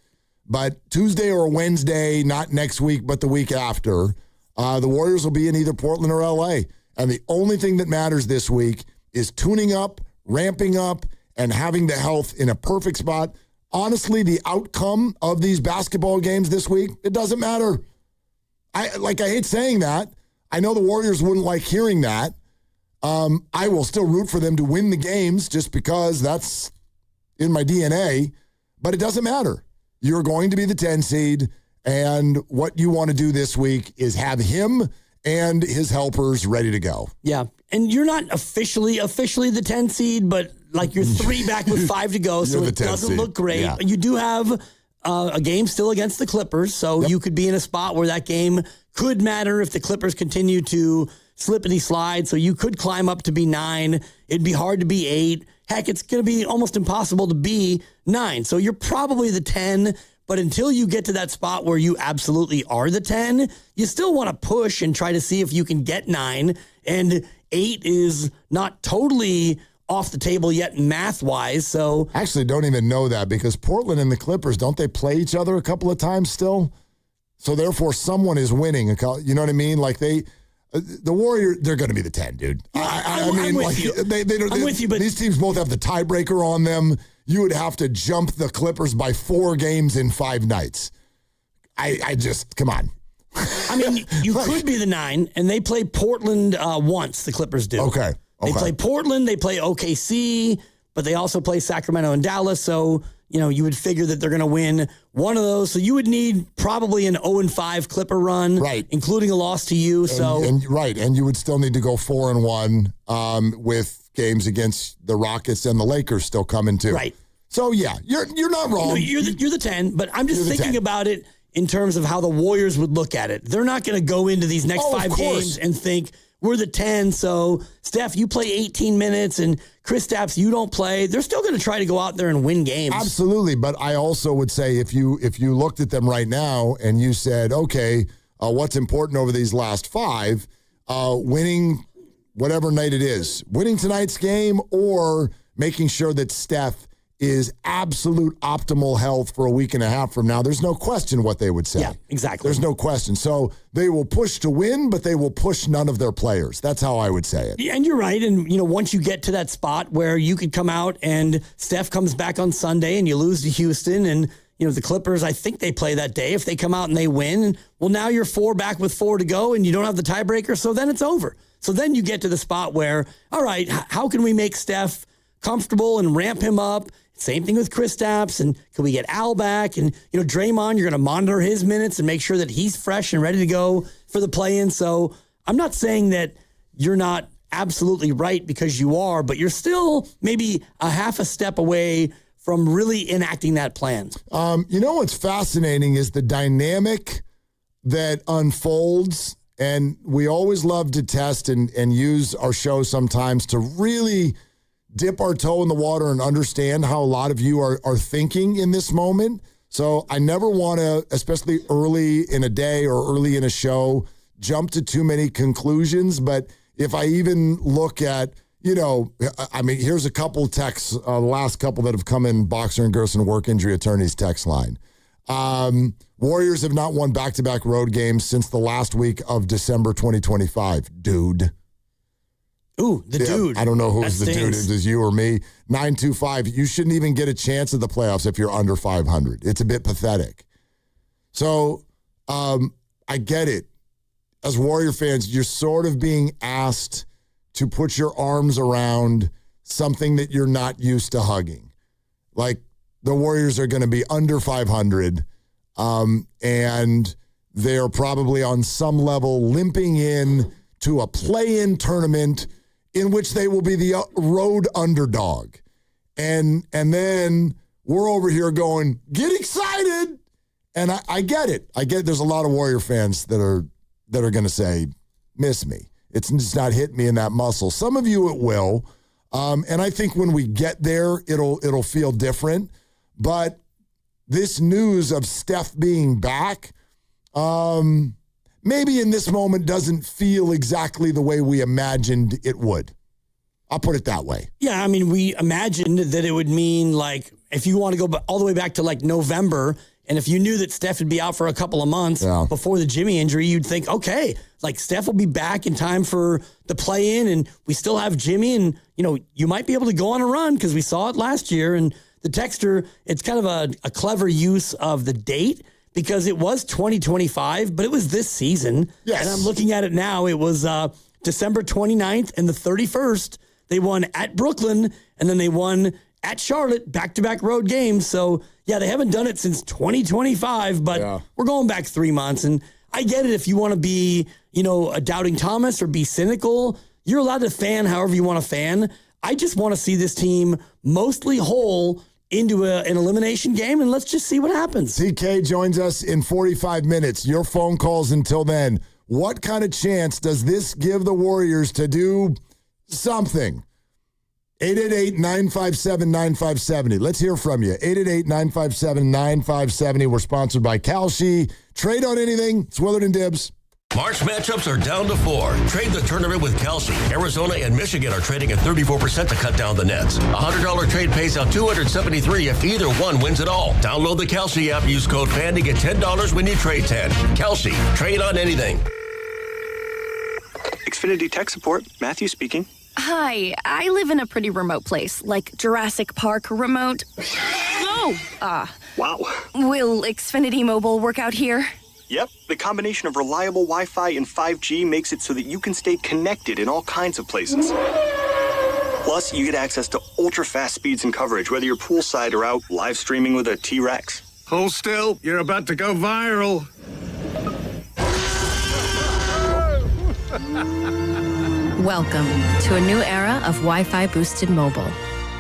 But Tuesday or Wednesday, not next week, but the week after, the Warriors will be in either Portland or L.A., and the only thing that matters this week is tuning up, ramping up, and having the health in a perfect spot. Honestly, the outcome of these basketball games this week, it doesn't matter. I hate saying that. I know the Warriors wouldn't like hearing that. I will still root for them to win the games just because that's in my DNA, but it doesn't matter. You're going to be the 10 seed, and what you want to do this week is have him and his helpers ready to go. Yeah. And you're not officially the 10 seed, but like you're 3 back with 5 to go, so it doesn't look great. Yeah. You do have a game still against the Clippers, so you could be in a spot where that game could matter if the Clippers continue to slippity slide, so you could climb up to be 9. It'd be hard to be 8. Heck, it's going to be almost impossible to be 9. So you're probably the 10, but until you get to that spot where you absolutely are the 10, you still want to push and try to see if you can get 9. And 8 is not totally off the table yet math-wise. So actually don't even know that, because Portland and the Clippers, don't they play each other a couple of times still? So therefore someone is winning. You know what I mean? Like The Warriors, they're going to be the 10, dude. I'm with you. I'm with you, but these teams both have the tiebreaker on them. You would have to jump the Clippers by 4 games in 5 nights. I just, come on. I mean, you could be the 9, and they play Portland once, the Clippers do. Okay. They play Portland, they play OKC, but they also play Sacramento and Dallas, so you would figure that they're going to win one of those. So you would need probably an 0-5 Clipper run, right, including a loss to you. And you would still need to go 4-1 with games against the Rockets and the Lakers still coming too. Right. So yeah, you're not wrong. No, you're the 10, but I'm just thinking about it in terms of how the Warriors would look at it. They're not going to go into these next 5 games and think we're the 10. So Steph, you play 18 minutes and Kristaps, you don't play. They're still going to try to go out there and win games. Absolutely. But I also would say if you looked at them right now and you said, okay, what's important over these last 5, winning whatever night it is, winning tonight's game or making sure that Steph is absolute optimal health for a week and a half from now, there's no question what they would say. Yeah, exactly. There's no question. So they will push to win, but they will push none of their players. That's how I would say it. Yeah, and you're right. And, once you get to that spot where you could come out and Steph comes back on Sunday and you lose to Houston and, the Clippers, I think they play that day. If they come out and they win, well, now you're 4 back with 4 to go and you don't have the tiebreaker. So then it's over. So then you get to the spot where, all right, how can we make Steph comfortable and ramp him up? Same thing with Kristaps, and can we get Al back? And, Draymond, you're going to monitor his minutes and make sure that he's fresh and ready to go for the play-in. So I'm not saying that you're not absolutely right because you are, but you're still maybe a half a step away from really enacting that plan. What's fascinating is the dynamic that unfolds, and we always love to test and use our show sometimes to really dip our toe in the water and understand how a lot of you are thinking in this moment. So I never want to, especially early in a day or early in a show, jump to too many conclusions. But if I even look at, here's a couple texts, the last couple that have come in, Boxer and Gerson Work Injury Attorneys text line. Warriors have not won back-to-back road games since the last week of December 2025. Dude. Ooh, dude. I don't know who's the dude. Stinks. Is you or me? 925. You shouldn't even get a chance at the playoffs if you're under 500. It's a bit pathetic. So I get it. As Warrior fans, you're sort of being asked to put your arms around something that you're not used to hugging. Like the Warriors are going to be under 500, and they're probably on some level limping in to a play-in tournament in which they will be the road underdog. And then we're over here going, get excited. And I get it. I get there's a lot of Warrior fans that are going to say, miss me. It's just not hitting me in that muscle. Some of you it will. And I think when we get there, it'll feel different. But this news of Steph being back, maybe in this moment doesn't feel exactly the way we imagined it would. I'll put it that way. Yeah, I mean, we imagined that it would mean, like, if you want to go all the way back to, like, November, and if you knew that Steph would be out for a couple of months before the Jimmy injury, you'd think, okay, like, Steph will be back in time for the play-in, and we still have Jimmy, and, you might be able to go on a run because we saw it last year. And the texter, it's kind of a clever use of the date because it was 2025, but it was this season. Yes. And I'm looking at it now. It was December 29th and the 31st. They won at Brooklyn, and then they won at Charlotte, back-to-back road games. So, yeah, they haven't done it since 2025, but we're going back 3 months. And I get it if you want to be, a doubting Thomas or be cynical. You're allowed to fan however you want to fan. I just want to see this team mostly whole into an elimination game, and let's just see what happens. TK joins us in 45 minutes. Your phone calls until then. What kind of chance does this give the Warriors to do something? 888-957-9570. Let's hear from you. 888-957-9570. We're sponsored by Kalshi. Trade on anything. It's Willard and Dibs. March matchups are down to 4. Trade the tournament with Kalshi. Arizona and Michigan are trading at 34% to cut down the nets. A $100 trade pays out $273 if either one wins it all. Download the Kalshi app. Use code FAN to get $10 when you trade 10. Kalshi. Trade on anything. Xfinity Tech Support. Matthew speaking. Hi, I live in a pretty remote place, like Jurassic Park remote. Wow. Will Xfinity Mobile work out here? Yep, the combination of reliable Wi-Fi and 5G makes it so that you can stay connected in all kinds of places. Plus, you get access to ultra-fast speeds and coverage, whether you're poolside or out live streaming with a T-Rex. Hold still, you're about to go viral. Welcome to a new era of Wi-Fi boosted mobile.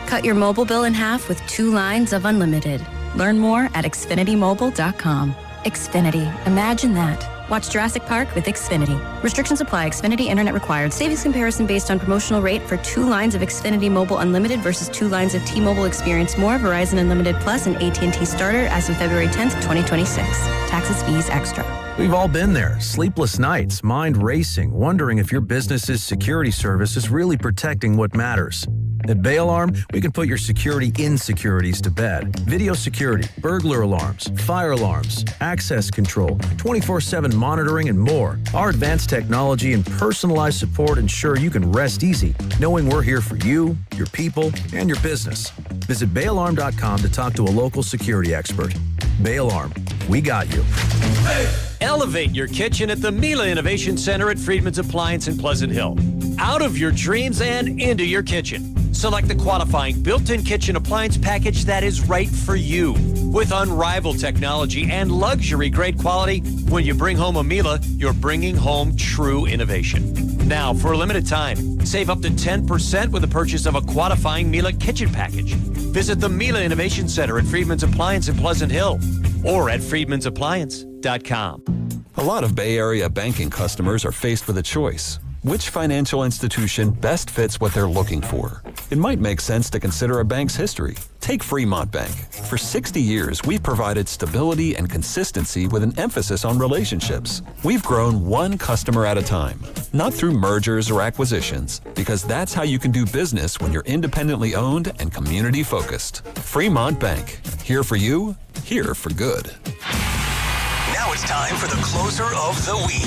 Cut your mobile bill in half with 2 lines of unlimited. Learn more at xfinitymobile.com. Xfinity. Imagine that. Watch Jurassic Park with Xfinity. Restrictions apply. Xfinity Internet required. Savings comparison based on promotional rate for 2 lines of Xfinity Mobile Unlimited versus 2 lines of T-Mobile Experience More, Verizon Unlimited Plus, and AT&T Starter as of February 10th, 2026. Taxes, fees, extra. We've all been there. Sleepless nights, mind racing, wondering if your business's security service is really protecting what matters. At Bay Alarm, we can put your security insecurities to bed. Video security, burglar alarms, fire alarms, access control, 24/7 monitoring, and more. Our advanced technology and personalized support ensure you can rest easy, knowing we're here for you, your people, and your business. Visit bayalarm.com to talk to a local security expert. Bay Alarm, we got you. Elevate your kitchen at the Miele Innovation Center at Friedman's Appliance in Pleasant Hill. Out of your dreams and into your kitchen. Select the qualifying built-in kitchen appliance package that is right for you. With unrivaled technology and luxury-grade quality, when you bring home a Miele, you're bringing home true innovation. Now, for a limited time, save up to 10% with the purchase of a qualifying Miele kitchen package. Visit the Miele Innovation Center at Friedman's Appliance in Pleasant Hill or at friedmansappliance.com. A lot of Bay Area banking customers are faced with a choice. Which financial institution best fits what they're looking for? It might make sense to consider a bank's history. Take Fremont Bank. For 60 years, we've provided stability and consistency with an emphasis on relationships. We've grown one customer at a time, not through mergers or acquisitions, because that's how you can do business when you're independently owned and community focused. Fremont Bank. Here for you, here for good. Now it's time for the closer of the week.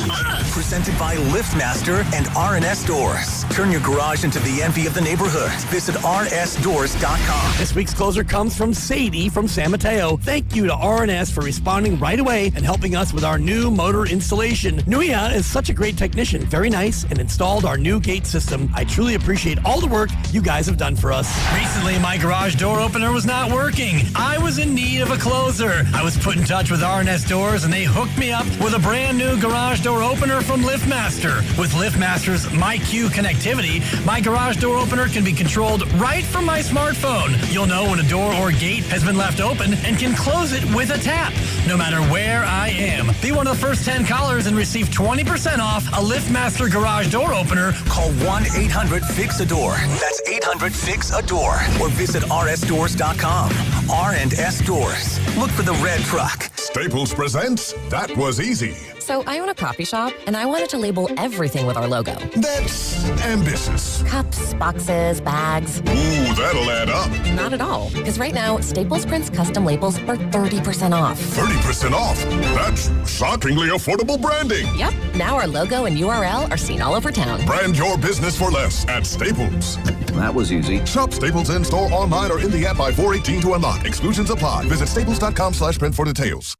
Presented by LiftMaster and RNS Doors. Turn your garage into the envy of the neighborhood. Visit rnsdoors.com. This week's closer comes from Sadie from San Mateo. Thank you to RNS for responding right away and helping us with our new motor installation. Nuya is such a great technician, very nice, and installed our new gate system. I truly appreciate all the work you guys have done for us. Recently, my garage door opener was not working. I was in need of a closer. I was put in touch with RNS Doors, and they hooked me up with a brand new garage door opener from LiftMaster. With LiftMaster's MyQ connectivity, my garage door opener can be controlled right from my smartphone. You'll know when a door or gate has been left open and can close it with a tap, no matter where I am. Be one of the first 10 callers and receive 20% off a LiftMaster garage door opener. Call 1-800-FIX-A-DOOR. That's 800-FIX-A-DOOR. Or visit rsdoors.com. R&S Doors. Look for the red truck. Staples presents That Was Easy. So I own a coffee shop, and I wanted to label everything with our logo. That's ambitious. Cups, boxes, bags. Ooh, that'll add up. Not at all, because right now, Staples prints custom labels for 30% off. 30% off? That's shockingly affordable branding. Yep. Now our logo and URL are seen all over town. Brand your business for less at Staples. That was easy. Shop Staples in store, online, or in the app by 4/18 to unlock. Exclusions apply. Visit staples.com/print for details.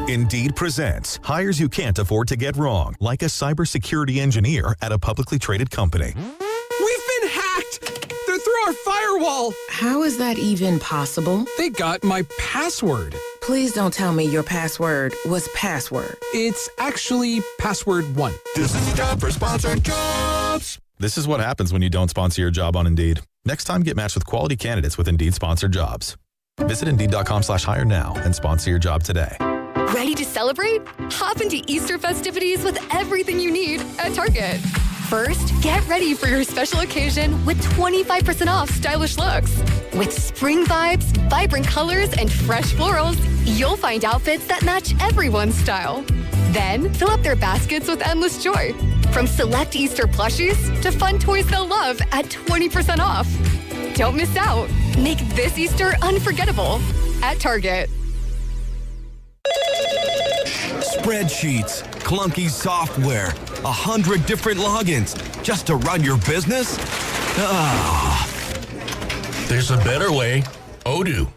Indeed presents hires you can't afford to get wrong, like a cybersecurity engineer at a publicly traded company. We've been hacked! They're through our firewall! How is that even possible? They got my password. Please don't tell me your password was password. It's actually password 1. This is time for sponsored jobs. This is what happens when you don't sponsor your job on Indeed. Next time, get matched with quality candidates with Indeed sponsored jobs. Visit Indeed.com/hire now and sponsor your job today. Ready to celebrate? Hop into Easter festivities with everything you need at Target. First, get ready for your special occasion with 25% off stylish looks. With spring vibes, vibrant colors, and fresh florals, you'll find outfits that match everyone's style. Then, fill up their baskets with endless joy. From select Easter plushies to fun toys they'll love at 20% off. Don't miss out. Make this Easter unforgettable at Target. Spreadsheets, clunky software, 100 different logins just to run your business? There's a better way. Odoo.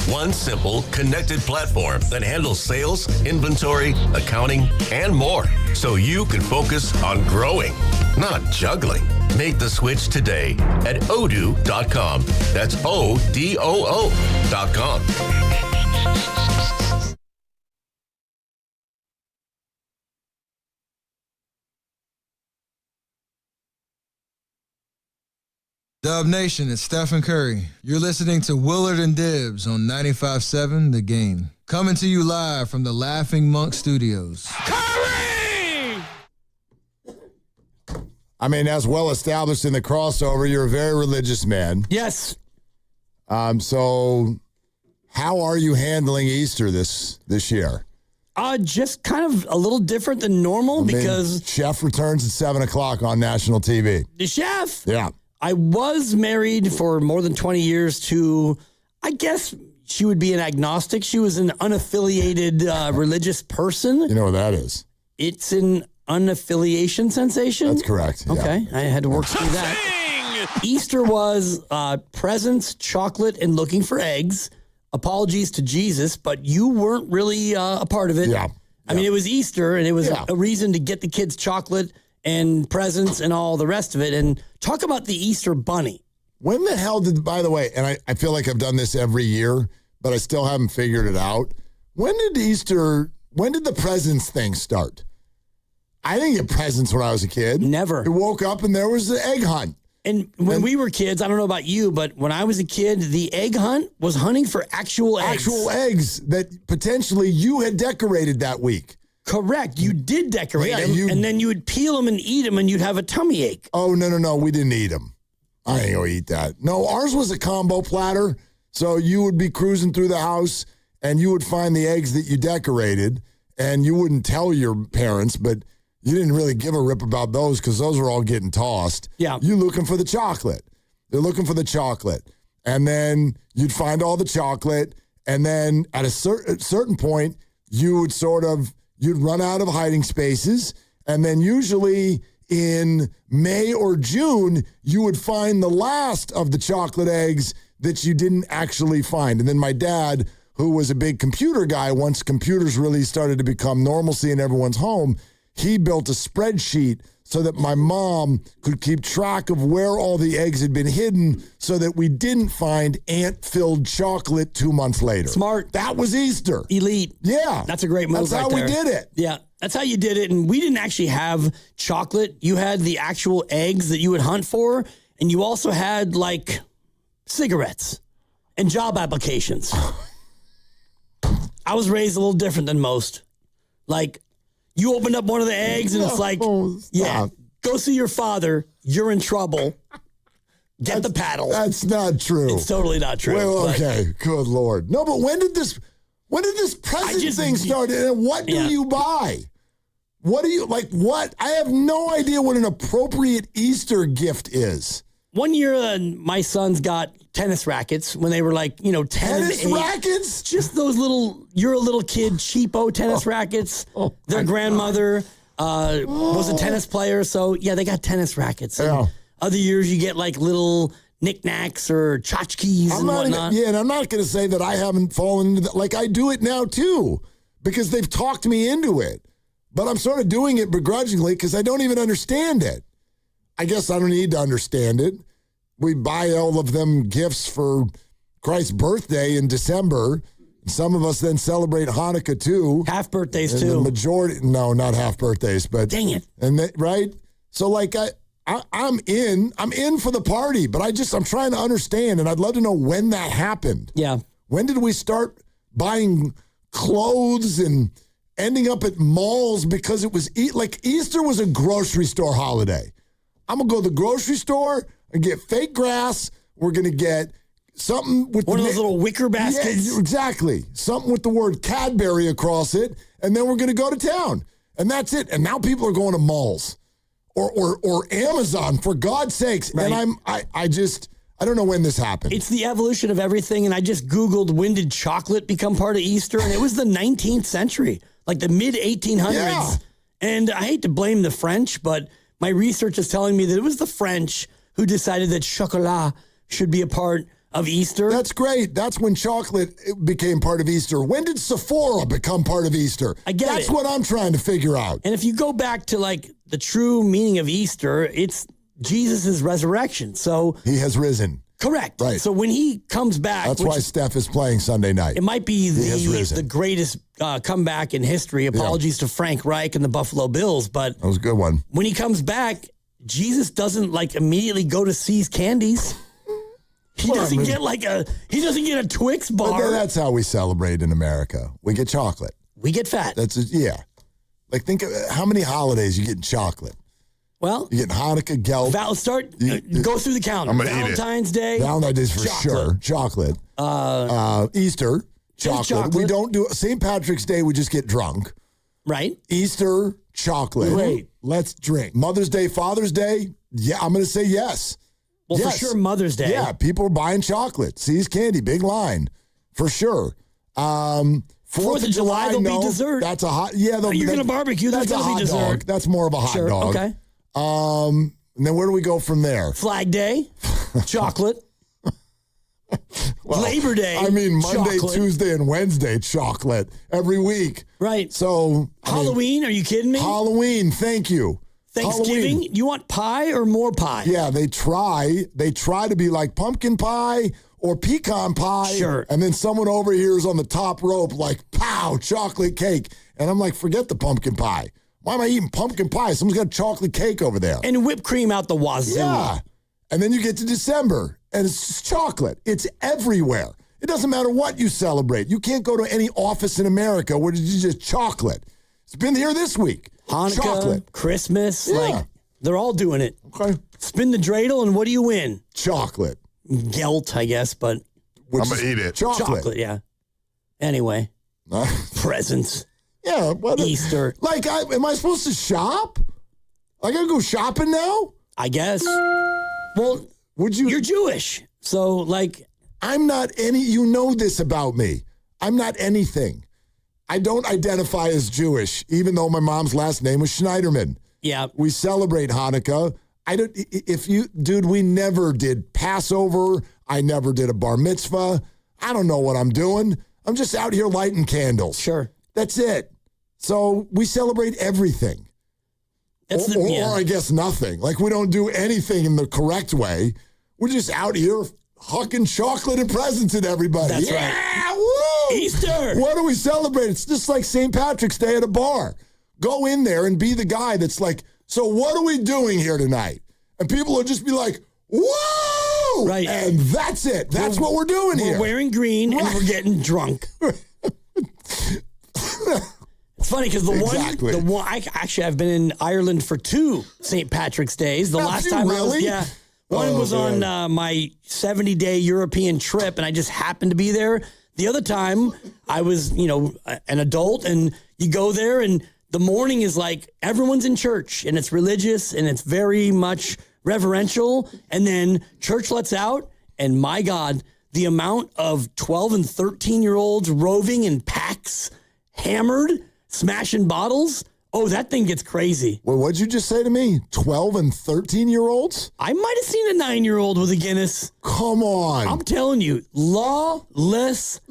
One simple, connected platform that handles sales, inventory, accounting, and more, so you can focus on growing, not juggling. Make the switch today at odoo.com. That's ODOO.com. Dub Nation, it's Stephen Curry. You're listening to Willard and Dibs on 95.7 The Game. Coming to you live from the Laughing Monk Studios. I mean, as well established in the crossover, you're a very religious man. Yes. So how are you handling Easter this year? Just kind of a little different than normal because Chef returns at 7 o'clock on national TV. The Chef? Yeah. I was married for more than 20 years to, I guess she would be an agnostic. She was an unaffiliated religious person. You know what that is? It's an unaffiliation sensation? That's correct. Yeah. Okay. I had to work through that. Easter was presents, chocolate, and looking for eggs. Apologies to Jesus, but you weren't really a part of it. Yeah. I mean, it was Easter, and it was a reason to get the kids chocolate and presents and all the rest of it. And talk about the Easter bunny. When the hell did, by the way, and I feel like I've done this every year, but I still haven't figured it out. When did the presents thing start? I didn't get presents when I was a kid. Never. I woke up and there was the egg hunt. And when we were kids, I don't know about you, but when I was a kid, the egg hunt was hunting for actual eggs. Actual eggs that potentially you had decorated that week. Correct. You did decorate them, and then you would peel them and eat them, and you'd have a tummy ache. Oh, no. We didn't eat them. I ain't going to eat that. No, ours was a combo platter. So you would be cruising through the house, and you would find the eggs that you decorated, and you wouldn't tell your parents, but you didn't really give a rip about those because those were all getting tossed. Yeah. You looking for the chocolate. They're looking for the chocolate. And then you'd find all the chocolate, and then at a certain point, you would you'd run out of hiding spaces, and then usually in May or June, you would find the last of the chocolate eggs that you didn't actually find. And then my dad, who was a big computer guy, once computers really started to become normalcy in everyone's home, he built a spreadsheet so that my mom could keep track of where all the eggs had been hidden so that we didn't find ant-filled chocolate 2 months later. Smart. That was Easter. Elite. Yeah. That's a great move. That's how we did it. Yeah. That's how you did it. And we didn't actually have chocolate. You had the actual eggs that you would hunt for. And you also had like cigarettes and job applications. I was raised a little different than most. Like, you opened up one of the eggs and it's like, yeah, go see your father. You're in trouble. Get the paddle. That's not true. It's totally not true. Well, okay. Good Lord. No, but when did this present thing start? And what do you buy? What do you, what? I have no idea what an appropriate Easter gift is. One year, my sons got tennis rackets when they were 10 tennis and 8. Rackets? Just those you're a little kid, cheapo tennis rackets. Their grandmother was a tennis player, so yeah, they got tennis rackets. And other years, you get little knickknacks or tchotchkes and whatnot. And I'm not going to say that I haven't fallen into that. I do it now too, because they've talked me into it. But I'm sort of doing it begrudgingly because I don't even understand it. I guess I don't need to understand it. We buy all of them gifts for Christ's birthday in December. Some of us then celebrate Hanukkah too. Half birthdays and too. The majority, no, not half birthdays, but dang it. And right? So I'm in for the party, but I'm trying to understand, and I'd love to know when that happened. Yeah. When did we start buying clothes and ending up at malls because it was Easter was a grocery store holiday. I'm going to go to the grocery store and get fake grass. We're going to get something with one of those little wicker baskets. Yeah, exactly. Something with the word Cadbury across it. And then we're going to go to town. And that's it. And now people are going to malls or Amazon, for God's sakes. Right. And I don't know when this happened. It's the evolution of everything. And I just Googled, when did chocolate become part of Easter? And it was the 19th century. like the mid 1800s. Yeah. And I hate to blame the French, but my research is telling me that it was the French who decided that chocolat should be a part of Easter. That's great. That's when chocolate became part of Easter. When did Sephora become part of Easter? I get That's it. what I'm trying to figure out. And if you go back to like the true meaning of Easter, it's Jesus' resurrection. So he has risen. Correct. Right. So when he comes back, That's why Steph is playing Sunday night. it might be He has the risen. greatest comeback in history. Apologies to Frank Reich and the Buffalo Bills, but That was a good one. when he comes back, Jesus doesn't like immediately go to C's Candies. He doesn't get a Twix But bar. that's how we celebrate in America. We get chocolate. We get fat. Yeah. Like think of how many holidays you get in chocolate. Well, you get Hanukkah, Gelb. Go through the calendar. I'm gonna eat it. Valentine's Day. Valentine's Day for sure. Chocolate. Easter, Just chocolate. chocolate. We don't do St. Patrick's Day. We just get drunk. Right. Easter, chocolate. Great. Let's drink. Mother's Day, Father's Day. Yeah, I'm going to say yes. Well, Yes. for sure, Mother's Day. Yeah, people are buying chocolate. C's Candy, big line for sure. 4th of July, there'll be dessert. That's a hot. Yeah, You're going to barbecue. There's That's a going to be hot dessert. dog. That's more of a hot Sure, dog. okay. And then where do we go from there? Flag Day, chocolate. Labor Day. I mean, Monday, chocolate. Tuesday, and Wednesday, chocolate every week. Right. So Halloween, are you kidding me? Halloween, thank you. Thanksgiving, Halloween. you want pie or more pie? Yeah, they try to be like pumpkin pie or pecan pie. Sure. And then someone over here is on the top rope like, pow, chocolate cake. And I'm like, forget the pumpkin pie. Why am I eating pumpkin pie? Someone's got chocolate cake over there. And whipped cream out the wazoo. Yeah. And then you get to December and it's just chocolate. It's everywhere. It doesn't matter what you celebrate. You can't go to any office in America where it's just chocolate. It's been here this week. Hanukkah, Chocolate. Christmas, Yeah. like they're all doing it. Okay. Spin the dreidel, and what do you win? Chocolate. Gelt, I guess, but Which I'm going is to eat it. Chocolate. yeah. Anyway, presents, Yeah. What Easter, Like, am I supposed to shop? I gotta go shopping now? I guess. Well, you're Jewish, so like, I'm not any. You know this about me. I'm not anything. I don't identify as Jewish, even though my mom's last name was Schneiderman. yeah, We celebrate Hanukkah. Dude, we never did Passover. I never did a bar mitzvah. I don't know what I'm doing. I'm just out here lighting candles. Sure. That's it. So we celebrate everything. Or I guess nothing. Like we don't do anything in the correct way. We're just out here hucking chocolate and presents at everybody. That's right. Woo! Easter. What do we celebrate? It's just like St. Patrick's Day at a bar. Go in there and be the guy that's like, so what are we doing here tonight? And people will just be like, whoa! Right. And that's it. That's what we're doing here. We're wearing green and we're getting drunk. It's funny because Exactly. I've been in Ireland for 2 St. Patrick's Days. The Have last you time really? one was man. on my 70-day European trip, and I just happened to be there. The other time, I was, an adult, and you go there, and the morning is like everyone's in church, and it's religious, and it's very much reverential, and then church lets out, and my God, the amount of 12 and 13-year-olds roving in packs, hammered, smashing bottles. Oh, that thing gets crazy. Well, what'd you just say to me? 12 and 13-year-olds? I might have seen a 9-year-old with a Guinness. Come on. I'm telling you, lawlessness.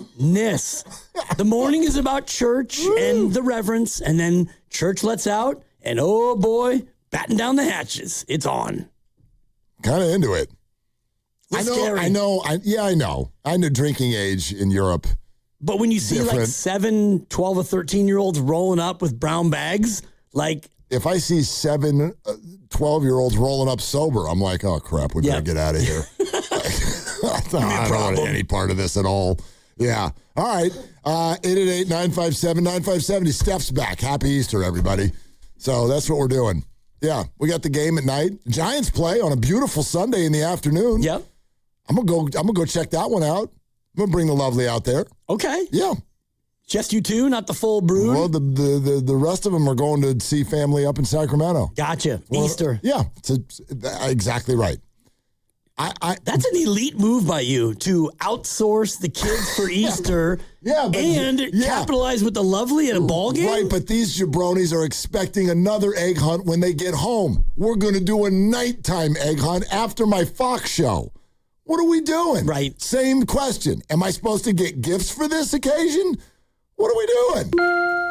The morning is about church and the reverence, and then church lets out, and oh boy, batten down the hatches. It's on. Kind of into it. It's I scary. know. I know drinking age in Europe. But when you see like Different. 7, 12, or 13-year-olds rolling up with brown bags, like, If I see 7 12-year-olds rolling up sober, I'm like, oh, crap, we better get out of here. I don't want any part of this at all. Yeah. All right. 888-957-9570. Steph's back. Happy Easter, everybody. So that's what we're doing. Yeah. We got the game at night. Giants play on a beautiful Sunday in the afternoon. Yep. I'm gonna go check that one out. I'm gonna bring the lovely out there. Okay. Yeah. Just you two, not the full brood? Well, the rest of them are going to see family up in Sacramento. Gotcha. Well, Easter. Yeah, it's exactly right. That's an elite move by you to outsource the kids for Easter and capitalize with the lovely at a ball game. Right, but these jabronis are expecting another egg hunt when they get home. We're going to do a nighttime egg hunt after my Fox show. What are we doing? Right. Same question. Am I supposed to get gifts for this occasion? What are we doing?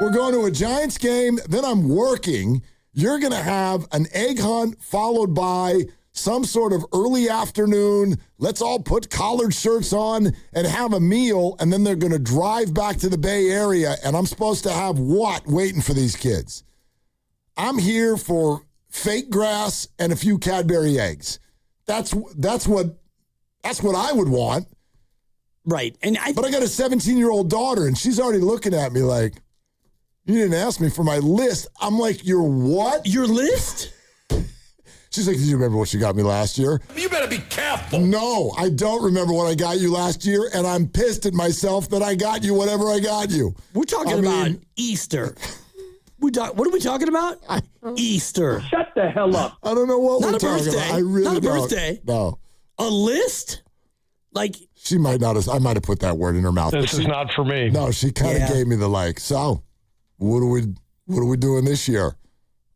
We're going to a Giants game, then I'm working. You're going to have an egg hunt followed by some sort of early afternoon, let's all put collared shirts on and have a meal, and then they're going to drive back to the Bay Area, and I'm supposed to have what waiting for these kids? I'm here for fake grass and a few Cadbury eggs. That's what I would want. Right. But I got a 17-year-old daughter, and she's already looking at me like, you didn't ask me for my list. I'm like, your what? Your list? She's like, do you remember what you got me last year? You better be careful. No, I don't remember what I got you last year, and I'm pissed at myself that I got you whatever I got you. We're talking about Easter. What are we talking about? Easter. Shut the hell up. I don't know what Not we're a talking birthday. about. I really Not a don't. birthday. No. A list? Like she might not have. I might have put that word in her mouth. This is not for me. No, she kind of gave me the like. So, what are we doing this year?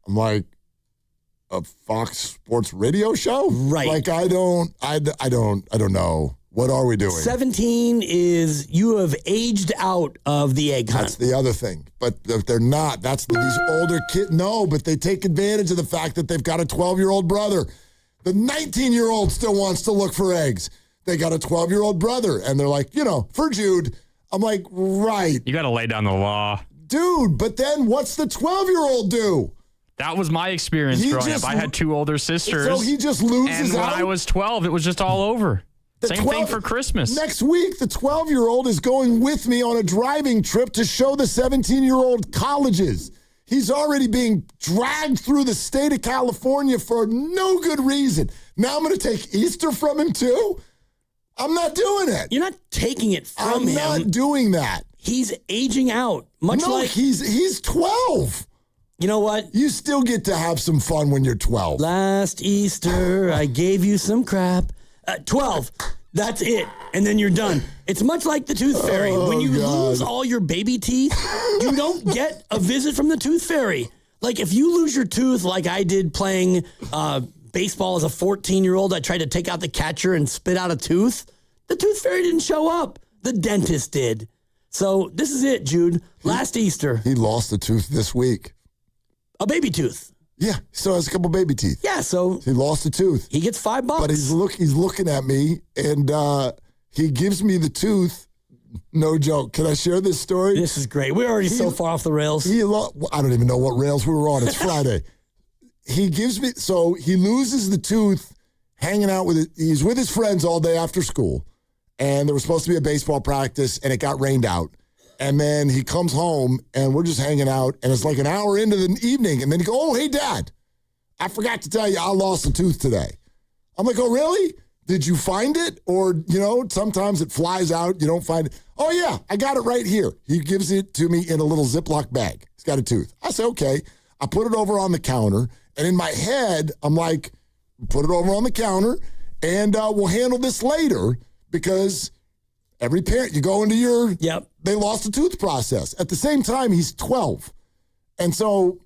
I'm like, a Fox Sports radio show? Right. Like I don't know. What are we doing? 17 is you have aged out of the egg hunt. That's the other thing. But they're not. That's these older kids. No, but they take advantage of the fact that they've got a 12-year-old brother. The 19-year-old still wants to look for eggs. They got a 12-year-old brother. And they're like, for Jude. I'm like, right. You got to lay down the law. Dude, but then what's the 12-year-old do? That was my experience growing up. I had two older sisters. So he just loses and when I was 12, it was just all over. Same thing for Christmas. Next week, the 12-year-old is going with me on a driving trip to show the 17-year-old colleges. He's already being dragged through the state of California for no good reason. Now I'm going to take Easter from him too? I'm not doing it. You're not taking it from him. I'm not doing that. He's aging out. Like he's 12. You know what? You still get to have some fun when you're 12. Last Easter, I gave you some crap. 12. That's it. And then you're done. It's much like the tooth fairy. When you lose all your baby teeth, you don't get a visit from the tooth fairy. Like if you lose your tooth like I did playing baseball as a 14-year-old, I tried to take out the catcher and spit out a tooth. The tooth fairy didn't show up. The dentist did. So this is it, Jude. Last Easter. He lost a tooth this week. A baby tooth. Yeah, he still has a couple baby teeth. Yeah, so he lost a tooth. He gets $5. But he's looking at me, and he gives me the tooth. No joke. Can I share this story? This is great. We're already so far off the rails. I don't even know what rails we were on. It's Friday. He gives me, so he loses the tooth hanging out with it. He's with his friends all day after school, and there was supposed to be a baseball practice, and it got rained out. And then he comes home, and we're just hanging out, and it's like an hour into the evening, and then he goes, oh, hey, Dad, I forgot to tell you I lost a tooth today. I'm like, oh, really? Did you find it? Or, sometimes it flies out, you don't find it. Oh, yeah, I got it right here. He gives it to me in a little Ziploc bag. He's got a tooth. I say, okay. I put it over on the counter, and in my head, I'm like, put it over on the counter, and we'll handle this later because every parent, you go into your, they lost a tooth process. At the same time, he's 12. And so,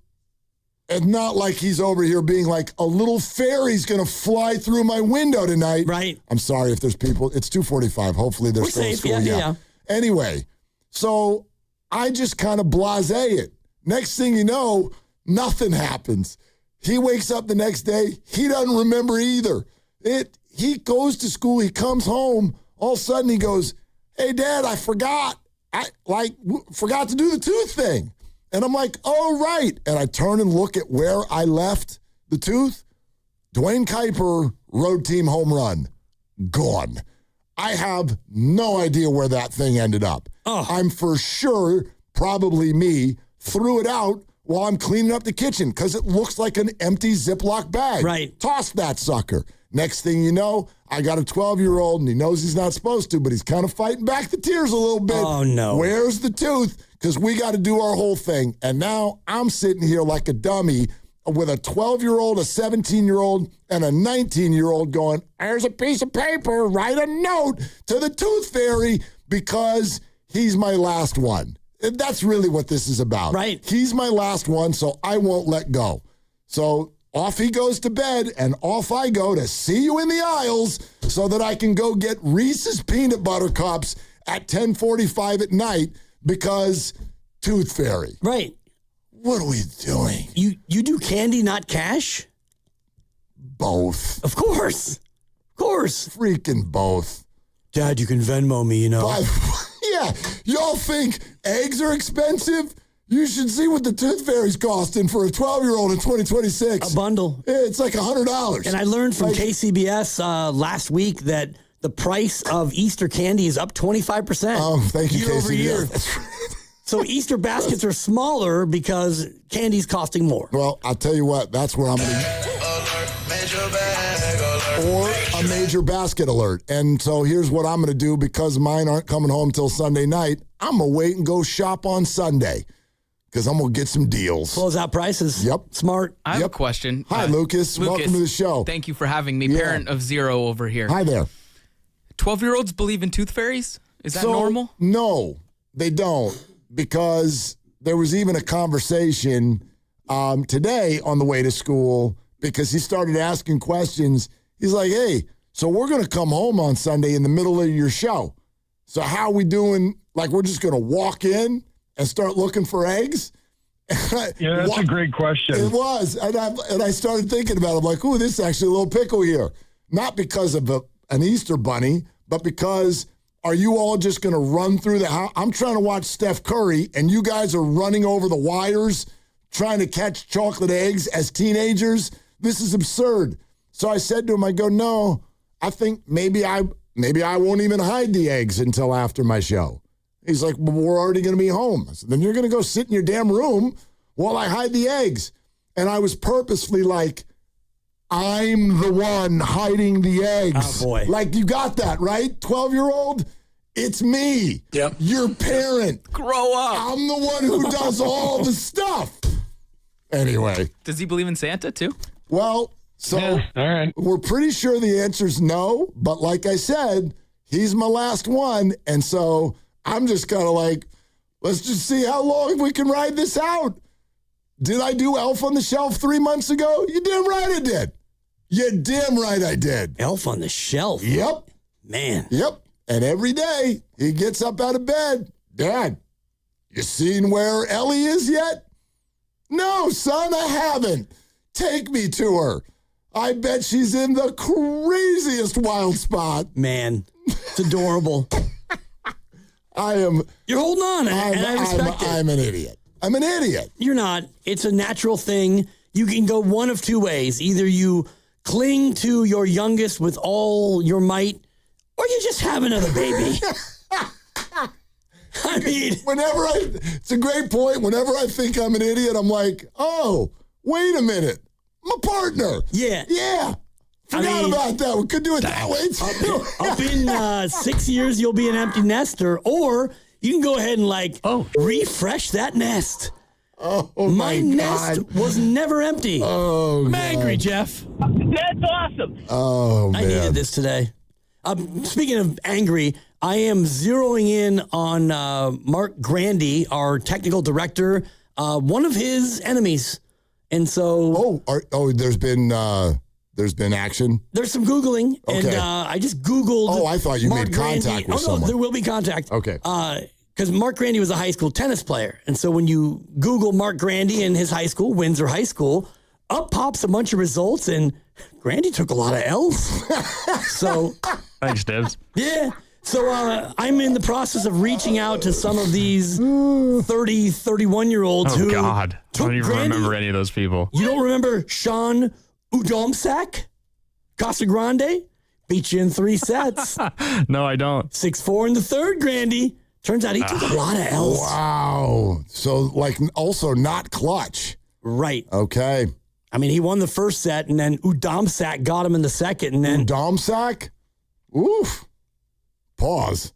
and not like he's over here being like, a little fairy's going to fly through my window tonight. Right. I'm sorry if there's people. It's 2:45. Hopefully they're still in school. Yeah. Anyway, so I just kind of blasé it. Next thing you know, nothing happens. He wakes up the next day. He doesn't remember either. He goes to school. He comes home. All of a sudden he goes, hey, Dad, I forgot. Forgot to do the tooth thing. And I'm like, oh, right. And I turn and look at where I left the tooth. Dwayne Kuiper, road team home run. Gone. I have no idea where that thing ended up. I'm for sure, probably me, threw it out while I'm cleaning up the kitchen because it looks like an empty Ziploc bag. Right. Toss that sucker. Next thing you know, I got a 12-year-old, and he knows he's not supposed to, but he's kind of fighting back the tears a little bit. Oh, no. Where's the tooth? Because we got to do our whole thing. And now I'm sitting here like a dummy with a 12-year-old, a 17-year-old, and a 19-year-old going, there's a piece of paper, write a note to the Tooth Fairy because he's my last one. That's really what this is about. Right. He's my last one, so I won't let go. So off he goes to bed, and off I go to see you in the aisles so that I can go get Reese's Peanut Butter Cups at 10:45 at night because Tooth Fairy. Right. What are we doing? You do candy, not cash? Both. Of course. Of course. Freaking both. Dad, you can Venmo me, you know. Yeah. Y'all think eggs are expensive? You should see what the Tooth Fairy's costing for a 12-year-old in 2026. A bundle. It's like $100. And I learned from KCBS last week that the price of Easter candy is up 25%. Oh, thank you, year over year. That's right. So Easter baskets are smaller because candy's costing more. Well, I'll tell you what, that's where I'm going to... Or a major basket alert. And so here's what I'm going to do because mine aren't coming home till Sunday night. I'm going to wait and go shop on Sunday because I'm going to get some deals. Close out prices. Yep. Smart. I have a question. Hi, Lucas. Welcome to the show. Thank you for having me. Parent of 0 over here. Hi there. 12-year-olds believe in tooth fairies? Is that normal? No, they don't. Because there was even a conversation today on the way to school because he started asking questions. He's like, hey, so we're going to come home on Sunday in the middle of your show. So how are we doing? Like, we're just going to walk in and start looking for eggs? Yeah, that's a great question. It was. And I started thinking about it. I'm like, ooh, this is actually a little pickle here. Not because of an Easter bunny, but because... Are you all just going to run through the house? I'm trying to watch Steph Curry, and you guys are running over the wires trying to catch chocolate eggs as teenagers. This is absurd. So I said to him, I go, no, I think maybe I won't even hide the eggs until after my show. He's like, well, we're already going to be home. I said, then you're going to go sit in your damn room while I hide the eggs. And I was purposefully like, I'm the one hiding the eggs. Oh, boy. Like, you got that, right? 12-year-old? It's me. Yep. Your parent. Grow up. I'm the one who does all the stuff. Anyway. Does he believe in Santa, too? Well, so all right. We're pretty sure the answer's no. But like I said, he's my last one. And so I'm just kind of like, let's just see how long we can ride this out. Did I do Elf on the Shelf 3 months ago? You damn right I did. You damn right I did. Elf on the Shelf? Yep. Man. Yep. And every day he gets up out of bed. Dad, you seen where Ellie is yet? No, son, I haven't. Take me to her. I bet she's in the craziest wild spot. Man, it's adorable. You're holding on, and I respect it. I'm an idiot. I'm an idiot. You're not. It's a natural thing. You can go one of two ways. Either you cling to your youngest with all your might, or you just have another baby. I mean, it's a great point. Whenever I think I'm an idiot, I'm like, oh, wait a minute. My partner. Yeah. Yeah. Forgot about that. We could do it that way, too. Up in 6 years, you'll be an empty nester, or you can go ahead and refresh that nest. Oh, my nest was never empty. Oh, I'm God. angry, Jeff. That's awesome. Oh, man. I needed this today. Speaking of angry, I am zeroing in on Mark Grandy, our technical director, one of his enemies. And so... there's been action? There's some Googling, and I just Googled... Oh, I thought you Mark made contact Grandy. with someone. No, there will be contact. Okay. Because Mark Grandy was a high school tennis player. And so when you Google Mark Grandy and his high school, Windsor High School, up pops a bunch of results, and Grandy took a lot of L's. So... Thanks, Dibs. Yeah. So I'm in the process of reaching out to some of these 30, 31-year-olds Oh, who... God. I don't even remember any of those people. You don't remember Sean Udomsak? Casa Grande? Beat you in 3 sets. No, I don't. 6-4 in the third, Grandy. Turns out he took a lot of L's. Wow. So, also not clutch. Right. Okay. I mean, he won the first set, and then Udomsak got him in the second, and then... Udomsak? Oof. Pause.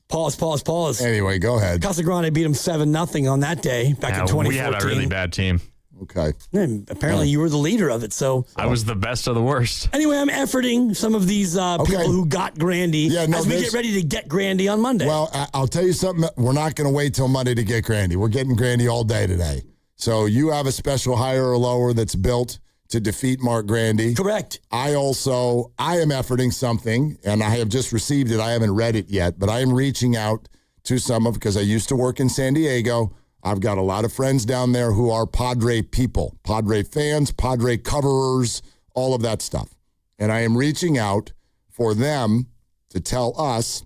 Pause. Anyway, go ahead. Casa Grande beat him 7-0 on that day back in 2014. We had a really bad team. Okay. And apparently you were the leader of it, so. I was the best of the worst. Anyway, I'm efforting some of these people who got Grandy as we get ready to get Grandy on Monday. Well, I'll tell you something. We're not going to wait till Monday to get Grandy. We're getting Grandy all day today. So you have a special higher or lower that's built to defeat Mark Grandy. Correct. I am efforting something, and I have just received it. I haven't read it yet, but I am reaching out to because I used to work in San Diego. I've got a lot of friends down there who are Padre people, Padre fans, Padre coverers, all of that stuff. And I am reaching out for them to tell us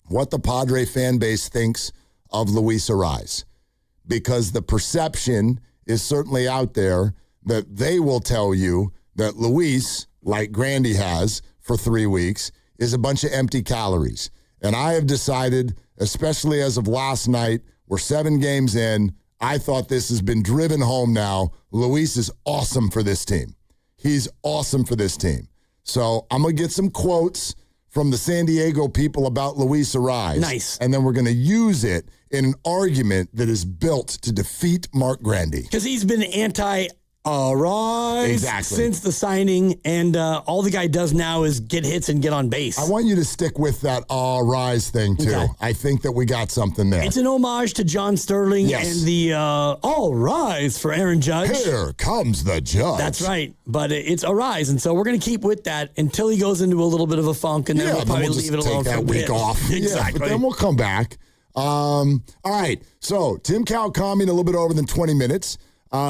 what the Padre fan base thinks of Luis Arraez. Because the perception is certainly out there that they will tell you that Luis, like Grandy has for 3 weeks, is a bunch of empty calories. And I have decided, especially as of last night, we're 7 games in. I thought this has been driven home now. Luis is awesome for this team. He's awesome for this team. So I'm going to get some quotes from the San Diego people about Luis Arraez. Nice. And then we're going to use it in an argument that is built to defeat Mark Grandy. Because he's been anti-Arraez exactly since the signing, and all the guy does now is get hits and get on base. I want you to stick with that Arraez thing, too. Okay. I think that we got something there. It's an homage to John Sterling and the Arraez for Aaron Judge. Here comes the Judge. That's right. But it's Arraez, and so we're going to keep with that until he goes into a little bit of a funk, and then we'll probably leave it alone for a week off. Exactly. Yeah, but then we'll come back. All right. So Tim Kawakami in a little bit over than 20 minutes.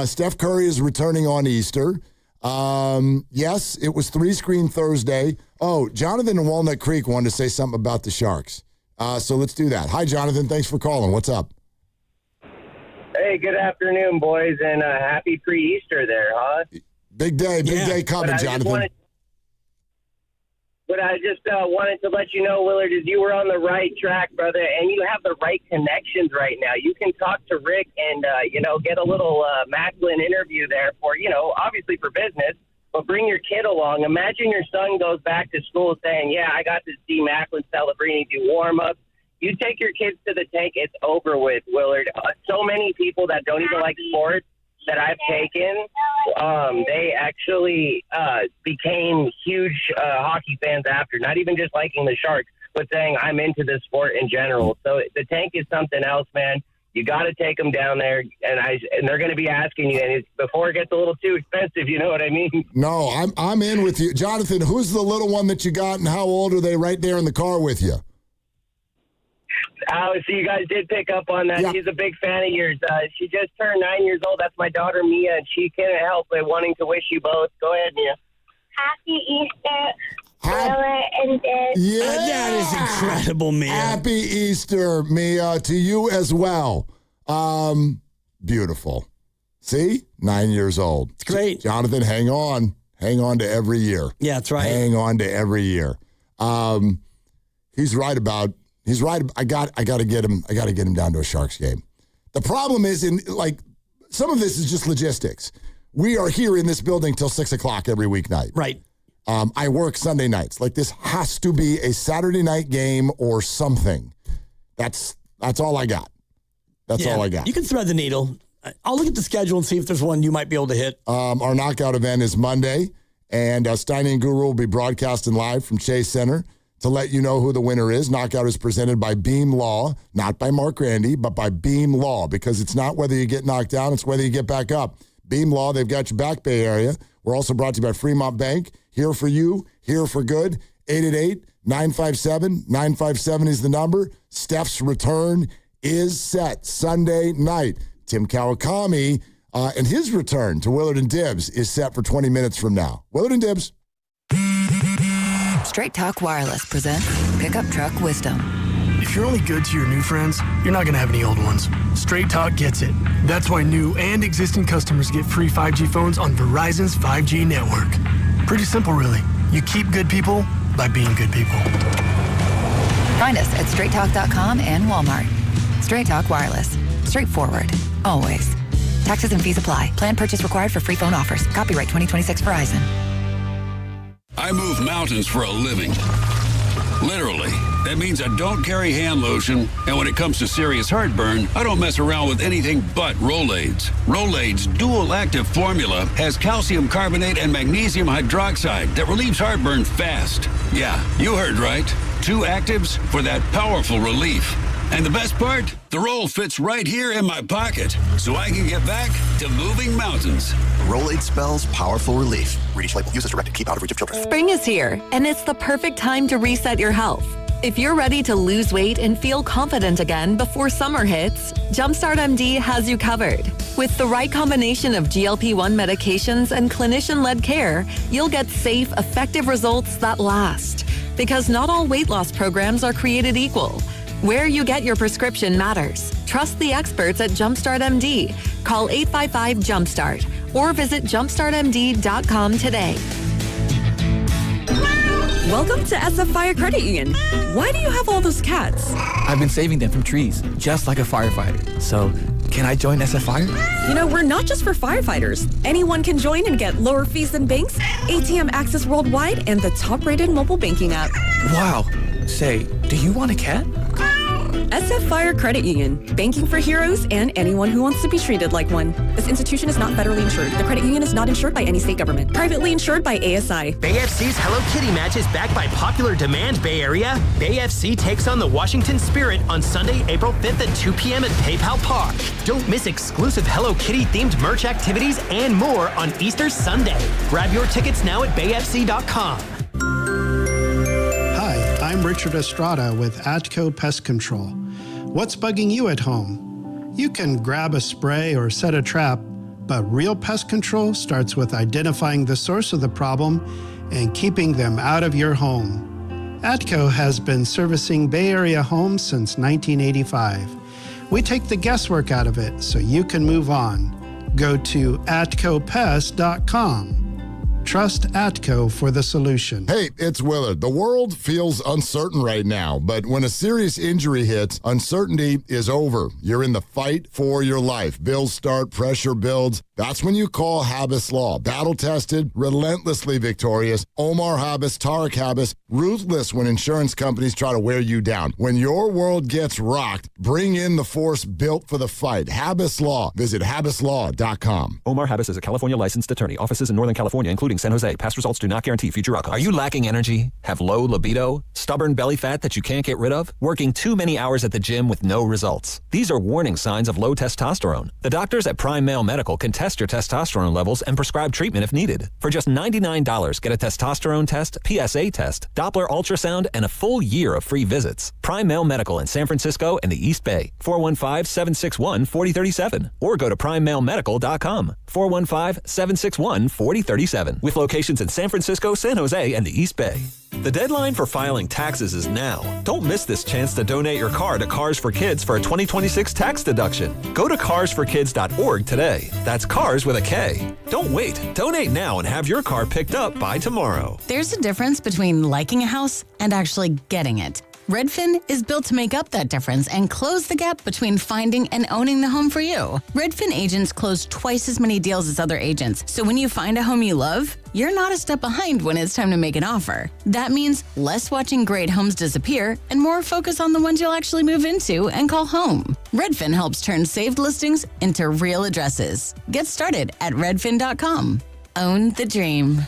Steph Curry is returning on Easter. Yes, it was 3-screen Thursday. Oh, Jonathan in Walnut Creek wanted to say something about the Sharks. So let's do that. Hi, Jonathan. Thanks for calling. What's up? Hey, good afternoon, boys, and happy pre-Easter there, huh? Big day coming, Jonathan. But I just wanted to let you know, Willard, is you were on the right track, brother, and you have the right connections right now. You can talk to Rick and, get a little Macklin interview there for, obviously for business, but bring your kid along. Imagine your son goes back to school saying, yeah, I got to see Macklin Celebrini do warm-ups. You take your kids to the tank, it's over with, Willard. So many people that don't even like sports that I've taken, they actually became huge hockey fans after, not even just liking the Sharks, but saying I'm into this sport in general. So the tank is something else, man. You got to take them down there, and they're going to be asking you, and before it gets a little too expensive, you know what I mean? No, I'm in with you. Jonathan, who's the little one that you got, and how old are they right there in the car with you? Oh, so you guys did pick up on that. Yeah. She's a big fan of yours. She just turned 9 years old. That's my daughter, Mia, and she can't help but wanting to wish you both. Go ahead, Mia. Happy Easter, Willard and Diz. Yeah. That is incredible, Mia. Happy Easter, Mia, to you as well. Beautiful. See? 9 years old. It's great. Jonathan, hang on. Hang on to every year. Yeah, that's right. Hang on to every year. He's right. I got to get him. I got to get him down to a Sharks game. The problem is some of this is just logistics. We are here in this building till 6:00 every weeknight. Right. I work Sunday nights. This has to be a Saturday night game or something. That's all I got. That's all I got. You can thread the needle. I'll look at the schedule and see if there's one you might be able to hit. Our knockout event is Monday, and Steiny and Guru will be broadcasting live from Chase Center to let you know who the winner is. Knockout is presented by Beam Law, not by Mark Grandy, but by Beam Law, because it's not whether you get knocked down, it's whether you get back up. Beam Law, they've got your back, Bay Area. We're also brought to you by Fremont Bank. Here for you, here for good. 888-957-957 is the number. Steph's return is set Sunday night. Tim Kawakami and his return to Willard and Dibbs is set for 20 minutes from now. Willard and Dibbs. Straight Talk Wireless presents Pickup Truck Wisdom. If you're only good to your new friends, you're not going to have any old ones. Straight Talk gets it. That's why new and existing customers get free 5G phones on Verizon's 5G network. Pretty simple, really. You keep good people by being good people. Find us at straighttalk.com and Walmart. Straight Talk Wireless. Straightforward. Always. Taxes and fees apply. Plan purchase required for free phone offers. Copyright 2026 Verizon. I move mountains for a living. Literally. That means I don't carry hand lotion, and when it comes to serious heartburn, I don't mess around with anything but Rolaids. Rolaids' dual-active formula has calcium carbonate and magnesium hydroxide that relieves heartburn fast. Yeah, you heard right. 2 actives for that powerful relief. And the best part? The roll fits right here in my pocket, so I can get back to moving mountains. Rolade spells powerful relief. Read each label. Use as directed. Keep out of reach of children. Spring is here, and it's the perfect time to reset your health. If you're ready to lose weight and feel confident again before summer hits, Jumpstart MD has you covered. With the right combination of GLP-1 medications and clinician-led care, you'll get safe, effective results that last. Because not all weight loss programs are created equal. Where you get your prescription matters. Trust the experts at Jumpstart MD. Call 855-JUMPSTART or visit jumpstartmd.com today. Welcome to SF Fire Credit Union. Why do you have all those cats? I've been saving them from trees, just like a firefighter. So, can I join SF Fire? You know, we're not just for firefighters. Anyone can join and get lower fees than banks, ATM access worldwide, and the top-rated mobile banking app. Wow. Say, do you want a cat? SF Fire Credit Union. Banking for heroes and anyone who wants to be treated like one. This institution is not federally insured. The credit union is not insured by any state government. Privately insured by ASI. Bay FC's Hello Kitty match is backed by popular demand, Bay Area. Bay FC takes on the Washington Spirit on Sunday, April 5th at 2 p.m. at PayPal Park. Don't miss exclusive Hello Kitty-themed merch activities and more on Easter Sunday. Grab your tickets now at bayfc.com. I'm Richard Estrada with Atco Pest Control. What's bugging you at home? You can grab a spray or set a trap, but real pest control starts with identifying the source of the problem and keeping them out of your home. Atco has been servicing Bay Area homes since 1985. We take the guesswork out of it so you can move on. Go to atcopest.com. Trust Atco for the solution. Hey, it's Willard. The world feels uncertain right now, but when a serious injury hits, uncertainty is over. You're in the fight for your life. Bills start, pressure builds. That's when you call Habas Law. Battle-tested, relentlessly victorious. Omar Habas, Tarek Habas, ruthless when insurance companies try to wear you down. When your world gets rocked, bring in the force built for the fight. Habas Law. Visit habaslaw.com. Omar Habas is a California licensed attorney. Offices in Northern California, including San Jose. Past results do not guarantee future outcomes. Are you lacking energy? Have low libido? Stubborn belly fat that you can't get rid of? Working too many hours at the gym with no results? These are warning signs of low testosterone. The doctors at Prime Male Medical can test your testosterone levels and prescribe treatment if needed. For just $99, get a testosterone test, PSA test, Doppler ultrasound, and a full year of free visits. Prime Male Medical in San Francisco and the East Bay. 415-761-4037. Or go to primemalemedical.com. 415-761-4037. With locations in San Francisco, San Jose, and the East Bay. The deadline for filing taxes is now. Don't miss this chance to donate your car to Cars for Kids for a 2026 tax deduction. Go to carsforkids.org today. That's cars with a K. Don't wait. Donate now and have your car picked up by tomorrow. There's a difference between liking a house and actually getting it. Redfin is built to make up that difference and close the gap between finding and owning the home for you. Redfin agents close twice as many deals as other agents, so when you find a home you love, you're not a step behind when it's time to make an offer. That means less watching great homes disappear and more focus on the ones you'll actually move into and call home. Redfin helps turn saved listings into real addresses. Get started at redfin.com. Own the dream.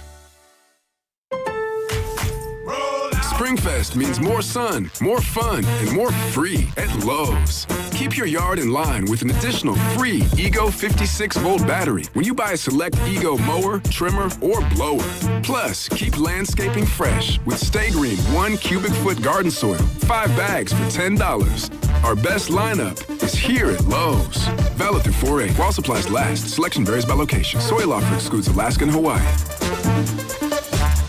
Springfest means more sun, more fun, and more free at Lowe's. Keep your yard in line with an additional free Ego 56-volt battery when you buy a select Ego mower, trimmer, or blower. Plus, keep landscaping fresh with Stay Green 1 cubic foot garden soil, 5 bags for $10. Our best lineup is here at Lowe's. Valid through 4/8 while supplies last. Selection varies by location. Soil offer excludes Alaska and Hawaii.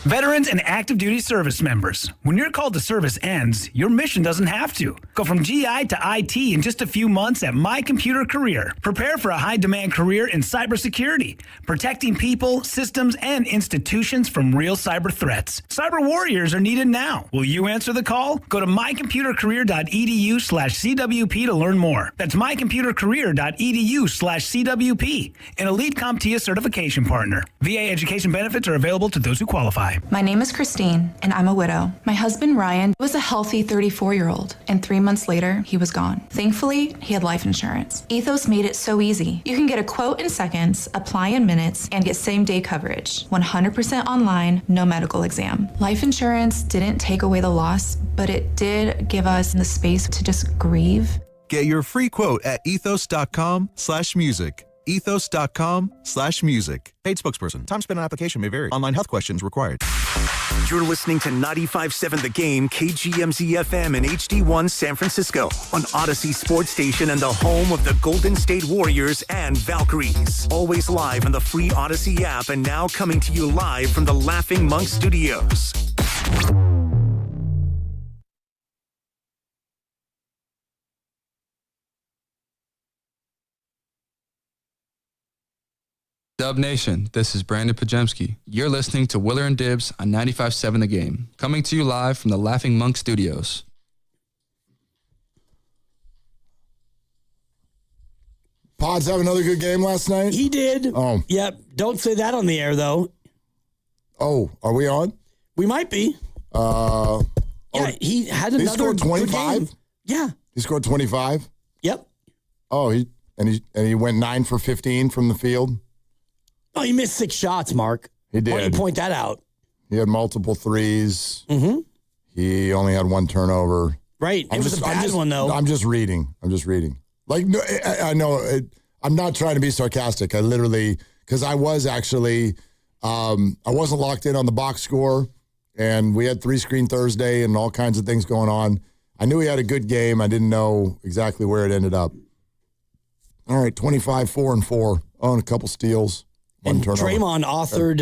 Veterans and active duty service members, when your call to service ends, your mission doesn't have to. Go from GI to IT in just a few months at My Computer Career. Prepare for a high-demand career in cybersecurity, protecting people, systems, and institutions from real cyber threats. Cyber warriors are needed now. Will you answer the call? Go to mycomputercareer.edu/CWP to learn more. That's mycomputercareer.edu/CWP, an elite CompTIA certification partner. VA education benefits are available to those who qualify. apply. My name is Christine, and I'm a widow. My husband, Ryan, was a healthy 34-year-old, and 3 months later, he was gone. Thankfully, he had life insurance. Ethos made it so easy. You can get a quote in seconds, apply in minutes, and get same-day coverage. 100% online, no medical exam. Life insurance didn't take away the loss, but it did give us the space to just grieve. Get your free quote at ethos.com/music. ethos.com/music. Paid spokesperson. Time spent on application may vary. Online health questions required. You're listening to 95.7 The Game, KGMZ FM and HD1 San Francisco on Odyssey Sports Station and the home of the Golden State Warriors and Valkyries. Always live on the free Odyssey app and now coming to you live from the Laughing Monk Studios. Dub Nation, this is Brandon Pajemski. You're listening to Willer and Dibs on 95.7 The Game, coming to you live from the Laughing Monk Studios. Pods have another good game last night? He did. Oh. Yep. Don't say that on the air, though. Oh, are we on? We might be. He had another. He scored 25? Good game. Yeah. He scored 25? Yep. Oh, he went 9 for 15 from the field? Oh, he missed 6 shots, Mark. He did. Why don't you point that out? He had multiple threes. Mm-hmm. He only had 1 turnover. Right. It was a bad one, though. I'm just reading. Like, no, I know. I'm not trying to be sarcastic. I literally, because I was actually, I wasn't locked in on the box score, and we had 3-screen Thursday and all kinds of things going on. I knew he had a good game. I didn't know exactly where it ended up. All right, 25, 4 and 4. Oh, and a couple steals. 1 turnover. Draymond authored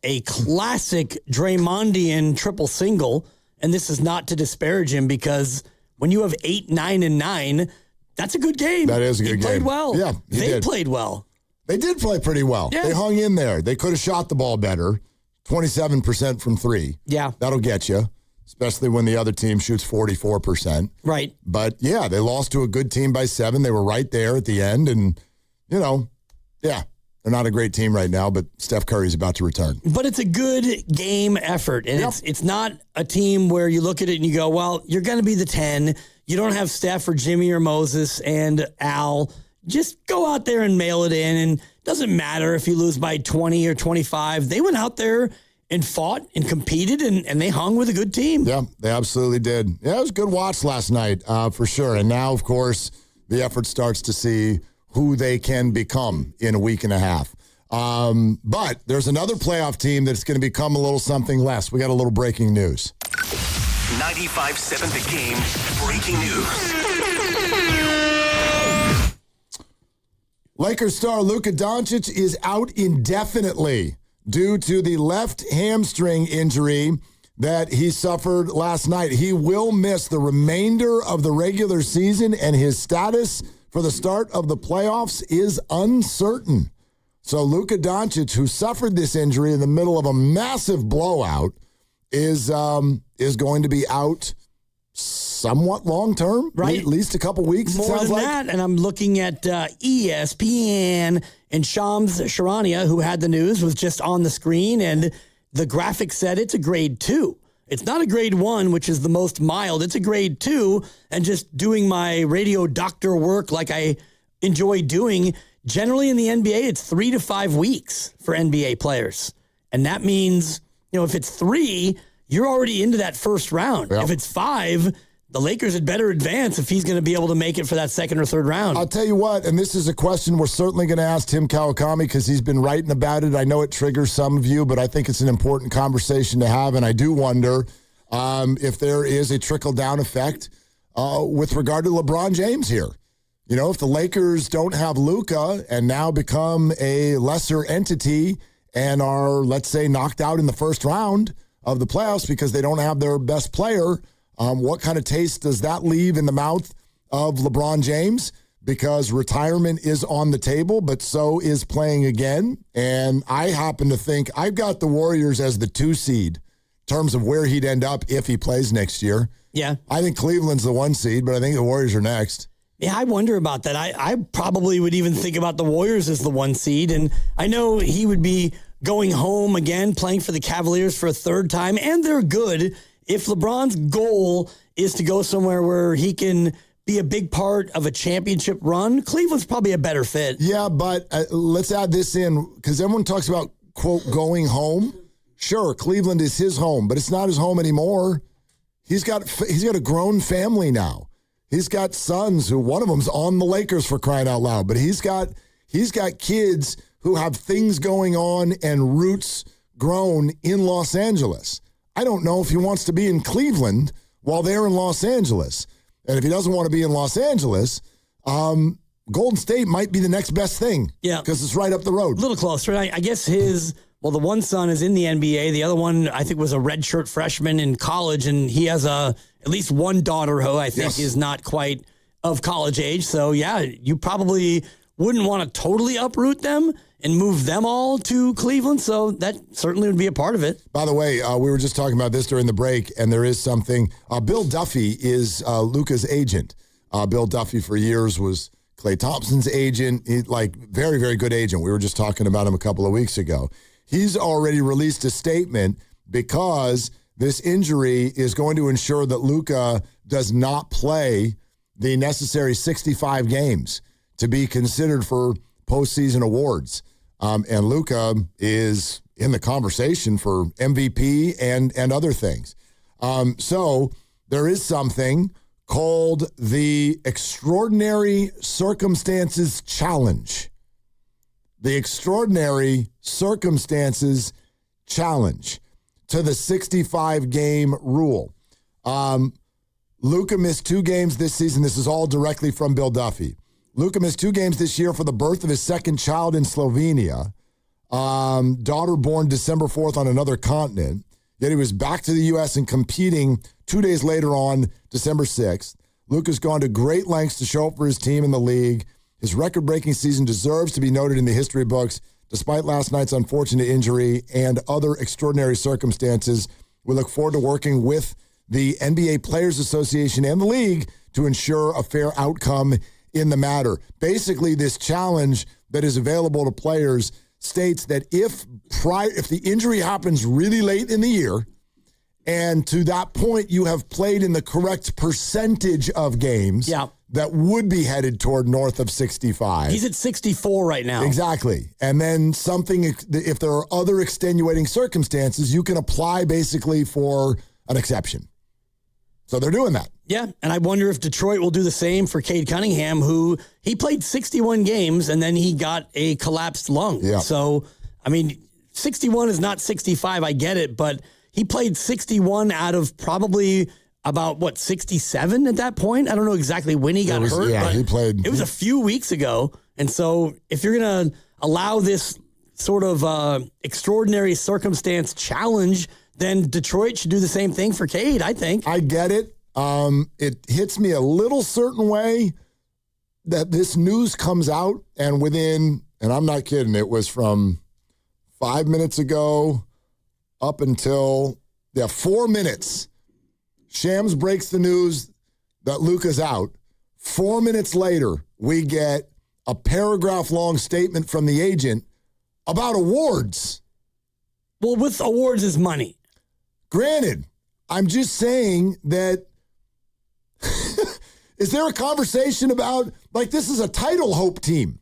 a classic Draymondian triple single, and this is not to disparage him because when you have 8, 9, and 9, that's a good game. That is a good game. He played well. Yeah, they played well. They did play pretty well. Yeah. They hung in there. They could have shot the ball better. 27% from 3. Yeah. That'll get you, especially when the other team shoots 44%. Right. But, yeah, they lost to a good team by 7. They were right there at the end. And, they're not a great team right now, but Steph Curry's about to return. But it's a good game effort. And it's not a team where you look at it and you go, well, you're going to be the 10. You don't have Steph or Jimmy or Moses and Al. Just go out there and mail it in. And it doesn't matter if you lose by 20 or 25. They went out there and fought and competed, and they hung with a good team. Yeah, they absolutely did. Yeah, it was a good watch last night, for sure. And now, of course, the effort starts to see who they can become in a week and a half. But there's another playoff team that's going to become a little something less. We got a little breaking news. 95.7 The Game, breaking news. Lakers star Luka Doncic is out indefinitely due to the left hamstring injury that he suffered last night. He will miss the remainder of the regular season, and his status for the start of the playoffs is uncertain. So Luka Doncic, who suffered this injury in the middle of a massive blowout, is going to be out somewhat long-term, right? At least a couple weeks, More than that, and I'm looking at ESPN, and Shams Charania, who had the news, was just on the screen, and the graphic said it's a grade 2. It's not a grade 1, which is the most mild. It's a grade 2, and just doing my radio doctor work like I enjoy doing, generally in the NBA, it's 3 to 5 weeks for NBA players. And that means, if it's 3, you're already into that first round. Yep. If it's 5, the Lakers had better advance if he's going to be able to make it for that second or third round. I'll tell you what, and this is a question we're certainly going to ask Tim Kawakami because he's been writing about it. I know it triggers some of you, but I think it's an important conversation to have, and I do wonder if there is a trickle-down effect with regard to LeBron James here. If the Lakers don't have Luka and now become a lesser entity and are, let's say, knocked out in the first round of the playoffs because they don't have their best player, what kind of taste does that leave in the mouth of LeBron James? Because retirement is on the table, but so is playing again. And I happen to think I've got the Warriors as the 2 seed in terms of where he'd end up if he plays next year. Yeah. I think Cleveland's the 1 seed, but I think the Warriors are next. Yeah, I wonder about that. I probably would even think about the Warriors as the 1 seed, and I know he would be going home again, playing for the Cavaliers for a third time, and they're good. If LeBron's goal is to go somewhere where he can be a big part of a championship run, Cleveland's probably a better fit. Yeah, but let's add this in, because everyone talks about, quote, going home. Sure, Cleveland is his home, but it's not his home anymore. He's got a grown family now. He's got sons who one of them's on the Lakers, for crying out loud, but he's got kids who have things going on and roots grown in Los Angeles. I don't know if he wants to be in Cleveland while they're in Los Angeles. And if he doesn't want to be in Los Angeles, Golden State might be the next best thing. Yeah. Because it's right up the road. A little closer. I guess the one son is in the NBA. The other one, I think, was a redshirt freshman in college, and he has at least one daughter who I think is not quite of college age. So, yeah, you probably wouldn't want to totally uproot them and move them all to Cleveland. So that certainly would be a part of it. By the way, we were just talking about this during the break, and there is something. Bill Duffy is Luka's agent. Bill Duffy for years was Klay Thompson's agent. Very, very good agent. We were just talking about him a couple of weeks ago. He's already released a statement because this injury is going to ensure that Luka does not play the necessary 65 games to be considered for postseason awards. And Luka is in the conversation for MVP and other things. So there is something called the Extraordinary Circumstances Challenge. The Extraordinary Circumstances Challenge to the 65-game rule. Luka missed 2 games this season. This is all directly from Bill Duffy. Luka missed 2 games this year for the birth of his second child in Slovenia. Daughter born December 4th on another continent. Yet he was back to the U.S. and competing 2 days later on December 6th. Luka's gone to great lengths to show up for his team in the league. His record-breaking season deserves to be noted in the history books. Despite last night's unfortunate injury and other extraordinary circumstances, we look forward to working with the NBA Players Association and the league to ensure a fair outcome in the matter. Basically, this challenge that is available to players states that if the injury happens really late in the year, and to that point you have played in the correct percentage of games that would be headed toward north of 65. He's at 64 right now. Exactly. And then if there are other extenuating circumstances, you can apply basically for an exception. So they're doing that. Yeah, and I wonder if Detroit will do the same for Cade Cunningham, who he played 61 games and then he got a collapsed lung. Yeah. So, 61 is not 65, I get it, but he played 61 out of probably about, 67 at that point? I don't know exactly when he got hurt. Yeah, but he played. It was a few weeks ago. And so if you're going to allow this sort of extraordinary circumstance challenge, then Detroit should do the same thing for Cade, I think. I get it. It hits me a little certain way that this news comes out, and I'm not kidding, it was from 5 minutes ago up until 4 minutes. Shams breaks the news that Luka's out. 4 minutes later, we get a paragraph-long statement from the agent about awards. Well, with awards is money. Granted, I'm just saying that is there a conversation about, this is a title hope team?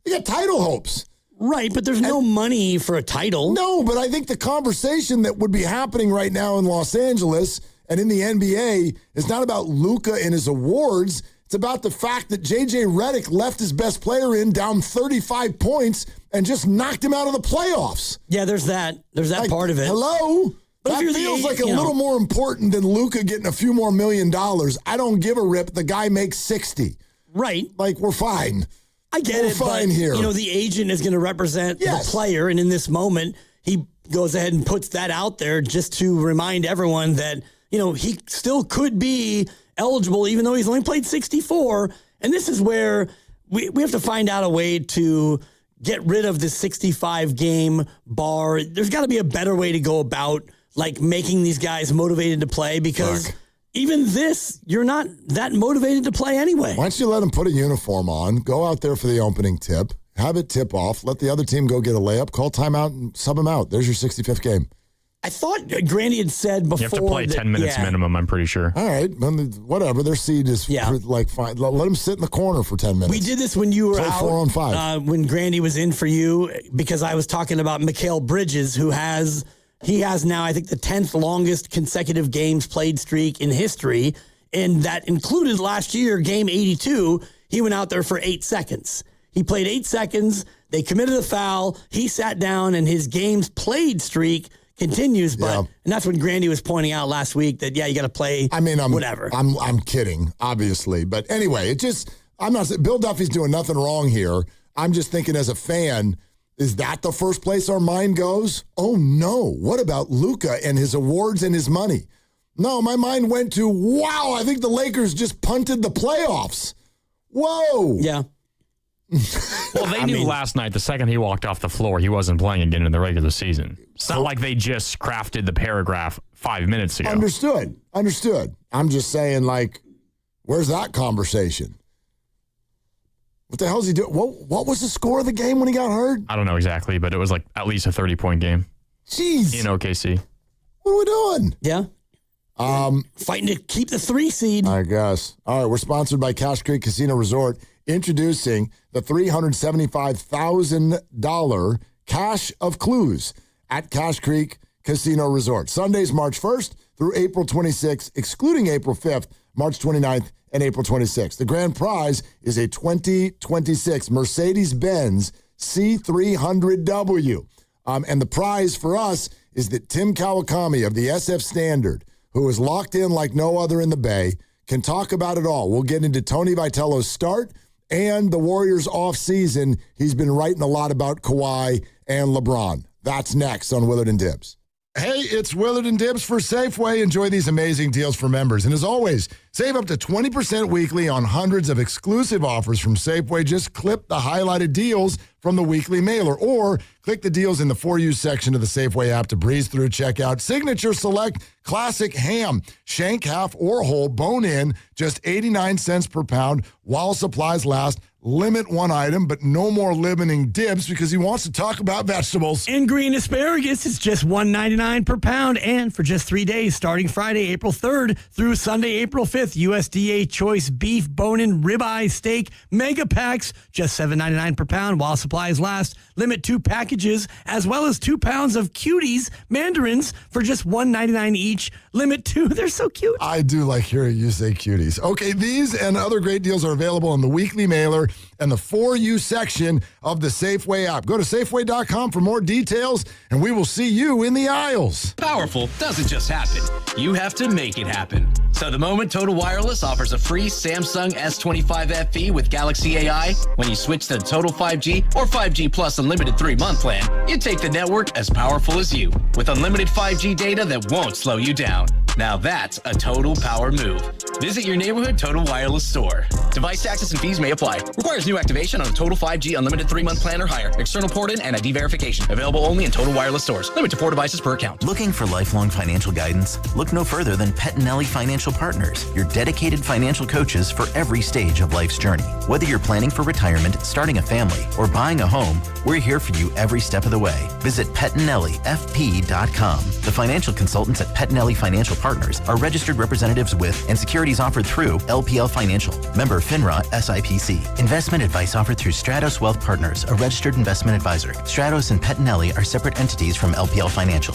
You got title hopes. Right, but there's no money for a title. No, but I think the conversation that would be happening right now in Los Angeles and in the NBA is not about Luka and his awards. It's about the fact that J.J. Redick left his best player in down 35 points and just knocked him out of the playoffs. Yeah, there's that. There's that part of it. Hello? But that feels like a little more important than Luka getting a few more $1 million. I don't give a rip. The guy makes 60. Right. We're fine. I get it. We're fine here. The agent is going to represent the player, and in this moment, he goes ahead and puts that out there just to remind everyone that, he still could be eligible, even though he's only played 64. And this is where we have to find out a way to get rid of the 65-game bar. There's got to be a better way to go about making these guys motivated to play, because even this, you're not that motivated to play anyway. Why don't you let him put a uniform on, go out there for the opening tip, Have it tip off. Let the other team go get a layup. Call timeout and sub them out. There's your 65th game. I thought Grandy had said before. You have to play 10 minutes minimum, I'm pretty sure. All right. Whatever. Their seed is fine. Let them sit in the corner for 10 minutes. We did this when you were Play out. 4-on-5. When Grandy was in for you, because I was talking about Mikal Bridges, who has now, I think, the 10th longest consecutive games played streak in history. And that included last year, game 82. He went out there for 8 seconds. He played 8 seconds. They committed a foul. He sat down, and his games played streak continues. And that's when Grandy was pointing out last week that, you got to play whatever. I'm kidding, obviously. But anyway, I'm not saying Bill Duffy's doing nothing wrong here. I'm just thinking as a fan, is that the first place our mind goes? Oh, no. What about Luka and his awards and his money? No, my mind went to, wow, I think the Lakers just punted the playoffs. Whoa. Yeah. Well, they knew last night, the second he walked off the floor, he wasn't playing again in the regular season. It's not like they just crafted the paragraph 5 minutes ago. Understood. I'm just saying, where's that conversation? What the hell is he doing? What was the score of the game when he got hurt? I don't know exactly, but it was at least a 30-point game. Jeez. In OKC. What are we doing? Yeah. Fighting to keep the 3 seed. I guess. All right, we're sponsored by Cache Creek Casino Resort. Introducing the $375,000 Cache of Clues at Cache Creek Casino Resort. Sundays, March 1st through April 26th, excluding April 5th, March 29th, and April 26th. The grand prize is a 2026 Mercedes-Benz C300W. And the prize for us is that Tim Kawakami of the SF Standard, who is locked in like no other in the Bay, can talk about it all. We'll get into Tony Vitello's start and the Warriors off season. He's been writing a lot about Kawhi and LeBron. That's next on Willard and Dibs. Hey, it's Willard and Dibs for Safeway. Enjoy these amazing deals for members. And as always, save up to 20% weekly on hundreds of exclusive offers from Safeway. Just clip the highlighted deals from the weekly mailer or click the deals in the For You section of the Safeway app to breeze through checkout. Signature Select Classic Ham, shank, half, or whole, bone in, just 89 cents per pound while supplies last. Limit one item, but no more limiting Dibs because he wants to talk about vegetables. And green asparagus is just $1.99 per pound. And for just 3 days, starting Friday, April 3rd through Sunday, April 5th, USDA Choice Beef Bone-in Ribeye Steak Mega Packs, just $7.99 per pound while supplies last. Limit 2 packages, as well as 2 pounds of Cuties mandarins for just $1.99 each. Limit 2. They're so cute. I do like hearing you say Cuties. Okay, these and other great deals are available on the weekly mailer and the For You section of the Safeway app. Go to Safeway.com for more details, and we will see you in the aisles. Powerful doesn't just happen. You have to make it happen. So the moment Total Wireless offers a free Samsung S25 FE with Galaxy AI, when you switch to Total 5G or 5G Plus Unlimited 3-month plan, you take the network as powerful as you with unlimited 5G data that won't slow you down. Now that's a total power move. Visit your neighborhood Total Wireless store. Device taxes and fees may apply. Requires new activation on a Total 5G Unlimited 3-month plan or higher. External port in and ID verification. Available only in Total Wireless stores. Limit to 4 devices per account. Looking for lifelong financial guidance? Look no further than Pettinelli Financial Partners, your dedicated financial coaches for every stage of life's journey. Whether you're planning for retirement, starting a family, or buying a home, we're here for you every step of the way. Visit PettinelliFP.com. The financial consultants at Pettinelli Financial Partners are registered representatives with and securities offered through LPL Financial. Member FINRA SIPC. Investment advice offered through Stratos Wealth Partners, a registered investment advisor. Stratos and Pettinelli are separate entities from LPL Financial.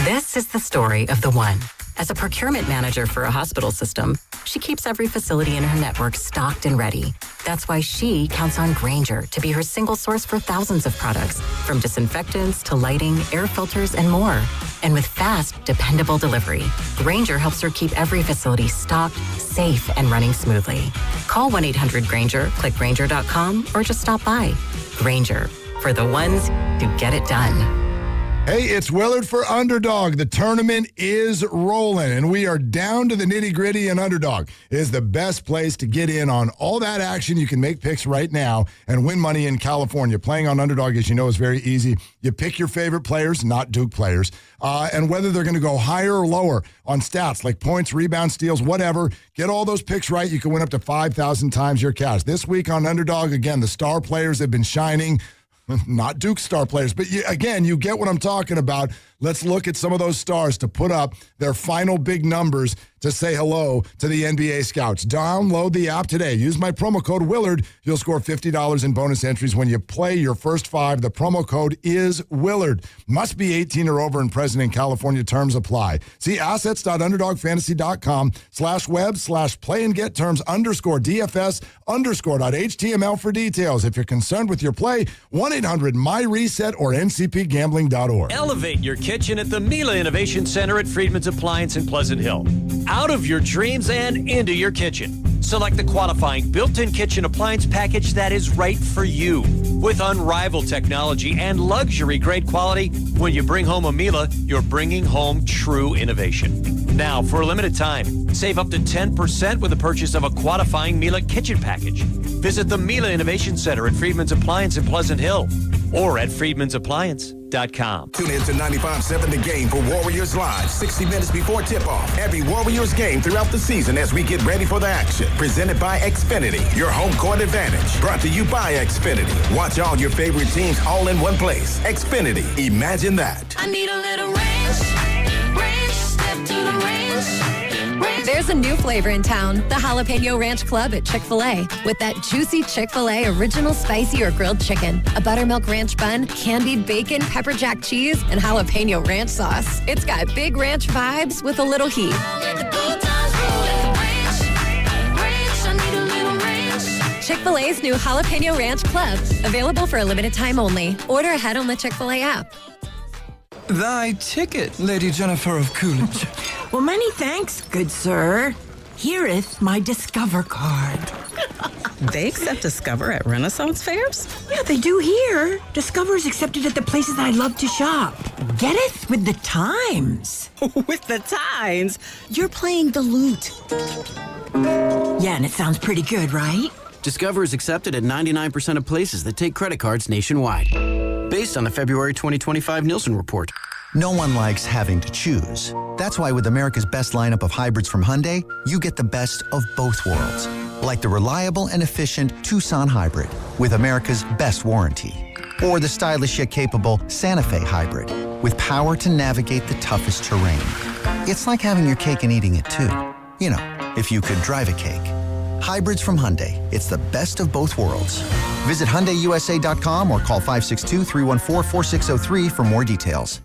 This is the story of the one. As a procurement manager for a hospital system, she keeps every facility in her network stocked and ready. That's why she counts on Grainger to be her single source for thousands of products, from disinfectants to lighting, air filters, and more. And with fast, dependable delivery, Grainger helps her keep every facility stocked, safe, and running smoothly. Call 1-800-GRAINGER, click Grainger.com, or just stop by. Grainger, for the ones who get it done. Hey, it's Willard for Underdog. The tournament is rolling, and we are down to the nitty-gritty, and Underdog is the best place to get in on all that action. You can make picks right now and win money in California. Playing on Underdog, as you know, is very easy. You pick your favorite players, not Duke players, and whether they're going to go higher or lower on stats like points, rebounds, steals, whatever. Get all those picks right. You can win up to 5,000 times your cash. This week on Underdog, again, the star players have been shining. Not Duke star players, but you get what I'm talking about. Let's look at some of those stars to put up their final big numbers to say hello to the NBA scouts. Download the app today. Use my promo code Willard. You'll score $50 in bonus entries when you play your first 5. The promo code is Willard. Must be 18 or over and present in California. Terms apply. See assets.underdogfantasy.com/web/play-and-get-terms_DFS_.html for details. If you're concerned with your play, 1-800-MY-RESET or ncpgambling.org. Elevate your kitchen at the Miele Innovation Center at Friedman's Appliance in Pleasant Hill. Out of your dreams and into your kitchen. Select the qualifying built-in kitchen appliance package that is right for you. With unrivaled technology and luxury-grade quality, when you bring home a Miele, you're bringing home true innovation. Now, for a limited time, save up to 10% with the purchase of a qualifying Miele kitchen package. Visit the Miele Innovation Center at Friedman's Appliance in Pleasant Hill or at friedmansappliance.com. Tune in to 95.7 The Game for Warriors Live, 60 minutes before tip-off. Every Warriors game throughout the season as we get ready for the action. Presented by Xfinity, your home court advantage. Brought to you by Xfinity. Watch all your favorite teams all in one place. Xfinity, imagine that. I need a little range, step to the range. There's a new flavor in town, the Jalapeno Ranch Club at Chick-fil-A. With that juicy Chick-fil-A original spicy or grilled chicken, a buttermilk ranch bun, candied bacon, pepper jack cheese, and jalapeno ranch sauce. It's got big ranch vibes with a little heat. Chick-fil-A's new Jalapeno Ranch Club, available for a limited time only. Order ahead on the Chick-fil-A app. Thy ticket, Lady Jennifer of Coolidge. Well, many thanks, good sir. Here'th my Discover card. They accept Discover at Renaissance fairs? Yeah, they do here. Discover is accepted at the places I love to shop. Getteth with the times. With the times? You're playing the lute. Yeah, and it sounds pretty good, right? Discover is accepted at 99% of places that take credit cards nationwide. Based on the February 2025 Nielsen report. No one likes having to choose. That's why with America's best lineup of hybrids from Hyundai, you get the best of both worlds. Like the reliable and efficient Tucson Hybrid with America's best warranty. Or the stylish yet capable Santa Fe Hybrid with power to navigate the toughest terrain. It's like having your cake and eating it too. You know, if you could drive a cake. Hybrids from Hyundai. It's the best of both worlds. Visit HyundaiUSA.com or call 562-314-4603 for more details.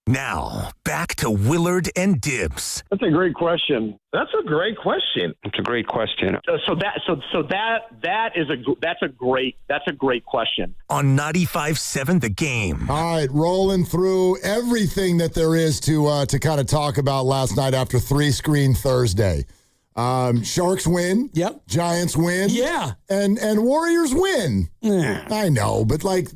Now, back to Willard and Dibs. That's a great question. It's a great question. That's a great question. On 95.7 The Game. All right, rolling through everything that there is to kind of talk about last night after 3-screen Thursday. Sharks win. Yep. Giants win. Yeah. And Warriors win. Yeah. I know, but like...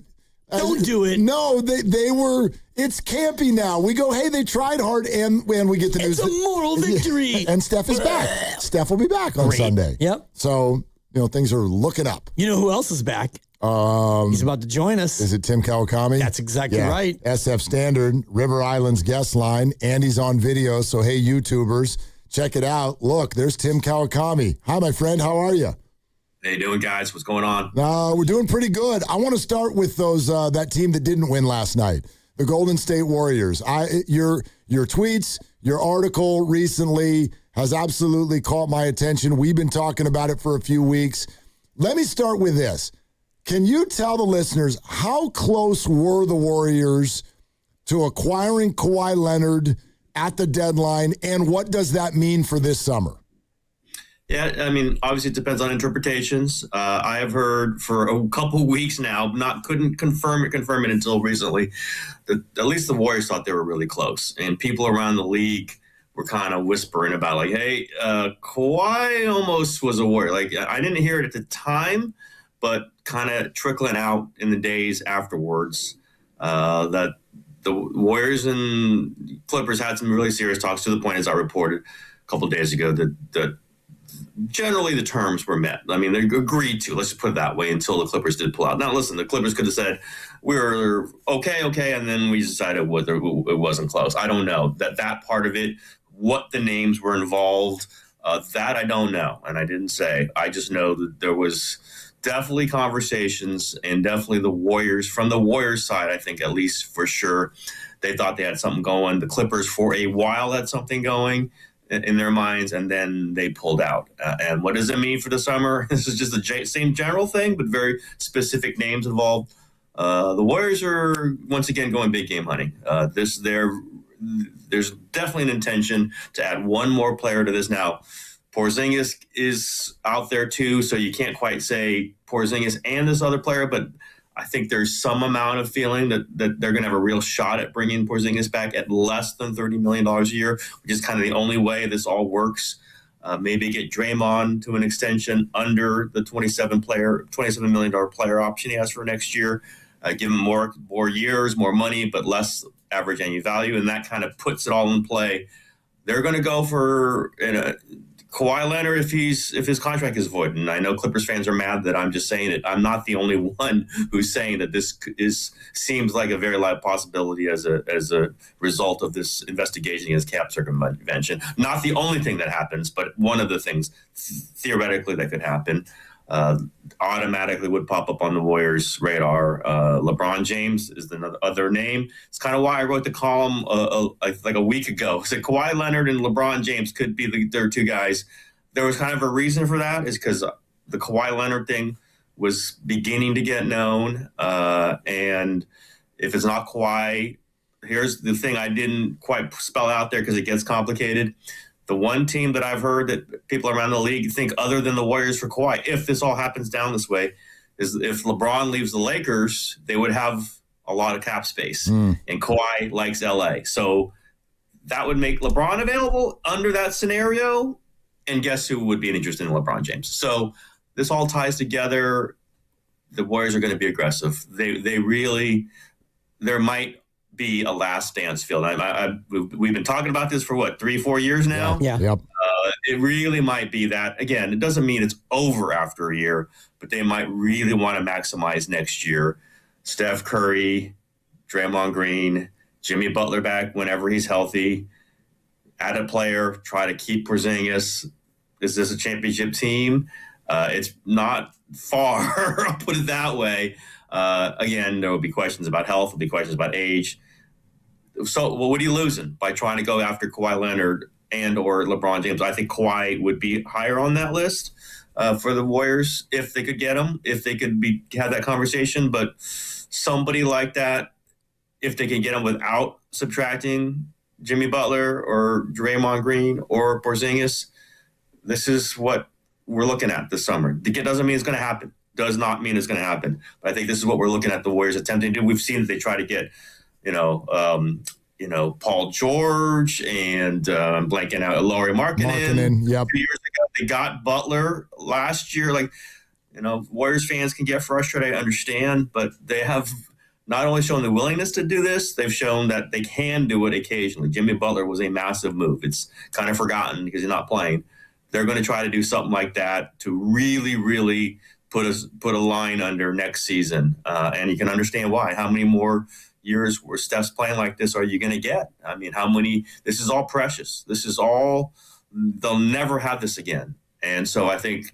Don't do it. No, they were... It's campy now. We go, hey, they tried hard, and we get the news. It's a moral victory. And Steph is back. Steph will be back on Sunday. Yep. So, things are looking up. You know who else is back? He's about to join us. Is it Tim Kawakami? That's exactly right. SF Standard, River Island's guest line. Andy's on video, so hey, YouTubers, check it out. Look, there's Tim Kawakami. Hi, my friend. How are you? How you doing, guys? What's going on? We're doing pretty good. I want to start with those that team that didn't win last night, the Golden State Warriors. Your tweets, your article recently has absolutely caught my attention. We've been talking about it for a few weeks. Let me start with this. Can you tell the listeners how close were the Warriors to acquiring Kawhi Leonard at the deadline, and what does that mean for this summer? Yeah, I mean, obviously it depends on interpretations. I have heard for a couple weeks now, couldn't confirm it until recently, that at least the Warriors thought they were really close. And people around the league were kind of whispering about like, hey, Kawhi almost was a Warrior. Like, I didn't hear it at the time, but kind of trickling out in the days afterwards that the Warriors and Clippers had some really serious talks, to the point, as I reported a couple of days ago, that generally the terms were met. I mean, they agreed to, let's just put it that way, until the Clippers did pull out. Now, listen, the Clippers could have said, we're okay, and then we decided whether it wasn't close. I don't know. That part of it, what the names were involved, that I don't know, and I didn't say. I just know that there was definitely conversations, and definitely the Warriors, from the Warriors side, I think at least for sure, they thought they had something going. The Clippers for a while had something going in their minds, and then they pulled out. And what does it mean for the summer? This is just the same general thing, but very specific names involved. The Warriors are, once again, going big game hunting. There's definitely an intention to add one more player to this. Now, Porzingis is out there too, so you can't quite say Porzingis and this other player, but I think there's some amount of feeling that they're going to have a real shot at bringing Porzingis back at less than $30 million a year, which is kind of the only way this all works. Maybe get Draymond to an extension under the $27 million player option he has for next year. Give him more years, more money, but less average annual value, and that kind of puts it all in play. They're going to go for Kawhi Leonard if his contract is void. And I know Clippers fans are mad that I'm just saying it. I'm not the only one who's saying that this seems like a very live possibility as a result of this investigation against cap circumvention. Not the only thing that happens, but one of the things theoretically that could happen. Automatically would pop up on the Warriors' radar. LeBron James is the other name. It's kind of why I wrote the column like a week ago. So Kawhi Leonard and LeBron James could be their two guys. There was kind of a reason for that, is because the Kawhi Leonard thing was beginning to get known. And if it's not Kawhi, here's the thing I didn't quite spell out there because it gets complicated. The one team that I've heard that people around the league think other than the Warriors for Kawhi, if this all happens down this way, is if LeBron leaves the Lakers, they would have a lot of cap space. And Kawhi likes LA. So that would make LeBron available under that scenario. And guess who would be interested in LeBron James? So this all ties together. The Warriors are going to be aggressive. They really, there might be a last dance field. We've been talking about this for 3-4 years now. Yeah. Yep. It really might be that. Again, it doesn't mean it's over after a year, but they might really want to maximize next year. Steph Curry, Draymond Green, Jimmy Butler back whenever he's healthy. Add a player, try to keep Porzingis. Is this a championship team? It's not far, I'll put it that way. Again, there will be questions about health, there'll be questions about age. So, what are you losing by trying to go after Kawhi Leonard and or LeBron James? I think Kawhi would be higher on that list for the Warriors if they could get him, if they could have that conversation. But somebody like that, if they can get him without subtracting Jimmy Butler or Draymond Green or Porzingis, this is what we're looking at this summer. It doesn't mean it's going to happen. Does not mean it's going to happen. But I think this is what we're looking at the Warriors attempting to do. We've seen that they try to get, Paul George and blanking out Lauri Markkanen. Yep. 2 years ago, they got Butler last year. Warriors fans can get frustrated, I understand, but they have not only shown the willingness to do this, they've shown that they can do it occasionally. Jimmy Butler was a massive move. It's kind of forgotten because he's not playing. They're going to try to do something like that to really, really put a line under next season. And you can understand why. How many more years where Steph's playing like this are you going to get? I mean, this is all precious. They'll never have this again. And so I think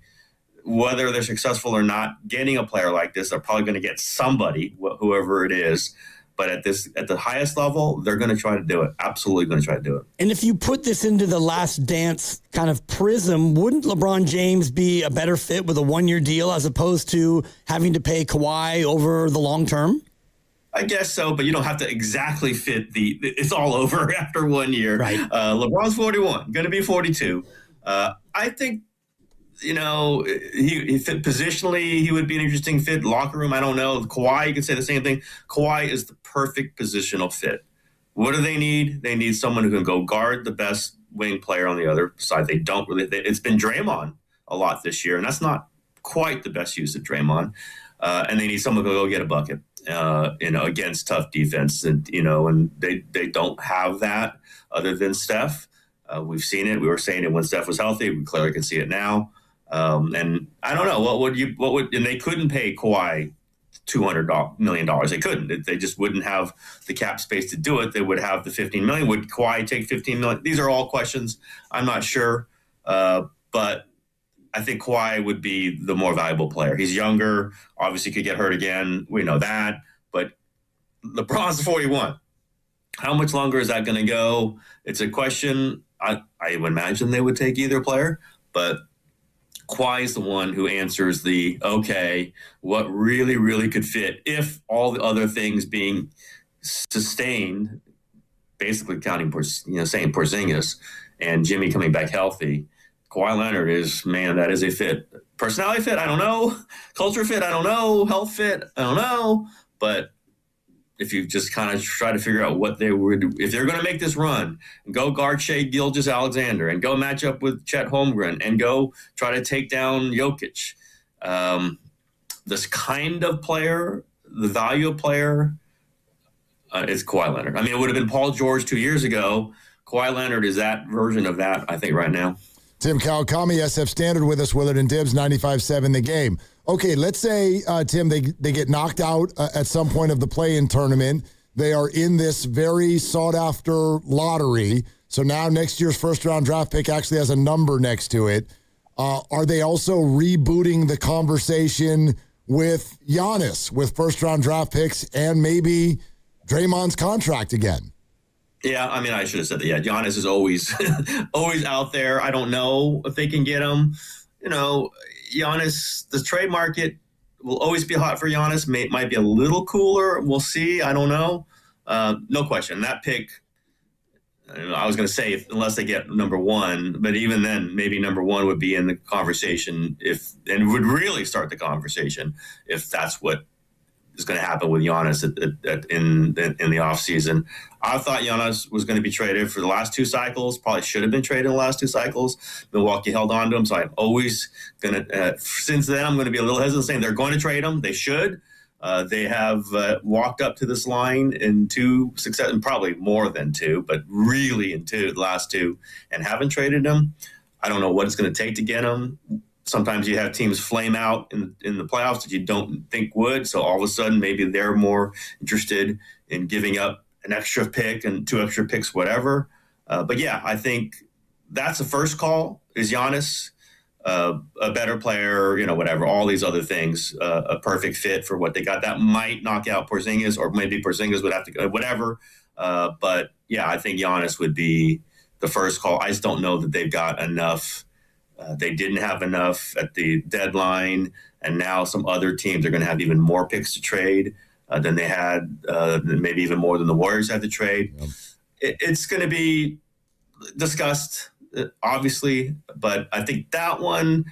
whether they're successful or not getting a player like this, they're probably going to get somebody, whoever it is. But at the highest level, they're going to try to do it. Absolutely going to try to do it. And if you put this into the last dance kind of prism, wouldn't LeBron James be a better fit with a one-year deal as opposed to having to pay Kawhi over the long term? I guess so, but you don't have to exactly fit it's all over after 1 year. Right. LeBron's 41, going to be 42. I think, he fit positionally, he would be an interesting fit. Locker room, I don't know. Kawhi, you could say the same thing. Kawhi is the perfect positional fit. What do they need? They need someone who can go guard the best wing player on the other side. They don't really. It's been Draymond a lot this year, and that's not quite the best use of Draymond. And they need someone to go get a bucket, against tough defense. And they don't have that other than Steph. We've seen it. We were saying it when Steph was healthy. We clearly can see it now. And I don't know and they couldn't pay Kawhi $200 million. They couldn't. They just wouldn't have the cap space to do it. They would have the $15 million. Would Kawhi take $15 million? These are all questions. I'm not sure. But I think Kawhi would be the more valuable player. He's younger, obviously could get hurt again. We know that. But LeBron's 41. How much longer is that going to go? It's a question. I would imagine they would take either player, but Kawhi is the one who answers what really, really could fit if all the other things being sustained, basically counting, saying Porzingis and Jimmy coming back healthy. Kawhi Leonard that is a fit. Personality fit, I don't know. Culture fit, I don't know. Health fit, I don't know. But if you just kind of try to figure out what they would, if they're going to make this run and go guard Shai Gilgeous-Alexander and go match up with Chet Holmgren and go try to take down Jokic, this kind of player, the value of player, is Kawhi Leonard. I mean, it would have been Paul George 2 years ago. Kawhi Leonard is that version of that, I think, right now. Tim Kawakami, SF Standard with us, Willard and Dibs, 95.7 The Game. Okay, let's say, Tim, they get knocked out at some point of the play-in tournament. They are in this very sought-after lottery. So now next year's first-round draft pick actually has a number next to it. Are they also rebooting the conversation with Giannis, with first-round draft picks, and maybe Draymond's contract again? Yeah, I mean, I should have said that. Yeah, Giannis is always always out there. I don't know if they can get him. Giannis, the trade market will always be hot for Giannis. Might be a little cooler. We'll see. I don't know. No question. That pick, I was going to say, unless they get number one, but even then, maybe number one would be in the conversation and would really start the conversation if that's what is going to happen with Giannis in the offseason. I thought Giannis was going to be traded for the last two cycles, probably should have been traded in the last two cycles. Milwaukee held on to him, so I'm always going to, since then, I'm going to be a little hesitant saying they're going to trade him. They should. They have walked up to this line in two success, and probably more than two, but really in the last two, and haven't traded him. I don't know what it's going to take to get him. Sometimes you have teams flame out in the playoffs that you don't think would. So all of a sudden, maybe they're more interested in giving up an extra pick and two extra picks, whatever. But yeah, I think that's the first call is Giannis, a better player, whatever, all these other things, a perfect fit for what they got. That might knock out Porzingis, or maybe Porzingis would have to go, whatever. But yeah, I think Giannis would be the first call. I just don't know that they've got enough. They didn't have enough at the deadline, and now some other teams are going to have even more picks to trade than they had, maybe even more than the Warriors had to trade. Yep. It's going to be discussed, obviously, but I think that one,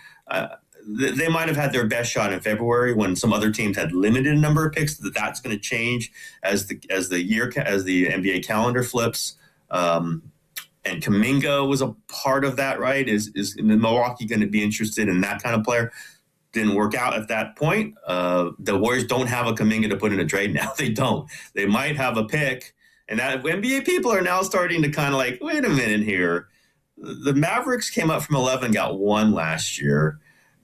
they might have had their best shot in February when some other teams had limited number of picks. That's going to change as the NBA calendar flips. And Kuminga was a part of that, right? Is Milwaukee going to be interested in that kind of player? Didn't work out at that point. The Warriors don't have a Kuminga to put in a trade now. They don't. They might have a pick. And that NBA people are now starting to kind of like, wait a minute here. The Mavericks came up from 11, got 1 last year.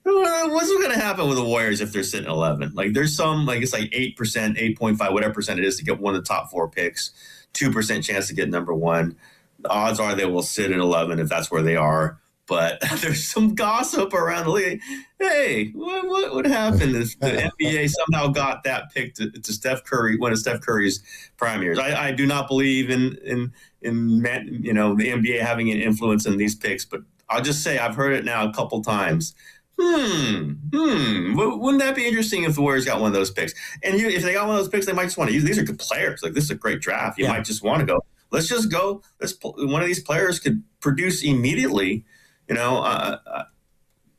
What's going to happen with the Warriors if they're sitting at 11? Like there's some, it's like 8%, 8.5, whatever percent it is to get one of the top 4 picks, 2% chance to get number 1. The odds are they will sit at 11 if that's where they are. But there's some gossip around the league. Hey, what would happen if the NBA somehow got that pick to Steph Curry, one of Steph Curry's prime years? I do not believe in the NBA having an influence in these picks, but I'll just say I've heard it now a couple times. Wouldn't that be interesting if the Warriors got one of those picks? And if they got one of those picks, they might just want to use. These are good players. Like this is a great draft. You might just want to go. Let's just go. One of these players could produce immediately.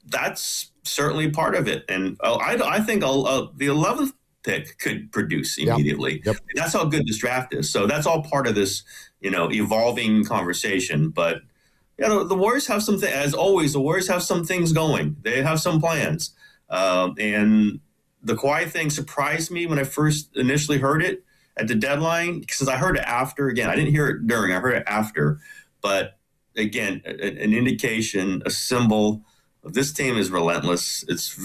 That's certainly part of it. And I think the 11th pick could produce immediately. Yep. That's how good this draft is. So that's all part of this, evolving conversation. But the Warriors have as always, the Warriors have some things going. They have some plans. And the Kawhi thing surprised me when I first initially heard it at the deadline, since I heard it after. Again, I didn't hear it during, I heard it after. But again, an indication, a symbol of this team is relentless. It's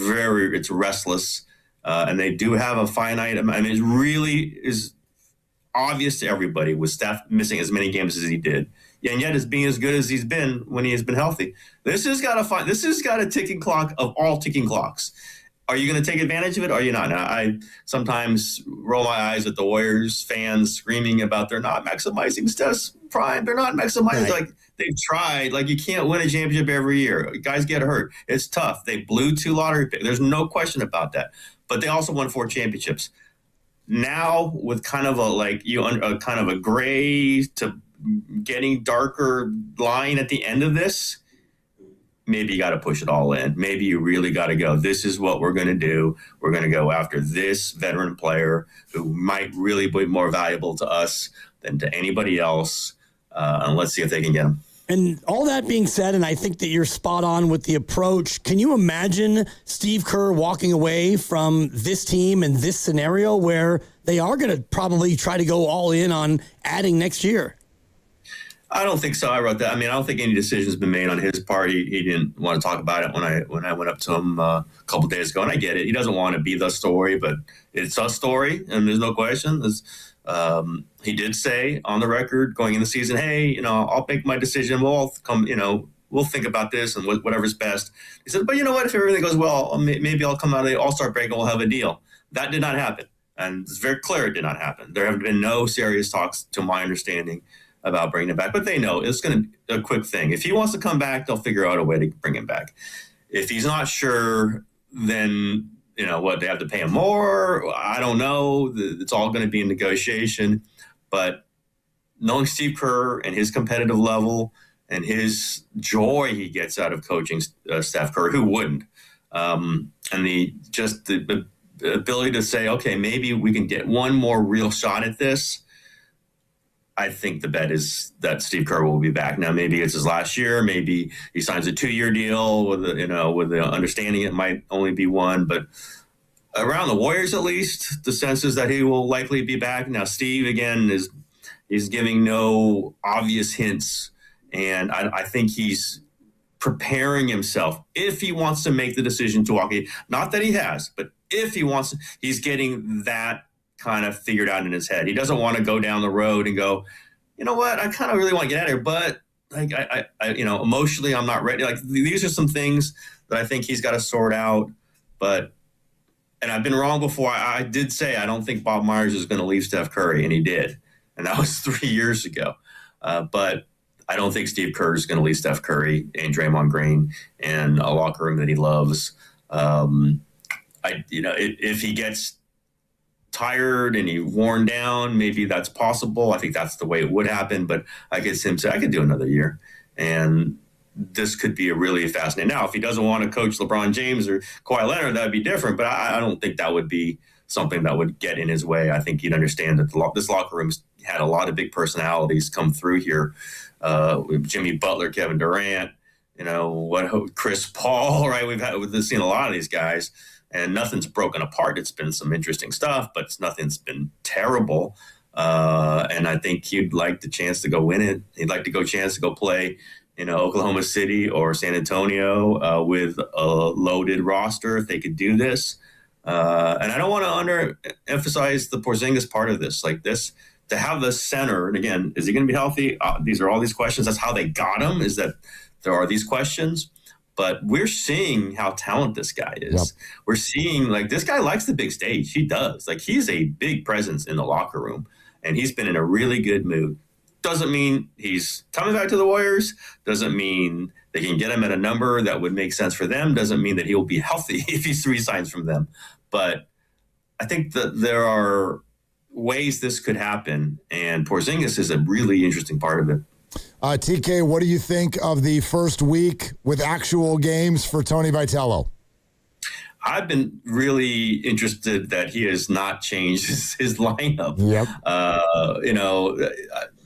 restless. And they do have a finite amount. I mean, it really is obvious to everybody with Steph missing as many games as he did. And yet, as being as good as he's been when he has been healthy, this has got a ticking clock of all ticking clocks. Are you going to take advantage of it, or are you not? Now, I sometimes roll my eyes at the Warriors fans screaming about they're not maximizing Steph's prime. They're not maximizing. Right. Like, they've tried. Like, you can't win a championship every year. Guys get hurt. It's tough. They blew 2 lottery picks. There's no question about that. But they also won 4 championships. Now, with kind of a gray to getting darker line at the end of this, maybe you got to push it all in. Maybe you really got to go, this is what we're going to do. We're going to go after this veteran player who might really be more valuable to us than to anybody else. And let's see if they can get him. And all that being said, and I think that you're spot on with the approach, can you imagine Steve Kerr walking away from this team and this scenario where they are going to probably try to go all in on adding next year? I don't think so. I wrote that. I mean, I don't think any decision's been made on his part. He didn't want to talk about it when I went up to him a couple of days ago, and I get it. He doesn't want to be the story, but it's a story, and there's no question. He did say on the record going in the season, hey, I'll make my decision. We'll all come, we'll think about this and whatever's best. He said, but you know what? If everything goes well, maybe I'll come out of the All-Star break and we'll have a deal. That did not happen, and it's very clear it did not happen. There have been no serious talks, to my understanding, about bringing him back, but they know it's going to be a quick thing. If he wants to come back, they'll figure out a way to bring him back. If he's not sure, then they have to pay him more. I don't know. It's all going to be a negotiation. But knowing Steve Kerr and his competitive level and his joy he gets out of coaching Steph Curry, who wouldn't? And the ability to say, okay, maybe we can get one more real shot at this. I think the bet is that Steve Kerr will be back. Now, maybe it's his last year. Maybe he signs a 2-year deal with the understanding it might only be 1. But around the Warriors, at least, the sense is that he will likely be back. Now, Steve, again, is giving no obvious hints. And I think he's preparing himself if he wants to make the decision to walk in. Not that he has, but if he wants to, he's getting that kind of figured out in his head. He doesn't want to go down the road and go, you know what, I kind of really want to get out of here, but like I emotionally I'm not ready. Like, these are some things that I think he's got to sort out. And I've been wrong before. I did say I don't think Bob Myers is going to leave Steph Curry, and he did, and that was 3 years ago. But I don't think Steve Kerr is going to leave Steph Curry and Draymond Green in a locker room that he loves. If he gets tired and he worn down, maybe that's possible. I think that's the way it would happen, but I could say I could do another year, and this could be a really fascinating. Now, if he doesn't want to coach LeBron James or Kawhi Leonard, that would be different, but I don't think that would be something that would get in his way. I think he'd understand that this locker room's had a lot of big personalities come through here. Jimmy Butler, Kevin Durant, Chris Paul, right? We've seen a lot of these guys, and nothing's broken apart. It's been some interesting stuff, but nothing's been terrible. And I think he'd like the chance to go win it. He'd like to chance to go play Oklahoma City or San Antonio with a loaded roster if they could do this. And I don't want to underemphasize the Porzingis part of this. Like this, to have the center, and again, is he going to be healthy? These are all these questions. That's how they got him, is that there are these questions. But we're seeing how talented this guy is. Yep. We're seeing, this guy likes the big stage. He does. He's a big presence in the locker room, and he's been in a really good mood. Doesn't mean he's coming back to the Warriors. Doesn't mean they can get him at a number that would make sense for them. Doesn't mean that he'll be healthy if he resigns from them. But I think that there are ways this could happen, and Porzingis is a really interesting part of it. TK, what do you think of the first week with actual games for Tony Vitello? I've been really interested that he has not changed his lineup. Yep.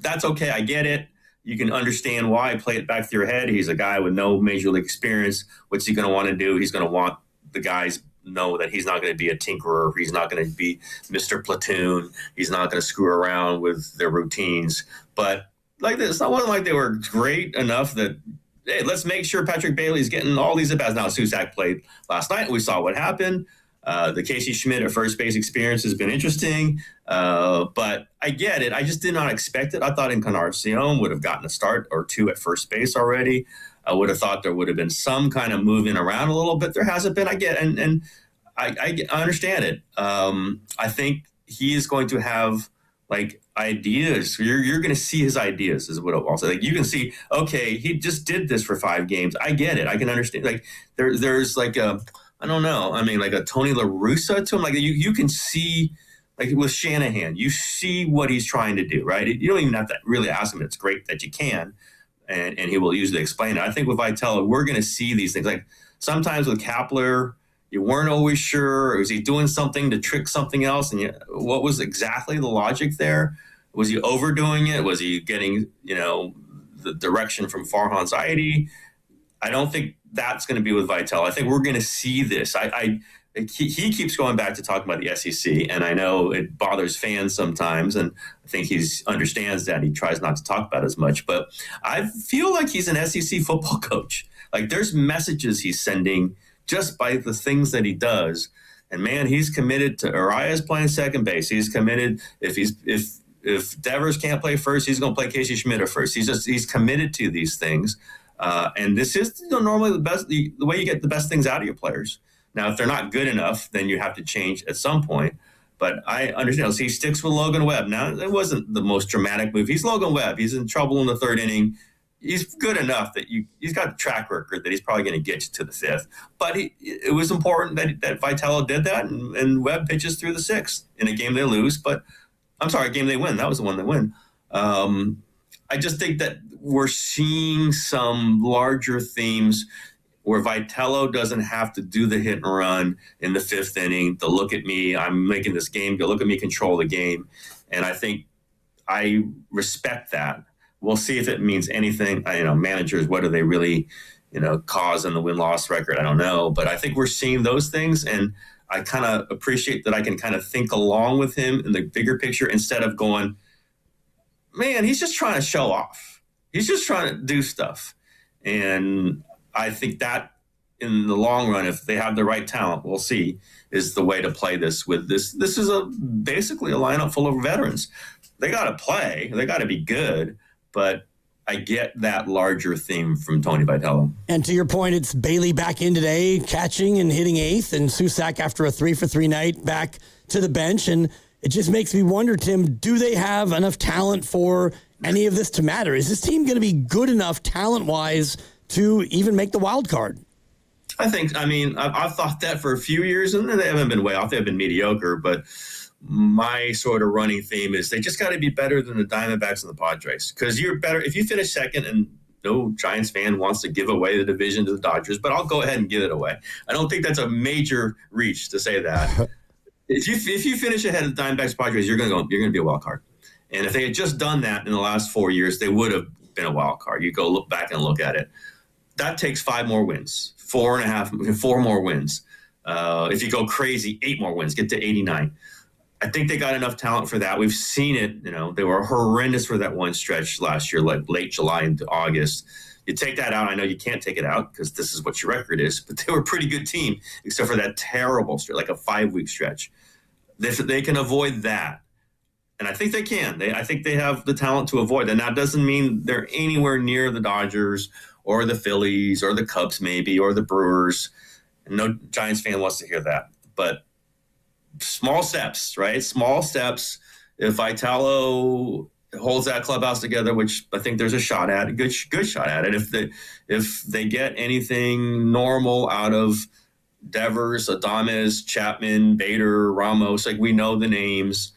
That's okay. I get it. You can understand why. Play it back to your head. He's a guy with no major league experience. What's he going to want to do? He's going to want the guys know that he's not going to be a tinkerer. He's not going to be Mr. Platoon. He's not going to screw around with their routines. But like this, it wasn't like they were great enough that, hey, let's make sure Patrick Bailey's getting all these at-bats. Now, Susac played last night. We saw what happened. The Casey Schmidt at first base experience has been interesting, but I get it. I just did not expect it. I thought Encarnacion would have gotten a start or two at first base already. I would have thought there would have been some kind of moving around a little bit. There hasn't been. I get it, and I understand it. I think he is going to have like ideas. You're going to see his ideas, is what I'll say. Like, you can see, okay, he just did this for 5 games. I get it. I can understand. Like there's like a, I don't know. I mean, like a Tony La Russa to him. Like you can see, like with Shanahan, you see what he's trying to do, right? You don't even have to really ask him. It's great that you can, and he will usually explain it. I think with Vitello, we're going to see these things. Like sometimes with Kapler, you weren't always sure. Was he doing something to trick something else? And what was exactly the logic there? Was he overdoing it? Was he getting, the direction from Farhan Zaidi? I don't think that's going to be with Vitello. I think we're going to see this. He keeps going back to talking about the SEC, and I know it bothers fans sometimes, and I think he understands that. He tries not to talk about it as much, but I feel like he's an SEC football coach. Like there's messages he's sending just by the things that he does. And man, he's committed to Arias playing second base. He's committed. If Devers can't play first, he's going to play Casey Schmidt at first. He's committed to these things. And this is normally the way you get the best things out of your players. Now, if they're not good enough, then you have to change at some point. But I understand. So he sticks with Logan Webb. Now, it wasn't the most dramatic move. He's Logan Webb. He's in trouble in the 3rd inning. He's good enough that he's got a track record that he's probably going to get you to the 5th. But it was important that Vitello did that, and Webb pitches through the 6th in a game they lose. But I'm sorry, a game they win. That was the one they win. I just think that we're seeing some larger themes where Vitello doesn't have to do the hit and run in the 5th inning. The look at me, I'm making this game. Go look at me, control the game. And I think I respect that. We'll see if it means anything. Managers, what do they really, cause in the win-loss record? I don't know. But I think we're seeing those things, and I kind of appreciate that I can kind of think along with him in the bigger picture instead of going, man, he's just trying to show off. He's just trying to do stuff. And I think that in the long run, if they have the right talent, we'll see, is the way to play this with this. This is basically a lineup full of veterans. They got to play. They got to be good. But I get that larger theme from Tony Vitello. And to your point, it's Bailey back in today, catching and hitting 8th, and Susac after a 3-for-3 night back to the bench. And it just makes me wonder, Tim, do they have enough talent for any of this to matter? Is this team going to be good enough talent-wise to even make the wild card? I've thought that for a few years, and they haven't been way off. They've been mediocre, but my sort of running theme is they just got to be better than the Diamondbacks and the Padres, because you're better if you finish second. And no Giants fan wants to give away the division to the Dodgers, but I'll go ahead and give it away. I don't think that's a major reach to say that. If you finish ahead of the Diamondbacks, Padres, you're going to be a wild card. And if they had just done that in the last 4 years, they would have been a wild card. You go look back and look at it. That takes 5 more wins, 4 more wins. If you go crazy, 8 more wins, get to 89. I think they got enough talent for that. We've seen it. They were horrendous for that one stretch last year, like late July into August. You take that out. I know you can't take it out because this is what your record is, but they were a pretty good team, except for that terrible stretch, like a 5-week stretch. They can avoid that. And I think they can. I think they have the talent to avoid that. Now, it doesn't mean they're anywhere near the Dodgers or the Phillies or the Cubs maybe or the Brewers. And no Giants fan wants to hear that. But small steps, right? Small steps. If Vitello holds that clubhouse together, which I think there's a shot at, a good shot at it. If they get anything normal out of Devers, Adames, Chapman, Bader, Ramos, like we know the names,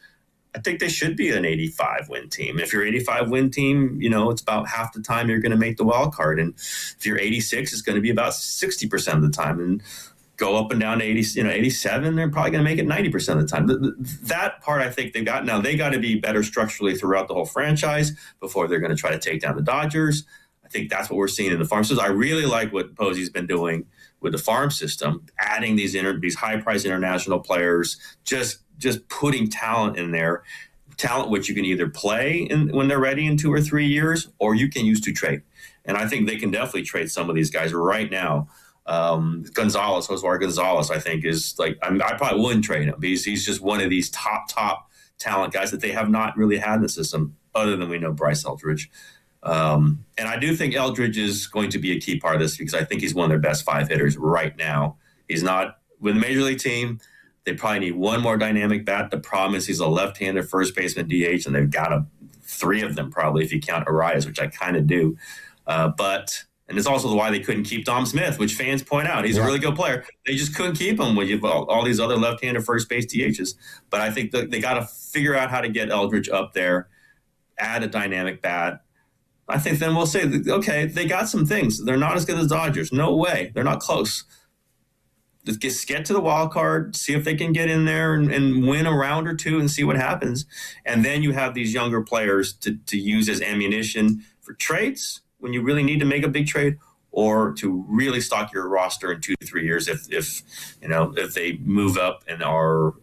I think they should be an 85-win team. If you're an 85-win team, it's about half the time you're going to make the wild card. And if you're 86, it's going to be about 60% of the time. And go up and down to 87, they're probably going to make it 90% of the time. That part I think they've got. Now, they got to be better structurally throughout the whole franchise before they're going to try to take down the Dodgers. I think that's what we're seeing in the farm system. I really like what Posey's been doing with the farm system, adding these high-priced international players, just putting talent in there, talent which you can either play when they're ready in 2 or 3 years, or you can use to trade. And I think they can definitely trade some of these guys right now. Gonzalez, Josue Gonzalez, I think is like, I probably wouldn't trade him because he's just one of these top talent guys that they have not really had in the system, other than we know Bryce Eldridge. And I do think Eldridge is going to be a key part of this because I think he's one of their best 5 hitters right now. He's not with the major league team. They probably need one more dynamic bat. The problem is he's a left-handed first baseman DH, and they've got 3 of them probably if you count Arias, which I kind of do. And it's also why they couldn't keep Dom Smith, which fans point out. He's a really good player. They just couldn't keep him when you've all these other left-handed first base DHs. But I think they got to figure out how to get Eldridge up there, add a dynamic bat. I think then we'll say, okay, they got some things. They're not as good as Dodgers. No way. They're not close. Just get to the wild card, see if they can get in there and win a round or 2 and see what happens. And then you have these younger players to use as ammunition for trades when you really need to make a big trade, or to really stock your roster in 2 to 3 years if they move up and are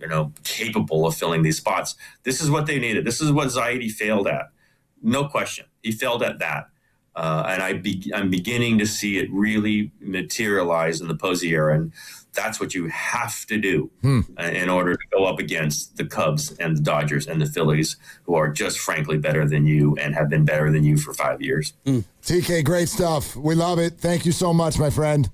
capable of filling these spots. This is what they needed. This is what Zaidi failed at. No question. He failed at that. And I'm beginning to see it really materialize in the Posey era. And that's what you have to do in order to go up against the Cubs and the Dodgers and the Phillies, who are just frankly better than you and have been better than you for 5 years. TK, great stuff. We love it. Thank you so much, my friend.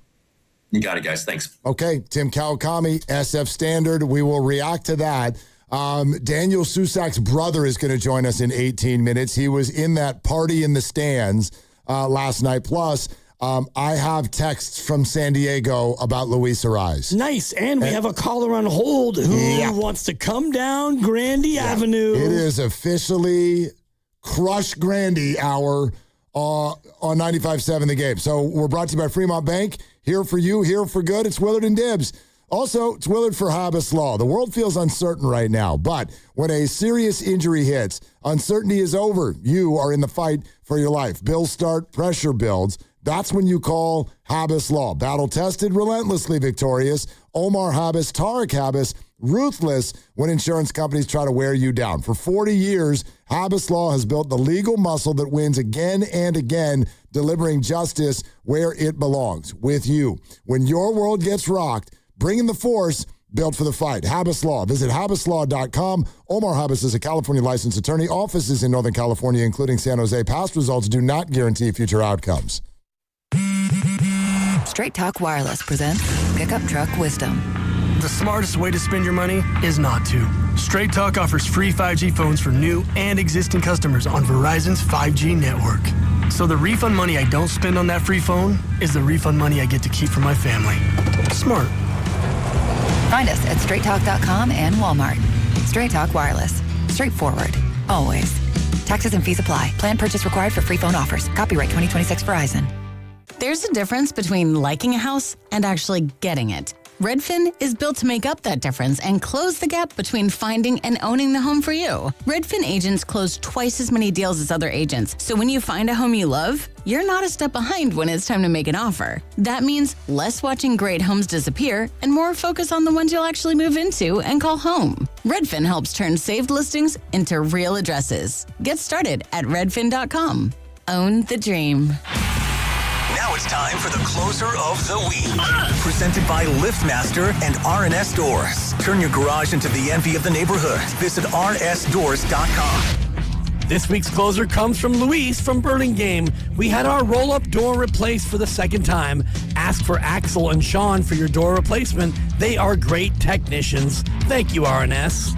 You got it, guys. Thanks. Okay, Tim Kawakami, SF Standard. We will react to that. Daniel Susak's brother is going to join us in 18 minutes. He was in that party in the stands last night. Plus, I have texts from San Diego about Luis Arraez. Nice. And we have a caller on hold who wants to come down Grandy Avenue. It is officially Crush Grandy hour on 95.7 The Game. So we're brought to you by Fremont Bank. Here for you, here for good. It's Willard and Dibs. Also, it's Willard for Habas Law. The world feels uncertain right now, but when a serious injury hits, uncertainty is over. You are in the fight for your life. Bills start, pressure builds. That's when you call Habas Law. Battle-tested, relentlessly victorious. Omar Habas, Tarek Habas, ruthless when insurance companies try to wear you down. For 40 years, Habas Law has built the legal muscle that wins again and again, delivering justice where it belongs, with you. When your world gets rocked, bring in the force built for the fight. Habas Law. Visit habaslaw.com. Omar Habas is a California licensed attorney. Offices in Northern California, including San Jose. Past results do not guarantee future outcomes. Straight Talk Wireless presents Pickup Truck Wisdom. The smartest way to spend your money is not to. Straight Talk offers free 5G phones for new and existing customers on Verizon's 5G network. So the refund money I don't spend on that free phone is the refund money I get to keep for my family. Smart. Find us at straighttalk.com and Walmart. Straight Talk Wireless. Straightforward. Always. Taxes and fees apply. Plan purchase required for free phone offers. Copyright 2026 Verizon. There's a difference between liking a house and actually getting it. Redfin is built to make up that difference and close the gap between finding and owning the home for you. Redfin agents close twice as many deals as other agents, so when you find a home you love, you're not a step behind when it's time to make an offer. That means less watching great homes disappear and more focus on the ones you'll actually move into and call home. Redfin helps turn saved listings into real addresses. Get started at redfin.com. Own the dream. Now it's time for the closer of the week. Presented by LiftMaster and RNS Doors. Turn your garage into the envy of the neighborhood. Visit rnsdoors.com. This week's closer comes from Luis from Burlingame. We had our roll-up door replaced for the second time. Ask for Axel and Sean for your door replacement. They are great technicians. Thank you, RNS.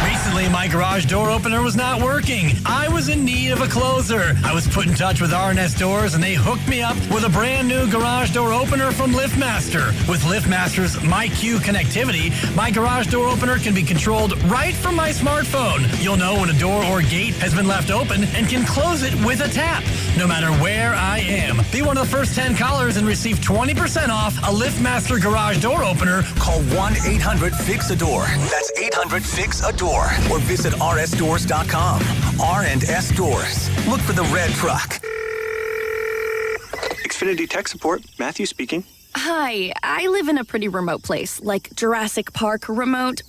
Recently, my garage door opener was not working. I was in need of a closer. I was put in touch with RNS Doors, and they hooked me up with a brand new garage door opener from LiftMaster. With LiftMaster's MyQ connectivity, my garage door opener can be controlled right from my smartphone. You'll know when a door or gate has been left open and can close it with a tap, no matter where I am. Be one of the first 10 callers and receive 20% off a LiftMaster garage door opener. Call 1-800-FIX-A-DOOR. That's 800-FIX-A-DOOR. Or visit rsdoors.com. R&S Doors. Look for the red truck. Xfinity Tech Support, Matthew speaking. Hi, I live in a pretty remote place, like Jurassic Park remote.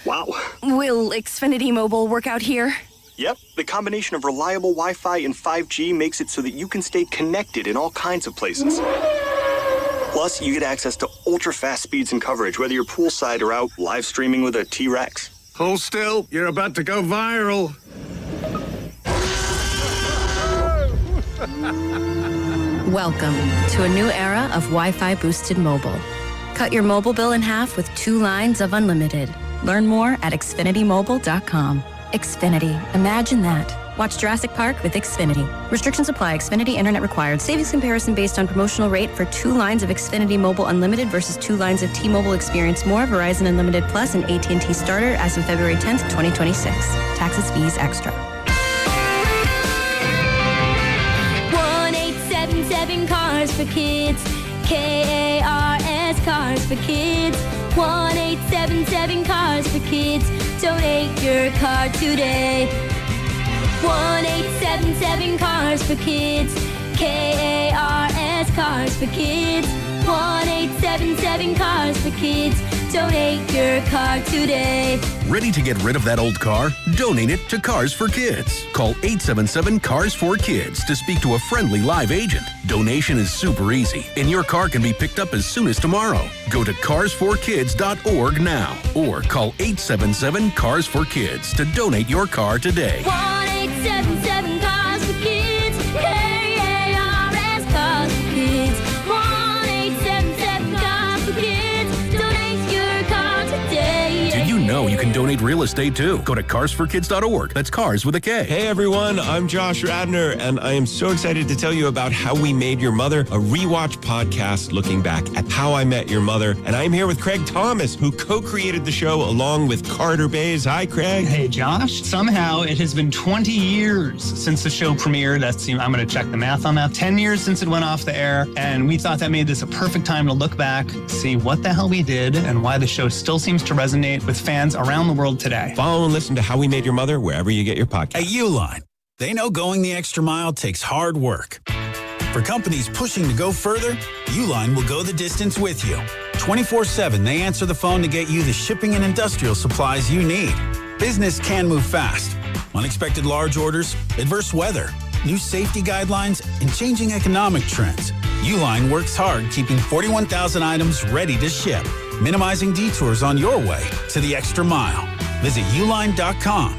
Wow. Will Xfinity Mobile work out here? Yep, the combination of reliable Wi-Fi and 5G makes it so that you can stay connected in all kinds of places. Plus, you get access to ultra-fast speeds and coverage, whether you're poolside or out live streaming with a T-Rex. Hold still, you're about to go viral. Welcome to a new era of Wi-Fi boosted mobile. Cut your mobile bill in half with 2 lines of unlimited. Learn more at xfinitymobile.com. Xfinity. Imagine that. Watch Jurassic Park with Xfinity. Restrictions apply. Xfinity Internet required. Savings comparison based on promotional rate for 2 lines of Xfinity Mobile Unlimited versus 2 lines of T-Mobile Experience More, Verizon Unlimited Plus, and AT&T Starter as of February 10th, 2026. Taxes, fees, extra. 1-877 Cars for Kids. KARS Cars for Kids. 1-877 Cars for Kids. Donate your car today. 1-877 Cars for Kids. KARS Cars for Kids. 1-877 Cars for Kids. Donate your car today. Ready to get rid of that old car? Donate it to Cars for Kids. Call 877-CARS-4-KIDS to speak to a friendly live agent. Donation is super easy, and your car can be picked up as soon as tomorrow. Go to carsforkids.org now or call 877-CARS-4-KIDS to donate your car today. 1-877 Cars for Kids. KARS Cars for Kids. 1-877 Cars for Kids. Donate your car today. Did you know you can donate real estate too? Go to carsforkids.org. That's cars with a K. Hey everyone, I'm Josh Radner, and I am so excited to tell you about How We Made Your Mother, a rewatch podcast looking back at How I Met Your Mother. And I'm here with Craig Thomas, who co-created the show along with Carter Bays. Hi, Craig. Hey, Josh. Somehow it has been 20 years since the show premiered. I'm going to check the math on that. 10 years since it went off the air, and we thought that made this a perfect time to look back, see what the hell we did, and why the show still seems to resonate with fans around the world today. Follow and listen to How We Made Your Mother wherever you get your podcast. At Uline, they know going the extra mile takes hard work. For companies pushing to go further, Uline will go the distance with you. 24/7, they answer the phone to get you the shipping and industrial supplies you need. Business can move fast. Unexpected large orders, adverse weather, new safety guidelines, and changing economic trends. Uline works hard keeping 41,000 items ready to ship, minimizing detours on your way to the extra mile. Visit uline.com.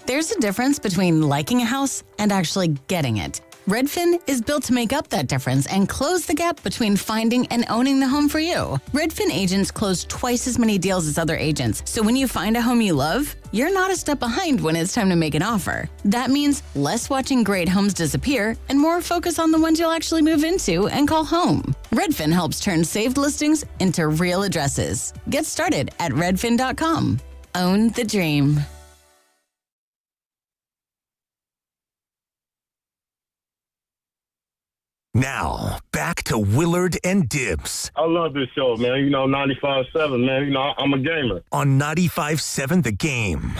There's a difference between liking a house and actually getting it. Redfin is built to make up that difference and close the gap between finding and owning the home for you. Redfin agents close twice as many deals as other agents, so when you find a home you love, you're not a step behind when it's time to make an offer. That means less watching great homes disappear and more focus on the ones you'll actually move into and call home. Redfin helps turn saved listings into real addresses. Get started at redfin.com. Own the dream. Now, back to Willard and Dibs. I love this show, man. 95.7, man. I'm a gamer. On 95.7 The Game.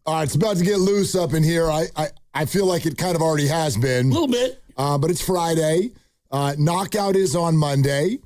All right, it's about to get loose up in here. I feel like it kind of already has been. A little bit. But it's Friday. Knockout is on Monday.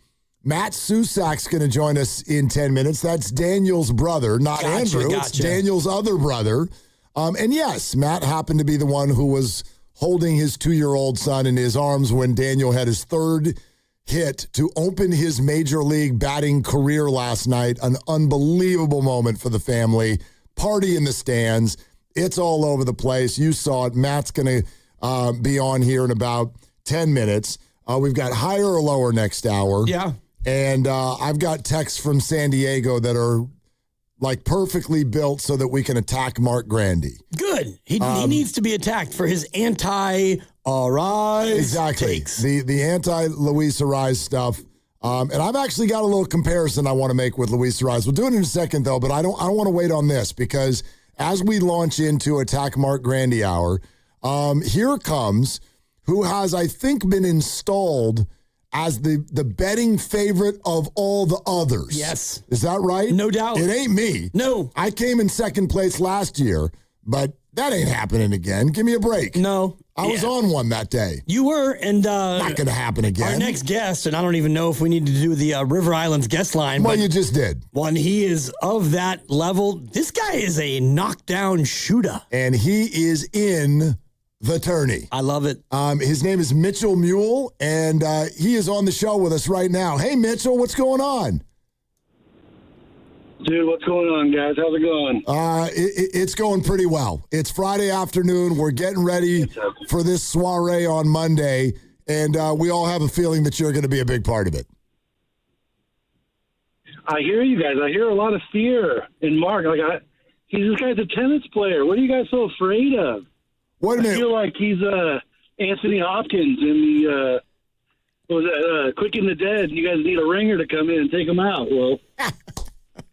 Matt Susak's going to join us in 10 minutes. That's Daniel's brother, not Andrew. It's Daniel's other brother. And yes, Matt happened to be the one who was holding his 2-year-old son in his arms when Daniel had his third hit to open his major league batting career last night. An unbelievable moment for the family. Party in the stands. It's all over the place. You saw it. Matt's going to be on here in about 10 minutes. We've got higher or lower next hour. Yeah. And I've got texts from San Diego that are like perfectly built so that we can attack Mark Grandy. Good. He needs to be attacked for his anti-Arise exactly takes. The anti-Luis Arise stuff. And I've actually got a little comparison I want to make with Luis Arise. We'll do it in a second though, but I don't want to wait on this because as we launch into Attack Mark Grandy Hour, here comes who has I think been installed as the betting favorite of all the others. Yes. Is that right? No doubt. It ain't me. No. I came in second place last year, but that ain't happening again. Give me a break. No. I was on one that day. You were, and not going to happen again. Our next guest, and I don't even know if we need to do the River Islands guest line. Well, but you just did. When he is of that level, this guy is a knockdown shooter. And he is in the tourney. I love it. His name is Mitchell Mule, and he is on the show with us right now. Hey, Mitchell, what's going on? Dude, what's going on, guys? How's it going? It's going pretty well. It's Friday afternoon. We're getting ready for this soiree on Monday, and we all have a feeling that you're going to be a big part of it. I hear you guys. I hear a lot of fear in Mark. This guy's a tennis player. What are you guys so afraid of? Wait a minute. I feel like he's Anthony Hopkins in the Quick and the Dead. You guys need a ringer to come in and take him out. Well,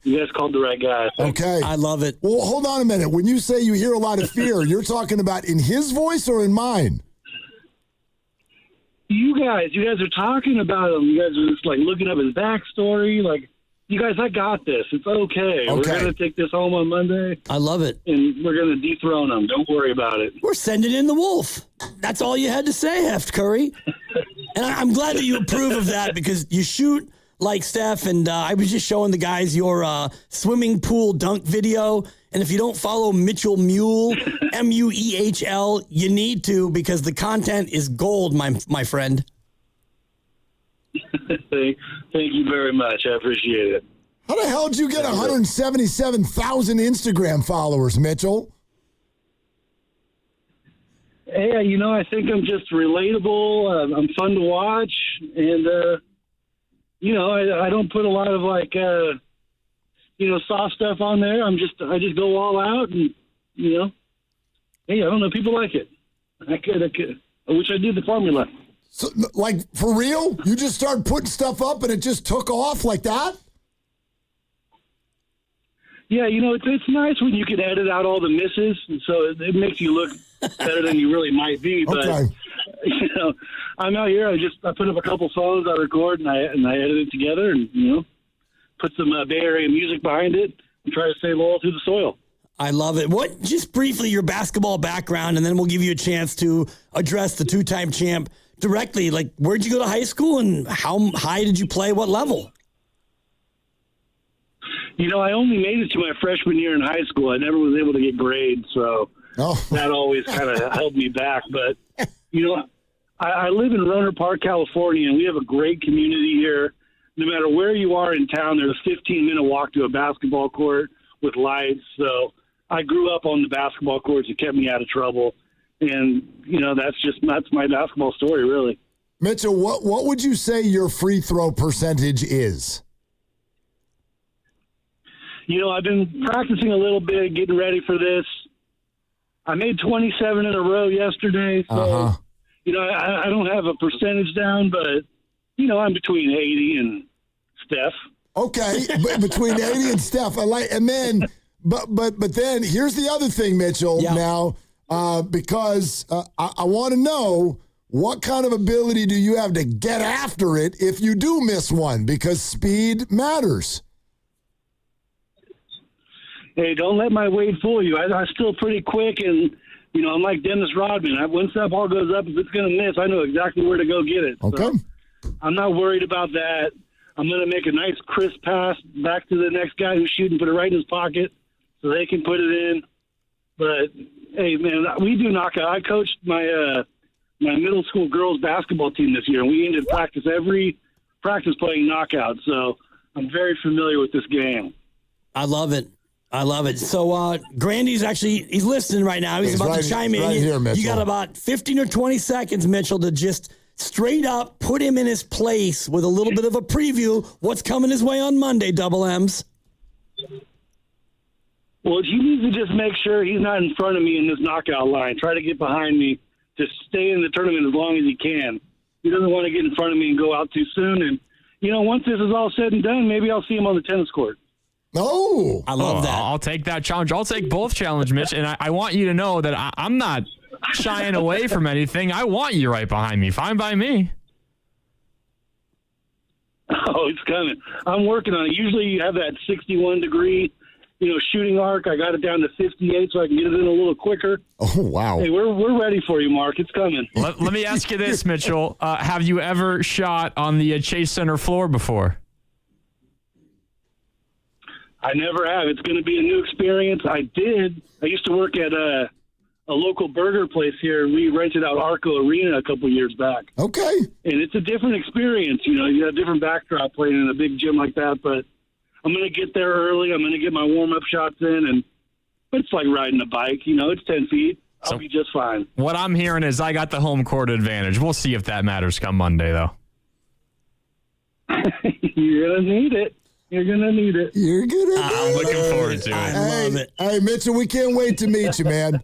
you guys called the right guy. Okay. I love it. Well, hold on a minute. When you say you hear a lot of fear, you're talking about in his voice or in mine? You guys are talking about him. You guys are just looking up his backstory. You guys, I got this. It's okay. We're going to take this home on Monday. I love it. And we're going to dethrone him. Don't worry about it. We're sending in the wolf. That's all you had to say, Heft Curry. And I'm glad that you approve of that because you shoot like Steph, and I was just showing the guys your swimming pool dunk video. And if you don't follow Mitchell Mule, Muehl, you need to because the content is gold, my friend. Thank you very much. I appreciate it. How the hell did you get 177,000 Instagram followers, Mitchell? Hey, I think I'm just relatable. I'm fun to watch, and I don't put a lot of soft stuff on there. I just go all out, and hey, I don't know. People like it. I wish I did the formula. So, for real? You just started putting stuff up and it just took off like that? Yeah, it's nice when you can edit out all the misses, so it makes you look better than you really might be. But, Okay. I'm out here. I put up a couple songs, I record, and I edit it together and, put some Bay Area music behind it and try to stay loyal to the soil. I love it. What, just briefly, your basketball background, and then we'll give you a chance to address the two-time champ directly. Where'd you go to high school and how high did you play? What level? I only made it to my freshman year in high school. I never was able to get grades, so that always kind of held me back. But, I live in Rohnert Park, California, and we have a great community here. No matter where you are in town, there's a 15-minute walk to a basketball court with lights. So I grew up on the basketball courts. It kept me out of trouble. And, that's my basketball story, really. Mitchell, what would you say your free throw percentage is? I've been practicing a little bit, getting ready for this. I made 27 in a row yesterday. So, I don't have a percentage down, but, I'm between 80 and Steph. Okay, between 80 and Steph. And then, but then here's the other thing, Mitchell, now, because I want to know what kind of ability do you have to get after it if you do miss one, because speed matters. Hey, don't let my weight fool you. I'm still pretty quick, and, I'm like Dennis Rodman. Once that ball goes up, if it's going to miss, I know exactly where to go get it. Okay. So I'm not worried about that. I'm going to make a nice crisp pass back to the next guy who's shooting, put it right in his pocket so they can put it in. But, hey, man, we do knockout. I coached my middle school girls basketball team this year, and we ended every practice playing knockout. So I'm very familiar with this game. I love it. So Grandy's he's listening right now. He's about to chime in. Right here, Mitchell. You got about 15 or 20 seconds, Mitchell, to just straight up put him in his place with a little bit of a preview. What's coming his way on Monday, Double M's? Well, he needs to just make sure he's not in front of me in this knockout line. Try to get behind me to stay in the tournament as long as he can. He doesn't want to get in front of me and go out too soon. And, once this is all said and done, maybe I'll see him on the tennis court. No, I love that. I'll take that challenge. I'll take both challenge, Mitch. And I want you to know that I'm not shying away from anything. I want you right behind me. Fine by me. Oh, it's coming. I'm working on it. Usually you have that 61-degree shooting arc. I got it down to 58 so I can get it in a little quicker. Oh, wow. Hey, we're ready for you, Mark. It's coming. Let me ask you this, Mitchell. Have you ever shot on the Chase Center floor before? I never have. It's going to be a new experience. I used to work at a local burger place here. We rented out Arco Arena a couple years back. Okay. And it's a different experience. You got a different backdrop playing in a big gym like that, but I'm going to get there early. I'm going to get my warm-up shots in, but it's like riding a bike. It's 10 feet. I'll be just fine. What I'm hearing is I got the home court advantage. We'll see if that matters come Monday, though. You're going to need it. You're going to need it. You're going to I'm looking forward to it. I love it. Hey, Mitchell, we can't wait to meet you, man.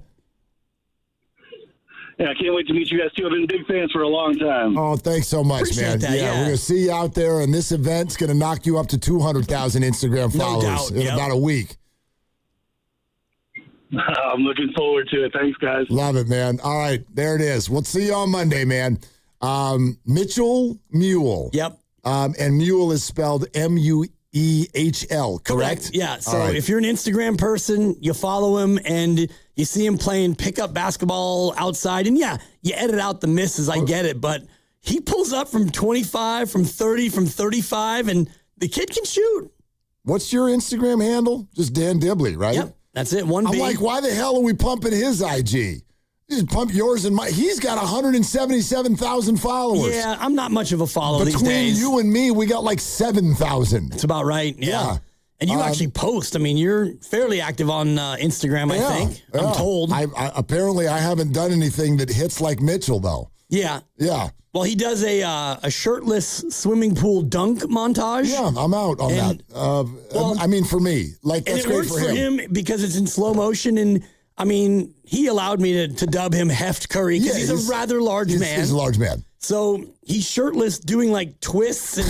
Yeah, I can't wait to meet you guys, too. I've been big fans for a long time. Oh, thanks so much, Appreciate man. that, yeah. We're going to see you out there, and this event's going to knock you up to 200,000 Instagram followers doubt, in about a week. I'm looking forward to it. Thanks, guys. Love it, man. All right, there it is. We'll see you on Monday, man. Mitchell Mule. Yep. And Mule is spelled M-U-E-H-L, correct? Yeah. So right. if you're an Instagram person, you follow him and you see him playing pickup basketball outside. And yeah, you edit out the misses. I get it. But he pulls up from 25, from 30, from 35, and the kid can shoot. What's your Instagram handle? Just Dan Dibley, right? Yep. That's it. I'm like, why the hell are we pumping his IG? Just pump yours and mine. He's got 177,000 followers. Yeah, I'm not much of a follower these Between days. you and me, we got like 7,000. That's about right. Yeah. And you actually post. I mean, you're fairly active on Instagram, I think. Yeah. I'm told. Apparently, I haven't done anything that hits like Mitchell, though. Yeah. Yeah. Well, he does a shirtless swimming pool dunk montage. Yeah, I'm out on that. I mean, for me, like that's and it great works for him. because it's in slow motion. And I mean, he allowed me to dub him Heft Curry because he's a rather large man. He's a large man. So he's shirtless doing like twists and,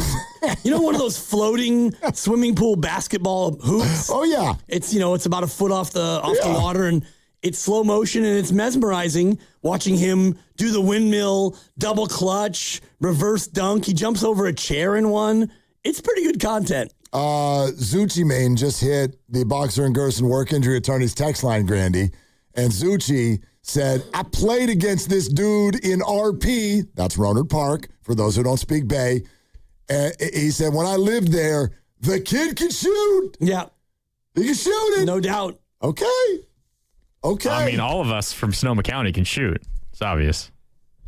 one of those floating swimming pool basketball hoops. Oh, yeah. It's, it's about a foot off the water and it's slow motion and it's mesmerizing watching him do the windmill, double clutch, reverse dunk. He jumps over a chair in one. It's pretty good content. Zucci Main just hit the Boxer and Gerson work injury attorney's text line, Grandy. And Zucci said, I played against this dude in RP. That's Rohnert Park, for those who don't speak Bay. And he said, when I lived there, the kid can shoot. Yeah. He can shoot it. No doubt. Okay. I mean, all of us from Sonoma County can shoot. It's obvious.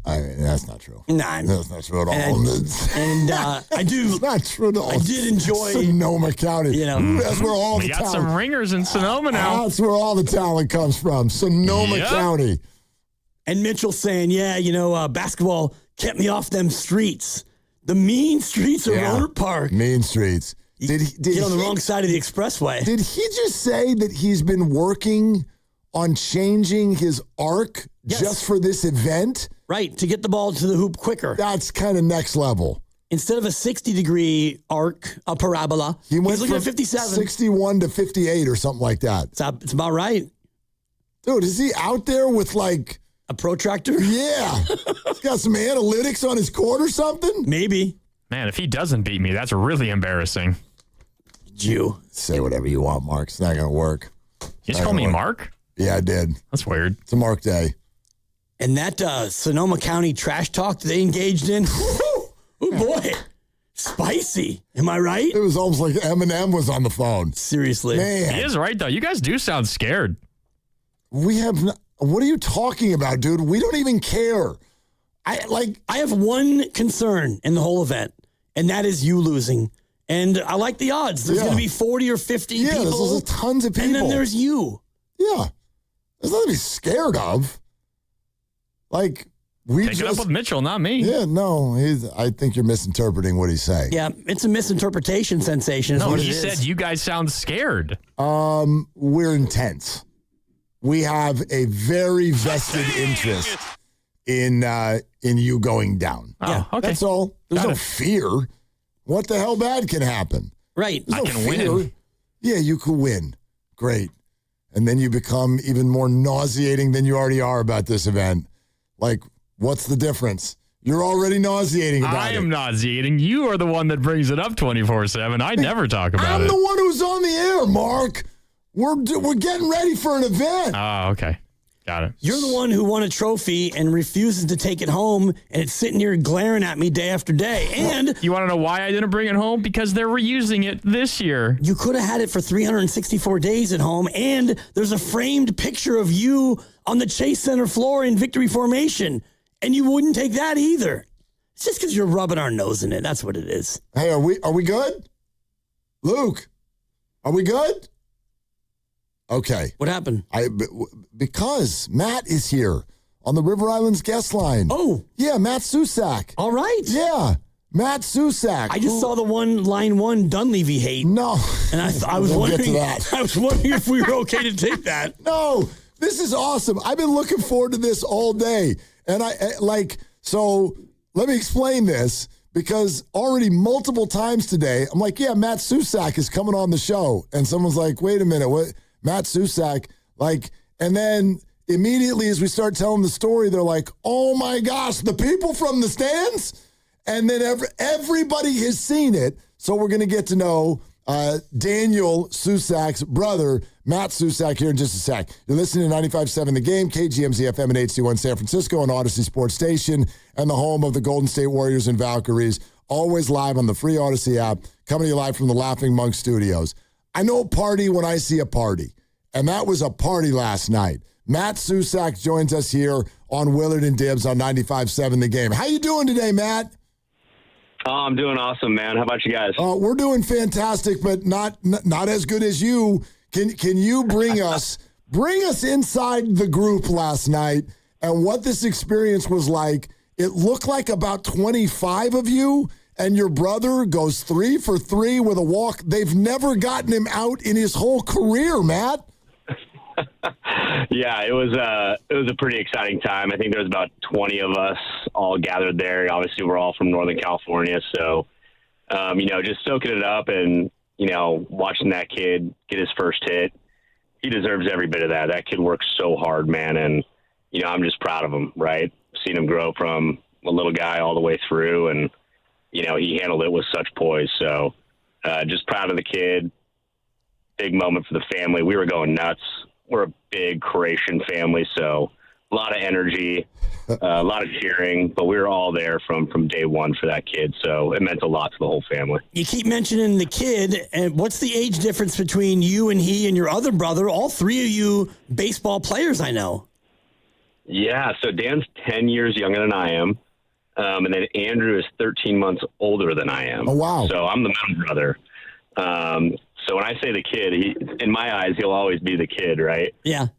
I mean, that's not true. Nah, that's not true at all. And I do. It's not true at all. I did enjoy Sonoma County. That's where all we the got talent. some ringers in Sonoma now. That's where all the talent comes from. Sonoma County. And Mitchell saying, basketball kept me off them streets. The mean streets of Rohnert Park. Mean streets. Did get on the wrong side of the expressway? Did he just say that he's been working on changing his arc just for this event? Right, to get the ball to the hoop quicker. That's kind of next level. Instead of a 60-degree arc, a parabola, he's looking from at 57. 61 to 58 or something like that. It's about right. Dude, is he out there with like a protractor? Yeah. He's got some analytics on his court or something? Maybe. Man, if he doesn't beat me, that's really embarrassing. Jew. Say whatever you want, Mark. It's not going to work. You just call me Mark? Yeah, I did. That's weird. It's a Mark day. And that Sonoma County trash talk they engaged in, oh boy, spicy. Am I right? It was almost like Eminem was on the phone. Seriously. Man. He is right, though. You guys do sound scared. We have what are you talking about, dude? We don't even care. I have one concern in the whole event, and that is you losing. And I like the odds. There's going to be 40 or 50 people. There's tons of people. And then there's you. Yeah. There's nothing to be scared of. Like, Take it up with Mitchell, not me. Yeah, no. I think you're misinterpreting what he's saying. Yeah, it's a misinterpretation sensation. No, he said you guys sound scared. We're intense. We have a very vested interest in you going down. Oh, okay. That's all. There's no fear. What the hell bad can happen? Right. There's I no can fear. win. Yeah, you can win. Great. And then you become even more nauseating than you already are about this event. Like, what's the difference? You're already nauseating about it. I am nauseating. You are the one that brings it up 24/7. I never talk about I'm it. the one who's on the air, Mark. We're getting ready for an event. Oh, okay. Got it. You're the one who won a trophy and refuses to take it home, and it's sitting here glaring at me day after day. And you want to know why I didn't bring it home? Because they're reusing it this year. You could have had it for 364 days at home, and there's a framed picture of you on the Chase Center floor in victory formation, and you wouldn't take that either. It's just because you're rubbing our nose in it. That's what it is. Hey, are we good? Luke, are we good? Okay. What happened? Because Matt is here on the River Islands guest line. Oh. Yeah, Matt Susak. All right. Yeah, Matt Susak. I just saw the line one Dunleavy hate. No. And I was wondering, get to that. I was wondering if we were okay to take that. No, this is awesome. I've been looking forward to this all day. And so let me explain this. Because already multiple times today, I'm like, yeah, Matt Susak is coming on the show. And someone's like, wait a minute, what? Matt Susak, and then immediately as we start telling the story, they're like, oh my gosh, the people from the stands? And then everybody has seen it. So we're going to get to know Daniel Susak's brother, Matt Susak, here in just a sec. You're listening to 95.7 The Game, KGMZ FM and HD1 San Francisco on Odyssey Sports Station and the home of the Golden State Warriors and Valkyries, always live on the free Odyssey app, coming to you live from the Laughing Monk Studios. I know a party when I see a party, and that was a party last night. Matt Susak joins us here on Willard and Dibs on 95.7 The Game. How you doing today, Matt? Oh, I'm doing awesome, man. How about you guys? We're doing fantastic, but not as good as you. Can you bring us inside the group last night and what this experience was like? It looked like about 25 of you, and your brother goes 3 for 3 with a walk. They've never gotten him out in his whole career, Matt. Yeah, it was a pretty exciting time. I think there was about 20 of us all gathered there. Obviously, we're all from Northern California, so just soaking it up and watching that kid get his first hit. He deserves every bit of that. That kid works so hard, man, and I'm just proud of him. Right, seeing him grow from a little guy all the way through, and he handled it with such poise. So, just proud of the kid. Big moment for the family. We were going nuts. We're a big Croatian family, so a lot of energy, a lot of cheering, but we were all there from day one for that kid, so it meant a lot to the whole family. You keep mentioning the kid, and what's the age difference between you and he and your other brother? All three of you baseball players, I know. Yeah, so Dan's 10 years younger than I am, and then Andrew is 13 months older than I am. Oh, wow. So I'm the middle brother. So when I say the kid, in my eyes, he'll always be the kid, right? Yeah.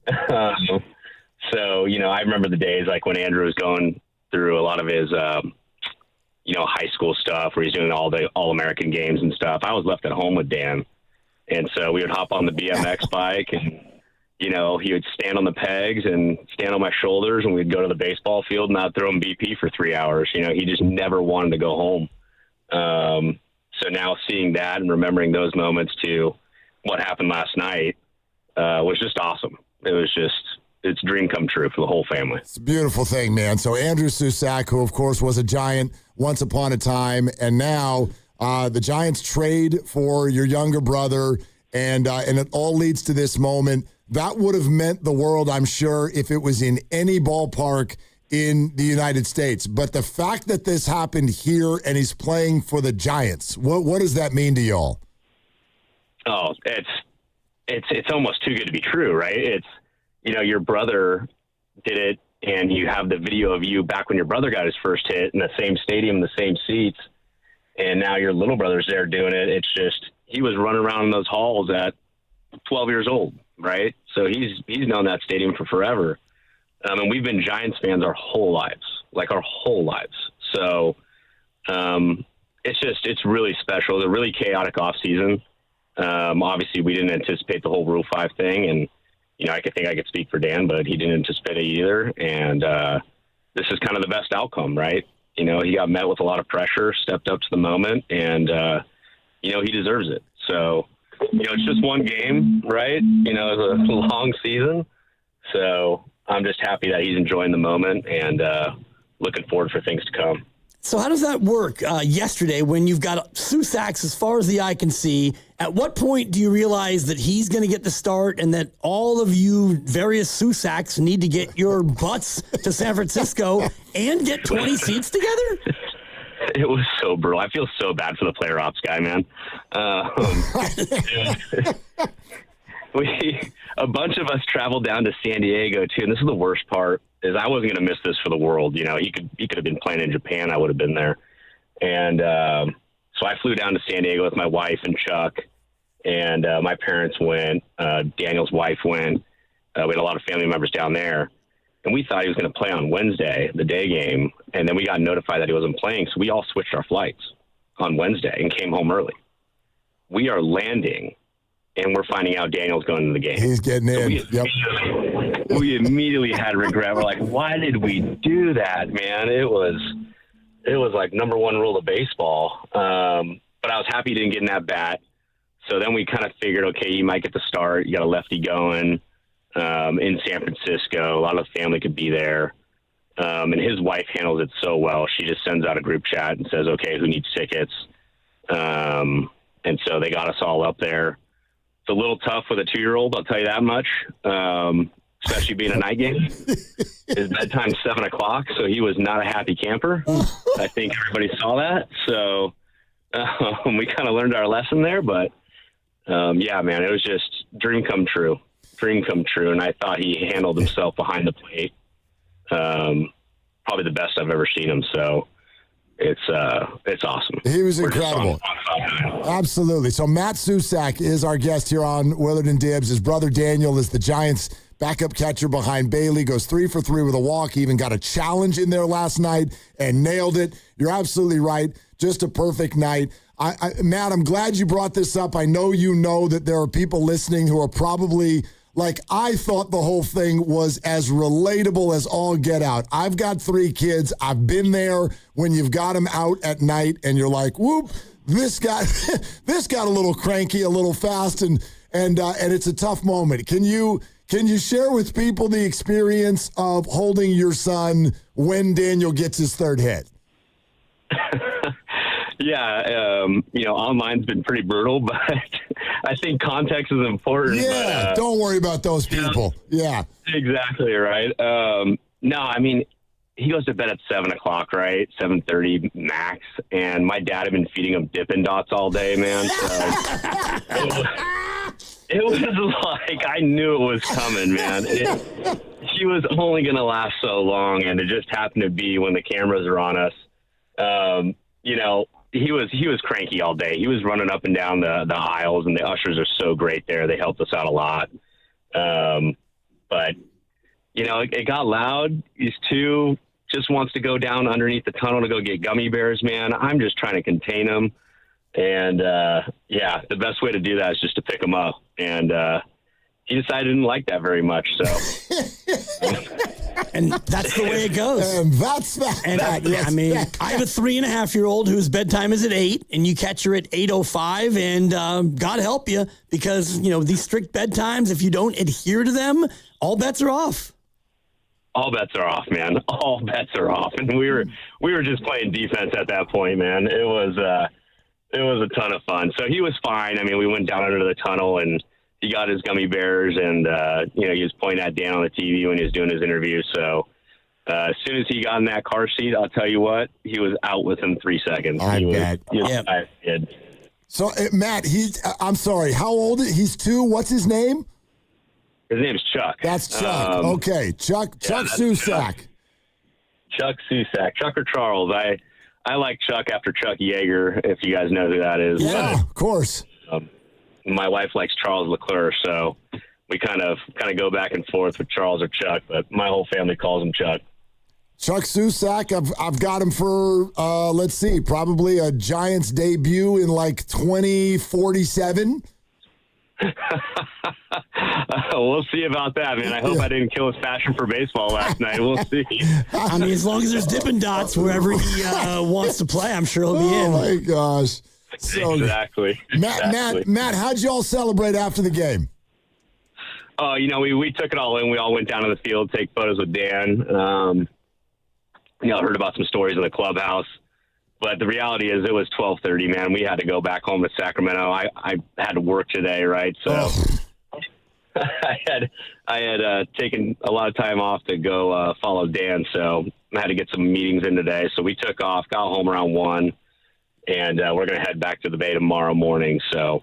So, I remember the days like when Andrew was going through a lot of his, high school stuff where he's doing all the All-American games and stuff. I was left at home with Dan. And so we would hop on the BMX bike and, he would stand on the pegs and stand on my shoulders and we'd go to the baseball field and I'd throw him BP for 3 hours. He just never wanted to go home. So now seeing that and remembering those moments to what happened last night was just awesome. It's a dream come true for the whole family. It's a beautiful thing, man. So Andrew Susak, who of course was a Giant once upon a time, and now the Giants trade for your younger brother, and it all leads to this moment. That would have meant the world, I'm sure, if it was in any ballpark in the United States. But the fact that this happened here and he's playing for the Giants, what does that mean to y'all? Oh, it's almost too good to be true, right? It's, your brother did it and you have the video of you back when your brother got his first hit in the same stadium, the same seats. And now your little brother's there doing it. It's just, he was running around in those halls at 12 years old, right? So he's known that stadium for forever. And we've been Giants fans our whole lives. So it's really special. It's a really chaotic off season. Obviously we didn't anticipate the whole Rule 5 thing. And, I could speak for Dan, but he didn't anticipate it either. And this is kind of the best outcome, right? He got met with a lot of pressure, stepped up to the moment, and, he deserves it. So, it's just one game, right? It's a long season. So I'm just happy that he's enjoying the moment and looking forward for things to come. So how does that work yesterday when you've got Susaks as far as the eye can see? At what point do you realize that he's going to get the start and that all of you various Susaks need to get your butts to San Francisco and get 20 seats together? It was so brutal. I feel so bad for the player ops guy, man. A bunch of us traveled down to San Diego too, and this is the worst part. Is I wasn't going to miss this for the world. You know, he could have been playing in Japan. I would have been there. And so I flew down to San Diego with my wife and Chuck, and my parents went. Daniel's wife went. We had a lot of family members down there, and we thought he was going to play on Wednesday, the day game, and then we got notified that he wasn't playing, so we all switched our flights on Wednesday and came home early. We are landing, and we're finding out Daniel's going to the game. He's getting in. We immediately had regret. We're like, why did we do that, man? It was like number one rule of baseball. But I was happy he didn't get in that bat. So then we kind of figured, okay, you might get the start. You got a lefty going in San Francisco. A lot of the family could be there. And his wife handles it so well. She just sends out a group chat and says, okay, who needs tickets? And so they got us all up there. It's a little tough with a 2-year-old, I'll tell you that much. Especially being a night game. His bedtime's 7 o'clock, so he was not a happy camper. I think everybody saw that. So we kind of learned our lesson there. But, yeah, man, it was just dream come true. Dream come true. And I thought he handled himself behind the plate. Probably the best I've ever seen him. So it's awesome. He was incredible. Absolutely. So Matt Susak is our guest here on Willard and Dibs. His brother Daniel is the Giants' backup catcher behind Bailey, goes 3 for 3 with a walk. He even got a challenge in there last night and nailed it. You're absolutely right. Just a perfect night. Matt, I'm glad you brought this up. I know you know that there are people listening who are probably like, I thought the whole thing was as relatable as all get out. I've got 3 kids. I've been there when you've got them out at night and you're like, whoop, this got a little cranky, a little fast, and it's a tough moment. Can you share with people the experience of holding your son when Daniel gets his 3rd hit? Yeah, online's been pretty brutal, but I think context is important. Yeah, but, don't worry about those people. Yeah. Exactly, right. No, I mean, he goes to bed at 7 o'clock, right? 7:30 max, and my dad had been feeding him Dippin' Dots all day, man. So it was like I knew it was coming, man. He was only going to last so long, and it just happened to be when the cameras are on us. He was cranky all day. He was running up and down the aisles, and the ushers are so great there. They helped us out a lot. But, it got loud. He's 2, just wants to go down underneath the tunnel to go get gummy bears, man. I'm just trying to contain him. And, the best way to do that is just to pick him up. And he decided he didn't like that very much, so... And that's the way it goes. And that's that. And I have a 3.5-year-old whose bedtime is at 8, and you catch her at 8:05, and God help you, because these strict bedtimes, if you don't adhere to them, all bets are off. All bets are off, man. All bets are off, and we were just playing defense at that point, man. It was a ton of fun. So he was fine. I mean, we went down under the tunnel and he got his gummy bears, and he was pointing at Dan on the TV when he was doing his interview. So as soon as he got in that car seat, I'll tell you what, he was out within 3 seconds. I bet. So Matt, I'm sorry, how old is he? He's 2. What's his name? His name's Chuck. That's Chuck. Okay, Chuck Susak. Chuck Susak. Chuck or Charles. I like Chuck after Chuck Yeager, if you guys know who that is. Yeah, of course. My wife likes Charles Leclerc, so we kind of go back and forth with Charles or Chuck, but my whole family calls him Chuck. Chuck Susak, I've got him for, let's see, probably a Giants debut in like 2047. We'll see about that, man. I hope I didn't kill his passion for baseball last night. We'll see. I mean, as long as there's Dippin' Dots wherever he wants to play, I'm sure he'll be in. Oh, my gosh. So, exactly. Matt, how'd you all celebrate after the game? Oh, we took it all in. We all went down to the field, take photos with Dan. Heard about some stories in the clubhouse. But the reality is it was 12:30, man. We had to go back home to Sacramento. I had to work today, right? So I had taken a lot of time off to go follow Dan, so I had to get some meetings in today. So we took off, got home around 1, and we're going to head back to the Bay tomorrow morning. So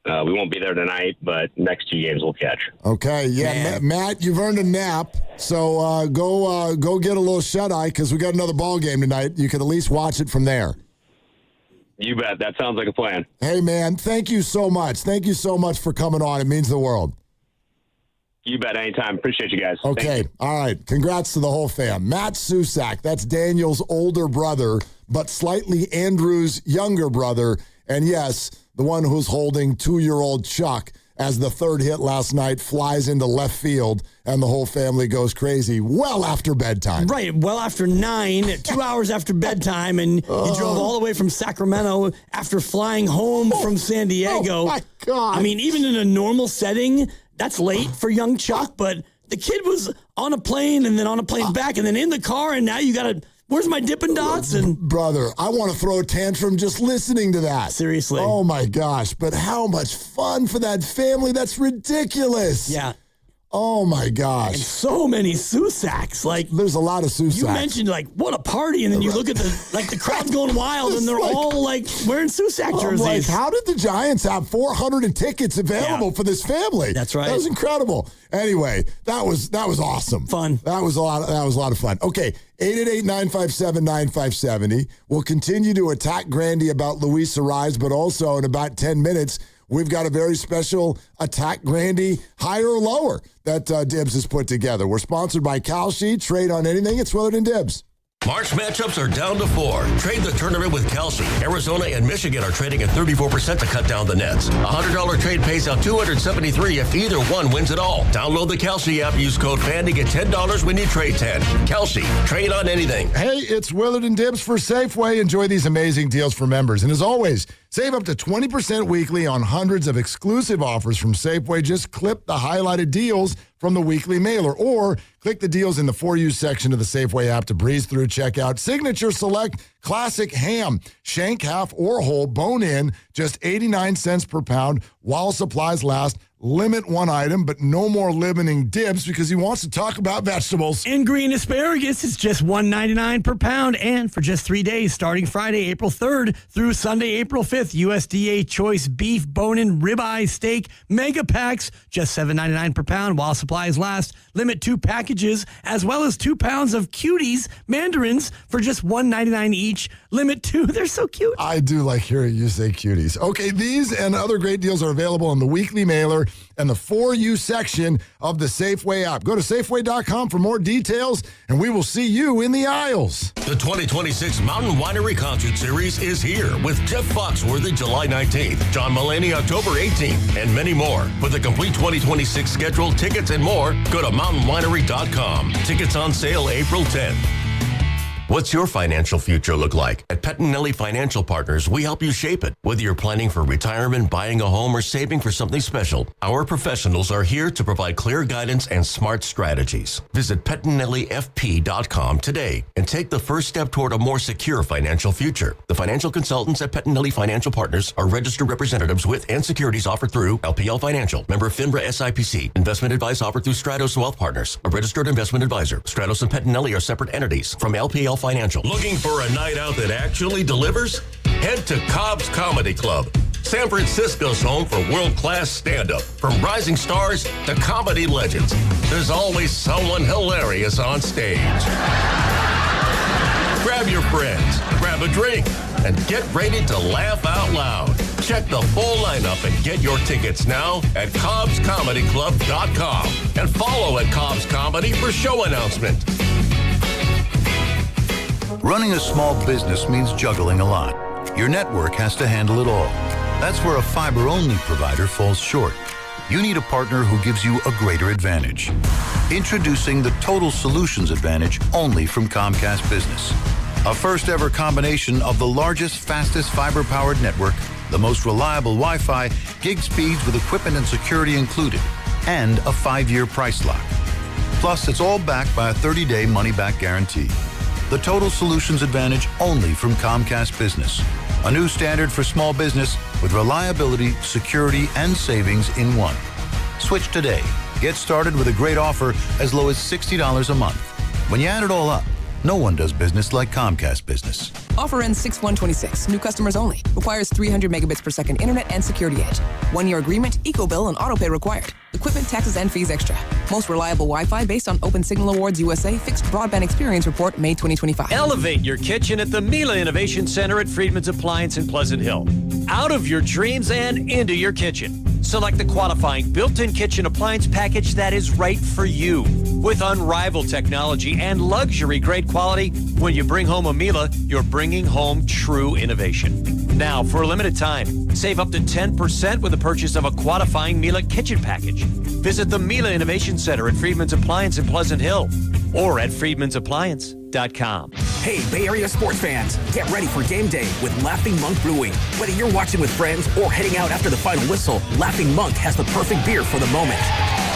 we won't be there tonight, but next 2 games we'll catch. Okay, yeah, Matt, you've earned a nap, so go get a little shut-eye because we got another ball game tonight. You can at least watch it from there. You bet. That sounds like a plan. Hey, man, thank you so much. Thank you so much for coming on. It means the world. You bet. Anytime. Appreciate you guys. Okay, all right. Congrats to the whole fam. Matt Susak, that's Daniel's older brother, but slightly Andrew's younger brother. And yes, the one who's holding 2-year-old Chuck as the third hit last night flies into left field and the whole family goes crazy well after bedtime. Right, well after 9, 2 hours after bedtime, and you drove all the way from Sacramento after flying home from San Diego. Oh, my God. I mean, even in a normal setting, that's late for young Chuck, but the kid was on a plane and then on a plane back and then in the car, and now you got to... Where's my Dippin' Dots? And brother, I want to throw a tantrum just listening to that. Seriously. Oh, my gosh. But how much fun for that family. That's ridiculous. Yeah. Oh, my gosh. And so many Susaks. Like, there's a lot of Susaks. You mentioned, like, what a party. And then you look at the crowd's going wild and they're all, like, wearing Susak jerseys. Like, how did the Giants have 400 tickets available for this family? That's right. That was incredible. Anyway, that was awesome. Fun. That was a lot of fun. Okay, 888-957-9570. We'll continue to attack Grandy about Luis Arise, but also in about 10 minutes, we've got a very special Attack Grandy higher or lower that Dibs has put together. We're sponsored by Kalshi. Trade on anything. It's Willard and Dibs. March matchups are down to 4. Trade the tournament with Kalshi. Arizona and Michigan are trading at 34% to cut down the nets. A $100 trade pays out $273 if either one wins it all. Download the Kalshi app. Use code FAN to get $10 when you trade 10. Kalshi. Trade on anything. Hey, it's Willard and Dibs for Safeway. Enjoy these amazing deals for members. And as always, save up to 20% weekly on hundreds of exclusive offers from Safeway. Just clip the highlighted deals from the weekly mailer or click the deals in the For You section of the Safeway app to breeze through checkout. Signature Select Classic Ham, shank, half, or whole, bone in, just 89 cents per pound while supplies last. Limit one item, but no more limiting Dibs because he wants to talk about vegetables. And green asparagus is just $1.99 per pound. And for just 3 days, starting Friday, April 3rd through Sunday, April 5th, USDA Choice Beef Bone-In Ribeye Steak Mega Packs, just $7.99 per pound while supplies last. Limit 2 packages, as well as 2 pounds of Cuties mandarins for just $1.99 each. Limit 2. They're so cute. I do like hearing you say Cuties. Okay, these and other great deals are available in the weekly mailer and the For You section of the Safeway app. Go to Safeway.com for more details, and we will see you in the aisles. The 2026 Mountain Winery Concert Series is here with Jeff Foxworthy July 19th, John Mulaney October 18th, and many more. For the complete 2026 schedule, tickets, and more, go to mountainwinery.com. Tickets on sale April 10th. What's your financial future look like? At Pettinelli Financial Partners, we help you shape it. Whether you're planning for retirement, buying a home, or saving for something special, our professionals are here to provide clear guidance and smart strategies. Visit PettinelliFP.com today and take the first step toward a more secure financial future. The financial consultants at Pettinelli Financial Partners are registered representatives with and securities offered through LPL Financial, member FINRA SIPC. Investment advice offered through Stratos Wealth Partners, a registered investment advisor. Stratos and Pettinelli are separate entities from LPL Financial. Looking for a night out that actually delivers? Head to Cobb's Comedy Club, San Francisco's home for world-class stand-up. From rising stars to comedy legends, there's always someone hilarious on stage. Grab your friends, grab a drink, and get ready to laugh out loud. Check the full lineup and get your tickets now at CobbsComedyClub.com and follow at Cobb's Comedy for show announcement. Running a small business means juggling a lot. Your network has to handle it all. That's where a fiber-only provider falls short. You need a partner who gives you a greater advantage. Introducing the Total Solutions Advantage only from Comcast Business. A first-ever combination of the largest, fastest fiber-powered network, the most reliable Wi-Fi, gig speeds with equipment and security included, and a 5-year price lock. Plus, it's all backed by a 30-day money-back guarantee. The Total Solutions Advantage only from Comcast Business. A new standard for small business with reliability, security, and savings in one. Switch today. Get started with a great offer as low as $60 a month. When you add it all up, no one does business like Comcast Business. Offer ends 6/1/26. New customers only. Requires 300 megabits per second internet and security edge. 1-year agreement, eco-bill, and autopay required. Equipment, taxes, and fees extra. Most reliable Wi-Fi based on Open Signal Awards USA Fixed Broadband Experience Report, May 2025. Elevate your kitchen at the Miele Innovation Center at Friedman's Appliance in Pleasant Hill. Out of your dreams and into your kitchen. Select the qualifying built-in kitchen appliance package that is right for you. With unrivaled technology and luxury-grade quality, when you bring home a Miele, you're bringing home true innovation. Now, for a limited time, save up to 10% with the purchase of a qualifying Miele kitchen package. Visit the Miele Innovation Center at Friedman's Appliance in Pleasant Hill or at friedmansappliance.com. Hey, Bay Area sports fans, get ready for game day with Laughing Monk Brewing. Whether you're watching with friends or heading out after the final whistle, Laughing Monk has the perfect beer for the moment.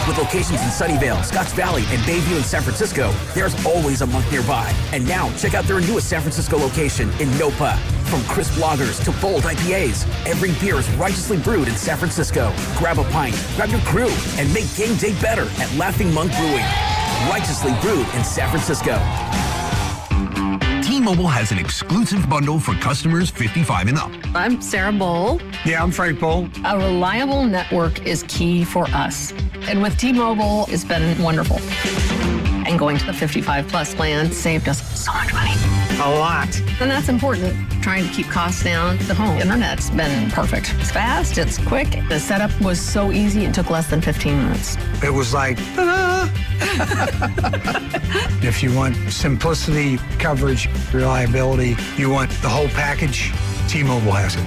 With locations in Sunnyvale, Scotts Valley, and Bayview in San Francisco, there's always a Monk nearby. And now, check out their newest San Francisco location in Nopa. From crisp lagers to bold IPAs, every beer is righteously brewed in San Francisco. Grab a pint, grab your crew, and make game day better at Laughing Monk Brewing. Righteously brewed in San Francisco. T-Mobile has an exclusive bundle for customers 55 and up. I'm Sarah Bowl. Yeah, I'm Frank Bowl. A reliable network is key for us. And with T-Mobile, it's been wonderful. And going to the 55 plus plan saved us so much money. A lot. And that's important. Trying to keep costs down. The home internet's been perfect. It's fast, it's quick. The setup was so easy, it took less than 15 minutes. It was like, If you want simplicity, coverage, reliability, you want the whole package, T-Mobile has it.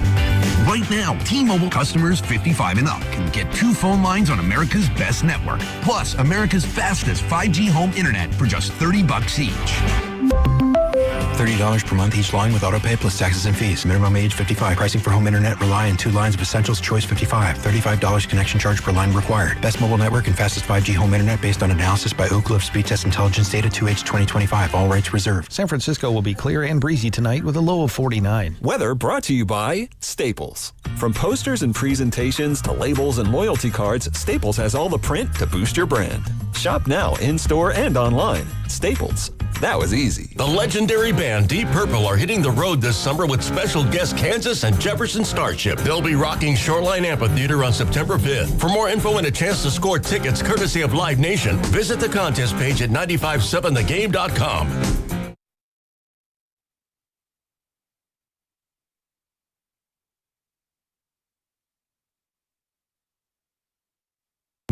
Right now, T-Mobile customers 55 and up can get 2 phone lines on America's best network, plus America's fastest 5G home internet for just $30 each. $30 per month each line with autopay plus taxes and fees. Minimum age 55. Pricing for home internet rely on 2 lines of Essentials Choice 55. $35 connection charge per line required. Best mobile network and fastest 5G home internet based on analysis by Ookla of Speed Test Intelligence data 2H 2025. All rights reserved. San Francisco will be clear and breezy tonight with a low of 49. Weather brought to you by Staples. From posters and presentations to labels and loyalty cards, Staples has all the print to boost your brand. Shop now in-store and online. Staples. That was easy. The legendary band Deep Purple are hitting the road this summer with special guests Kansas and Jefferson Starship. They'll be rocking Shoreline Amphitheater on September 5th. For more info and a chance to score tickets courtesy of Live Nation, visit the contest page at 957thegame.com.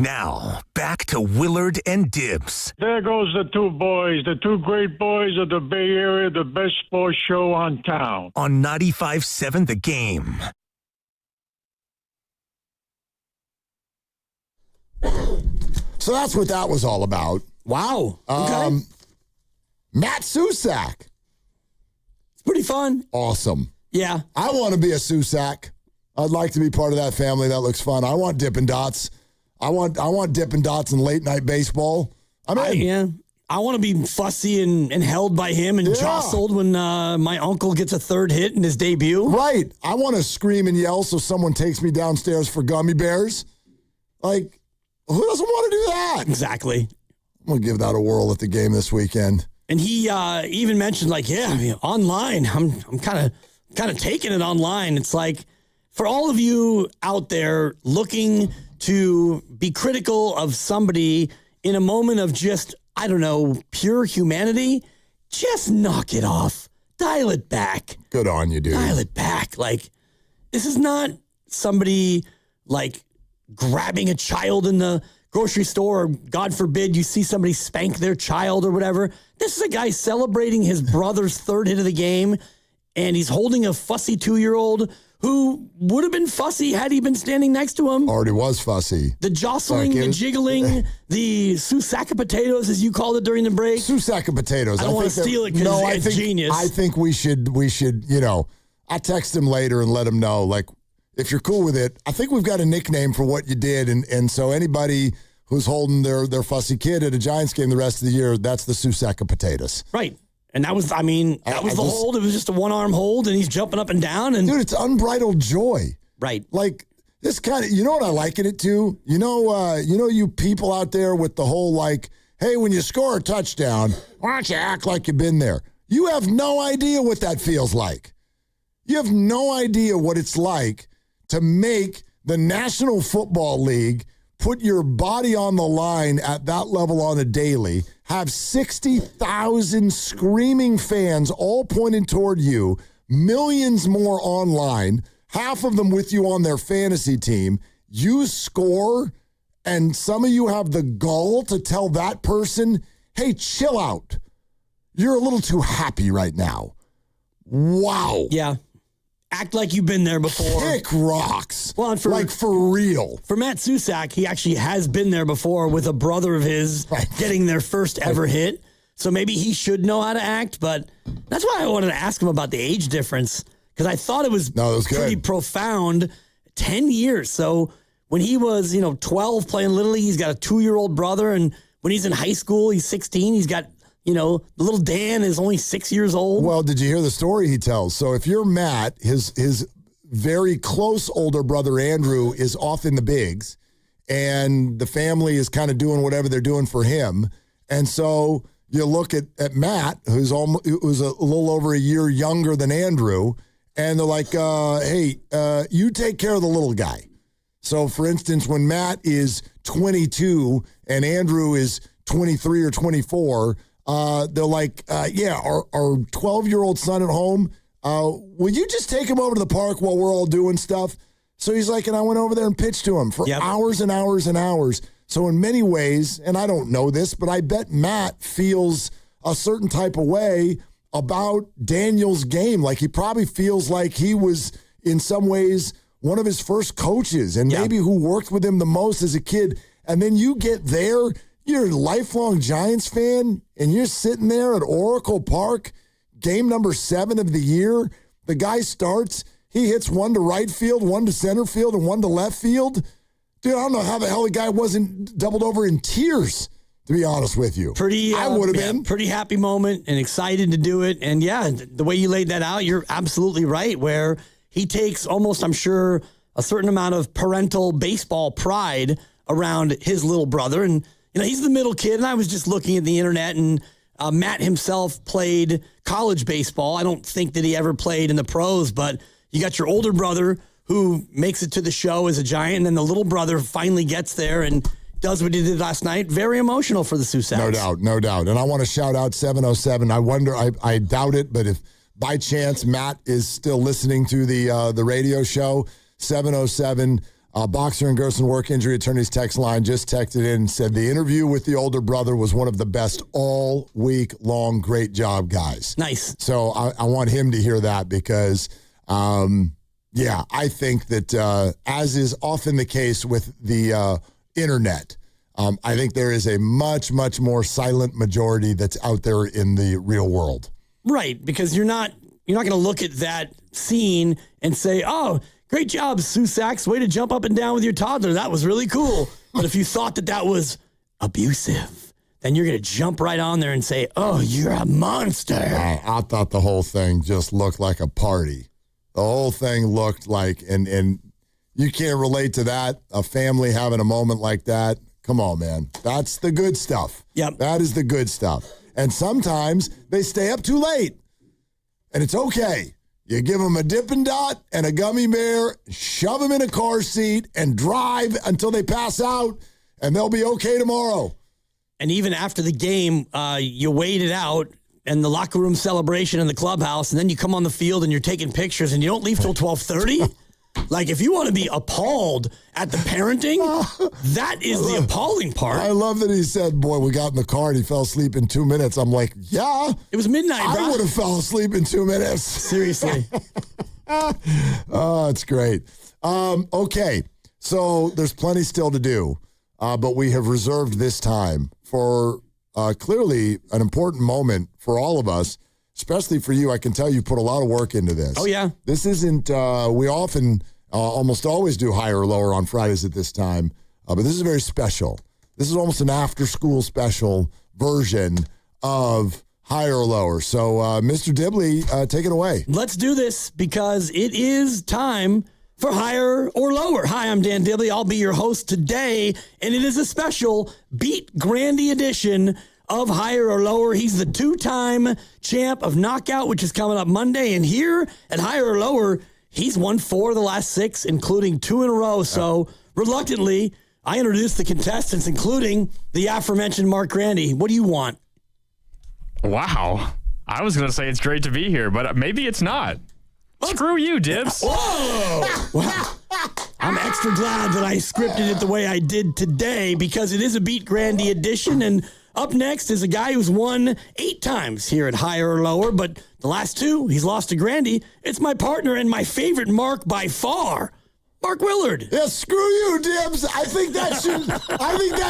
Now, back to Willard and Dibs. There goes the 2 boys, the 2 great boys of the Bay Area, the best sports show on town. On 95.7 The Game. So that's what that was all about. Wow. Okay. Matt Susak. It's pretty fun. Awesome. Yeah. I want to be a Susak. I'd like to be part of that family. That looks fun. I want Dippin' Dots. I want Dippin' Dots in late night baseball. I want to be fussy and held by him and jostled when my uncle gets a 3rd hit in his debut. Right. I want to scream and yell so someone takes me downstairs for gummy bears. Like, who doesn't want to do that? Exactly. I'm going to give that a whirl at the game this weekend. And he even mentioned, like, online. I'm kind of taking it online. It's like, for all of you out there looking to be critical of somebody in a moment of just, I don't know, pure humanity, just knock it off. Dial it back. Good on you, dude. Dial it back. Like, this is not somebody, like, grabbing a child in the grocery store, or God forbid you see somebody spank their child or whatever. This is a guy celebrating his brother's 3rd hit of the game, and he's holding a fussy 2-year-old who would have been fussy had he been standing next to him. Already was fussy. The jostling, the jiggling, the Susaka potatoes, as you called it during the break. Susaka potatoes. I don't want to steal it because it's genius. I think we should, I text him later and let him know, like, if you're cool with it, I think we've got a nickname for what you did. And so anybody who's holding their fussy kid at a Giants game the rest of the year, that's the Susaka potatoes. Right. And that was, the hold. It was just a one-arm hold, and he's jumping up and down. And dude, it's unbridled joy. Right. Like, this kind of, you know what I liken it to? You people out there with the whole, like, hey, when you score a touchdown, why don't you act like you've been there? You have no idea what that feels like. You have no idea what it's like to make the National Football League put your body on the line at that level on a daily, have 60,000 screaming fans all pointing toward you, millions more online, half of them with you on their fantasy team. You score, and some of you have the gall to tell that person, hey, chill out. You're a little too happy right now. Wow. Yeah. Act like you've been there before. Kick rocks. Well, and for real. For Matt Susak, he actually has been there before with a brother of his getting their first ever hit. So maybe he should know how to act. But that's why I wanted to ask him about the age difference, because I thought it was pretty profound. 10 years. So when he was, 12 playing Little League, he's got a 2-year-old brother. And when he's in high school, he's 16. He's got the little Dan is only 6 years old. Well, did you hear the story he tells? So if you're Matt, his very close older brother, Andrew, is off in the bigs, and the family is kind of doing whatever they're doing for him. And so you look at Matt, who's a little over a year younger than Andrew, and they're like, hey, you take care of the little guy. So, for instance, when Matt is 22 and Andrew is 23 or 24, they're like, our 12-year-old son at home, will you just take him over to the park while we're all doing stuff? So he's like, and I went over there and pitched to him for hours and hours and hours. So in many ways, and I don't know this, but I bet Matt feels a certain type of way about Daniel's game. Like, he probably feels like he was, in some ways, one of his first coaches and maybe who worked with him the most as a kid. And then you get there, you're a lifelong Giants fan, and you're sitting there at Oracle Park, game number 7 of the year. The guy starts, he hits one to right field, one to center field, and one to left field. Dude, I don't know how the hell the guy wasn't doubled over in tears, to be honest with you. I would have been. Pretty happy moment and excited to do it. And the way you laid that out, you're absolutely right, where he takes almost, I'm sure, a certain amount of parental baseball pride around his little brother. And, he's the middle kid. And I was just looking at the internet, and Matt himself played college baseball. I don't think that he ever played in the pros, but you got your older brother who makes it to the show as a Giant, and then the little brother finally gets there and does what he did last night. Very emotional for the Susaks. No doubt. And I want to shout out 707. I wonder, I doubt it, but if by chance Matt is still listening to the radio show, 707, Boxer and Gerson Work Injury Attorneys text line just texted in and said the interview with the older brother was one of the best all week long. Great job, guys. Nice. So I want him to hear that because, I think that as is often the case with the internet, I think there is a much, much more silent majority that's out there in the real world. Right, because you're not going to look at that scene and say, oh, great job, Susaks. Way to jump up and down with your toddler. That was really cool. But if you thought that was abusive, then you're going to jump right on there and say, oh, you're a monster. I thought the whole thing just looked like a party. The whole thing looked like, and you can't relate to that, a family having a moment like that. Come on, man. That's the good stuff. Yep. That is the good stuff. And sometimes they stay up too late, and it's okay. You give them a Dippin' Dot and a gummy bear, shove them in a car seat, and drive until they pass out, and they'll be okay tomorrow. And even after the game, you wait it out, and the locker room celebration in the clubhouse, and then you come on the field and you're taking pictures, and you don't leave till 12:30. Like, if you want to be appalled at the parenting, that is the appalling part. I love that he said, boy, we got in the car and he fell asleep in 2 minutes. I'm like, yeah. It was midnight, bro. I would have fell asleep in 2 minutes. Seriously. Oh, it's great. Okay, so there's plenty still to do, but we have reserved this time for clearly an important moment for all of us, especially for you. I can tell you put a lot of work into this. Oh, yeah. This isn't, we often, almost always do higher or lower on Fridays at this time, but this is very special. This is almost an after-school special version of higher or lower. So, Mr. Dibley, take it away. Let's do this because it is time for higher or lower. Hi, I'm Dan Dibley. I'll be your host today, and it is a special Beat Grandy edition of higher or lower. He's the 2-time champ of Knockout, which is coming up Monday. And here at higher or lower, he's won 4 of the last 6, including 2 in a row. So reluctantly, I introduced the contestants, including the aforementioned Mark Grandy. What do you want? Wow. I was going to say it's great to be here, but maybe it's not. Screw you, Dibs. Whoa! Wow. I'm extra glad that I scripted it the way I did today because it is a Beat Grandy edition. And up next is a guy who's won 8 times here at higher or lower, but the last 2, he's lost to Grandy. It's my partner and my favorite Mark by far, Mark Willard. Yeah, screw you, Dibs. I think that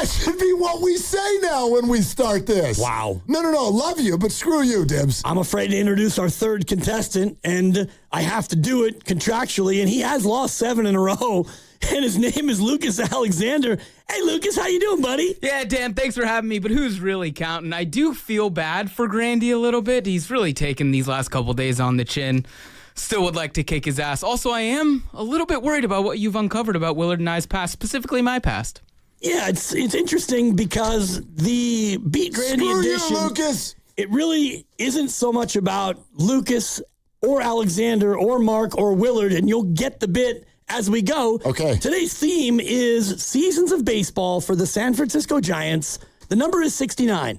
should be what we say now when we start this. Wow. No, love you, but screw you, Dibs. I'm afraid to introduce our 3rd contestant, and I have to do it contractually, and he has lost 7 in a row, and his name is Lucas Alexander. Hey, Lucas, how you doing, buddy? Yeah, Dan, thanks for having me, but who's really counting? I do feel bad for Grandy a little bit. He's really taken these last couple days on the chin. Still would like to kick his ass. Also, I am a little bit worried about what you've uncovered about Willard and I's past, specifically my past. Yeah, it's interesting because the Beat Grandy edition, Lucas. It really isn't so much about Lucas or Alexander or Mark or Willard, and you'll get the bit as we go. Okay. Today's theme is seasons of baseball for the San Francisco Giants. The number is 69.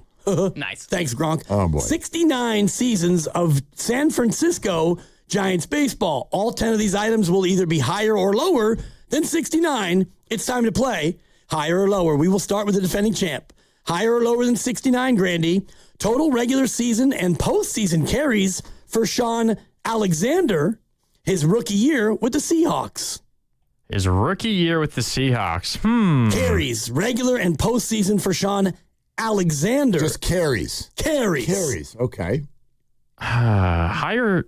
Nice. Thanks, Gronk. Oh, boy. 69 seasons of San Francisco Giants baseball. All 10 of these items will either be higher or lower than 69. It's time to play higher or lower. We will start with the defending champ. Higher or lower than 69, Grandy. Total regular season and postseason carries for Sean Alexander, his rookie year with the Seahawks. His rookie year with the Seahawks. Carries, regular and postseason for Sean Alexander. Just carries. Carries. Okay. Higher...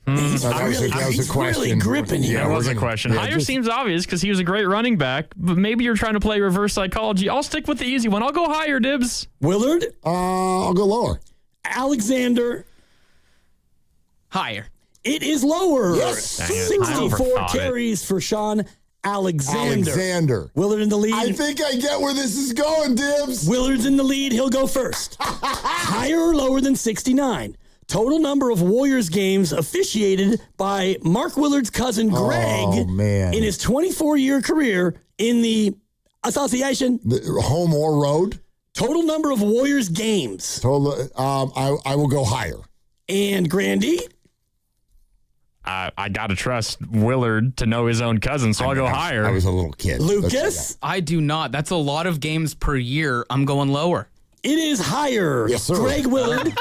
He's that was a question. Really gripping here. That was a question. Higher seems obvious because he was a great running back, but maybe you're trying to play reverse psychology. I'll stick with the easy one. I'll go higher, Dibs. Willard? I'll go lower. Alexander? Higher. It is lower. Yes. 64 carries for Sean Alexander. Willard in the lead. I think I get where this is going, Dibs. Willard's in the lead. He'll go first. Higher or lower than 69? Total number of Warriors games officiated by Mark Willard's cousin Greg in his 24-year career in the association. Home or road? Total number of Warriors games. I will go higher. And Grandy? I got to trust Willard to know his own cousin, so I'll go higher. I was a little kid. Lucas? I do not. That's a lot of games per year. I'm going lower. It is higher. Yes, sir. Greg Willard.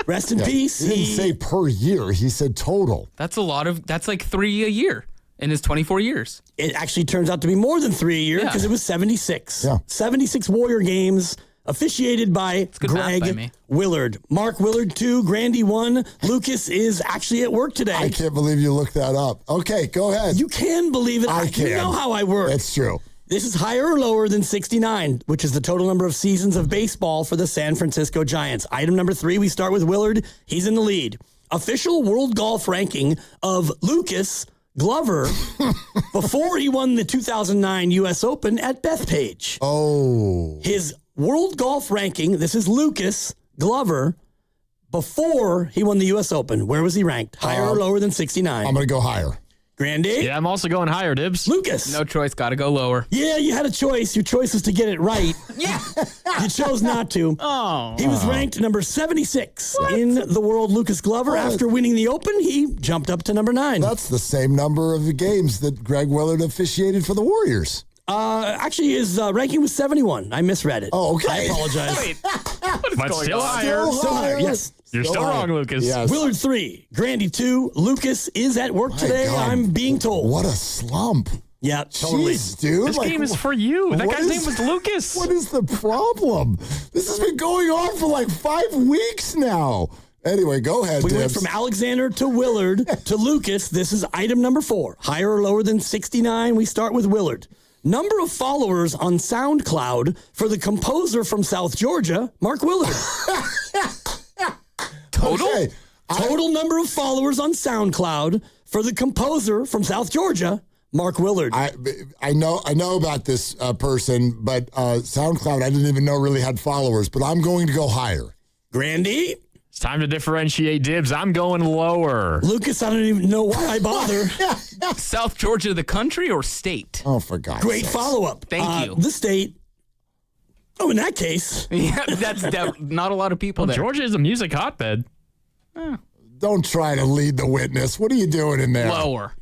Rest in peace. He didn't say per year. He said total. That's like 3 a year in his 24 years. It actually turns out to be more than 3 a year because it was 76. Yeah. 76 Warrior games officiated by Greg Willard. Mark Willard 2, Grandy 1. Lucas is actually at work today. I can't believe you looked that up. Okay, go ahead. You can believe it. I can. You know how I work. That's true. This is higher or lower than 69, which is the total number of seasons of baseball for the San Francisco Giants. Item number 3, we start with Willard. He's in the lead. Official world golf ranking of Lucas Glover before he won the 2009 U.S. Open at Bethpage. Oh. His world golf ranking, this is Lucas Glover, before he won the U.S. Open. Where was he ranked? Higher or lower than 69? I'm going to go higher. Grandy? Yeah, I'm also going higher, Dibs. Lucas? No choice, got to go lower. Yeah, you had a choice. Your choice was to get it right. Yeah. You chose not to. Oh. He was ranked number 76 in the world, Lucas Glover. After winning the Open, he jumped up to number 9. That's the same number of games that Greg Willard officiated for the Warriors. Actually, his ranking was 71. I misread it. Oh, okay. I apologize. Wait, But still higher. Still higher, yes. You're still wrong, Lucas. Yes. Willard 3, Grandy 2. Lucas is at work today, God. I'm being told. What a slump. Yeah, totally. Jeez, dude. This game is for you. That guy's name was Lucas. What is the problem? This has been going on for like 5 weeks now. Anyway, go ahead, We went Dibs. from Alexander to Willard to Lucas. This is item number 4. Higher or lower than 69? We start with Willard. Number of followers on SoundCloud for the composer from South Georgia, Mark Willard. Total? Okay. Total number of followers on SoundCloud for the composer from South Georgia, Mark Willard. I know about this person, but SoundCloud I didn't even know really had followers, but I'm going to go higher. Grandy? It's time to differentiate, Dibs. I'm going lower. Lucas, I don't even know why I bother. South Georgia, the country or state? Oh, for God's Great sakes. follow-up. Thank you. The state. Oh, in that case. Yeah, that's not a lot of people there. Georgia is a music hotbed. Don't try to lead the witness. What are you doing in there? Lower.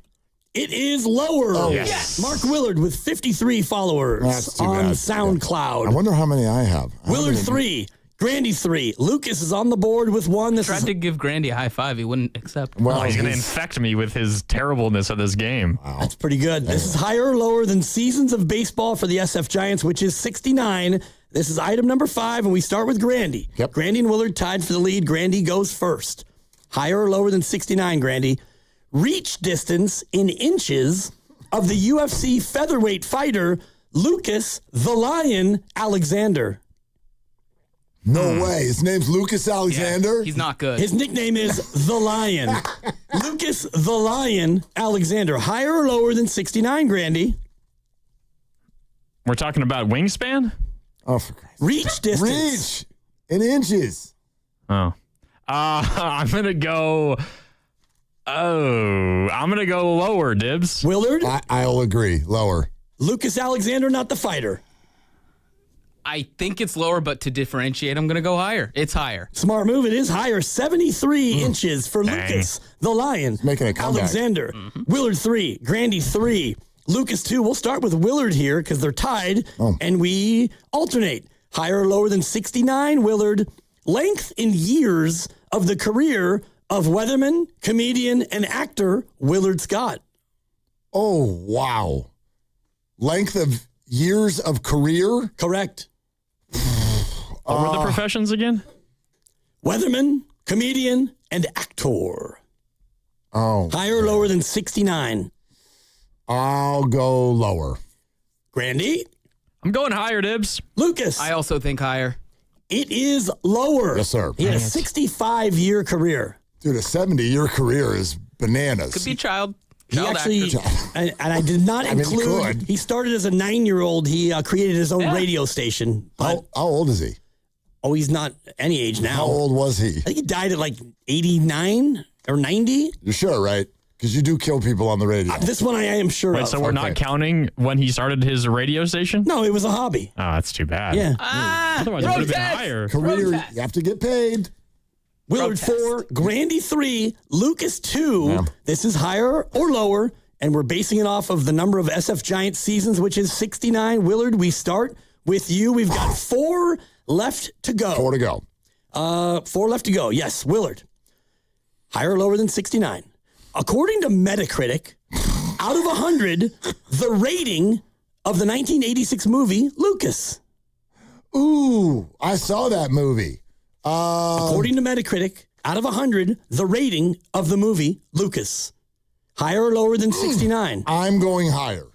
It is lower. Oh, yes. Mark Willard with 53 followers That's too on bad. SoundCloud. I wonder how many I have. Willard 3. Grandy 3. Lucas is on the board with 1. This Tried is to give Grandy a high five. He wouldn't accept. Well, He's going to infect me with his terribleness of this game. That's pretty good. This is higher or lower than seasons of baseball for the SF Giants, which is 69. This is item number 5, and we start with Grandy. Yep. Grandy and Willard tied for the lead. Grandy goes first. Higher or lower than 69, Grandy. Reach distance in inches of the UFC featherweight fighter Lucas the Lion Alexander. No way. His name's Lucas Alexander? Yeah, he's not good. His nickname is The Lion. Lucas the Lion Alexander. Higher or lower than 69, Grandy? We're talking about wingspan? Oh, for Christ's Reach distance. Reach in inches. Oh. I'm going to go... I'm going to go lower, Dibs. Willard? I'll agree. Lower. Lucas Alexander, not the fighter. I think it's lower, but to differentiate, I'm going to go higher. It's higher. Smart move. It is higher. 73 inches for Lucas the Lion. Making a comeback. Alexander. Willard 3. Grandy 3. Lucas 2. We'll start with Willard here because they're tied, and we alternate. Higher or lower than 69, Willard. Length in years of the career of weatherman, comedian, and actor Willard Scott. Oh, wow. Length of years of career? Correct. What were the professions again? Weatherman, comedian, and actor. Oh. Higher or lower than 69? I'll go lower. Grandy? I'm going higher, Dibs. Lucas? I also think higher. It is lower. Yes, sir. He had a 65-year career. Dude, a 70-year career is bananas. Could be child. He actually, and I did not include, he started as a 9-year-old. He created his own radio station. How old is he? Oh, he's not any age now. How old was he? I think he died at like 89 or 90. You're sure, right? Because you do kill people on the radio. This one I am sure Wait, of. so we're not counting when he started his radio station? No, it was a hobby. Oh, that's too bad. Yeah. Otherwise, it would have been higher. Career, you have to get paid. Willard 4, Grandy 3, Lucas 2. Yeah. This is higher or lower, and we're basing it off of the number of SF Giants seasons, which is 69. Willard, we start with you. We've got 4 left to go. 4 to go. 4 left to go. Yes, Willard. Higher or lower than 69? According to Metacritic, out of 100, the rating of the 1986 movie, Lucas. Ooh, I saw that movie. According to Metacritic, out of 100, the rating of the movie, Lucas. Higher or lower than 69? I'm going higher.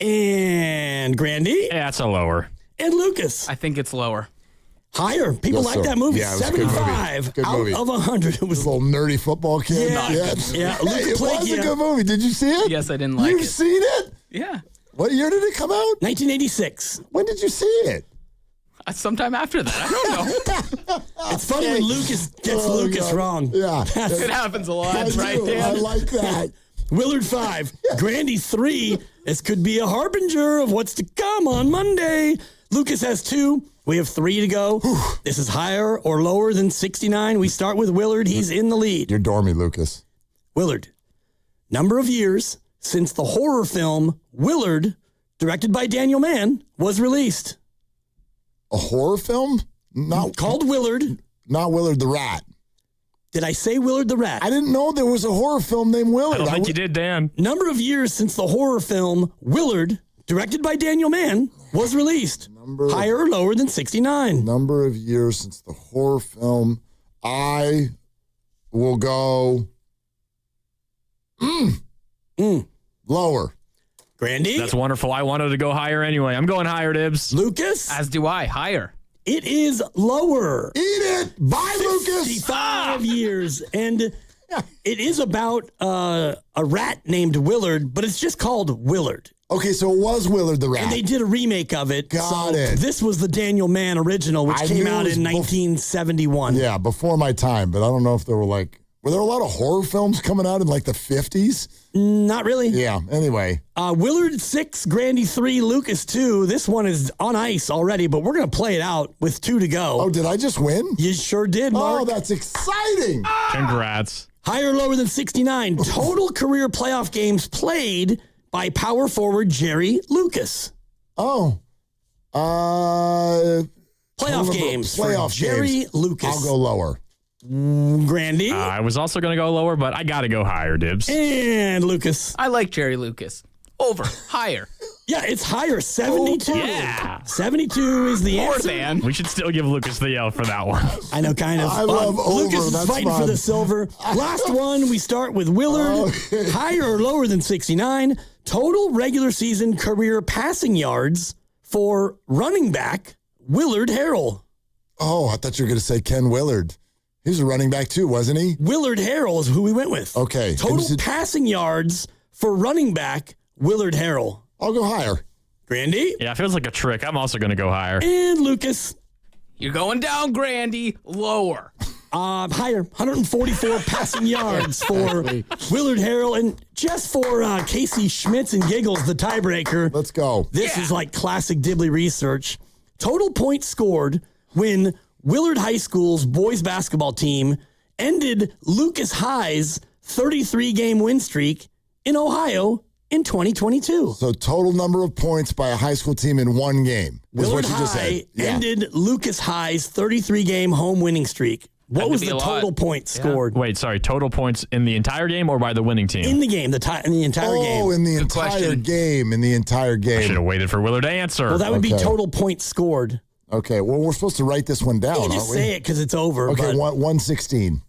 And Grandy? Yeah, it's a lower. And Lucas? I think it's lower. Higher. People Yes, like sir. that movie. Yeah, it was a 75 good movie. out of 100. It was a little nerdy football kid. Yeah. Yeah. Luke It was Plagia. a good movie. Did you see it? Yes, I didn't like You've it. seen it? Yeah. What year did it come out? 1986. When did you see it? Sometime after that. I don't know. It's funny when Lucas gets Lucas God. wrong. Yeah. It happens a lot, I right, do. Dan? I like that. Willard 5, Grandy 3. This could be a harbinger of what's to come on Monday. Lucas has 2. We have 3 to go. This is higher or lower than 69. We start with Willard. He's in the lead. You're dormy, Lucas. Willard, number of years since the horror film Willard, directed by Daniel Mann, was released. A horror film? Not called Willard. Not Willard the Rat. Did I say Willard the Rat? I didn't know there was a horror film named Willard. I don't think you did, Dan. Number of years since the horror film Willard, directed by Daniel Mann, was released. Higher or lower than 69? Number of years since the horror film. I will go lower. Grandy? That's wonderful. I wanted to go higher anyway. I'm going higher, Dibs. Lucas? As do I. Higher. It is lower. Eat it. Bye, Lucas. 55 years. And it is about a rat named Willard, but it's just called Willard. Okay, so it was Willard the Rat. And they did a remake of it. Got it. This was the Daniel Mann original, which came out in 1971. Yeah, before my time, but I don't know if there were were there a lot of horror films coming out in like the 50s? Not really. Yeah, anyway. Willard 6, Grandy 3, Lucas 2. This one is on ice already, but we're going to play it out with 2 to go. Oh, did I just win? You sure did, Mark. Oh, that's exciting. Congrats. Higher or lower than 69. Total career playoff games played by power forward Jerry Lucas. Oh. Playoff games for Jerry Lucas. I'll go lower. Grandy. I was also going to go lower, but I got to go higher, Dibs. And Lucas. I like Jerry Lucas. Over. Higher. Yeah, it's higher. 72. Yeah. 72 is the More answer. than. We should still give Lucas the L for that one. I know, kind of. I love over. Lucas is That's fighting fun. for the silver. Last one, we start with Willard. Okay. Higher or lower than 69. Total regular season career passing yards for running back Willard Harrell. Oh, I thought you were going to say Ken Willard. He was a running back too, wasn't he? Willard Harrell is who we went with. Okay. Total passing yards for running back Willard Harrell. I'll go higher. Grandy. Yeah, it feels like a trick. I'm also going to go higher. And Lucas. You're going down, Grandy. Lower. Higher. 144 passing yards for Willard Harrell. And just for Casey Schmitz and Giggles, the tiebreaker. Let's go. This is like classic Dibley research. Total points scored when Willard High School's boys basketball team ended Lucas High's 33-game win streak in Ohio in 2022. So total number of points by a high school team in one game. Willard High ended Lucas High's 33-game home winning streak. What was the total points scored? Wait, sorry. Total points in the entire game or by the winning team? In the game, in the entire game. Oh, in the entire game. In the entire game. I should have waited for Willard to answer. Well, that would be total points scored. Okay, well, we're supposed to write this one down, aren't we? Just say it because it's over. Okay, but 116.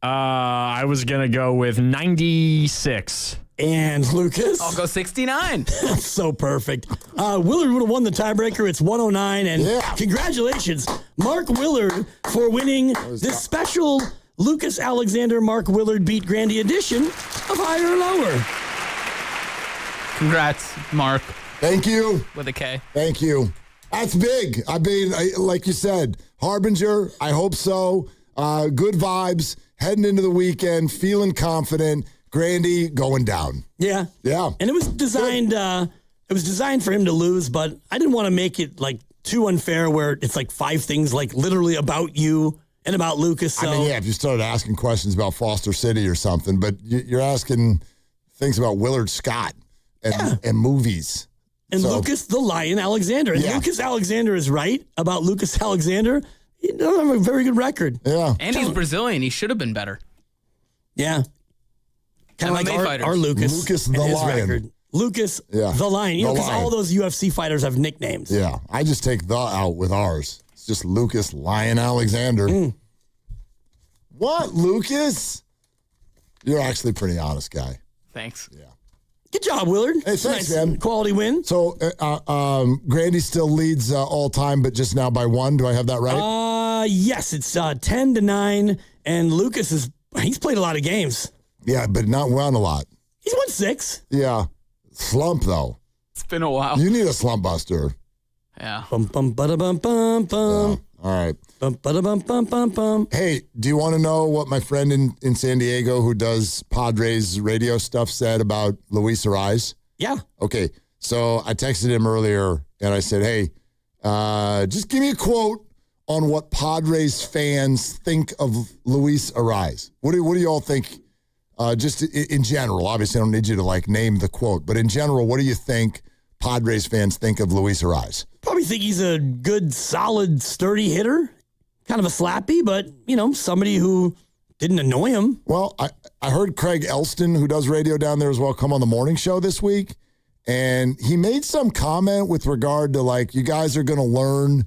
I was going to go with 96. And Lucas? I'll go 69. That's so perfect. Willard would have won the tiebreaker. It's 109. And congratulations, Mark Willard, for winning this special Lucas Alexander Mark Willard Beat Grandy edition of Higher or Lower. Congrats, Mark. Thank you. With a K. Thank you. That's big. I mean, like you said, Harbinger, I hope so. Good vibes, heading into the weekend, feeling confident. Grandy going down. Yeah. Yeah. And it was designed for him to lose, but I didn't want to make it like too unfair where it's like 5 things like literally about you and about Lucas. So. I mean, yeah, if you started asking questions about Foster City or something, but you're asking things about Willard Scott and movies. And Lucas the Lion Alexander. And Lucas Alexander is right about Lucas Alexander. He doesn't have a very good record. Yeah. And he's Brazilian. He should have been better. Yeah. Kind of like our Lucas. Lucas and the his Lion. record. Lucas the Lion. You know, because all those UFC fighters have nicknames. Yeah. I just take the out with ours. It's just Lucas Lion Alexander. What, Lucas? You're actually a pretty honest guy. Thanks. Yeah. Good job, Willard. Hey, thanks, nice man. Quality win. So, Grandy still leads all time, but just now by 1. Do I have that right? Yes, it's 10-9, and Lucas he's played a lot of games. Yeah, but not won a lot. He's won 6. Yeah. Slump, though. It's been a while. You need a slump buster. Yeah. Bum, bum, bada, bum, bum, bum. Yeah. All right. Bum, bada, bum, bum, bum, bum. Hey, do you want to know what my friend in San Diego who does Padres radio stuff said about Luis Arraez? Yeah. Okay. So I texted him earlier and I said, hey, just give me a quote on what Padres fans think of Luis Arraez. What do you all think? Just in general, obviously I don't need you to like name the quote, but in general, what do you think Padres fans think of Luis Arraez? Probably think he's a good, solid, sturdy hitter. Kind of a slappy, but, somebody who didn't annoy him. Well, I heard Craig Elston, who does radio down there as well, come on the morning show this week, and he made some comment with regard to, like, you guys are going to learn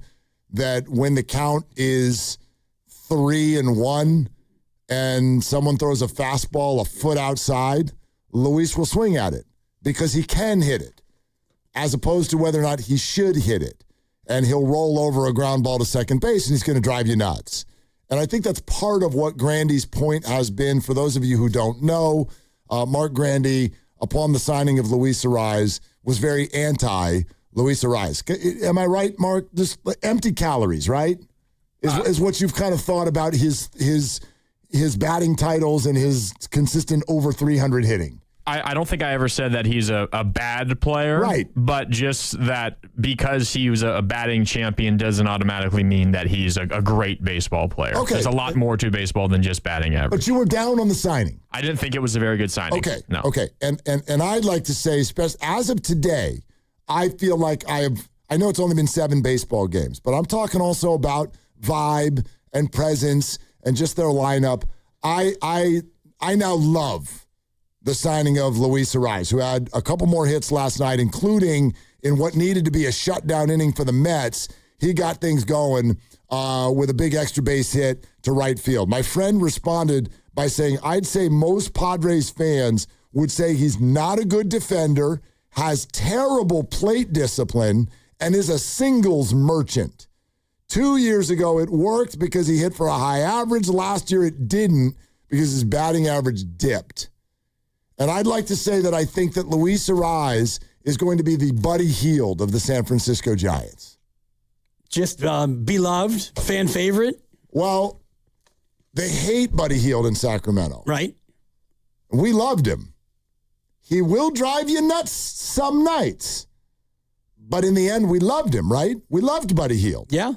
that when the count is 3-1 and someone throws a fastball a foot outside, Luis will swing at it. because he can hit it, as opposed to whether or not he should hit it. And he'll roll over a ground ball to second base, and he's going to drive you nuts. And I think that's part of what Grandy's point has been. For those of you who don't know, Mark Grandy, upon the signing of Luis Arraez, was very anti-Luis Arraez. Am I right, Mark? Just empty calories, right? Is what you've kind of thought about his batting titles and his consistent over 300 hitting. I don't think I ever said that he's a bad player. Right. But just that because he was a batting champion doesn't automatically mean that he's a great baseball player. Okay. There's a lot more to baseball than just batting average. But you were down on the signing. I didn't think it was a very good signing. Okay. No. Okay. And I'd like to say, as of today, I feel like I know it's only been 7 baseball games, but I'm talking also about vibe and presence and just their lineup. I now love the signing of Luis Arraez, who had a couple more hits last night, including in what needed to be a shutdown inning for the Mets. He got things going with a big extra base hit to right field. My friend responded by saying, I'd say most Padres fans would say he's not a good defender, has terrible plate discipline, and is a singles merchant. 2 years ago, it worked because he hit for a high average. Last year, it didn't because his batting average dipped. And I'd like to say that I think that Luis Arraez is going to be the Buddy Hield of the San Francisco Giants. Just beloved, fan favorite? Well, they hate Buddy Hield in Sacramento. Right. We loved him. He will drive you nuts some nights. But in the end, we loved him, right? We loved Buddy Hield. Yeah.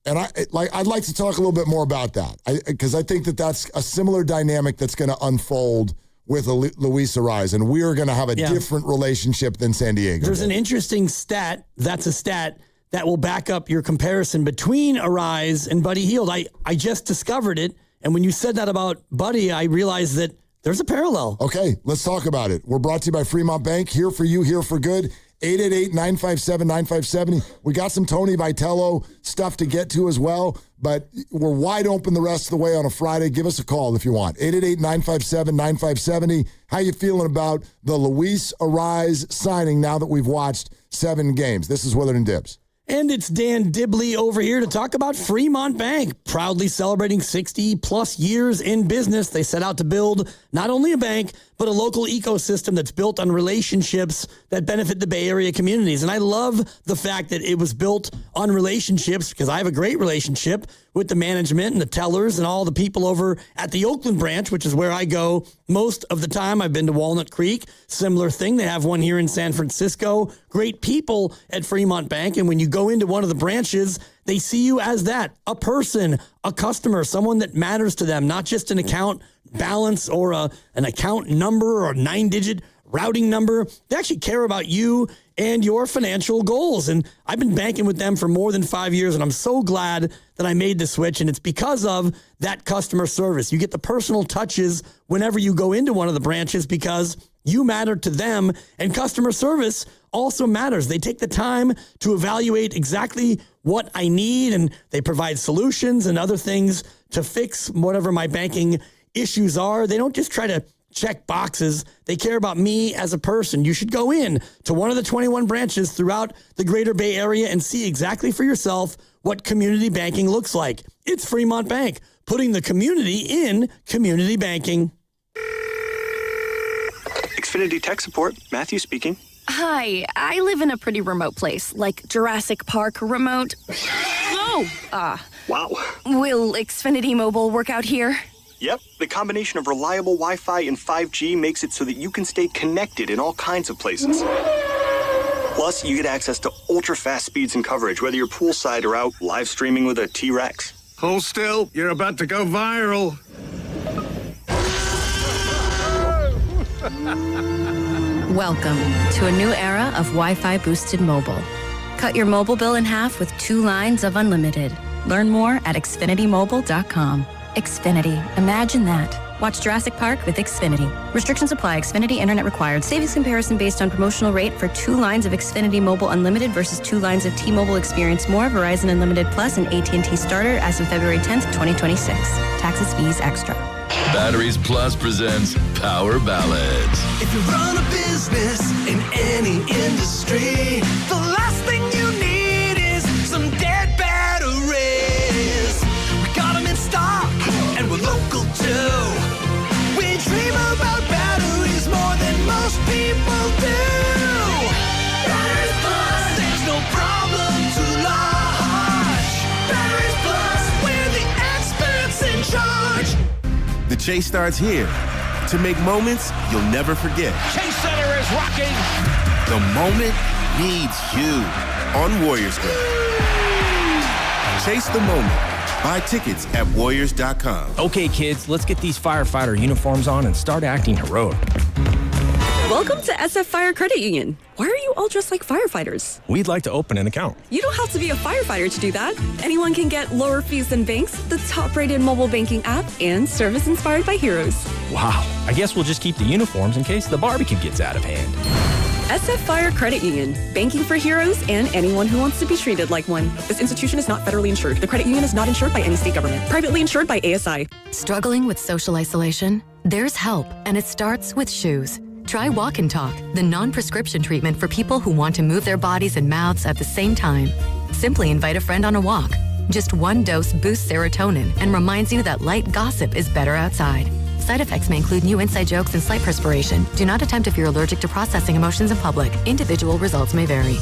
And I'd like to talk a little bit more about that because I think that that's a similar dynamic that's going to unfold with Luis Arraez, and we are going to have a different relationship than San Diego. There's an interesting stat. That's a stat that will back up your comparison between Arraez and Buddy Hield. I just discovered it, and when you said that about Buddy, I realized that there's a parallel. Okay, let's talk about it. We're brought to you by Fremont Bank. Here for you, here for good. 888-957-9570. We got some Tony Vitello stuff to get to as well, but we're wide open the rest of the way on a Friday. Give us a call if you want. 888-957-9570. How you feeling about the Luis Arraez signing now that we've watched 7 games? This is Willard and Dibs. And it's Dan Dibley over here to talk about Fremont Bank, proudly celebrating 60-plus years in business. They set out to build not only a bank, but a local ecosystem that's built on relationships that benefit the Bay Area communities. And I love the fact that it was built on relationships because I have a great relationship with the management and the tellers and all the people over at the Oakland branch, which is where I go most of the time. I've been to Walnut Creek, similar thing. They have one here in San Francisco. Great people at Fremont Bank. And when you go into one of the branches, they see you as that, a person, a customer, someone that matters to them, not just an account balance or an account number or a 9-digit routing number. They actually care about you and your financial goals. And I've been banking with them for more than 5 years, and I'm so glad that I made the switch. And it's because of that customer service. You get the personal touches whenever you go into one of the branches because you matter to them, and customer service also matters. They take the time to evaluate exactly what I need, and they provide solutions and other things to fix whatever my banking issues are. They don't just try to check boxes. They care about me as a person. You should go in to one of the 21 branches throughout the greater Bay Area and see exactly for yourself what community banking looks like. It's Fremont Bank, putting the community in community banking. Xfinity Tech Support, Matthew speaking. Hi, I live in a pretty remote place, like Jurassic Park remote. Oh! Wow. Will Xfinity Mobile work out here? Yep, the combination of reliable Wi-Fi and 5G makes it so that you can stay connected in all kinds of places. Plus, you get access to ultra-fast speeds and coverage, whether you're poolside or out live streaming with a T-Rex. Hold still, you're about to go viral. Welcome to a new era of Wi-Fi boosted mobile. Cut your mobile bill in half with 2 lines of unlimited. Learn more at xfinitymobile.com. Xfinity. Imagine that. Watch Jurassic Park with Xfinity. Restrictions apply. Xfinity Internet required. Savings comparison based on promotional rate for 2 lines of Xfinity Mobile Unlimited versus 2 lines of T-Mobile Experience More, Verizon Unlimited Plus, and AT&T Starter as of February 10th, 2026. Taxes, fees, extra. Batteries Plus presents Power Ballads. If you run a business in any industry, the last thing you need is some dead batteries. We got them in stock, and we're local too. We dream about batteries more than most people do. Batteries Plus, there's no problem too large. Batteries Plus, we're the experts in charge. The chase starts here. To make moments you'll never forget. Chase Center is rocking. The moment needs you on Warriors Day. Chase the moment. Buy tickets at Warriors.com. Okay, kids, let's get these firefighter uniforms on and start acting heroic. Welcome to SF Fire Credit Union. Why are you all dressed like firefighters? We'd like to open an account. You don't have to be a firefighter to do that. Anyone can get lower fees than banks, the top-rated mobile banking app, and service inspired by heroes. Wow. I guess we'll just keep the uniforms in case the barbecue gets out of hand. SF Fire Credit Union. Banking for heroes and anyone who wants to be treated like one. This institution is not federally insured. The credit union is not insured by any state government. Privately insured by ASI. Struggling with social isolation? There's help, and it starts with shoes. Try Walk and Talk, the non-prescription treatment for people who want to move their bodies and mouths at the same time. Simply invite a friend on a walk. Just one dose boosts serotonin and reminds you that light gossip is better outside. Side effects may include new inside jokes and slight perspiration. Do not attempt if you're allergic to processing emotions in public. Individual results may vary.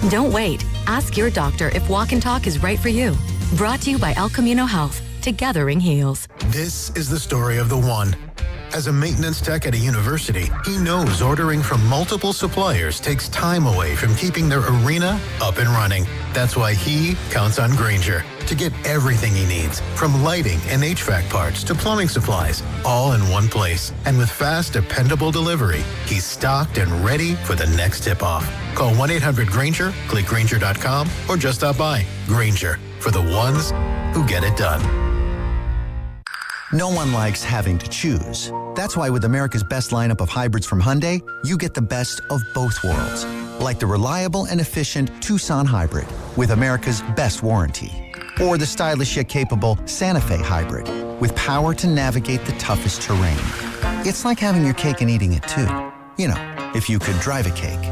Don't wait. Ask your doctor if Walk and Talk is right for you. Brought to you by El Camino Health. Together-ing heals. This is the story of the one. As a maintenance tech at a university, he knows ordering from multiple suppliers takes time away from keeping their arena up and running. That's why he counts on Grainger to get everything he needs, from lighting and HVAC parts to plumbing supplies, all in one place. And with fast, dependable delivery, he's stocked and ready for the next tip-off. Call 1-800-GRAINGER, click Grainger.com, or just stop by. Grainger, for the ones who get it done. No one likes having to choose. That's why with America's best lineup of hybrids from Hyundai, you get the best of both worlds. Like the reliable and efficient Tucson Hybrid with America's best warranty. Or the stylish yet capable Santa Fe Hybrid with power to navigate the toughest terrain. It's like having your cake and eating it too. You know, if you could drive a cake.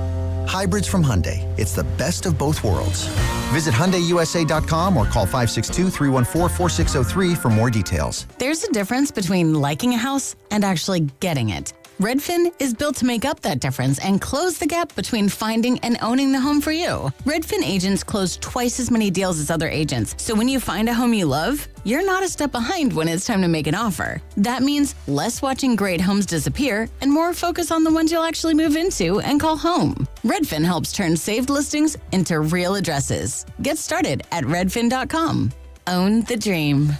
Hybrids from Hyundai. It's the best of both worlds. Visit HyundaiUSA.com or call 562-314-4603 for more details. There's a difference between liking a house and actually getting it. Redfin is built to make up that difference and close the gap between finding and owning the home for you. Redfin agents close twice as many deals as other agents, so when you find a home you love, you're not a step behind when it's time to make an offer. That means less watching great homes disappear and more focus on the ones you'll actually move into and call home. Redfin helps turn saved listings into real addresses. Get started at redfin.com. Own the dream.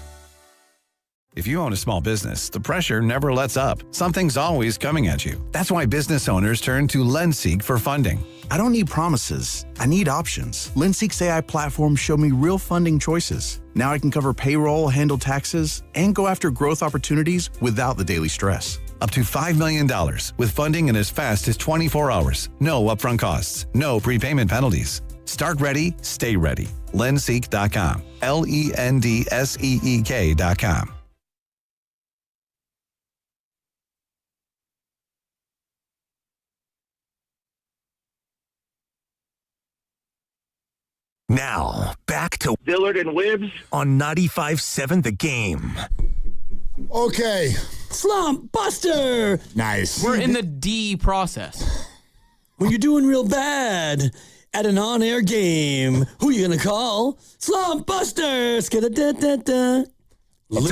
If you own a small business, the pressure never lets up. Something's always coming at you. That's why business owners turn to LendSeek for funding. I don't need promises. I need options. LendSeek's AI platform showed me real funding choices. Now I can cover payroll, handle taxes, and go after growth opportunities without the daily stress. Up to $5 million with funding in as fast as 24 hours. No upfront costs. No prepayment penalties. Start ready, stay ready. LendSeek.com. LENDSEEK.com. Now, back to Dillard and Wibbs on 95.7 The Game. Okay. Slump Buster! Nice. We're in the D process. When you're doing real bad at an on-air game, who you gonna call? Slump Buster! It's a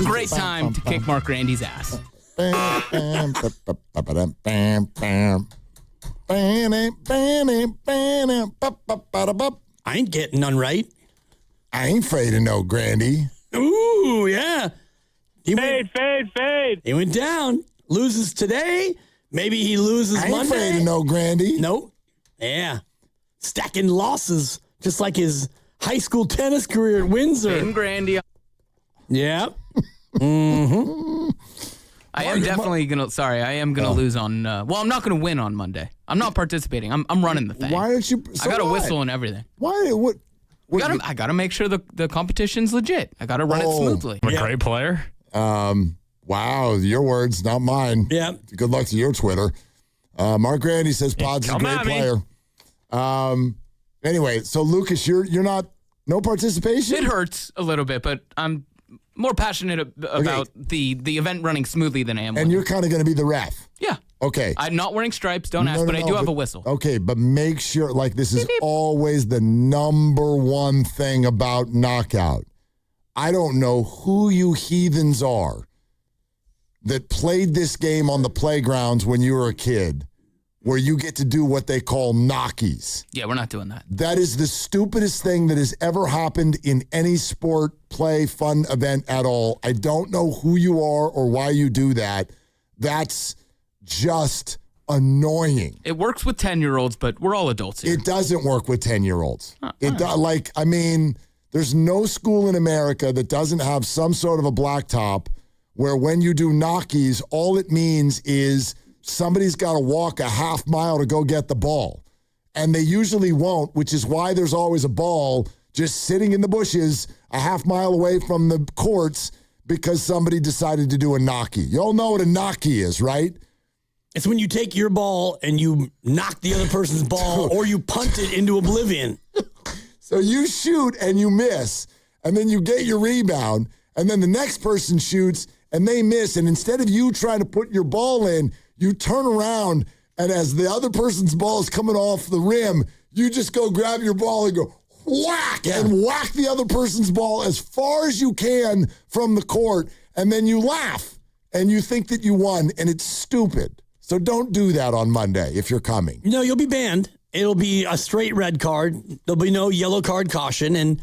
great time to kick Mark Grandy's ass. I ain't getting none right. I ain't afraid of no Grandy. Ooh, yeah. Fade. He went down. Loses today. Maybe he loses I ain't Monday. afraid of no Grandy. Nope. Yeah. Stacking losses, just like his high school tennis career at Windsor. Fade Grandy. Yeah. Mm-hmm. I am gonna lose on. Well, I'm not gonna win on Monday. I'm not participating. I'm running the thing. Why aren't you? I got a whistle and everything. Why? What? I gotta make sure the competition's legit. I gotta run it smoothly. I'm a great player. Wow, your words, not mine. Yeah. Good luck to your Twitter. Mark Grandy says Pod's a great player. Anyway, so Lucas, you're not no participation? It hurts a little bit, but I'm more passionate about the event running smoothly than I am. And you're kind of going to be the ref. Yeah. Okay. I'm not wearing stripes, don't ask, but I do have a whistle. Okay, but make sure, like, this is always the number one thing about knockout. I don't know who you heathens are that played this game on the playgrounds when you were a kid, where you get to do what they call knockies. Yeah, we're not doing that. That is the stupidest thing that has ever happened in any sport, play, fun event at all. I don't know who you are or why you do that. That's just annoying. It works with 10-year-olds, but we're all adults here. It doesn't work with 10-year-olds. There's no school in America that doesn't have some sort of a blacktop where when you do knockies, all it means is somebody's got to walk a half mile to go get the ball. And they usually won't, which is why there's always a ball just sitting in the bushes a half mile away from the courts because somebody decided to do a knocky. You all know what a knocky is, right? It's when you take your ball and you knock the other person's ball or you punt it into oblivion. So you shoot and you miss, and then you get your rebound, and then the next person shoots and they miss. And instead of you trying to put your ball in, you turn around, and as the other person's ball is coming off the rim, you just go grab your ball and go whack and whack the other person's ball as far as you can from the court. And then you laugh and you think that you won, and it's stupid. So don't do that on Monday if you're coming. No, you'll be banned. It'll be a straight red card. There'll be no yellow card caution. And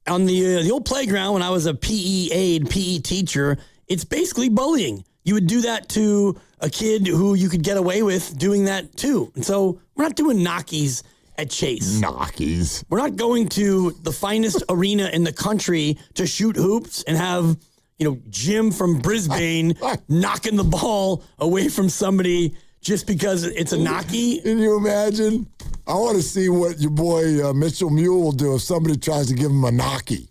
on the old playground, when I was a PE aide, PE teacher, it's basically bullying. You would do that to a kid who you could get away with doing that too. And so we're not doing knockies at Chase. Knockies. We're not going to the finest arena in the country to shoot hoops and have, Jim from Brisbane knocking the ball away from somebody just because it's a knocky. Can you imagine? I want to see what your boy Mitchell Mule will do if somebody tries to give him a knocky.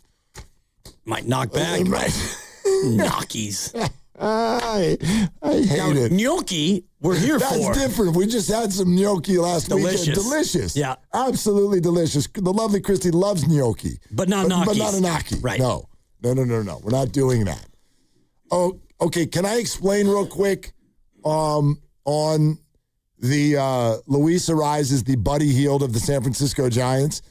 Might knock back. Knockies. I hate it. Gnocchi, we're here That's for. That's different. We just had some gnocchi last weekend. Delicious. Yeah. Absolutely delicious. The lovely Christy loves gnocchi. But not gnocchis. But not a gnocchi. Right. No. We're not doing that. Oh, okay. Can I explain real quick on the Luis Ariz, the Buddy Hield of the San Francisco Giants?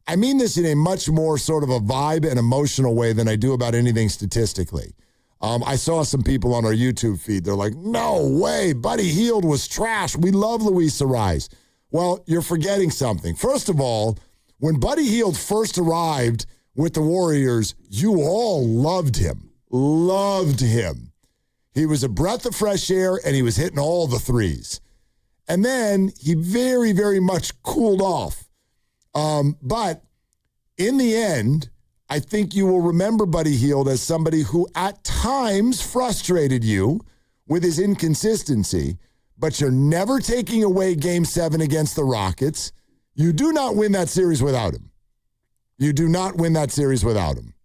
I mean this in a much more sort of a vibe and emotional way than I do about anything statistically. I saw some people on our YouTube feed. They're like, no way, Buddy Hield was trash. We love Luis Ariz. Well, you're forgetting something. First of all, when Buddy Hield first arrived with the Warriors, you all loved him. Loved him. He was a breath of fresh air, and he was hitting all the threes. And then he very, very much cooled off. But in the end, I think you will remember Buddy Hield as somebody who at times frustrated you with his inconsistency, but you're never taking away Game 7 against the Rockets. You do not win that series without him. You do not win that series without him.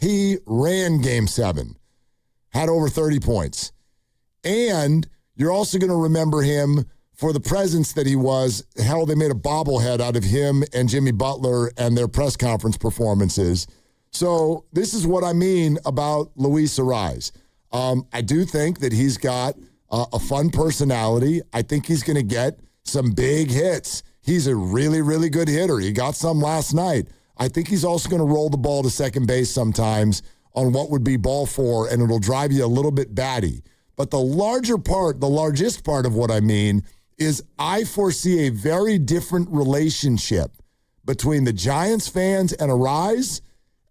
He ran Game 7, had over 30 points. And you're also going to remember him for the presence that he was. Hell, they made a bobblehead out of him and Jimmy Butler and their press conference performances. So this is what I mean about Luis Ariz. I do think that he's got a fun personality. I think he's going to get some big hits. He's a really, really good hitter. He got some last night. I think he's also going to roll the ball to second base sometimes on what would be ball 4, and it'll drive you a little bit batty. But the largest part of what I mean is I foresee a very different relationship between the Giants fans and Ariz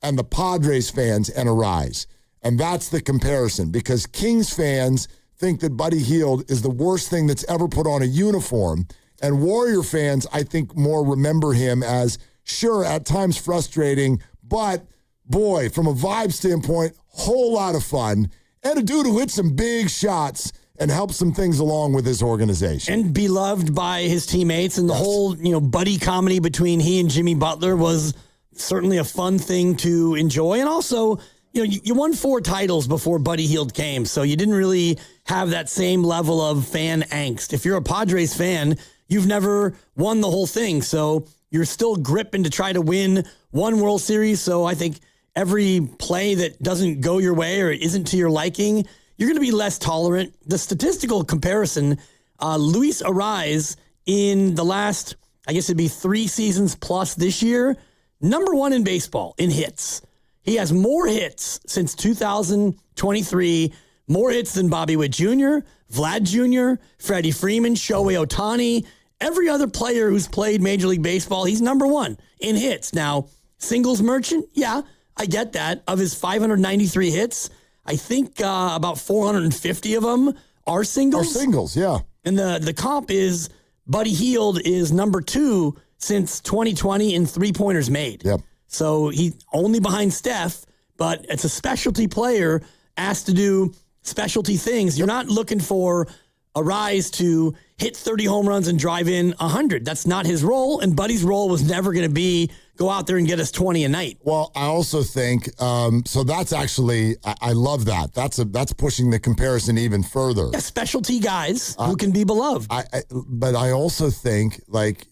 and the Padres fans and Ariz. And that's the comparison, because Kings fans think that Buddy Hield is the worst thing that's ever put on a uniform. And Warrior fans, I think, more remember him as, sure, at times frustrating, but boy, from a vibe standpoint, whole lot of fun. And a dude who hit some big shots and help some things along with his organization. And beloved by his teammates. And the whole, buddy comedy between he and Jimmy Butler was certainly a fun thing to enjoy. And also, you won 4 titles before Buddy Hield came, so you didn't really have that same level of fan angst. If you're a Padres fan, you've never won the whole thing, so you're still gripping to try to win one World Series. So I think every play that doesn't go your way or isn't to your liking, you're going to be less tolerant. The statistical comparison, Luis Arraez in the last, I guess it'd be 3 seasons plus this year, number 1 in baseball in hits. He has more hits since 2023, more hits than Bobby Witt Jr., Vlad Jr., Freddie Freeman, Shohei Ohtani, every other player who's played Major League Baseball. He's number 1 in hits. Now, singles merchant, yeah, I get that. Of his 593 hits, I think about 450 of them are singles. Are singles, yeah. And the comp is Buddy Hield is number 2 since 2020 in 3-pointers made. Yep. So he only behind Steph, but it's a specialty player asked to do specialty things. You're not looking for Arraez to hit 30 home runs and drive in 100. That's not his role, and Buddy's role was never going to be go out there and get us 20 a night. Well, I also think, so that's actually, I love that. That's pushing the comparison even further. Yeah, specialty guys who can be beloved. But I also think, like,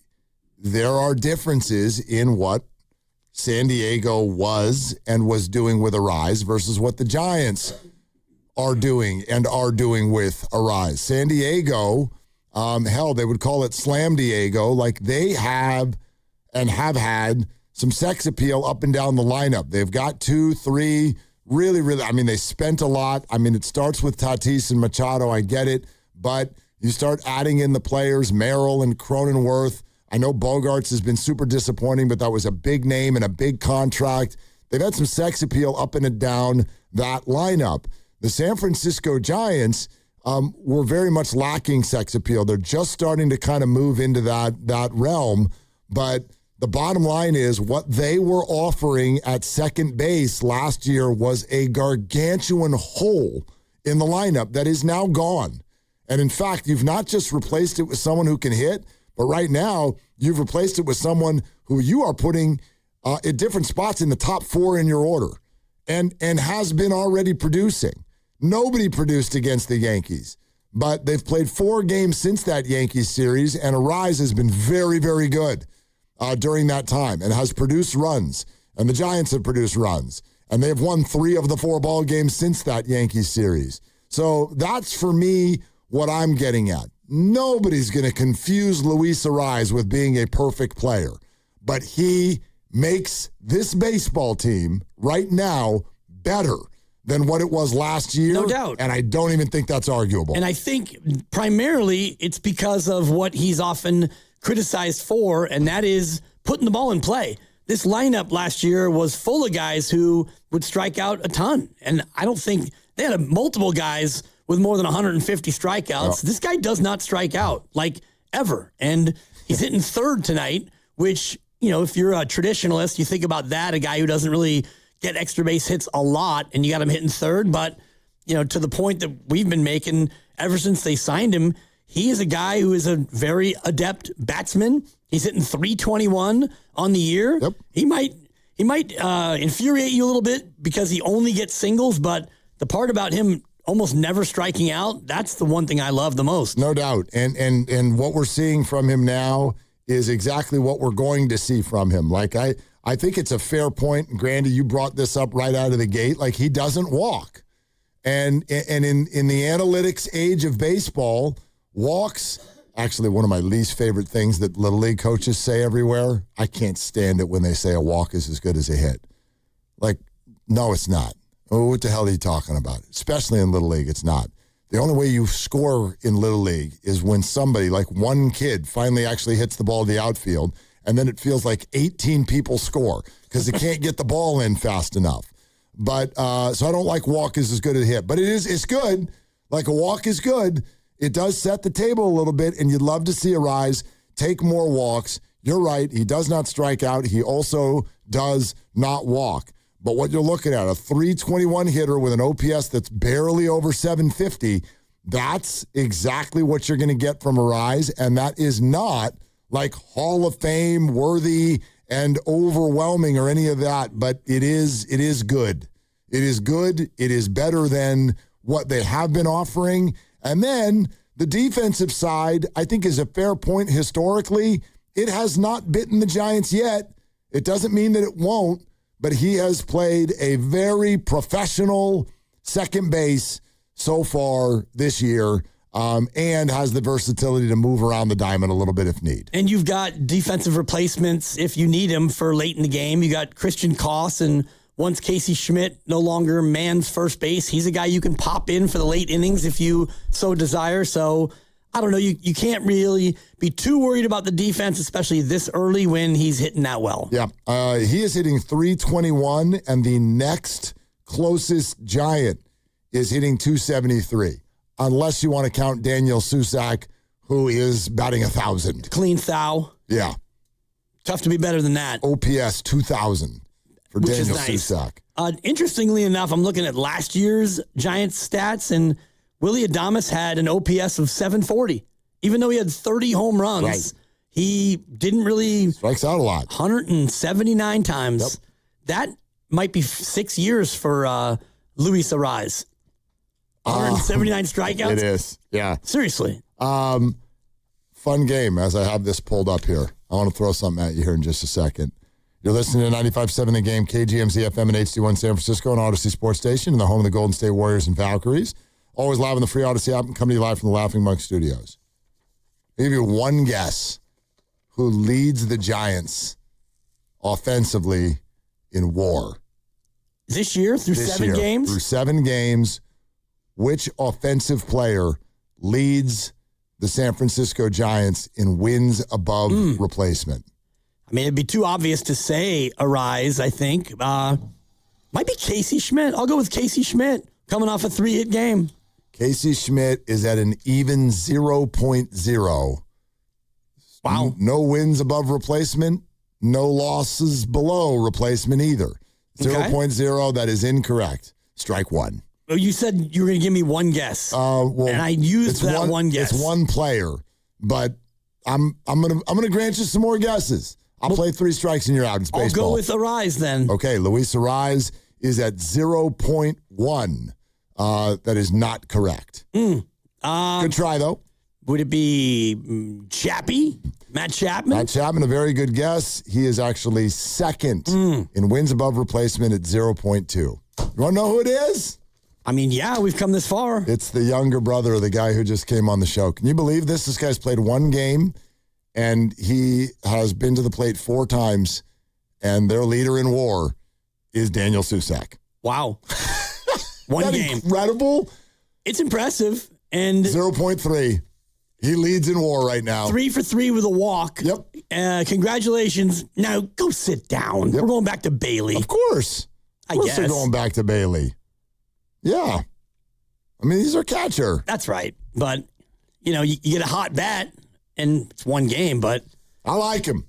there are differences in what San Diego was doing with Arraez versus what the Giants are doing with Arraez. San Diego, they would call it Slam Diego. Like, they have and have had some sex appeal up and down the lineup. They've got 2, 3, really, I mean, they spent a lot. I mean, it starts with Tatis and Machado, I get it, but you start adding in the players, Merrill and Cronenworth. I know Bogarts has been super disappointing, but that was a big name and a big contract. They've had some sex appeal up and down that lineup. The San Francisco Giants were very much lacking sex appeal. They're just starting to kind of move into that realm, but the bottom line is what they were offering at second base last year was a gargantuan hole in the lineup that is now gone. And in fact, you've not just replaced it with someone who can hit, but right now you've replaced it with someone who you are putting at different spots in the top 4 in your order and has been already producing. Nobody produced against the Yankees, but they've played 4 games since that Yankees series, and Arraez has been very, very good during that time and has produced runs, and the Giants have produced runs, and they've won 3 of the 4 ball games since that Yankees series. So that's, for me, what I'm getting at. Nobody's going to confuse Luis Arraez with being a perfect player, but he makes this baseball team right now better than what it was last year. No doubt. And I don't even think that's arguable. And I think primarily it's because of what he's often criticized for, and that is putting the ball in play. This lineup last year was full of guys who would strike out a ton. And I don't think they had multiple guys with more than 150 strikeouts. This guy does not strike out, like, ever. And he's hitting third tonight, which, if you're a traditionalist, you think about that, a guy who doesn't really get extra base hits a lot, and you got him hitting third. But, to the point that we've been making ever since they signed him, he is a guy who is a very adept batsman. He's hitting .321 on the year. Yep. He might infuriate you a little bit because he only gets singles, but the part about him almost never striking out, that's the one thing I love the most. No doubt. And what we're seeing from him now is exactly what we're going to see from him. Like, I think it's a fair point. Grandy, you brought this up right out of the gate. Like, he doesn't walk. And in the analytics age of baseball, walks, actually one of my least favorite things that Little League coaches say everywhere. I can't stand it when they say a walk is as good as a hit. Like, no, it's not. Oh, what the hell are you talking about? Especially in Little League, it's not. The only way you score in Little League is when somebody, like one kid, finally actually hits the ball to the outfield, and then it feels like 18 people score because they can't get the ball in fast enough. But so I don't like walk is as good as a hit. But it's good. Like, a walk is good. It does set the table a little bit, and you'd love to see Arraez take more walks. You're right. He does not strike out. He also does not walk. But what you're looking at, a .321 hitter with an OPS that's barely over 750, that's exactly what you're going to get from Arraez, and that is not like Hall of Fame worthy and overwhelming or any of that, but it is good. It is good. It is better than what they have been offering. And then the defensive side, I think, is a fair point historically. It has not bitten the Giants yet. It doesn't mean that it won't, but he has played a very professional second base so far this year, and has the versatility to move around the diamond a little bit if need. And you've got defensive replacements if you need him for late in the game. You got Christian Koss, and once Casey Schmidt no longer mans first base, he's a guy you can pop in for the late innings if you so desire. So I don't know. You can't really be too worried about the defense, especially this early when he's hitting that well. Yeah. He is hitting .321, and the next closest Giant is hitting .273, unless you want to count Daniel Susac, who is batting 1,000. Clean thou. Yeah. Tough to be better than that. OPS 2,000 for Which Daniel is nice. Susac. Interestingly enough, I'm looking at last year's Giants stats, and Willie Adames had an OPS of 740. Even though he had 30 home runs, Right. he didn't really... Strikes out a lot. 179 times. Yep. That might be 6 years for Luis Arraez. 179 strikeouts? It is, yeah. Seriously. Fun game as I have this pulled up here. I want to throw something at you here in just a second. You're listening to 95.7 The Game, KGMZ FM and HD1 San Francisco and Odyssey Sports Station in the home of the Golden State Warriors and Valkyries. Always live on the free Odyssey app and coming to you live from the Laughing Monk Studios. I'll give you one guess who leads the Giants offensively in WAR. This year, through This 7 year, games? Through 7 games, which offensive player leads the San Francisco Giants in wins above replacement? I mean, it'd be too obvious to say Arraez, I think. Might be Casey Schmidt. I'll go with Casey Schmidt coming off a 3-hit game. Casey Schmidt is at an even 0.0. Wow. No wins above replacement, no losses below replacement either. 0.0, that is incorrect. Strike one. Oh, you said you were going to give me one guess. Well, and I used that one guess. It's one player, but I'm gonna grant you some more guesses. I'll play 3 strikes and you're out. It's baseball. I'll go with Arraez then. Okay, Luis Arraez is at 0.1. That is not correct. Good try, though. Would it be Chappie? Matt Chapman? Matt Chapman, a very good guess. He is actually second in wins above replacement at 0.2. You want to know who it is? I mean, yeah, we've come this far. It's the younger brother of the guy who just came on the show. Can you believe this? This guy's played 1 game, and he has been to the plate 4 times, and their leader in WAR is Daniel Susac. Wow. One game. Incredible. It's impressive. And 0.3. He leads in WAR right now. 3 for 3 with a walk. Yep. Congratulations. Now go sit down. Yep. We're going back to Bailey. Of course. I guess. They're going back to Bailey. Yeah. I mean, he's our catcher. That's right. But, you get a hot bat, and it's 1 game, but. I like him.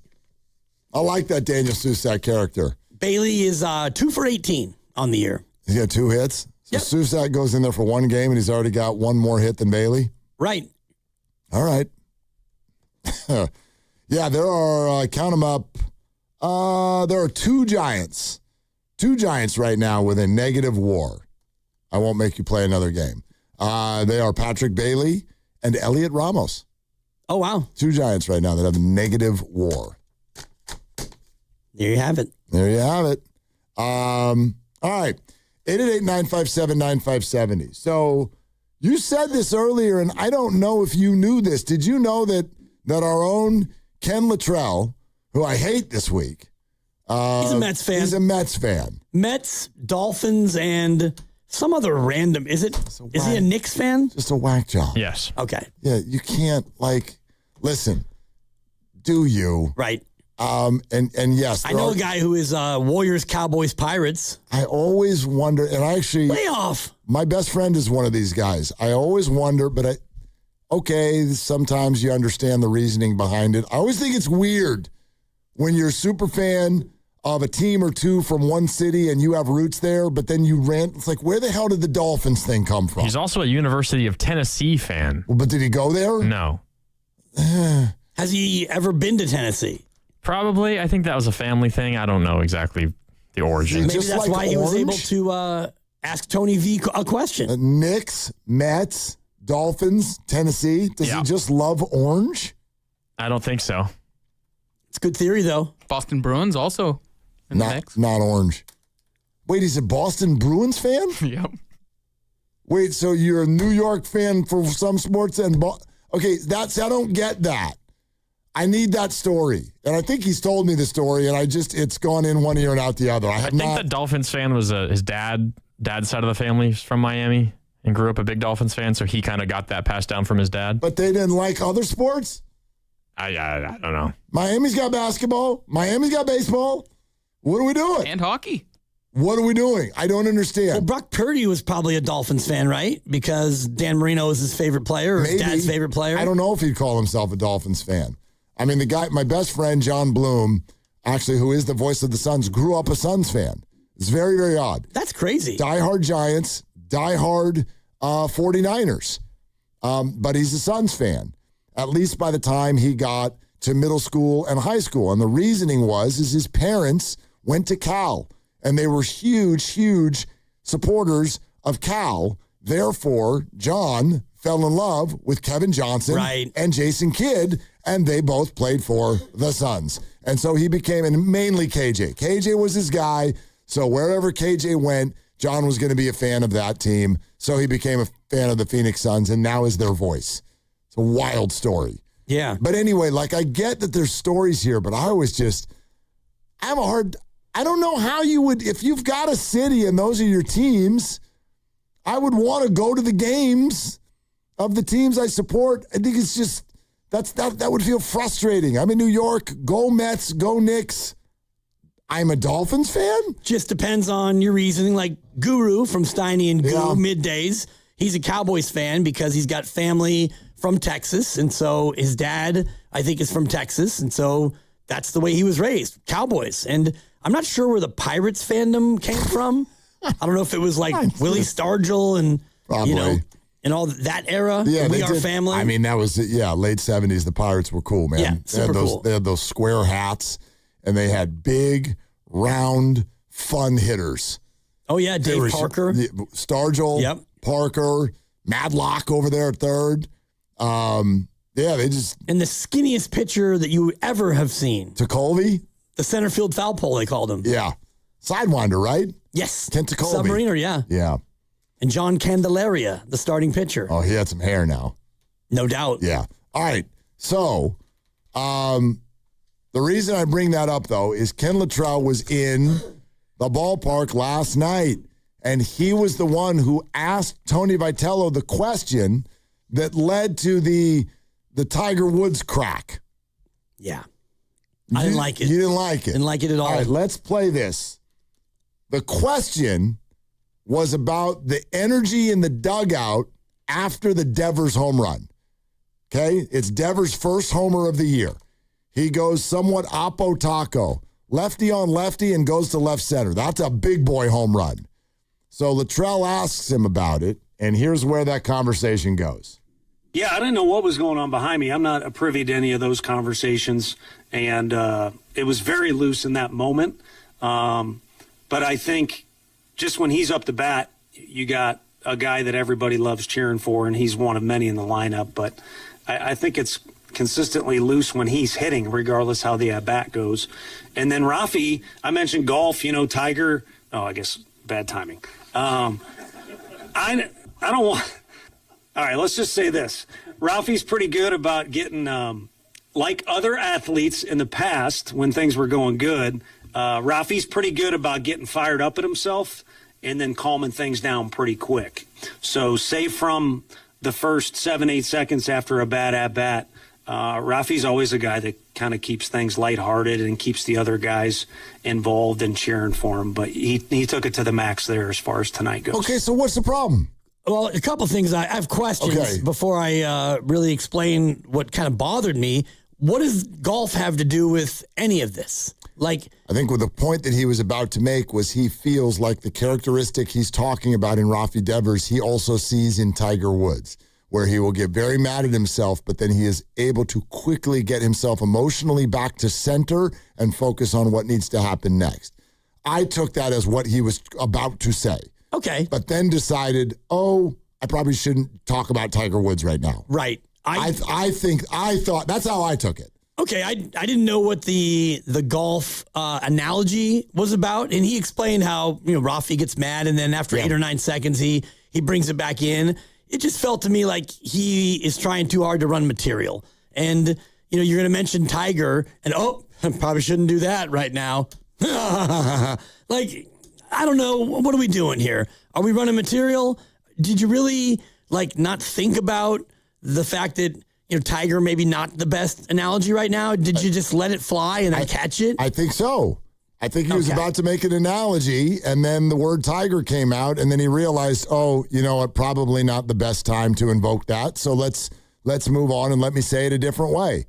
I like that Daniel Susac character. Bailey is 2 for 18 on the year. He's got 2 hits. So Susac goes in there for 1 game, and he's already got 1 more hit than Bailey. Right. All right. Yeah, there are, count them up, there are 2 Giants. 2 Giants right now with a negative WAR. I won't make you play another game. They are Patrick Bailey and Elliot Ramos. Oh, wow. 2 Giants right now that have a negative WAR. There you have it. There you have it. All right. 888-957-9570. So you said this earlier, and I don't know if you knew this. Did you know that our own Ken Luttrell, who I hate this week. He's a Mets fan. He's a Mets fan. Mets, Dolphins, and some other random. Is he a Knicks fan? Just a whack job. Yes. Okay. Yeah, you can't, listen, do you? Right. And yes. I know a guy who is Warriors, Cowboys, Pirates. I always wonder, and I actually. Playoff. My best friend is one of these guys. I always wonder, but sometimes you understand the reasoning behind it. I always think it's weird when you're a super fan of a team or 2 from one city and you have roots there, but then you rant. It's like, where the hell did the Dolphins thing come from? He's also a University of Tennessee fan. Well, but did he go there? No. Has he ever been to Tennessee? Probably. I think that was a family thing. I don't know exactly the origin. Maybe that's why he was able to ask Tony V a question. Knicks, Mets, Dolphins, Tennessee. Does he just love orange? I don't think so. It's a good theory, though. Boston Bruins also in the mix. Not orange. Wait, he's a Boston Bruins fan? Yep. Wait, so you're a New York fan for some sports and okay, I don't get that. I need that story. And I think he's told me the story and it's gone in one ear and out the other. I think the Dolphins fan was his dad's side of the family is from Miami and grew up a big Dolphins fan, so he kind of got that passed down from his dad. But they didn't like other sports? I don't know. Miami's got basketball. Miami's got baseball. What are we doing? And hockey. What are we doing? I don't understand. Well, Brock Purdy was probably a Dolphins fan, right? Because Dan Marino is his favorite player, or his dad's favorite player. I don't know if he'd call himself a Dolphins fan. I mean, the guy, my best friend, John Bloom, actually, who is the voice of the Suns, grew up a Suns fan. It's very, very odd. That's crazy. Diehard Giants, diehard 49ers. But he's a Suns fan, at least by the time he got to middle school and high school. And the reasoning is his parents went to Cal. And they were huge, huge supporters of Cal. Therefore, John fell in love with Kevin Johnson and Jason Kidd, and they both played for the Suns. And so he became, and mainly KJ. KJ was his guy. So wherever KJ went, John was going to be a fan of that team. So he became a fan of the Phoenix Suns, and now is their voice. It's a wild story. Yeah. But anyway, I get that there's stories here, but I don't know how you would, if you've got a city and those are your teams, I would want to go to the games of the teams I support. I think it's just, that would feel frustrating. I'm in New York, go Mets, go Knicks. I'm a Dolphins fan? Just depends on your reasoning. Like Guru from Steiny and Goo middays, he's a Cowboys fan because he's got family from Texas. And so his dad, I think, is from Texas. And so that's the way he was raised, Cowboys. And I'm not sure where the Pirates fandom came from. I don't know if it was like Willie Stargell and, and all that era. Yeah, We Are Family. I mean, that was, late 70s. The Pirates were cool, man. Yeah, super cool. They had those square hats, and they had big, round, fun hitters. Oh, yeah, Dave Parker. Stargell, Parker, Madlock over there at third. They just... And the skinniest pitcher that you ever have seen. Tekulve? The center field foul pole, they called him. Yeah. Sidewinder, right? Yes. Kent Tekulve. Submariner, yeah. Yeah. And John Candelaria, the starting pitcher. Oh, he had some hair now. No doubt. Yeah. All right. So, the reason I bring that up, though, is Ken Luttrell was in the ballpark last night, and he was the one who asked Tony Vitello the question that led to the Tiger Woods crack. Yeah. I didn't like it. You didn't like it? Didn't like it at all. All right, let's play this. The question was about the energy in the dugout after the Devers home run. Okay? It's Devers' first homer of the year. He goes somewhat oppo taco, lefty on lefty, and goes to left center. That's a big boy home run. So Luttrell asks him about it, and here's where that conversation goes. Yeah, I didn't know what was going on behind me. I'm not privy to any of those conversations, and it was very loose in that moment. But I think just when he's up to bat, you got a guy that everybody loves cheering for, and he's one of many in the lineup. But I think it's consistently loose when he's hitting, regardless how the at-bat goes. And then Rafi, I mentioned golf, Tiger. Oh, I guess bad timing. I don't want... All right, let's just say this. Ralphie's pretty good about getting, like other athletes in the past when things were going good, Ralphie's pretty good about getting fired up at himself and then calming things down pretty quick. So say from the first 7-8 seconds after a bad at-bat, Ralphie's always a guy that kind of keeps things lighthearted and keeps the other guys involved and cheering for him. But he took it to the max there as far as tonight goes. Okay, so what's the problem? Well, a couple things. I have questions before I really explain what kind of bothered me. What does golf have to do with any of this? I think the point that he was about to make was he feels like the characteristic he's talking about in Rafi Devers, he also sees in Tiger Woods, where he will get very mad at himself, but then he is able to quickly get himself emotionally back to center and focus on what needs to happen next. I took that as what he was about to say. Okay. But then decided, I probably shouldn't talk about Tiger Woods right now. Right. I thought that's how I took it. Okay, I didn't know what the golf analogy was about, and he explained how Rafi gets mad, and then after 8 or 9 seconds, he brings it back in. It just felt to me like he is trying too hard to run material, and you're going to mention Tiger, and I probably shouldn't do that right now. Like, I don't know, what are we doing here? Are we running material? Did you really not think about the fact that? Tiger maybe not the best analogy right now. Did you just let it fly and then catch it? I think so. I think he was about to make an analogy, and then the word Tiger came out, and then he realized, probably not the best time to invoke that. So let's move on and let me say it a different way.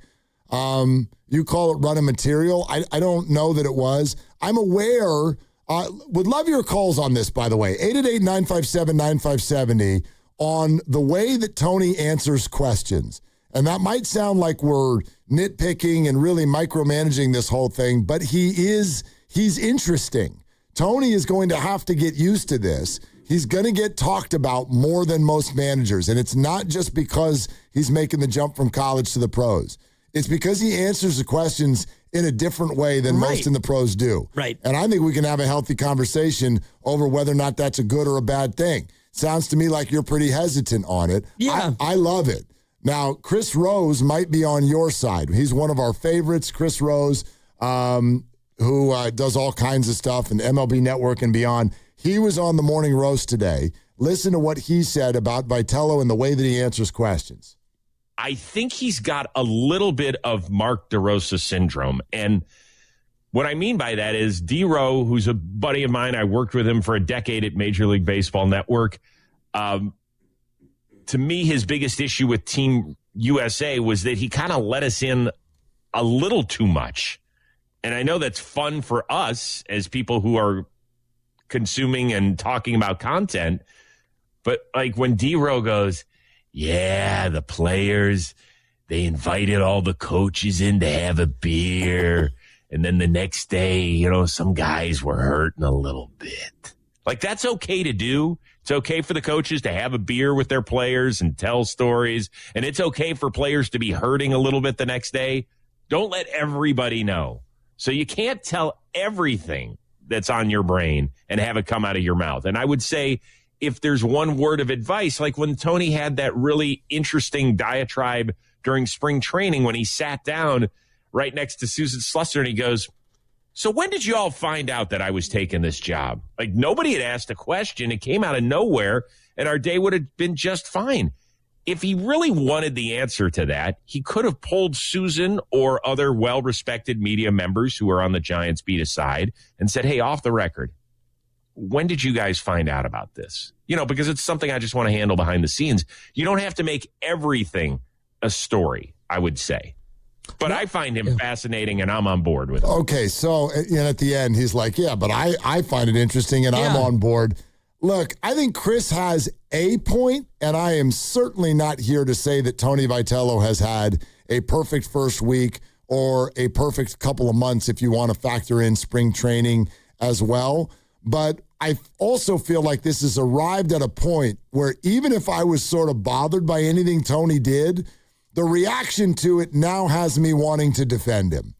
You call it running material. I don't know that it was. I'm aware. Would love your calls on this, by the way. 888-957-9570 on the way that Tony answers questions. And that might sound like we're nitpicking and really micromanaging this whole thing, but he's interesting. Tony is going to have to get used to this. He's going to get talked about more than most managers. And it's not just because he's making the jump from college to the pros. It's because he answers the questions in a different way than most in the pros do. Right. And I think we can have a healthy conversation over whether or not that's a good or a bad thing. Sounds to me like you're pretty hesitant on it. Yeah. I love it. Now, Chris Rose might be on your side. He's one of our favorites, Chris Rose, who does all kinds of stuff in MLB Network and beyond. He was on the Morning Roast today. Listen to what he said about Vitello and the way that he answers questions. I think he's got a little bit of Mark DeRosa syndrome. And what I mean by that is D-Row, who's a buddy of mine, I worked with him for a decade at Major League Baseball Network. To me, his biggest issue with Team USA was that he kind of let us in a little too much. And I know that's fun for us as people who are consuming and talking about content. But when D-Row goes, yeah, the players, they invited all the coaches in to have a beer. And then the next day, some guys were hurting a little bit. That's okay to do. It's okay for the coaches to have a beer with their players and tell stories. And it's okay for players to be hurting a little bit the next day. Don't let everybody know. So you can't tell everything that's on your brain and have it come out of your mouth. And I would say if there's one word of advice, like when Tony had that really interesting diatribe during spring training when he sat down right next to Susan Slusser and he goes, so when did you all find out that I was taking this job? Nobody had asked a question. It came out of nowhere, and our day would have been just fine. If he really wanted the answer to that, he could have pulled Susan or other well-respected media members who are on the Giants beat aside and said, hey, off the record, when did you guys find out about this? Because it's something I just want to handle behind the scenes. You don't have to make everything a story, I would say. But I find him fascinating, and I'm on board with it. Okay, so at the end, he's like, yeah, but I find it interesting, and I'm on board. Look, I think Chris has a point, and I am certainly not here to say that Tony Vitello has had a perfect first week or a perfect couple of months if you want to factor in spring training as well. But I also feel like this has arrived at a point where even if I was sort of bothered by anything Tony did, the reaction to it now has me wanting to defend him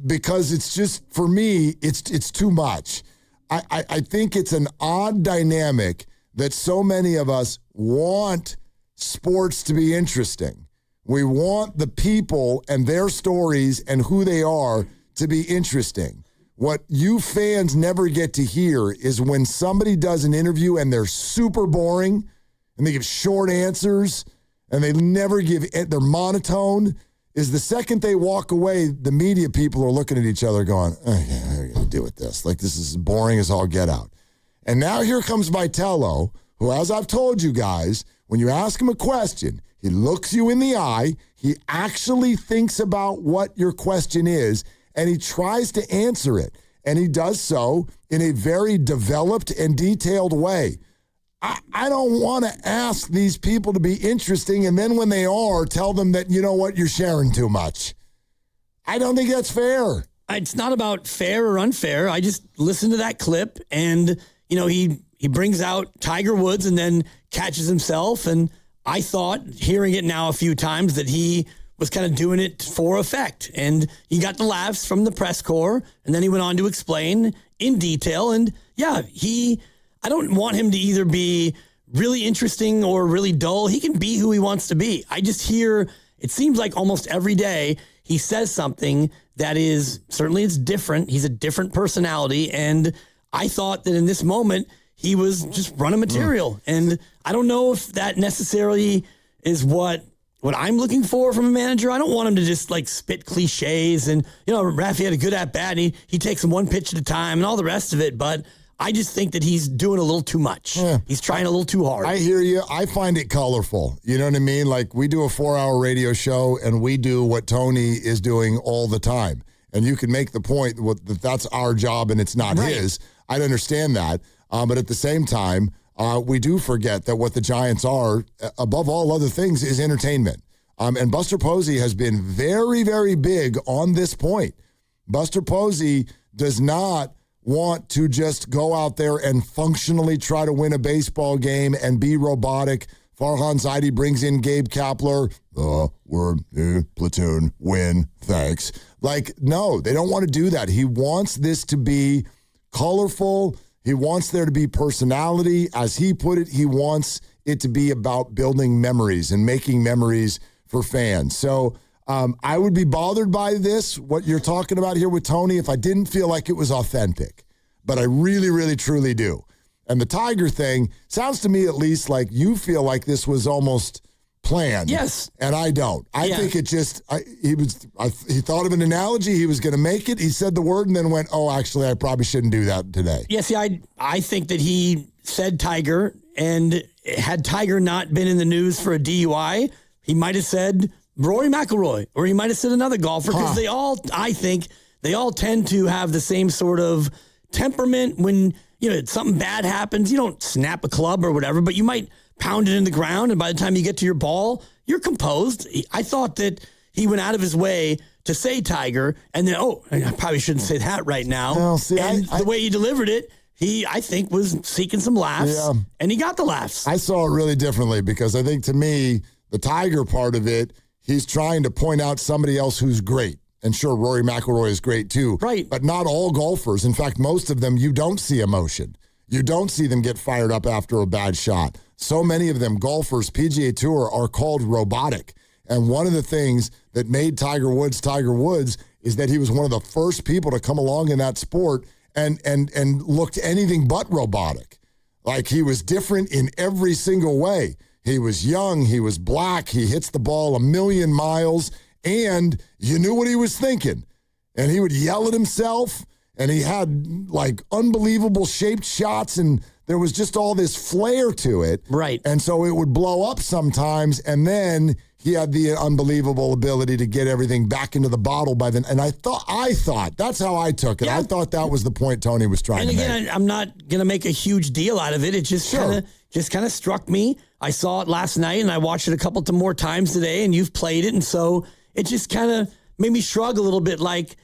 because it's just, for me, it's too much. I think it's an odd dynamic that so many of us want sports to be interesting. We want the people and their stories and who they are to be interesting. What you fans never get to hear is when somebody does an interview and they're super boring and they give short answers and they never give it, they're monotone, is the second they walk away, the media people are looking at each other going, what are you going to do with this? This is as boring as all get out. And now here comes Vitello, who, as I've told you guys, when you ask him a question, he looks you in the eye, he actually thinks about what your question is, and he tries to answer it. And he does so in a very developed and detailed way. I don't want to ask these people to be interesting, and then when they are, tell them that, you know what, you're sharing too much. I don't think that's fair. It's not about fair or unfair. I just listened to that clip, and he brings out Tiger Woods and then catches himself. And I thought, hearing it now a few times, that he was kind of doing it for effect. And he got the laughs from the press corps, and then he went on to explain in detail. And yeah, I don't want him to either be really interesting or really dull. He can be who he wants to be. I just hear, it seems like almost every day he says something that is, certainly it's different. He's a different personality. And I thought that in this moment, he was just running material. And I don't know if that necessarily is what I'm looking for from a manager. I don't want him to just like spit cliches and, Rafi had a good at bat. He takes him one pitch at a time and all the rest of it. But I just think that he's doing a little too much. Yeah. He's trying a little too hard. I hear you. I find it colorful. You know what I mean? Like, we do a 4-hour radio show, and we do what Tony is doing all the time. And you can make the point that that's our job and it's not his. I'd understand that. But at the same time, we do forget that what the Giants are, above all other things, is entertainment. And Buster Posey has been very, very big on this point. Buster Posey does not want to just go out there and functionally try to win a baseball game and be robotic. Farhan Zaidi brings in Gabe Kapler. We're platoon, win, thanks. Like, no, they don't want to do that. He wants this to be colorful. He wants there to be personality. As he put it, he wants it to be about building memories and making memories for fans. So I would be bothered by this, what you're talking about here with Tony, if I didn't feel like it was authentic. But I really, really, truly do. And the Tiger thing sounds to me at least like you feel like this was almost planned. Yes. And I don't. I think it just, he thought of an analogy. He was going to make it. He said the word and then went, oh, actually, I probably shouldn't do that today. Yeah, see, I think that he said Tiger, and had Tiger not been in the news for a DUI, he might have said Rory McIlroy, or he might have said another golfer, because I think they all tend to have the same sort of temperament. When something bad happens, you don't snap a club or whatever, but you might pound it in the ground, and by the time you get to your ball, you're composed. I thought that he went out of his way to say Tiger, and then, I probably shouldn't say that right now. Well, see, the way he delivered it, I think, was seeking some laughs, and he got the laughs. I saw it really differently, because I think, to me, the Tiger part of it, he's trying to point out somebody else who's great. And sure, Rory McIlroy is great too. Right. But not all golfers. In fact, most of them, you don't see emotion. You don't see them get fired up after a bad shot. So many of them, golfers, PGA Tour, are called robotic. And one of the things that made Tiger Woods is that he was one of the first people to come along in that sport and looked anything but robotic. Like, he was different in every single way. He was young, he was black, he hits the ball a million miles, and you knew what he was thinking. And he would yell at himself, and he had like unbelievable shaped shots, and there was just all this flair to it. Right. And so it would blow up sometimes, and then he had the unbelievable ability to get everything back into the bottle by then. And I thought that's how I took it. Yeah. I thought that was the point Tony was trying to make. And again, I'm not going to make a huge deal out of it. It just kind of struck me. I saw it last night, and I watched it a couple more times today, and you've played it. And so it just kind of made me shrug a little bit. Like,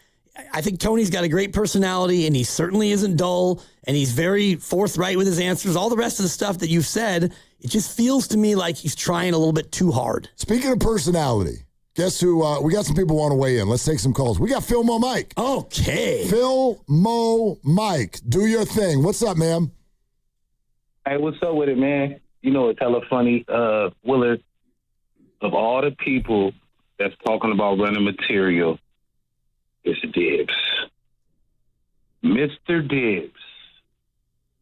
I think Tony's got a great personality, and he certainly isn't dull, and he's very forthright with his answers. All the rest of the stuff that you've said, it just feels to me like he's trying a little bit too hard. Speaking of personality, guess who? We got some people want to weigh in. Let's take some calls. We got Phil Mo Mike. Okay. Phil Mo Mike, do your thing. What's up, ma'am? Hey, what's up with it, man? It's hella funny. Willard, of all the people that's talking about running material, it's Dibs. Mr. Dibs.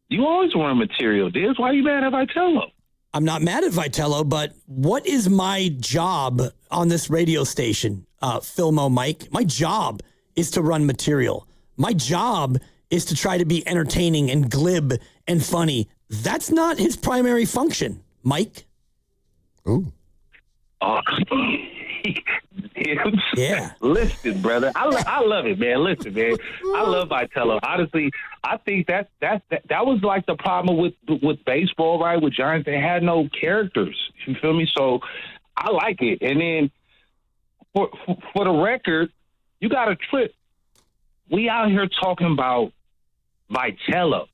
You always run material, Dibs. Why are you mad at Vitello? I'm not mad at Vitello, but what is my job on this radio station, Phil Mo Mike? My job is to run material. My job is to try to be entertaining and glib and funny. That's not his primary function, Mike. Ooh. Yeah. Listen, brother. I love it, man. Listen, man. I love Vitello. Honestly, I think that was like the problem with baseball, right? With Giants, they had no characters. You feel me? So I like it. And then for the record, you got a trip we out here talking about Vitello.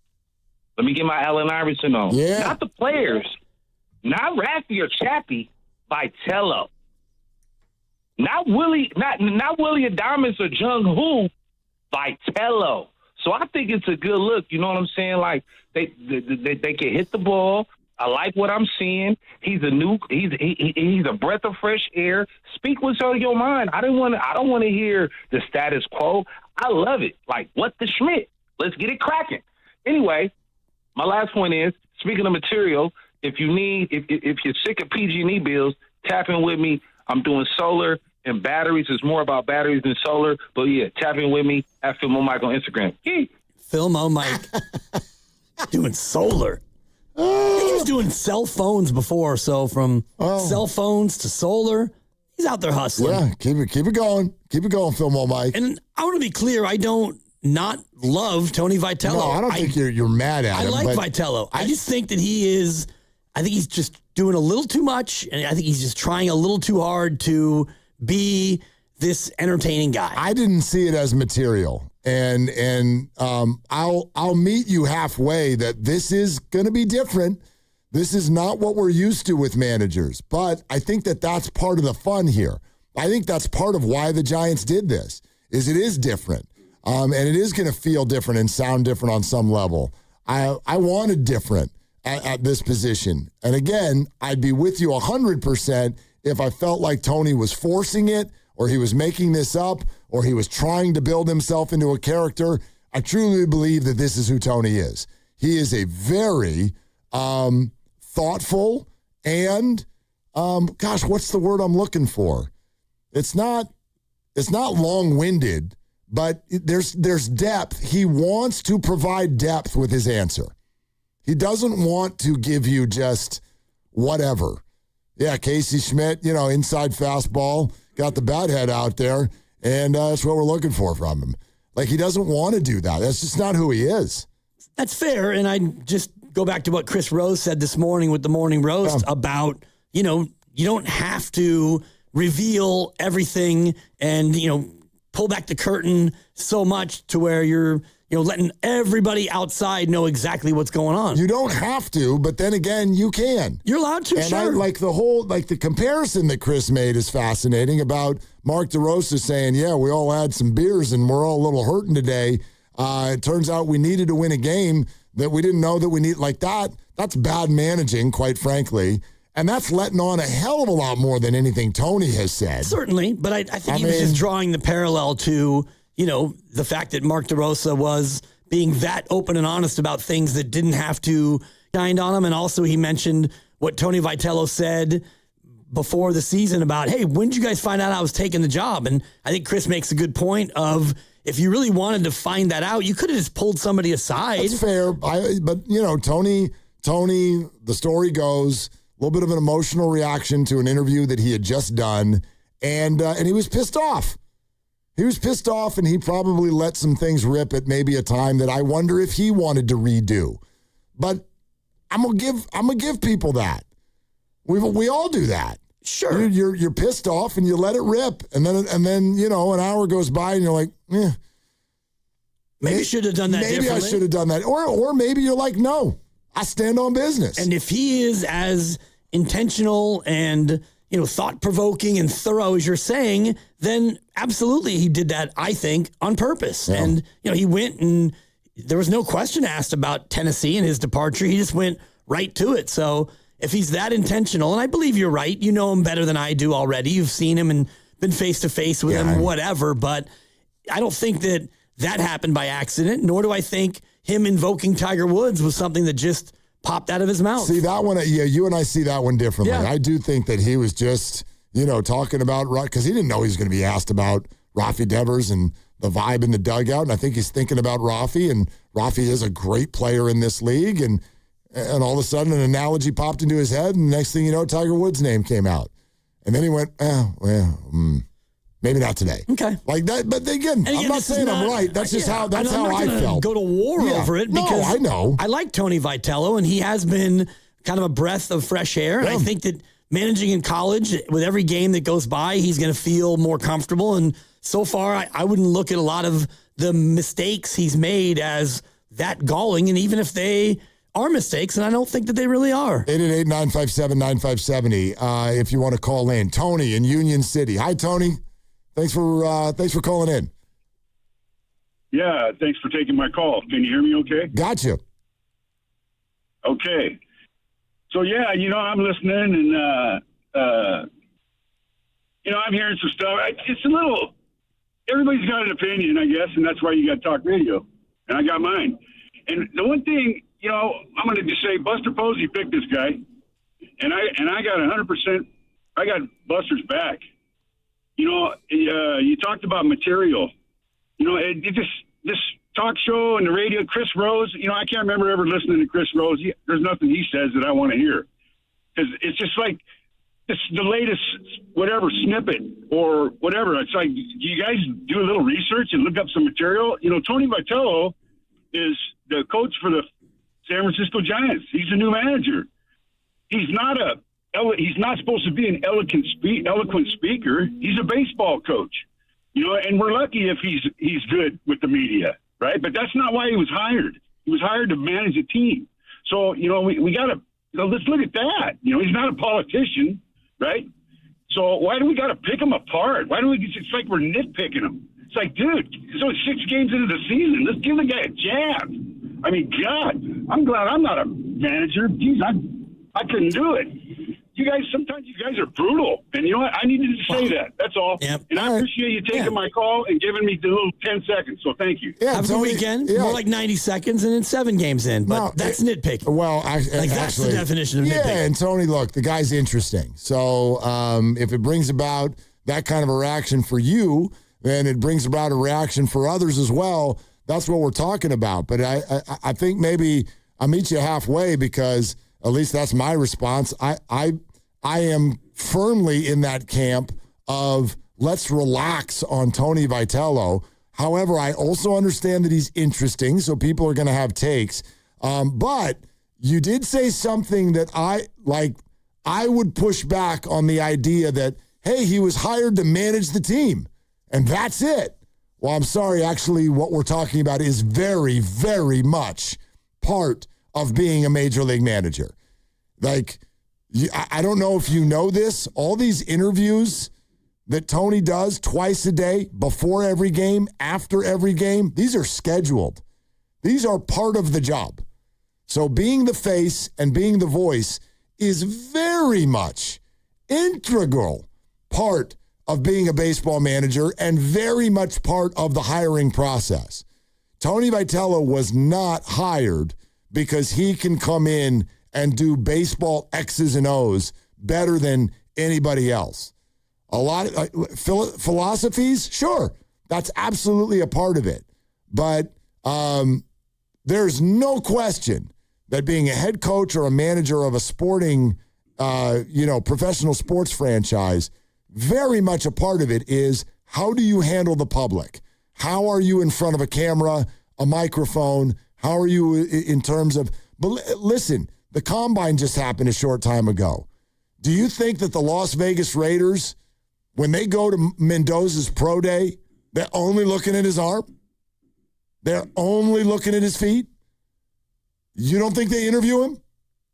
Let me get my Allen Iverson on. Yeah. Not the players. Not Raffy or Chappie. Vitello. Not Willie Adames or Jung Hoo. Vitello. So I think it's a good look. You know what I'm saying? Like they can hit the ball. I like what I'm seeing. He's a breath of fresh air. Speak what's on your mind. I don't want to hear the status quo. I love it. Like, what the Schmidt? Let's get it cracking. Anyway, my last point is, speaking of material, if you're sick of PG&E bills, tap in with me. I'm doing solar and batteries. It's more about batteries than solar. But yeah, tap in with me at Filmo Mike on Instagram. Yee. Filmo Mike doing solar. I think he was doing cell phones before, so from cell phones to solar, he's out there hustling. Yeah, keep it going. Keep it going, Filmo Mike. And I want to be clear, I don't not love Tony Vitello. No, I don't think you're mad at him. I like Vitello. I just think that I think he's just doing a little too much, and I think he's just trying a little too hard to be this entertaining guy. I didn't see it as material. And I'll meet you halfway that this is going to be different. This is not what we're used to with managers, but I think that that's part of the fun here. I think that's part of why the Giants did this. It is different, and it is going to feel different and sound different on some level. I wanted different at this position, and again, I'd be with you 100% if I felt like Tony was forcing it, or he was making this up, or he was trying to build himself into a character. I truly believe that this is who Tony is. He is a very thoughtful and, what's the word I'm looking for? It's not long-winded, but there's depth. He wants to provide depth with his answer. He doesn't want to give you just whatever. Yeah, Casey Schmidt, inside fastball, got the bat head out there, and that's what we're looking for from him. Like, he doesn't want to do that. That's just not who he is. That's fair, and I just go back to what Chris Rose said this morning with the Morning Roast about, you don't have to reveal everything and, pull back the curtain so much to where you're, letting everybody outside know exactly what's going on. You don't have to, but then again, you can. You're allowed to, and sure. I like the comparison that Chris made is fascinating about Mark DeRosa saying, yeah, we all had some beers and we're all a little hurting today. It turns out we needed to win a game that we didn't know that we need. Like that. That's bad managing, quite frankly. And that's letting on a hell of a lot more than anything Tony has said. Certainly, but I think he was just drawing the parallel to, the fact that Mark DeRosa was being that open and honest about things that didn't have to shine on him. And also he mentioned what Tony Vitello said before the season about, hey, when did you guys find out I was taking the job? And I think Chris makes a good point of, if you really wanted to find that out, you could have just pulled somebody aside. That's fair. But Tony, the story goes, a little bit of an emotional reaction to an interview that he had just done, and he was pissed off. He was pissed off, and he probably let some things rip at maybe a time that I wonder if he wanted to redo. But I'm gonna give people that. We all do that. Sure. You're pissed off and you let it rip, and then an hour goes by and you're like, maybe I should have done that. Maybe I should have done that, or maybe you're like, no, I stand on business. And if he is as intentional and thought-provoking and thorough as you're saying, then absolutely he did that, I think, on purpose. Yeah. And he went and there was no question asked about Tennessee and his departure. He just went right to it. So if he's that intentional, and I believe you're right, you know him better than I do already. You've seen him and been face-to-face with him, whatever. But I don't think that happened by accident, nor do I think him invoking Tiger Woods was something that just popped out of his mouth. See that one? Yeah, you and I see that one differently. Yeah. I do think that he was just, talking about, because he didn't know he was going to be asked about Rafi Devers and the vibe in the dugout. And I think he's thinking about Rafi, and Rafi is a great player in this league. And all of a sudden, an analogy popped into his head, and the next thing you know, Tiger Woods' name came out. And then he went, maybe not today. Okay. Like that, but again, I'm not saying I'm right. That's just how I felt. Go to war over it because I know. I like Tony Vitello, and he has been kind of a breath of fresh air. And I think that managing in college, with every game that goes by, he's going to feel more comfortable. And so far, I wouldn't look at a lot of the mistakes he's made as that galling, and even if they are mistakes, and I don't think that they really are. 888-957-9570 if you want to call in. Tony in Union City. Hi, Tony. Thanks for calling in. Yeah, thanks for taking my call. Can you hear me okay? Gotcha. Okay. So, yeah, I'm listening, and, I'm hearing some stuff. It's a little – everybody's got an opinion, I guess, and that's why you got talk radio. And I got mine. And the one thing, I'm going to just say Buster Posey picked this guy, and I got 100%. I got Buster's back. You talked about material. This talk show and the radio, Chris Rose. I can't remember ever listening to Chris Rose. There's nothing he says that I want to hear, because it's just like it's the latest whatever snippet or whatever. It's like, do you guys do a little research and look up some material? Tony Vitello is the coach for the San Francisco Giants. He's a new manager. He's not supposed to be an eloquent speaker. He's a baseball coach, and we're lucky if he's good with the media, right? But that's not why he was hired. He was hired to manage a team. So, we got to, let's look at that. He's not a politician, right? So why do we got to pick him apart? Why do we, it's like we're nitpicking him. It's like, dude, it's only 6 games into the season. Let's give the guy a jab. I mean, God, I'm glad I'm not a manager. Jeez, I couldn't do it. Sometimes you guys are brutal. And you know what? I needed to say that. That's all. Yep. And I appreciate you taking my call and giving me the little 10 seconds. So thank you. Yeah, have a good weekend. Yeah. More like 90 seconds and then 7 games in. But that's nitpicking. Well, that's the definition of nitpicking. Yeah, and Tony, look, the guy's interesting. So if it brings about that kind of a reaction for you, then it brings about a reaction for others as well. That's what we're talking about. But I think maybe I'll meet you halfway, because at least that's my response. I am firmly in that camp of let's relax on Tony Vitello. However, I also understand that he's interesting, so people are going to have takes. But you did say something that I would push back on, the idea that, hey, he was hired to manage the team, and that's it. Well, I'm sorry. Actually, what we're talking about is very, very much part of being a major league manager. I don't know if you know this. All these interviews that Tony does twice a day, before every game, after every game, these are scheduled. These are part of the job. So being the face and being the voice is very much integral part of being a baseball manager, and very much part of the hiring process. Tony Vitello was not hired because he can come in and do baseball X's and O's better than anybody else. A lot of philosophies, sure, that's absolutely a part of it. But there's no question that being a head coach or a manager of a sporting, professional sports franchise, very much a part of it is, how do you handle the public? How are you in front of a camera, a microphone? How are you in terms of, but listen, the combine just happened a short time ago. Do you think that the Las Vegas Raiders, when they go to Mendoza's pro day, they're only looking at his arm? They're only looking at his feet? You don't think they interview him?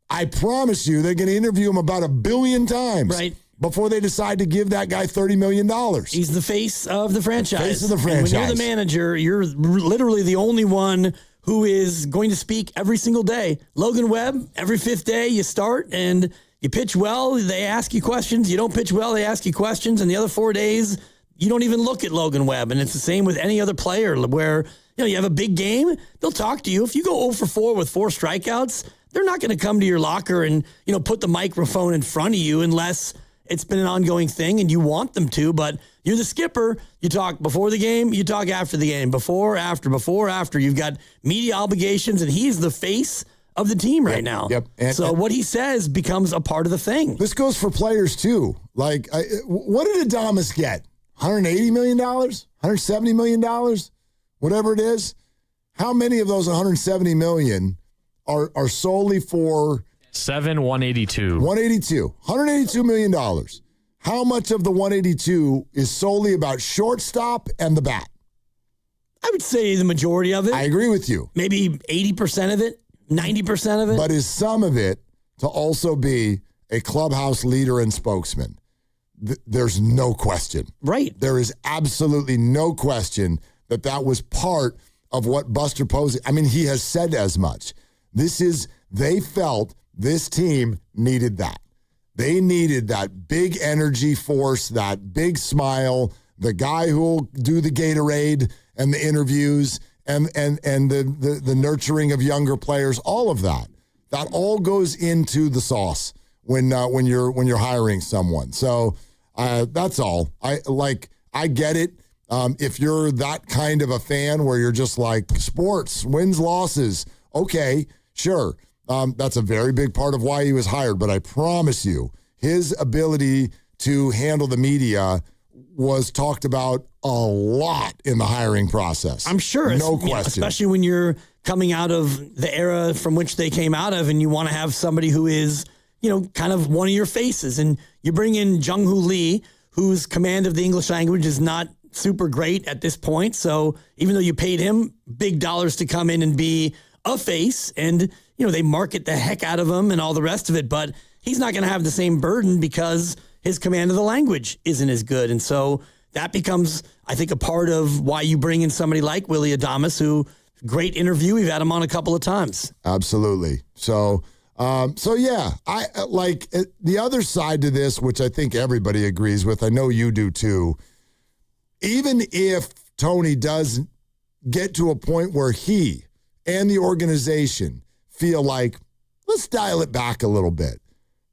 I promise you they're going to interview him about 1 billion times before they decide to give that guy $30 million. He's the face of the franchise. Face of the franchise. And when you're the manager, you're literally the only one who is going to speak every single day. Logan Webb, every 5th day you start and you pitch well, they ask you questions. You don't pitch well, they ask you questions. And the other 4 days, you don't even look at Logan Webb. And it's the same with any other player where, you have a big game, they'll talk to you. If you go 0 for 4 with 4 strikeouts, they're not going to come to your locker and, put the mafrophone in front of you unless it's been an ongoing thing and you want them to. But you're the skipper. You talk before the game, you talk after the game, before, after. You've got media obligations, and he's the face of the team right now. Yep. So what he says becomes a part of the thing. This goes for players too. What did Adames get? $180 million? $170 million? Whatever it is. How many of those $170 million are solely for 182. $182 million. How much of the 182 is solely about shortstop and the bat? I would say the majority of it. I agree with you. Maybe 80% of it, 90% of it. But is some of it to also be a clubhouse leader and spokesman? There's no question. Right. There is absolutely no question that was part of what Buster Posey, I mean, he has said as much. They felt this team needed that. They needed that big energy force, that big smile, the guy who will do the Gatorade and the interviews and the nurturing of younger players, all of that. That all goes into the sauce when you're hiring someone. So that's all. I get it. If you're that kind of a fan where you're just like sports, wins, losses, okay, sure. That's a very big part of why he was hired. But I promise you, his ability to handle the media was talked about a lot in the hiring process. I'm sure. No question. Especially when you're coming out of the era from which they came out of and you want to have somebody who is, kind of one of your faces. And you bring in Jung-Hoo Lee, whose command of the English language is not super great at this point. So even though you paid him big dollars to come in and be a face and, they market the heck out of him and all the rest of it, but he's not going to have the same burden because his command of the language isn't as good. And so that becomes, I think, a part of why you bring in somebody like Willy Adames, who, great interview. We've had him on a couple of times. Absolutely. So yeah, I like the other side to this, which I think everybody agrees with. I know you do too. Even if Tony does get to a point where he and the organization feel like, let's dial it back a little bit,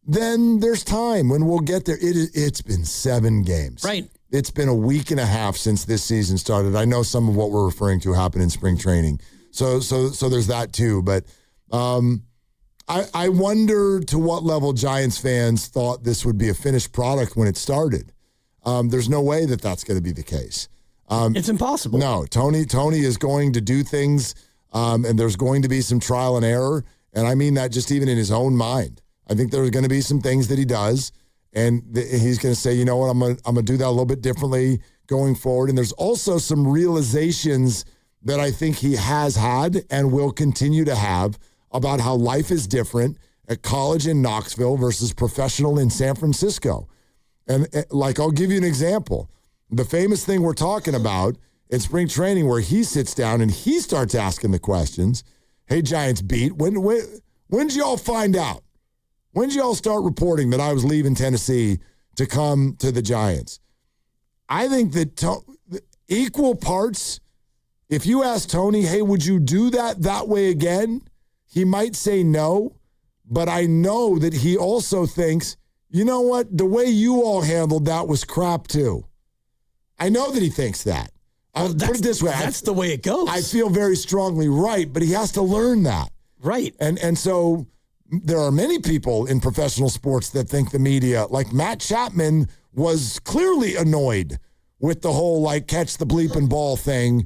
then there's time when we'll get there. It's been 7 games. Right. It's been a week and a half since this season started. I know some of what we're referring to happened in spring training. So there's that too. But I wonder to what level Giants fans thought this would be a finished product when it started. There's no way that's going to be the case. It's impossible. No, Tony is going to do things, and there's going to be some trial and error. And I mean that just even in his own mind. I think there's going to be some things that he does, and he's going to say, you know what, I'm going to do that a little bit differently going forward. And there's also some realizations that I think he has had and will continue to have about how life is different at college in Knoxville versus professional in San Francisco. And I'll give you an example. The famous thing we're talking about in spring training where he sits down and he starts asking the questions. Hey, Giants beat, when did y'all find out? When did y'all start reporting that I was leaving Tennessee to come to the Giants? I think that equal parts, if you ask Tony, hey, would you do that way again? He might say no, but I know that he also thinks, you know what? The way you all handled that was crap too. I know that he thinks that. I'll put it this way. That's the way it goes. I feel very strongly right, but he has to learn that. Right. And so there are many people in professional sports that think the media, like Matt Chapman, was clearly annoyed with the whole catch the bleeping ball thing.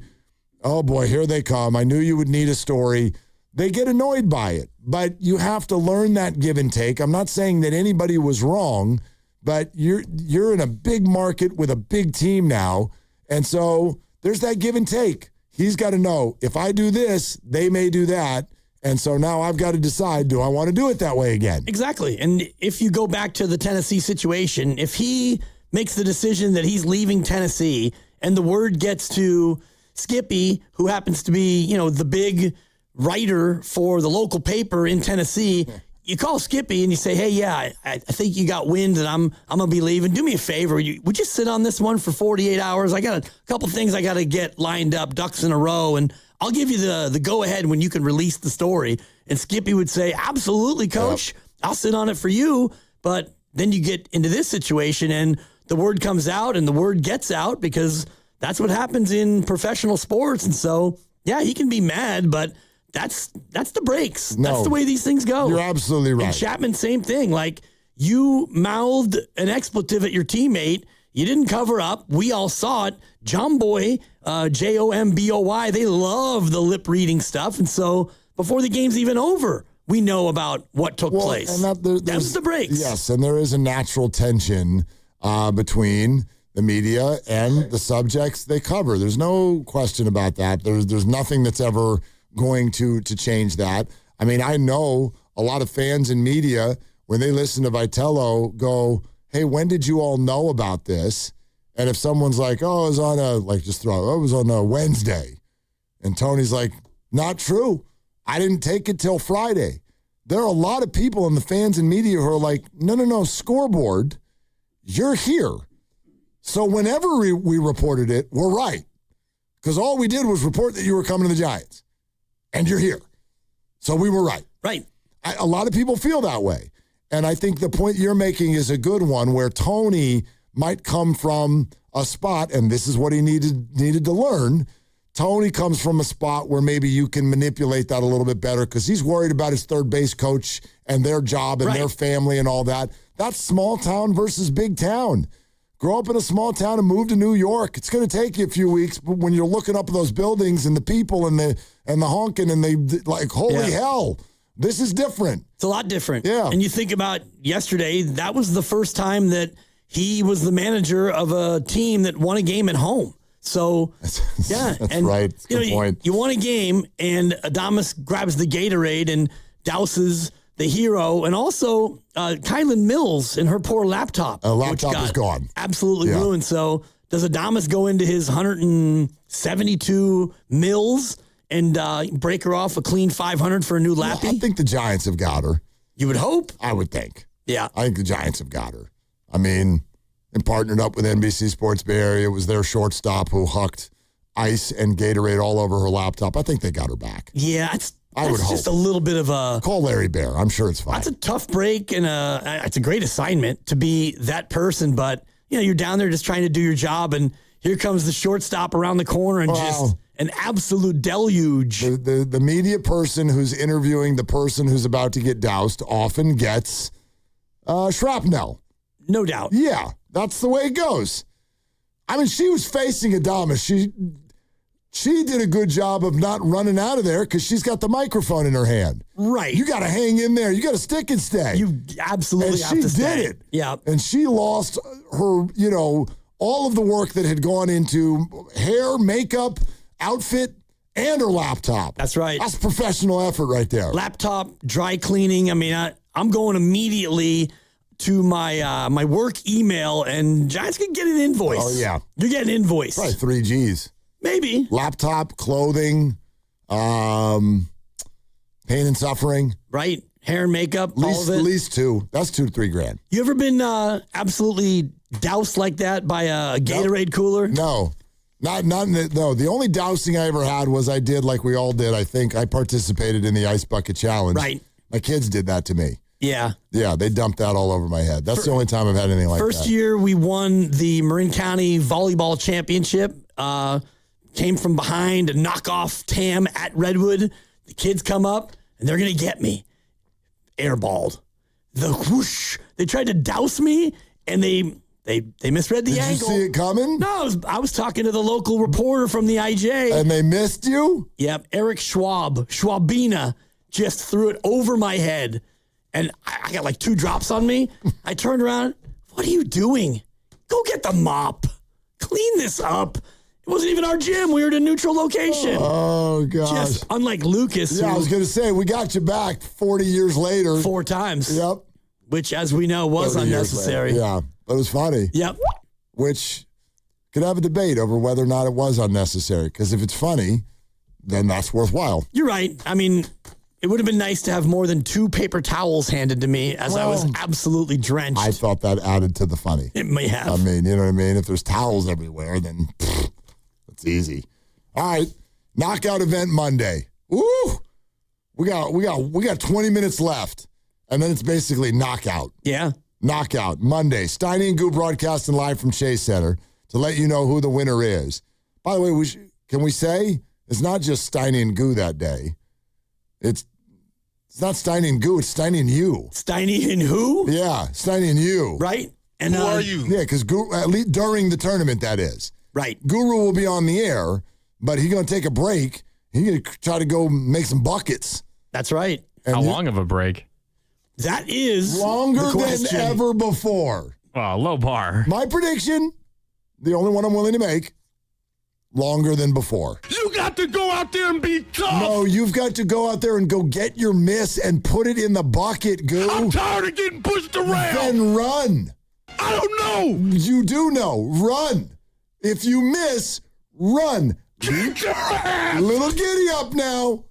Oh boy, here they come. I knew you would need a story. They get annoyed by it, but you have to learn that give and take. I'm not saying that anybody was wrong, but you're in a big market with a big team now, and so there's that give and take. He's got to know, if I do this, they may do that, and so now I've got to decide, do I want to do it that way again? Exactly, and if you go back to the Tennessee situation, if he makes the decision that he's leaving Tennessee and the word gets to Skippy, who happens to be, the big writer for the local paper in Tennessee, you call Skippy and you say, hey, yeah, I think you got wind that I'm going to be leaving. Do me a favor. Would you sit on this one for 48 hours? I got a couple things I got to get lined up, ducks in a row, and I'll give you the go-ahead when you can release the story. And Skippy would say, absolutely, Coach. Yep. I'll sit on it for you. But then you get into this situation and the word comes out and the word gets out because that's what happens in professional sports. And so, yeah, he can be mad, but that's the breaks. No, that's the way these things go. You're absolutely right. And Chapman, same thing. You mouthed an expletive at your teammate. You didn't cover up. We all saw it. Jomboy, Jomboy, they love the lip reading stuff. And so before the game's even over, we know about what took place. And that's the breaks. Yes, and there is a natural tension between the media and the subjects they cover. There's no question about that. There's nothing that's ever going to change that. I mean, I know a lot of fans and media, when they listen to Vitello, go, hey, when did you all know about this? And if someone's like, oh, it was on it was on a Wednesday. And Tony's like, not true. I didn't take it till Friday. There are a lot of people in the fans and media who are like, no, scoreboard, you're here. So whenever we reported it, we're right. Because all we did was report that you were coming to the Giants. And you're here. So we were right. Right. A lot of people feel that way. And I think the point you're making is a good one, where Tony might come from a spot, and this is what he needed to learn. Tony comes from a spot where maybe you can manipulate that a little bit better because he's worried about his third base coach and their job and their family and all that. That's small town versus big town. Grow up in a small town and move to New York. It's going to take you a few weeks, but when you're looking up at those buildings and the people and the honking and they like, holy hell, this is different. It's a lot different. Yeah. And you think about yesterday, that was the first time that he was the manager of a team that won a game at home. So, yeah. That's right. That's a good point. You won a game, and Adames grabs the Gatorade and douses the hero, and also Kylan Mills and her poor laptop. A laptop is gone. Absolutely ruined. So does Adames go into his 172 mils and break her off a clean 500 for a new lappy? Well, I think the Giants have got her. You would hope? I would think. Yeah. I think the Giants have got her. I mean, and partnered up with NBC Sports Bay Area. It was their shortstop who hucked ice and Gatorade all over her laptop. I think they got her back. Yeah, I would hope. Just a little bit of a... Call Larry Bear. I'm sure it's fine. That's a tough break, and it's a great assignment to be that person, but you're down there just trying to do your job, and here comes the shortstop around the corner and just an absolute deluge. The media person who's interviewing the person who's about to get doused often gets shrapnel. No doubt. Yeah, that's the way it goes. I mean, she was facing Adames. She did a good job of not running out of there because she's got the microphone in her hand. Right. You got to hang in there. You got to stick and stay. You absolutely have to stay. And she did it. Yeah. And she lost her, all of the work that had gone into hair, makeup, outfit, and her laptop. That's right. That's professional effort right there. Laptop, dry cleaning. I mean, I'm going immediately to my work email, and Giants can get an invoice. Oh, yeah. You're getting an invoice. Probably 3 Gs. Maybe. Laptop, clothing, pain and suffering. Right. Hair and makeup, all of it. At least 2. That's $2 to $3 grand. You ever been absolutely doused like that by a Gatorade cooler? No. No. The only dousing I ever had was I did like we all did. I think I participated in the Ice Bucket Challenge. Right. My kids did that to me. Yeah. Yeah, they dumped that all over my head. That's the only time I've had anything like that. First year we won the Marin County Volleyball Championship. Came from behind to knock off Tam at Redwood. The kids come up, and they're going to get me. Airballed. The whoosh. They tried to douse me, and they misread the angle. Did you see it coming? No, I was talking to the local reporter from the IJ. And they missed you? Yep. Eric Schwabina, just threw it over my head. And I got like 2 drops on me. I turned around. What are you doing? Go get the mop. Clean this up. It wasn't even our gym. We were at a neutral location. Oh, gosh. Just unlike Lucas. Yeah, I was going to say, we got you back 40 years later. 4 times. Yep. Which, as we know, was unnecessary. Yeah, but it was funny. Yep. Which could have a debate over whether or not it was unnecessary. Because if it's funny, then that's worthwhile. You're right. I mean, it would have been nice to have more than 2 paper towels handed to me as I was absolutely drenched. I thought that added to the funny. It may have. I mean, you know what I mean? If there's towels everywhere, then it's easy. All right. Knockout event Monday. Woo! We got 20 minutes left. And then it's basically knockout. Yeah. Knockout Monday. Steiny and Goo broadcasting live from Chase Center to let you know who the winner is. By the way, can we say it's not just Steiny and Goo that day? It's not Steiny and Goo, it's Steiny and you. Steiny and who? Yeah, Steiny and you. Right. And who are you? Yeah, because at least during the tournament, that is. Right. Guru will be on the air, but he's going to take a break. He's going to try to go make some buckets. That's right. And how long of a break? That is longer than ever before. Low bar. My prediction, the only one I'm willing to make, longer than before. You got to go out there and be tough. No, you've got to go out there and go get your miss and put it in the bucket, Goo. I'm tired of getting pushed around. Then run. I don't know. You do know. Run. If you miss, run. Kick your ass. Little giddy up now.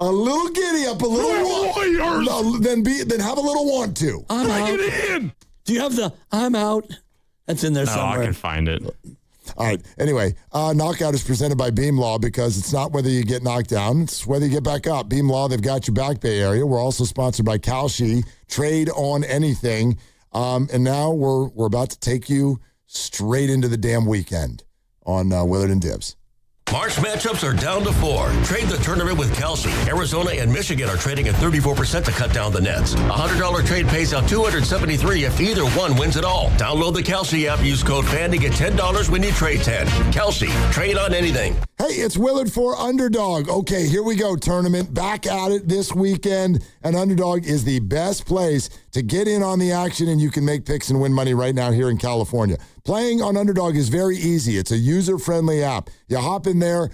A little giddy up, a little Warriors. No, then have a little want to. Bring it in. Do you have the I'm out? That's in there somewhere. I can find it. All right. Anyway, Knockout is presented by Beam Law because it's not whether you get knocked down, it's whether you get back up. Beam Law, they've got your back Bay Area. We're also sponsored by Kalshi. Trade on anything. And now we're about to take you straight into the damn weekend on Willard and Dibs. March matchups are down to 4. Trade the tournament with Kalshi. Arizona and Michigan are trading at 34% to cut down the nets. A $100 trade pays out $273 if either one wins it all. Download the Kalshi app. Use code FAN to get $10 when you trade 10. Kalshi. Trade on anything. Hey, it's Willard for Underdog. Okay, here we go. Tournament back at it this weekend. And Underdog is the best place to get in on the action, and you can make picks and win money right now here in California. Playing on Underdog is very easy. It's a user-friendly app. You hop in there,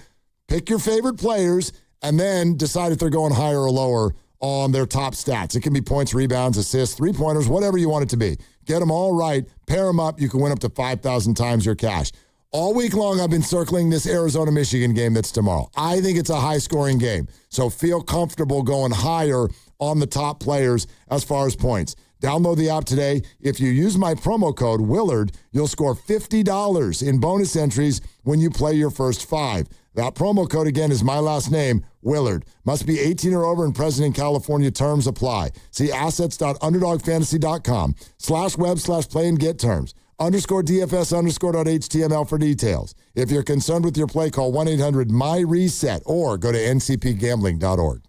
pick your favorite players, and then decide if they're going higher or lower on their top stats. It can be points, rebounds, assists, three-pointers, whatever you want it to be. Get them all right, pair them up, you can win up to 5,000 times your cash. All week long, I've been circling this Arizona-Michigan game that's tomorrow. I think it's a high-scoring game, so feel comfortable going higher on the top players as far as points. Download the app today. If you use my promo code Willard, you'll score $50 in bonus entries when you play your first 5. That promo code, again, is my last name, Willard. Must be 18 or over and present in California. Terms apply. See assets.underdogfantasy.com/web/play and get terms. _DFS_.html for details. If you're concerned with your play, call 1-800-MY-RESET or go to ncpgambling.org.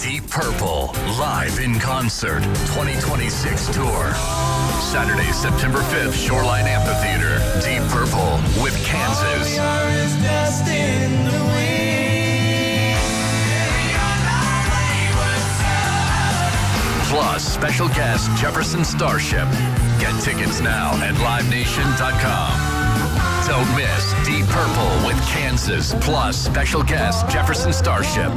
Deep Purple, live in concert, 2026 tour. Saturday, September 5th, Shoreline Amphitheater. Deep Purple with Kansas. Plus, special guest Jefferson Starship. Get tickets now at livenation.com. Don't miss Deep Purple with Kansas, plus special guest Jefferson Starship.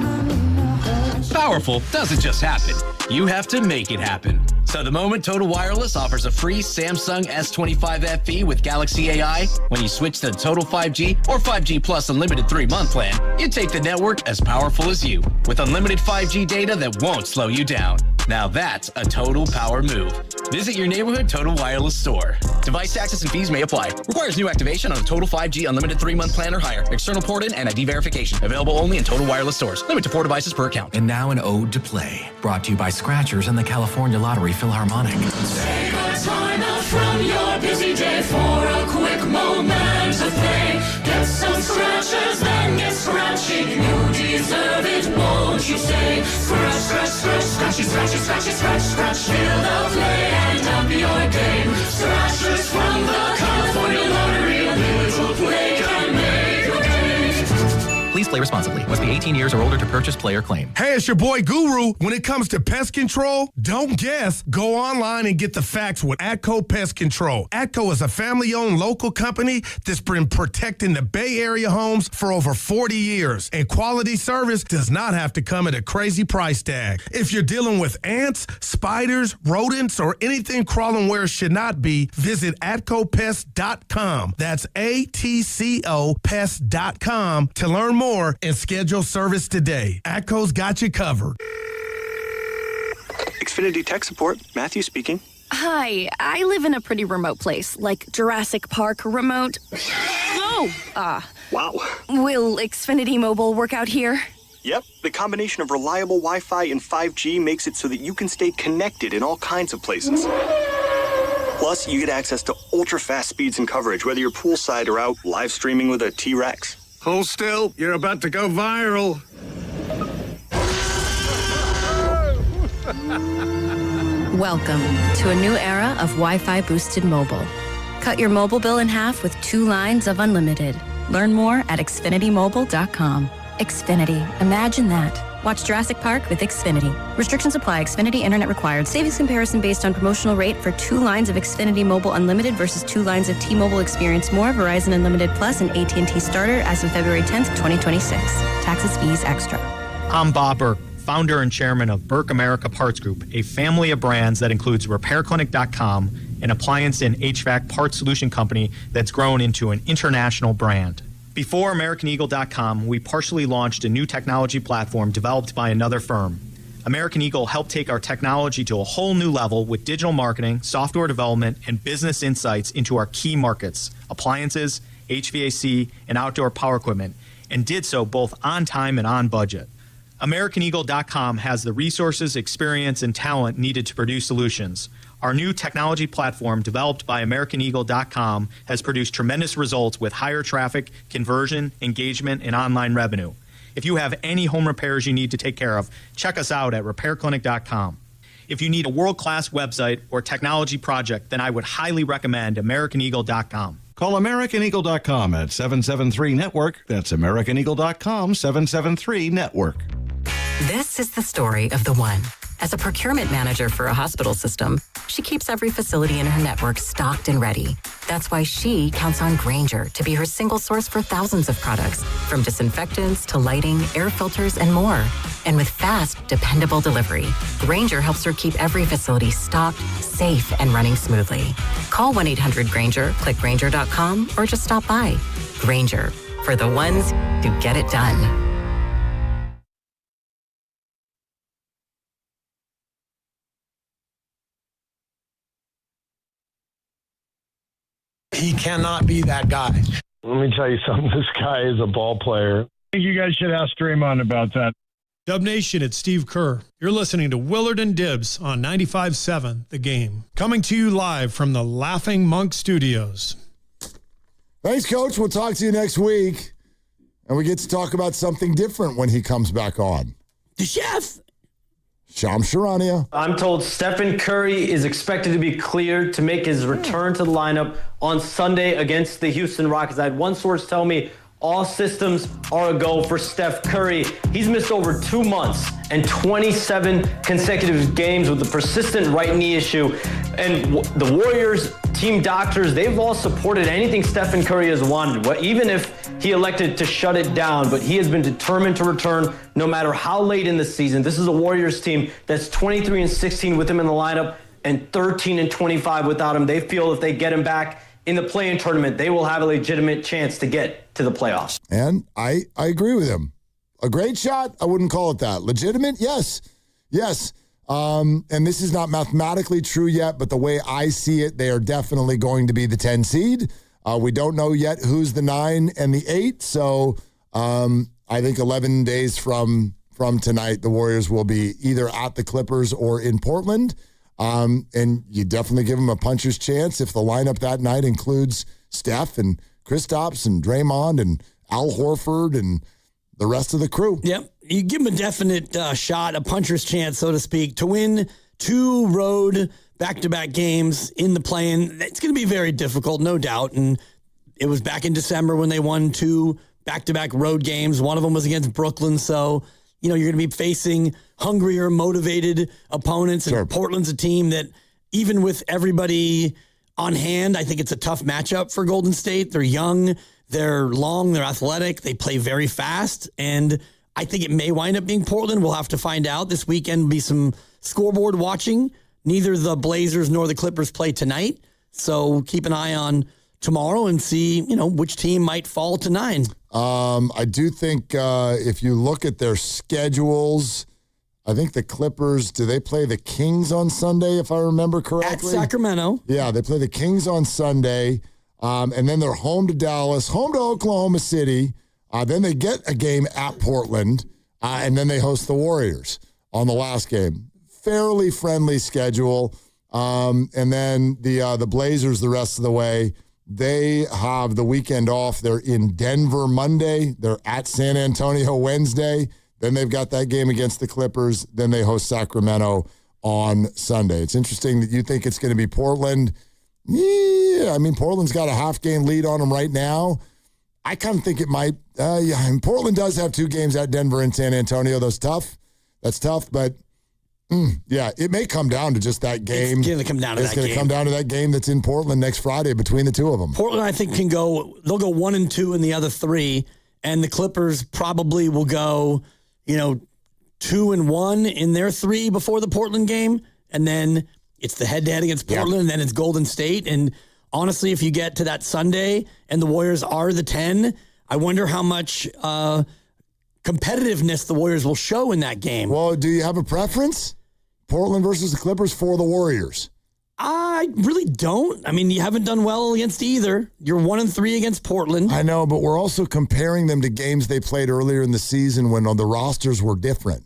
Powerful doesn't just happen. You have to make it happen. So the moment Total Wireless offers a free Samsung S25 FE with Galaxy AI, when you switch to Total 5G or 5G Plus Unlimited 3-month plan, you take the network as powerful as you, with unlimited 5G data that won't slow you down. Now that's a total power move. Visit your neighborhood Total Wireless store. Device taxes and fees may apply. Requires new activation on a Total 5G Unlimited 3-month plan or higher. External port-in and ID verification. Available only in Total Wireless stores. Limit to 4 devices per account. And now an ode to play. Brought to you by Scratchers and the California Lottery Philharmonic. Take a time out from your busy day for a quick moment of play. Get some scratches, then get scratchy. You deserve it, won't you say? Scratch, scratch, scratch, scratchy, scratchy, scratchy, scratch, scratch. Feel the play and up your game. Scratchers from the California Lottery. A little play can make your day. Please play responsibly. Must be 18 years or older to purchase, play, or claim. Hey, it's your boy Guru. When it comes to pest control, don't guess. Go online and get the facts with Atco Pest Control. Atco is a family-owned local company that's been protecting the Bay Area homes for over 40 years. And quality service does not have to come at a crazy price tag. If you're dealing with ants, spiders, rodents, or anything crawling where it should not be, visit AtcoPest.com. That's ATCO Pest.com to learn more and schedule service today. Atco's got you covered. Xfinity Tech Support, Matthew speaking. Hi, I live in a pretty remote place, like Jurassic Park remote. Oh! Wow. Will Xfinity Mobile work out here? Yep, the combination of reliable Wi-Fi and 5G makes it so that you can stay connected in all kinds of places. Plus, you get access to ultra-fast speeds and coverage, whether you're poolside or out live streaming with a T-Rex. Hold still, you're about to go viral. Welcome to a new era of Wi-Fi boosted mobile. Cut your mobile bill in half with 2 lines of unlimited. Learn more at xfinitymobile.com. Xfinity, imagine that. Watch Jurassic Park with Xfinity. Restrictions apply. Xfinity Internet required. Savings comparison based on promotional rate for 2 lines of Xfinity Mobile Unlimited versus 2 lines of T-Mobile Experience More, Verizon Unlimited Plus, and AT&T Starter as of February 10th, 2026. Taxes, fees, extra. I'm Bob Burke, founder and chairman of Burke America Parts Group, a family of brands that includes RepairClinic.com, an appliance and HVAC parts solution company that's grown into an international brand. Before AmericanEagle.com, we partially launched a new technology platform developed by another firm. American Eagle helped take our technology to a whole new level with digital marketing, software development, and business insights into our key markets, appliances, HVAC, and outdoor power equipment, and did so both on time and on budget. AmericanEagle.com has the resources, experience, and talent needed to produce solutions. Our new technology platform, developed by AmericanEagle.com, has produced tremendous results with higher traffic, conversion, engagement, and online revenue. If you have any home repairs you need to take care of, check us out at RepairClinic.com. If you need a world-class website or technology project, then I would highly recommend AmericanEagle.com. Call AmericanEagle.com at 773-NETWORK. That's AmericanEagle.com, 773-NETWORK. This is the story of the one. As a procurement manager for a hospital system, she keeps every facility in her network stocked and ready. That's why she counts on Grainger to be her single source for thousands of products, from disinfectants to lighting, air filters, and more. And with fast, dependable delivery, Grainger helps her keep every facility stocked, safe, and running smoothly. Call 1-800-GRAINGER, click Grainger.com, or just stop by. Grainger, for the ones who get it done. He cannot be that guy. Let me tell you something. This guy is a ball player. I think you guys should ask Draymond about that. Dub Nation, it's Steve Kerr. You're listening to Willard and Dibbs on 95.7 The Game. Coming to you live from the Laughing Monk Studios. Thanks, Coach. We'll talk to you next week. And we get to talk about something different when he comes back on. The chef. Shams Charania. I'm told Stephen Curry is expected to be cleared to make his return to the lineup on Sunday against the Houston Rockets. I had one source tell me all systems are a go for Steph Curry. He's missed over 2 months and 27 consecutive games with a persistent right knee issue. And the Warriors, team doctors, they've all supported anything Stephen Curry has wanted, even if he elected to shut it down. But he has been determined to return no matter how late in the season. This is a Warriors team that's 23-16 with him in the lineup and 13-25 without him. They feel if they get him back in the play-in tournament, they will have a legitimate chance to get to the playoffs. And I agree with him. A great shot, I wouldn't call it that. Legitimate, yes. Yes. And this is not mathematically true yet, but the way I see it, they are definitely going to be the 10 seed. We don't know yet who's the 9 and the 8, so I think 11 days from tonight, the Warriors will be either at the Clippers or in Portland. And you definitely give them a puncher's chance if the lineup that night includes Steph and Kristaps and Draymond and Al Horford and the rest of the crew. Yep. You give them a definite shot, a puncher's chance, so to speak, to win 2 road back-to-back games in the play-in. It's going to be very difficult, no doubt. And it was back in December when they won 2 back-to-back road games. One of them was against Brooklyn, so you're going to be facing hungrier, motivated opponents. And sure. Portland's a team that, even with everybody on hand, I think it's a tough matchup for Golden State. They're young, they're long, they're athletic, they play very fast, and I think it may wind up being Portland. We'll have to find out. This weekend will be some scoreboard watching. Neither the Blazers nor the Clippers play tonight, so keep an eye on tomorrow and see, which team might fall to 9. I do think if you look at their schedules, I think the Clippers, do they play the Kings on Sunday, if I remember correctly? At Sacramento. Yeah, they play the Kings on Sunday, and then they're home to Dallas, home to Oklahoma City. Then they get a game at Portland, and then they host the Warriors on the last game. Fairly friendly schedule. And then the Blazers the rest of the way. They have the weekend off. They're in Denver Monday. They're at San Antonio Wednesday. Then they've got that game against the Clippers. Then they host Sacramento on Sunday. It's interesting that you think it's going to be Portland. Yeah, I mean, Portland's got a half-game lead on them right now. I kind of think it might. And Portland does have 2 games at Denver and San Antonio. That's tough, but it may come down to just that game. It's going to come down to that game. It's going to come down to that game that's in Portland next Friday between the 2 of them. Portland, I think, they'll go 1-2 in the other 3, and the Clippers probably will go, 2-1 in their 3 before the Portland game, and then it's the head-to-head against Portland, and then it's Golden State. And honestly, if you get to that Sunday and the Warriors are the 10, I wonder how much competitiveness the Warriors will show in that game. Well, do you have a preference? Portland versus the Clippers for the Warriors? I really don't. I mean, you haven't done well against either. You're 1-3 against Portland. I know, but we're also comparing them to games they played earlier in the season when the rosters were different.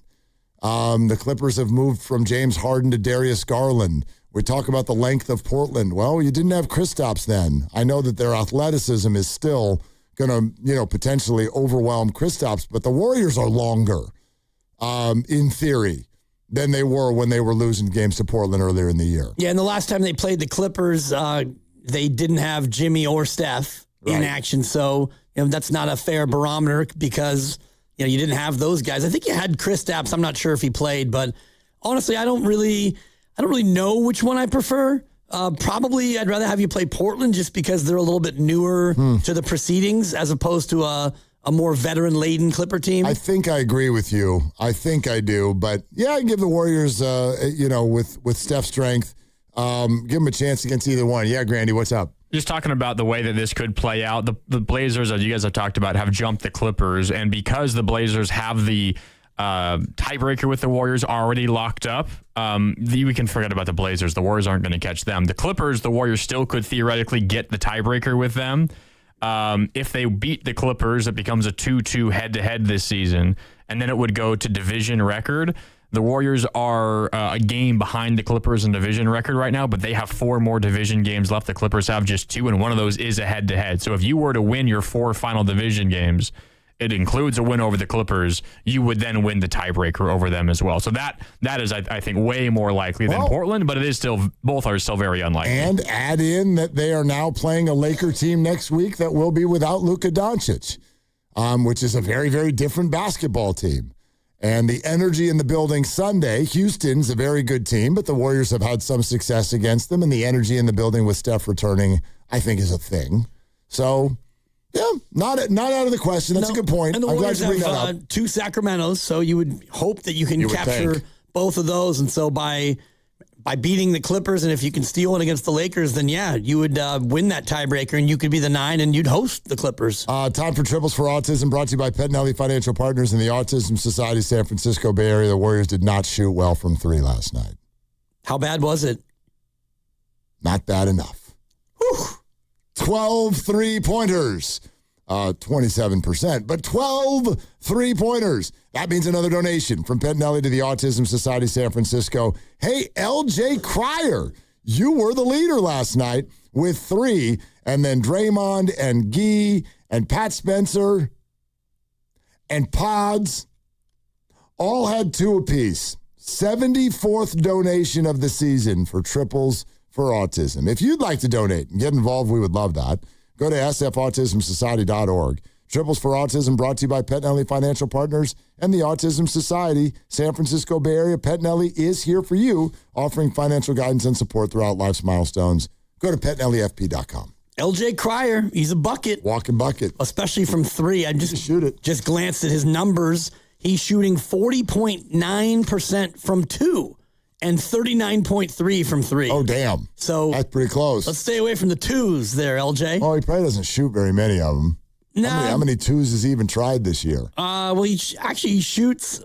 The Clippers have moved from James Harden to Darius Garland. We talk about the length of Portland. Well, you didn't have Kristaps then. I know that their athleticism is still going to, potentially overwhelm Kristaps, but the Warriors are longer, in theory, than they were when they were losing games to Portland earlier in the year. Yeah, and the last time they played the Clippers, they didn't have Jimmy or Steph in action, so that's not a fair barometer because you didn't have those guys. I think you had Kristaps. I'm not sure if he played, but honestly, I don't really know which one I prefer. Probably I'd rather have you play Portland just because they're a little bit newer to the proceedings as opposed to a more veteran-laden Clipper team. I think I agree with you. I think I do. But, yeah, I give the Warriors, with Steph's strength, give them a chance against either one. Yeah, Grandy, what's up? Just talking about the way that this could play out, the Blazers, as you guys have talked about, have jumped the Clippers. And because the Blazers have the tiebreaker with the Warriors already locked up, we can forget about the Blazers. The Warriors aren't going to catch them. The Clippers, the Warriors still could theoretically get the tiebreaker with them. If they beat the Clippers, it becomes a 2-2 head-to-head this season, and then it would go to division record. The Warriors are a game behind the Clippers in division record right now, but they have 4 more division games left. The Clippers have just 2, and one of those is a head-to-head. So if you were to win your 4 final division games, it includes a win over the Clippers, you would then win the tiebreaker over them as well. So that is, I think, way more likely than Portland, but it is still, both are still very unlikely. And add in that they are now playing a Laker team next week that will be without Luka Doncic, which is a very, very different basketball team. And the energy in the building Sunday, Houston's a very good team, but the Warriors have had some success against them, and the energy in the building with Steph returning, I think, is a thing. So, yeah, not out of the question. That's a good point. And the Warriors have 2 Sacramentos, so you would hope that you can capture both of those. And so by beating the Clippers, and if you can steal it against the Lakers, then you would win that tiebreaker, and you could be the 9, and you'd host the Clippers. Time for Triples for Autism, brought to you by Pettinelli Financial Partners and the Autism Society San Francisco Bay Area. The Warriors did not shoot well from 3 last night. How bad was it? Not bad enough. Whew. 12 3-pointers. 27%, but 12 3-pointers. That means another donation from Pettinelli to the Autism Society San Francisco. Hey, LJ Cryer, you were the leader last night with 3, and then Draymond and Gee and Pat Spencer and Pods all had 2 apiece. 74th donation of the season for Triples for Autism. If you'd like to donate and get involved, we would love that. Go to sfautismsociety.org. Triples for Autism brought to you by Pettinelli Financial Partners and the Autism Society, San Francisco Bay Area. Pettinelli is here for you, offering financial guidance and support throughout life's milestones. Go to PettinelliFP.com. LJ Cryer, he's a bucket. Walking bucket. Especially from 3. I just shoot it. Just glanced at his numbers. He's shooting 40.9% from 2. And 39.3 from 3. Oh, damn. So that's pretty close. Let's stay away from the 2s there, LJ. Oh, he probably doesn't shoot very many of them. How many 2s has he even tried this year? Well, he shoots